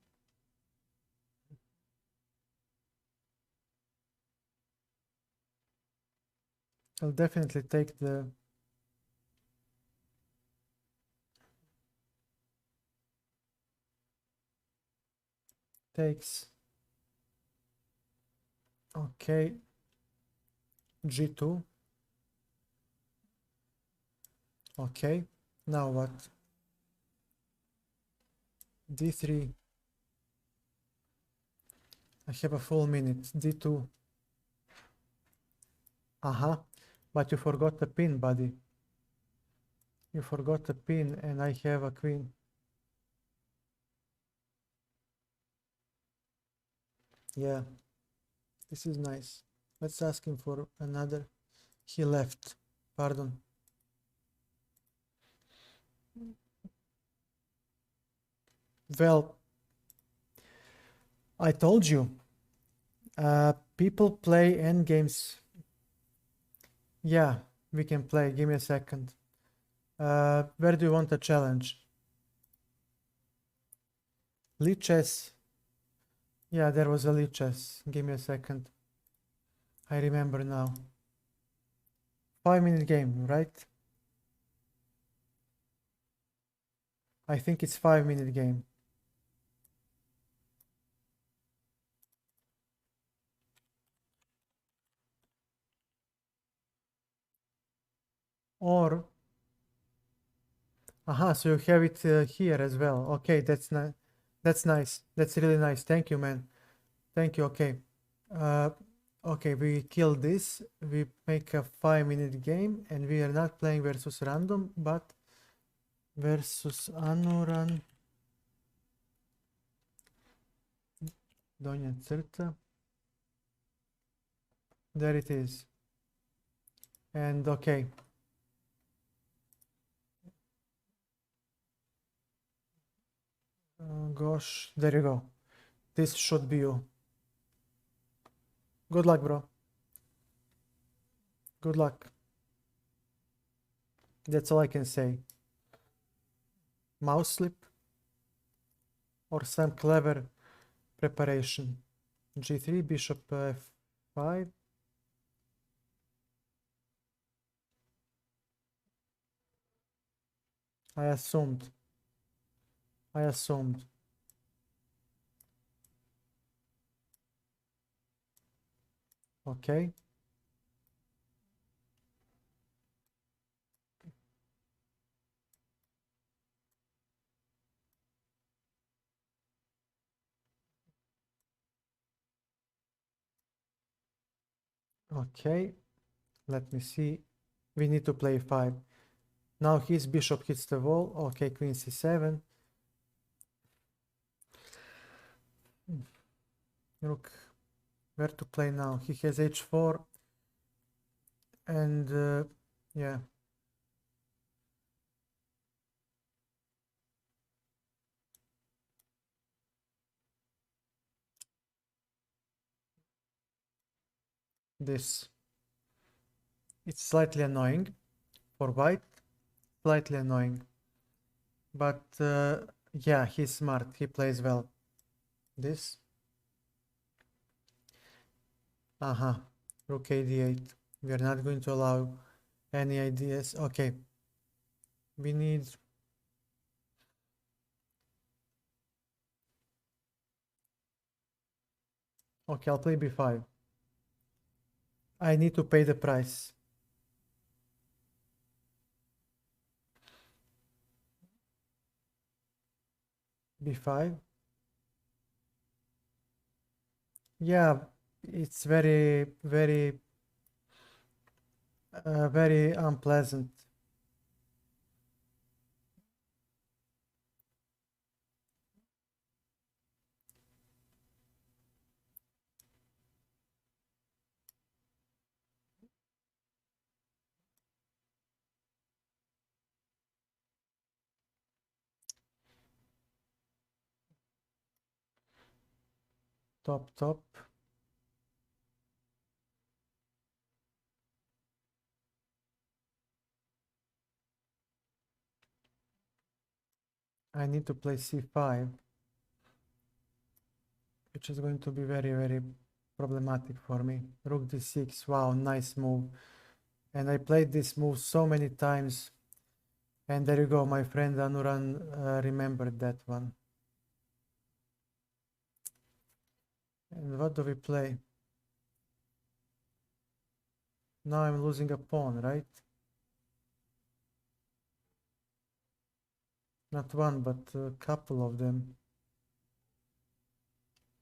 I'll definitely take the... Takes. Okay. g2. Okay. Now what? d3. I have a full minute. d2. But you forgot the pin, buddy. You forgot the pin and I have a queen. Yeah, this is nice. Let's ask him for another. He left. Pardon. Well, I told you. People play endgames. Yeah, we can play. Give me a second. Where do you want a challenge? Lichess. Yeah, there was a Lichess. Give me a second. I remember now. 5-minute game, right? I think it's 5-minute game. Or so you have it here as well. Okay, that's nice. That's nice. That's really nice. Thank you, man. Thank you. Okay. Okay, we kill this. We make a 5-minute game, and we are not playing versus random, but versus Anuran. Donja crta. There it is. And okay. Gosh, there you go. This should be you. Good luck, bro. Good luck. That's all I can say. Mouse slip or some clever preparation. G3, bishop f5. I assumed. Okay. Okay. Let me see. We need to play 5. Now his bishop hits the wall. Okay, queen c7. Look, where to play now? He has h4. And yeah. This. It's slightly annoying for white. Slightly annoying. But yeah, he's smart. He plays well. This. Rook a8. We are not going to allow any ideas. Okay. We need... Okay, I'll play b5. I need to pay the price. b5. Yeah, it's very, very, very unpleasant. Top. I need to play c5, which is going to be very, very problematic for me. Rook d6. Wow, nice move. And I played this move so many times. And there you go, my friend Anuran remembered that one. And what do we play? Now I'm losing a pawn, right? Not one, but a couple of them.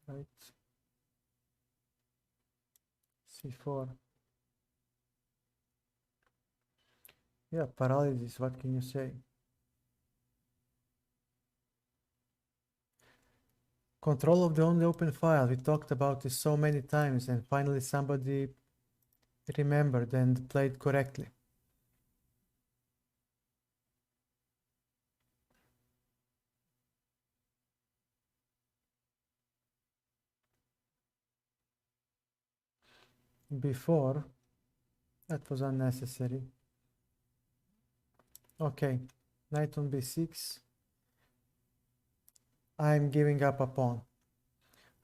Right? C4. Yeah, paralysis, what can you say? Control of the only open file. We talked about this so many times, and finally somebody remembered and played correctly. Before, that was unnecessary. Okay, knight on b6. I'm giving up a pawn.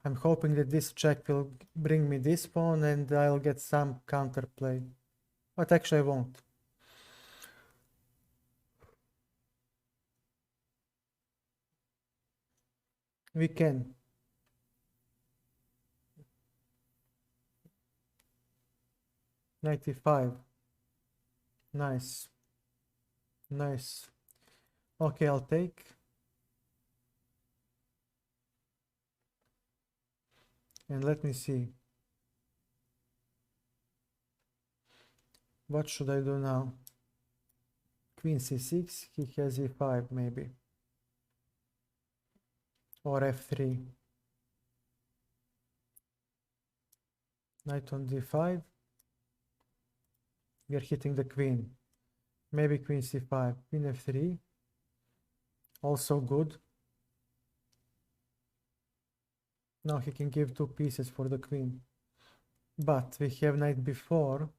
I'm hoping that this check will bring me this pawn and I'll get some counterplay. But actually I won't. We can. Knight e5. Nice. Nice. Okay, I'll take. And let me see. What should I do now? Queen c6, he has e5 maybe. Or f3. Knight on d5. We are hitting the queen. Maybe queen c5. Queen f3. Also good. Now he can give 2 pieces for the queen. But we have knight b4.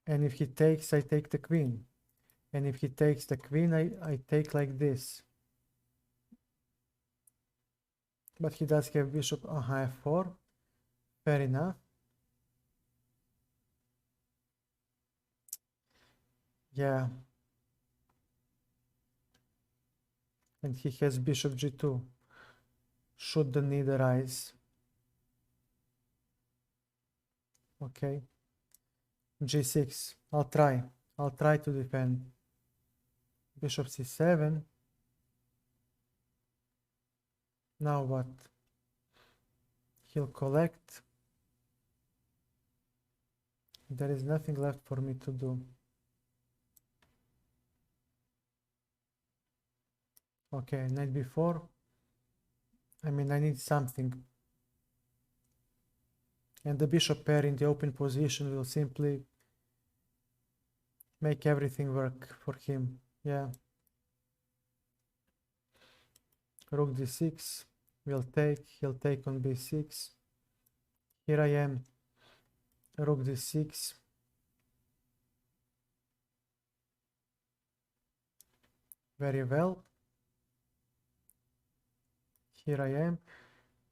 And if he takes, I take the queen. And if he takes the queen, I take like this. But he does have bishop f4. Fair enough. Yeah. And he has bishop g2. Should the need arise. Okay. g6. I'll try. I'll try to defend. Bishop c7. Now what? He'll collect. There is nothing left for me to do. Okay, knight b4. I mean, I need something. And the bishop pair in the open position will simply make everything work for him. Yeah. Rook d6 will take. He'll take on b6. Here I am. Rook d6. Very well. Here I am.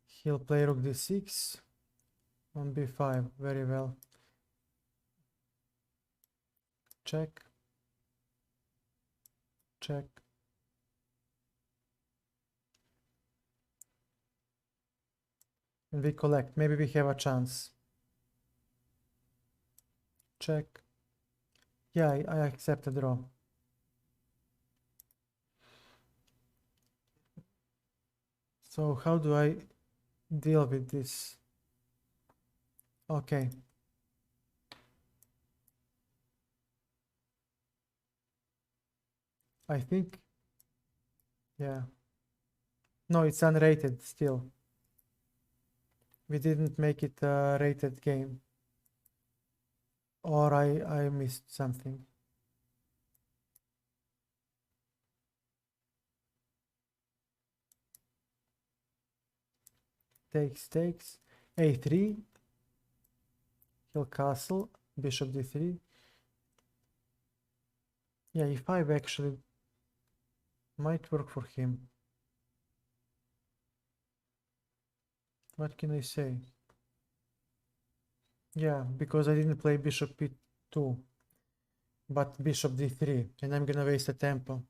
He'll play rook d6 on b5. Very well. Check. Check. And we collect. Maybe we have a chance. Check. Yeah, I accept a draw. So how do I deal with this? Okay. I think, yeah. No, it's unrated still. We didn't make it a rated game. Or I missed something. Takes. a3. He'll castle. Bishop d3. Yeah, e5 actually might work for him. What can I say? Yeah, because I didn't play bishop p2, but bishop d3, and I'm gonna waste a tempo.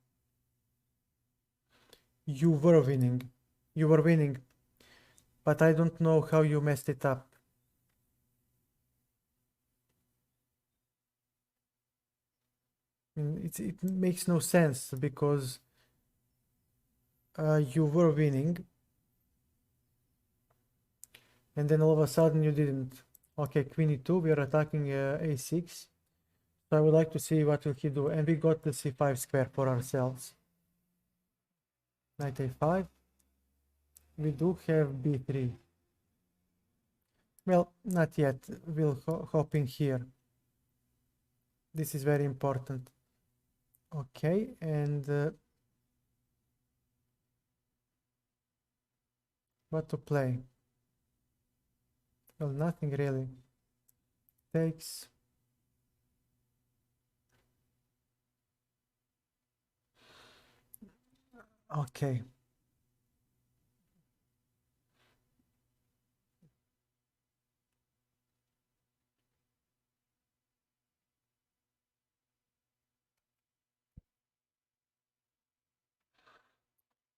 You were winning. You were winning. But I don't know how you messed it up. I mean, it makes no sense because you were winning and then all of a sudden you didn't. Okay, queen e2, we are attacking a6. So I would like to see what will he do. And we got the c5 square for ourselves. Knight a5. We do have b3. Well, not yet. We'll hop in here. This is very important. Okay, and what to play? Well, nothing really. Takes. Okay.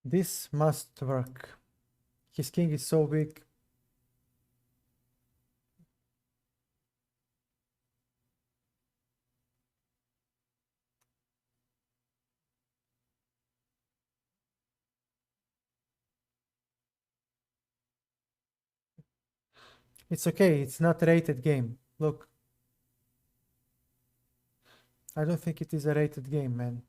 This must work. His king is so weak. It's okay, it's not a rated game. Look. I don't think it is a rated game, man.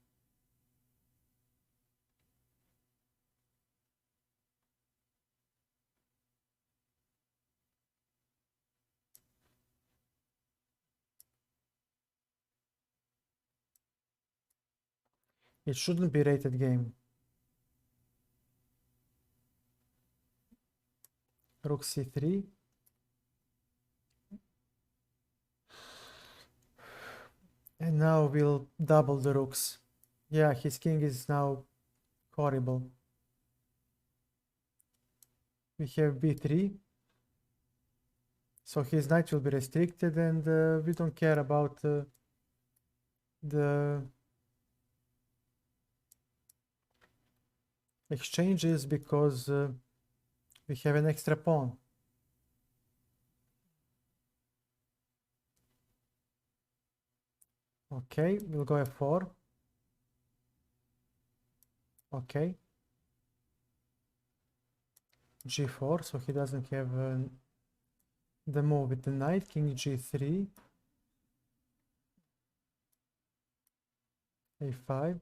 It shouldn't be rated game. Rook c3. And now we'll double the rooks. Yeah, his king is now horrible. We have b3. So his knight will be restricted and we don't care about the exchanges because we have an extra pawn. Okay, we'll go f4. Okay. g4, so he doesn't have the move with the knight. King g3. a5.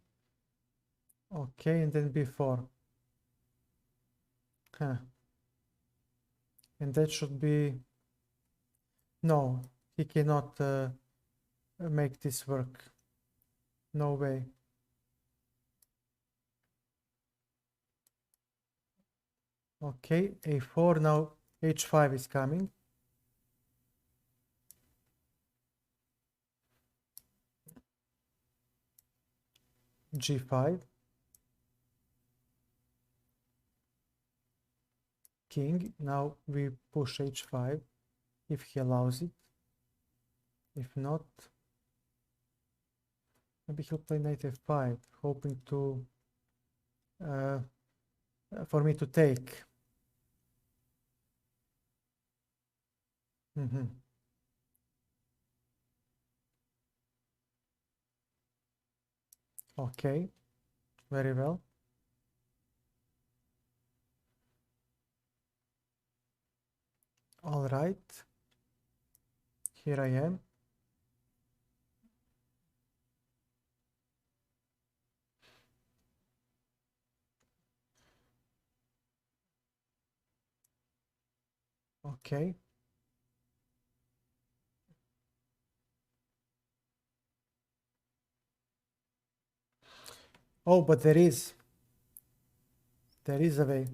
Okay, and then b4. Huh. And that should be... No, he cannot make this work. No way. Okay, a4, now h5 is coming. g5. King, now we push h5 if he allows it. If not, maybe he'll play knight f5, hoping to for me to take. Okay, very well. All right, here I am. Okay. Oh, but there is a way.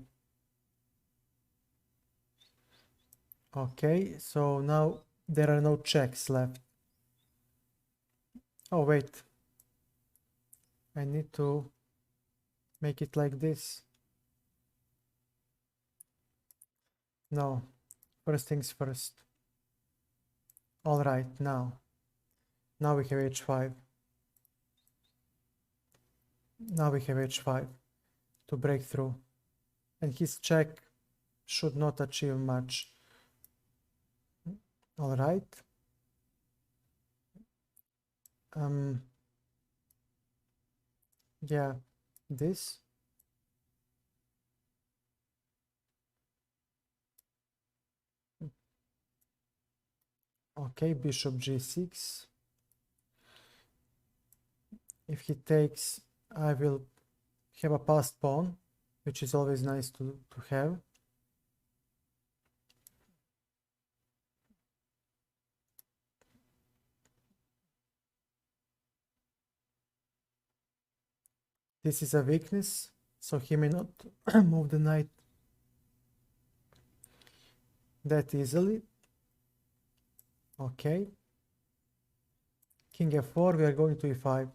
Okay, so now there are no checks left. Oh, wait. I need to make it like this. No, first things first. All right, now we have h5. Now we have h5 to break through. And his check should not achieve much. All right. Yeah, this. Okay, bishop g6. If he takes, I will have a passed pawn, which is always nice to have. This is a weakness, so he may not move the knight that easily. Okay. King f4, we are going to e5.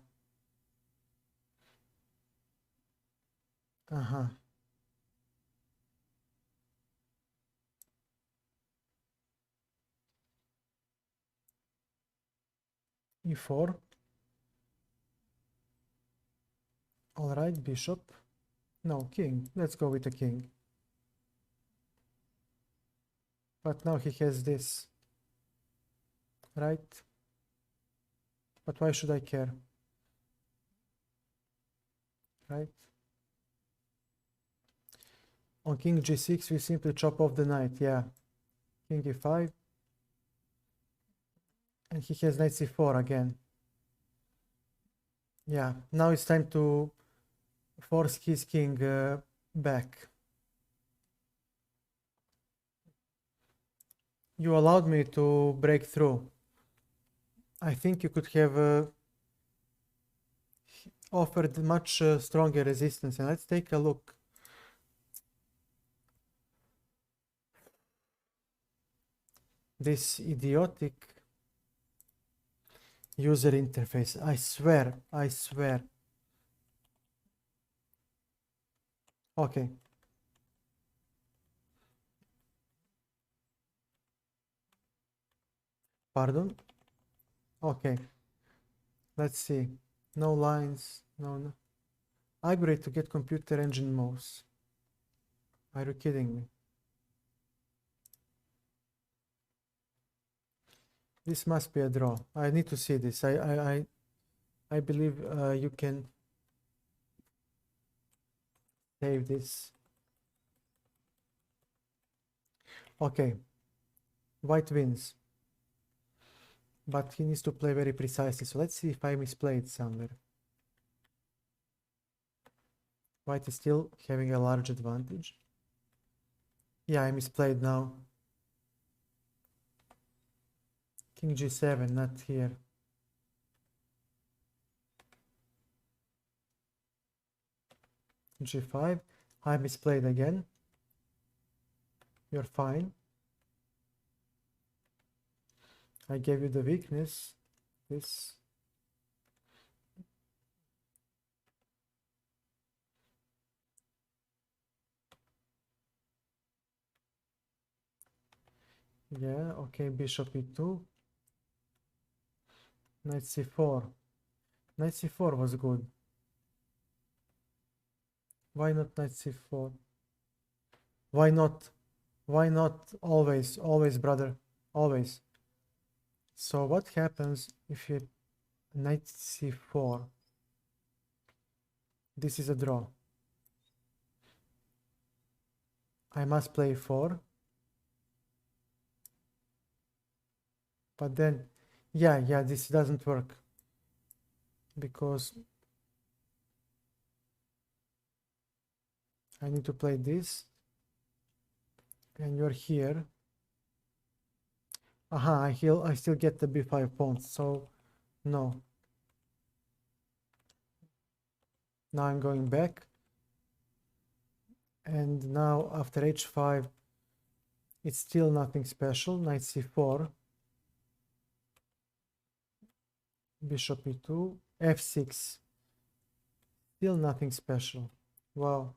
E4. All right, bishop. No, king. Let's go with the king. But now he has this. Right? But why should I care? Right? On king g6, we simply chop off the knight. Yeah. King e5. And he has knight c4 again. Yeah. Now it's time to force his king back. You allowed me to break through. I think you could have offered much stronger resistance. And let's take a look. This idiotic user interface. I swear. I swear. Okay. Pardon? Okay. Let's see. No lines. No. Upgrade to get computer engine mouse. Are you kidding me? This must be a draw. I need to see this. I believe you can save this. Okay. White wins. But he needs to play very precisely. So let's see if I misplayed somewhere. White is still having a large advantage. Yeah, I misplayed now. King g7, not here. G5. I misplayed again. You're fine. I gave you the weakness. This. Yeah, okay, bishop e2. Knight c4. Knight c4 was good. Why not knight c4? Why not? Why not always? Always, brother. Always. So what happens if you knight c4? This is a draw. I must play 4. But then, yeah, this doesn't work. Because I need to play this. And you're here. Aha, I still get the b5 pawn, so no. Now I'm going back. And now after h5, it's still nothing special. Knight c4. Bishop e2. f6. Still nothing special. Wow.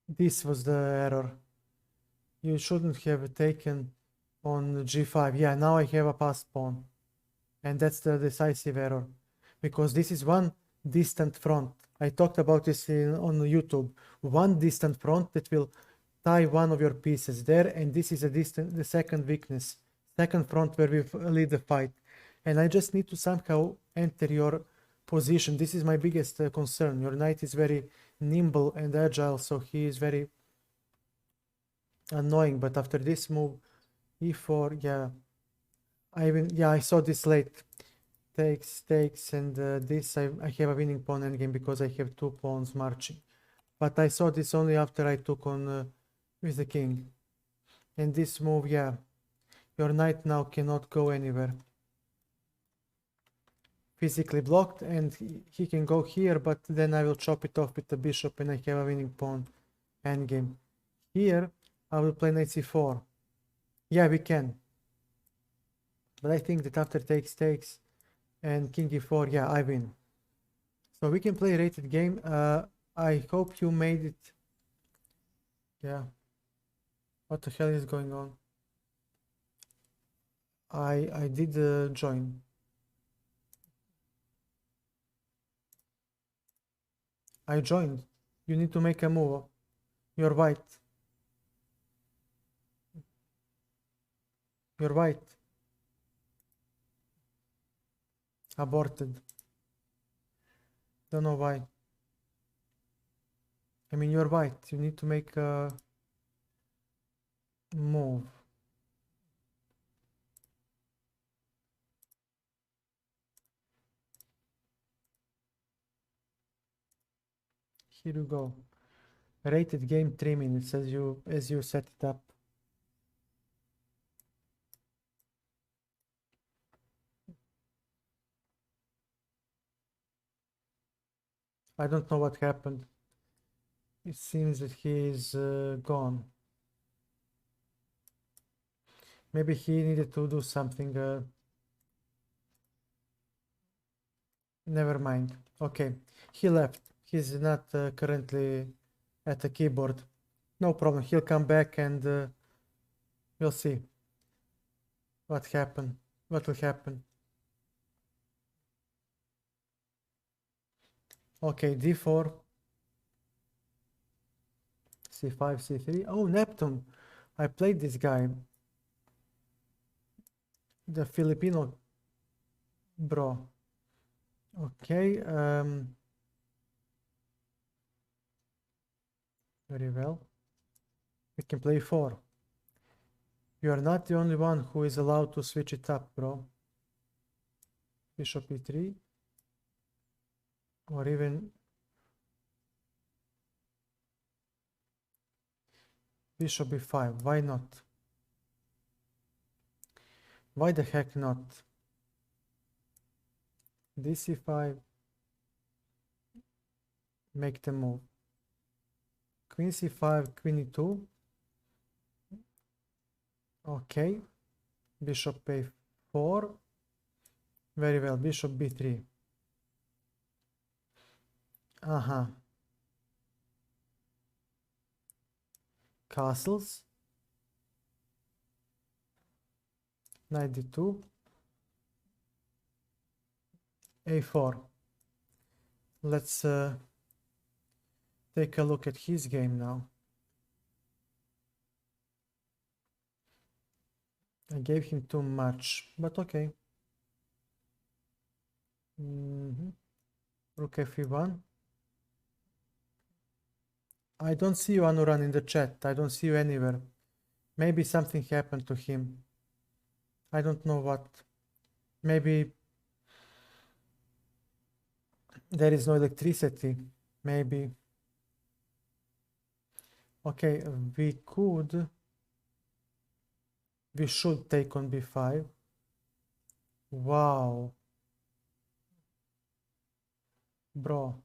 This was the error. You shouldn't have taken on g5. Yeah, now I have a passed pawn. And that's the decisive error. Because this is one distant front. I talked about this on YouTube. One distant front that will tie one of your pieces there. And this is the second weakness. Second front where we lead the fight. And I just need to somehow enter your position. This is my biggest concern. Your knight is very nimble and agile, so he is very annoying. But after this move, e4, yeah, I saw this late. Takes, and this I have a winning pawn endgame because I have 2 pawns marching. But I saw this only after I took on with the king. And this move, yeah, your knight now cannot go anywhere. Physically blocked, and he can go here, but then I will chop it off with the bishop and I have a winning pawn endgame. Here, I will play knight c4. Yeah, we can. But I think that after takes and king e4, yeah, I win. So we can play a rated game. I hope you made it. Yeah. What the hell is going on? I did join. I joined. You need to make a move. You're white. You're white. Aborted. Don't know why. I mean, you're white. You need to make a move. Here you go. Rated game 3 minutes as you set it up. I don't know what happened. It seems that he is gone. Maybe he needed to do something. Never mind. Okay, he left. He's not currently at the keyboard. No problem. He'll come back and we'll see what happened. What will happen. Okay, d4, c5, c3. Oh, Neptune. I played this guy. The Filipino bro. Okay. Very well. We can play 4. You are not the only one who is allowed to switch it up, bro. Bishop e3. Or even bishop b5. Why not? Why the heck not? dc5. Make the move. Queen c5, queen e2. Okay. Bishop a4. Very well. Bishop b3. Uh-huh. Castles. Knight d2. a4. Let's take a look at his game now. I gave him too much, but okay. Rook f1. I don't see you, Anuran, in the chat. I don't see you anywhere. Maybe something happened to him. I don't know what. Maybe there is no electricity. Maybe. Okay, we should take on b5. Wow. Bro.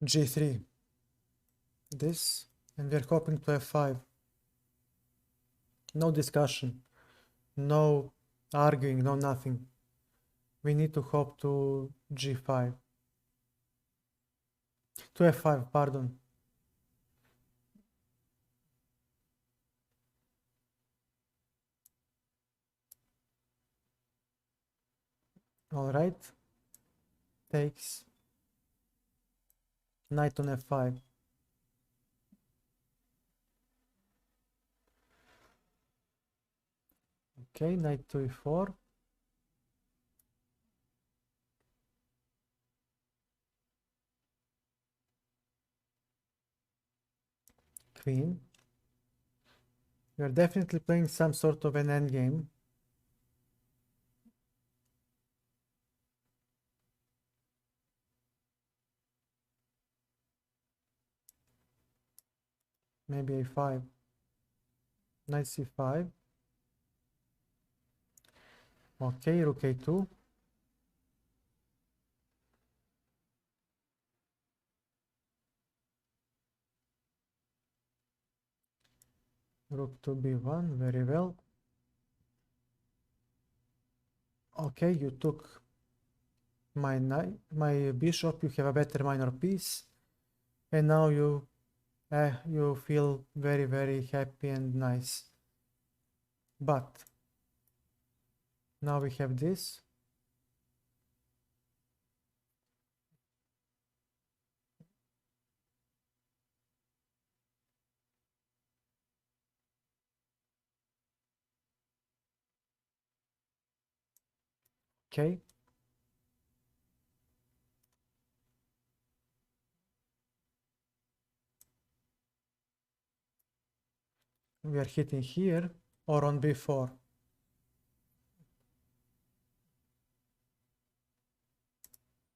g3. This, and we're hoping to f5. No discussion. No arguing, no nothing. We need to hop to g5. To f5, pardon. All right. takes, knight on f5. Okay, knight to e4. Queen. You're definitely playing some sort of an endgame. Maybe a5. Knight c5. Okay, rook a2. Rook to b1, very well. Okay, you took my knight, my bishop, you have a better minor piece, and now you feel very happy and nice. But now we have this. Okay. We are hitting here or on b4.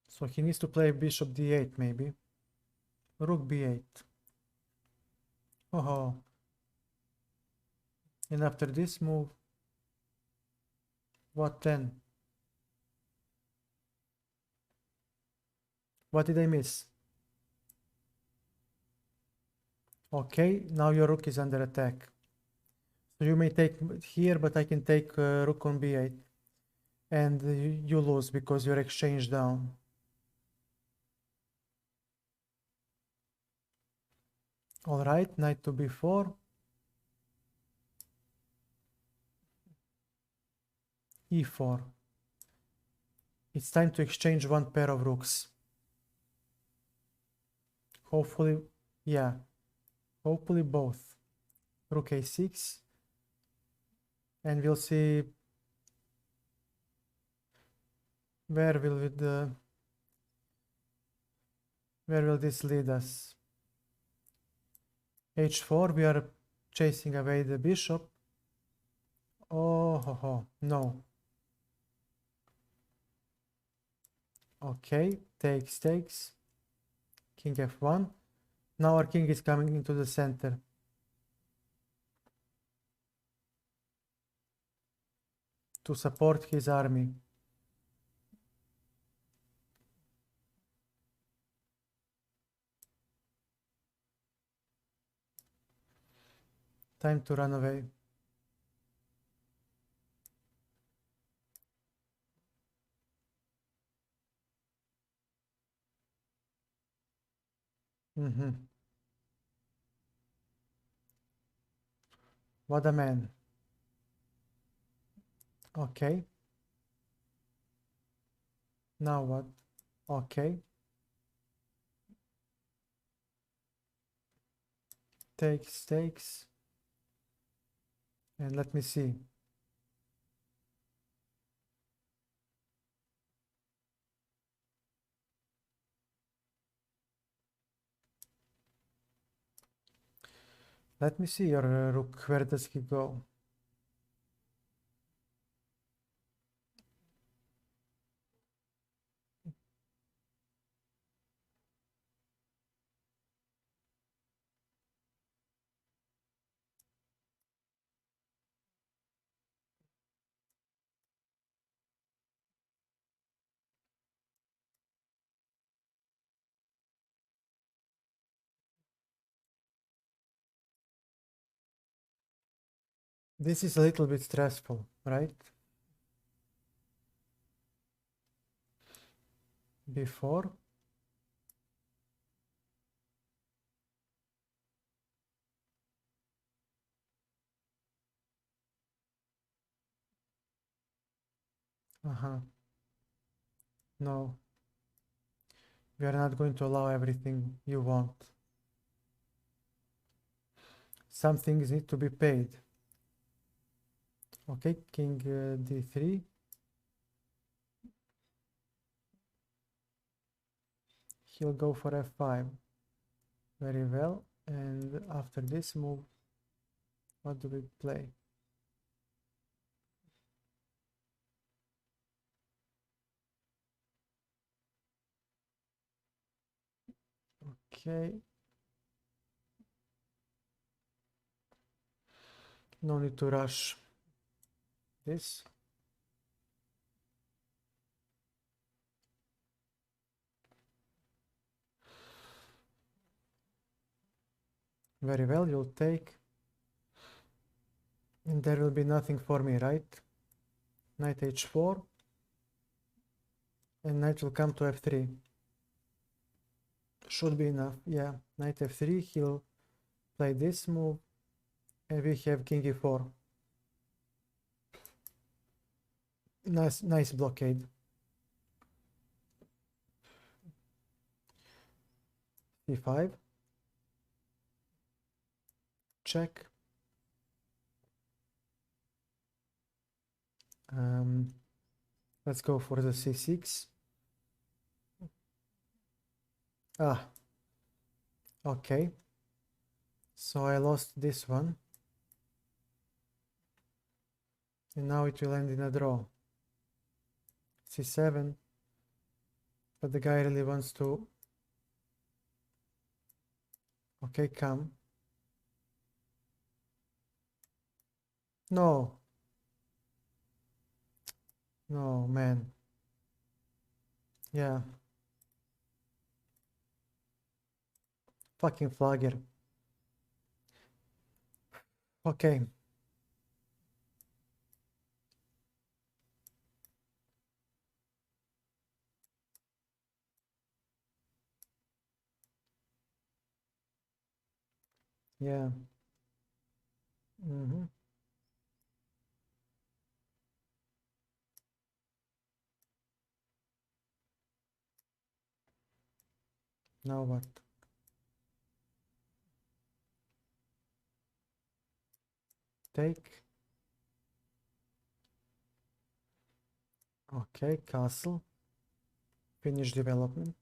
So he needs to play bishop d8 maybe. Rook b8. Oh. And after this move, what then? What did I miss? Okay, now your rook is under attack. So you may take here, but I can take rook on b8. And you lose because you're exchanged down. Alright, knight to b4. e4. It's time to exchange one pair of rooks. Hopefully, yeah. Hopefully both. Rook a6. And we'll see where will this lead us. h4, we are chasing away the bishop. Oh, no. Okay, takes. King f1. Now our king is coming into the center. To support his army. Time to run away. What a man. Okay. Now what? Okay. Takes. And let me see. Let me see your rook. Where does he go? This is a little bit stressful, right? Before. No. We are not going to allow everything you want. Some things need to be paid. Okay, king d3. He'll go for f5. Very well. And after this move, what do we play? Okay. No need to rush this. Very well, you'll take. And there will be nothing for me, right? Knight h4. And knight will come to f3. Should be enough, yeah. Knight f3, he'll play this move. And we have king e4. Nice blockade. c5. Check. Let's go for the c6. Ah, okay. So I lost this one. And now it will end in a draw. c7. But the guy really wants to... Okay, come. No. No, man. Yeah. Fucking flagger. Okay. Yeah. Now what? Take. Okay, castle. Finish development.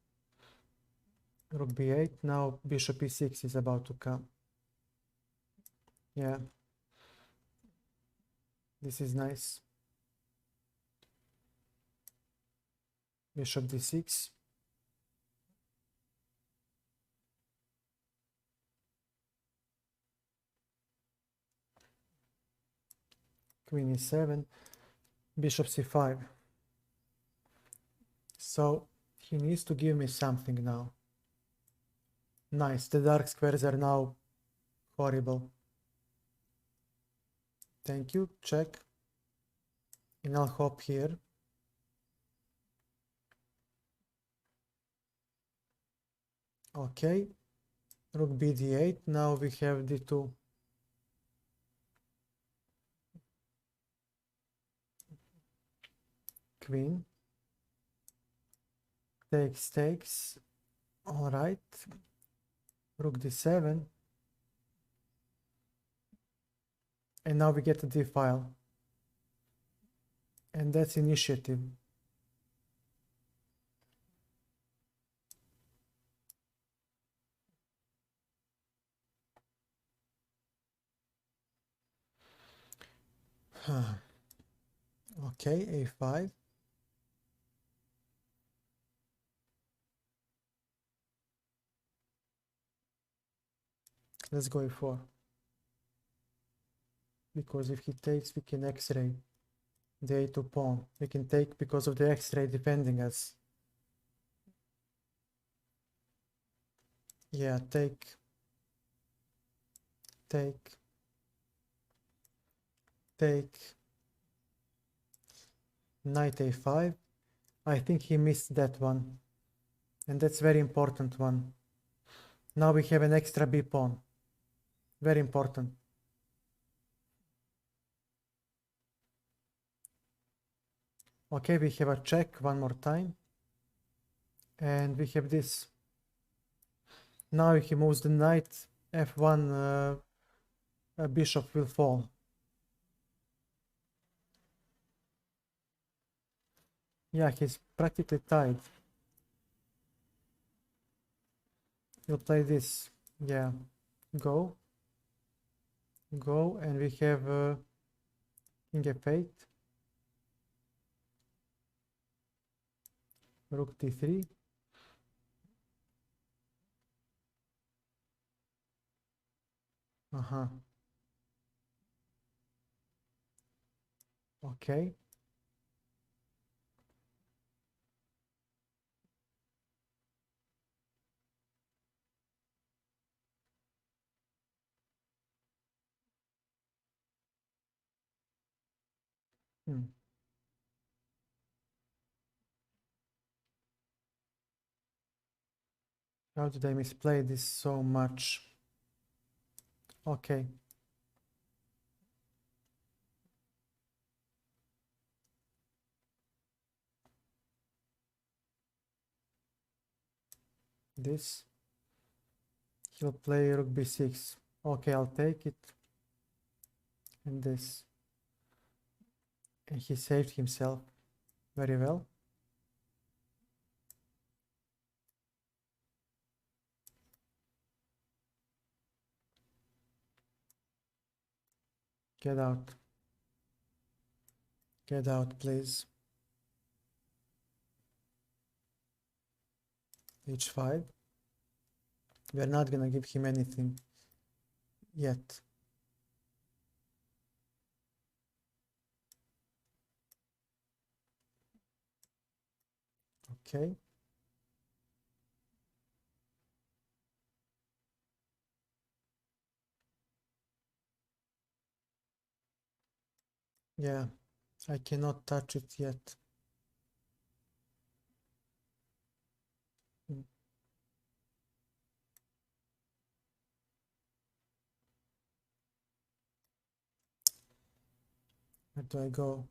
Rook b8. Now bishop e6 is about to come. Yeah. This is nice. Bishop d6. Queen e7. Bishop c5. So he needs to give me something now. Nice. The dark squares are now horrible. Thank you. Check. And I'll hop here. Okay. Rook b d8. Now we have d2. Queen. Takes. All right. Rook d7. And now we get the d file. And that's initiative. Okay, a5. Let's go a4. Because if he takes, we can x-ray the a2 pawn. We can take because of the x-ray defending us. Yeah, take. Knight a5. I think he missed that one. And that's very important one. Now we have an extra b pawn. Very important. Okay, we have a check one more time. And we have this. Now if he moves the knight, f1, bishop will fall. Yeah, he's practically tied. He'll play this. Yeah, go, and we have king f8, rook d3. Okay. How did I misplay this so much? Okay. This. He'll play rook b6. Okay, I'll take it. And this. And he saved himself very well. Get out. Get out, please. h5. We're not gonna give him anything yet. Okay. Yeah, I cannot touch it yet. Where do I go?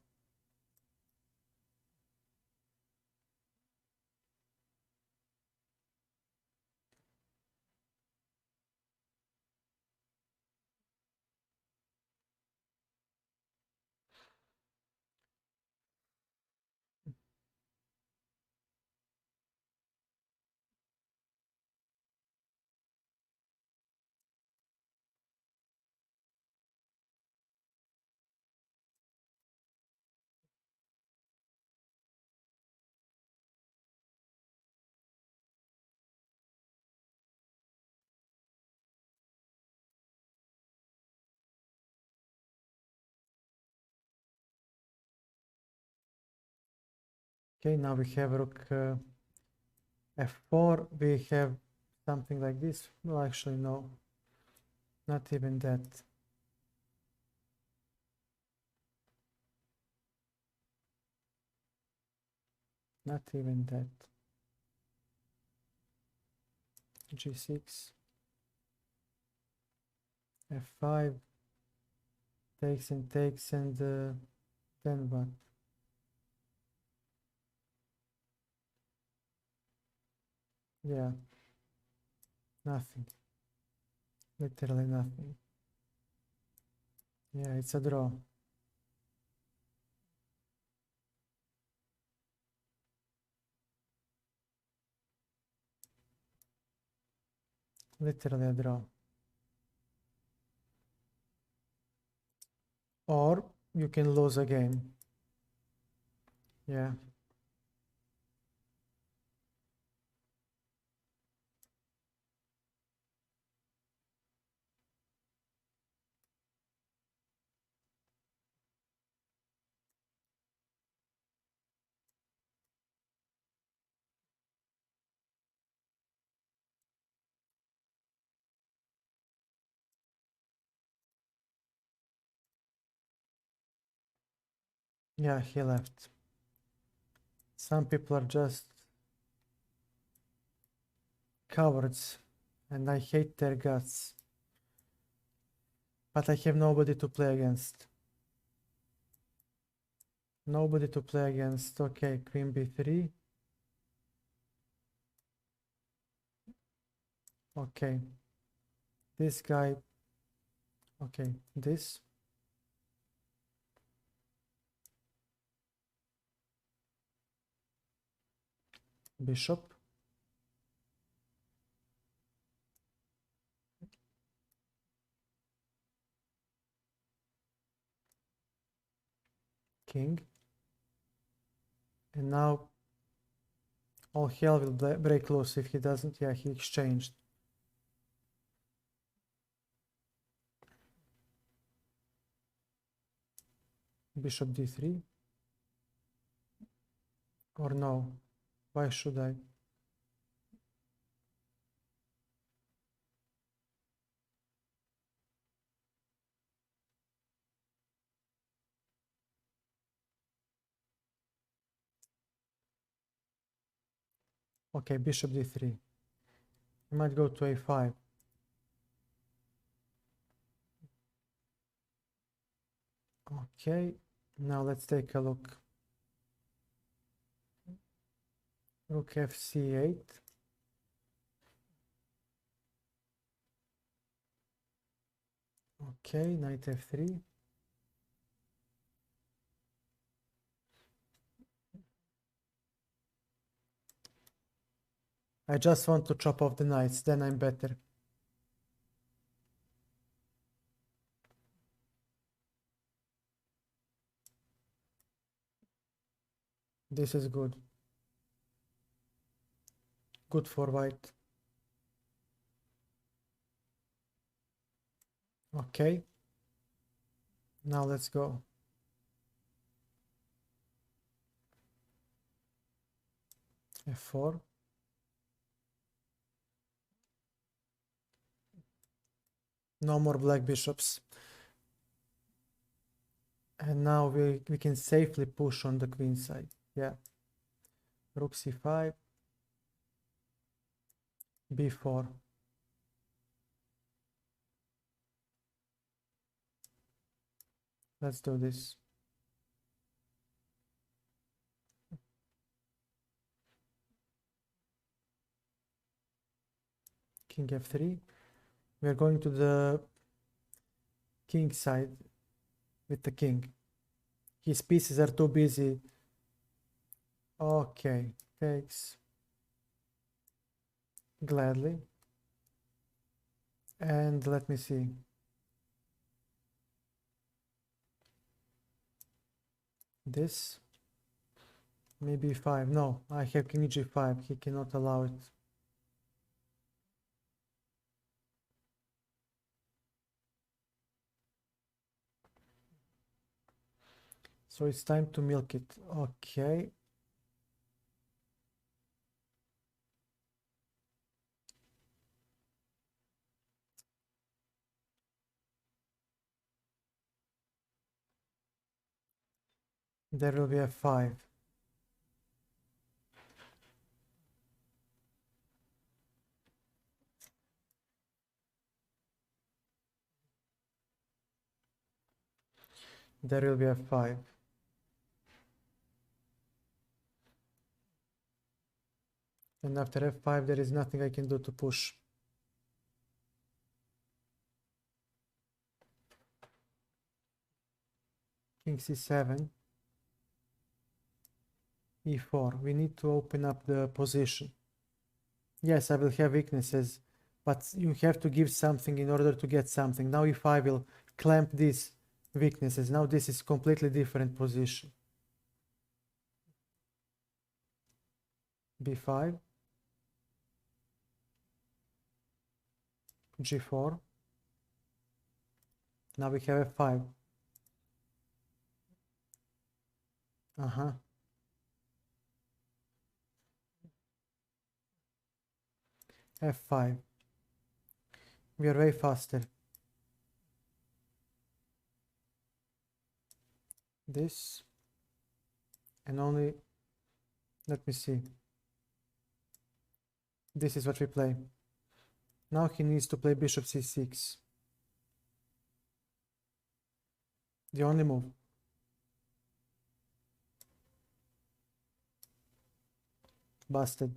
Okay, now we have rook f4. We have something like this. Well, actually, no. Not even that. Not even that. g6. f5. Takes and takes, and then what? Yeah, nothing. Literally nothing. Yeah, it's a draw. Literally a draw. Or you can lose a game. Yeah. Yeah, he left. Some people are just cowards, and I hate their guts. But I have nobody to play against. Nobody to play against. Okay, queen b3. Okay. This guy. Okay, this. Bishop. King. And now all hell will break loose if he doesn't. Yeah, he exchanged. Bishop d3. Or no? Why should I? Okay, bishop d3. I might go to a5. Okay, now let's take a look. Rook fc8. Okay, knight f3. I just want to chop off the knights, then I'm better. This is good. Good for white. Okay. Now let's go. f4. No more black bishops. And now we can safely push on the queen side. Yeah. Rook c5. b4. Let's do this. King f3. We are going to the king side with the king. His pieces are too busy. Okay, takes. Gladly. And let me see. This. Maybe 5. No, I have king g5. He cannot allow it. So it's time to milk it. Okay. There will be a 5. There will be a 5. And after f5 there is nothing I can do to push. King c7. e4. We need to open up the position. Yes, I will have weaknesses, but you have to give something in order to get something. Now if I will clamp these weaknesses, now this is completely different position. b5. g4. Now we have f5. f5. We are way faster. This. And only, let me see. This is what we play. Now he needs to play bishop c6. The only move. Busted.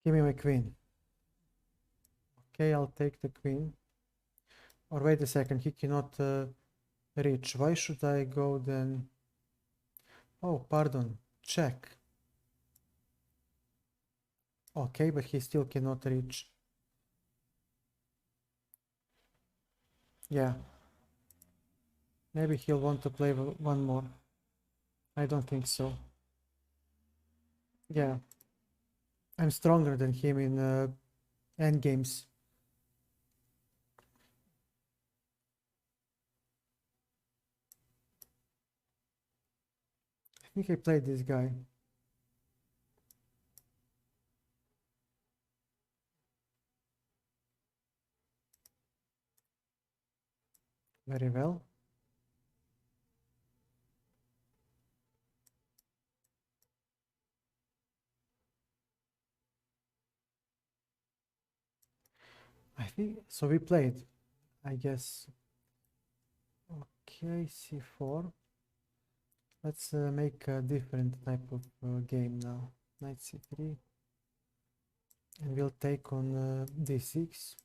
Give me my queen. Okay, I'll take the queen. Or wait a second, he cannot reach. Why should I go then? Oh, pardon. Check. Okay, but he still cannot reach. Yeah. Maybe he'll want to play one more. I don't think so. Yeah. I'm stronger than him in endgames. I think I played this guy. Very well. I think so. We played, I guess. Okay, c4. Let's make a different type of game now. Knight c3. And we'll take on d6.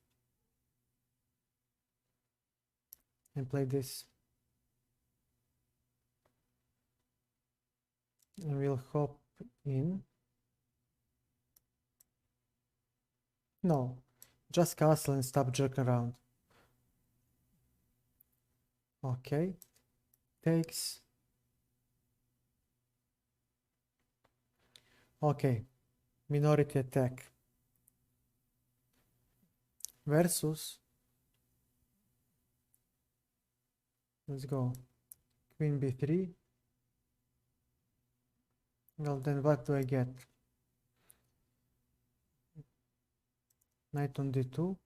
And play this. And we'll hop in. No, just castle and stop jerking around. Okay. Takes. Okay. Minority attack. Versus. Let's go. Queen b3. Well, then what do I get? Knight on d2.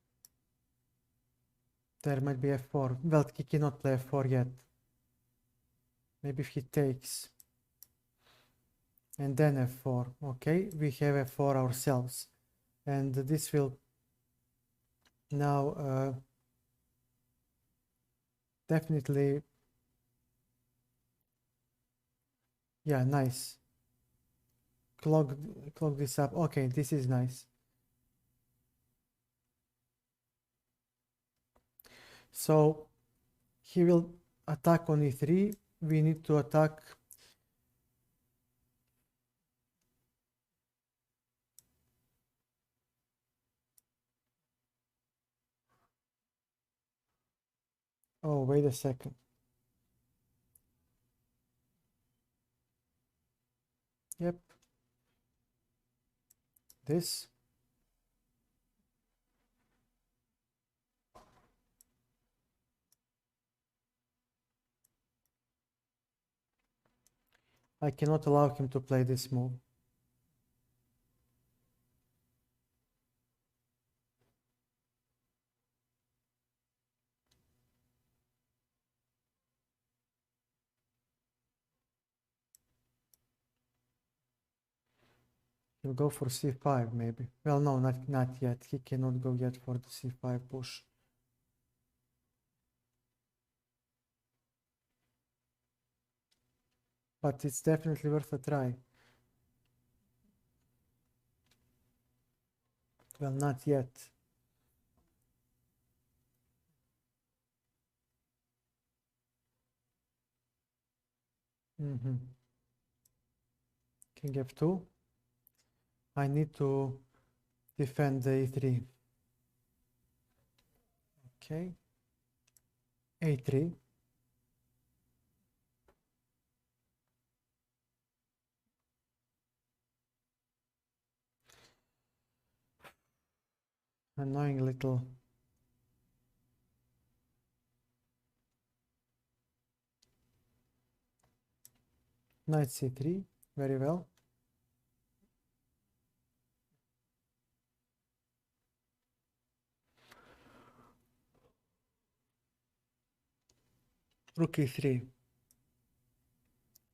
There might be f4. Well, he cannot play f4 yet. Maybe if he takes. And then f4. Okay, we have f4 ourselves. And this will now definitely... Yeah, nice. Clock this up. Okay, this is nice. So he will attack on e3. We need to attack. Oh, wait a second. Yep. This. I cannot allow him to play this move. He'll go for c5 maybe. Well, no, not yet. He cannot go yet for the c5 push. But it's definitely worth a try. Well, not yet. King f2. I need to defend the e3. Okay. a3. Annoying little... Knight c3. Very well. Rook e3.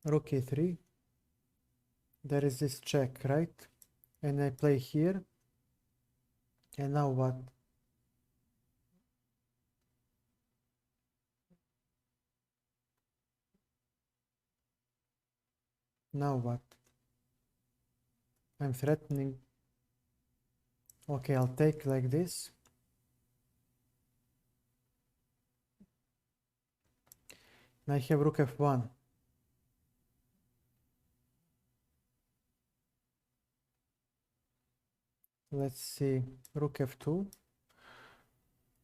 Rook e3. There is this check, right? And I play here. And now what? Now what? I'm threatening. Okay, I'll take like this. I have rook f1. Let's see, rook f2.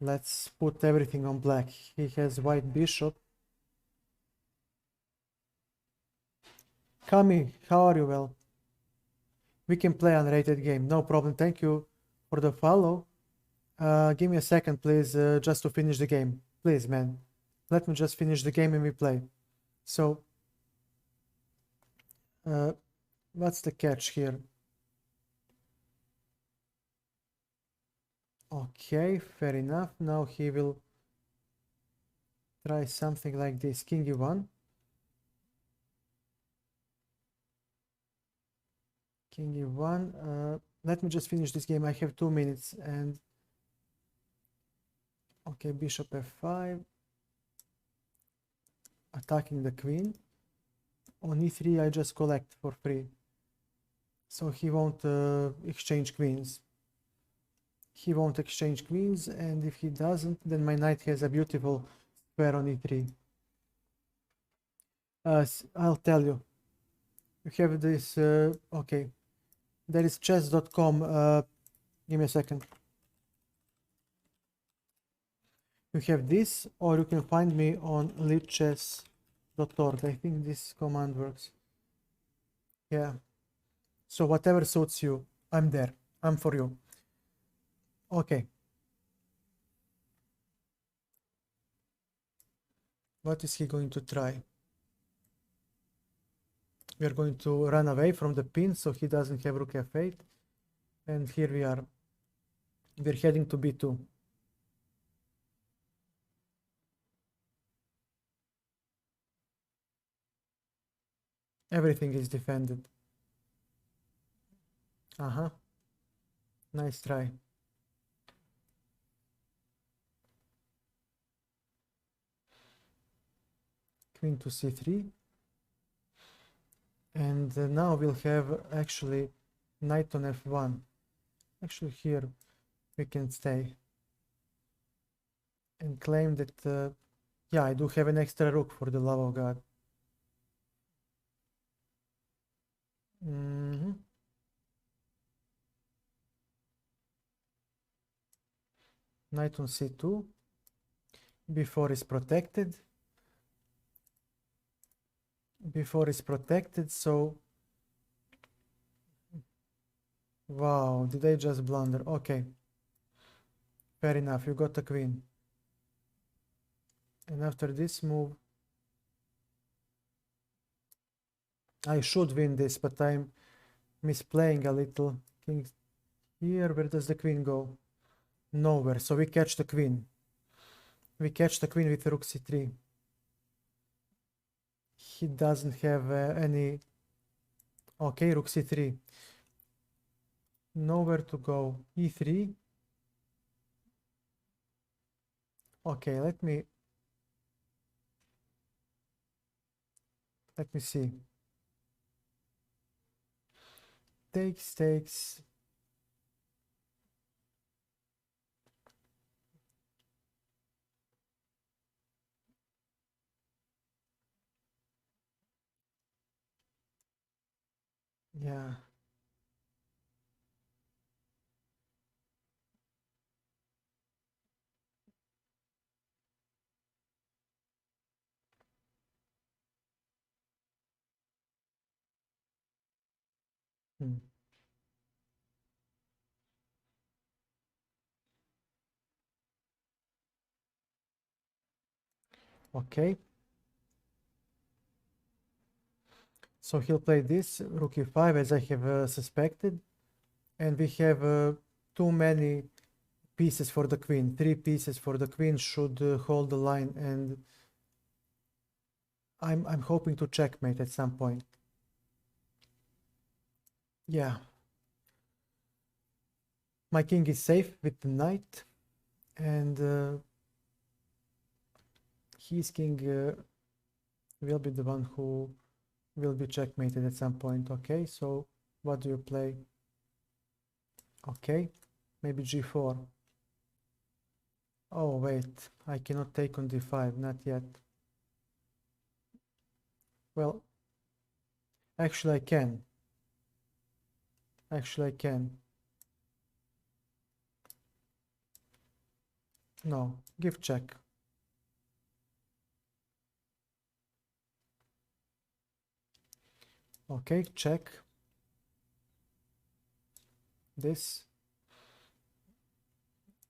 Let's put everything on black. He has white bishop. Kami, how are you? Well, we can play unrated game. No problem. Thank you for the follow. Give me a second, please, just to finish the game. Please, man. Let me just finish the game and we play. So, what's the catch here? Okay, fair enough. Now he will try something like this. King e1. King e1. Let me just finish this game. I have 2 minutes and okay, bishop f5. Attacking the queen. On e3 I just collect for free. So he won't exchange queens. He won't exchange queens, and if he doesn't, then my knight has a beautiful square on e3. I'll tell you. You have this, okay. There is chess.com. Give me a second. You have this, or you can find me on lichess.org. I think this command works. Yeah. So whatever suits you, I'm there. I'm for you. Okay. What is he going to try? We are going to run away from the pin so he doesn't have rook f8. And here we are. We're heading to b2. Everything is defended. Uh-huh. Nice try. Queen to c3. And now we'll have actually knight on f1. Actually here we can stay. And claim that, yeah, I do have an extra rook, for the love of God. Knight on c2. b4 is protected. b4 is protected, so... Wow, did I just blunder? Okay. Fair enough, you got a queen. And after this move... I should win this, but I'm misplaying a little. King here, where does the queen go? Nowhere, so we catch the queen. We catch the queen with rook c3. He doesn't have any... Okay, rook c3. Nowhere to go. e3. Okay, let me see. Takes. Yeah. Okay. So he'll play this, rook e5, as I have suspected. And we have too many pieces for the queen. 3 pieces for the queen should hold the line, and I'm hoping to checkmate at some point. Yeah. My king is safe with the knight, and his king will be the one who will be checkmated at some point. Okay, so what do you play? Okay, maybe g4. Oh wait, I cannot take on d5, not yet. Well, actually I can. Actually I can. No, give check. Okay, check. This.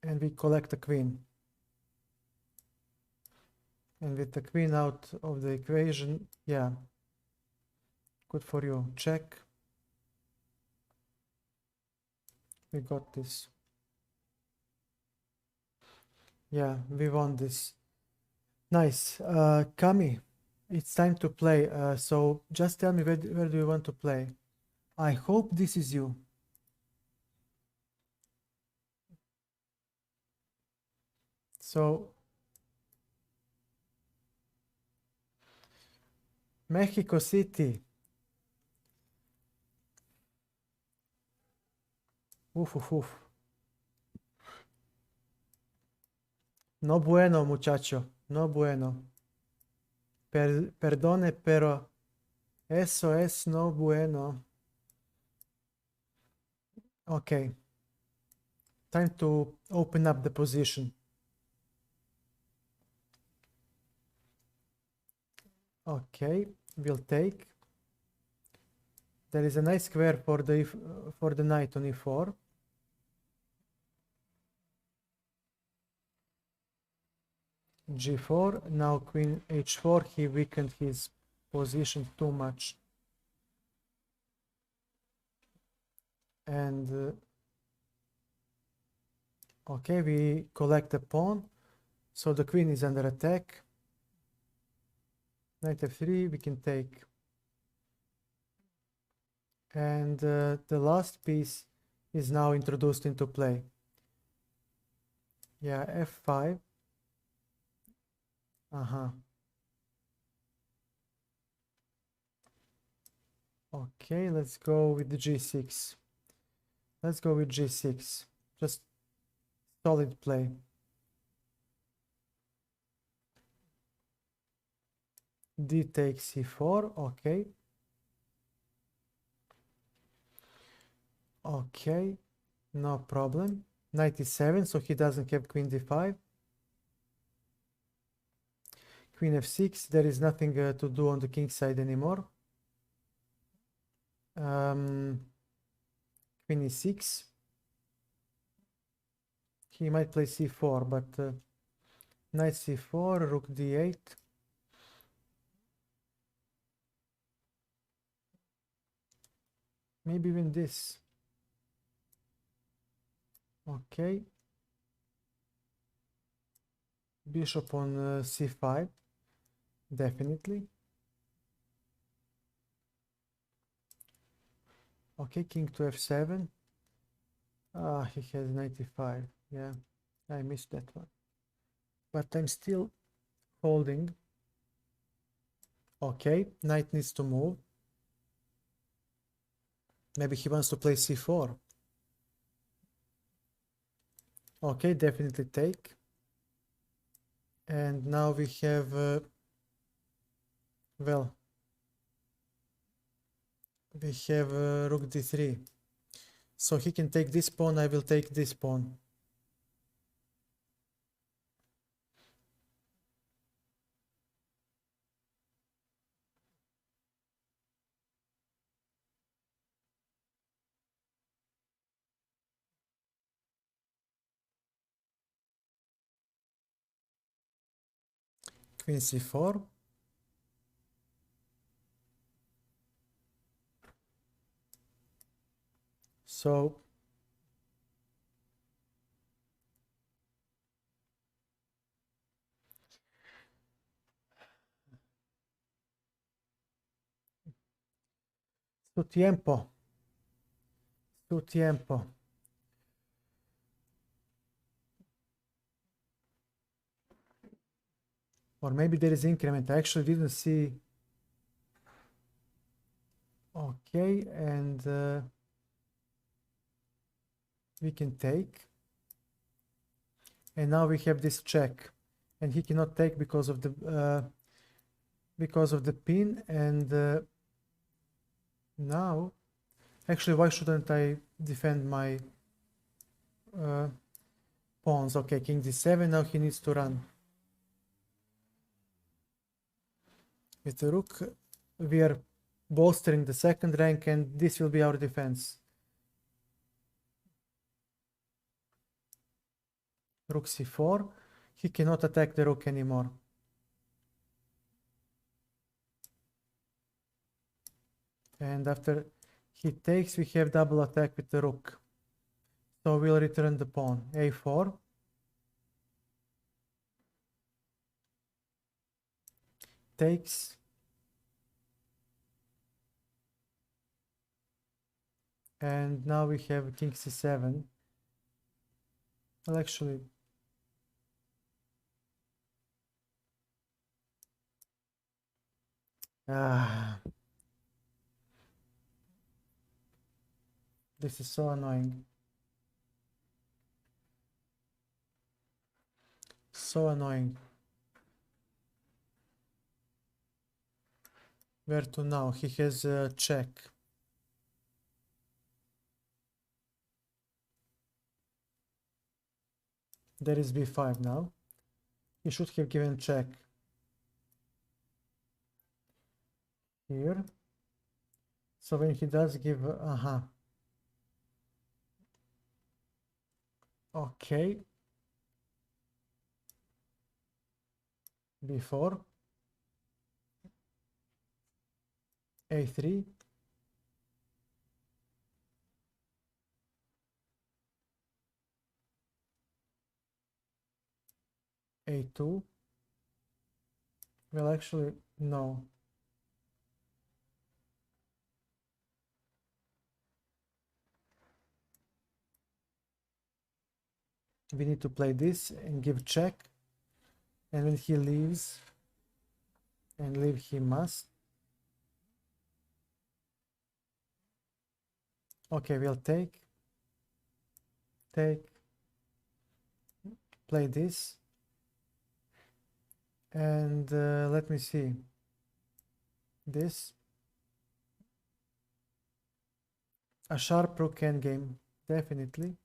And we collect a queen. And with the queen out of the equation, yeah. Good for you. Check. We got this. Yeah, we won this. Nice. Kami, it's time to play. So just tell me where do you want to play? I hope this is you. So Mexico City. Uf, uf, uf. No bueno, muchacho. No bueno. Perdone, pero eso es no bueno. Okay. Time to open up the position. Okay, we'll take. There is a nice square for the knight on e4. g4. Now queen h4. He weakened his position too much. And okay, we collect a pawn. So the queen is under attack. Knight f3, we can take. And the last piece is now introduced into play. Yeah, f5. Okay, let's go with the g6. Let's go with g6. Just solid play. D takes c4. Okay. Okay, no problem. Knight e7, so he doesn't have queen d5. Queen f6, there is nothing to do on the king side anymore. Queen e6. He might play c4, but knight c4, rook d8. Maybe even this. Okay. Bishop on c5. Definitely. Okay, king to f7. Ah, he has 95. Yeah, I missed that one. But I'm still holding. Okay, knight needs to move. Maybe he wants to play c4. Okay, definitely take. And now we have, well, we have rook d3. So he can take this pawn, I will take this pawn. Queen c4. So su tiempo. Su tiempo. Or maybe there is increment. I actually didn't see. Okay, and we can take. And now we have this check, and he cannot take because of the pin. And now, actually, why shouldn't I defend my pawns? Okay, king d7. Now he needs to run. With the rook, we are bolstering the second rank, and this will be our defense. Rook c4. He cannot attack the rook anymore. And after he takes, we have double attack with the rook. So we'll return the pawn. a4. Takes. And now we have king c7. Well, actually, this is so annoying. So annoying. Where to now? He has a check. There is b5 now. He should have given check here. So when he does give, okay. b4. a3. a2. Well, actually, no. We need to play this and give check. And when he leaves, and leave he must. Okay, we'll take, play this. And let me see. This. A sharp rook endgame, definitely.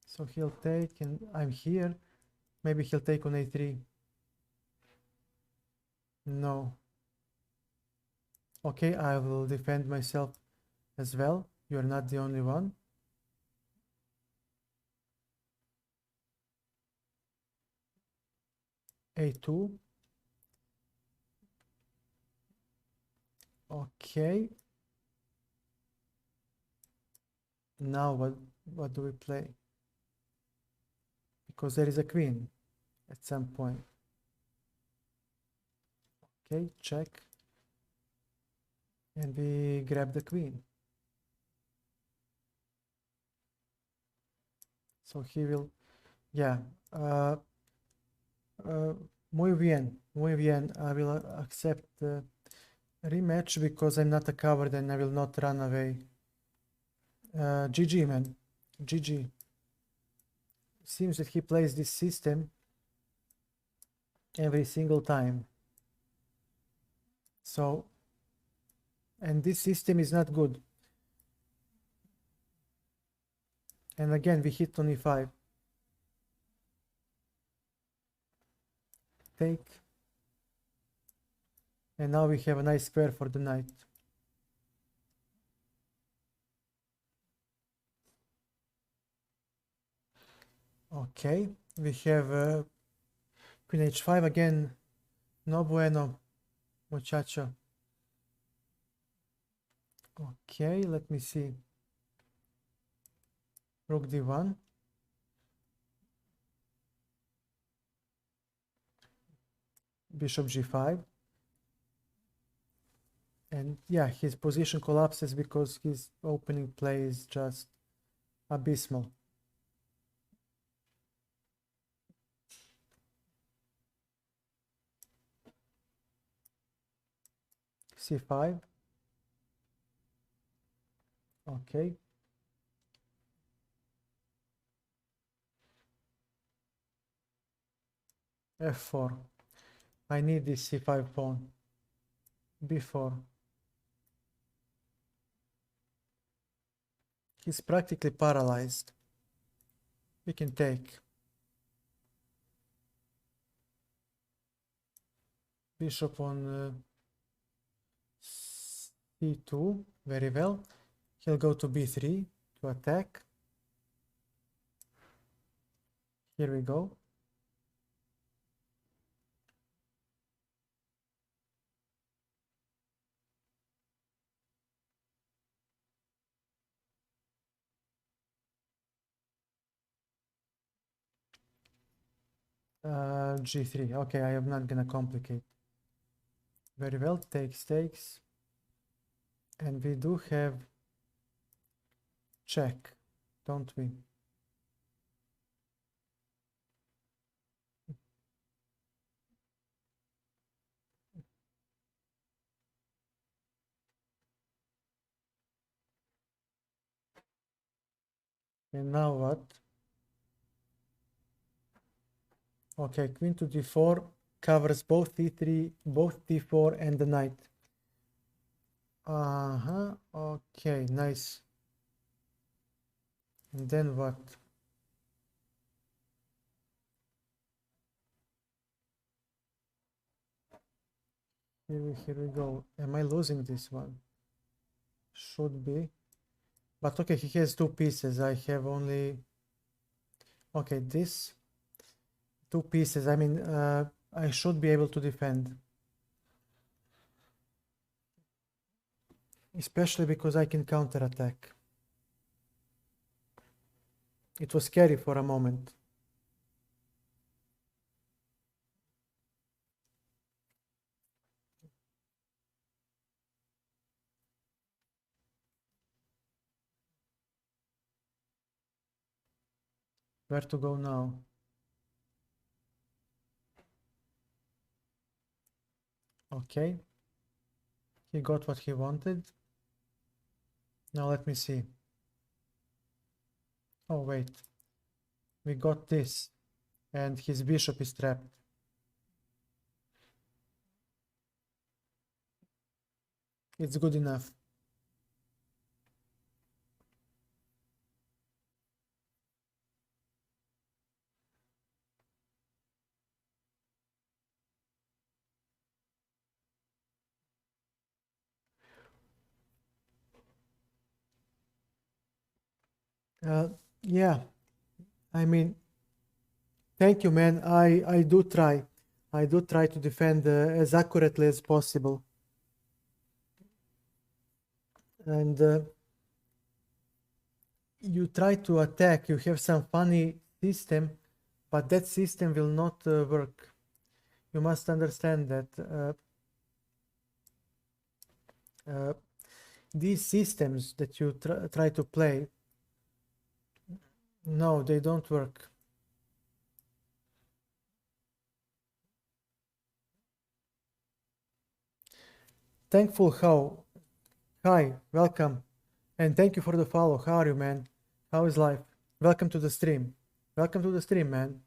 So he'll take, and I'm here. Maybe he'll take on a3. No. Okay, I will defend myself as well. You're not the only one. a2. Okay. Now what do we play? Because there is a queen at some point. Okay, check. And we grab the queen. So he will, yeah. Muy bien, muy bien. I will accept the rematch because I'm not a coward and I will not run away. GG, man. GG. Seems that he plays this system every single time. So, and this system is not good. And again, we hit on e5. Take. And now we have a nice square for the knight. Okay, we have queen h5 again. No bueno, muchacho. Okay, let me see. Rook d1. Bishop g5. And yeah, his position collapses because his opening play is just abysmal. c5. Okay. f4. I need this c5 pawn. b4. He's practically paralyzed. We can take. Bishop on c2. Very well. He'll go to b3 to attack. Here we go. G3. Okay, I am not gonna complicate. Very well, takes. And we do have check, don't we? And now what? Okay, queen to d4 covers both d3, both d4 and the knight. Okay, nice. And then what? Here we go. Am I losing this one? Should be. But okay, he has two pieces. I have only... Okay, this... Two pieces. I mean, I should be able to defend. Especially because I can counterattack. It was scary for a moment. Where to go now? Okay. He got what he wanted. Now let me see. Oh, wait. We got this. And his bishop is trapped. It's good enough. Yeah, I mean, thank you, man. I do try. I do try to defend as accurately as possible. And you try to attack, you have some funny system, but that system will not work. You must understand that these systems that you try to play, no, they don't work. Thankful how. Hi, welcome. And thank you for the follow. How are you, man? How is life? Welcome to the stream. Welcome to the stream, man.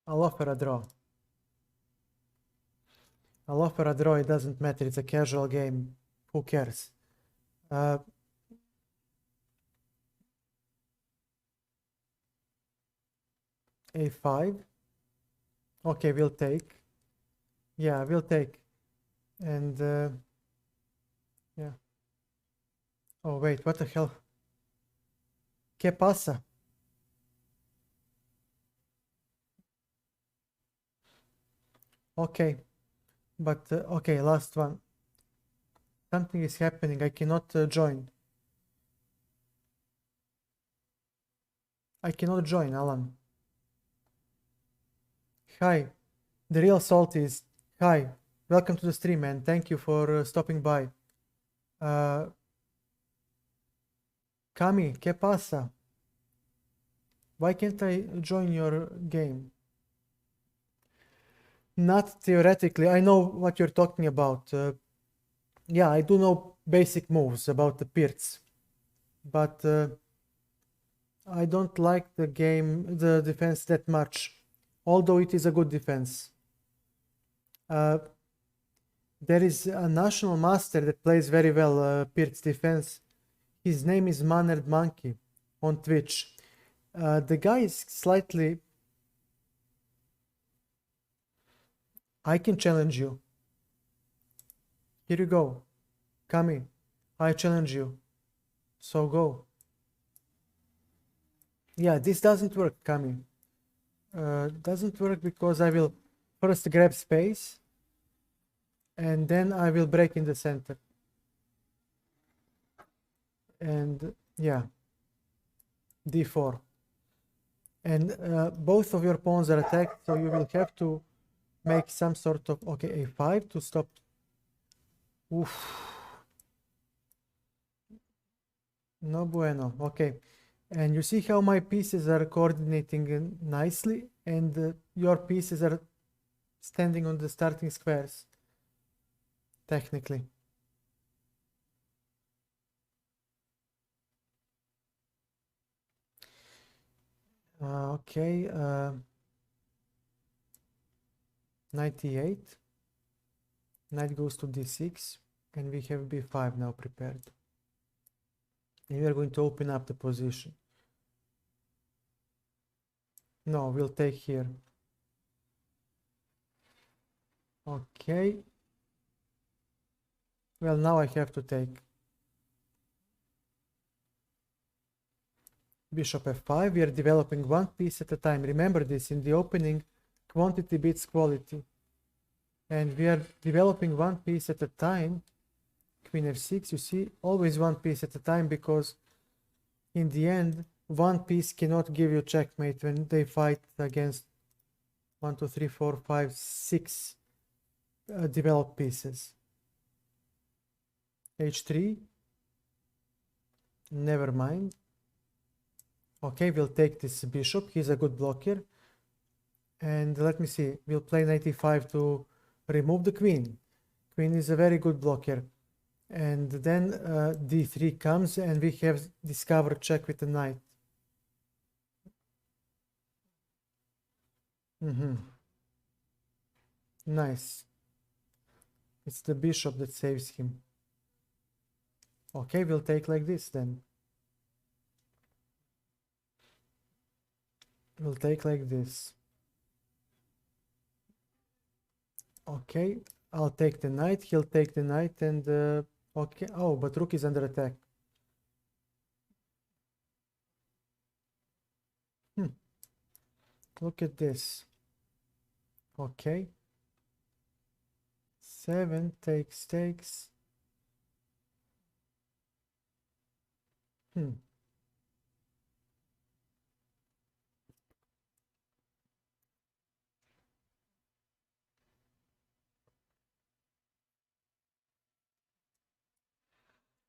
I'll offer a draw. I'll offer a draw, it doesn't matter, it's a casual game. Who cares? A5. Okay, we'll take. Yeah, we'll take. And yeah. Oh, wait, what the hell? ¿Qué pasa? Okay, but okay, last one. Something is happening. I cannot join. I cannot join, Alan. Hi, the real salt is. Hi, welcome to the stream, man. Thank you for stopping by. Kami, ¿qué pasa? Why can't I join your game? Not theoretically. I know what you're talking about. Yeah, I do know basic moves about the Pirts, but I don't like the defense that much, although it is a good defense. There is a national master that plays very well Pirt's defense. His name is Mannered Monkey on Twitch. The guy is slightly... I can challenge you. Here you go. Kami, I challenge you. So go. Yeah, this doesn't work, Kami. Doesn't work because I will first grab space and then I will break in the center. And yeah, d4. And both of your pawns are attacked, so you will have to make some sort of... Okay, a5 to stop. Oof. No bueno. Okay. And you see how my pieces are coordinating nicely, and your pieces are standing on the starting squares, technically. Okay. 98. Knight goes to d6, and we have b5 now prepared. And we are going to open up the position. No, we'll take here. Okay. Well, now I have to take bishop f5. We are developing one piece at a time. Remember this, in the opening, quantity beats quality. And we are developing one piece at a time. Queen f6, you see, always one piece at a time, because in the end, one piece cannot give you checkmate when they fight against 1, 2, 3, 4, 5, 6 developed pieces. h3. Never mind. Okay, we'll take this bishop. He's a good blocker. And let me see. We'll play knight e5 to remove the queen. Queen is a very good blocker. And then d3 comes, and we have discovered check with the knight. Nice. It's the bishop that saves him. Okay, we'll take like this then. We'll take like this. Okay, I'll take the knight, he'll take the knight, and okay. Oh, but rook is under attack. Look at this. Okay. 7 takes.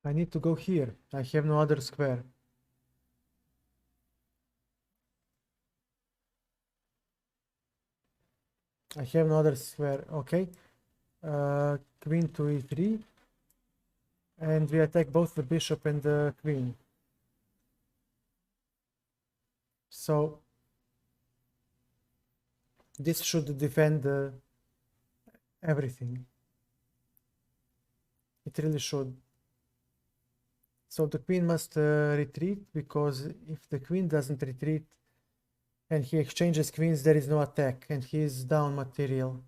I need to go here. I have no other square. I have no other square. Okay. Queen to e3. And we attack both the bishop and the queen. So this should defend everything. It really should. So the queen must retreat, because if the queen doesn't retreat and he exchanges queens, there is no attack, and he is down material.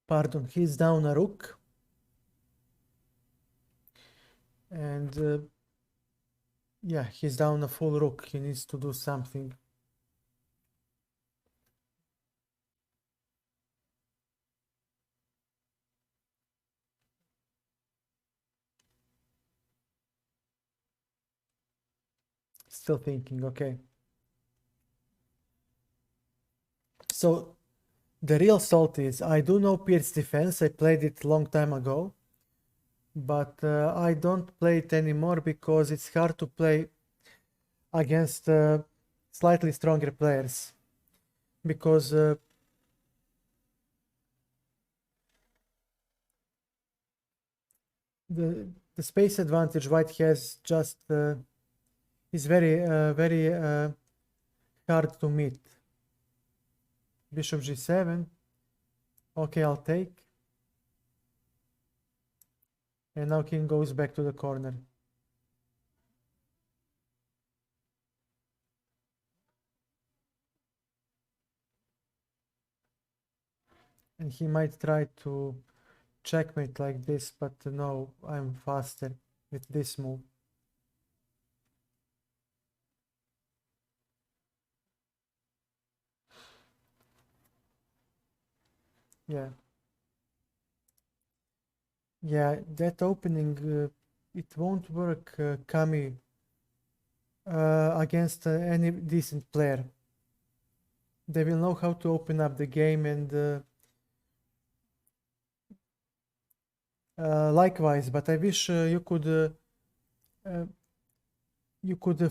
Pardon, he is down a rook. And yeah, he's down a full rook. He needs to do something. Still thinking, okay. So the real salt is, I do know Pirt's defense. I played it a long time ago, but I don't play it anymore because it's hard to play against slightly stronger players, because the space advantage white has just is very hard to meet. Bishop g7. Okay, I'll take. And now king goes back to the corner. And he might try to checkmate like this, but no, I'm faster with this move. Yeah. Yeah, that opening, it won't work, Kami, against any decent player. They will know how to open up the game, and likewise, but I wish you could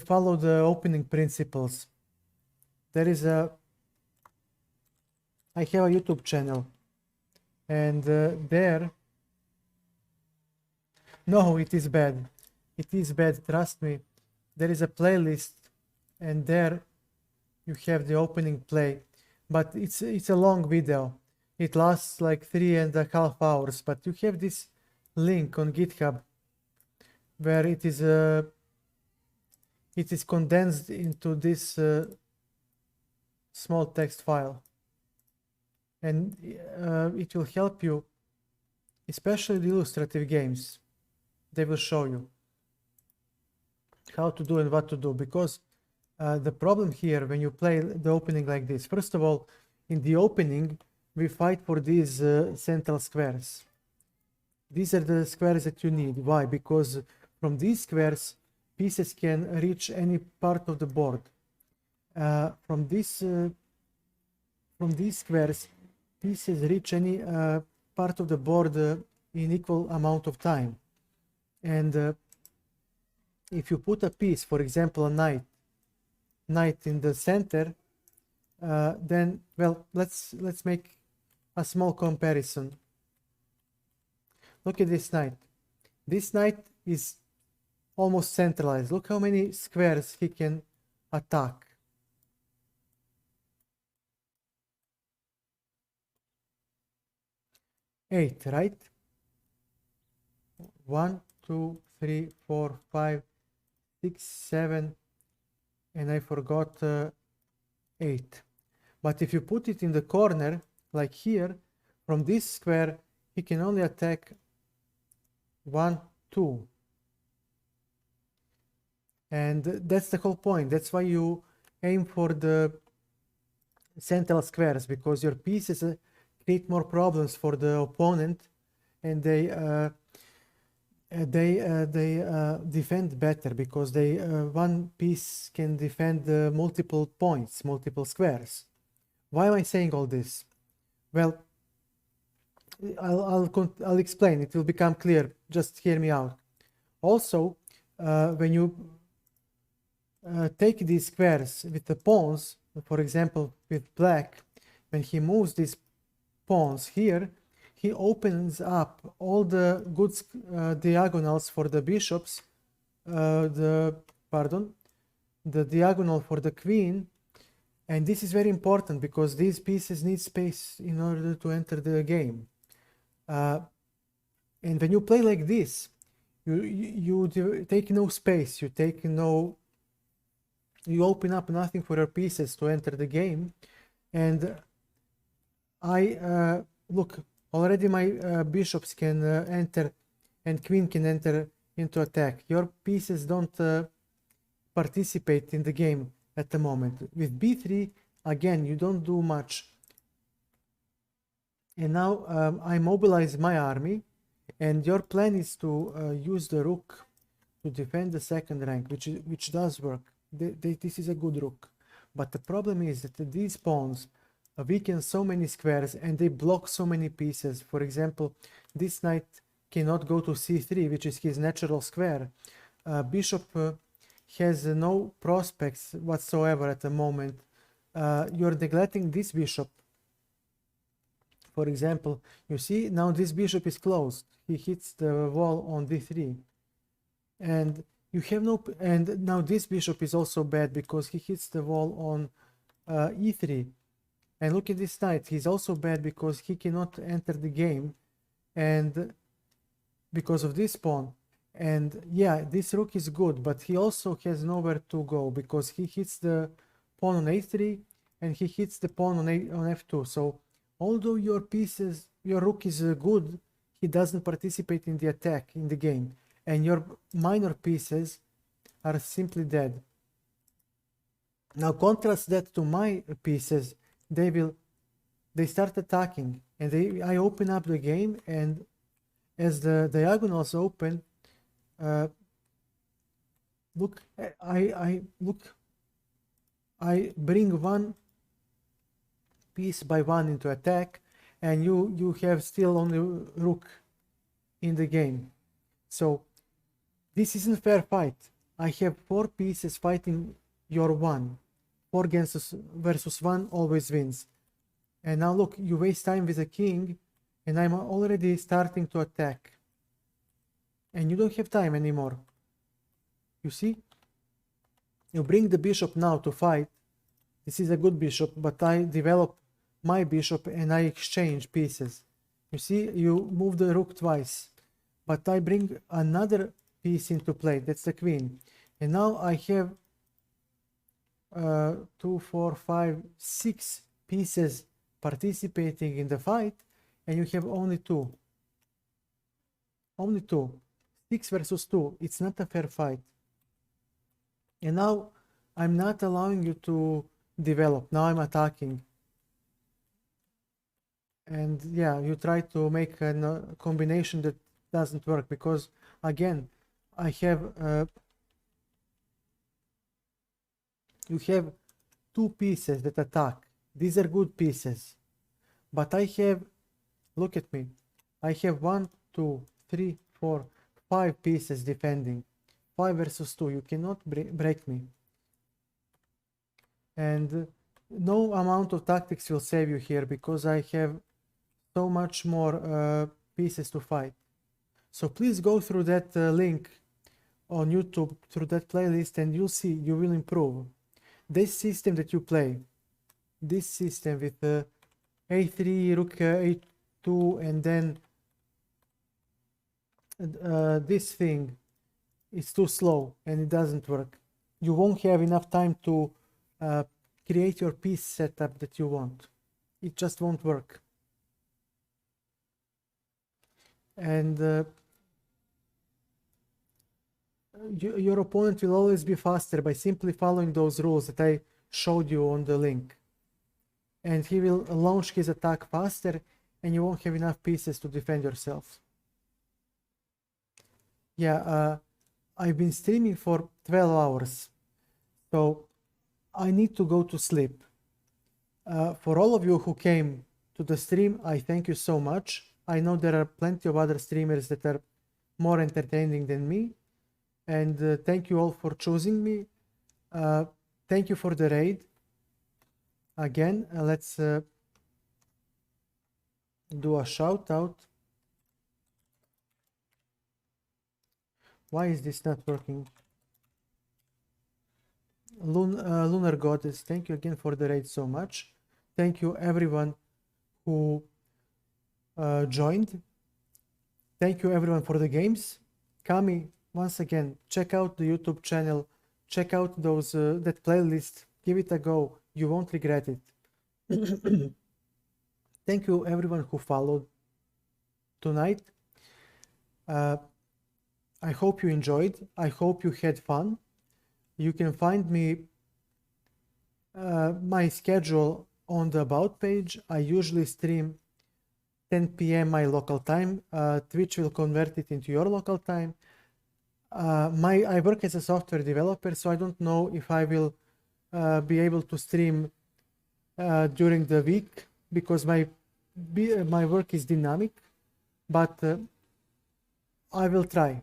follow the opening principles. There is I have a YouTube channel, and there, no, it is bad. It is bad, trust me. There is a playlist, and there you have the opening play, but it's a long video. It lasts like 3.5 hours, but you have this link on GitHub where it is condensed into this small text file, and it will help you, especially the illustrative games. They will show you how to do and what to do, because the problem here when you play the opening like this, first of all, in the opening we fight for these central squares. These are the squares that you need. Why? Because from these squares pieces can reach any part of the board. From these squares pieces reach any part of the board in equal amount of time. And if you put a piece, for example a knight in the center, then, well, let's make a small comparison. Look at this knight. This knight is almost centralized. Look how many squares he can attack. Eight, right? 1, 2, 3, 4, 5, 6, 7, and I forgot 8. But if you put it in the corner, like here, from this square, he can only attack 1, 2. And that's the whole point. That's why you aim for the central squares, because your pieces create more problems for the opponent, and they defend better, because one piece can defend multiple points, multiple squares. Why am I saying all this? Well, I'll explain. It will become clear. Just hear me out. Also, when you take these squares with the pawns, for example, with black, when he moves these pawns here, he opens up all the good diagonals for the bishops, the diagonal for the queen, and this is very important because these pieces need space in order to enter the game. And when you play like this, you take no space, you open up nothing for your pieces to enter the game. And look, already my bishops can enter and queen can enter into attack. Your pieces don't participate in the game at the moment. With b3, again, you don't do much. And now I mobilize my army, and your plan is to use the rook to defend the second rank, which does work. This is a good rook. But the problem is that these pawns weaken so many squares and they block so many pieces. For example, this knight cannot go to c3, which is his natural square. Bishop has no prospects whatsoever at the moment. You're neglecting this bishop. For example, you see now this bishop is closed. He hits the wall on d3, and you have no. And now this bishop is also bad because he hits the wall on e3. And look at this knight. He's also bad because he cannot enter the game, and because of this pawn. And yeah, this rook is good, but he also has nowhere to go because he hits the pawn on a3 and he hits the pawn on f2. So although your rook is good, he doesn't participate in the attack in the game, and your minor pieces are simply dead. Now contrast that to my pieces. They start attacking, and I open up the game, and as the diagonals open, look, I bring one piece by one into attack, and you have still only rook in the game. So this isn't fair fight. I have 4 pieces fighting your 1. 4 versus 1 always wins. And now look, you waste time with the king, and I'm already starting to attack. And you don't have time anymore. You see? You bring the bishop now to fight. This is a good bishop, but I develop my bishop and I exchange pieces. You see, you move the rook twice, but I bring another piece into play. That's the queen. And now I have 2, 4, 5, 6 pieces participating in the fight, and you have only 2. Only 2. 6 versus 2. It's not a fair fight. And now I'm not allowing you to develop. Now I'm attacking. And yeah, you try to make a combination that doesn't work because, again, I have you have 2 pieces that attack. These are good pieces, but I have, look at me, I have 1, 2, 3, 4, 5 pieces defending. 5 versus 2. You cannot break me, and no amount of tactics will save you here because I have so much more pieces to fight. So please go through that link on YouTube, through that playlist, and you'll see you will improve. This system that you play, this system with a3, rook a2, and then this thing is too slow and it doesn't work. You won't have enough time to create your piece setup that you want. It just won't work. And your opponent will always be faster by simply following those rules that I showed you on the link. And he will launch his attack faster, and you won't have enough pieces to defend yourself. Yeah, I've been streaming for 12 hours, so I need to go to sleep. For all of you who came to the stream, I thank you so much. I know there are plenty of other streamers that are more entertaining than me. And thank you all for choosing me. Thank you for the raid. Again, let's do a shout out. Why is this not working? Lunar Goddess, thank you again for the raid so much. Thank you everyone who joined. Thank you everyone for the games. Kami, once again, check out the YouTube channel, check out those that playlist, give it a go, you won't regret it. Thank you everyone who followed tonight. I hope you enjoyed, I hope you had fun. You can find me, my schedule on the About page. I usually stream 10 p.m. my local time. Twitch will convert it into your local time. I work as a software developer, so I don't know if I will be able to stream during the week because my work is dynamic, but I will try.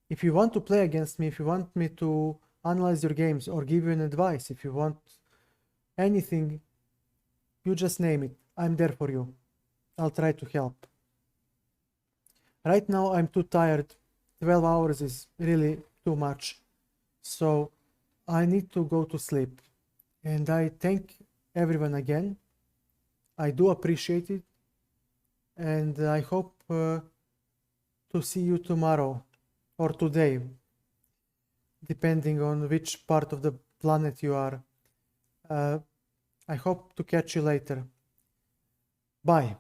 If you want to play against me, if you want me to analyze your games or give you an advice, if you want anything, you just name it. I'm there for you. I'll try to help. Right now I'm too tired. 12 hours is really too much. So I need to go to sleep. And I thank everyone again. I do appreciate it. And I hope to see you tomorrow or today, depending on which part of the planet you are. I hope to catch you later. Bye.